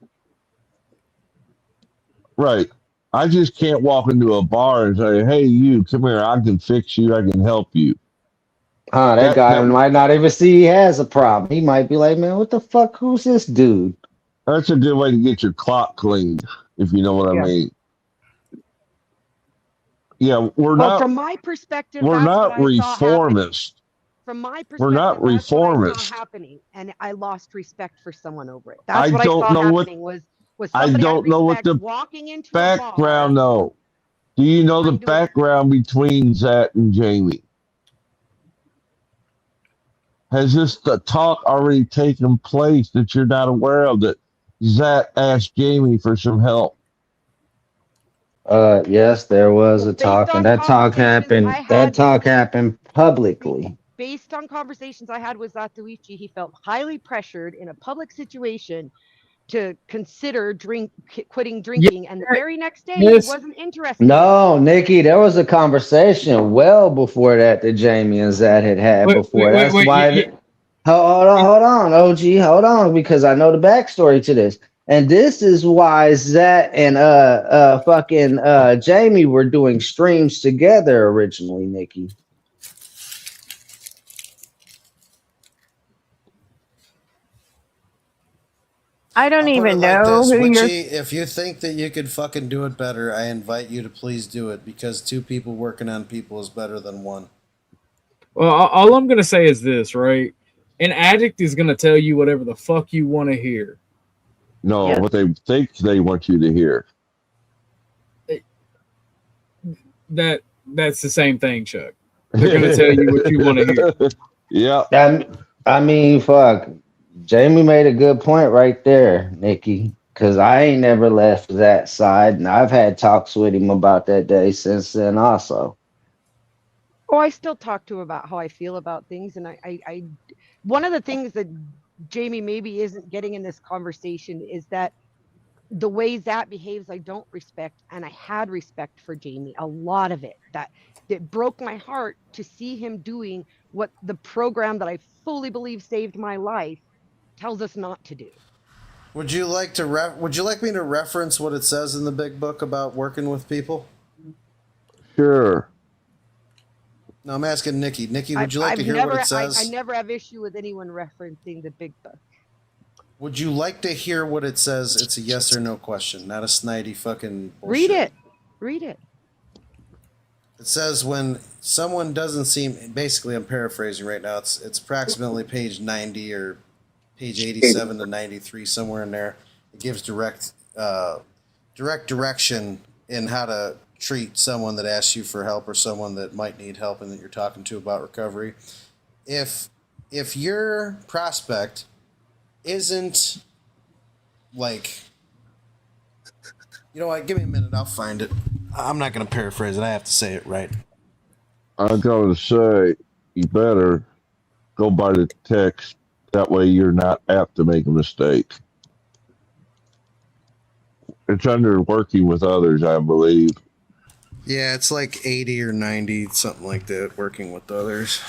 Right. I just can't walk into a bar and say, "Hey, you, come here. I can fix you. I can help you." That guy might not even see he has a problem. He might be like, "Man, what the fuck? Who's this dude?" That's a good way to get your clock cleaned, if you know what I mean. Yeah, from my perspective, we're not reformists. From my perspective, we're not reformists. That's what I saw happening, and I lost respect for someone over it. That's what I saw happening was I don't know what the walking into background though. Do you know the background between Zat and Jamie? Has this talk already taken place that you're not aware of, that Zat asked Jamie for some help? Yes, there was a talk, and that talk happened. That talk happened publicly. Based on conversations I had with Zatoichi, he felt highly pressured in a public situation to consider quitting drinking, and the very next day he wasn't interested. No, Nikki, there was a conversation well before that Jamie and Zat had before. That's why. Hold on, OG, hold on, because I know the backstory to this. And this is why Zat and Jamie were doing streams together originally, Nikki. I don't even know who Richie, if you think that you could fucking do it better, I invite you to please do it, because two people working on people is better than one. Well, all I'm gonna say is this, right? An addict is gonna tell you whatever the fuck you want to hear. No, what they think they want you to hear. That's the same thing, Chuck. They're gonna tell you what you want to hear. Yeah. I mean, fuck. Jamie made a good point right there, Nikki. Because I ain't never left that side, and I've had talks with him about that day since then also. Oh, I still talk to him about how I feel about things, and I one of the things that Jamie maybe isn't getting in this conversation is that the way Zat behaves, I don't respect, and I had respect for Jamie, a lot of it. That broke my heart to see him doing what the program that I fully believe saved my life tells us not to do. Would you like to Would you like me to reference what it says in the big book about working with people? Sure. No, I'm asking Nikki. Nikki, would you like to hear what it says? I never have issue with anyone referencing the big book. Would you like to hear what it says? It's a yes or no question, not a snidey fucking bullshit. Read it. Read it. It says when someone doesn't seem, basically I'm paraphrasing right now, it's approximately page 90 or page 87 to 93, somewhere in there. It gives direct direction in how to treat someone that asks you for help or someone that might need help and that you're talking to about recovery. If your prospect isn't like, you know what, give me a minute, I'll find it. I'm not going to paraphrase it, I have to say it right. I'm going to say you better go by the text. That way you're not apt to make a mistake. It's under working with others, I believe. Yeah, it's like 80 or 90, something like that, working with others.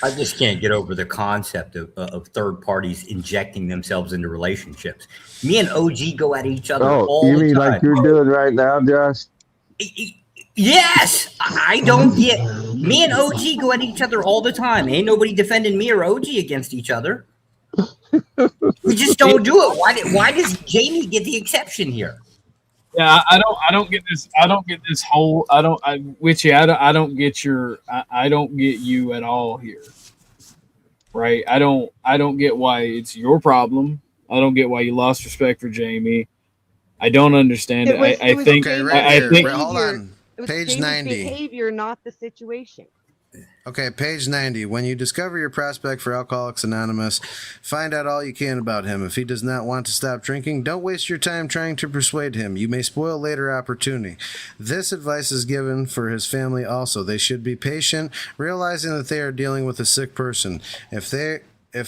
I just can't get over the concept of third parties injecting themselves into relationships. Me and OG go at each other all the time. You mean like you're doing right now, Josh? Yes! I don't get... Me and OG go at each other all the time. Ain't nobody defending me or OG against each other. We just don't do it. Why does Jamie get the exception here? Yeah, I don't get this. I don't get this whole. I don't get your. I don't get you at all here. Right? I don't get why it's your problem. I don't get why you lost respect for Jamie. I don't understand it. I think. Hold on. Page 90. Behavior, not the situation. Okay, page 90. When you discover your prospect for Alcoholics Anonymous, find out all you can about him. If he does not want to stop drinking, don't waste your time trying to persuade him. You may spoil later opportunity. This advice is given for his family also. They should be patient, realizing that they are dealing with a sick person. If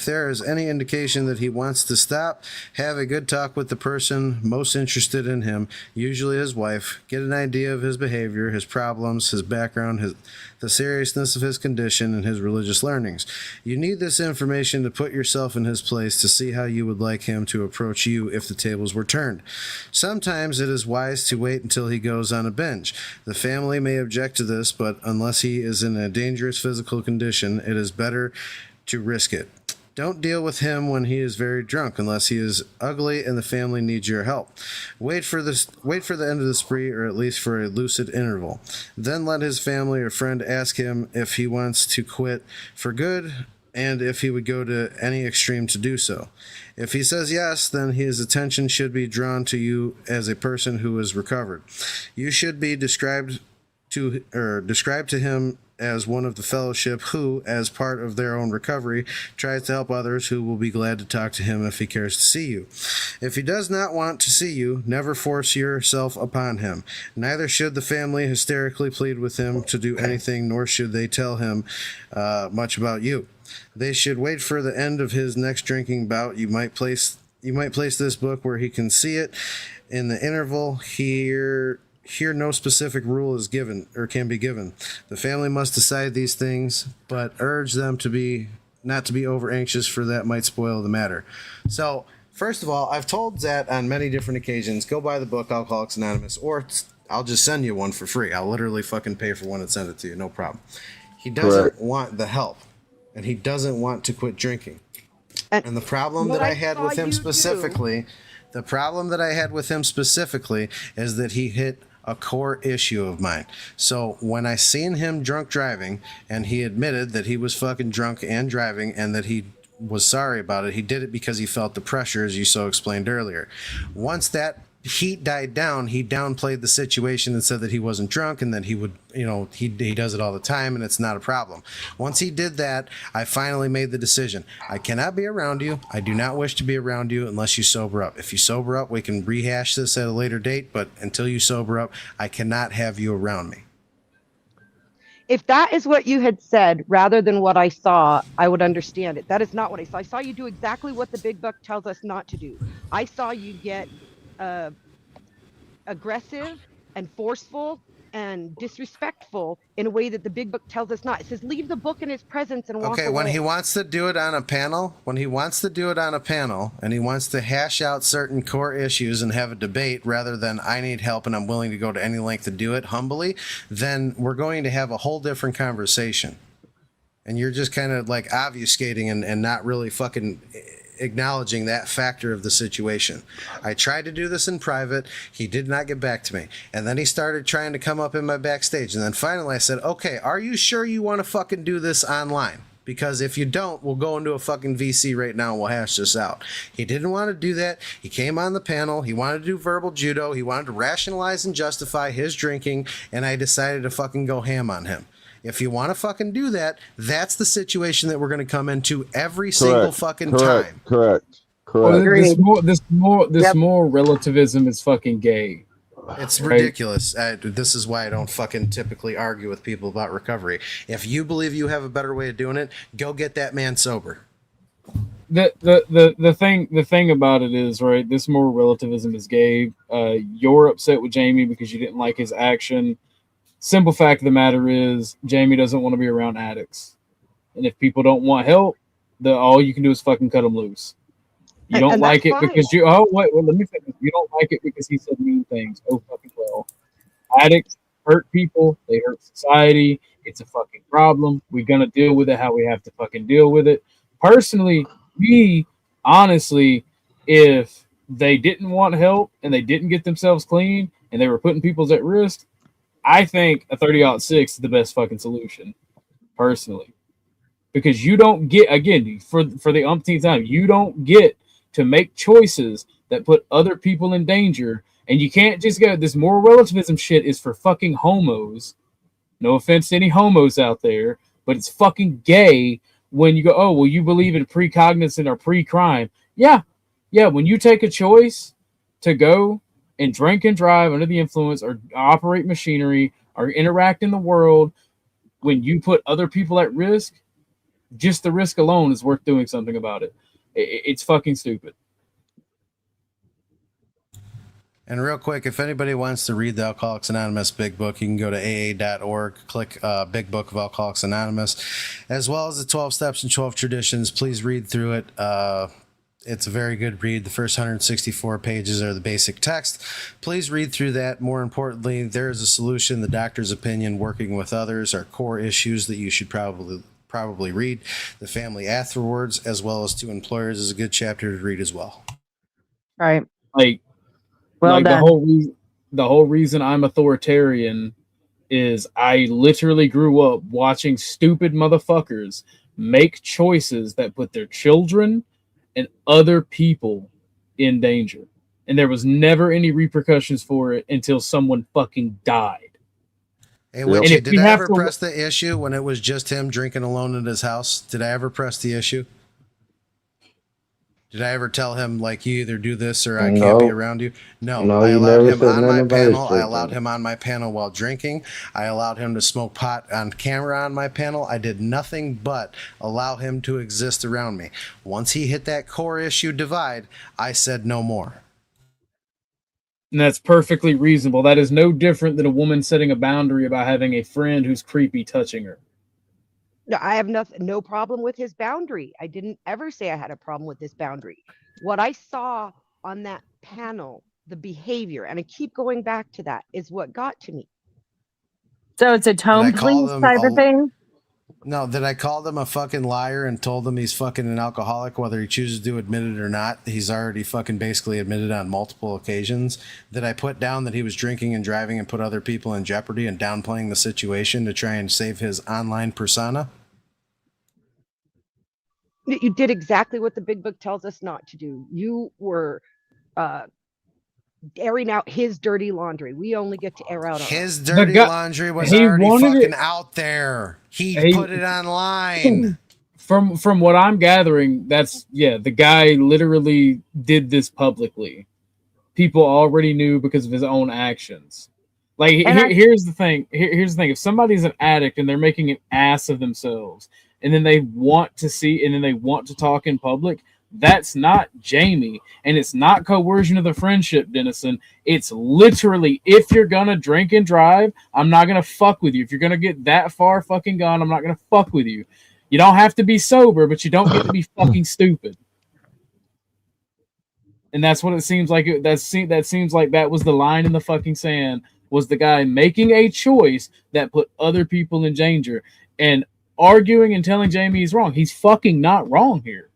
there is any indication that he wants to stop, have a good talk with the person most interested in him, usually his wife. Get an idea of his behavior, his problems, his background, the seriousness of his condition, and his religious learnings. You need this information to put yourself in his place to see how you would like him to approach you if the tables were turned. Sometimes it is wise to wait until he goes on a binge. The family may object to this, but unless he is in a dangerous physical condition, it is better to risk it. Don't deal with him when he is very drunk unless he is ugly and the family needs your help. Wait for the end of the spree, or at least for a lucid interval. Then let his family or friend ask him if he wants to quit for good and if he would go to any extreme to do so. If he says yes, then his attention should be drawn to you as a person who is recovered. You should be described to him as one of the fellowship who, as part of their own recovery, tries to help others who will be glad to talk to him if he cares to see you. If he does not want to see you, never force yourself upon him. Neither should the family hysterically plead with him to do anything, nor should they tell him much about you. They should wait for the end of his next drinking bout. You might place this book where he can see it. In the interval, Here, no specific rule is given or can be given. The family must decide these things, but urge them not to be over anxious, for that might spoil the matter. So, first of all, I've told Zat on many different occasions, go buy the book Alcoholics Anonymous, or I'll just send you one for free. I'll literally fucking pay for one and send it to you, no problem. He doesn't want the help, and he doesn't want to quit drinking. And the problem that I had with him specifically, is that he hit a core issue of mine. So when I seen him drunk driving, and he admitted that he was fucking drunk and driving, and that he was sorry about it, he did it because he felt the pressure, as you so explained earlier. Once that heat died down, he downplayed the situation and said that he wasn't drunk and that he would, he does it all the time and it's not a problem. Once he did that, I finally made the decision. I cannot be around you. I do not wish to be around you unless you sober up. If you sober up, we can rehash this at a later date, but until you sober up, I cannot have you around me. If that is what you had said rather than what I saw, I would understand it. That is not what I saw. I saw you do exactly what the big book tells us not to do. I saw you get aggressive and forceful and disrespectful in a way that the big book tells us not. It says leave the book in his presence and walk Okay, away. when he wants to do it on a panel, and he wants to hash out certain core issues and have a debate rather than I need help and I'm willing to go to any length to do it humbly, then we're going to have a whole different conversation. And you're just kind of like obfuscating and not really fucking acknowledging that factor of the situation. I tried to do this in private. He did not get back to me. And then he started trying to come up in my backstage. And then finally I said, okay, are you sure you want to fucking do this online? Because if you don't, we'll go into a fucking VC right now and we'll hash this out. He didn't want to do that. He came on the panel. He wanted to do verbal judo. He wanted to rationalize and justify his drinking. And I decided to fucking go ham on him. If you want to fucking do that, that's the situation that we're going to come into every single fucking time. Correct. Well, this more relativism is fucking gay. It's ridiculous. This is why I don't fucking typically argue with people about recovery. If you believe you have a better way of doing it, go get that man sober. The thing about it is, right, this moral relativism is gay. You're upset with Jamie because you didn't like his action. Simple fact of the matter is, Jamie doesn't want to be around addicts. And if people don't want help, all you can do is fucking cut them loose. You don't like it because you... Oh, wait, well, let me finish. You don't like it because he said mean things. Oh, fucking well. Addicts hurt people. They hurt society. It's a fucking problem. We're going to deal with it how we have to fucking deal with it. Personally, honestly, if they didn't want help and they didn't get themselves clean and they were putting people at risk, I think a 30-06 is the best fucking solution, personally, because you don't get, again, for the umpteenth time, you don't get to make choices that put other people in danger, and you can't just go, this moral relativism shit is for fucking homos. No offense to any homos out there, but it's fucking gay when you go, oh, well, you believe in precognizant or pre-crime. Yeah, when you take a choice to go and drink and drive under the influence or operate machinery or interact in the world, when you put other people at risk, just the risk alone is worth doing something about it. It's fucking stupid. And real quick, if anybody wants to read the Alcoholics Anonymous Big Book, you can go to aa.org, click Big Book of Alcoholics Anonymous, as well as the 12 Steps and 12 Traditions. Please read through it. It's a very good read. The first 164 pages are the basic text. Please read through that. More importantly, there is a solution. The doctor's opinion, working with others, are core issues that you should probably read. The family afterwards, as well as to employers, is a good chapter to read as well. Right. Like the whole reason I'm authoritarian is I literally grew up watching stupid motherfuckers make choices that put their children and other people in danger. And there was never any repercussions for it until someone fucking died. Hey, Witchy, did I ever press the issue when it was just him drinking alone in his house? Did I ever press the issue? Did I ever tell him, like, you either do this or I can't be around you? No, I allowed him on my panel. I allowed him on my panel while drinking. I allowed him to smoke pot on camera on my panel. I did nothing but allow him to exist around me. Once he hit that core issue divide, I said no more. And that's perfectly reasonable. That is no different than a woman setting a boundary about having a friend who's creepy touching her. No, I have no problem with his boundary. I didn't ever say I had a problem with this boundary. What I saw on that panel, the behavior, and I keep going back to that, is what got to me. So it's a tone police type of thing? No, that I called him a fucking liar and told him he's fucking an alcoholic, whether he chooses to admit it or not. He's already fucking basically admitted on multiple occasions. That I put down that he was drinking and driving and put other people in jeopardy and downplaying the situation to try and save his online persona. You did exactly what the big book tells us not to do. You were airing out his dirty laundry. We only get to air out his dirty laundry was already fucking out there. He put it online. From what I'm gathering, the guy literally did this publicly. People already knew because of his own actions. Like And here's the thing. Here's the thing. If somebody's an addict and they're making an ass of themselves, and then they want to talk in public, that's not Jamie, and it's not coercion of the friendship, Dennison. It's literally, if you're gonna drink and drive, I'm not gonna fuck with you. If you're gonna get that far fucking gone, I'm not gonna fuck with you. You don't have to be sober, but you don't get to be fucking stupid. And that's what it seems like. That seems like that was the line in the fucking sand. Was the guy making a choice that put other people in danger, and arguing and telling Jamie he's wrong. He's fucking not wrong here.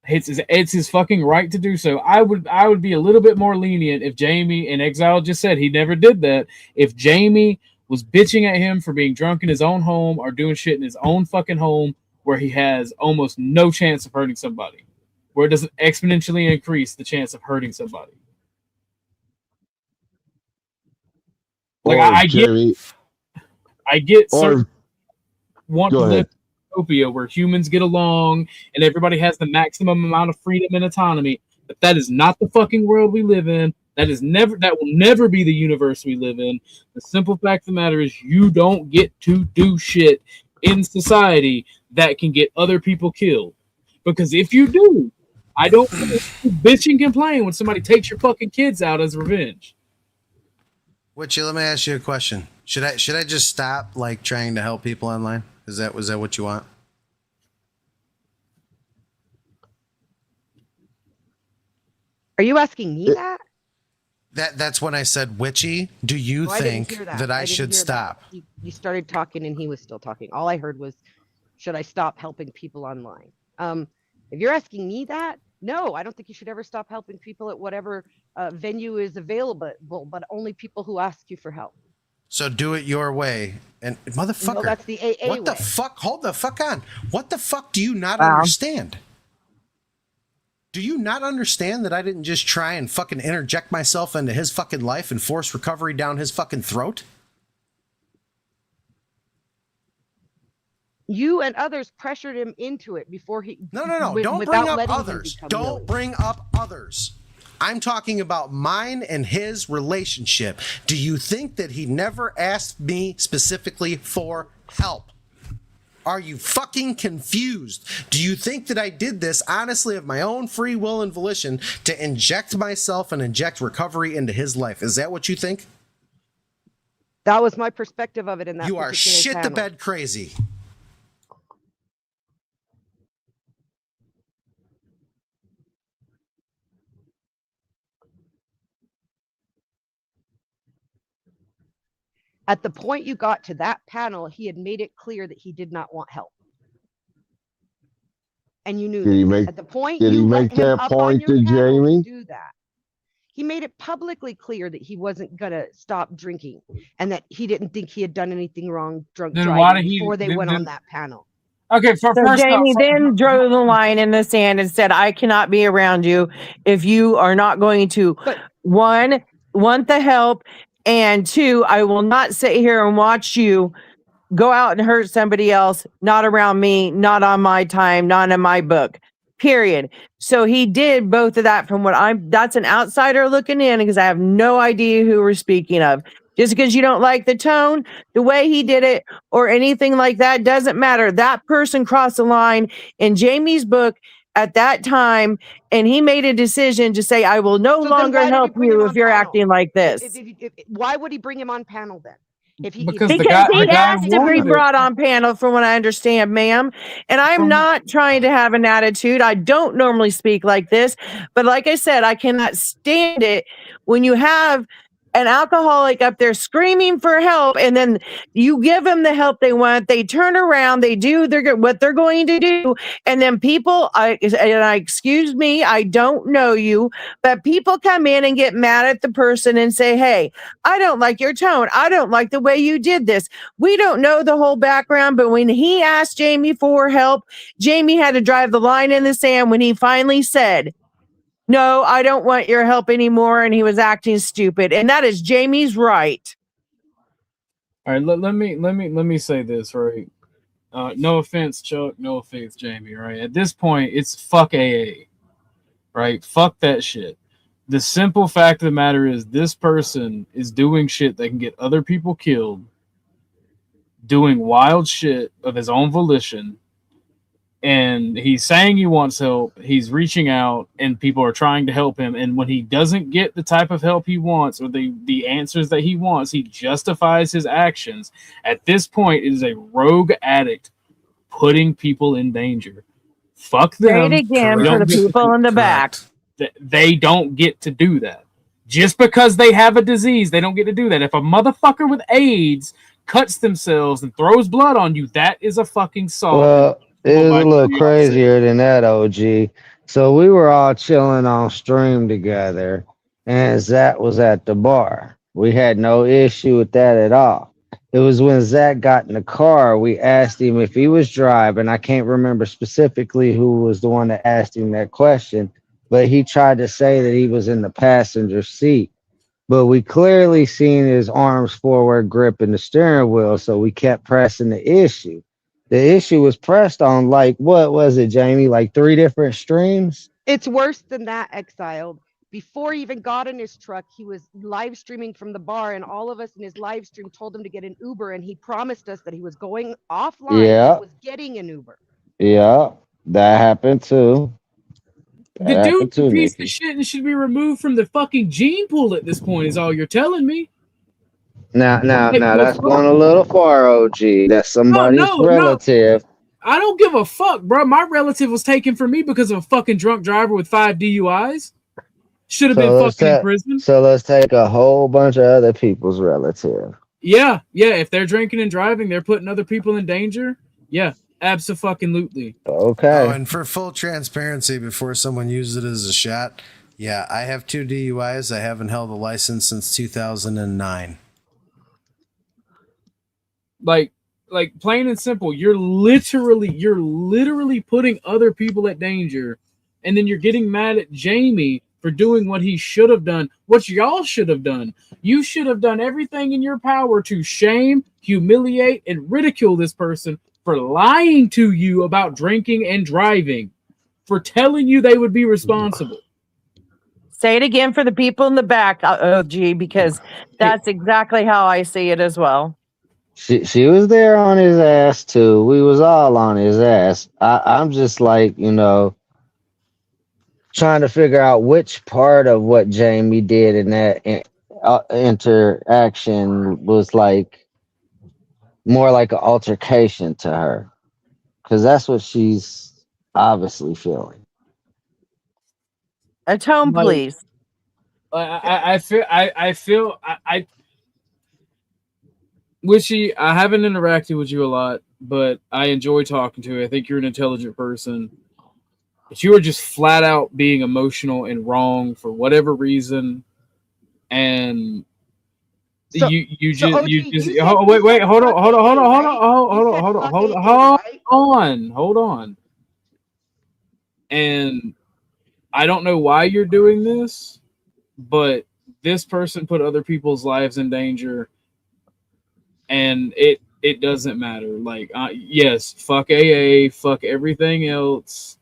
It's his fucking right to do so. I would be a little bit more lenient if Jamie, and Exile just said he never did that. If Jamie was bitching at him for being drunk in his own home or doing shit in his own fucking home where he has almost no chance of hurting somebody, where it doesn't exponentially increase the chance of hurting somebody. Like I get certain want to live in utopia where humans get along and everybody has the maximum amount of freedom and autonomy, but that is not the fucking world we live in. That will never be the universe we live in. The simple fact of the matter is you don't get to do shit in society that can get other people killed. Because if you do, I don't bitch and complain when somebody takes your fucking kids out as revenge. Witchy, let me ask you a question. Should I just stop like trying to help people online? Was that what you want? Are you asking me that? That's when I said witchy. Do you think that I should stop? You started talking and he was still talking. All I heard was, should I stop helping people online? If you're asking me that, no, I don't think you should ever stop helping people at whatever venue is available, but only people who ask you for help. So do it your way. And motherfucker, no, that's the AA what the way. fuck? Hold the fuck on. What the fuck do you not understand? Do you not understand that I didn't just try and fucking interject myself into his fucking life and force recovery down his fucking throat? You and others pressured him into it before he. No. Don't bring up others. Don't bring up others. I'm talking about mine and his relationship. Do you think that he never asked me specifically for help? Are you fucking confused? Do you think that I did this honestly of my own free will and volition to inject myself and inject recovery into his life? Is that what you think? That was my perspective of it in that. You are shit the bed crazy. At the point you got to that panel, he had made it clear that he did not want help. And you knew at the point did he make that point to Jamie? Do that. He made it publicly clear that he wasn't gonna stop drinking and that he didn't think he had done anything wrong driving before they went on that panel. Okay, so Jamie then drew the line in the sand and said, I cannot be around you if you are not going to, one, want the help, and two, I will not sit here and watch you go out and hurt somebody else, not around me, not on my time, not in my book, period. So he did both of that from that's an outsider looking in because I have no idea who we're speaking of. Just because you don't like the tone, the way he did it, or anything like that doesn't matter. That person crossed the line in Jamie's book at that time, and he made a decision to say, I will no longer help you if you're acting like this. Why would he bring him on panel then? Because he asked to be brought on panel, from what I understand, ma'am. And I'm not trying to have an attitude. I don't normally speak like this. But like I said, I cannot stand it when you have an alcoholic up there screaming for help, and then you give them the help they want. They turn around, they do what they're going to do, and then people, excuse me, I don't know you, but people come in and get mad at the person and say, hey, I don't like your tone. I don't like the way you did this. We don't know the whole background, but when he asked Jamie for help, Jamie had to drive the line in the sand when he finally said, no, I don't want your help anymore, and he was acting stupid, and that is Jamie's right. All right, let me say this, right? No offense, Chuck. No offense, Jamie. Right? At this point, it's fuck AA, right? Fuck that shit. The simple fact of the matter is this person is doing shit that can get other people killed, doing wild shit of his own volition, and he's saying he wants help. He's reaching out, and people are trying to help him. And when he doesn't get the type of help he wants or the answers that he wants, he justifies his actions. At this point, it is a rogue addict putting people in danger. Fuck them. Say it again for the people in the back. They don't get to do that. Just because they have a disease, they don't get to do that. If a motherfucker with AIDS cuts themselves and throws blood on you, that is a fucking assault. Well, it was a little crazier than that, OG. So we were all chilling on stream together, and Zach was at the bar. We had no issue with that at all. It was when Zach got in the car, we asked him if he was driving. I can't remember specifically who was the one that asked him that question, but he tried to say that he was in the passenger seat. But we clearly seen his arms forward gripping the steering wheel, so we kept pressing the issue. The issue was pressed on, like, what was it, Jamie? Like 3 different streams? It's worse than that, Exiled. Before he even got in his truck, he was live streaming from the bar, and all of us in his live stream told him to get an Uber, and he promised us that he was going offline Yeah. and was getting an Uber. Yeah, that happened too. The dude's a piece of shit and should be removed from the fucking gene pool at this point, is all you're telling me. Now, that's going a little far, OG. That's somebody's relative. I don't give a fuck, bro. My relative was taken from me because of a fucking drunk driver with 5 DUIs. Should have been fucking in prison. So let's take a whole bunch of other people's relative. Yeah. If they're drinking and driving, they're putting other people in danger. Yeah, abso-fucking-lutely. Okay. Oh, and for full transparency, before someone uses it as a shot, yeah, I have 2 DUIs. I haven't held a license since 2009. Like plain and simple, you're literally putting other people at danger, and then you're getting mad at Jamie for doing what he should have done, what y'all should have done. You should have done everything in your power to shame, humiliate, and ridicule this person for lying to you about drinking and driving, for telling you they would be responsible. Say it again for the people in the back, OG, because that's exactly how I see it as well. She was there on his ass too. We was all on his ass. I'm just like, trying to figure out which part of what Jamie did in that interaction was like more like an altercation to her, because that's what she's obviously feeling. Atone, please. I feel Wishy, I haven't interacted with you a lot, but I enjoy talking to you. I think you're an intelligent person. But you are just flat out being emotional and wrong for whatever reason. And So, wait, hold on. And I don't know why you're doing this, but this person put other people's lives in danger. And it doesn't matter. Like, yes, fuck AA, fuck everything else.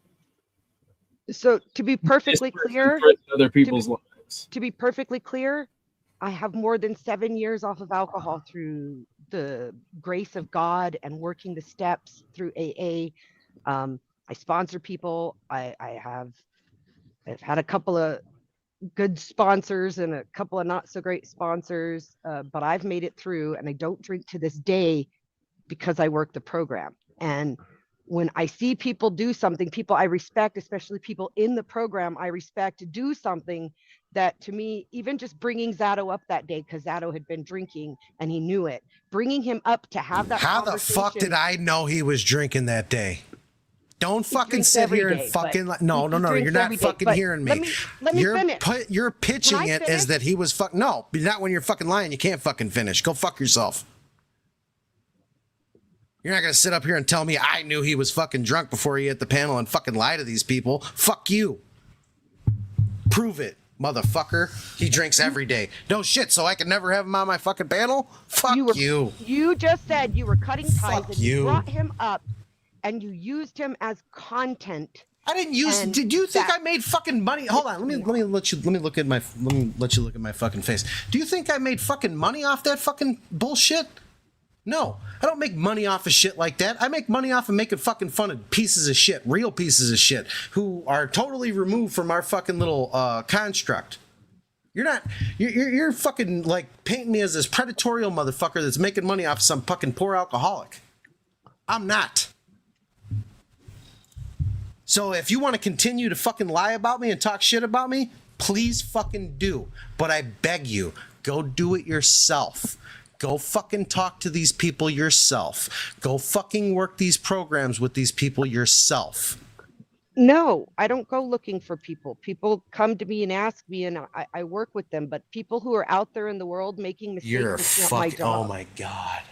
So to be perfectly clear, other people's lives. To be perfectly clear, I have more than 7 years off of alcohol through the grace of God and working the steps through AA. I sponsor people. I've had a couple of good sponsors and a couple of not so great sponsors, but I've made it through, and I don't drink to this day because I work the program. And when I see people do something, people I respect, especially people in the program I respect, to do something that, to me, even just bringing Zato up that day, because Zato had been drinking and he knew it, bringing him up to have that How the fuck did I know he was drinking that day? Don't fucking sit here and fucking no, you're not fucking hearing me. Let me finish. You're pitching it as that he was no, not when you're fucking lying. You can't fucking finish. Go fuck yourself. You're not gonna sit up here and tell me I knew he was fucking drunk before he hit the panel and fucking lie to these people. Fuck you. Prove it, motherfucker. He drinks every day. No shit, so I can never have him on my fucking panel? Fuck you. You just said you were cutting ties and you. you brought him up and you used him as content I didn't use. Did you think I made fucking money? Hold on. Let me let you look at my fucking face. Do you think I made fucking money off that fucking bullshit? No, I don't make money off of shit like that. I make money off of making fucking fun of pieces of shit, real pieces of shit, who are totally removed from our fucking little construct. You're fucking like painting me as this predatorial motherfucker that's making money off of some fucking poor alcoholic. I'm not. So if you want to continue to fucking lie about me and talk shit about me, please fucking do. But I beg you, go do it yourself. Go fucking talk to these people yourself. Go fucking work these programs with these people yourself. No, I don't go looking for people. People come to me and ask me, and I work with them. But people who are out there in the world making mistakes, You're it's not my job. Oh my God.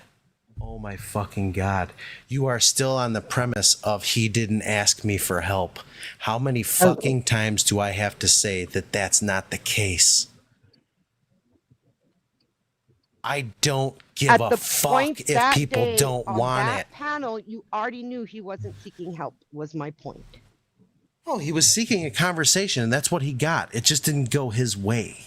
Oh my fucking God. You are still on the premise of he didn't ask me for help. How many fucking times do I have to say that that's not the case? I don't give a fuck if people don't want it. Panel, you already knew he wasn't seeking help, was my point. Oh, he was seeking a conversation, and that's what he got. It just didn't go his way.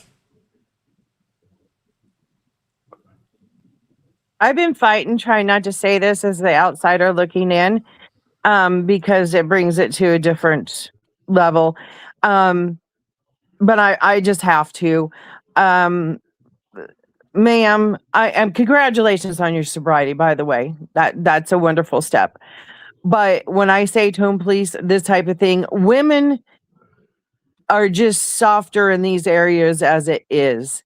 I've been fighting, trying not to say this as the outsider looking in, because it brings it to a different level. But I just have to. Ma'am, congratulations on your sobriety, by the way. That's a wonderful step. But when I say tone police, this type of thing, women are just softer in these areas as it is.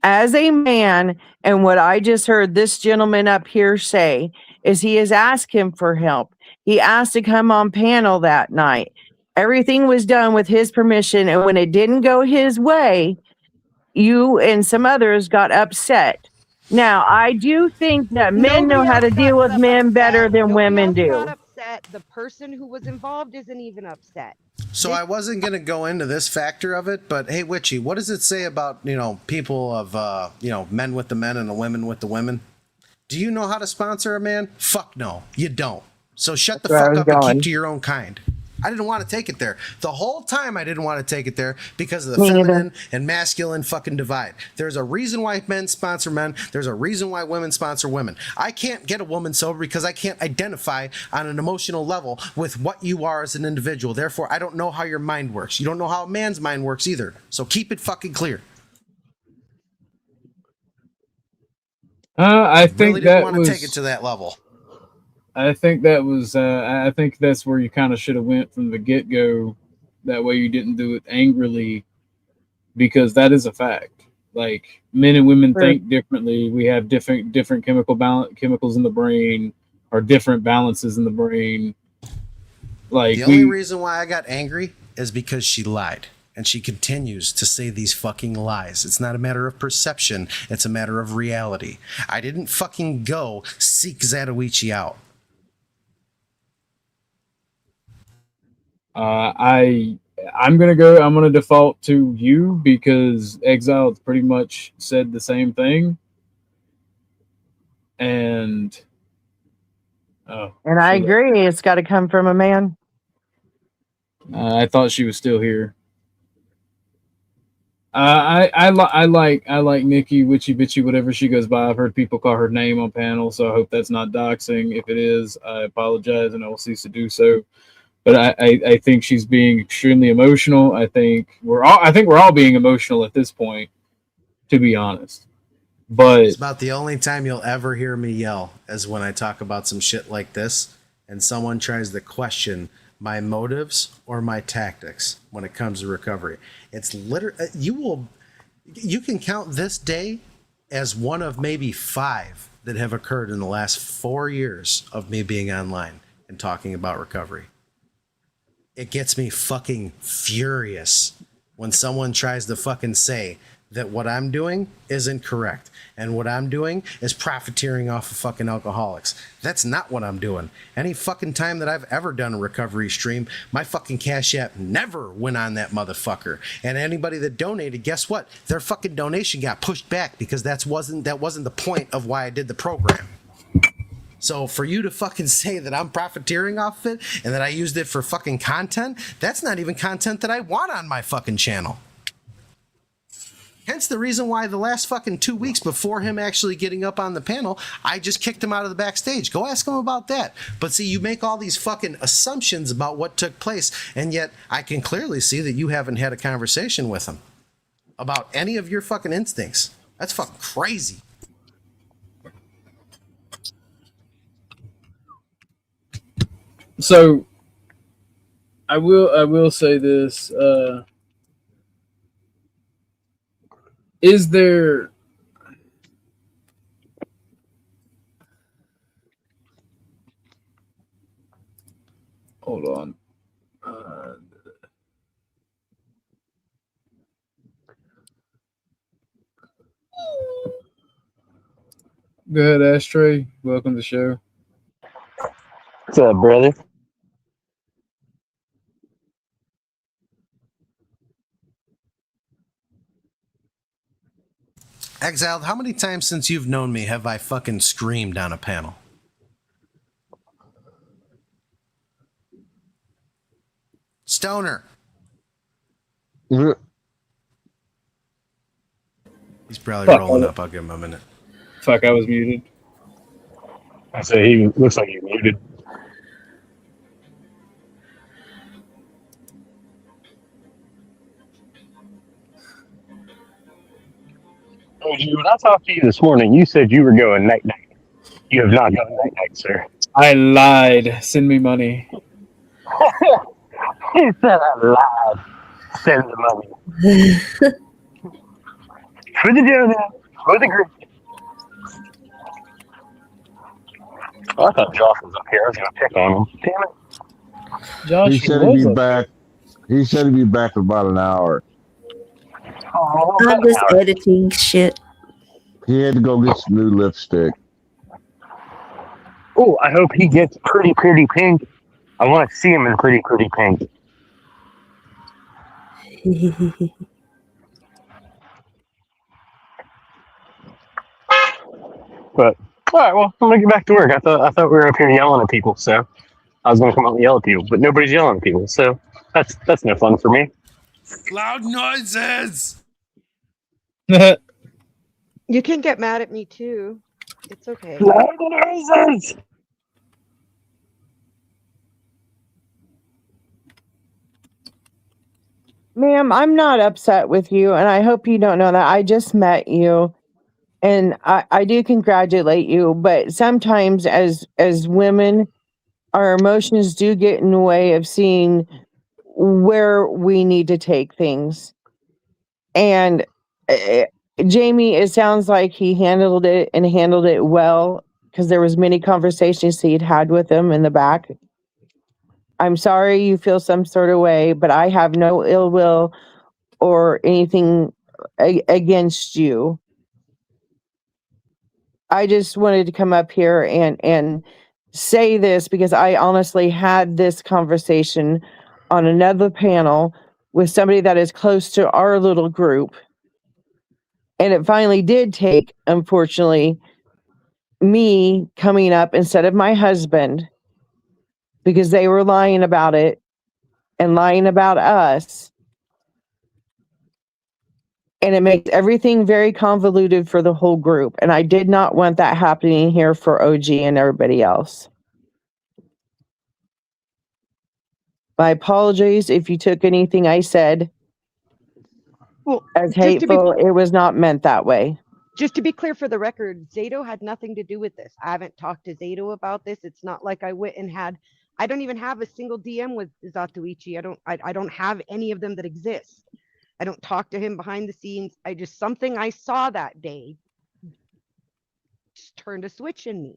As a man, and what I just heard this gentleman up here say is he has asked him for help. He asked to come on panel that night. Everything was done with his permission, and when it didn't go his way, you and some others got upset. Now, I do think that men know how to deal with men better than women do. Not upset. The person who was involved isn't even upset. So I wasn't going to go into this factor of it, but hey, Witchy, what does it say about, people of, men with the men and the women with the women? Do you know how to sponsor a man? Fuck no, you don't. So shut the fuck up and keep to your own kind. I didn't want to take it there. The whole time I didn't want to take it there because of the feminine and masculine fucking divide. There's a reason why men sponsor men. There's a reason why women sponsor women. I can't get a woman sober because I can't identify on an emotional level with what you are as an individual. Therefore, I don't know how your mind works. You don't know how a man's mind works either. So keep it fucking clear. I think really that didn't want was to take it to that level. I think that was. I think that's where you kind of should have went from the get go. That way, you didn't do it angrily, because that is a fact. Like, men and women think differently. We have different chemicals in the brain, or different balances in the brain. Like, the only reason why I got angry is because she lied. And she continues to say these fucking lies. It's not a matter of perception. It's a matter of reality. I didn't fucking go seek Zatoichi out. I'm gonna default to you because Exiled pretty much said the same thing. And I agree, it's got to come from a man. I thought she was still here. I like Nikki, Witchy Bitchy, whatever she goes by. I've heard people call her name on panel, so I hope that's not doxing. If it is, I apologize and I will cease to do so. But I think she's being extremely emotional. I think we're all being emotional at this point, to be honest. But it's about the only time you'll ever hear me yell is when I talk about some shit like this and someone tries to question my motives or my tactics when it comes to recovery. It's literally, you can count this day as one of maybe 5 that have occurred in the last 4 years of me being online and talking about recovery. It gets me fucking furious when someone tries to fucking say that what I'm doing isn't correct and what I'm doing is profiteering off of fucking alcoholics. That's not what I'm doing. Any fucking time that I've ever done a recovery stream, my fucking Cashapp never went on that motherfucker. And anybody that donated, guess what? Their fucking donation got pushed back because that wasn't the point of why I did the program. So for you to fucking say that I'm profiteering off it and that I used it for fucking content, that's not even content that I want on my fucking channel. Hence the reason why the last fucking 2 weeks before him actually getting up on the panel, I just kicked him out of the backstage. Go ask him about that. But see, you make all these fucking assumptions about what took place, and yet I can clearly see that you haven't had a conversation with him about any of your fucking instincts. That's fucking crazy. So I will say this. Is there hold on. Go ahead, Ashtray. Welcome to the show. What's up, brother? Exiled, how many times since you've known me have I fucking screamed on a panel? Stoner. Yeah. He's probably rolling up. I'll give him a minute. Fuck, I was muted. I say he looks like he's muted. Oh, when I talked to you this morning, you said you were going night-night. You have not gone night-night, sir. I lied. Send me money. He said I lied. Send the money. For the donut. For the group. Oh, I thought Josh was up here. I was going to pick on him. Damn it. Josh, he said he'd be back. He said he'd be back in about an hour. Oh, I'm just editing shit. He had to go get some new lipstick. Oh, I hope he gets pretty pink. I want to see him in pretty pink. But all right, well, I'm gonna get back to work. I thought we were up here yelling at people, so I was gonna come out and yell at people, but nobody's yelling at people, so that's no fun for me. Loud noises. You can get mad at me too. It's okay. Loud noises. Ma'am, I'm not upset with you, and I hope you don't know that. I just met you, and I do congratulate you, but sometimes as women, our emotions do get in the way of seeing where we need to take things. And Jamie, it sounds like he handled it well, because there was many conversations he'd had with him in the back. I'm sorry you feel some sort of way, but I have no ill will or anything against you. I just wanted to come up here and say this because I honestly had this conversation on another panel with somebody that is close to our little group. And it finally did take, unfortunately, me coming up instead of my husband, because they were lying about it and lying about us. And it makes everything very convoluted for the whole group. And I did not want that happening here for OG and everybody else. My apologies if you took anything I said as hateful. It was not meant that way. Just to be clear for the record, Zato had nothing to do with this. I haven't talked to Zato about this. It's not like I went and I don't even have a single DM with Zatoichi. I don't have any of them that exist. I don't talk to him behind the scenes. Something I saw that day just turned a switch in me.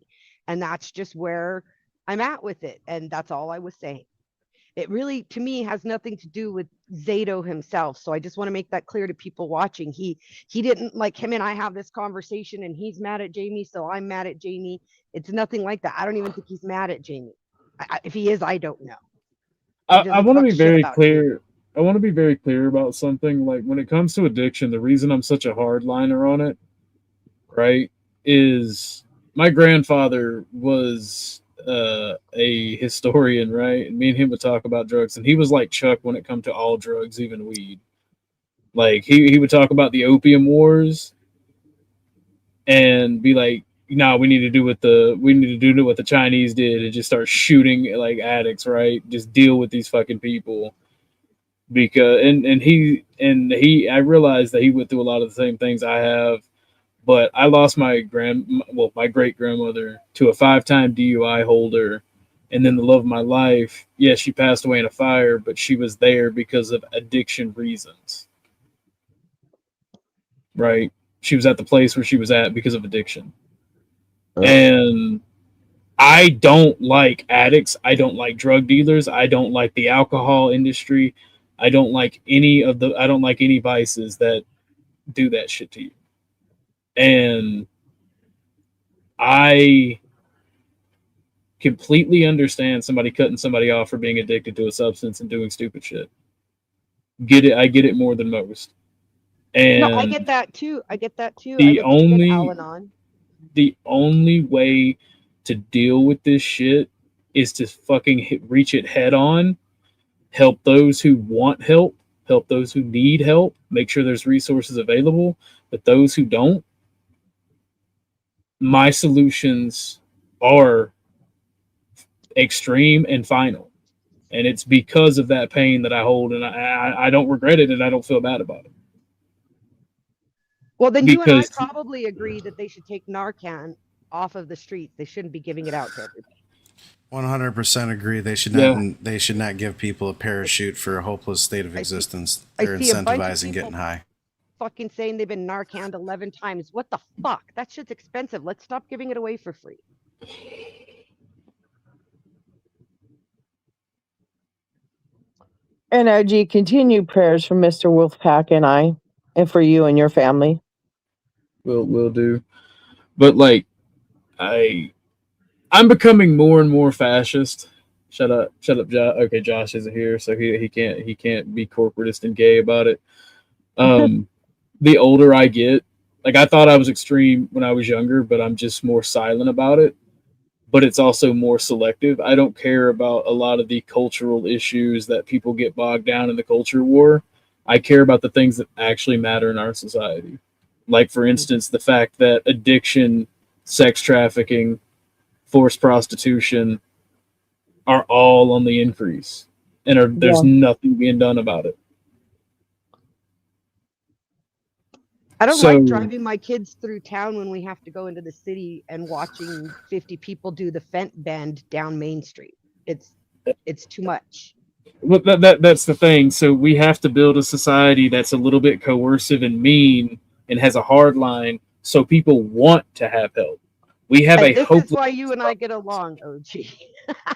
And that's just where I'm at with it. And that's all I was saying. It really, to me, has nothing to do with Zato himself. So I just want to make that clear to people watching. He didn't, like, him and I have this conversation and he's mad at Jamie, so I'm mad at Jamie. It's nothing like that. I don't even think he's mad at Jamie. If he is, I don't know. I want to be very clear. I want to be very clear about something. Like, when it comes to addiction, the reason I'm such a hardliner on it, right, is my grandfather was a historian, right? And me and him would talk about drugs, and he was like Chuck when it come to all drugs, even weed. Like he would talk about the opium wars and be like, "No, we need to do what the Chinese did and just start shooting like addicts, right? Just deal with these fucking people." Because I realized that he went through a lot of the same things I have, but I lost my great grandmother to a 5-time DUI holder, and then the love of my life. Yes, she passed away in a fire, but she was there because of addiction reasons. Right? She was at the place where she was at because of addiction. And I don't like addicts. I don't like drug dealers. I don't like the alcohol industry. I don't like any vices that do that shit to you. And I completely understand somebody cutting somebody off for being addicted to a substance and doing stupid shit. I get it more than most. And no, I get that too. The only way to deal with this shit is to fucking reach it head on, help those who want help those who need help, make sure there's resources available, but those who don't, my solutions are extreme and final. And it's because of that pain that I hold, and I don't regret it, and I don't feel bad about it. Well, then you and I probably agree that they should take Narcan off of the streets. They shouldn't be giving it out to everybody. 100% agree. They should not. They should not give people a parachute for a hopeless state of existence. They're incentivizing getting high. Fucking saying they've been Narcaned 11 times. What the fuck? That shit's expensive. Let's stop giving it away for free. And OG, continued prayers for Mr. Wolfpack and I, and for you and your family. Will do. But like, I'm becoming more and more fascist. Shut up, Josh. Okay, Josh isn't here, so he can't be corporatist and gay about it. The older I get, like I thought I was extreme when I was younger, but I'm just more silent about it. But it's also more selective. I don't care about a lot of the cultural issues that people get bogged down in the culture war. I care about the things that actually matter in our society. Like, for instance, the fact that addiction, sex trafficking, forced prostitution are all on the increase. And there's nothing being done about it. I don't like driving my kids through town when we have to go into the city and watching 50 people do the fent bend down Main Street. It's too much. Well, that's the thing. So we have to build a society that's a little bit coercive and mean and has a hard line, so people want to have help. We have This is why you and I get along, OG.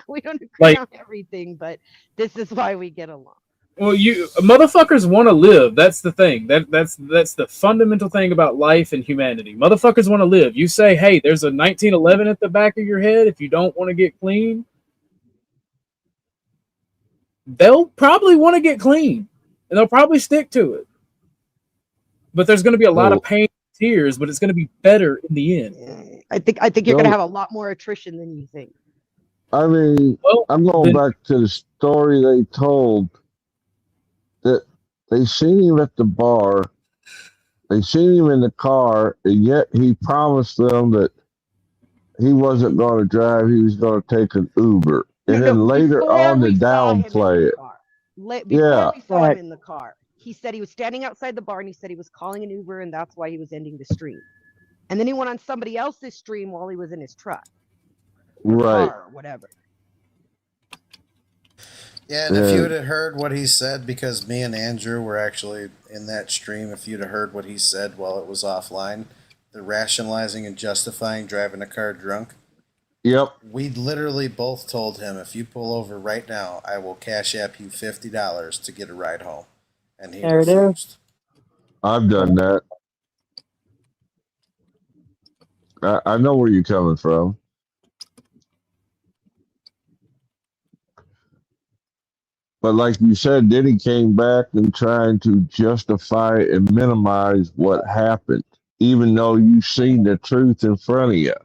We don't agree on everything, but this is why we get along. Well, you motherfuckers want to live. That's the thing. That's the fundamental thing about life and humanity. Motherfuckers want to live. You say, hey, there's a 1911 at the back of your head. If you don't want to get clean, they'll probably want to get clean, and they'll probably stick to it. But there's going to be a lot of pain and tears, but it's going to be better in the end. I think you're going to have a lot more attrition than you think. I mean, I'm going back to the story they told that they seen him at the bar, they seen him in the car, and yet he promised them that he wasn't going to drive, he was going to take an Uber. And then later on to downplay it. Before we saw him in the car, he said he was standing outside the bar and he said he was calling an Uber and that's why he was ending the stream. And then he went on somebody else's stream while he was in his truck. Right. Or whatever. Yeah, and if you would have heard what he said, because me and Andrew were actually in that stream, if you'd have heard what he said while it was offline, the rationalizing and justifying driving a car drunk. Yep. We literally both told him, if you pull over right now, I will cash app you $50 to get a ride home. And he refused. I've done that. I know where you're coming from. But like you said, then he came back and trying to justify and minimize what happened, even though you've seen the truth in front of you.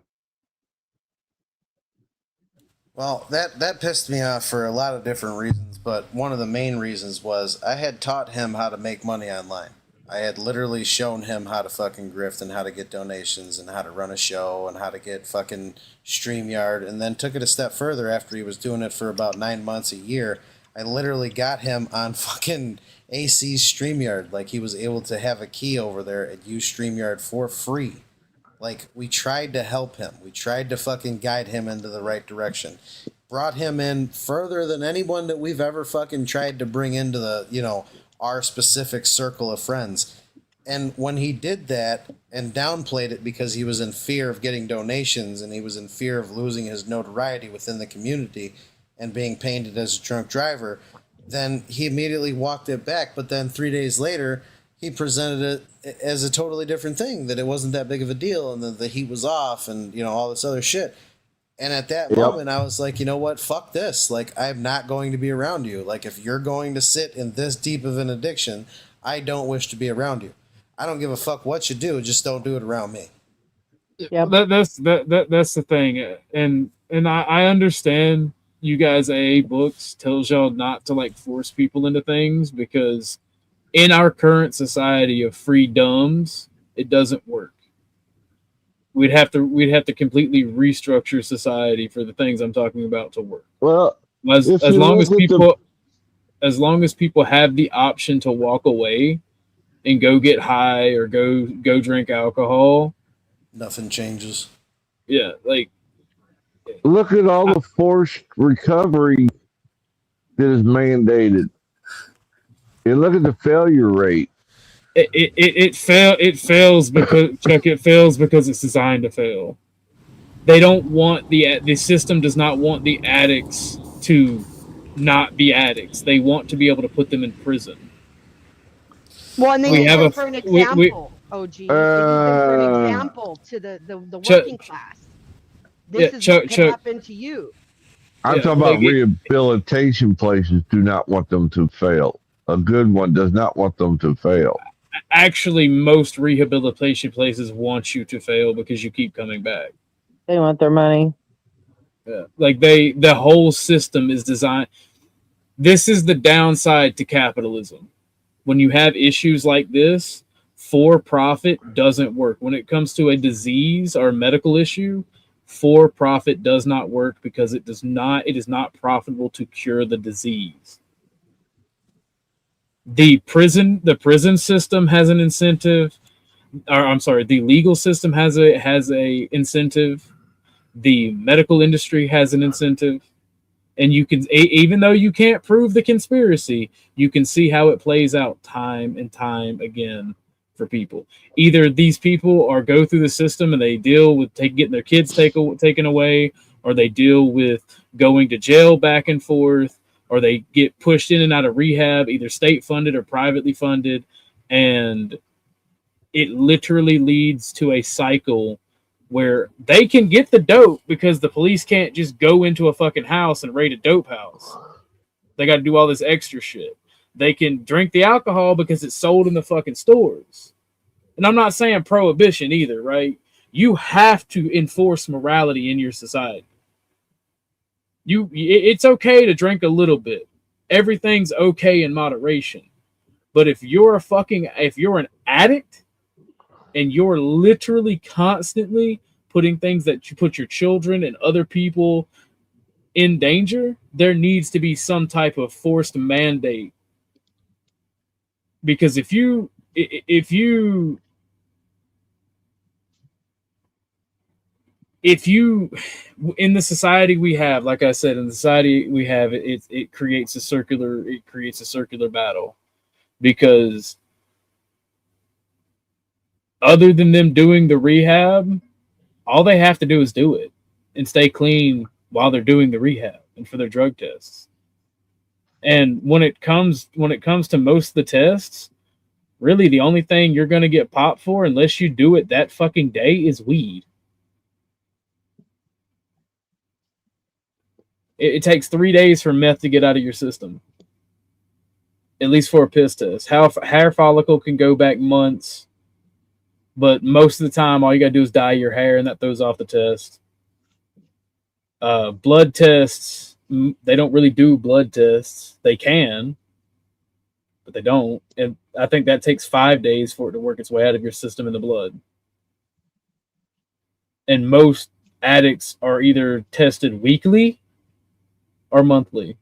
Well, that pissed me off for a lot of different reasons, but one of the main reasons was I had taught him how to make money online. I had literally shown him how to fucking grift and how to get donations and how to run a show and how to get fucking StreamYard, and then took it a step further after he was doing it for about 9 months, a year. I literally got him on fucking AC's StreamYard. Like, he was able to have a key over there and use StreamYard for free. Like, we tried to help him. We tried to fucking guide him into the right direction. Brought him in further than anyone that we've ever fucking tried to bring into the, our specific circle of friends. And when he did that and downplayed it because he was in fear of getting donations and he was in fear of losing his notoriety within the community and being painted as a drunk driver, then he immediately walked it back. But then 3 days later, he presented it as a totally different thing, that it wasn't that big of a deal and that the heat was off and, all this other shit. And at that moment, I was like, you know what? Fuck this. Like, I'm not going to be around you. Like, if you're going to sit in this deep of an addiction, I don't wish to be around you. I don't give a fuck what you do. Just don't do it around me. Yeah, that's the thing. And I understand you guys AA books tells y'all not to like force people into things, because in our current society of free dumbs, it doesn't work. We'd have to completely restructure society for the things I'm talking about to work. Well, as long as people have the option to walk away and go get high or go drink alcohol, nothing changes. Yeah, like, look at all the forced recovery that is mandated, and look at the failure rate. It fails because Chuck. It fails because it's designed to fail. They don't want the system does not want the addicts to not be addicts. They want to be able to put them in prison. Well, and they use them for an example, OG. They use them for an example to the working class. This is what could happen to you. I'm talking about rehabilitation places do not want them to fail. A good one does not want them to fail. Actually, most rehabilitation places want you to fail because you keep coming back. They want their money. Yeah. Like, the whole system is designed. This is the downside to capitalism. When you have issues like this, for profit doesn't work. When it comes to a disease or a medical issue, for profit does not work because it is not profitable to cure the disease. The prison system has an incentive, or I'm sorry, the legal system has a incentive. The medical industry has an incentive, and you can, even though you can't prove the conspiracy, you can see how it plays out time and time again for people. Either these people are go through the system and they deal with getting their kids taken away, or they deal with going to jail back and forth, or they get pushed in and out of rehab, either state funded or privately funded, and it literally leads to a cycle where they can get the dope because the police can't just go into a fucking house and raid a dope house. They got to do all this extra shit. They can drink the alcohol because it's sold in the fucking stores. And I'm not saying prohibition either, right? You have to enforce morality in your society. It's okay to drink a little bit. Everything's okay in moderation. But if you're an addict and you're literally constantly putting things that you put your children and other people in danger, there needs to be some type of forced mandate. Because if you in the society we have, like I said, in the society we have, it creates a circular battle, because other than them doing the rehab, all they have to do is do it and stay clean while they're doing the rehab and for their drug tests. And when it comes to most of the tests, really the only thing you're going to get popped for, unless you do it that fucking day, is weed. It takes 3 days for meth to get out of your system, at least for a piss test. Hair follicle can go back months, but most of the time, all you gotta do is dye your hair, and that throws off the test. Blood tests, they don't really do blood tests. They can, but they don't. And I think that takes 5 days for it to work its way out of your system in the blood. And most addicts are either tested weekly or monthly.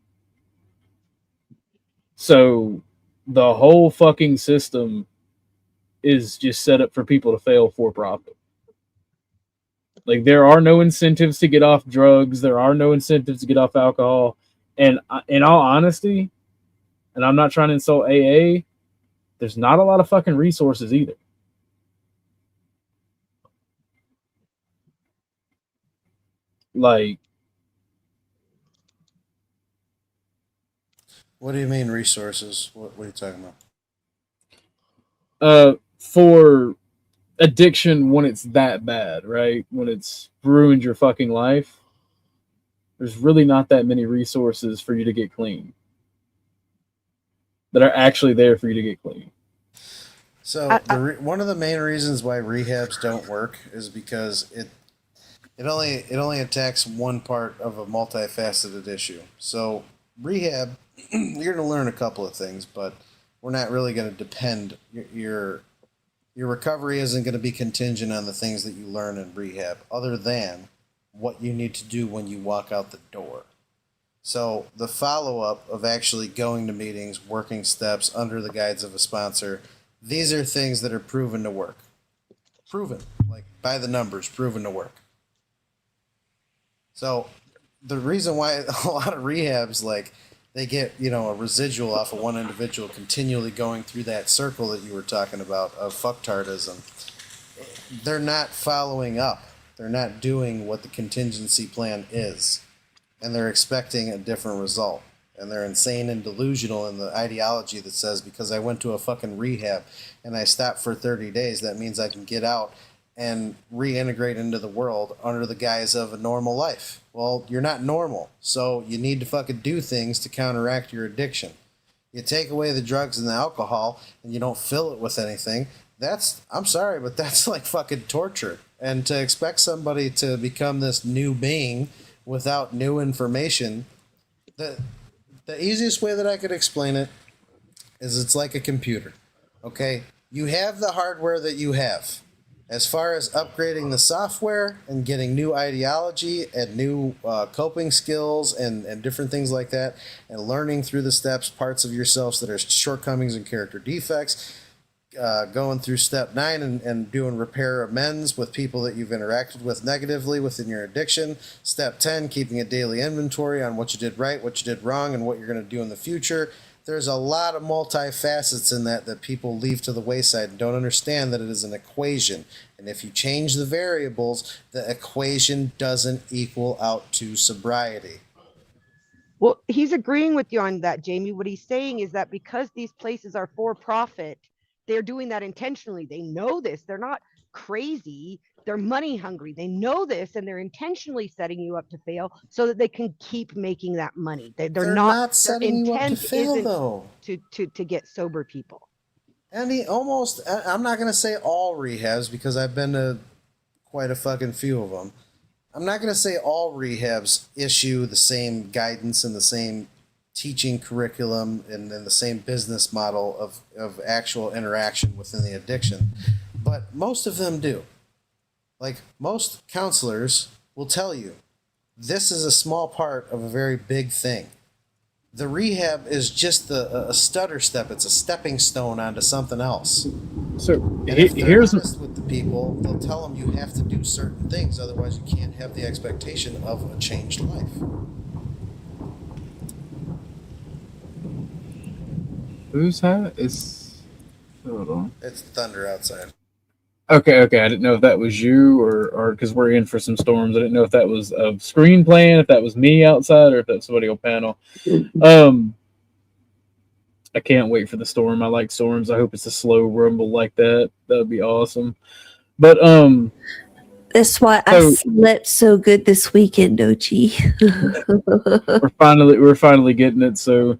So the whole fucking system is just set up for people to fail for profit. Like, there are no incentives to get off drugs. There are no incentives to get off alcohol. And in all honesty, and I'm not trying to insult AA, there's not a lot of fucking resources either. Like, What do you mean resources? What are you talking about? For addiction, when it's that bad, right? When it's ruined your fucking life, there's really not that many resources for you to get clean that are actually there for you to get clean. So one of the main reasons why rehabs don't work is because it only attacks one part of a multifaceted issue. So rehab, you're going to learn a couple of things, but we're not really going to depend. Your recovery isn't going to be contingent on the things that you learn in rehab, other than what you need to do when you walk out the door. So the follow-up of actually going to meetings, working steps under the guides of a sponsor, these are things that are proven to work. Proven, like by the numbers, proven to work. So the reason why a lot of rehabs, like, they get, a residual off of one individual continually going through that circle that you were talking about of fucktardism, they're not following up. They're not doing what the contingency plan is. And they're expecting a different result. And they're insane and delusional in the ideology that says, because I went to a fucking rehab and I stopped for 30 days, that means I can get out and reintegrate into the world under the guise of a normal life. Well, you're not normal, so you need to fucking do things to counteract your addiction. You take away the drugs and the alcohol and you don't fill it with anything, I'm sorry, but that's like fucking torture. And to expect somebody to become this new being without new information, the easiest way that I could explain it is it's like a computer, okay? You have the hardware that you have. As far as upgrading the software and getting new ideology and new coping skills and different things like that, and learning through the steps parts of yourselves that are shortcomings and character defects, going through step 9 and doing repair amends with people that you've interacted with negatively within your addiction. Step 10, keeping a daily inventory on what you did right, what you did wrong, and what you're going to do in the future. There's a lot of multifacets in that people leave to the wayside and don't understand that it is an equation. And if you change the variables, the equation doesn't equal out to sobriety. Well, he's agreeing with you on that, Jamie. What he's saying is that because these places are for profit, they're doing that intentionally. They know this. They're not crazy. They're money hungry. They know this, and they're intentionally setting you up to fail so that they can keep making that money. They're not setting you up to fail, though. To get sober people. And I'm not going to say all rehabs because I've been to quite a fucking few of them. I'm not going to say all rehabs issue the same guidance and the same teaching curriculum and the same business model of actual interaction within the addiction, but most of them do. Like, most counselors will tell you, this is a small part of a very big thing. The rehab is just a stutter step. It's a stepping stone onto something else. So and if they're honest with the people, they'll tell them you have to do certain things, otherwise you can't have the expectation of a changed life. Whose hat is? Hold on. It's thunder outside. Okay. I didn't know if that was you or because we're in for some storms. I didn't know if that was a screen playing, if that was me outside, or if that's somebody on panel. I can't wait for the storm. I like storms. I hope it's a slow rumble like that. That would be awesome. But that's why I slept so good this weekend, OG. we're finally getting it. So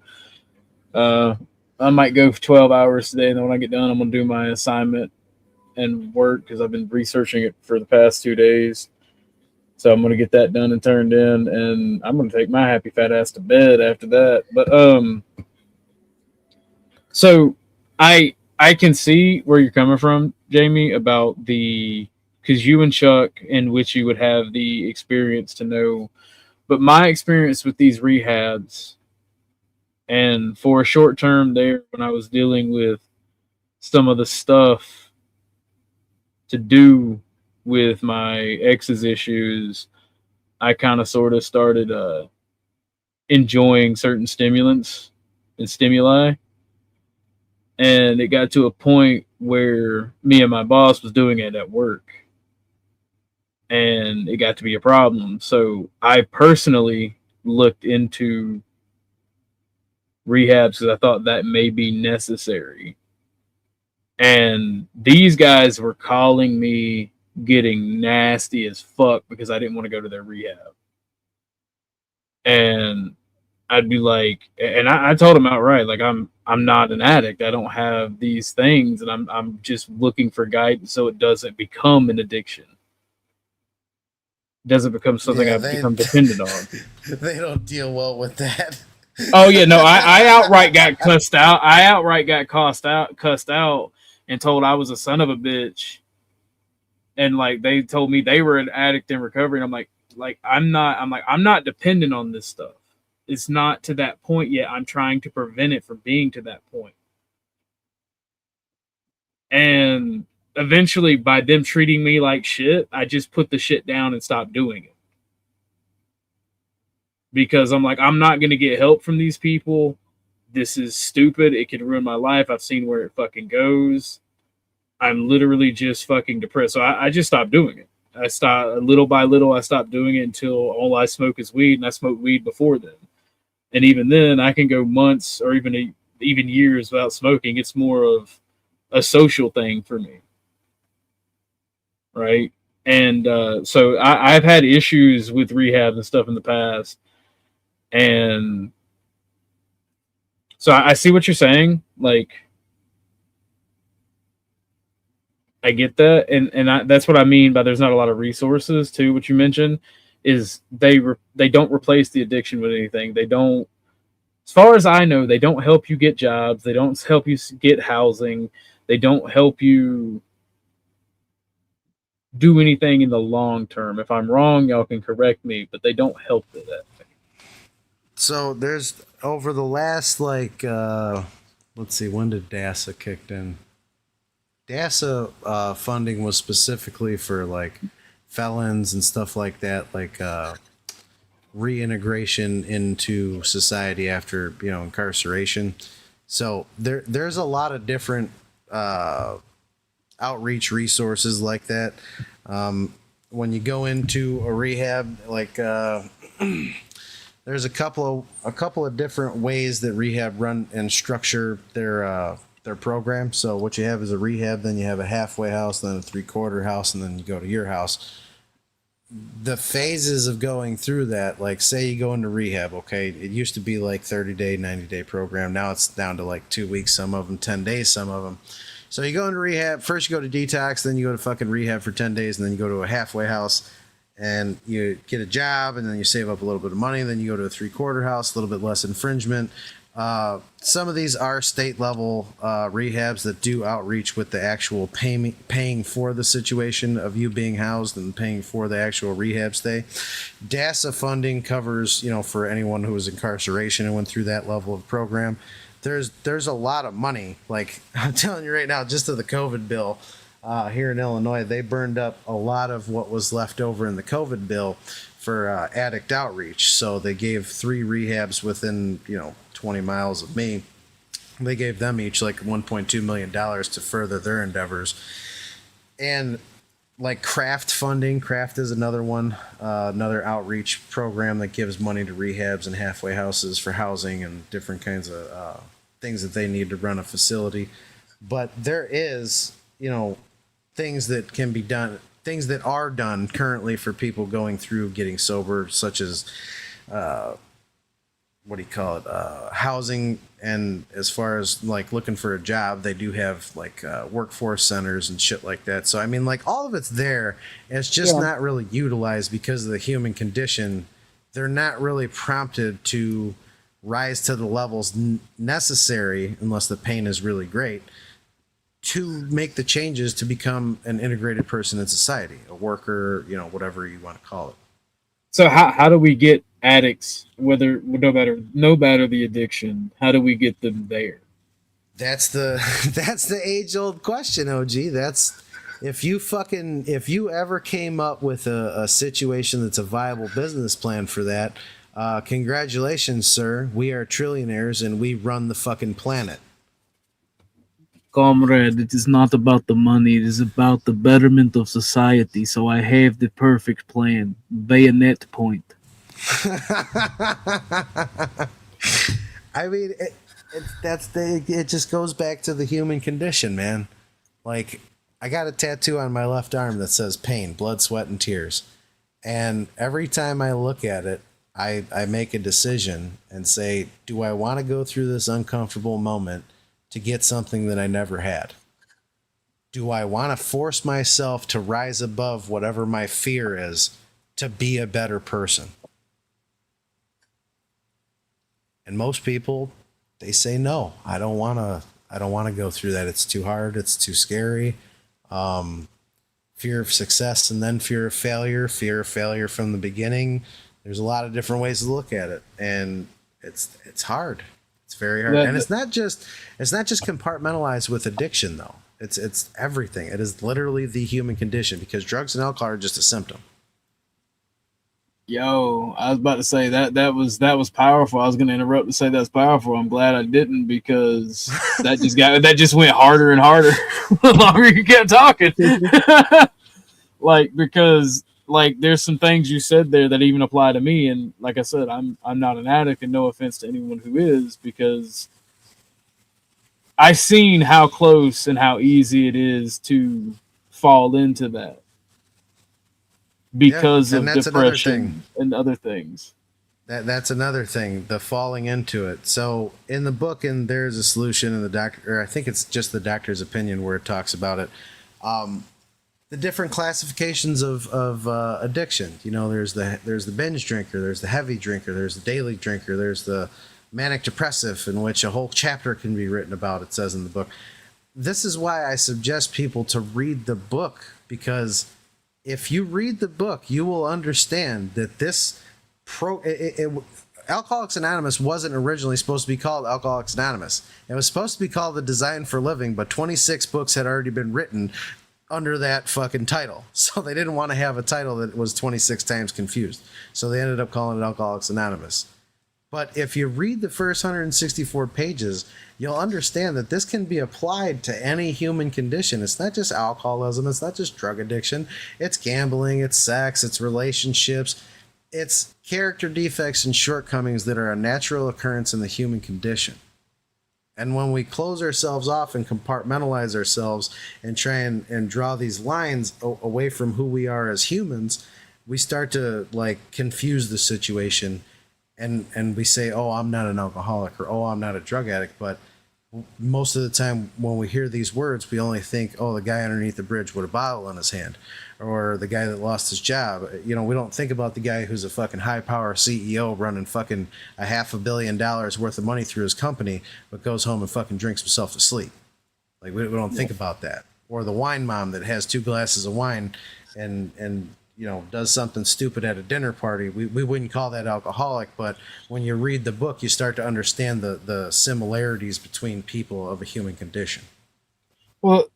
I might go for 12 hours today, and then when I get done, I'm gonna do my assignment and work because I've been researching it for the past 2 days. So I'm gonna get that done and turned in, and I'm gonna take my happy fat ass to bed after that. But so I can see where you're coming from, Jamie, about because you and Chuck, in which you would have the experience to know. But my experience with these rehabs, and for a short term there, when I was dealing with some of the stuff to do with my ex's issues, I kind of sort of started enjoying certain stimulants and stimuli. And it got to a point where me and my boss was doing it at work. And it got to be a problem. So I personally looked into rehabs because I thought that may be necessary. And these guys were calling me getting nasty as fuck because I didn't want to go to their rehab. And I'd be like, and I told them outright, like, I'm not an addict. I don't have these things, and I'm just looking for guidance so it doesn't become an addiction. It doesn't become something I become dependent on. They don't deal well with that. Oh yeah, no, I outright got cussed out. I outright got cussed out, and told I was a son of a bitch. And like they told me they were an addict in recovery, and I'm like I'm not dependent on this stuff. It's not to that point yet. I'm trying to prevent it from being to that point. And eventually, by them treating me like shit, I just put the shit down and stopped doing it. Because I'm like, I'm not going to get help from these people. This is stupid. It could ruin my life. I've seen where it fucking goes. I'm literally just fucking depressed. So I just stopped doing it. I stopped little by little. I stopped doing it until all I smoke is weed, and I smoked weed before then. And even then, I can go months or even years without smoking. It's more of a social thing for me, right? And so I've had issues with rehab and stuff in the past, and so I see what you're saying. Like, I get that, and that's what I mean by there's not a lot of resources too. What you mentioned is they don't replace the addiction with anything. They don't, as far as I know, they don't help you get jobs. They don't help you get housing. They don't help you do anything in the long term. If I'm wrong, y'all can correct me, but they don't help with that. So there's over the last let's see, when did DASA kicked in? DASA funding was specifically for like felons and stuff like that, like reintegration into society after incarceration. So there's a lot of different outreach resources like that. When you go into a rehab, like there's a couple of different ways that rehab run and structure their program. So what you have is a rehab, then you have a halfway house, then a 3/4 house, and then you go to your house. The phases of going through that, like say you go into rehab, okay, it used to be like 30-day, 90-day program. Now it's down to like 2 weeks, some of them 10 days, some of them. So you go into rehab, first you go to detox, then you go to fucking rehab for 10 days, and then you go to a halfway house and you get a job, and then you save up a little bit of money, then you go to a 3/4 house, a little bit less infringement. Some of these are state level rehabs that do outreach with the actual paying for the situation of you being housed and paying for the actual rehab stay. DASA funding covers, for anyone who was incarceration and went through that level of program. There's a lot of money. Like I'm telling you right now, just to the COVID bill here in Illinois, they burned up a lot of what was left over in the COVID bill for addict outreach. So they gave 3 rehabs within 20 miles of me. They gave them each like $1.2 million to further their endeavors. And like CRAFT funding, CRAFT is another one, another outreach program that gives money to rehabs and halfway houses for housing and different kinds of things that they need to run a facility. But there is, things that can be done, things that are done currently for people going through getting sober, such as what do you call it, housing, and as far as like looking for a job, they do have like workforce centers and shit like that. So I mean, like all of it's there, and it's just not really utilized because of the human condition. They're not really prompted to rise to the levels necessary, unless the pain is really great, to make the changes to become an integrated person in society, a worker, you know, whatever you want to call it. So how do we get addicts, whether no matter the addiction, how do we get them there? That's the age old question, OG. That's if you ever came up with a situation that's a viable business plan for that, congratulations, sir. We are trillionaires and we run the fucking planet. Comrade, it is not about the money, it is about the betterment of society. So I have the perfect plan. Bayonet point. I mean, it just goes back to the human condition, man. Like, I got a tattoo on my left arm that says pain, blood, sweat, and tears. And every time I look at it, I make a decision and say, do I want to go through this uncomfortable moment to get something that I never had? Do I want to force myself to rise above whatever my fear is to be a better person? And most people, they say no. I don't want to go through that. It's too hard. It's too scary. Fear of success and then fear of failure from the beginning. There's a lot of different ways to look at it, and it's hard. It's very hard. And it's not just compartmentalized with addiction though. It's everything. It is literally the human condition, because drugs and alcohol are just a symptom. Yo, I was about to say that was powerful. I was going to interrupt to say that's powerful. I'm glad I didn't, because that just went harder and harder the longer you kept talking. Because there's some things you said there that even apply to me, and like I said, I'm not an addict, and no offense to anyone who is, because I've seen how close and how easy it is to fall into that. Because of depression and other things. That's another thing, the falling into it. So in the book, and there's a solution in the doctor, or I think it's just the doctor's opinion where it talks about it. The different classifications of addiction. You know, there's the binge drinker, there's the heavy drinker, there's the daily drinker, there's the manic depressive, in which a whole chapter can be written about, it says in the book. This is why I suggest people to read the book, because if you read the book, you will understand that this Alcoholics Anonymous wasn't originally supposed to be called Alcoholics Anonymous. It was supposed to be called The Design for Living, but 26 books had already been written under that fucking title. So they didn't want to have a title that was 26 times confused. So they ended up calling it Alcoholics Anonymous. But if you read the first 164 pages, you'll understand that this can be applied to any human condition. It's not just alcoholism. It's not just drug addiction. It's gambling. It's sex. It's relationships. It's character defects and shortcomings that are a natural occurrence in the human condition. And when we close ourselves off and compartmentalize ourselves and try and draw these lines away from who we are as humans, we start to confuse the situation. And we say, oh, I'm not an alcoholic, or oh, I'm not a drug addict. But most of the time when we hear these words, we only think, oh, the guy underneath the bridge with a bottle in his hand, or the guy that lost his job. You know, we don't think about the guy who's a fucking high power CEO running fucking $500 million worth of money through his company, but goes home and fucking drinks himself to sleep. Like, we don't think about that. Or the wine mom that has 2 glasses of wine and you know, does something stupid at a dinner party. We wouldn't call that alcoholic, but when you read the book, you start to understand the similarities between people of a human condition. Well,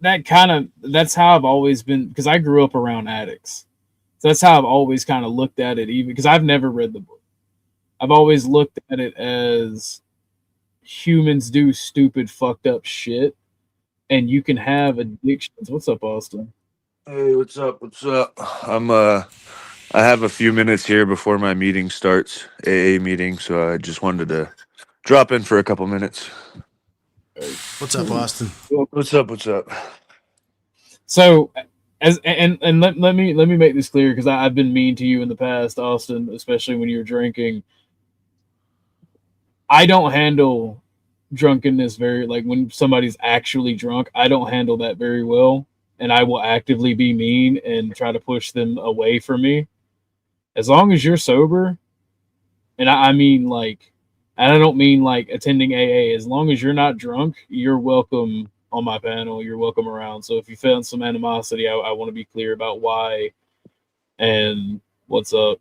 that's how I've always been, because I grew up around addicts. So that's how I've always kind of looked at it, even because I've never read the book. I've always looked at it as humans do stupid, fucked up shit, and you can have addictions. What's up, Austin? Hey, what's up? What's up? I have a few minutes here before my meeting starts, AA meeting, so I just wanted to drop in for a couple minutes. What's up, Austin? What's up? What's up? So, let me make this clear, because I've been mean to you in the past, Austin, especially when you were drinking. I don't handle drunkenness very, like when somebody's actually drunk, I don't handle that very well, and I will actively be mean and try to push them away from me. As long as you're sober, and I mean like, and I don't mean like attending AA, as long as you're not drunk, you're welcome on my panel, you're welcome around. So if you felt some animosity, I want to be clear about why and what's up.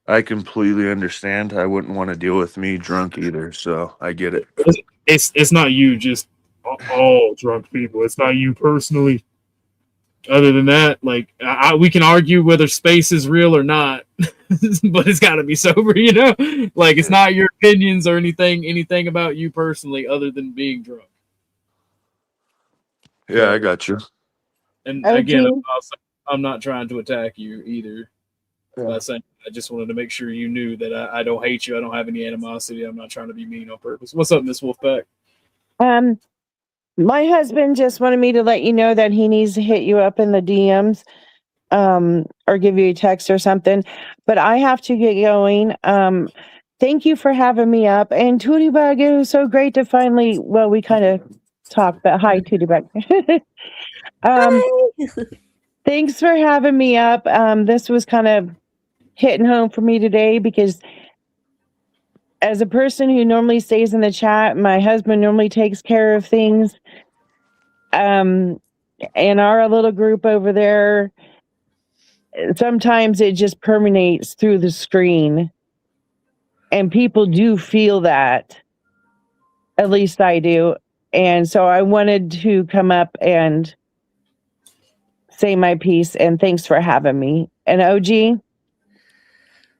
I completely understand. I wouldn't want to deal with me drunk either, so I get it. It's not you, just all drunk people. It's not you personally. Other than that, like we can argue whether space is real or not, but it's got to be sober, you know. Like it's not your opinions or anything about you personally, other than being drunk. Yeah, I got you. And Oh, again, Gene. I'm not trying to attack you either. By saying, I just wanted to make sure you knew that I don't hate you. I don't have any animosity. I'm not trying to be mean on purpose. What's up, Miss Wolfpack? My husband just wanted me to let you know that he needs to hit you up in the DMs, or give you a text or something. But I have to get going. Thank you for having me up. And Tootie Bug, it was so great to finally, well, we kind of talked, but hi, Tootie Bug. Thanks for having me up. This was kind of hitting home for me today because as a person who normally stays in the chat, my husband normally takes care of things. In our little group over there, sometimes it just permeates through the screen. And people do feel that. At least I do. And so I wanted to come up and say my piece, and thanks for having me. And OG,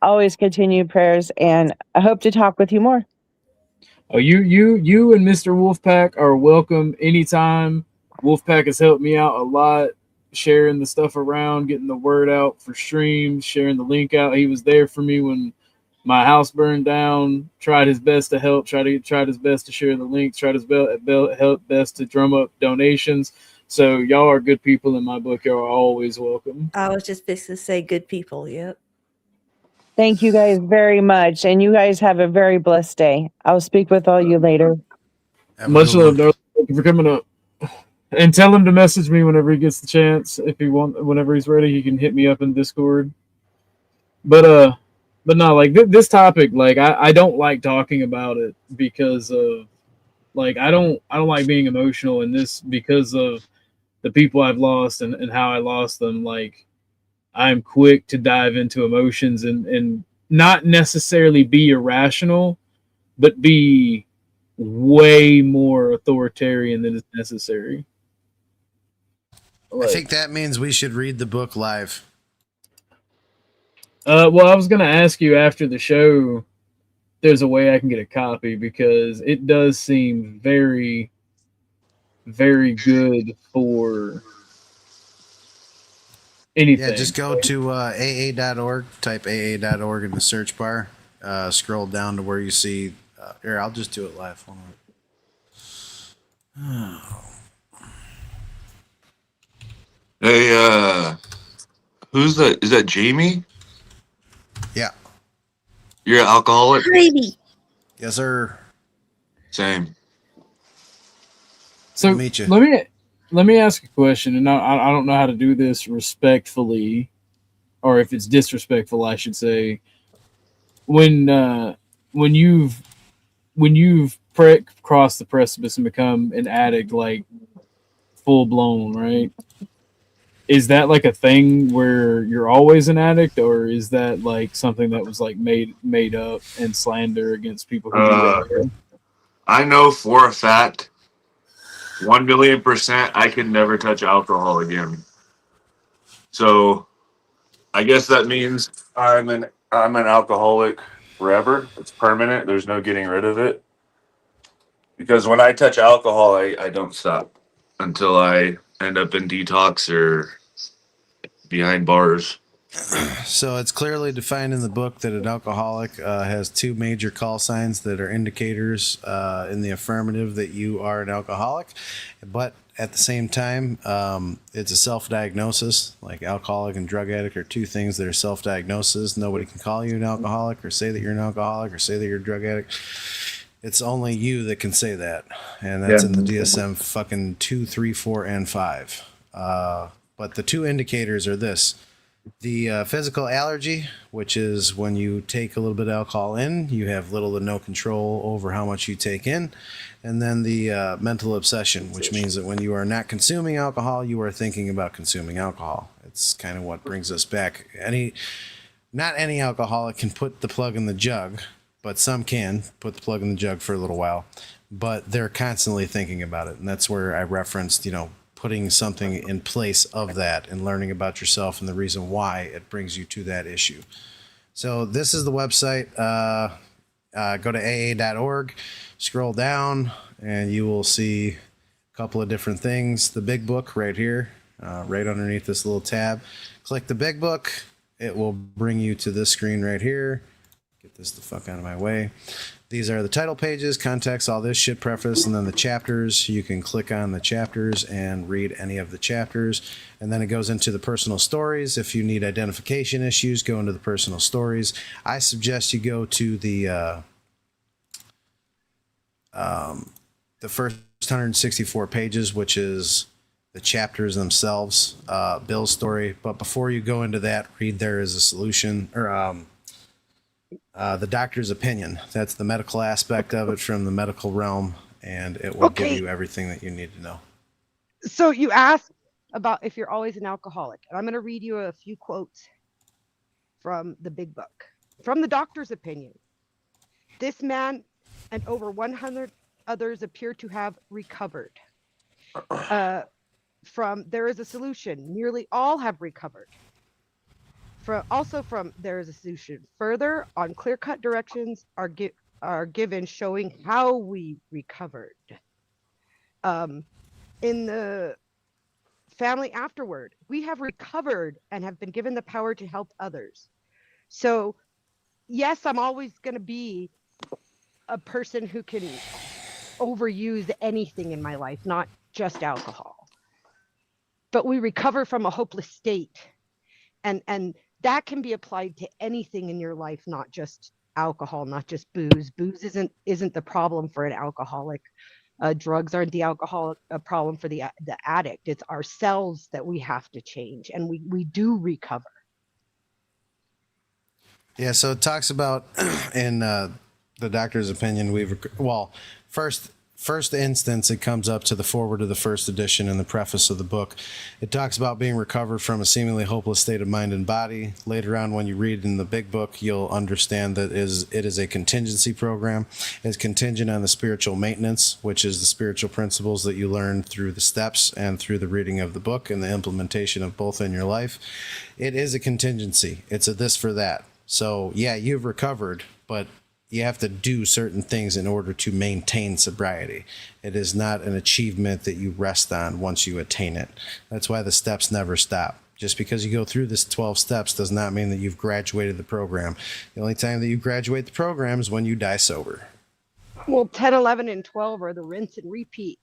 always continue prayers, and I hope to talk with you more. Oh, you and Mr. Wolfpack are welcome anytime. Wolfpack has helped me out a lot, sharing the stuff around, getting the word out for streams, sharing the link out. He was there for me when my house burned down, tried his best to help, tried his best to share the link, tried his best to drum up donations. So y'all are good people in my book. Y'all are always welcome. I was just fixing to say good people. Yep. Thank you guys very much. And you guys have a very blessed day. I'll speak with all you later. Much love, Darth. Thank you for coming up. And tell him to message me whenever he gets the chance. If he whenever he's ready, he can hit me up in Discord. But no, like this topic, like I don't like talking about it because of like I don't like being emotional in this because of the people I've lost and how I lost them. Like I'm quick to dive into emotions and not necessarily be irrational, but be way more authoritarian than is necessary. I think that means we should read the book live. Well, I was going to ask you after the show, if there's a way I can get a copy because it does seem very, very good for anything. Yeah, just go to aa.org, type aa.org in the search bar, scroll down to where you see, here, I'll just do it live. Hold on. Hey, who's that? Is that Jamie? Yeah. You're an alcoholic? Jamie. Yes, sir. Same. So meet you. let me ask a question, and I don't know how to do this respectfully, or if it's disrespectful, I should say. When you've crossed the precipice and become an addict, like full blown, right? Is that like a thing where you're always an addict, or is that like something that was like made up and slander against people who do that? I know for a fact, 1,000,000%, I can never touch alcohol again. So, I guess that means I'm an alcoholic forever. It's permanent. There's no getting rid of it. Because when I touch alcohol, I don't stop until I end up in detox or behind bars. So it's clearly defined in the book that an alcoholic has two major call signs that are indicators in the affirmative that you are an alcoholic. But at the same time, it's a self-diagnosis. Like alcoholic and drug addict are two things that are self-diagnosis. Nobody can call you an alcoholic or say that you're an alcoholic or say that you're a drug addict. It's only you that can say that, and that's in the DSM fucking 2, 3, 4, and 5. But the two indicators are this. The physical allergy, which is when you take a little bit of alcohol in, you have little to no control over how much you take in. And then the mental obsession, which means that when you are not consuming alcohol, you are thinking about consuming alcohol. It's kind of what brings us back. Not any alcoholic can put the plug in the jug, but some can put the plug in the jug for a little while. But they're constantly thinking about it. And that's where I referenced, putting something in place of that and learning about yourself and the reason why it brings you to that issue. So this is the website. Go to aa.org, scroll down, and you will see a couple of different things. The big book right here, right underneath this little tab. Click the big book. It will bring you to this screen right here. Get this the fuck out of my way. These are the title pages, context, all this shit, preface, and then the chapters. You can click on the chapters and read any of the chapters. And then it goes into the personal stories. If you need identification issues, go into the personal stories. I suggest you go to the first 164 pages, which is the chapters themselves, Bill's story. But before you go into that, read There Is a Solution, or the doctor's opinion. That's the medical aspect of it from the medical realm, and it will give you everything that you need to know. So you asked about if you're always an alcoholic, and I'm going to read you a few quotes from the big book. From the doctor's opinion, this man and over 100 others appear to have recovered. From There Is a Solution, nearly all have recovered. From There Is a Solution, further on clear-cut directions are given showing how we recovered. In the Family Afterward, we have recovered and have been given the power to help others. So yes, I'm always going to be a person who can overuse anything in my life, not just alcohol. But we recover from a hopeless state. And that can be applied to anything in your life, not just alcohol, not just booze. Booze isn't the problem for an alcoholic. Drugs aren't the problem for the addict. It's ourselves that we have to change, and we do recover. Yeah, so it talks about in the doctor's opinion, first instance, it comes up to the forward of the first edition in the preface of the book. It talks about being recovered from a seemingly hopeless state of mind and body. Later on, when you read in the big book, you'll understand that it is a contingency program. It's contingent on the spiritual maintenance, which is the spiritual principles that you learn through the steps and through the reading of the book and the implementation of both in your life. It is a contingency. It's a this for that. So yeah, you've recovered, but you have to do certain things in order to maintain sobriety. It is not an achievement that you rest on once you attain it. That's why the steps never stop. Just because you go through this 12 steps does not mean that you've graduated the program. The only time that you graduate the program is when you die sober. Well, 10, 11, and 12 are the rinse and repeat.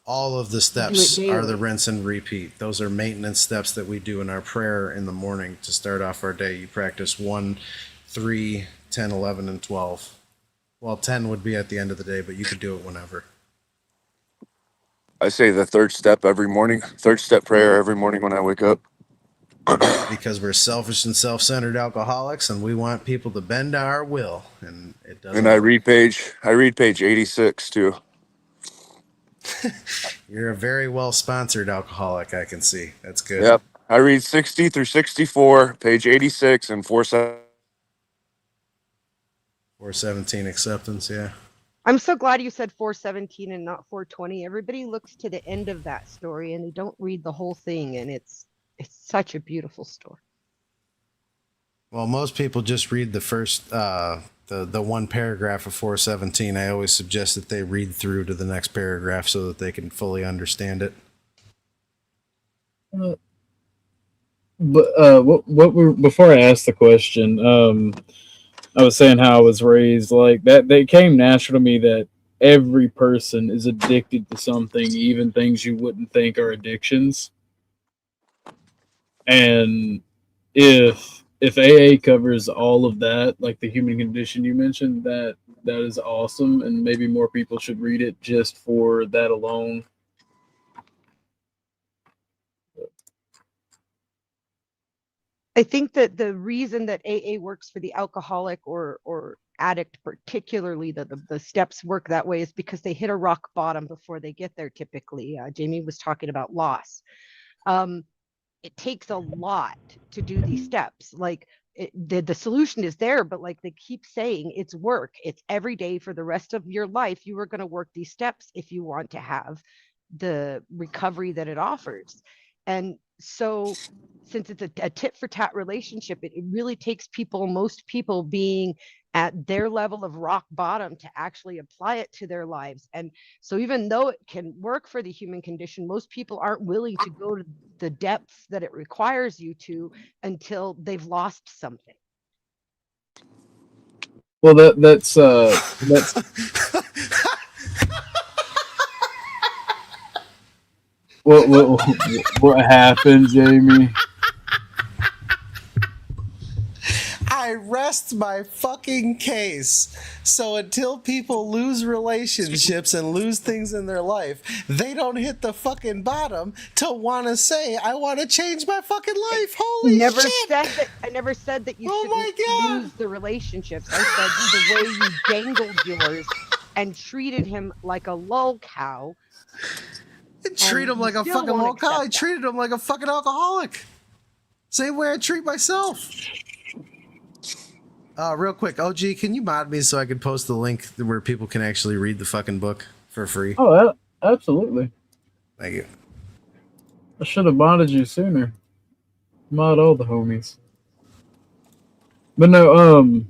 All of the steps are the rinse and repeat. Those are maintenance steps that we do in our prayer in the morning to start off our day. You practice 1, 3, 10, 11, and 12. Well, 10 would be at the end of the day, but you could do it whenever. I say the third step every morning, third step prayer every morning when I wake up. Because we're selfish and self-centered alcoholics, and we want people to bend to our will, and it doesn't. And I read page 86 too. You're a very well-sponsored alcoholic, I can see. That's good. Yep. I read 60 through 64, page 86, and 417 acceptance, yeah. I'm so glad you said 417 and not 420. Everybody looks to the end of that story and they don't read the whole thing, and it's such a beautiful story. Well, most people just read the first the one paragraph of 417. I always suggest that they read through to the next paragraph so that they can fully understand it. Before I asked the question, I was saying how I was raised like that. They came natural to me that every person is addicted to something, even things you wouldn't think are addictions. And if if AA covers all of that, like the human condition you mentioned, that is awesome, and maybe more people should read it just for that alone. I think that the reason that AA works for the alcoholic or addict, particularly the steps work that way, is because they hit a rock bottom before they get there. Typically, Jamie was talking about loss. It takes a lot to do these steps. Like the solution is there, but like they keep saying, it's work. It's every day for the rest of your life. You are going to work these steps if you want to have the recovery that it offers. And so since it's a tit for tat relationship, it really takes most people being at their level of rock bottom to actually apply it to their lives. And so even though it can work for the human condition, most people aren't willing to go to the depths that it requires you to until they've lost something. Well, that's what happened, Jamie? I rest my fucking case. So until people lose relationships and lose things in their life, they don't hit the fucking bottom to want to say, I want to change my fucking life. Holy shit. I never said that you should lose the relationships. I said the way you dangled yours and treated him like a lull cow. Treat him like a fucking lull cow. I treated him like a fucking alcoholic. Same way I treat myself. Real quick, OG, can you mod me so I can post the link where people can actually read the fucking book for free? Oh, absolutely. Thank you. I should have modded you sooner. Mod all the homies. But no,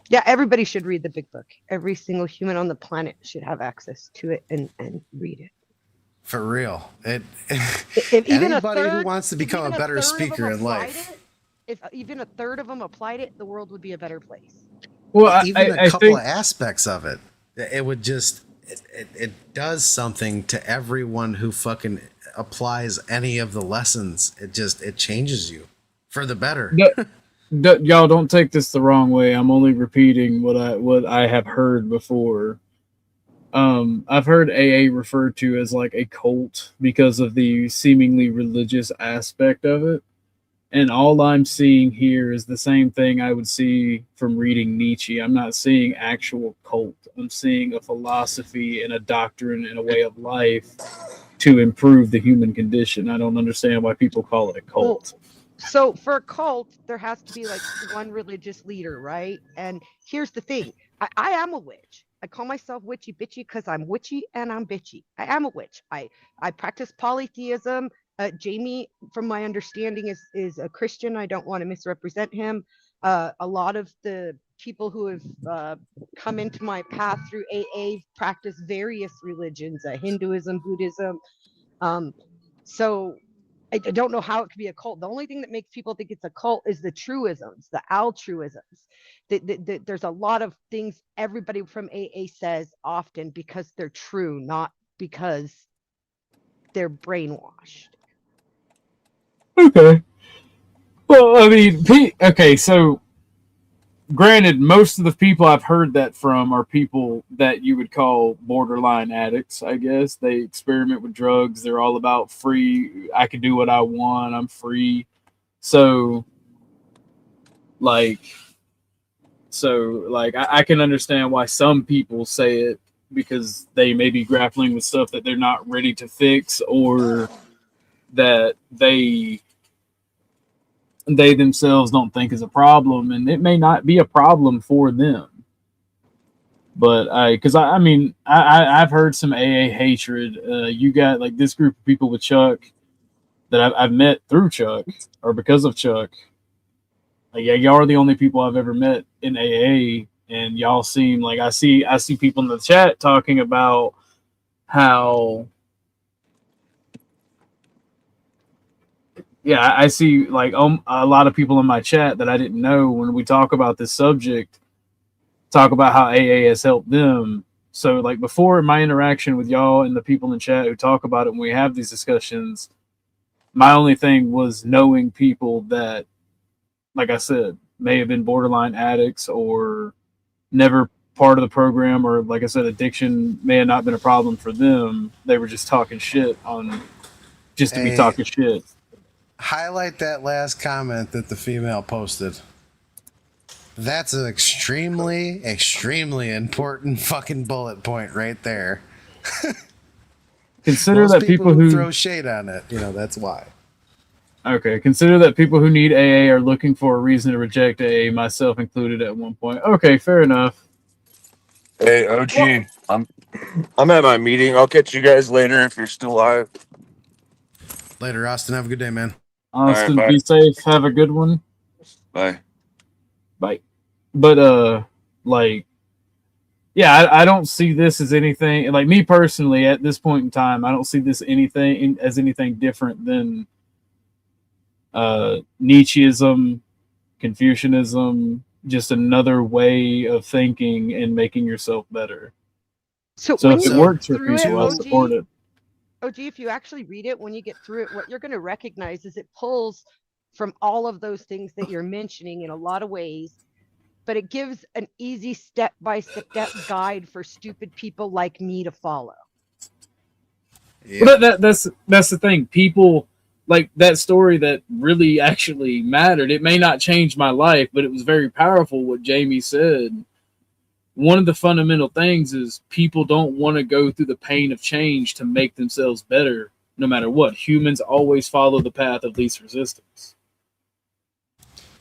yeah, everybody should read the big book. Every single human on the planet should have access to it and read it. For real. If even anybody who wants to become a better speaker in life. If even a third of them applied it, the world would be a better place. Well, even a couple of aspects of it, it would just, it does something to everyone who fucking applies any of the lessons. It changes you for the better. Y'all don't take this the wrong way. I'm only repeating what I have heard before. I've heard AA referred to as like a cult because of the seemingly religious aspect of it. And all I'm seeing here is the same thing I would see from reading Nietzsche. I'm not seeing actual cult. I'm seeing a philosophy and a doctrine and a way of life to improve the human condition. I don't understand why people call it a cult. Well, so for a cult, there has to be like one religious leader, right? And here's the thing. I am a witch. I call myself witchy bitchy because I'm witchy and I'm bitchy. I am a witch. I practice polytheism. Jamie, from my understanding, is a Christian. I don't want to misrepresent him. A lot of the people who have come into my path through AA practice various religions, Hinduism, Buddhism. So I don't know how it could be a cult. The only thing that makes people think it's a cult is the truisms, the altruisms. There's a lot of things everybody from AA says often because they're true, not because they're brainwashed. Okay. Well, I mean, okay, so granted, most of the people I've heard that from are people that you would call borderline addicts, I guess. They experiment with drugs. They're all about free. I can do what I want. I'm free. So, I can understand why some people say it because they may be grappling with stuff that they're not ready to fix or that they themselves don't think is a problem, and it may not be a problem for them. But I've heard some AA hatred. You got like this group of people with Chuck that I've met through Chuck or because of Chuck. Like, yeah, y'all are the only people I've ever met in AA, and y'all seem like I see people in the chat talking about how. Yeah, I see like a lot of people in my chat that I didn't know when we talk about this subject talk about how AA has helped them. So like before my interaction with y'all and the people in chat who talk about it when we have these discussions, my only thing was knowing people that like I said, may have been borderline addicts or never part of the program, or like I said, addiction may have not been a problem for them. They were just talking shit on just to be talking shit. Highlight that last comment that the female posted. That's an extremely, extremely important fucking bullet point right there. Consider Most that people who throw shade on it, that's why. Okay, consider that people who need AA are looking for a reason to reject AA, myself included at one point. Okay, fair enough. Hey, OG, I'm at my meeting. I'll catch you guys later if you're still live. Later, Austin. Have a good day, man. Austin, All right, be safe. Have a good one. Bye. Bye. But yeah, I don't see this as anything, like me personally at this point in time, I don't see this as anything different than Nietzscheism, Confucianism, just another way of thinking and making yourself better. So if it works for people, I'll support it. OG, if you actually read it, when you get through it, what you're going to recognize is it pulls from all of those things that you're mentioning in a lot of ways, but it gives an easy step-by-step guide for stupid people like me to follow. Yeah. But that's the thing. People like that story that really actually mattered. It may not change my life, but it was very powerful what Jamie said. One of the fundamental things is people don't want to go through the pain of change to make themselves better, no matter what. Humans always follow the path of least resistance.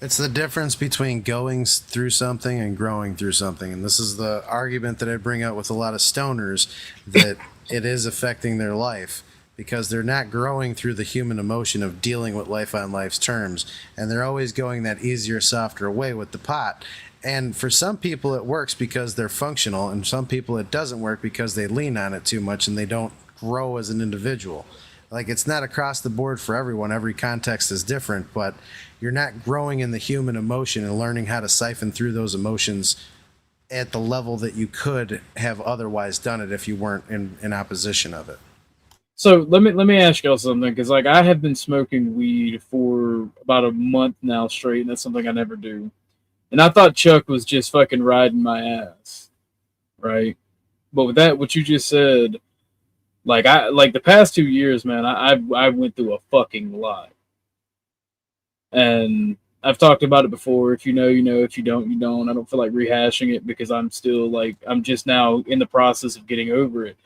It's the difference between going through something and growing through something. And this is the argument that I bring out with a lot of stoners, that it is affecting their life because they're not growing through the human emotion of dealing with life on life's terms. And they're always going that easier, softer way with the pot. And for some people it works because they're functional, and some people it doesn't work because they lean on it too much and they don't grow as an individual. Like, it's not across the board for everyone. Every context is different, but you're not growing in the human emotion and learning how to siphon through those emotions at the level that you could have otherwise done it if you weren't in opposition of it. So let me ask y'all something, because like I have been smoking weed for about a month now straight, and that's something I never do. And I thought Chuck was just fucking riding my ass, right? But with that, what you just said, like the past 2 years, man, I went through a fucking lot. And I've talked about it before. If you know, you know. If you don't, you don't. I don't feel like rehashing it because I'm still I'm just now in the process of getting over it.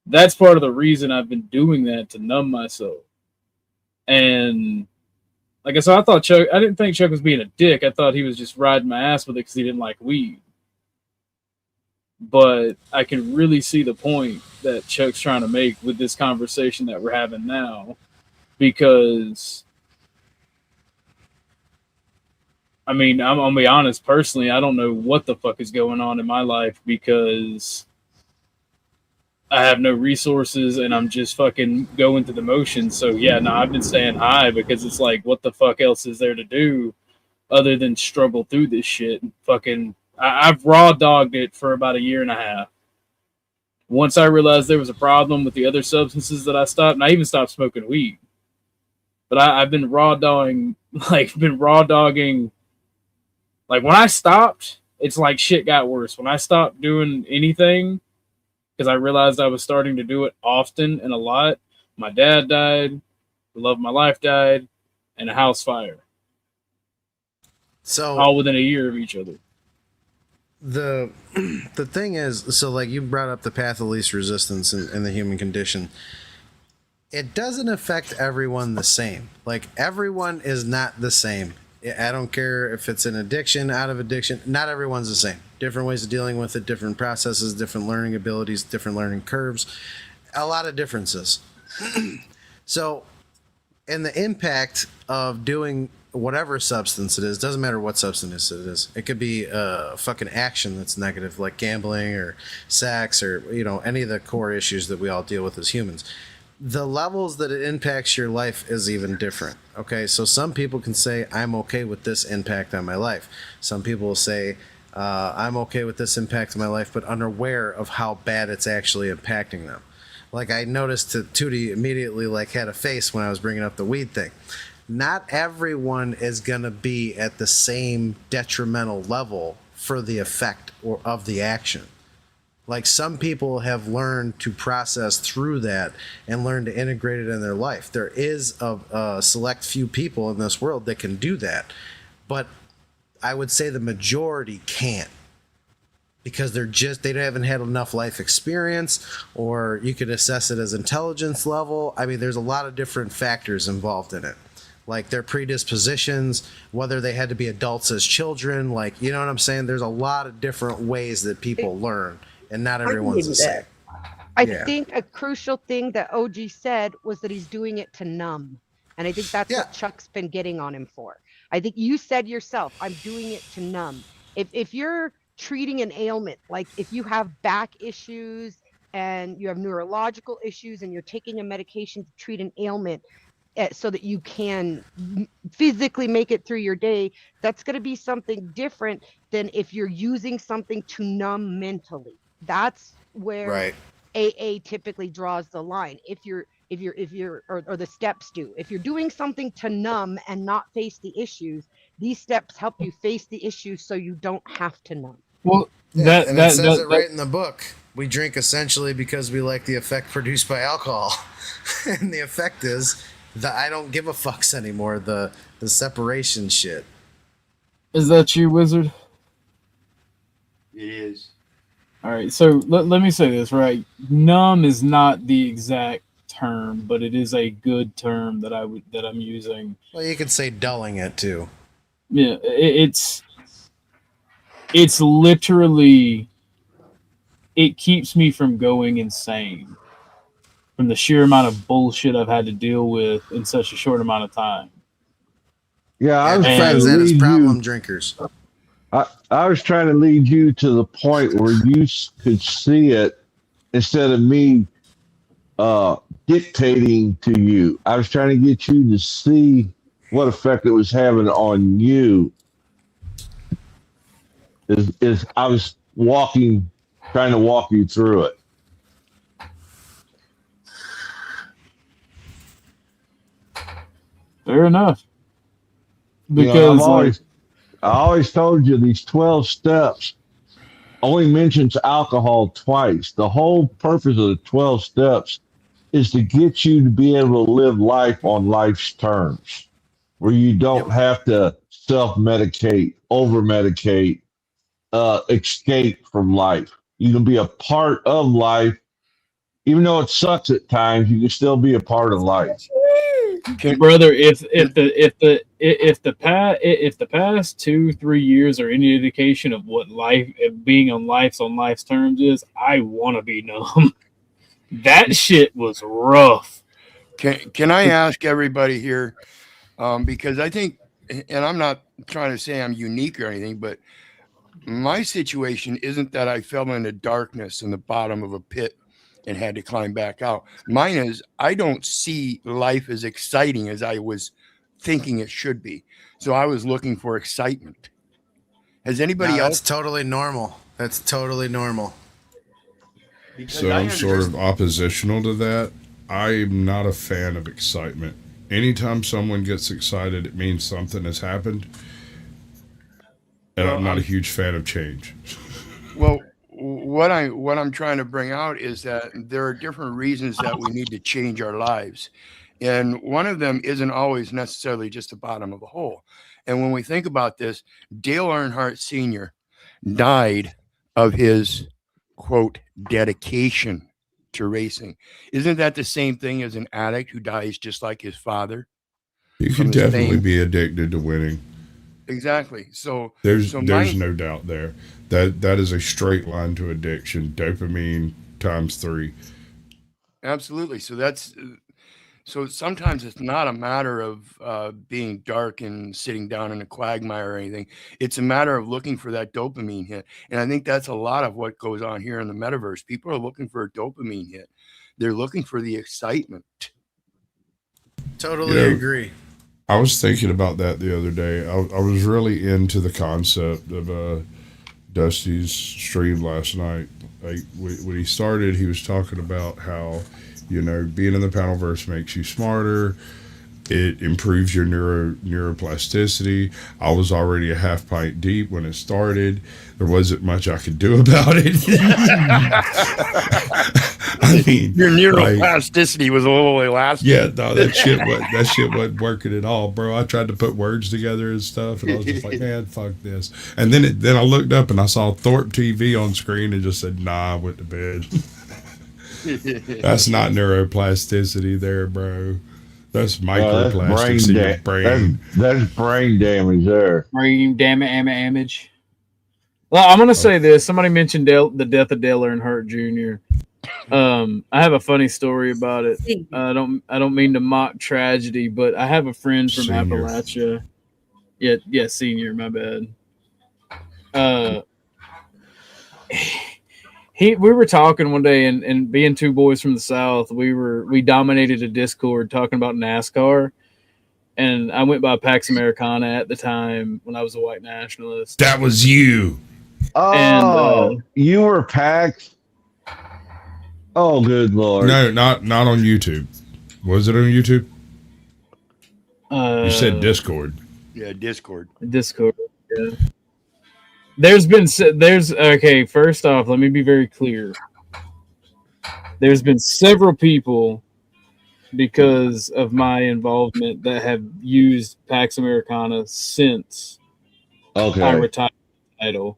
That's part of the reason I've been doing that, to numb myself. And like I said, I didn't think Chuck was being a dick. I thought he was just riding my ass with it because he didn't like weed. But I can really see the point that Chuck's trying to make with this conversation that we're having now. Because, I mean, I'm going to be honest, personally, I don't know what the fuck is going on in my life because I have no resources and I'm just fucking going through the motions. So yeah, no, I've been staying high because it's like, what the fuck else is there to do other than struggle through this shit? And fucking, I've raw dogged it for about 1.5 years. Once I realized there was a problem with the other substances that I stopped, and I even stopped smoking weed. But I've been raw dogging, like when I stopped, it's like shit got worse. When I stopped doing anything, because I realized I was starting to do it often and a lot, my dad died, the love of my life died, and a house fire. So all within 1 year of each other. The thing is, so like you brought up the path of least resistance in the human condition. It doesn't affect everyone the same. Like, everyone is not the same. I don't care if it's an addiction, out of addiction. Not everyone's the same. Different ways of dealing with it, different processes, different learning abilities, different learning curves. A lot of differences. So, and the impact of doing whatever substance it is, doesn't matter what substance it is. It could be a fucking action that's negative, like gambling or sex or, any of the core issues that we all deal with as humans. The levels that it impacts your life is even different. Okay, so some people can say, I'm okay with this impact on my life. Some people will say, I'm okay with this impact on my life, but unaware of how bad it's actually impacting them. Like, I noticed that Tootie immediately had a face when I was bringing up the weed thing. not everyone is going to be at the same detrimental level for the effect or of the action. Like some people have learned to process through that and learn to integrate it in their life. There is a select few people in this world that can do that, but I would say the majority can't, because they haven't had enough life experience, or you could assess it as intelligence level. I mean, there's a lot of different factors involved in it, like their predispositions, whether they had to be adults as children, like, you know what I'm saying? There's a lot of different ways that people learn, and not everyone's the same. I think a crucial thing that OG said was that he's doing it to numb. And I think that's what Chuck's been getting on him for. I think you said yourself, I'm doing it to numb. If you're treating an ailment, like if you have back issues and you have neurological issues and you're taking a medication to treat an ailment so that you can physically make it through your day, that's going to be something different than if you're using something to numb mentally. That's where AA typically draws the line. If you're or the steps do. If you're doing something to numb and not face the issues, these steps help you face the issues so you don't have to numb. Well, it says it right in the book. We drink essentially because we like the effect produced by alcohol. And the effect is the I don't give a fucks anymore, the separation shit. Is that you, Wizard? It is. All right, so let me say this, right? Numb is not the exact term, but it is a good term that I'm using. Well, you could say dulling it too. Yeah, it's literally, it keeps me from going insane from the sheer amount of bullshit I've had to deal with in such a short amount of time. Yeah, I was trying to lead problem drinkers. I was trying to lead you to the point where you could see it instead of me dictating to you. I was trying to get you to see what effect it was having on you. Is I was trying to walk you through it. Fair enough. Because I always told you these 12 steps only mentions alcohol twice. The whole purpose of the 12 steps is to get you to be able to live life on life's terms, where you don't have to self-medicate, over-medicate, escape from life. You can be a part of life. Even though it sucks at times, you can still be a part of life. Brother, if the past 2-3 years are any indication of what life, being on life's terms is, I want to be numb. That shit was rough. Can I ask everybody here, because I think, and I'm not trying to say I'm unique or anything, but my situation isn't that I fell into darkness in the bottom of a pit and had to climb back out. Mine is, I don't see life as exciting as I was thinking it should be. So I was looking for excitement. Has anybody else? That's totally normal. That's totally normal. So I'm sort of oppositional to that. I'm not a fan of excitement. Anytime someone gets excited, it means something has happened. And I'm not a huge fan of change. Well, what I'm trying to bring out is that there are different reasons that we need to change our lives. And one of them isn't always necessarily just the bottom of a hole. And when we think about this, Dale Earnhardt Sr. died of his, quote, dedication to racing. Isn't that the same thing as an addict who dies just like his father? You can definitely be addicted to winning. Exactly. So there's no doubt there. That is a straight line to addiction. Dopamine times 3. Absolutely. So sometimes it's not a matter of being dark and sitting down in a quagmire or anything. It's a matter of looking for that dopamine hit. And I think that's a lot of what goes on here in the metaverse. People are looking for a dopamine hit. They're looking for the excitement. Totally agree. I was thinking about that the other day. I was really into the concept of Dusty's stream last night. Like when he started, he was talking about how, being in the Panelverse makes you smarter. It improves your neuroplasticity. I was already a half pint deep when it started. There wasn't much I could do about it. I mean, your neuroplasticity was a little elastic. Yeah, no, that shit wasn't working at all, bro. I tried to put words together and stuff, and I was just like, man, fuck this. And then I looked up and I saw Thorpe TV on screen and just said, nah, I went to bed. That's not neuroplasticity there, bro. That's microplastics in your brain. That's brain damage there. Brain damage. Well, I'm gonna say this. Somebody mentioned the death of Dale Earnhardt Jr. I have a funny story about it. I don't mean to mock tragedy, but I have a friend from Appalachia. Yeah, senior. My bad. We were talking one day, and being two boys from the South, we dominated a Discord talking about NASCAR, and I went by Pax Americana at the time when I was a white nationalist. That was you. Oh, and, you were Pax. Oh, good Lord! No, not on YouTube. Was it on YouTube? You said Discord. Yeah, Discord. Yeah. Okay, first off, let me be very clear. There's been several people, because of my involvement, that have used Pax Americana since I retired the title.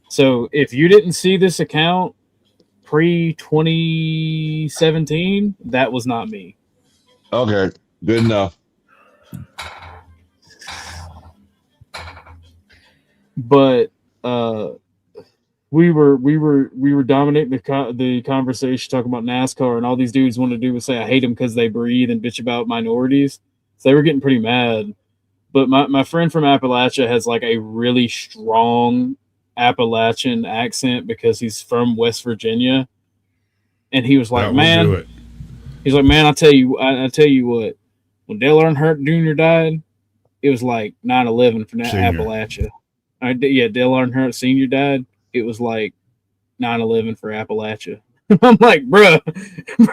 So if you didn't see this account pre-2017, that was not me. Okay, good enough. But we were dominating the conversation, talking about NASCAR, and all these dudes wanted to do was say I hate them because they breathe and bitch about minorities. So they were getting pretty mad. But my friend from Appalachia has like a really strong Appalachian accent because he's from West Virginia, and he was like, "Man, he's like, man, I tell you what, when Dale Earnhardt Jr. died, it was like 9/11 for Appalachia. Dale Earnhardt Sr. died. It was like 9/11 for Appalachia." I'm like, bro,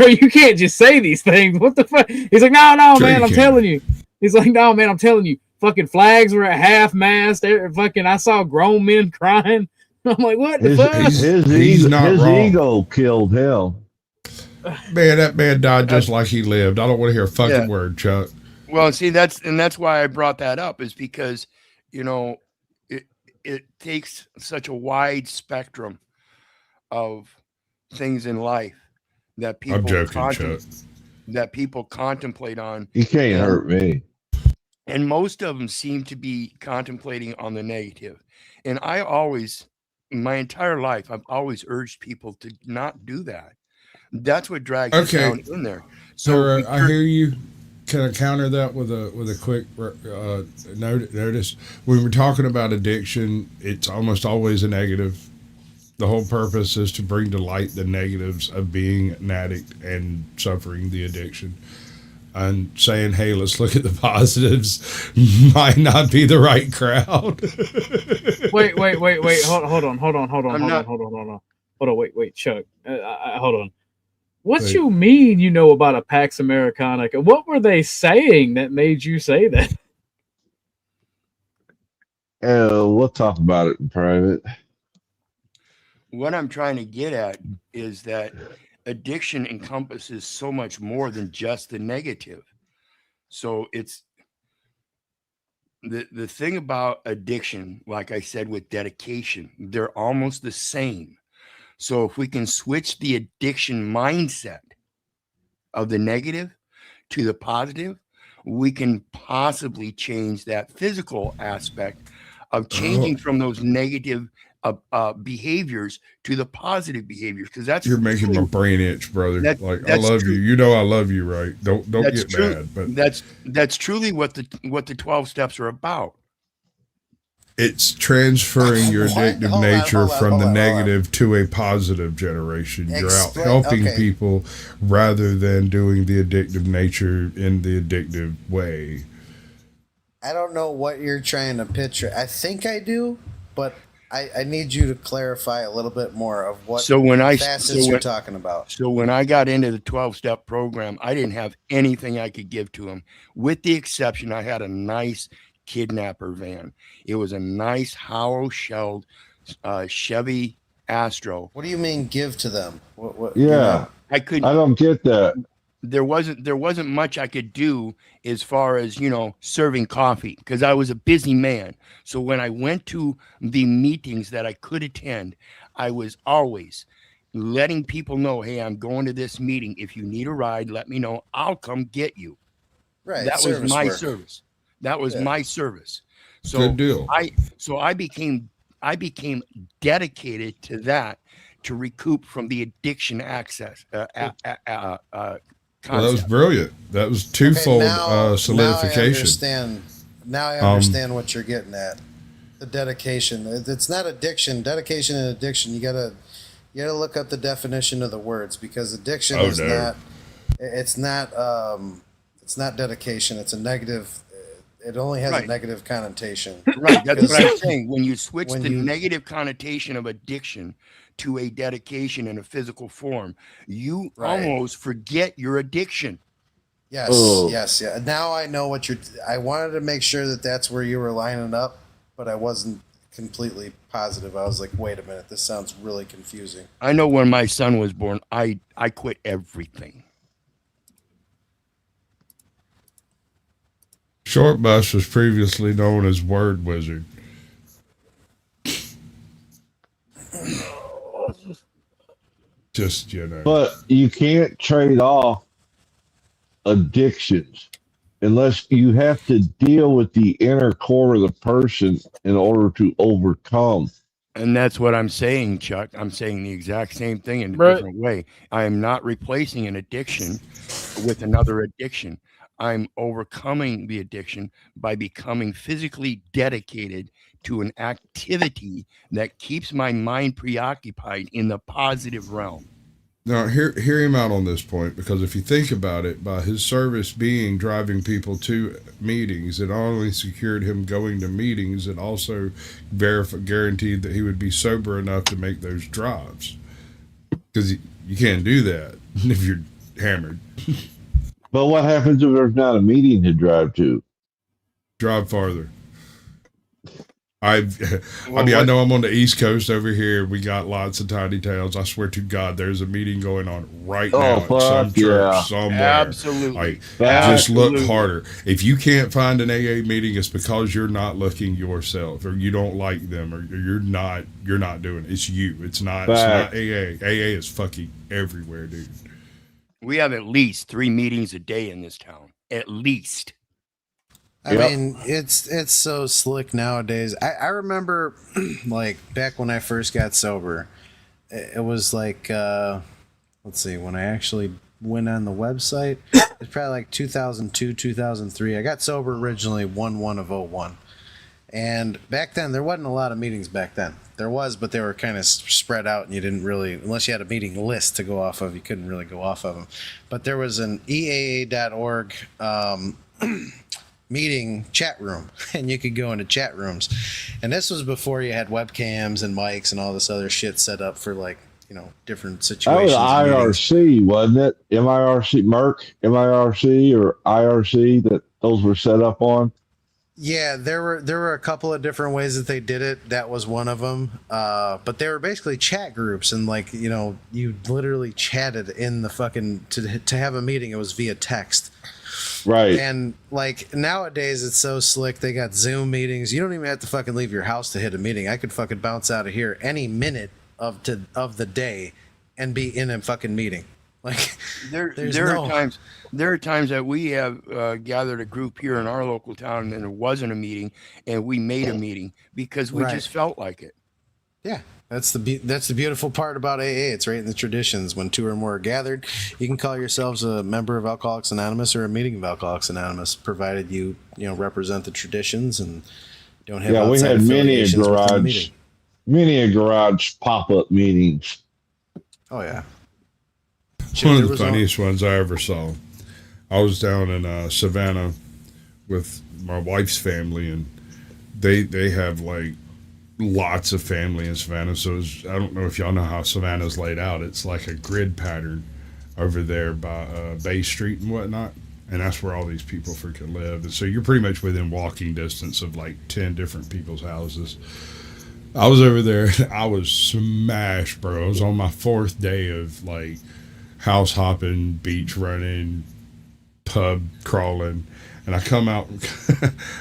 you can't just say these things. What the fuck? He's like, no, man, I'm telling you. He's like, no, man, I'm telling you. Fucking flags were at half mast. Fucking, I saw grown men crying. I'm like, what the fuck? His ego killed him. Man, that man died just like he lived. I don't want to hear a fucking word, Chuck. Well, see, that's why I brought that up, is because, it takes such a wide spectrum of things in life that people contemplate on. You can't hurt me. And most of them seem to be contemplating on the negative. And I always, my entire life, I've always urged people to not do that. That's what drags us down in there. So I hear you. Can I counter that with a quick notice? When we're talking about addiction, it's almost always a negative. The whole purpose is to bring to light the negatives of being an addict and suffering the addiction. And saying, hey, let's look at the positives might not be the right crowd. Wait. Hold on. Wait, Chuck. Hold on. What you mean you know about a Pax Americana? What were they saying that made you say that? We'll talk about it in private. What I'm trying to get at is that addiction encompasses so much more than just the negative. So it's the thing about addiction, like I said, with dedication, they're almost the same. So if we can switch the addiction mindset of the negative to the positive, we can possibly change that physical aspect of changing from those negative behaviors to the positive behaviors, because that's you're making my brain itch, brother. I love you. You know I love you, right? Don't get mad. But that's truly what the 12 steps are about. It's transferring your addictive nature from the negative to a positive generation. You're out helping people rather than doing the addictive nature in the addictive way. I don't know what you're trying to picture. I think I do, but I need you to clarify a little bit more of what So when I facets you're talking about. So when I got into the 12-step program, I didn't have anything I could give to him, with the exception I had a nice kidnapper van. It was a nice hollow shelled Chevy Astro. What do you mean give to them? What Yeah. I couldn't. I don't get that. There wasn't much I could do as far as, serving coffee, because I was a busy man. So when I went to the meetings that I could attend, I was always letting people know, hey, I'm going to this meeting. If you need a ride, let me know. I'll come get you. Right. That was my work. service. That was my service. So Good deal. I became dedicated to that, to recoup from the addiction access Well, that was brilliant. That was twofold solidification. Now I understand what you're getting at. The dedication. It's not addiction. Dedication and addiction. You gotta look up the definition of the words, because addiction is not. It's not dedication. It's a negative. It only has a negative connotation. Right. That's what I'm saying. When you switch the negative connotation of addiction to a dedication in a physical form, you almost forget your addiction. Yes, yes, yeah. Now I know what I wanted to make sure that that's where you were lining up, but I wasn't completely positive. I was like, wait a minute, this sounds really confusing. I know when my son was born, I quit everything. Short Bus was previously known as Word Wizard. Just, But you can't trade off addictions unless you have to deal with the inner core of the person in order to overcome. And that's what I'm saying, Chuck. I'm saying the exact same thing in a different way. I am not replacing an addiction with another addiction. I'm overcoming the addiction by becoming physically dedicated to an activity that keeps my mind preoccupied in the positive realm. Now, hear him out on this point, because if you think about it, by his service being driving people to meetings, it not only secured him going to meetings, it also guaranteed that he would be sober enough to make those drives. Because you can't do that if you're hammered. But what happens if there's not a meeting to drive to? Drive farther. I know I'm on the East Coast over here. We got lots of tiny towns. I swear to God, there's a meeting going on right now at some church somewhere. Absolutely. Just look harder. If you can't find an AA meeting, it's because you're not looking yourself, or you don't like them, or you're not doing it. It's you. It's not AA. AA is fucking everywhere, dude. We have at least 3 meetings a day in this town. At least. I mean, it's so slick nowadays. I remember, like, back when I first got sober, it was like, let's see, when I actually went on the website, it's probably like 2002, 2003. I got sober originally 1/1 of 01. And back then, there wasn't a lot of meetings back then. There was, but they were kind of spread out, and you didn't really, unless you had a meeting list to go off of, you couldn't really go off of them. But there was an EAA.org meeting chat room, and you could go into chat rooms. And this was before you had webcams and mics and all this other shit set up for, like, different situations. That was IRC, wasn't it? MIRC, MIRC or IRC that those were set up on? Yeah, there were a couple of different ways that they did it. That was one of them. But they were basically chat groups, and you literally chatted in the fucking to have a meeting. It was via text. Right. And nowadays it's so slick. They got Zoom meetings. You don't even have to fucking leave your house to hit a meeting. I could fucking bounce out of here any minute of the day and be in a fucking meeting. Like there are times that we have gathered a group here in our local town, and there wasn't a meeting, and we made a meeting because we just felt like it. Yeah, that's the beautiful part about AA. It's right in the traditions. When 2 or more are gathered, you can call yourselves a member of Alcoholics Anonymous or a meeting of Alcoholics Anonymous, provided you represent the traditions and don't have. Yeah, we had many a garage pop-up meetings. Oh yeah. One of the funniest ones I ever saw. I was down in Savannah with my wife's family, and they have like lots of family in Savannah. So I don't know if y'all know how Savannah's laid out. It's like a grid pattern over there by Bay Street and whatnot. And that's where all these people freaking live. And so you're pretty much within walking distance of like 10 different people's houses. I was over there. I was smashed, bro. I was on my 4th day of like house hopping, beach running, pub crawling. And I come out,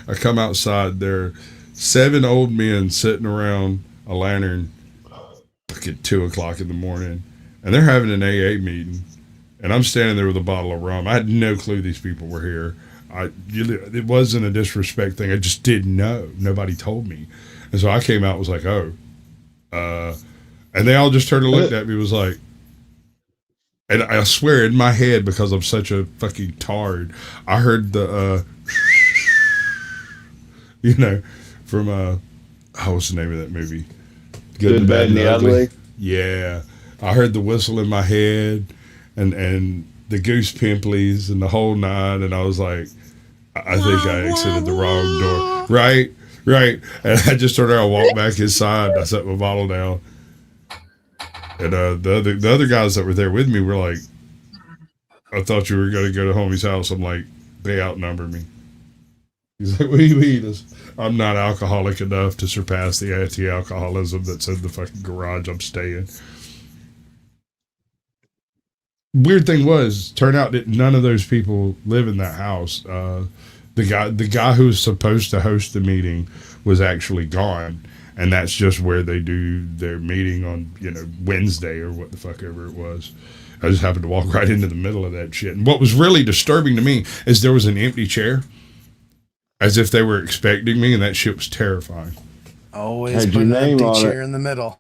I come outside there, 7 old men sitting around a lantern like at 2 o'clock in the morning. And they're having an AA meeting. And I'm standing there with a bottle of rum. I had no clue these people were here. It wasn't a disrespect thing. I just didn't know. Nobody told me. And so I came out and was like, oh. And they all just turned and looked at me and was like, and I swear in my head, because I'm such a fucking tard, I heard the, you know, from, what's the name of that movie? Good, Bad, and the Ugly. Yeah. I heard the whistle in my head. And the goose pimplies and the whole nine, and I was like, I think I exited the wrong door. Right. And I just turned around and walked back inside. And I set my bottle down. And the other guys that were there with me were like, I thought you were going to go to homie's house. I'm like, they outnumber me. He's like, what do you mean? I'm not alcoholic enough to surpass the anti-alcoholism that's in the fucking garage I'm staying. Weird thing was, turned out that none of those people live in that house. The guy who was supposed to host the meeting was actually gone, and that's just where they do their meeting on, Wednesday or what the fuck ever it was. I just happened to walk right into the middle of that shit. And what was really disturbing to me is there was an empty chair, as if they were expecting me, and that shit was terrifying. Always put an empty chair in the middle.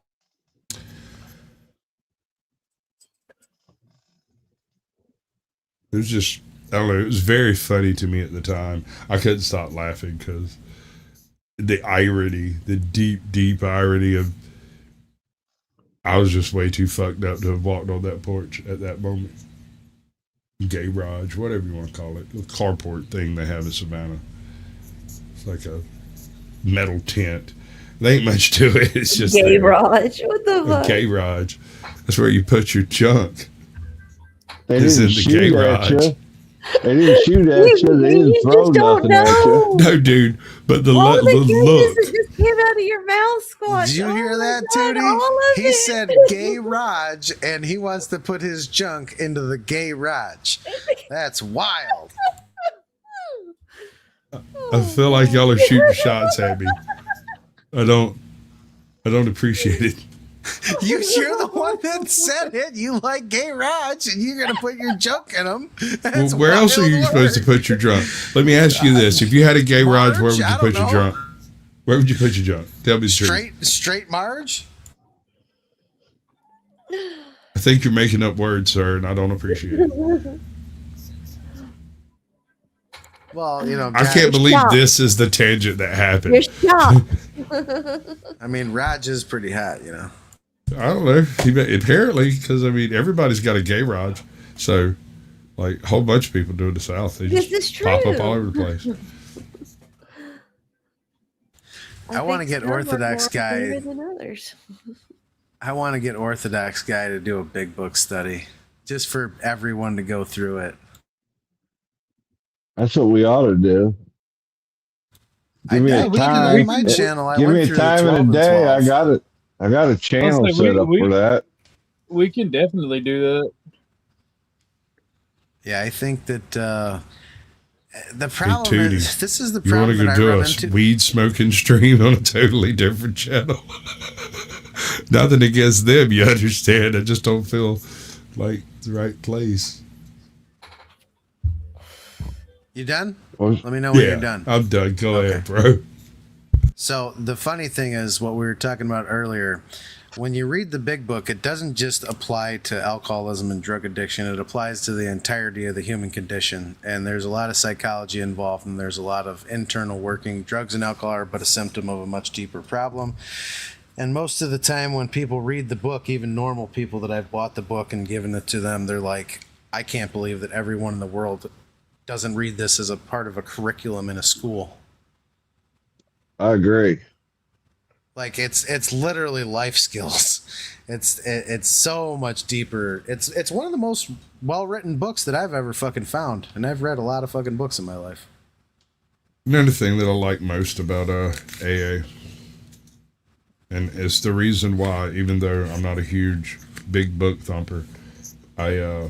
It was just, I don't know, it was very funny to me at the time. I couldn't stop laughing because the irony, the deep, deep irony of, I was just way too fucked up to have walked on that porch at that moment. Garage, whatever you want to call it. The carport thing they have in Savannah. It's like a metal tent. There ain't much to it. It's just garage. What the fuck? Garage. That's where you put your junk. They didn't shoot at you. They didn't shoot at you. They didn't throw nothing at you. No, dude. But the look. That just came out of your mouth, Scott. Did you hear that, God, Tootie? He said gay garage, and he wants to put his junk into the gay garage. That's wild. I feel like y'all are shooting shots at me. I don't appreciate it. You're the one that said it. You like gay garage, and you're gonna put your junk in them. Well, where else are you supposed to put your junk? Let me ask you this: if you had a gay garage, where would you put your junk? Where would you put your junk? Tell me the truth. Straight Marge. I think you're making up words, sir, and I don't appreciate it. Well, I can't believe this is the tangent that happened. You're shocked. I mean, Raj is pretty hot, I don't know. Apparently, because everybody's got a gay garage, so like a whole bunch of people do in the South. They just pop up all over the place. I want to get Orthodox Guy. Than others. I want to get Orthodox Guy to do a big book study, just for everyone to go through it. That's what we ought to do. Give me a time. My channel. Give me a time and a day. I got it. I got a channel set up for that. We can definitely do that. Yeah, I think that the problem is this is the You problem. want to go do a weed smoking stream on a totally different channel? Nothing against them, you understand? I just don't feel like the right place. You done? Let me know when you're done. I'm done. Go ahead, bro. So the funny thing is what we were talking about earlier. When you read the big book, it doesn't just apply to alcoholism and drug addiction. It applies to the entirety of the human condition. And there's a lot of psychology involved, and there's a lot of internal working. Drugs and alcohol are but a symptom of a much deeper problem. And most of the time when people read the book, even normal people that I've bought the book and given it to them, they're like, I can't believe that everyone in the world doesn't read this as a part of a curriculum in a school. I agree. Like it's literally life skills. It's so much deeper. It's one of the most well written books that I've ever fucking found, and I've read a lot of fucking books in my life. Another thing that I like most about AA, and it's the reason why, even though I'm not a huge big book thumper, I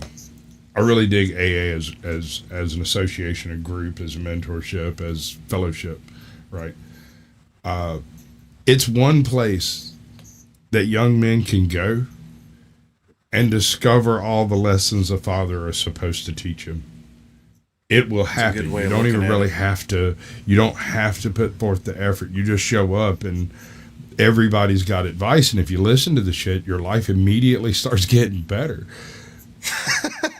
really dig AA as an association, a group, as a mentorship, as fellowship, right? It's one place that young men can go and discover all the lessons a father is supposed to teach him. It will happen. You don't even really have to. You don't have to put forth the effort. You just show up, and everybody's got advice. And if you listen to the shit, your life immediately starts getting better.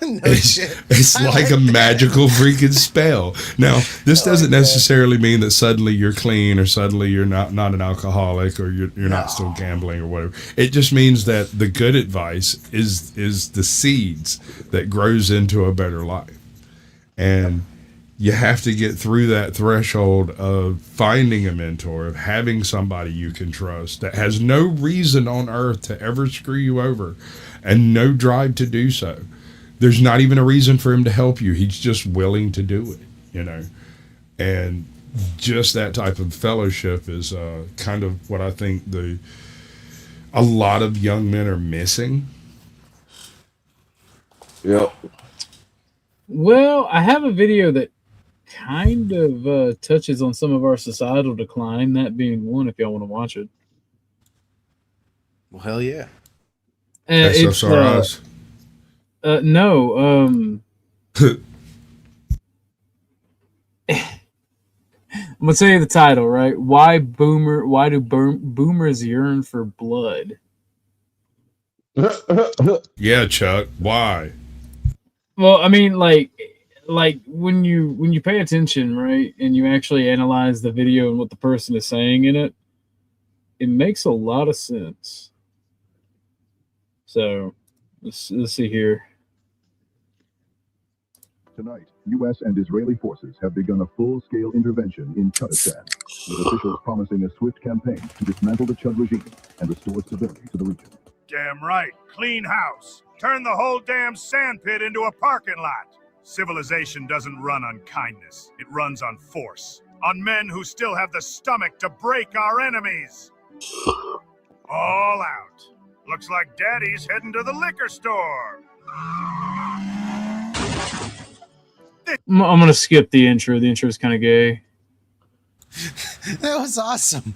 It's like a magical freaking spell. Now, this doesn't necessarily mean that suddenly you're clean, or suddenly you're not an alcoholic, or you're not still gambling or whatever. It just means that the good advice is the seeds that grows into a better life. And you have to get through that threshold of finding a mentor, of having somebody you can trust that has no reason on earth to ever screw you over and no drive to do so. There's not even a reason for him to help you. He's just willing to do it, you know. And just that type of fellowship is kind of what I think a lot of young men are missing. Yep. Well, I have a video that kind of touches on some of our societal decline, that being one, if y'all want to watch it. Well, hell yeah. SSRIs. No. I'm gonna tell you the title, right? Why do boomers yearn for blood? Yeah, Chuck. Why? Well, I mean, like when you pay attention, right, and you actually analyze the video and what the person is saying in it, it makes a lot of sense. So let's see here. Tonight, U.S. and Israeli forces have begun a full-scale intervention in Kurdistan, with officials promising a swift campaign to dismantle the Chud regime and restore stability to the region. Damn right. Clean house. Turn the whole damn sandpit into a parking lot. Civilization doesn't run on kindness. It runs on force. On men who still have the stomach to break our enemies. All out. Looks like Daddy's heading to the liquor store. I'm gonna skip the intro. The intro is kind of gay. That was awesome.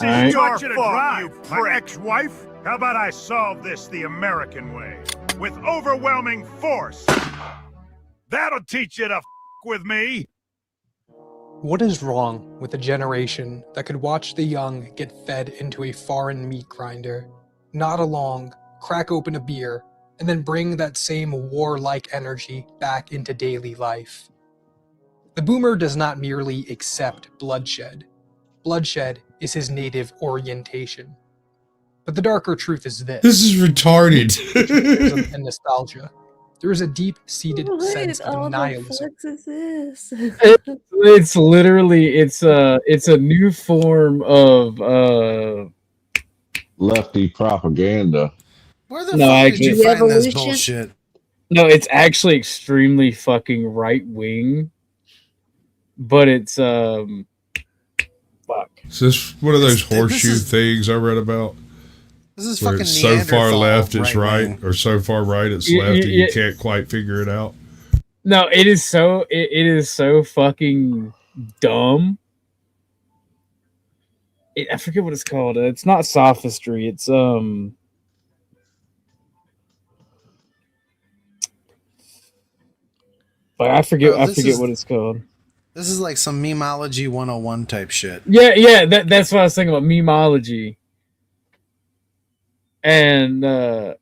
All right. Watch it drive, my ex-wife. How about I solve this the American way? With overwhelming force. That'll teach you to f with me. What is wrong with a generation that could watch the young get fed into a foreign meat grinder, nod along, crack open a beer, and then bring that same warlike energy back into daily life? The boomer does not merely accept bloodshed. Bloodshed is his native orientation. But the darker truth is this. This is retarded. And nostalgia. There is a deep-seated sense of nihilism. Is this? It's literally it's a new form of lefty propaganda. Where the fuck did you find this bullshit? No, it's actually extremely fucking right wing. But it's fuck. Is this one of those horseshoe things I read about? This is where fucking it's so far left it's right, right-wing. or so far right it's left, and you can't quite figure it out. No, it is so it is so fucking dumb. I forget what it's called. It's not sophistry. It's but I forget what it's called. This is like some memeology 101 type shit. Yeah, that's what I was thinking about, memeology. And I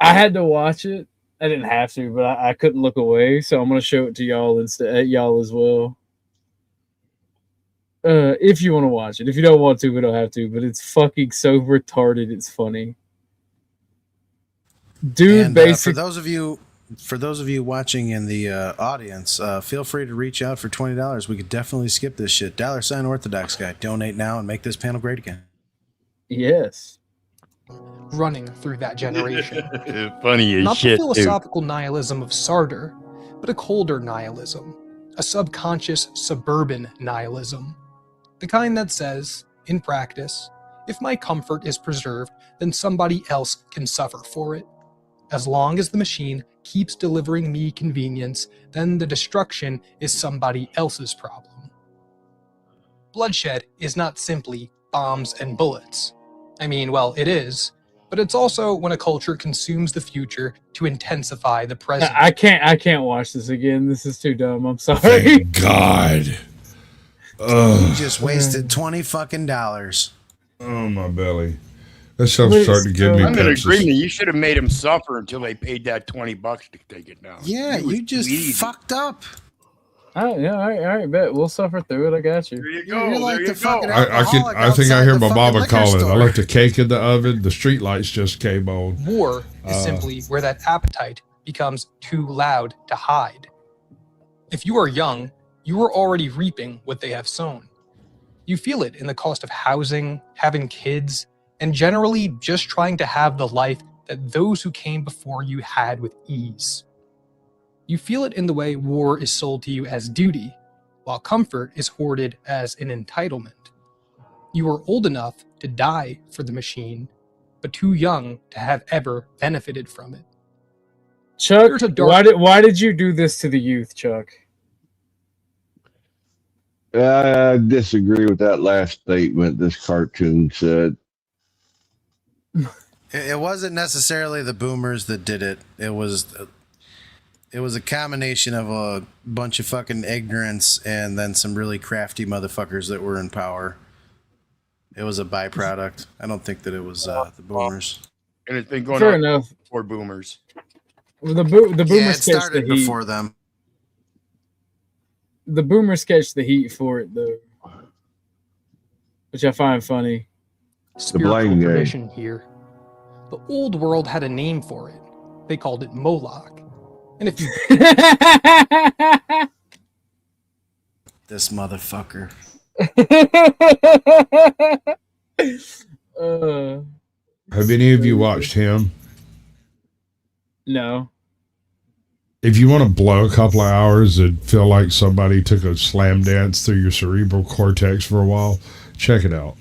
had to watch it. I didn't have to, but I couldn't look away, so I'm gonna show it to y'all instead, y'all as well. If you want to watch it. If you don't want to, we don't have to. But it's fucking so retarded. It's funny, dude. And, Basically, for those of you for those of you watching in the audience, feel free to reach out for $20. We could definitely skip this shit. $sign Orthodox Guy. Donate now and make this panel great again. Yes. Running through that generation. Funny as Not shit, the dude. philosophical nihilism of Sartre, but a colder nihilism, a subconscious suburban nihilism. The kind that says, in practice, if my comfort is preserved, then somebody else can suffer for it. As long as the machine keeps delivering me convenience, then the destruction is somebody else's problem. Bloodshed is not simply bombs and bullets. I mean, well, it is, but it's also when a culture consumes the future to intensify the present. I can't watch this again. This is too dumb. I'm sorry. Thank God. You just wasted $20 fucking dollars. Oh, my belly. That stuff's starting to give me I'm in pepsis. agreement. You should have made him suffer until they paid that $20 to take it down. Yeah, you just fucked up. Oh, yeah, all right, bet. We'll suffer through it. I got you. There you You're like there the you fucking go. I think I hear my mama calling. I left a cake in the oven. The street lights just came on. War is simply where that appetite becomes too loud to hide. If you are young, you are already reaping what they have sown. You feel it in the cost of housing, having kids, and generally just trying to have the life that those who came before you had with ease. You feel it in the way war is sold to you as duty, while comfort is hoarded as an entitlement. You are old enough to die for the machine, but too young to have ever benefited from it. Chuck, why did you do this to the youth, Chuck? I disagree with that last statement this cartoon said. It wasn't necessarily the boomers that did it. It was a combination of a bunch of fucking ignorance and then some really crafty motherfuckers that were in power. It was a byproduct. I don't think that it was the boomers. And it's been going Fair on enough. for boomers. The boomers Yeah, it catch the started heat. before them. The boomers catch the heat for it, though, which I find funny. Spiritual tradition here. The old world had a name for it. They called it Moloch. And if you This motherfucker. Have any of you watched him? No. If you want to blow a couple of hours and feel like somebody took a slam dance through your cerebral cortex for a while, check it out.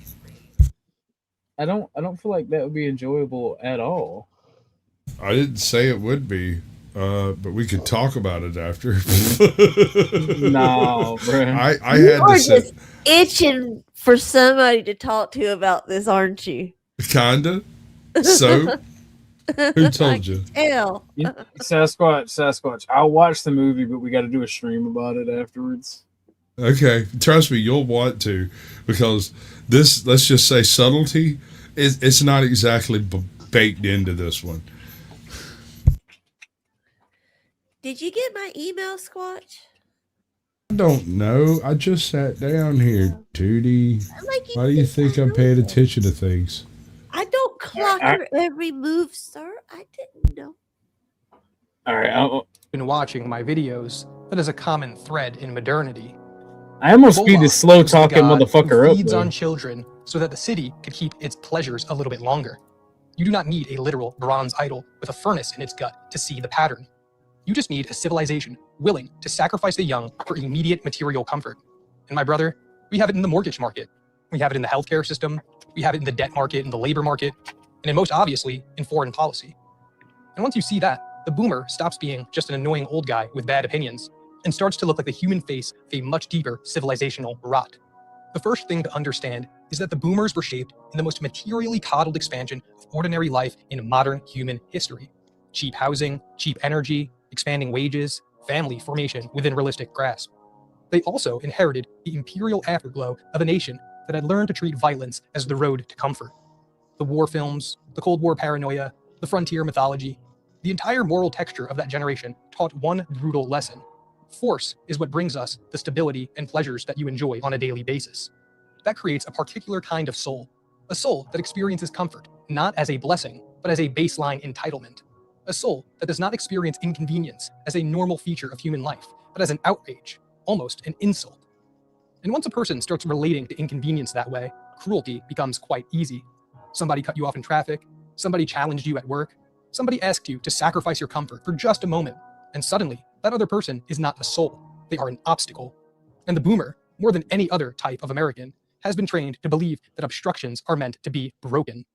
I don't feel like that would be enjoyable at all. I didn't say it would be, but we could talk about it after. No, bro. I You had are to say, just itching for somebody to talk to about this, aren't you? kinda. So, who told you? Hell. Sasquatch. I'll watch the movie, but we got to do a stream about it afterwards. Okay, trust me, you'll want to, because this, let's just say, subtlety it's not exactly baked into this one. Did you get my email, Squatch? I don't know. I just sat down here, Tootie. Why do you think I'm paying attention to things? I don't clock your every move, sir. I didn't know. All right, I've been watching my videos. That is a common thread in modernity. I almost beat this slow was the talking god motherfucker who up. feeds though. on children so that the city could keep its pleasures a little bit longer. You do not need a literal bronze idol with a furnace in its gut to see the pattern. You just need a civilization willing to sacrifice the young for immediate material comfort. And my brother, we have it in the mortgage market. We have it in the healthcare system. We have it in the debt market, in the labor market, and then most obviously in foreign policy. And once you see that, the boomer stops being just an annoying old guy with bad opinions and starts to look like the human face of a much deeper civilizational rot. The first thing to understand is that the boomers were shaped in the most materially coddled expansion of ordinary life in modern human history. Cheap housing, cheap energy, expanding wages, family formation within realistic grasp. They also inherited the imperial afterglow of a nation that had learned to treat violence as the road to comfort. The war films, the Cold War paranoia, the frontier mythology, the entire moral texture of that generation taught one brutal lesson. Force is what brings us the stability and pleasures that you enjoy on a daily basis. That creates a particular kind of soul, a soul that experiences comfort, not as a blessing, but as a baseline entitlement, a soul that does not experience inconvenience as a normal feature of human life, but as an outrage, almost an insult. And once a person starts relating to inconvenience that way, cruelty becomes quite easy. Somebody cut you off in traffic, somebody challenged you at work, somebody asked you to sacrifice your comfort for just a moment, and suddenly that other person is not a soul, they are an obstacle. And the boomer, more than any other type of American, has been trained to believe that obstructions are meant to be broken.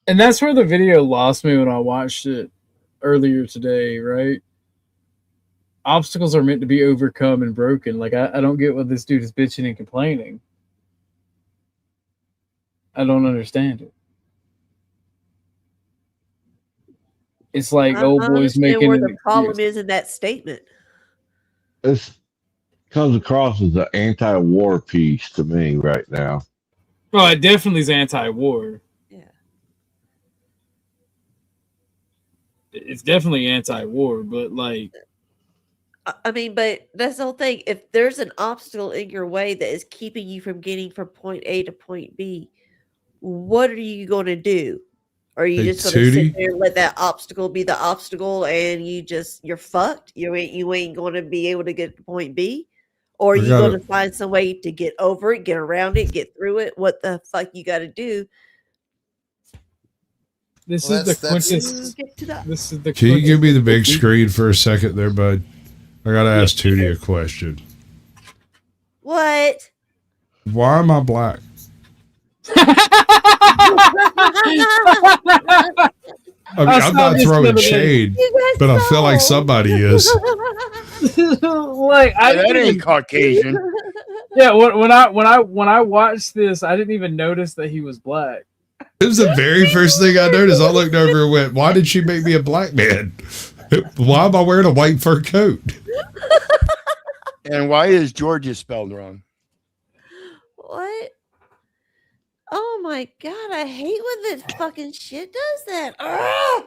And that's where the video lost me when I watched it earlier today, right? Obstacles are meant to be overcome and broken. Like, I don't get what this dude is bitching and complaining. I don't understand it. It's like I old don't boys understand making where an the problem excuse. is in that statement. This comes across as an anti-war piece to me right now. Well, it definitely is anti-war. Yeah. It's definitely anti-war, but like, I mean, but that's the whole thing. If there's an obstacle in your way that is keeping you from getting from point A to point B, what are you going to do? Are you Hey, just going to sit Tootie? there and let that obstacle be the obstacle and you're fucked? You ain't going to be able to get to point B? Or are I you got going to it. find some way to get over it, get around it, get through it? What the fuck you got to do? this Well, is the that's- quintessence. Get to the This is the. Can you give me the big quintessence- screen for a second there, bud? I gotta ask Tootie a question. what? Why am I black? I mean, I'm not throwing shade, but I feel like somebody is. Like, I That didn't ain't even, Caucasian. yeah. When I watched this, I didn't even notice that he was black. It was the very first thing I noticed. I looked over and went, "Why did she make me a black man? Why am I wearing a white fur coat?" And why is Georgia spelled wrong? What? Oh my god, I hate when this fucking shit does that. Ugh!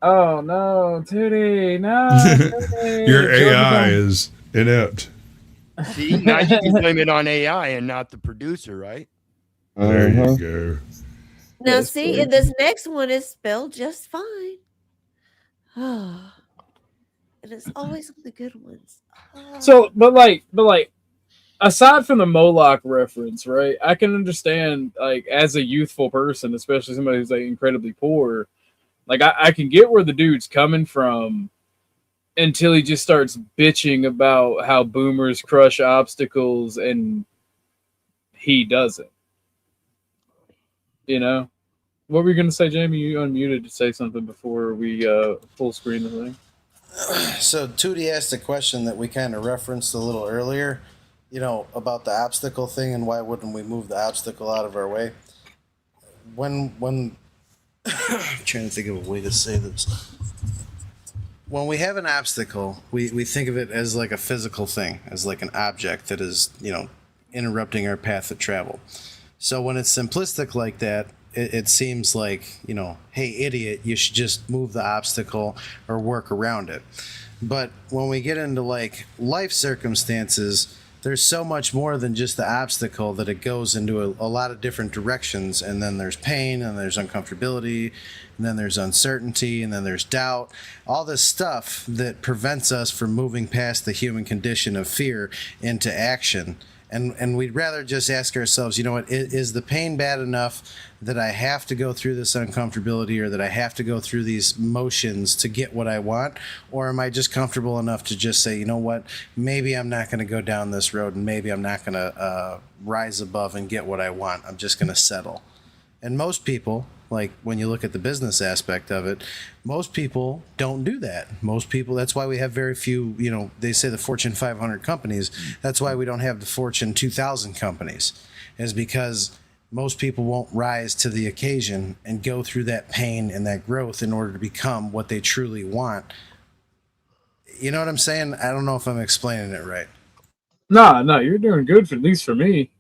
Oh no, Tootie, no. Tootie. Your Georgia AI don't- is inept. See, now you can blame it on AI and not the producer, right? There you go. Now see, and this next one is spelled just fine. And it's always the good ones. So, but like, aside from the Moloch reference, right? I can understand, like, as a youthful person, especially somebody who's like incredibly poor, like I can get where the dude's coming from until he just starts bitching about how boomers crush obstacles and he doesn't. You know? What were you gonna say, Jamie? You unmuted to say something before we full screen the thing. So Tootie asked a question that we kind of referenced a little earlier, you know, about the obstacle thing and why wouldn't we move the obstacle out of our way? When I'm trying to think of a way to say this. When we have an obstacle, we think of it as like a physical thing, as like an object that is, you know, interrupting our path of travel. So when it's simplistic like that, it seems like, you know, hey, idiot, you should just move the obstacle or work around it. But when we get into like life circumstances, there's so much more than just the obstacle that it goes into a lot of different directions. And then there's pain, and there's uncomfortability, and then there's uncertainty, and then there's doubt. All this stuff that prevents us from moving past the human condition of fear into action. And we'd rather just ask ourselves, you know what, is the pain bad enough that I have to go through this uncomfortability or that I have to go through these motions to get what I want? Or am I just comfortable enough to just say, you know what, maybe I'm not going to go down this road and maybe I'm not going to rise above and get what I want. I'm just going to settle. And most people, like when you look at the business aspect of it, most people don't do that. Most people, that's why we have very few, you know, they say the Fortune 500 companies. That's why we don't have the Fortune 2000 companies, is because most people won't rise to the occasion and go through that pain and that growth in order to become what they truly want. You know what I'm saying? I don't know if I'm explaining it right. No, you're doing good, at least for me.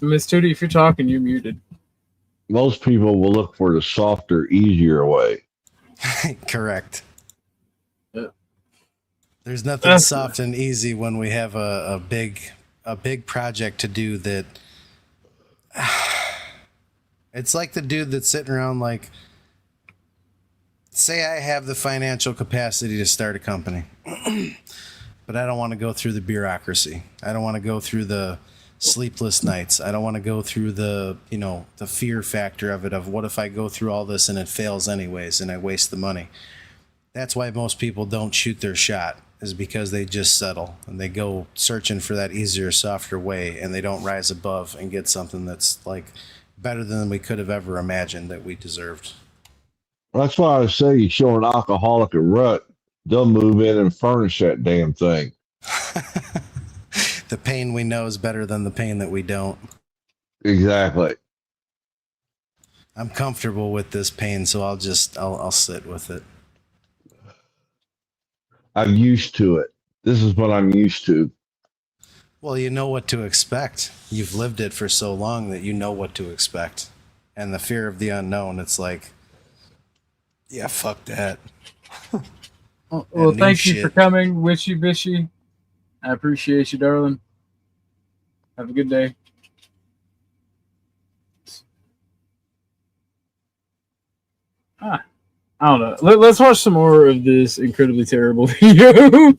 Miss Tootie, if you're talking, you're muted. Most people will look for the softer, easier way. Correct. Yeah. There's nothing soft and easy when we have a big project to do that It's like the dude that's sitting around like, say I have the financial capacity to start a company, but I don't want to go through the bureaucracy. I don't want to go through the sleepless nights. I don't want to go through the, you know, the fear factor of it, of what if I go through all this and it fails anyways and I waste the money. That's why most people don't shoot their shot, is because they just settle and they go searching for that easier, softer way, and they don't rise above and get something that's like better than we could have ever imagined that we deserved. That's why I say you show an alcoholic a rut, they'll move in and furnish that damn thing. The pain we know is better than the pain that we don't. Exactly. I'm comfortable with this pain, so I'll sit with it. I'm used to it. This is what I'm used to. Well, you know what to expect. You've lived it for so long that you know what to expect. And the fear of the unknown, it's like, yeah, fuck that. Well, thank you for coming, Wishy Bishy. I appreciate you, darling. Have a good day. I don't know. Let's watch some more of this incredibly terrible video.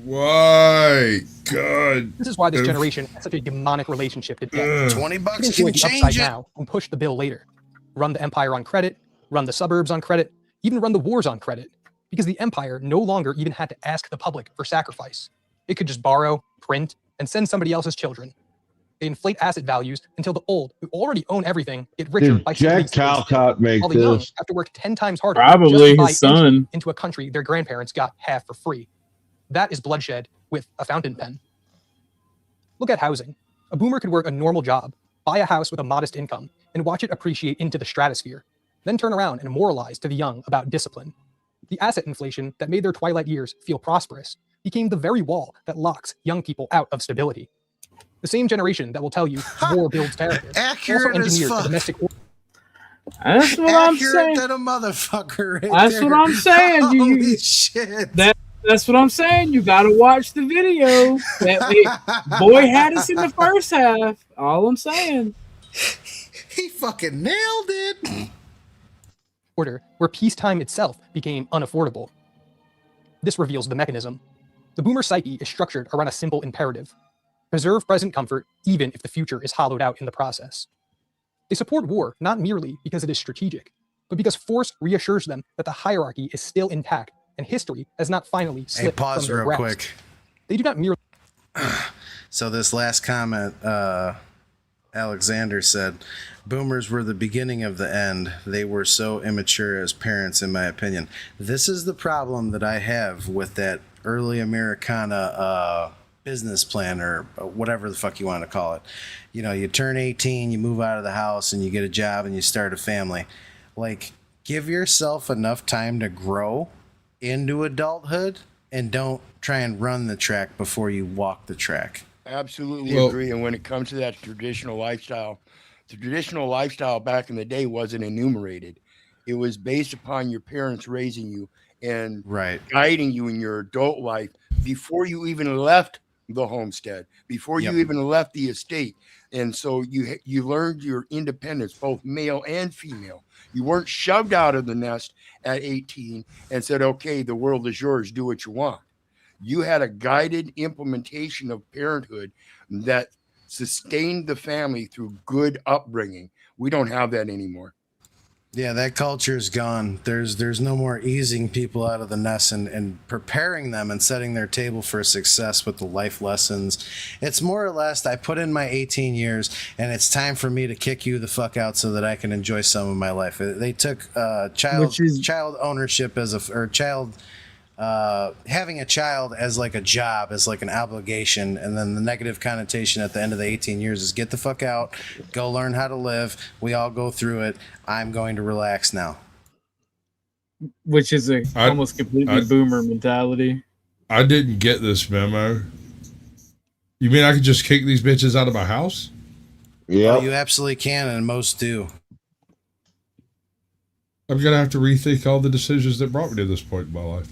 Why? God. This is why this generation has such a demonic relationship to debt. $20 can can change upside it. now and push the bill later. Run the empire on credit, run the suburbs on credit, even run the wars on credit, because the empire no longer even had to ask the public for sacrifice. It could just borrow, print, and send somebody else's children. They inflate asset values until the old, who already own everything, get richer Did by Jack Calcott make while the young this? have to work 10 times harder Probably just to buy his son. entry into a country their grandparents got half for free. That is bloodshed with a fountain pen. Look at housing. A boomer could work a normal job, buy a house with a modest income, and watch it appreciate into the stratosphere, then turn around and moralize to the young about discipline. The asset inflation that made their twilight years feel prosperous became the very wall that locks young people out of stability. The same generation that will tell you war builds character Accurate also as engineered fuck. the domestic. That's what I'm Accurate saying. than a motherfucker. Right That's there. what I'm saying. Holy shit. That's what I'm saying. You got to watch the video. Boy had us in the first half. All I'm saying. He fucking nailed it. Order where peacetime itself became unaffordable. This reveals the mechanism. The boomer psyche is structured around a simple imperative. Preserve present comfort, even if the future is hollowed out in the process. They support war not merely because it is strategic, but because force reassures them that the hierarchy is still intact and history has not finally Hey, slipped pause from their real grasp. quick. They do not merely. So this last comment, Alexander said, boomers were the beginning of the end. They were so immature as parents, in my opinion. This is the problem that I have with that early Americana business plan, or whatever the fuck you want to call it. You know, you turn 18, you move out of the house, and you get a job, and you start a family. Like, give yourself enough time to grow into adulthood, and don't try and run the track before you walk the track. Absolutely agree. And when it comes to that traditional lifestyle, the traditional lifestyle back in the day wasn't enumerated. It was based upon your parents raising you and guiding you in your adult life before you even left the homestead, before you even left the estate. And so you learned your independence, both male and female. You weren't shoved out of the nest at 18 and said, okay, the world is yours, do what you want. You had a guided implementation of parenthood that sustained the family through good upbringing. We don't have that anymore. Yeah, that culture is gone. There's no more easing people out of the nest and preparing them and setting their table for success with the life lessons. It's more or less, I put in my 18 years and it's time for me to kick you the fuck out so that I can enjoy some of my life. They took child ownership having a child as like a job, as like an obligation, and then the negative connotation at the end of the 18 years is get the fuck out, go learn how to live. We all go through it. I'm going to relax now. Which is almost completely boomer mentality. I didn't get this memo. You mean I could just kick these bitches out of my house? Yeah, you absolutely can, and most do. I'm gonna have to rethink all the decisions that brought me to this point in my life.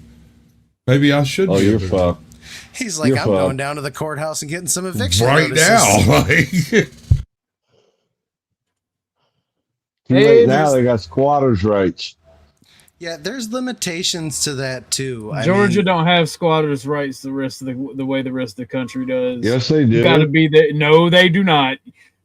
Maybe I should. Oh, be you're able to- fucked. He's like, You're I'm fucked. going down to the courthouse and getting some eviction right notices. now. Like, Too Hey, late now. They got squatters' rights. Yeah, there's limitations to that too. Georgia don't have squatters' rights the way the rest of the country does. Yes, they do. You got to be there. No, they do not.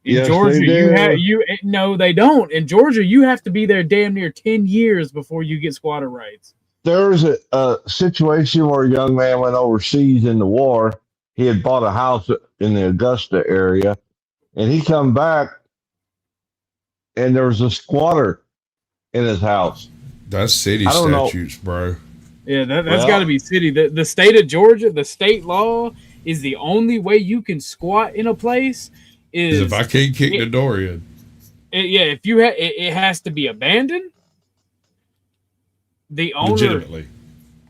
In Yes, Georgia, they you do. have no, they don't. In Georgia, you have to be there damn near 10 years before you get squatter rights. There was a situation where a young man went overseas in the war. He had bought a house in the Augusta area, and he come back, and there was a squatter in his house. That's city I don't know. statutes, bro. Yeah, that's Well- got to be city. The state of Georgia, the state law is the only way you can squat in a place is If I can't kick the door in. yeah, if you it has to be abandoned. The owner, Legitimately.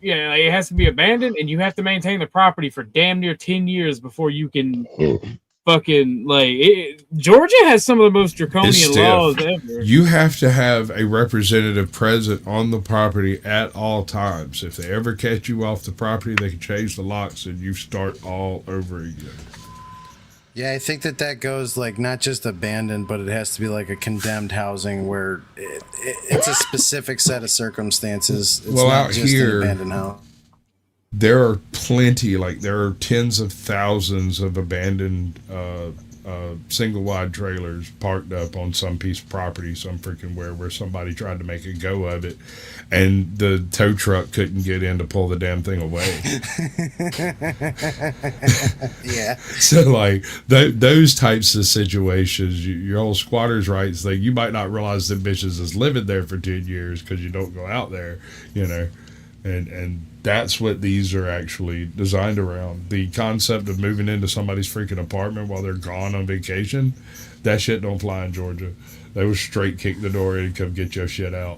yeah, like, it has to be abandoned, and you have to maintain the property for damn near 10 years before you can fucking Georgia has some of the most draconian laws ever. You have to have a representative present on the property at all times. If they ever catch you off the property, they can change the locks and you start all over again. Yeah, I think that goes like not just abandoned, but it has to be like a condemned housing where it's a specific set of circumstances. It's Well, not out just here, an abandoned house. there are plenty, like there are tens of thousands of abandoned single wide trailers parked up on some piece of property, some freaking where somebody tried to make a go of it, and the tow truck couldn't get in to pull the damn thing away. Yeah. So like those types of situations, your old squatters' rights thing, you might not realize that bitches is living there for 10 years because you don't go out there, you know, and that's what these are actually designed around. The concept of moving into somebody's freaking apartment while they're gone on vacation, that shit don't fly in Georgia. They will straight kick the door in and come get your shit out.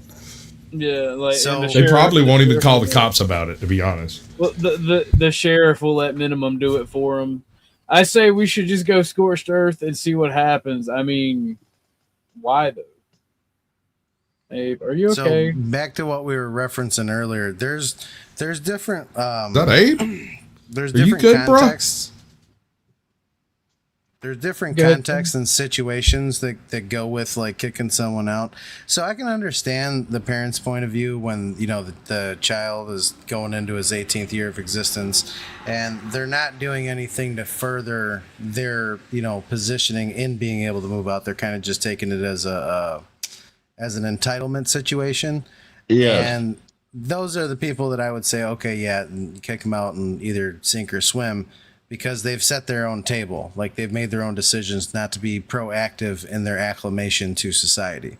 Yeah, like So They probably won't even call the cops about it, to be honest. Well, the sheriff will let minimum do it for him. I say we should just go scorched earth and see what happens. I mean, why though? Abe, are you okay? So back to what we were referencing earlier. There's different. Is that Abe? There's Are you different good, bro? contexts. There's different Go ahead. contexts and situations that go with like kicking someone out. So I can understand the parent's point of view when, you know, the child is going into his 18th year of existence and they're not doing anything to further their, you know, positioning in being able to move out. They're kind of just taking it as an entitlement situation. Yeah. And those are the people that I would say, okay, yeah, and kick them out and either sink or swim, because they've set their own table. Like they've made their own decisions not to be proactive in their acclimation to society.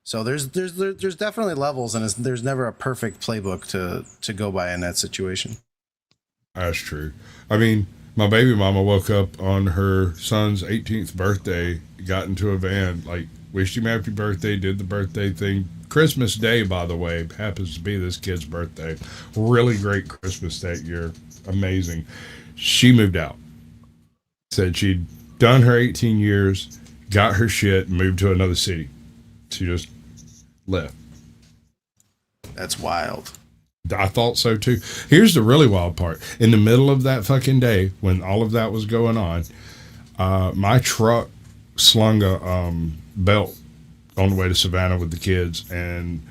So there's definitely levels, and there's never a perfect playbook to go by in that situation. That's true. I mean, my baby mama woke up on her son's 18th birthday, got into a van, like, wished him happy birthday, did the birthday thing. Christmas Day, by the way, happens to be this kid's birthday. Really great Christmas that year. Amazing. She moved out. Said she'd done her 18 years, got her shit, and moved to another city. She just left. That's wild. I thought so too. Here's the really wild part. In the middle of that fucking day, when all of that was going on, my truck slung a belt on the way to Savannah with the kids, and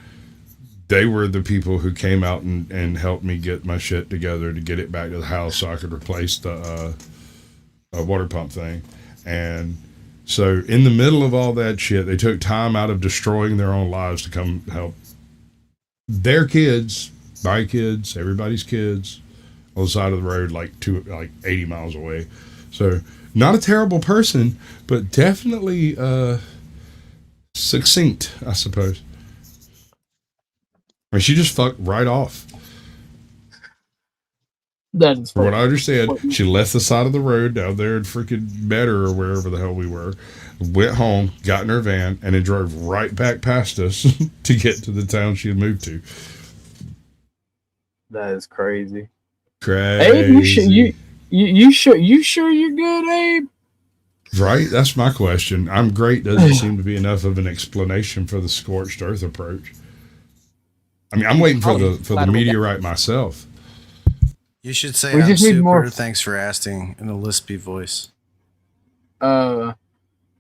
they were the people who came out and helped me get my shit together to get it back to the house so I could replace the water pump thing. And so in the middle of all that shit, they took time out of destroying their own lives to come help their kids, my kids, everybody's kids on the side of the road, like 80 miles away. So not a terrible person, but definitely succinct, I suppose. I mean, she just fucked right off. That's from what I understand, she left the side of the road down there in freaking Better or wherever the hell we were, went home, got in her van, and then drove right back past us to get to the town she had moved to. That is crazy. Crazy. Abe, you sure you're good, Abe? Right? That's my question. I'm great doesn't seem to be enough of an explanation for the scorched earth approach. I mean, I'm waiting for the meteorite myself. You should say We I'm just need super. more- Thanks for asking in a lispy voice.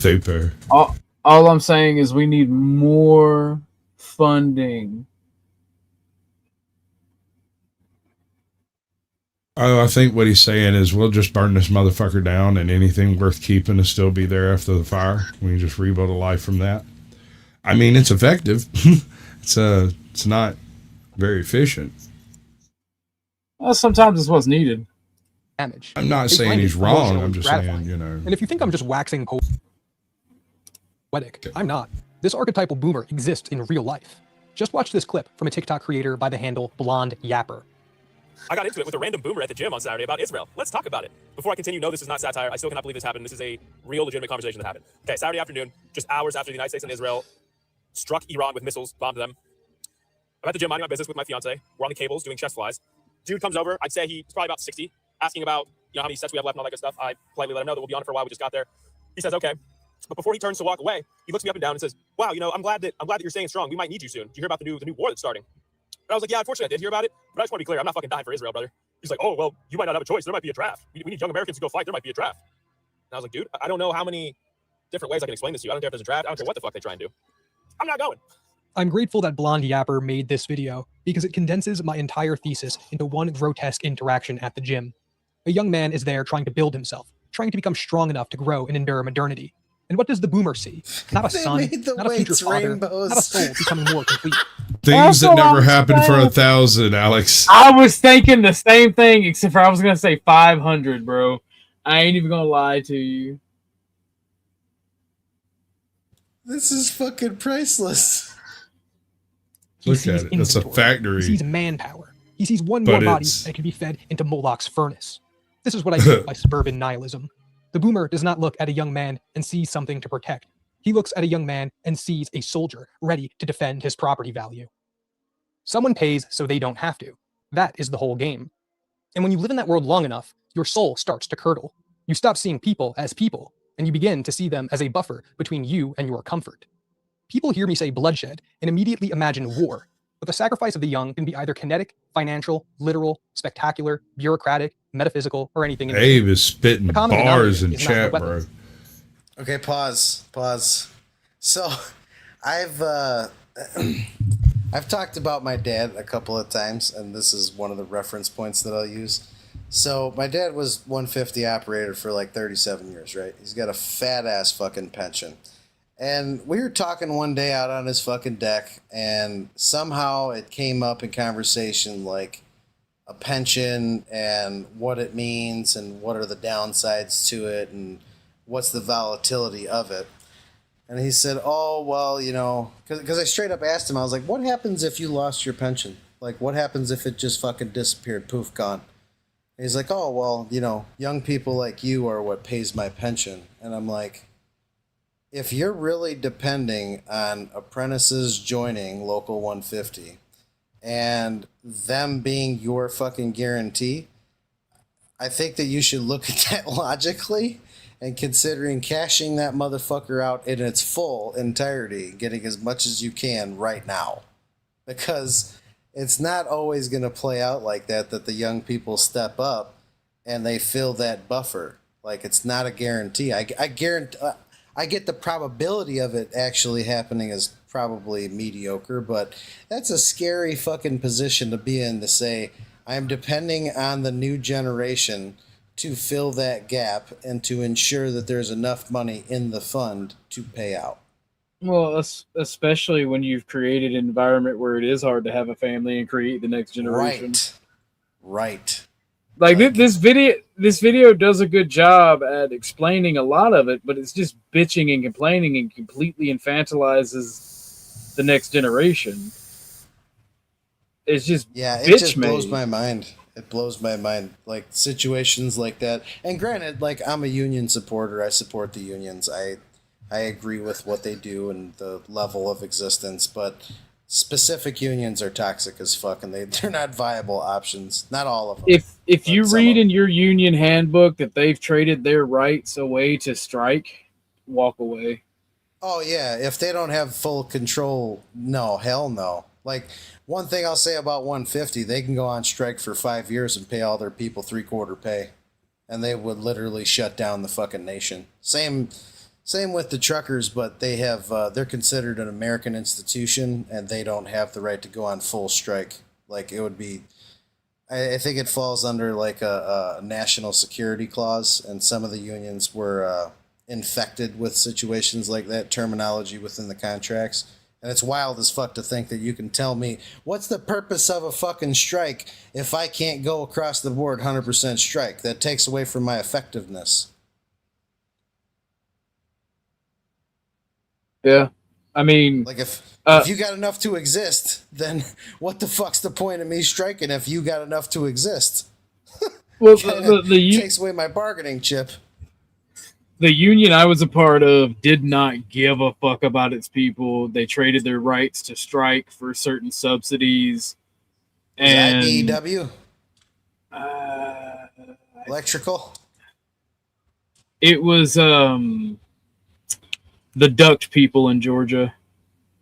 Super. All I'm saying is we need more funding. Oh, I think what he's saying is we'll just burn this motherfucker down, and anything worth keeping will still be there after the fire. We can just rebuild a life from that. I mean, it's effective. It's not very efficient. Well, sometimes it's what's needed. Damage. I'm not They saying find he's it wrong. emotionally I'm just gratifying. saying, you know. And if you think I'm just waxing poetic, I'm not. This archetypal boomer exists in real life. Just watch this clip from a TikTok creator by the handle Blonde Yapper. I got into it with a random boomer at the gym on Saturday about Israel. Let's talk about it. Before I continue, no, this is not satire. I still cannot believe this happened. This is a real, legitimate conversation that happened. Okay, Saturday afternoon, just hours after the United States and Israel struck Iran with missiles, bombed them. I'm at the gym minding my business with my fiance. We're on the cables doing chest flies. Dude comes over. I'd say he's probably about 60, asking about how many sets we have left and all that good stuff. I politely let him know that we'll be on it for a while. We just got there. He says, okay. But before he turns to walk away, he looks me up and down and says, wow, I'm glad that you're staying strong. We might need you soon. Did you hear about the new war that's starting? And I was like, yeah, unfortunately, I did hear about it. But I just want to be clear. I'm not fucking dying for Israel, brother. He's like, oh, well, you might not have a choice. There might be a draft. We need young Americans to go fight. There might be a draft. And I was like, dude, I don't know how many different ways I can explain this to you. I don't care if there's a draft. I don't care what the fuck they try and do. I'm not going. I'm grateful that Blonde Yapper made this video because it condenses my entire thesis into one grotesque interaction at the gym. A young man is there trying to build himself, trying to become strong enough to grow and endure modernity. And what does the boomer see? Not a They son, made the not a future weights father, rainbows. not a soul becoming more complete. Things That's that what never I'm happened for saying. 1,000, Alex. I was thinking the same thing, except for I was gonna say 500, bro. I ain't even gonna lie to you. This is fucking priceless. He Look sees at it. It's a inventory. factory. He sees manpower. He sees one But more body it's- that can be fed into Moloch's furnace. This is what I mean by suburban nihilism. The boomer does not look at a young man and see something to protect. He looks at a young man and sees a soldier ready to defend his property value. Someone pays so they don't have to. That is the whole game. And when you live in that world long enough, your soul starts to curdle. You stop seeing people as people, and you begin to see them as a buffer between you and your comfort. People hear me say bloodshed and immediately imagine war, but the sacrifice of the young can be either kinetic, financial, literal, spectacular, bureaucratic, metaphysical, or anything in between. Abe is spitting The common bars in denominator is not the chat, bro. weapons. Okay, pause. So, I've talked about my dad a couple of times, and this is one of the reference points that I'll use. So, my dad was 150 operator for like 37 years, right? He's got a fat ass fucking pension. And we were talking one day out on his fucking deck, and somehow it came up in conversation like a pension and what it means and what are the downsides to it and what's the volatility of it. And he said, oh, well, because I straight up asked him, I was like, what happens if you lost your pension? Like, what happens if it just fucking disappeared, poof, gone? And he's like, oh, well, young people like you are what pays my pension. And I'm like, if you're really depending on apprentices joining Local 150 and them being your fucking guarantee, I think that you should look at that logically and considering cashing that motherfucker out in its full entirety, getting as much as you can right now. Because it's not always going to play out like that the young people step up and they fill that buffer. Like, it's not a guarantee. I guarantee... I get the probability of it actually happening as probably mediocre, but that's a scary fucking position to be in, to say, I'm depending on the new generation to fill that gap and to ensure that there's enough money in the fund to pay out. Well, especially when you've created an environment where it is hard to have a family and create the next generation. Right. Like this video does a good job at explaining a lot of it, but it's just bitching and complaining and completely infantilizes the next generation. It's just It just blows my mind. It blows my mind. Like, situations like that. And granted, like, I'm a union supporter. I support the unions. I agree with what they do and the level of existence, but specific unions are toxic as fuck, and they're not viable options. Not all of them. If you read in your union handbook that they've traded their rights away to strike, walk away. Oh, yeah. If they don't have full control, no, hell no. Like, one thing I'll say about 150, they can go on strike for 5 years and pay all their people 3/4 pay. And they would literally shut down the fucking nation. Same Same with the truckers, but they have they're considered an American institution, and they don't have the right to go on full strike. Like it would be, I think it falls under like a national security clause, and some of the unions were infected with situations like that terminology within the contracts. And it's wild as fuck to think that you can tell me what's the purpose of a fucking strike if I can't go across the board 100% strike. That takes away from my effectiveness. Yeah, I mean, like if you got enough to exist, then what the fuck's the point of me striking if you got enough to exist? Well, takes away my bargaining chip. The union I was a part of did not give a fuck about its people. They traded their rights to strike for certain subsidies. And IBEW? Electrical? It was the duct people in Georgia.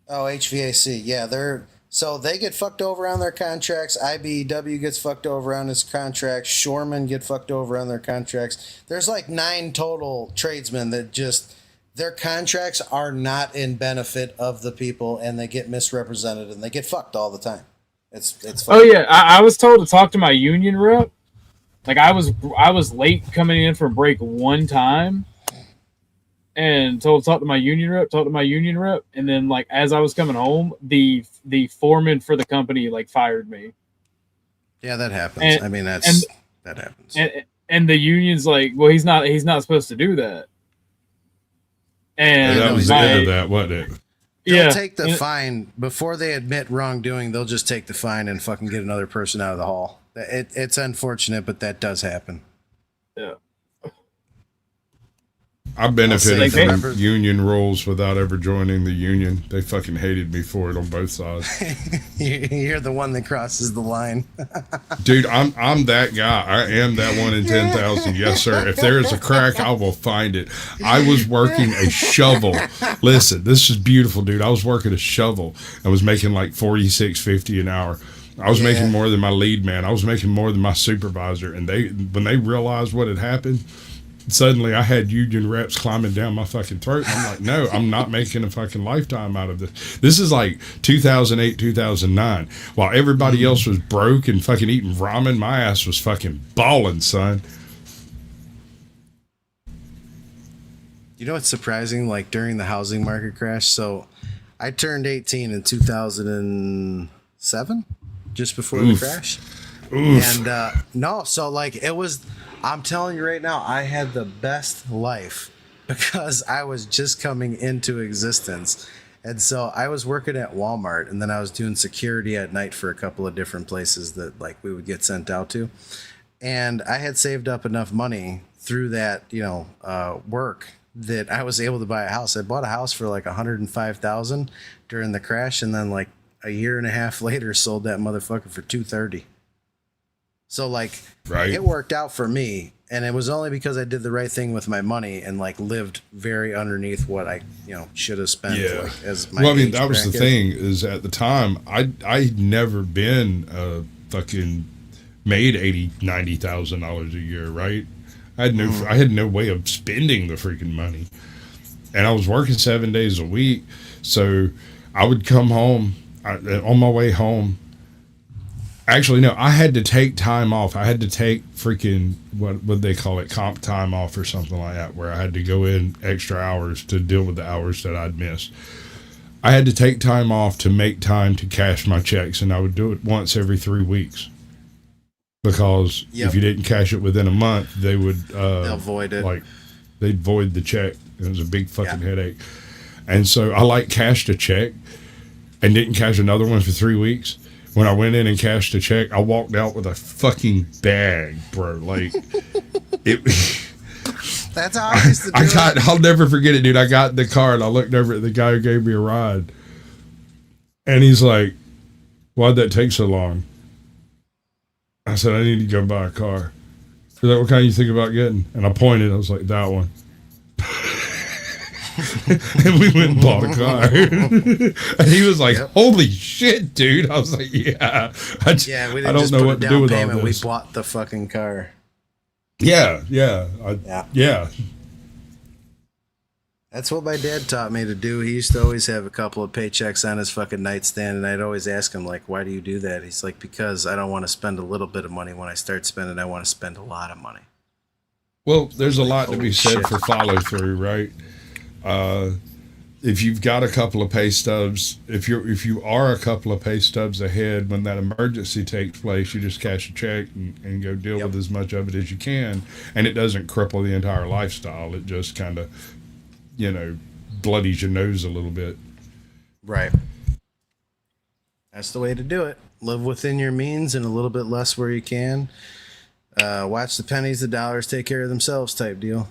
Oh, HVAC. Yeah, they get fucked over on their contracts. IBEW gets fucked over on his contracts. Shoremen get fucked over on their contracts. There's like 9 total tradesmen that just their contracts are not in benefit of the people, and they get misrepresented, and they get fucked all the time. It's fucked. Oh yeah, I was told to talk to my union rep. Like I was late coming in for break one time. And told to talk to my union rep, and then like as I was coming home, the foreman for the company like fired me. Yeah, that happens. And, I mean, that happens. And the union's like, well, he's not supposed to do that. And that was the end of that, wasn't it? They'll take the fine before they admit wrongdoing. They'll just take the fine and fucking get another person out of the hall. It's unfortunate, but that does happen. Yeah. I benefited from union rules without ever joining the union. They fucking hated me for it on both sides. You're the one that crosses the line. Dude, I'm that guy. I am that 1 in 10,000. Yes, sir. If there is a crack, I will find it. I was working a shovel. Listen, this is beautiful, dude. I was working a shovel. I was making like $46.50 an hour. I was making more than my lead man. I was making more than my supervisor. And when they realized what had happened, suddenly I had union reps climbing down my fucking throat. I'm like, no, I'm not making a fucking lifetime out of this. This is like 2008, 2009. While everybody else was broke and fucking eating ramen, my ass was fucking balling, son. You know what's surprising? Like during the housing market crash, so I turned 18 in 2007, just before the crash. And so like it was, I'm telling you right now, I had the best life because I was just coming into existence. And so I was working at Walmart, and then I was doing security at night for a couple of different places that like we would get sent out to. And I had saved up enough money through that, work that I was able to buy a house. I bought a house for like $105,000 during the crash, and then like a year and a half later sold that motherfucker for $230,000. So like it worked out for me, and it was only because I did the right thing with my money and like lived very underneath what I should have spent. Like, as my well, I mean, that was the thing is at the time I'd never been fucking made $80,000-$90,000 a year, right? I had no way of spending the freaking money, and I was working 7 days a week, so I would come home on my way home. Actually, no, I had to take time off. I had to take freaking, what they call it, comp time off or something like that, where I had to go in extra hours to deal with the hours that I'd missed. I had to take time off to make time to cash my checks, and I would do it once every 3 weeks. Because if you didn't cash it within a month, they would... they'll void it. Like, they'd void the check. It was a big fucking headache. And so I cashed a check and didn't cash another one for 3 weeks. When I went in and cashed a check, I walked out with a fucking bag, bro. Like, it. That's how I used to do it. I'll never forget it, dude. I got in the car and I looked over at the guy who gave me a ride. And he's like, why'd that take so long? I said, I need to go buy a car. He's like, what kind you think about getting? And I pointed. I was like, that one. And we went and bought a car. And he was like, holy shit, dude. I was like, yeah. I don't just know put what a to down do with all payment. this. We bought the fucking car. Yeah. And That's what my dad taught me to do. He used to always have a couple of paychecks on his fucking nightstand, and I'd always ask him, like, why do you do that? He's like, because I don't want to spend a little bit of money. When I start spending, I want to spend a lot of money. Well, there's a lot to Holy be said shit. for follow through, right? If you've got a couple of pay stubs, if you are a couple of pay stubs ahead when that emergency takes place, you just cash a check and go deal with as much of it as you can, and it doesn't cripple the entire lifestyle. It just kind of, bloodies your nose a little bit. Right. That's the way to do it. Live within your means and a little bit less where you can. Watch the pennies, the dollars take care of themselves type deal.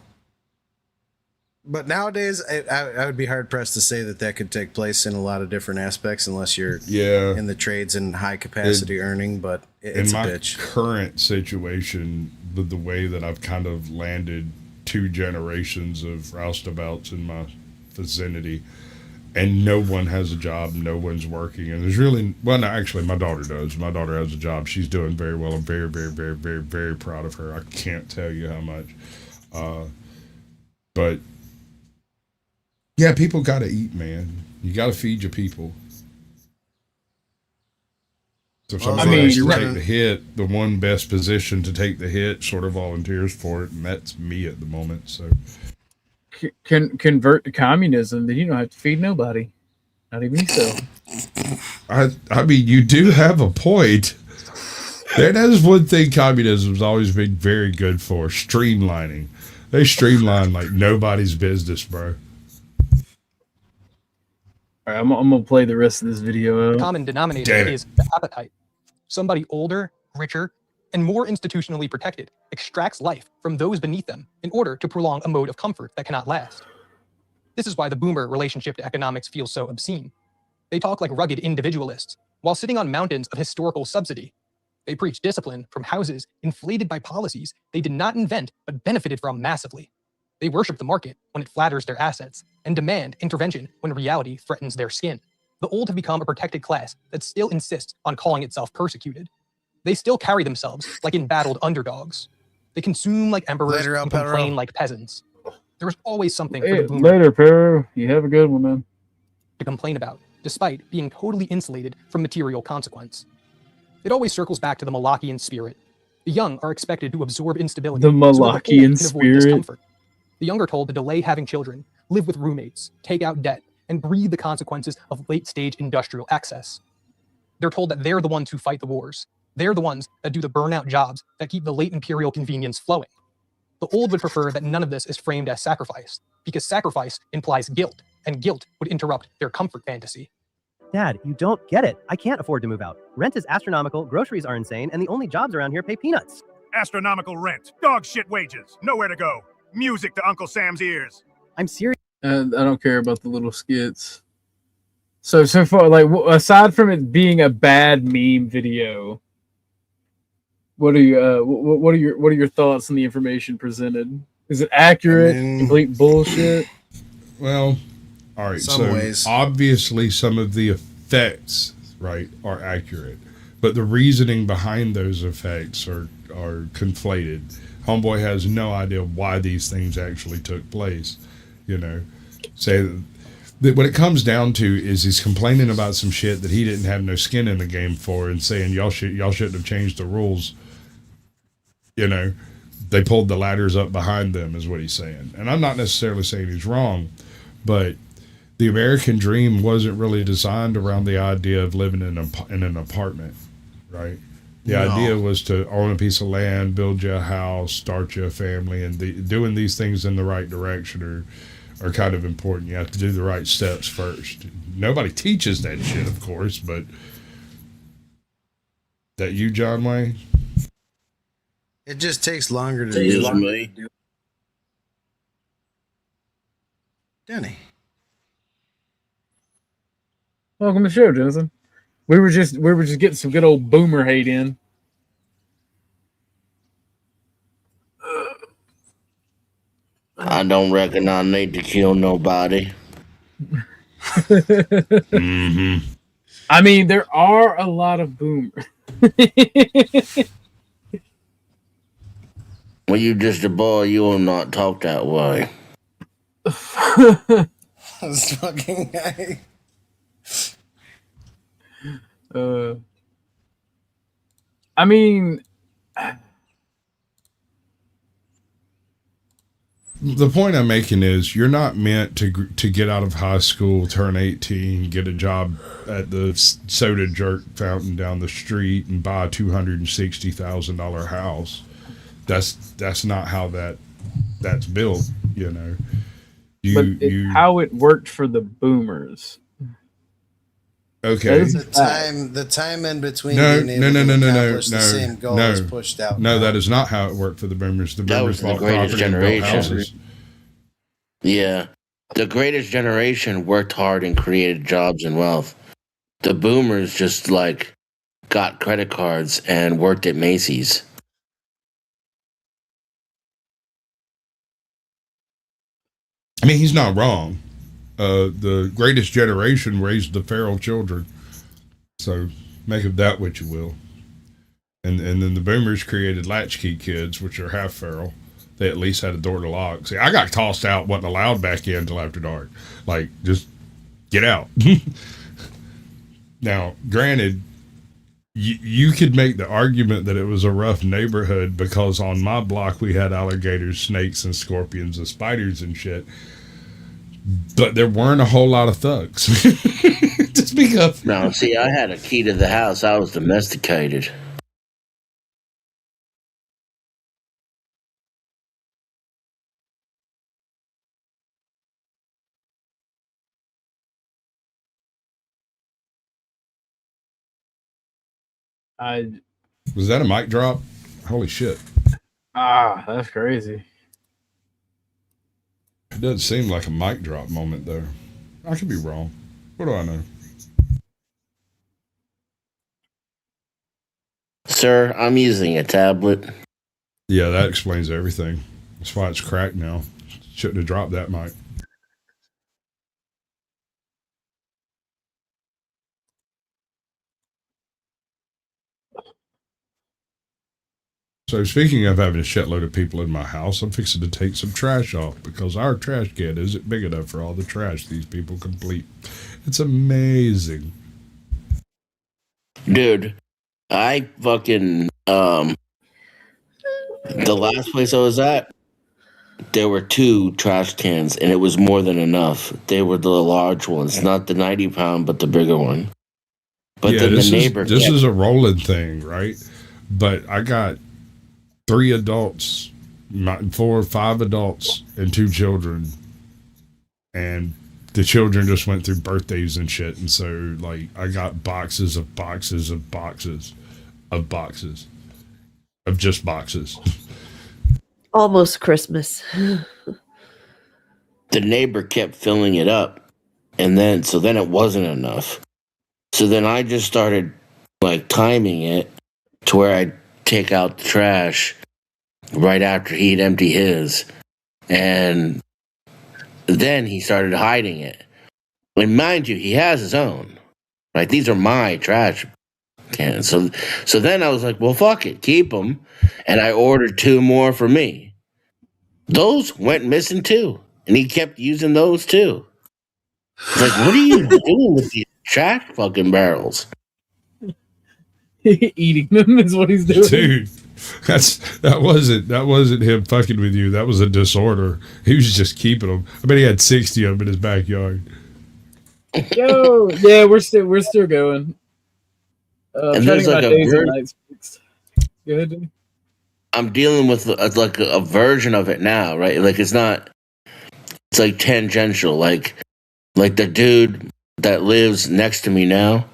But nowadays, I would be hard pressed to say that could take place in a lot of different aspects unless you're in the trades and high capacity earning, but it's in a my bitch. current situation, with the way that I've kind of landed 2 generations of roustabouts in my vicinity, and no one has a job, no one's working, and there's really, well, no, actually my daughter does. My daughter has a job. She's doing very well. I'm very, very, very, very, very proud of her. I can't tell you how much. But yeah, people got to eat, man. You got to feed your people. So if somebody has to take the hit, the one best position to take the hit sort of volunteers for it, and that's me at the moment. So convert to communism, then you don't have to feed nobody, not even yourself. I mean, you do have a point. That is one thing communism's always been very good for: streamlining. They streamline like nobody's business, bro. All right, I'm gonna play the rest of this video. Common denominator is the appetite. Somebody older, richer, and more institutionally protected extracts life from those beneath them in order to prolong a mode of comfort that cannot last. This is why the boomer relationship to economics feels so obscene. They talk like rugged individualists while sitting on mountains of historical subsidy. They preach discipline from houses inflated by policies they did not invent but benefited from massively. They worship the market when it flatters their assets and demand intervention when reality threatens their skin. The old have become a protected class that still insists on calling itself persecuted. They still carry themselves like embattled underdogs. They consume like emperors and complain like peasants. There is always something for the boomer Later, Pero. You have a good one, man. to complain about, despite being totally insulated from material consequence. It always circles back to the Malachian spirit. The young are expected to absorb instability. The so that the old Malachian can avoid spirit. discomfort. The young are told to delay having children, live with roommates, take out debt, and breathe the consequences of late-stage industrial excess. They're told that they're the ones who fight the wars. They're the ones that do the burnout jobs that keep the late imperial convenience flowing. The old would prefer that none of this is framed as sacrifice, because sacrifice implies guilt, and guilt would interrupt their comfort fantasy. Dad, you don't get it. I can't afford to move out. Rent is astronomical, groceries are insane, and the only jobs around here pay peanuts. Astronomical rent, dog shit wages, nowhere to go. Music to Uncle Sam's ears. I'm serious. I don't care about the little skits. So far, like, aside from it being a bad meme video, what are your thoughts on the information presented? Is it accurate? Complete bullshit? Well, all right. Some ways. Obviously, some of the effects, right, are accurate, but the reasoning behind those effects are conflated. Homeboy has no idea why these things actually took place. Say that what it comes down to is he's complaining about some shit that he didn't have no skin in the game for, and saying y'all shouldn't have changed the rules. They pulled the ladders up behind them, is what he's saying. And I'm not necessarily saying he's wrong, but the American dream wasn't really designed around the idea of living in an apartment, right? The idea was to own a piece of land, build you a house, start you a family, and doing these things in the right direction are kind of important. You have to do the right steps first. Nobody teaches that shit, of course, but that you, John Wayne? It just takes longer to Excuse do. me. Denny. Welcome to the show, Jonathan. We were just getting some good old boomer hate in. I don't reckon I need to kill nobody. Mm-hmm. I mean, there are a lot of boomers. Well, you just a boy. You will not talk that way. This fucking guy. I mean, the point I'm making is you're not meant to get out of high school, turn 18, get a job at the soda jerk fountain down the street, and buy a $260,000 house. That's not how that's built. You know, how it worked for the boomers. Okay. The time in between being able to accomplish the same goal is pushed out. No, that is not how it worked for the boomers. The boomers bought property and built houses. Yeah. The greatest generation worked hard and created jobs and wealth. The boomers just like got credit cards and worked at Macy's. I mean, he's not wrong. The greatest generation raised the feral children. So make of that what you will. And then the boomers created latchkey kids, which are half feral. They at least had a door to lock. See, I got tossed out, wasn't allowed back in until after dark. Like, just get out. Now, granted, you could make the argument that it was a rough neighborhood because on my block we had alligators, snakes, and scorpions and spiders and shit. But there weren't a whole lot of thugs. To speak of. No, see, I had a key to the house. I was domesticated. Was that a mic drop? Holy shit. That's crazy. It doesn't seem like a mic drop moment, though. I could be wrong. What do I know? Sir, I'm using a tablet. Yeah, that explains everything. That's why it's cracked now. Shouldn't have dropped that mic. So speaking of having a shitload of people in my house, I'm fixing to take some trash off because our trash can isn't big enough for all the trash these people complete. It's amazing. Dude, I fucking, the last place I was at, there were 2 trash cans and it was more than enough. They were the large ones, not the 90-pound, but the bigger one. But yeah, then the neighbor this is a rolling thing, right? But I got 3 adults, 4 or 5 adults, and 2 children, and the children just went through birthdays and shit, and so like I got boxes of boxes of boxes of boxes of just boxes. Almost Christmas. The neighbor kept filling it up, and then it wasn't enough. So then I just started like timing it to where I'd take out the trash right after he'd empty his, and then he started hiding it. And mind you, he has his own, right? These are my trash cans. So then I was like, well, fuck it, keep them. And I ordered 2 more for me. Those went missing too, and he kept using those too. It's like, what are you doing with these trash fucking barrels? Eating them is what he's doing. Dude, that wasn't him fucking with you. That was a disorder. He was just keeping them. I bet he had 60 of them in his backyard. Yo, yeah, we're still going. And there's like Go ahead, dude. I'm dealing with like a version of it now, right? Like it's like tangential. Like the dude that lives next to me now,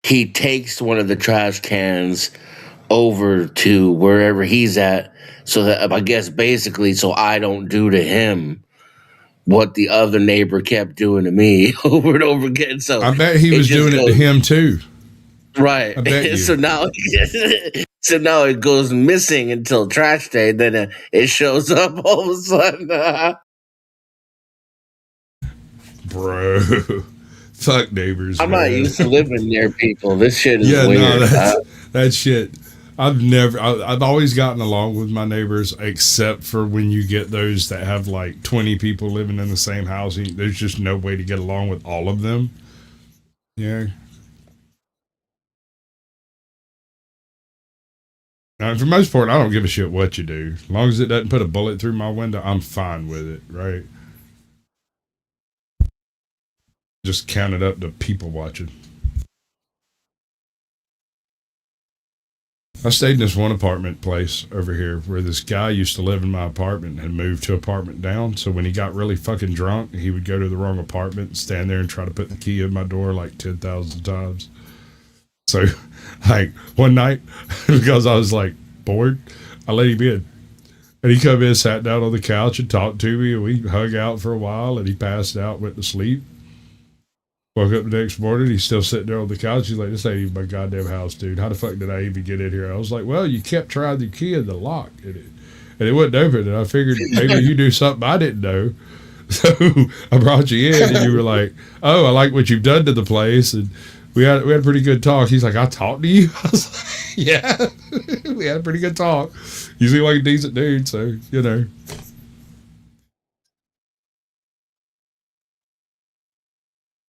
he takes one of the trash cans over to wherever he's at, so that I guess basically so I don't do to him what the other neighbor kept doing to me over and over again. So I bet he was doing it to him too. Right. I bet you. So now it goes missing until trash day. Then it shows up all of a sudden. Bro, fuck neighbors. I'm man. not used to living near people. This shit is yeah, weird. No, that shit. I've always gotten along with my neighbors, except for when you get those that have like 20 people living in the same house. There's just no way to get along with all of them. Yeah. Now, for the most part, I don't give a shit what you do. As long as it doesn't put a bullet through my window, I'm fine with it, right? Just count it up to people watching. I stayed in this one apartment place over here where this guy used to live in my apartment and moved to apartment down. So when he got really fucking drunk, he would go to the wrong apartment and stand there and try to put the key in my door like 10,000 times. So, like, one night, because I was, like, bored, I let him in. And he come in, sat down on the couch and talked to me, and we hung out for a while, and he passed out, went to sleep. Woke up the next morning, he's still sitting there on the couch. He's like, this ain't even my goddamn house, dude. How the fuck did I even get in here? I was like, well, you kept trying the key in the lock, and it wouldn't open. And I figured maybe you do something I didn't know. So I brought you in, and you were like, oh, I like what you've done to the place. And we had a pretty good talk. He's like, I talked to you? I was like, yeah, we had a pretty good talk. You seem like a decent dude, so, you know.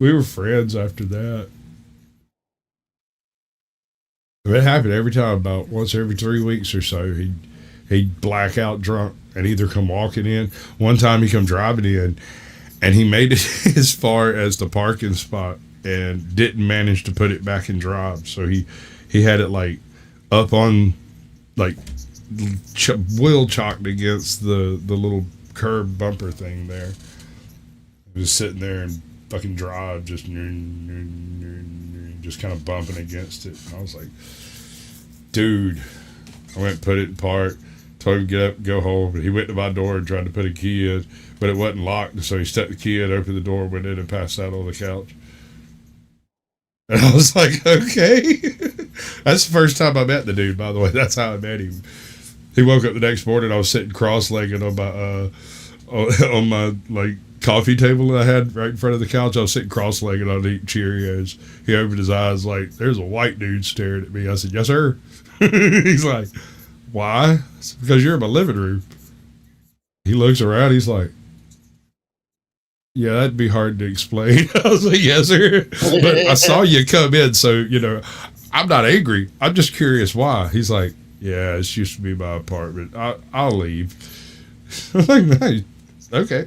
We were friends after that. It happened every time, about once every 3 weeks or so. He'd black out drunk and either come walking in. One time he come driving in, and he made it as far as the parking spot and didn't manage to put it back in drive. So he had it like up on, like, wheel chocked against the little curb bumper thing there. He was sitting there and fucking drive, just kind of bumping against it. And I was like, dude, I went and put it in park, told him to get up and go home. He went to my door and tried to put a key in, but it wasn't locked. So he stuck the key in, opened the door, went in and passed out on the couch. And I was like, okay. That's the first time I met the dude, by the way. That's how I met him. He woke up the next morning. I was sitting cross-legged on my like coffee table that I had right in front of the couch. I was sitting cross-legged on eating Cheerios. He opened his eyes like, there's a white dude staring at me. I said, yes, sir. He's like, why? I said, because you're in my living room. He looks around. He's like, yeah, that'd be hard to explain. I was like, yes, sir. But I saw you come in, so, you know, I'm not angry. I'm just curious why. He's like, yeah, it's used to be my apartment. I'll leave. I'm like, nice. Okay.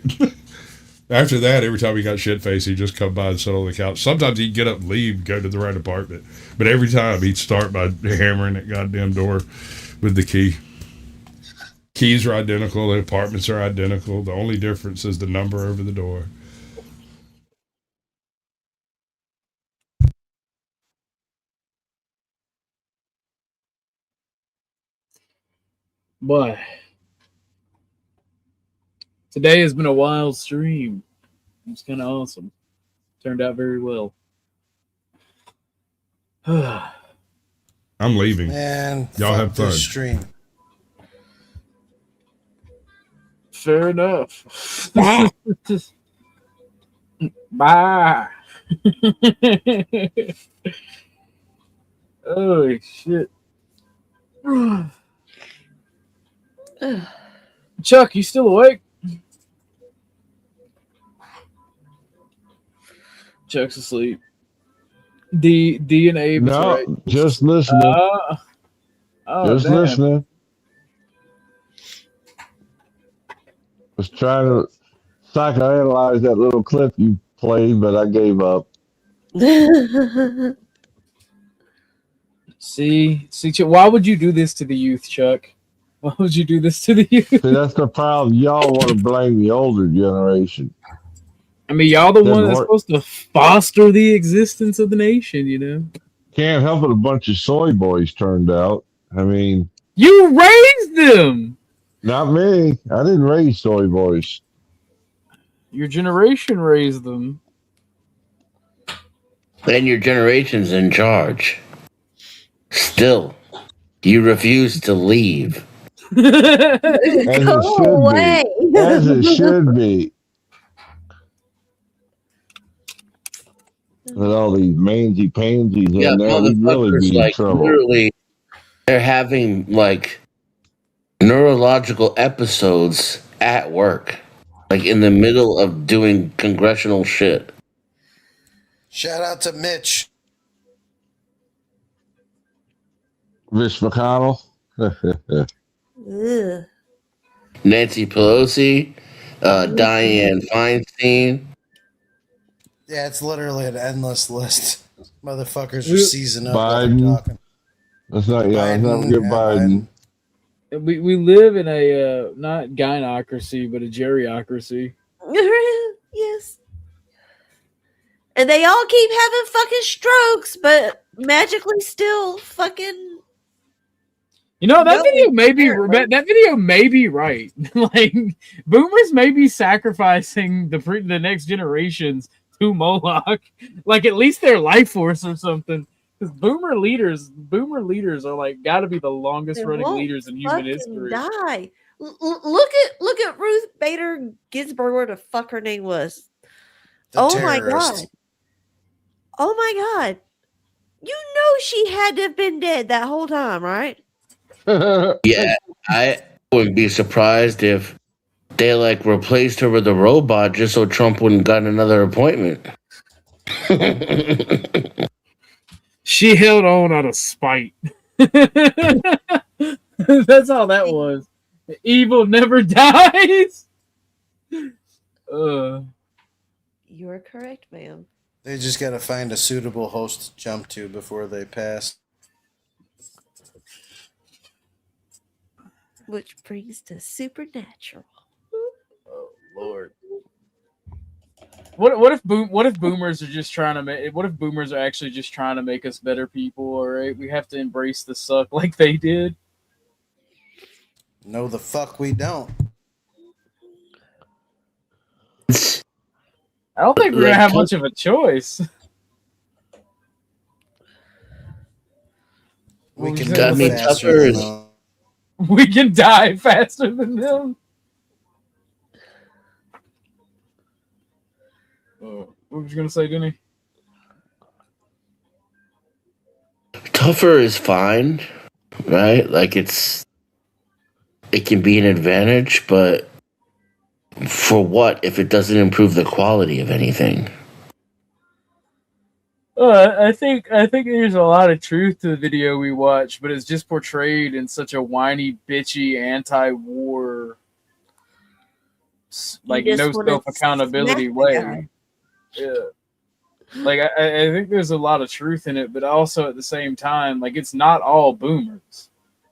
After that, every time he got shit-faced, he'd just come by and sit on the couch. Sometimes he'd get up and leave, go to the right apartment. But every time, he'd start by hammering that goddamn door with the key. Keys are identical. The apartments are identical. The only difference is the number over the door. Boy, today has been a wild stream. It's kind of awesome. Turned out very well. I'm leaving. Man, y'all have fun. This stream. Fair enough. Bye. Oh shit. Chuck, you still awake? Chuck's asleep. D and Abe. No, right. just listening. Just damn. listening. Was trying to psychoanalyze that little clip you played, but I gave up. See, why would you do this to the youth, Chuck? Why would you do this to the youth? See, that's the problem. Y'all want to blame the older generation. I mean, y'all the one that's supposed to foster the existence of the nation, you know? Can't help it, a bunch of soy boys turned out. I mean... You raised them! Not me. I didn't raise soy boys. Your generation raised them. And your generation's in charge. Still, you refuse to leave. As it should be. With all these mangy pansies in there, we'd really be in trouble. Literally, they're having like neurological episodes at work, like in the middle of doing congressional shit. Shout out to Mitch. Mitch McConnell. Ugh. Nancy Pelosi, Dianne Feinstein. Yeah, it's literally an endless list. Motherfuckers are We- seizing up while they're Biden. talking. Let's not forget Biden. We live in a not gynocracy but a geriocracy. Yes. And they all keep having fucking strokes, but magically still fucking. You know that No, video may be apparently. that video may be right. Like boomers may be sacrificing the next generations to Moloch, like at least their life force or something. Because boomer leaders are like got to be the longest They running won't leaders in human fucking history. die. Look at Ruth Bader Ginsburg, where the fuck her name was. The my terrorist. god. Oh my god. You know she had to have been dead that whole time, right? Yeah, I wouldn't be surprised if they like replaced her with a robot just so Trump wouldn't got another appointment. She held on out of spite. That's all that was. Evil never dies. You're correct, ma'am. They just got to find a suitable host to jump to before they pass. Which brings to supernatural. Oh Lord. What if boomers are just trying to make? What if boomers are actually just trying to make us better people? All right, we have to embrace the suck like they did. No, the fuck we don't. I don't think we're gonna have much of a choice. We can Got move me faster tougher. than them. We can die faster than them. What was you gonna say, Denny? Tougher is fine, right? Like it can be an advantage, but for what if it doesn't improve the quality of anything? I think there's a lot of truth to the video we watched, but it's just portrayed in such a whiny, bitchy, anti-war, like You no just wanna self-accountability smack the way. guy. Yeah, like I think there's a lot of truth in it, but also at the same time, like it's not all boomers.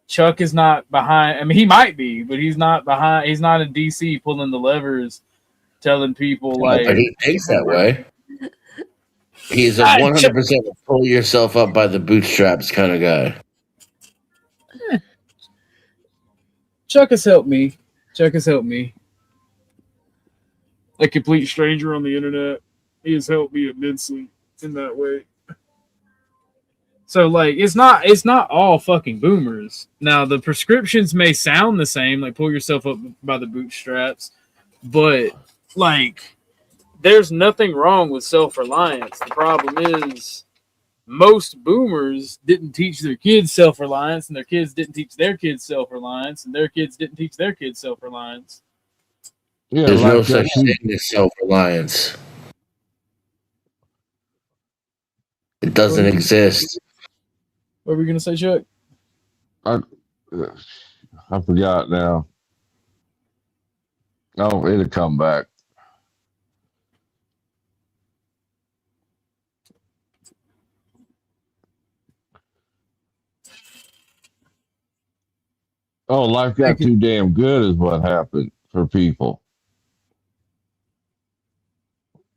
Chuck is not behind. I mean, he might be, but he's not behind. He's not in DC pulling the levers, telling people like. But he thinks that way. He's a 100% pull yourself up by the bootstraps kind of guy. Chuck has helped me. A complete stranger on the internet. He has helped me immensely in that way. So like it's not all fucking boomers. Now the prescriptions may sound the same, like pull yourself up by the bootstraps, but like there's nothing wrong with self-reliance. The problem is most boomers didn't teach their kids self-reliance, and their kids didn't teach their kids self-reliance, and their kids didn't teach their kids self-reliance. Yeah, There's like no such thing as self-reliance. It doesn't exist. What were we gonna say, Chuck? I forgot now. Oh, it'll come back. Oh, life got too damn good is what happened for people.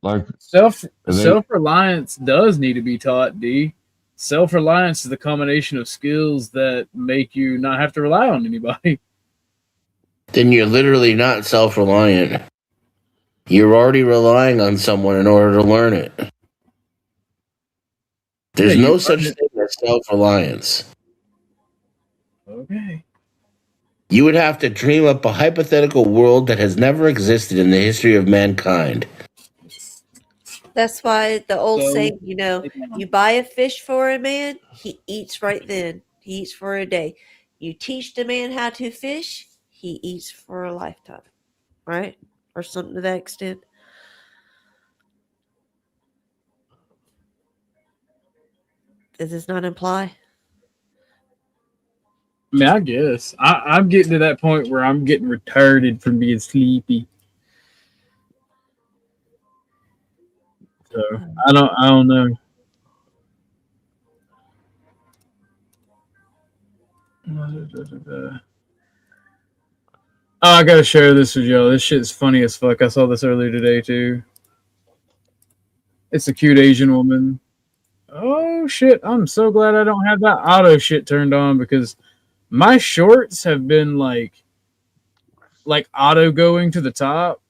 Like Self-reliance does need to be taught, D. Self-reliance is the combination of skills that make you not have to rely on anybody. Then you're literally not self-reliant. You're already relying on someone in order to learn it. There's Yeah, no you such learn it. thing as self-reliance. Okay. You would have to dream up a hypothetical world that has never existed in the history of mankind. That's why the old So- saying, you know, you buy a fish for a man, he eats right then. he eats for a day. You teach the man how to fish, he eats for a lifetime, right? Or something to that extent. Does this not imply? I mean, I guess I'm getting to that point where I'm getting retarded from being sleepy. So I don't know. Oh, I gotta share this with y'all. This shit's funny as fuck. I saw this earlier today too. It's a cute Asian woman. Oh shit! I'm so glad I don't have that auto shit turned on because my shorts have been like auto going to the top,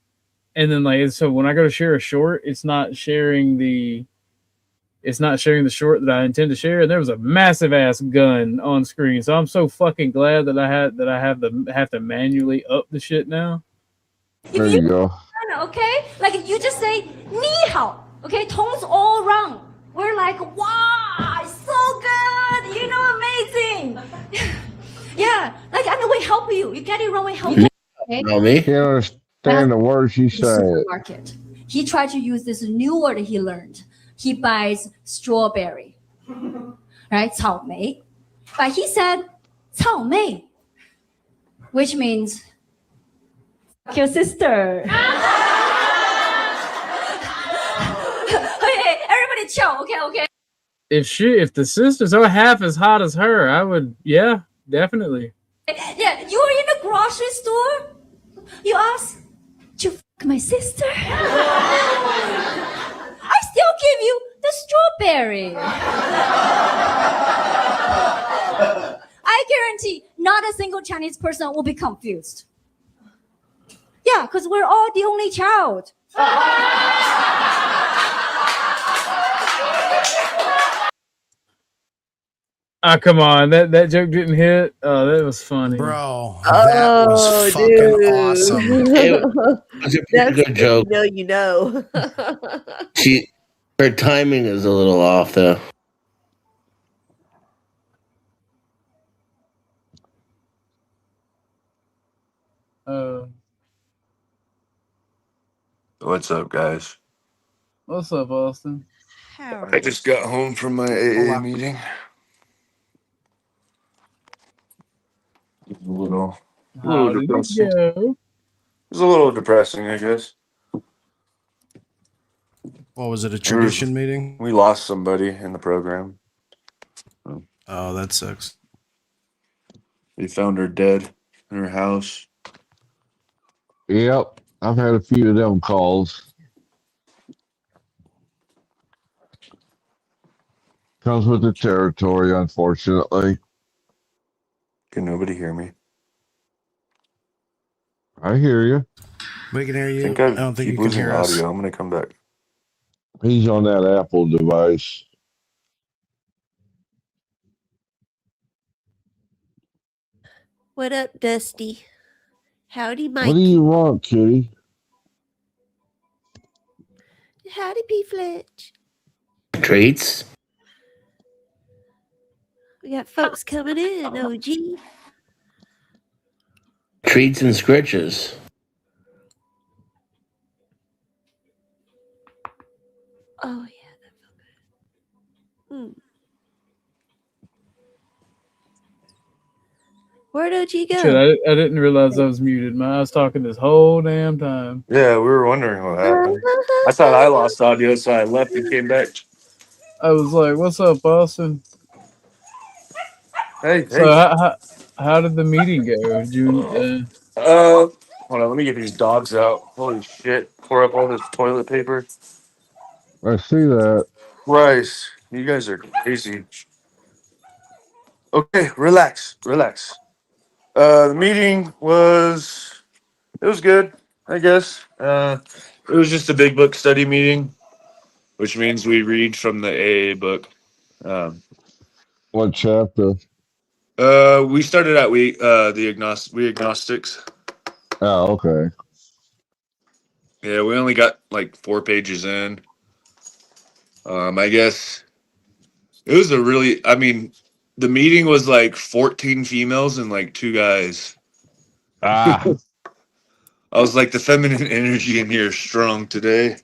and then like so when I go to share a short, it's not sharing the short that I intend to share. And there was a massive ass gun on screen, so I'm so fucking glad that I have to manually up the shit now. There you go. Okay, like you just say ni hao. Okay, tones all around. We're like, wow, so good. You know, amazing. Yeah, like and we help you. You get it wrong, we help you. Okay? No, me? Can't understand the words she The said. supermarket. He tried to use this new word he learned. He buys strawberry, right? 草莓. But he said 草莓, which means fuck your sister. Okay, everybody chill. Okay. If the sisters are half as hot as her, I would, yeah, definitely. Yeah, you were in the grocery store. You ask, "Did you fuck my sister?" I still give you the strawberry. I guarantee not a single Chinese person will be confused. Yeah, because we're all the only child. Come on, that joke didn't hit. Oh, that was funny, bro. That was fucking awesome. It was a pretty good joke. You know. Her timing is a little off, though. What's up, guys? What's up, Austin? I just got home from my AA meeting. A little How did depressing. it go? It was a little depressing, I guess. What was it, a tradition meeting? We lost somebody in the program. Oh, that sucks. They found her dead in her house. Yep, I've had a few of them calls. Comes with the territory, unfortunately. Can nobody hear me? I hear you. We can hear you. I don't think keep you can losing hear us. audio. I'm gonna come back. He's on that Apple device. What up, Dusty? Howdy, Mike. What do you want, kitty? Howdy, P. Fletch. Treats? We got folks coming in, OG. Treats and scritches. Oh, yeah, that felt good. Where'd OG go? Shit, I didn't realize I was muted, man. I was talking this whole damn time. Yeah, we were wondering what happened. I thought I lost audio, so I left and came back. I was like, "What's up, Austin?" Hey. So how did the meeting go, June? Hold on, let me get these dogs out. Holy shit! Pour up all this toilet paper. I see that. Christ, you guys are crazy. Okay, relax. The meeting was good, I guess. It was just a big book study meeting, which means we read from the AA book. What chapter? We started at we agnostics. Oh, okay. Yeah, we only got like 4 pages in. I guess it was the meeting was like 14 females and like 2 guys. Ah. I was like, the feminine energy in here is strong today.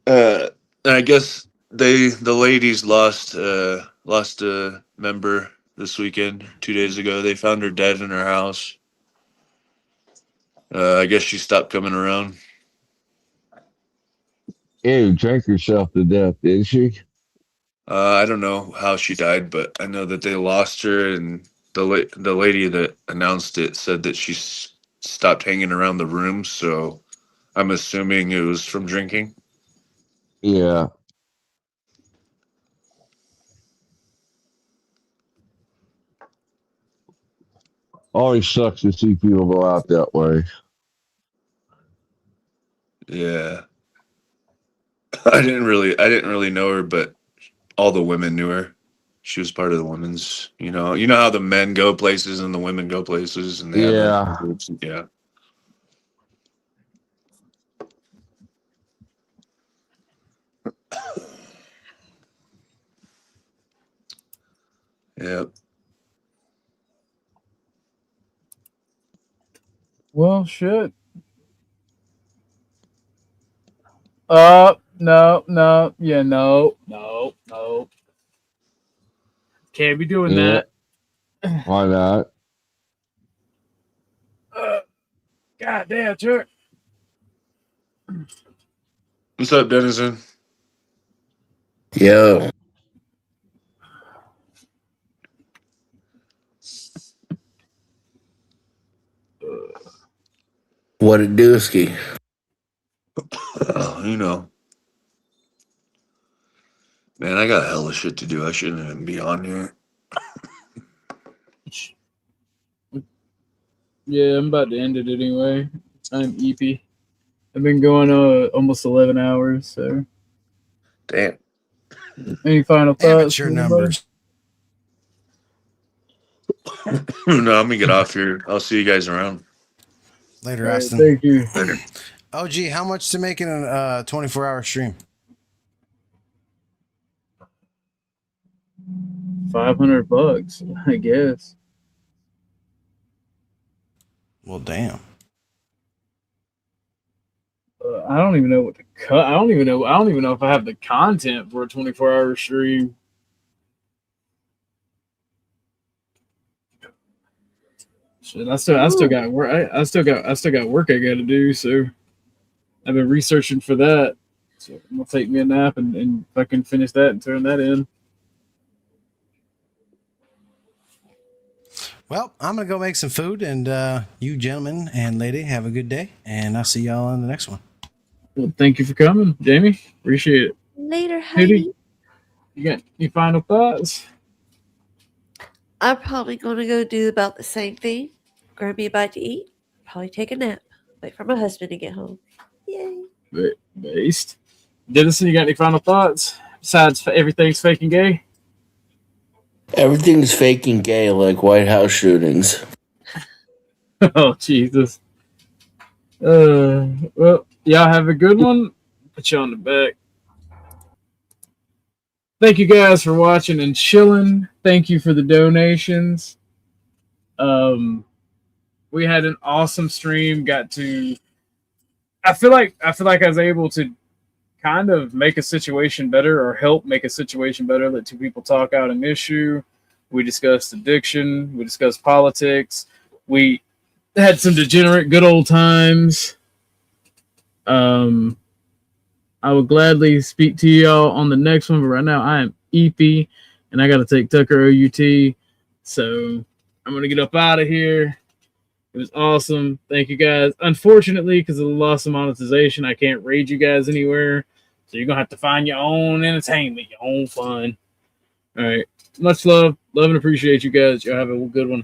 And I guess the ladies lost a member this weekend. 2 days ago, they found her dead in her house. I guess she stopped coming around. Ew, drank herself to death, did she? I don't know how she died, but I know that they lost her, and the lady that announced it said that she stopped hanging around the room. So I'm assuming it was from drinking. Yeah. Always sucks to see people go out that way. Yeah. I didn't really know her, but all the women knew her. She was part of the women's, you know how the men go places and the women go places, and they have their Yeah. groups. Yeah. Yep. Well, shit. No. Yeah, no. Can't be doing Yeah. that. Why not? God damn, Chuck. What's up, Denizen? Yo. What a dooski. You know. Man, I got hella shit to do. I shouldn't even be on here. Yeah, I'm about to end it anyway. I'm EP. I've been going almost 11 hours, so. Damn. Any final thoughts? Amateur anybody? numbers. No, I'm gonna get off here. I'll see you guys around. Later, All right, Austin. thank you. Later. OG, how much to make in a 24-hour stream? 500 bucks, I guess. Well, damn. I don't even know what to cut. I don't even know if I have the content for a 24-hour stream. Shit, I still got work. I still got work I got to do. So I've been researching for that. So I'm gonna take me a nap and if I can finish that and turn that in. Well, I'm going to go make some food, and you gentlemen and lady have a good day, and I'll see y'all on the next one. Well, thank you for coming, Jamie. Appreciate it. Later, Heidi, Heidi. you got any final thoughts? I'm probably going to go do about the same thing. Grab me a bite to eat. Probably take a nap. Wait for my husband to get home. Yay. Based. Dennison, you got any final thoughts? Besides everything's fake and gay? Everything's fake and gay like White House shootings. Oh, Jesus. Well, y'all have a good one. Put you on the back. Thank you guys for watching and chilling. Thank you for the donations. We had an awesome stream. I feel like I was able to kind of make a situation better or help make a situation better. Let two people talk out an issue. We discussed addiction. We discussed politics. We had some degenerate good old times. I would gladly speak to y'all on the next one, but right now I am EP and I got to take Tucker OUT. So I'm going to get up out of here. It was awesome. Thank you guys. Unfortunately, because of the loss of monetization, I can't raid you guys anywhere. So you're going to have to find your own entertainment, your own fun. All right. Much love. Love and appreciate you guys. Y'all have a good one.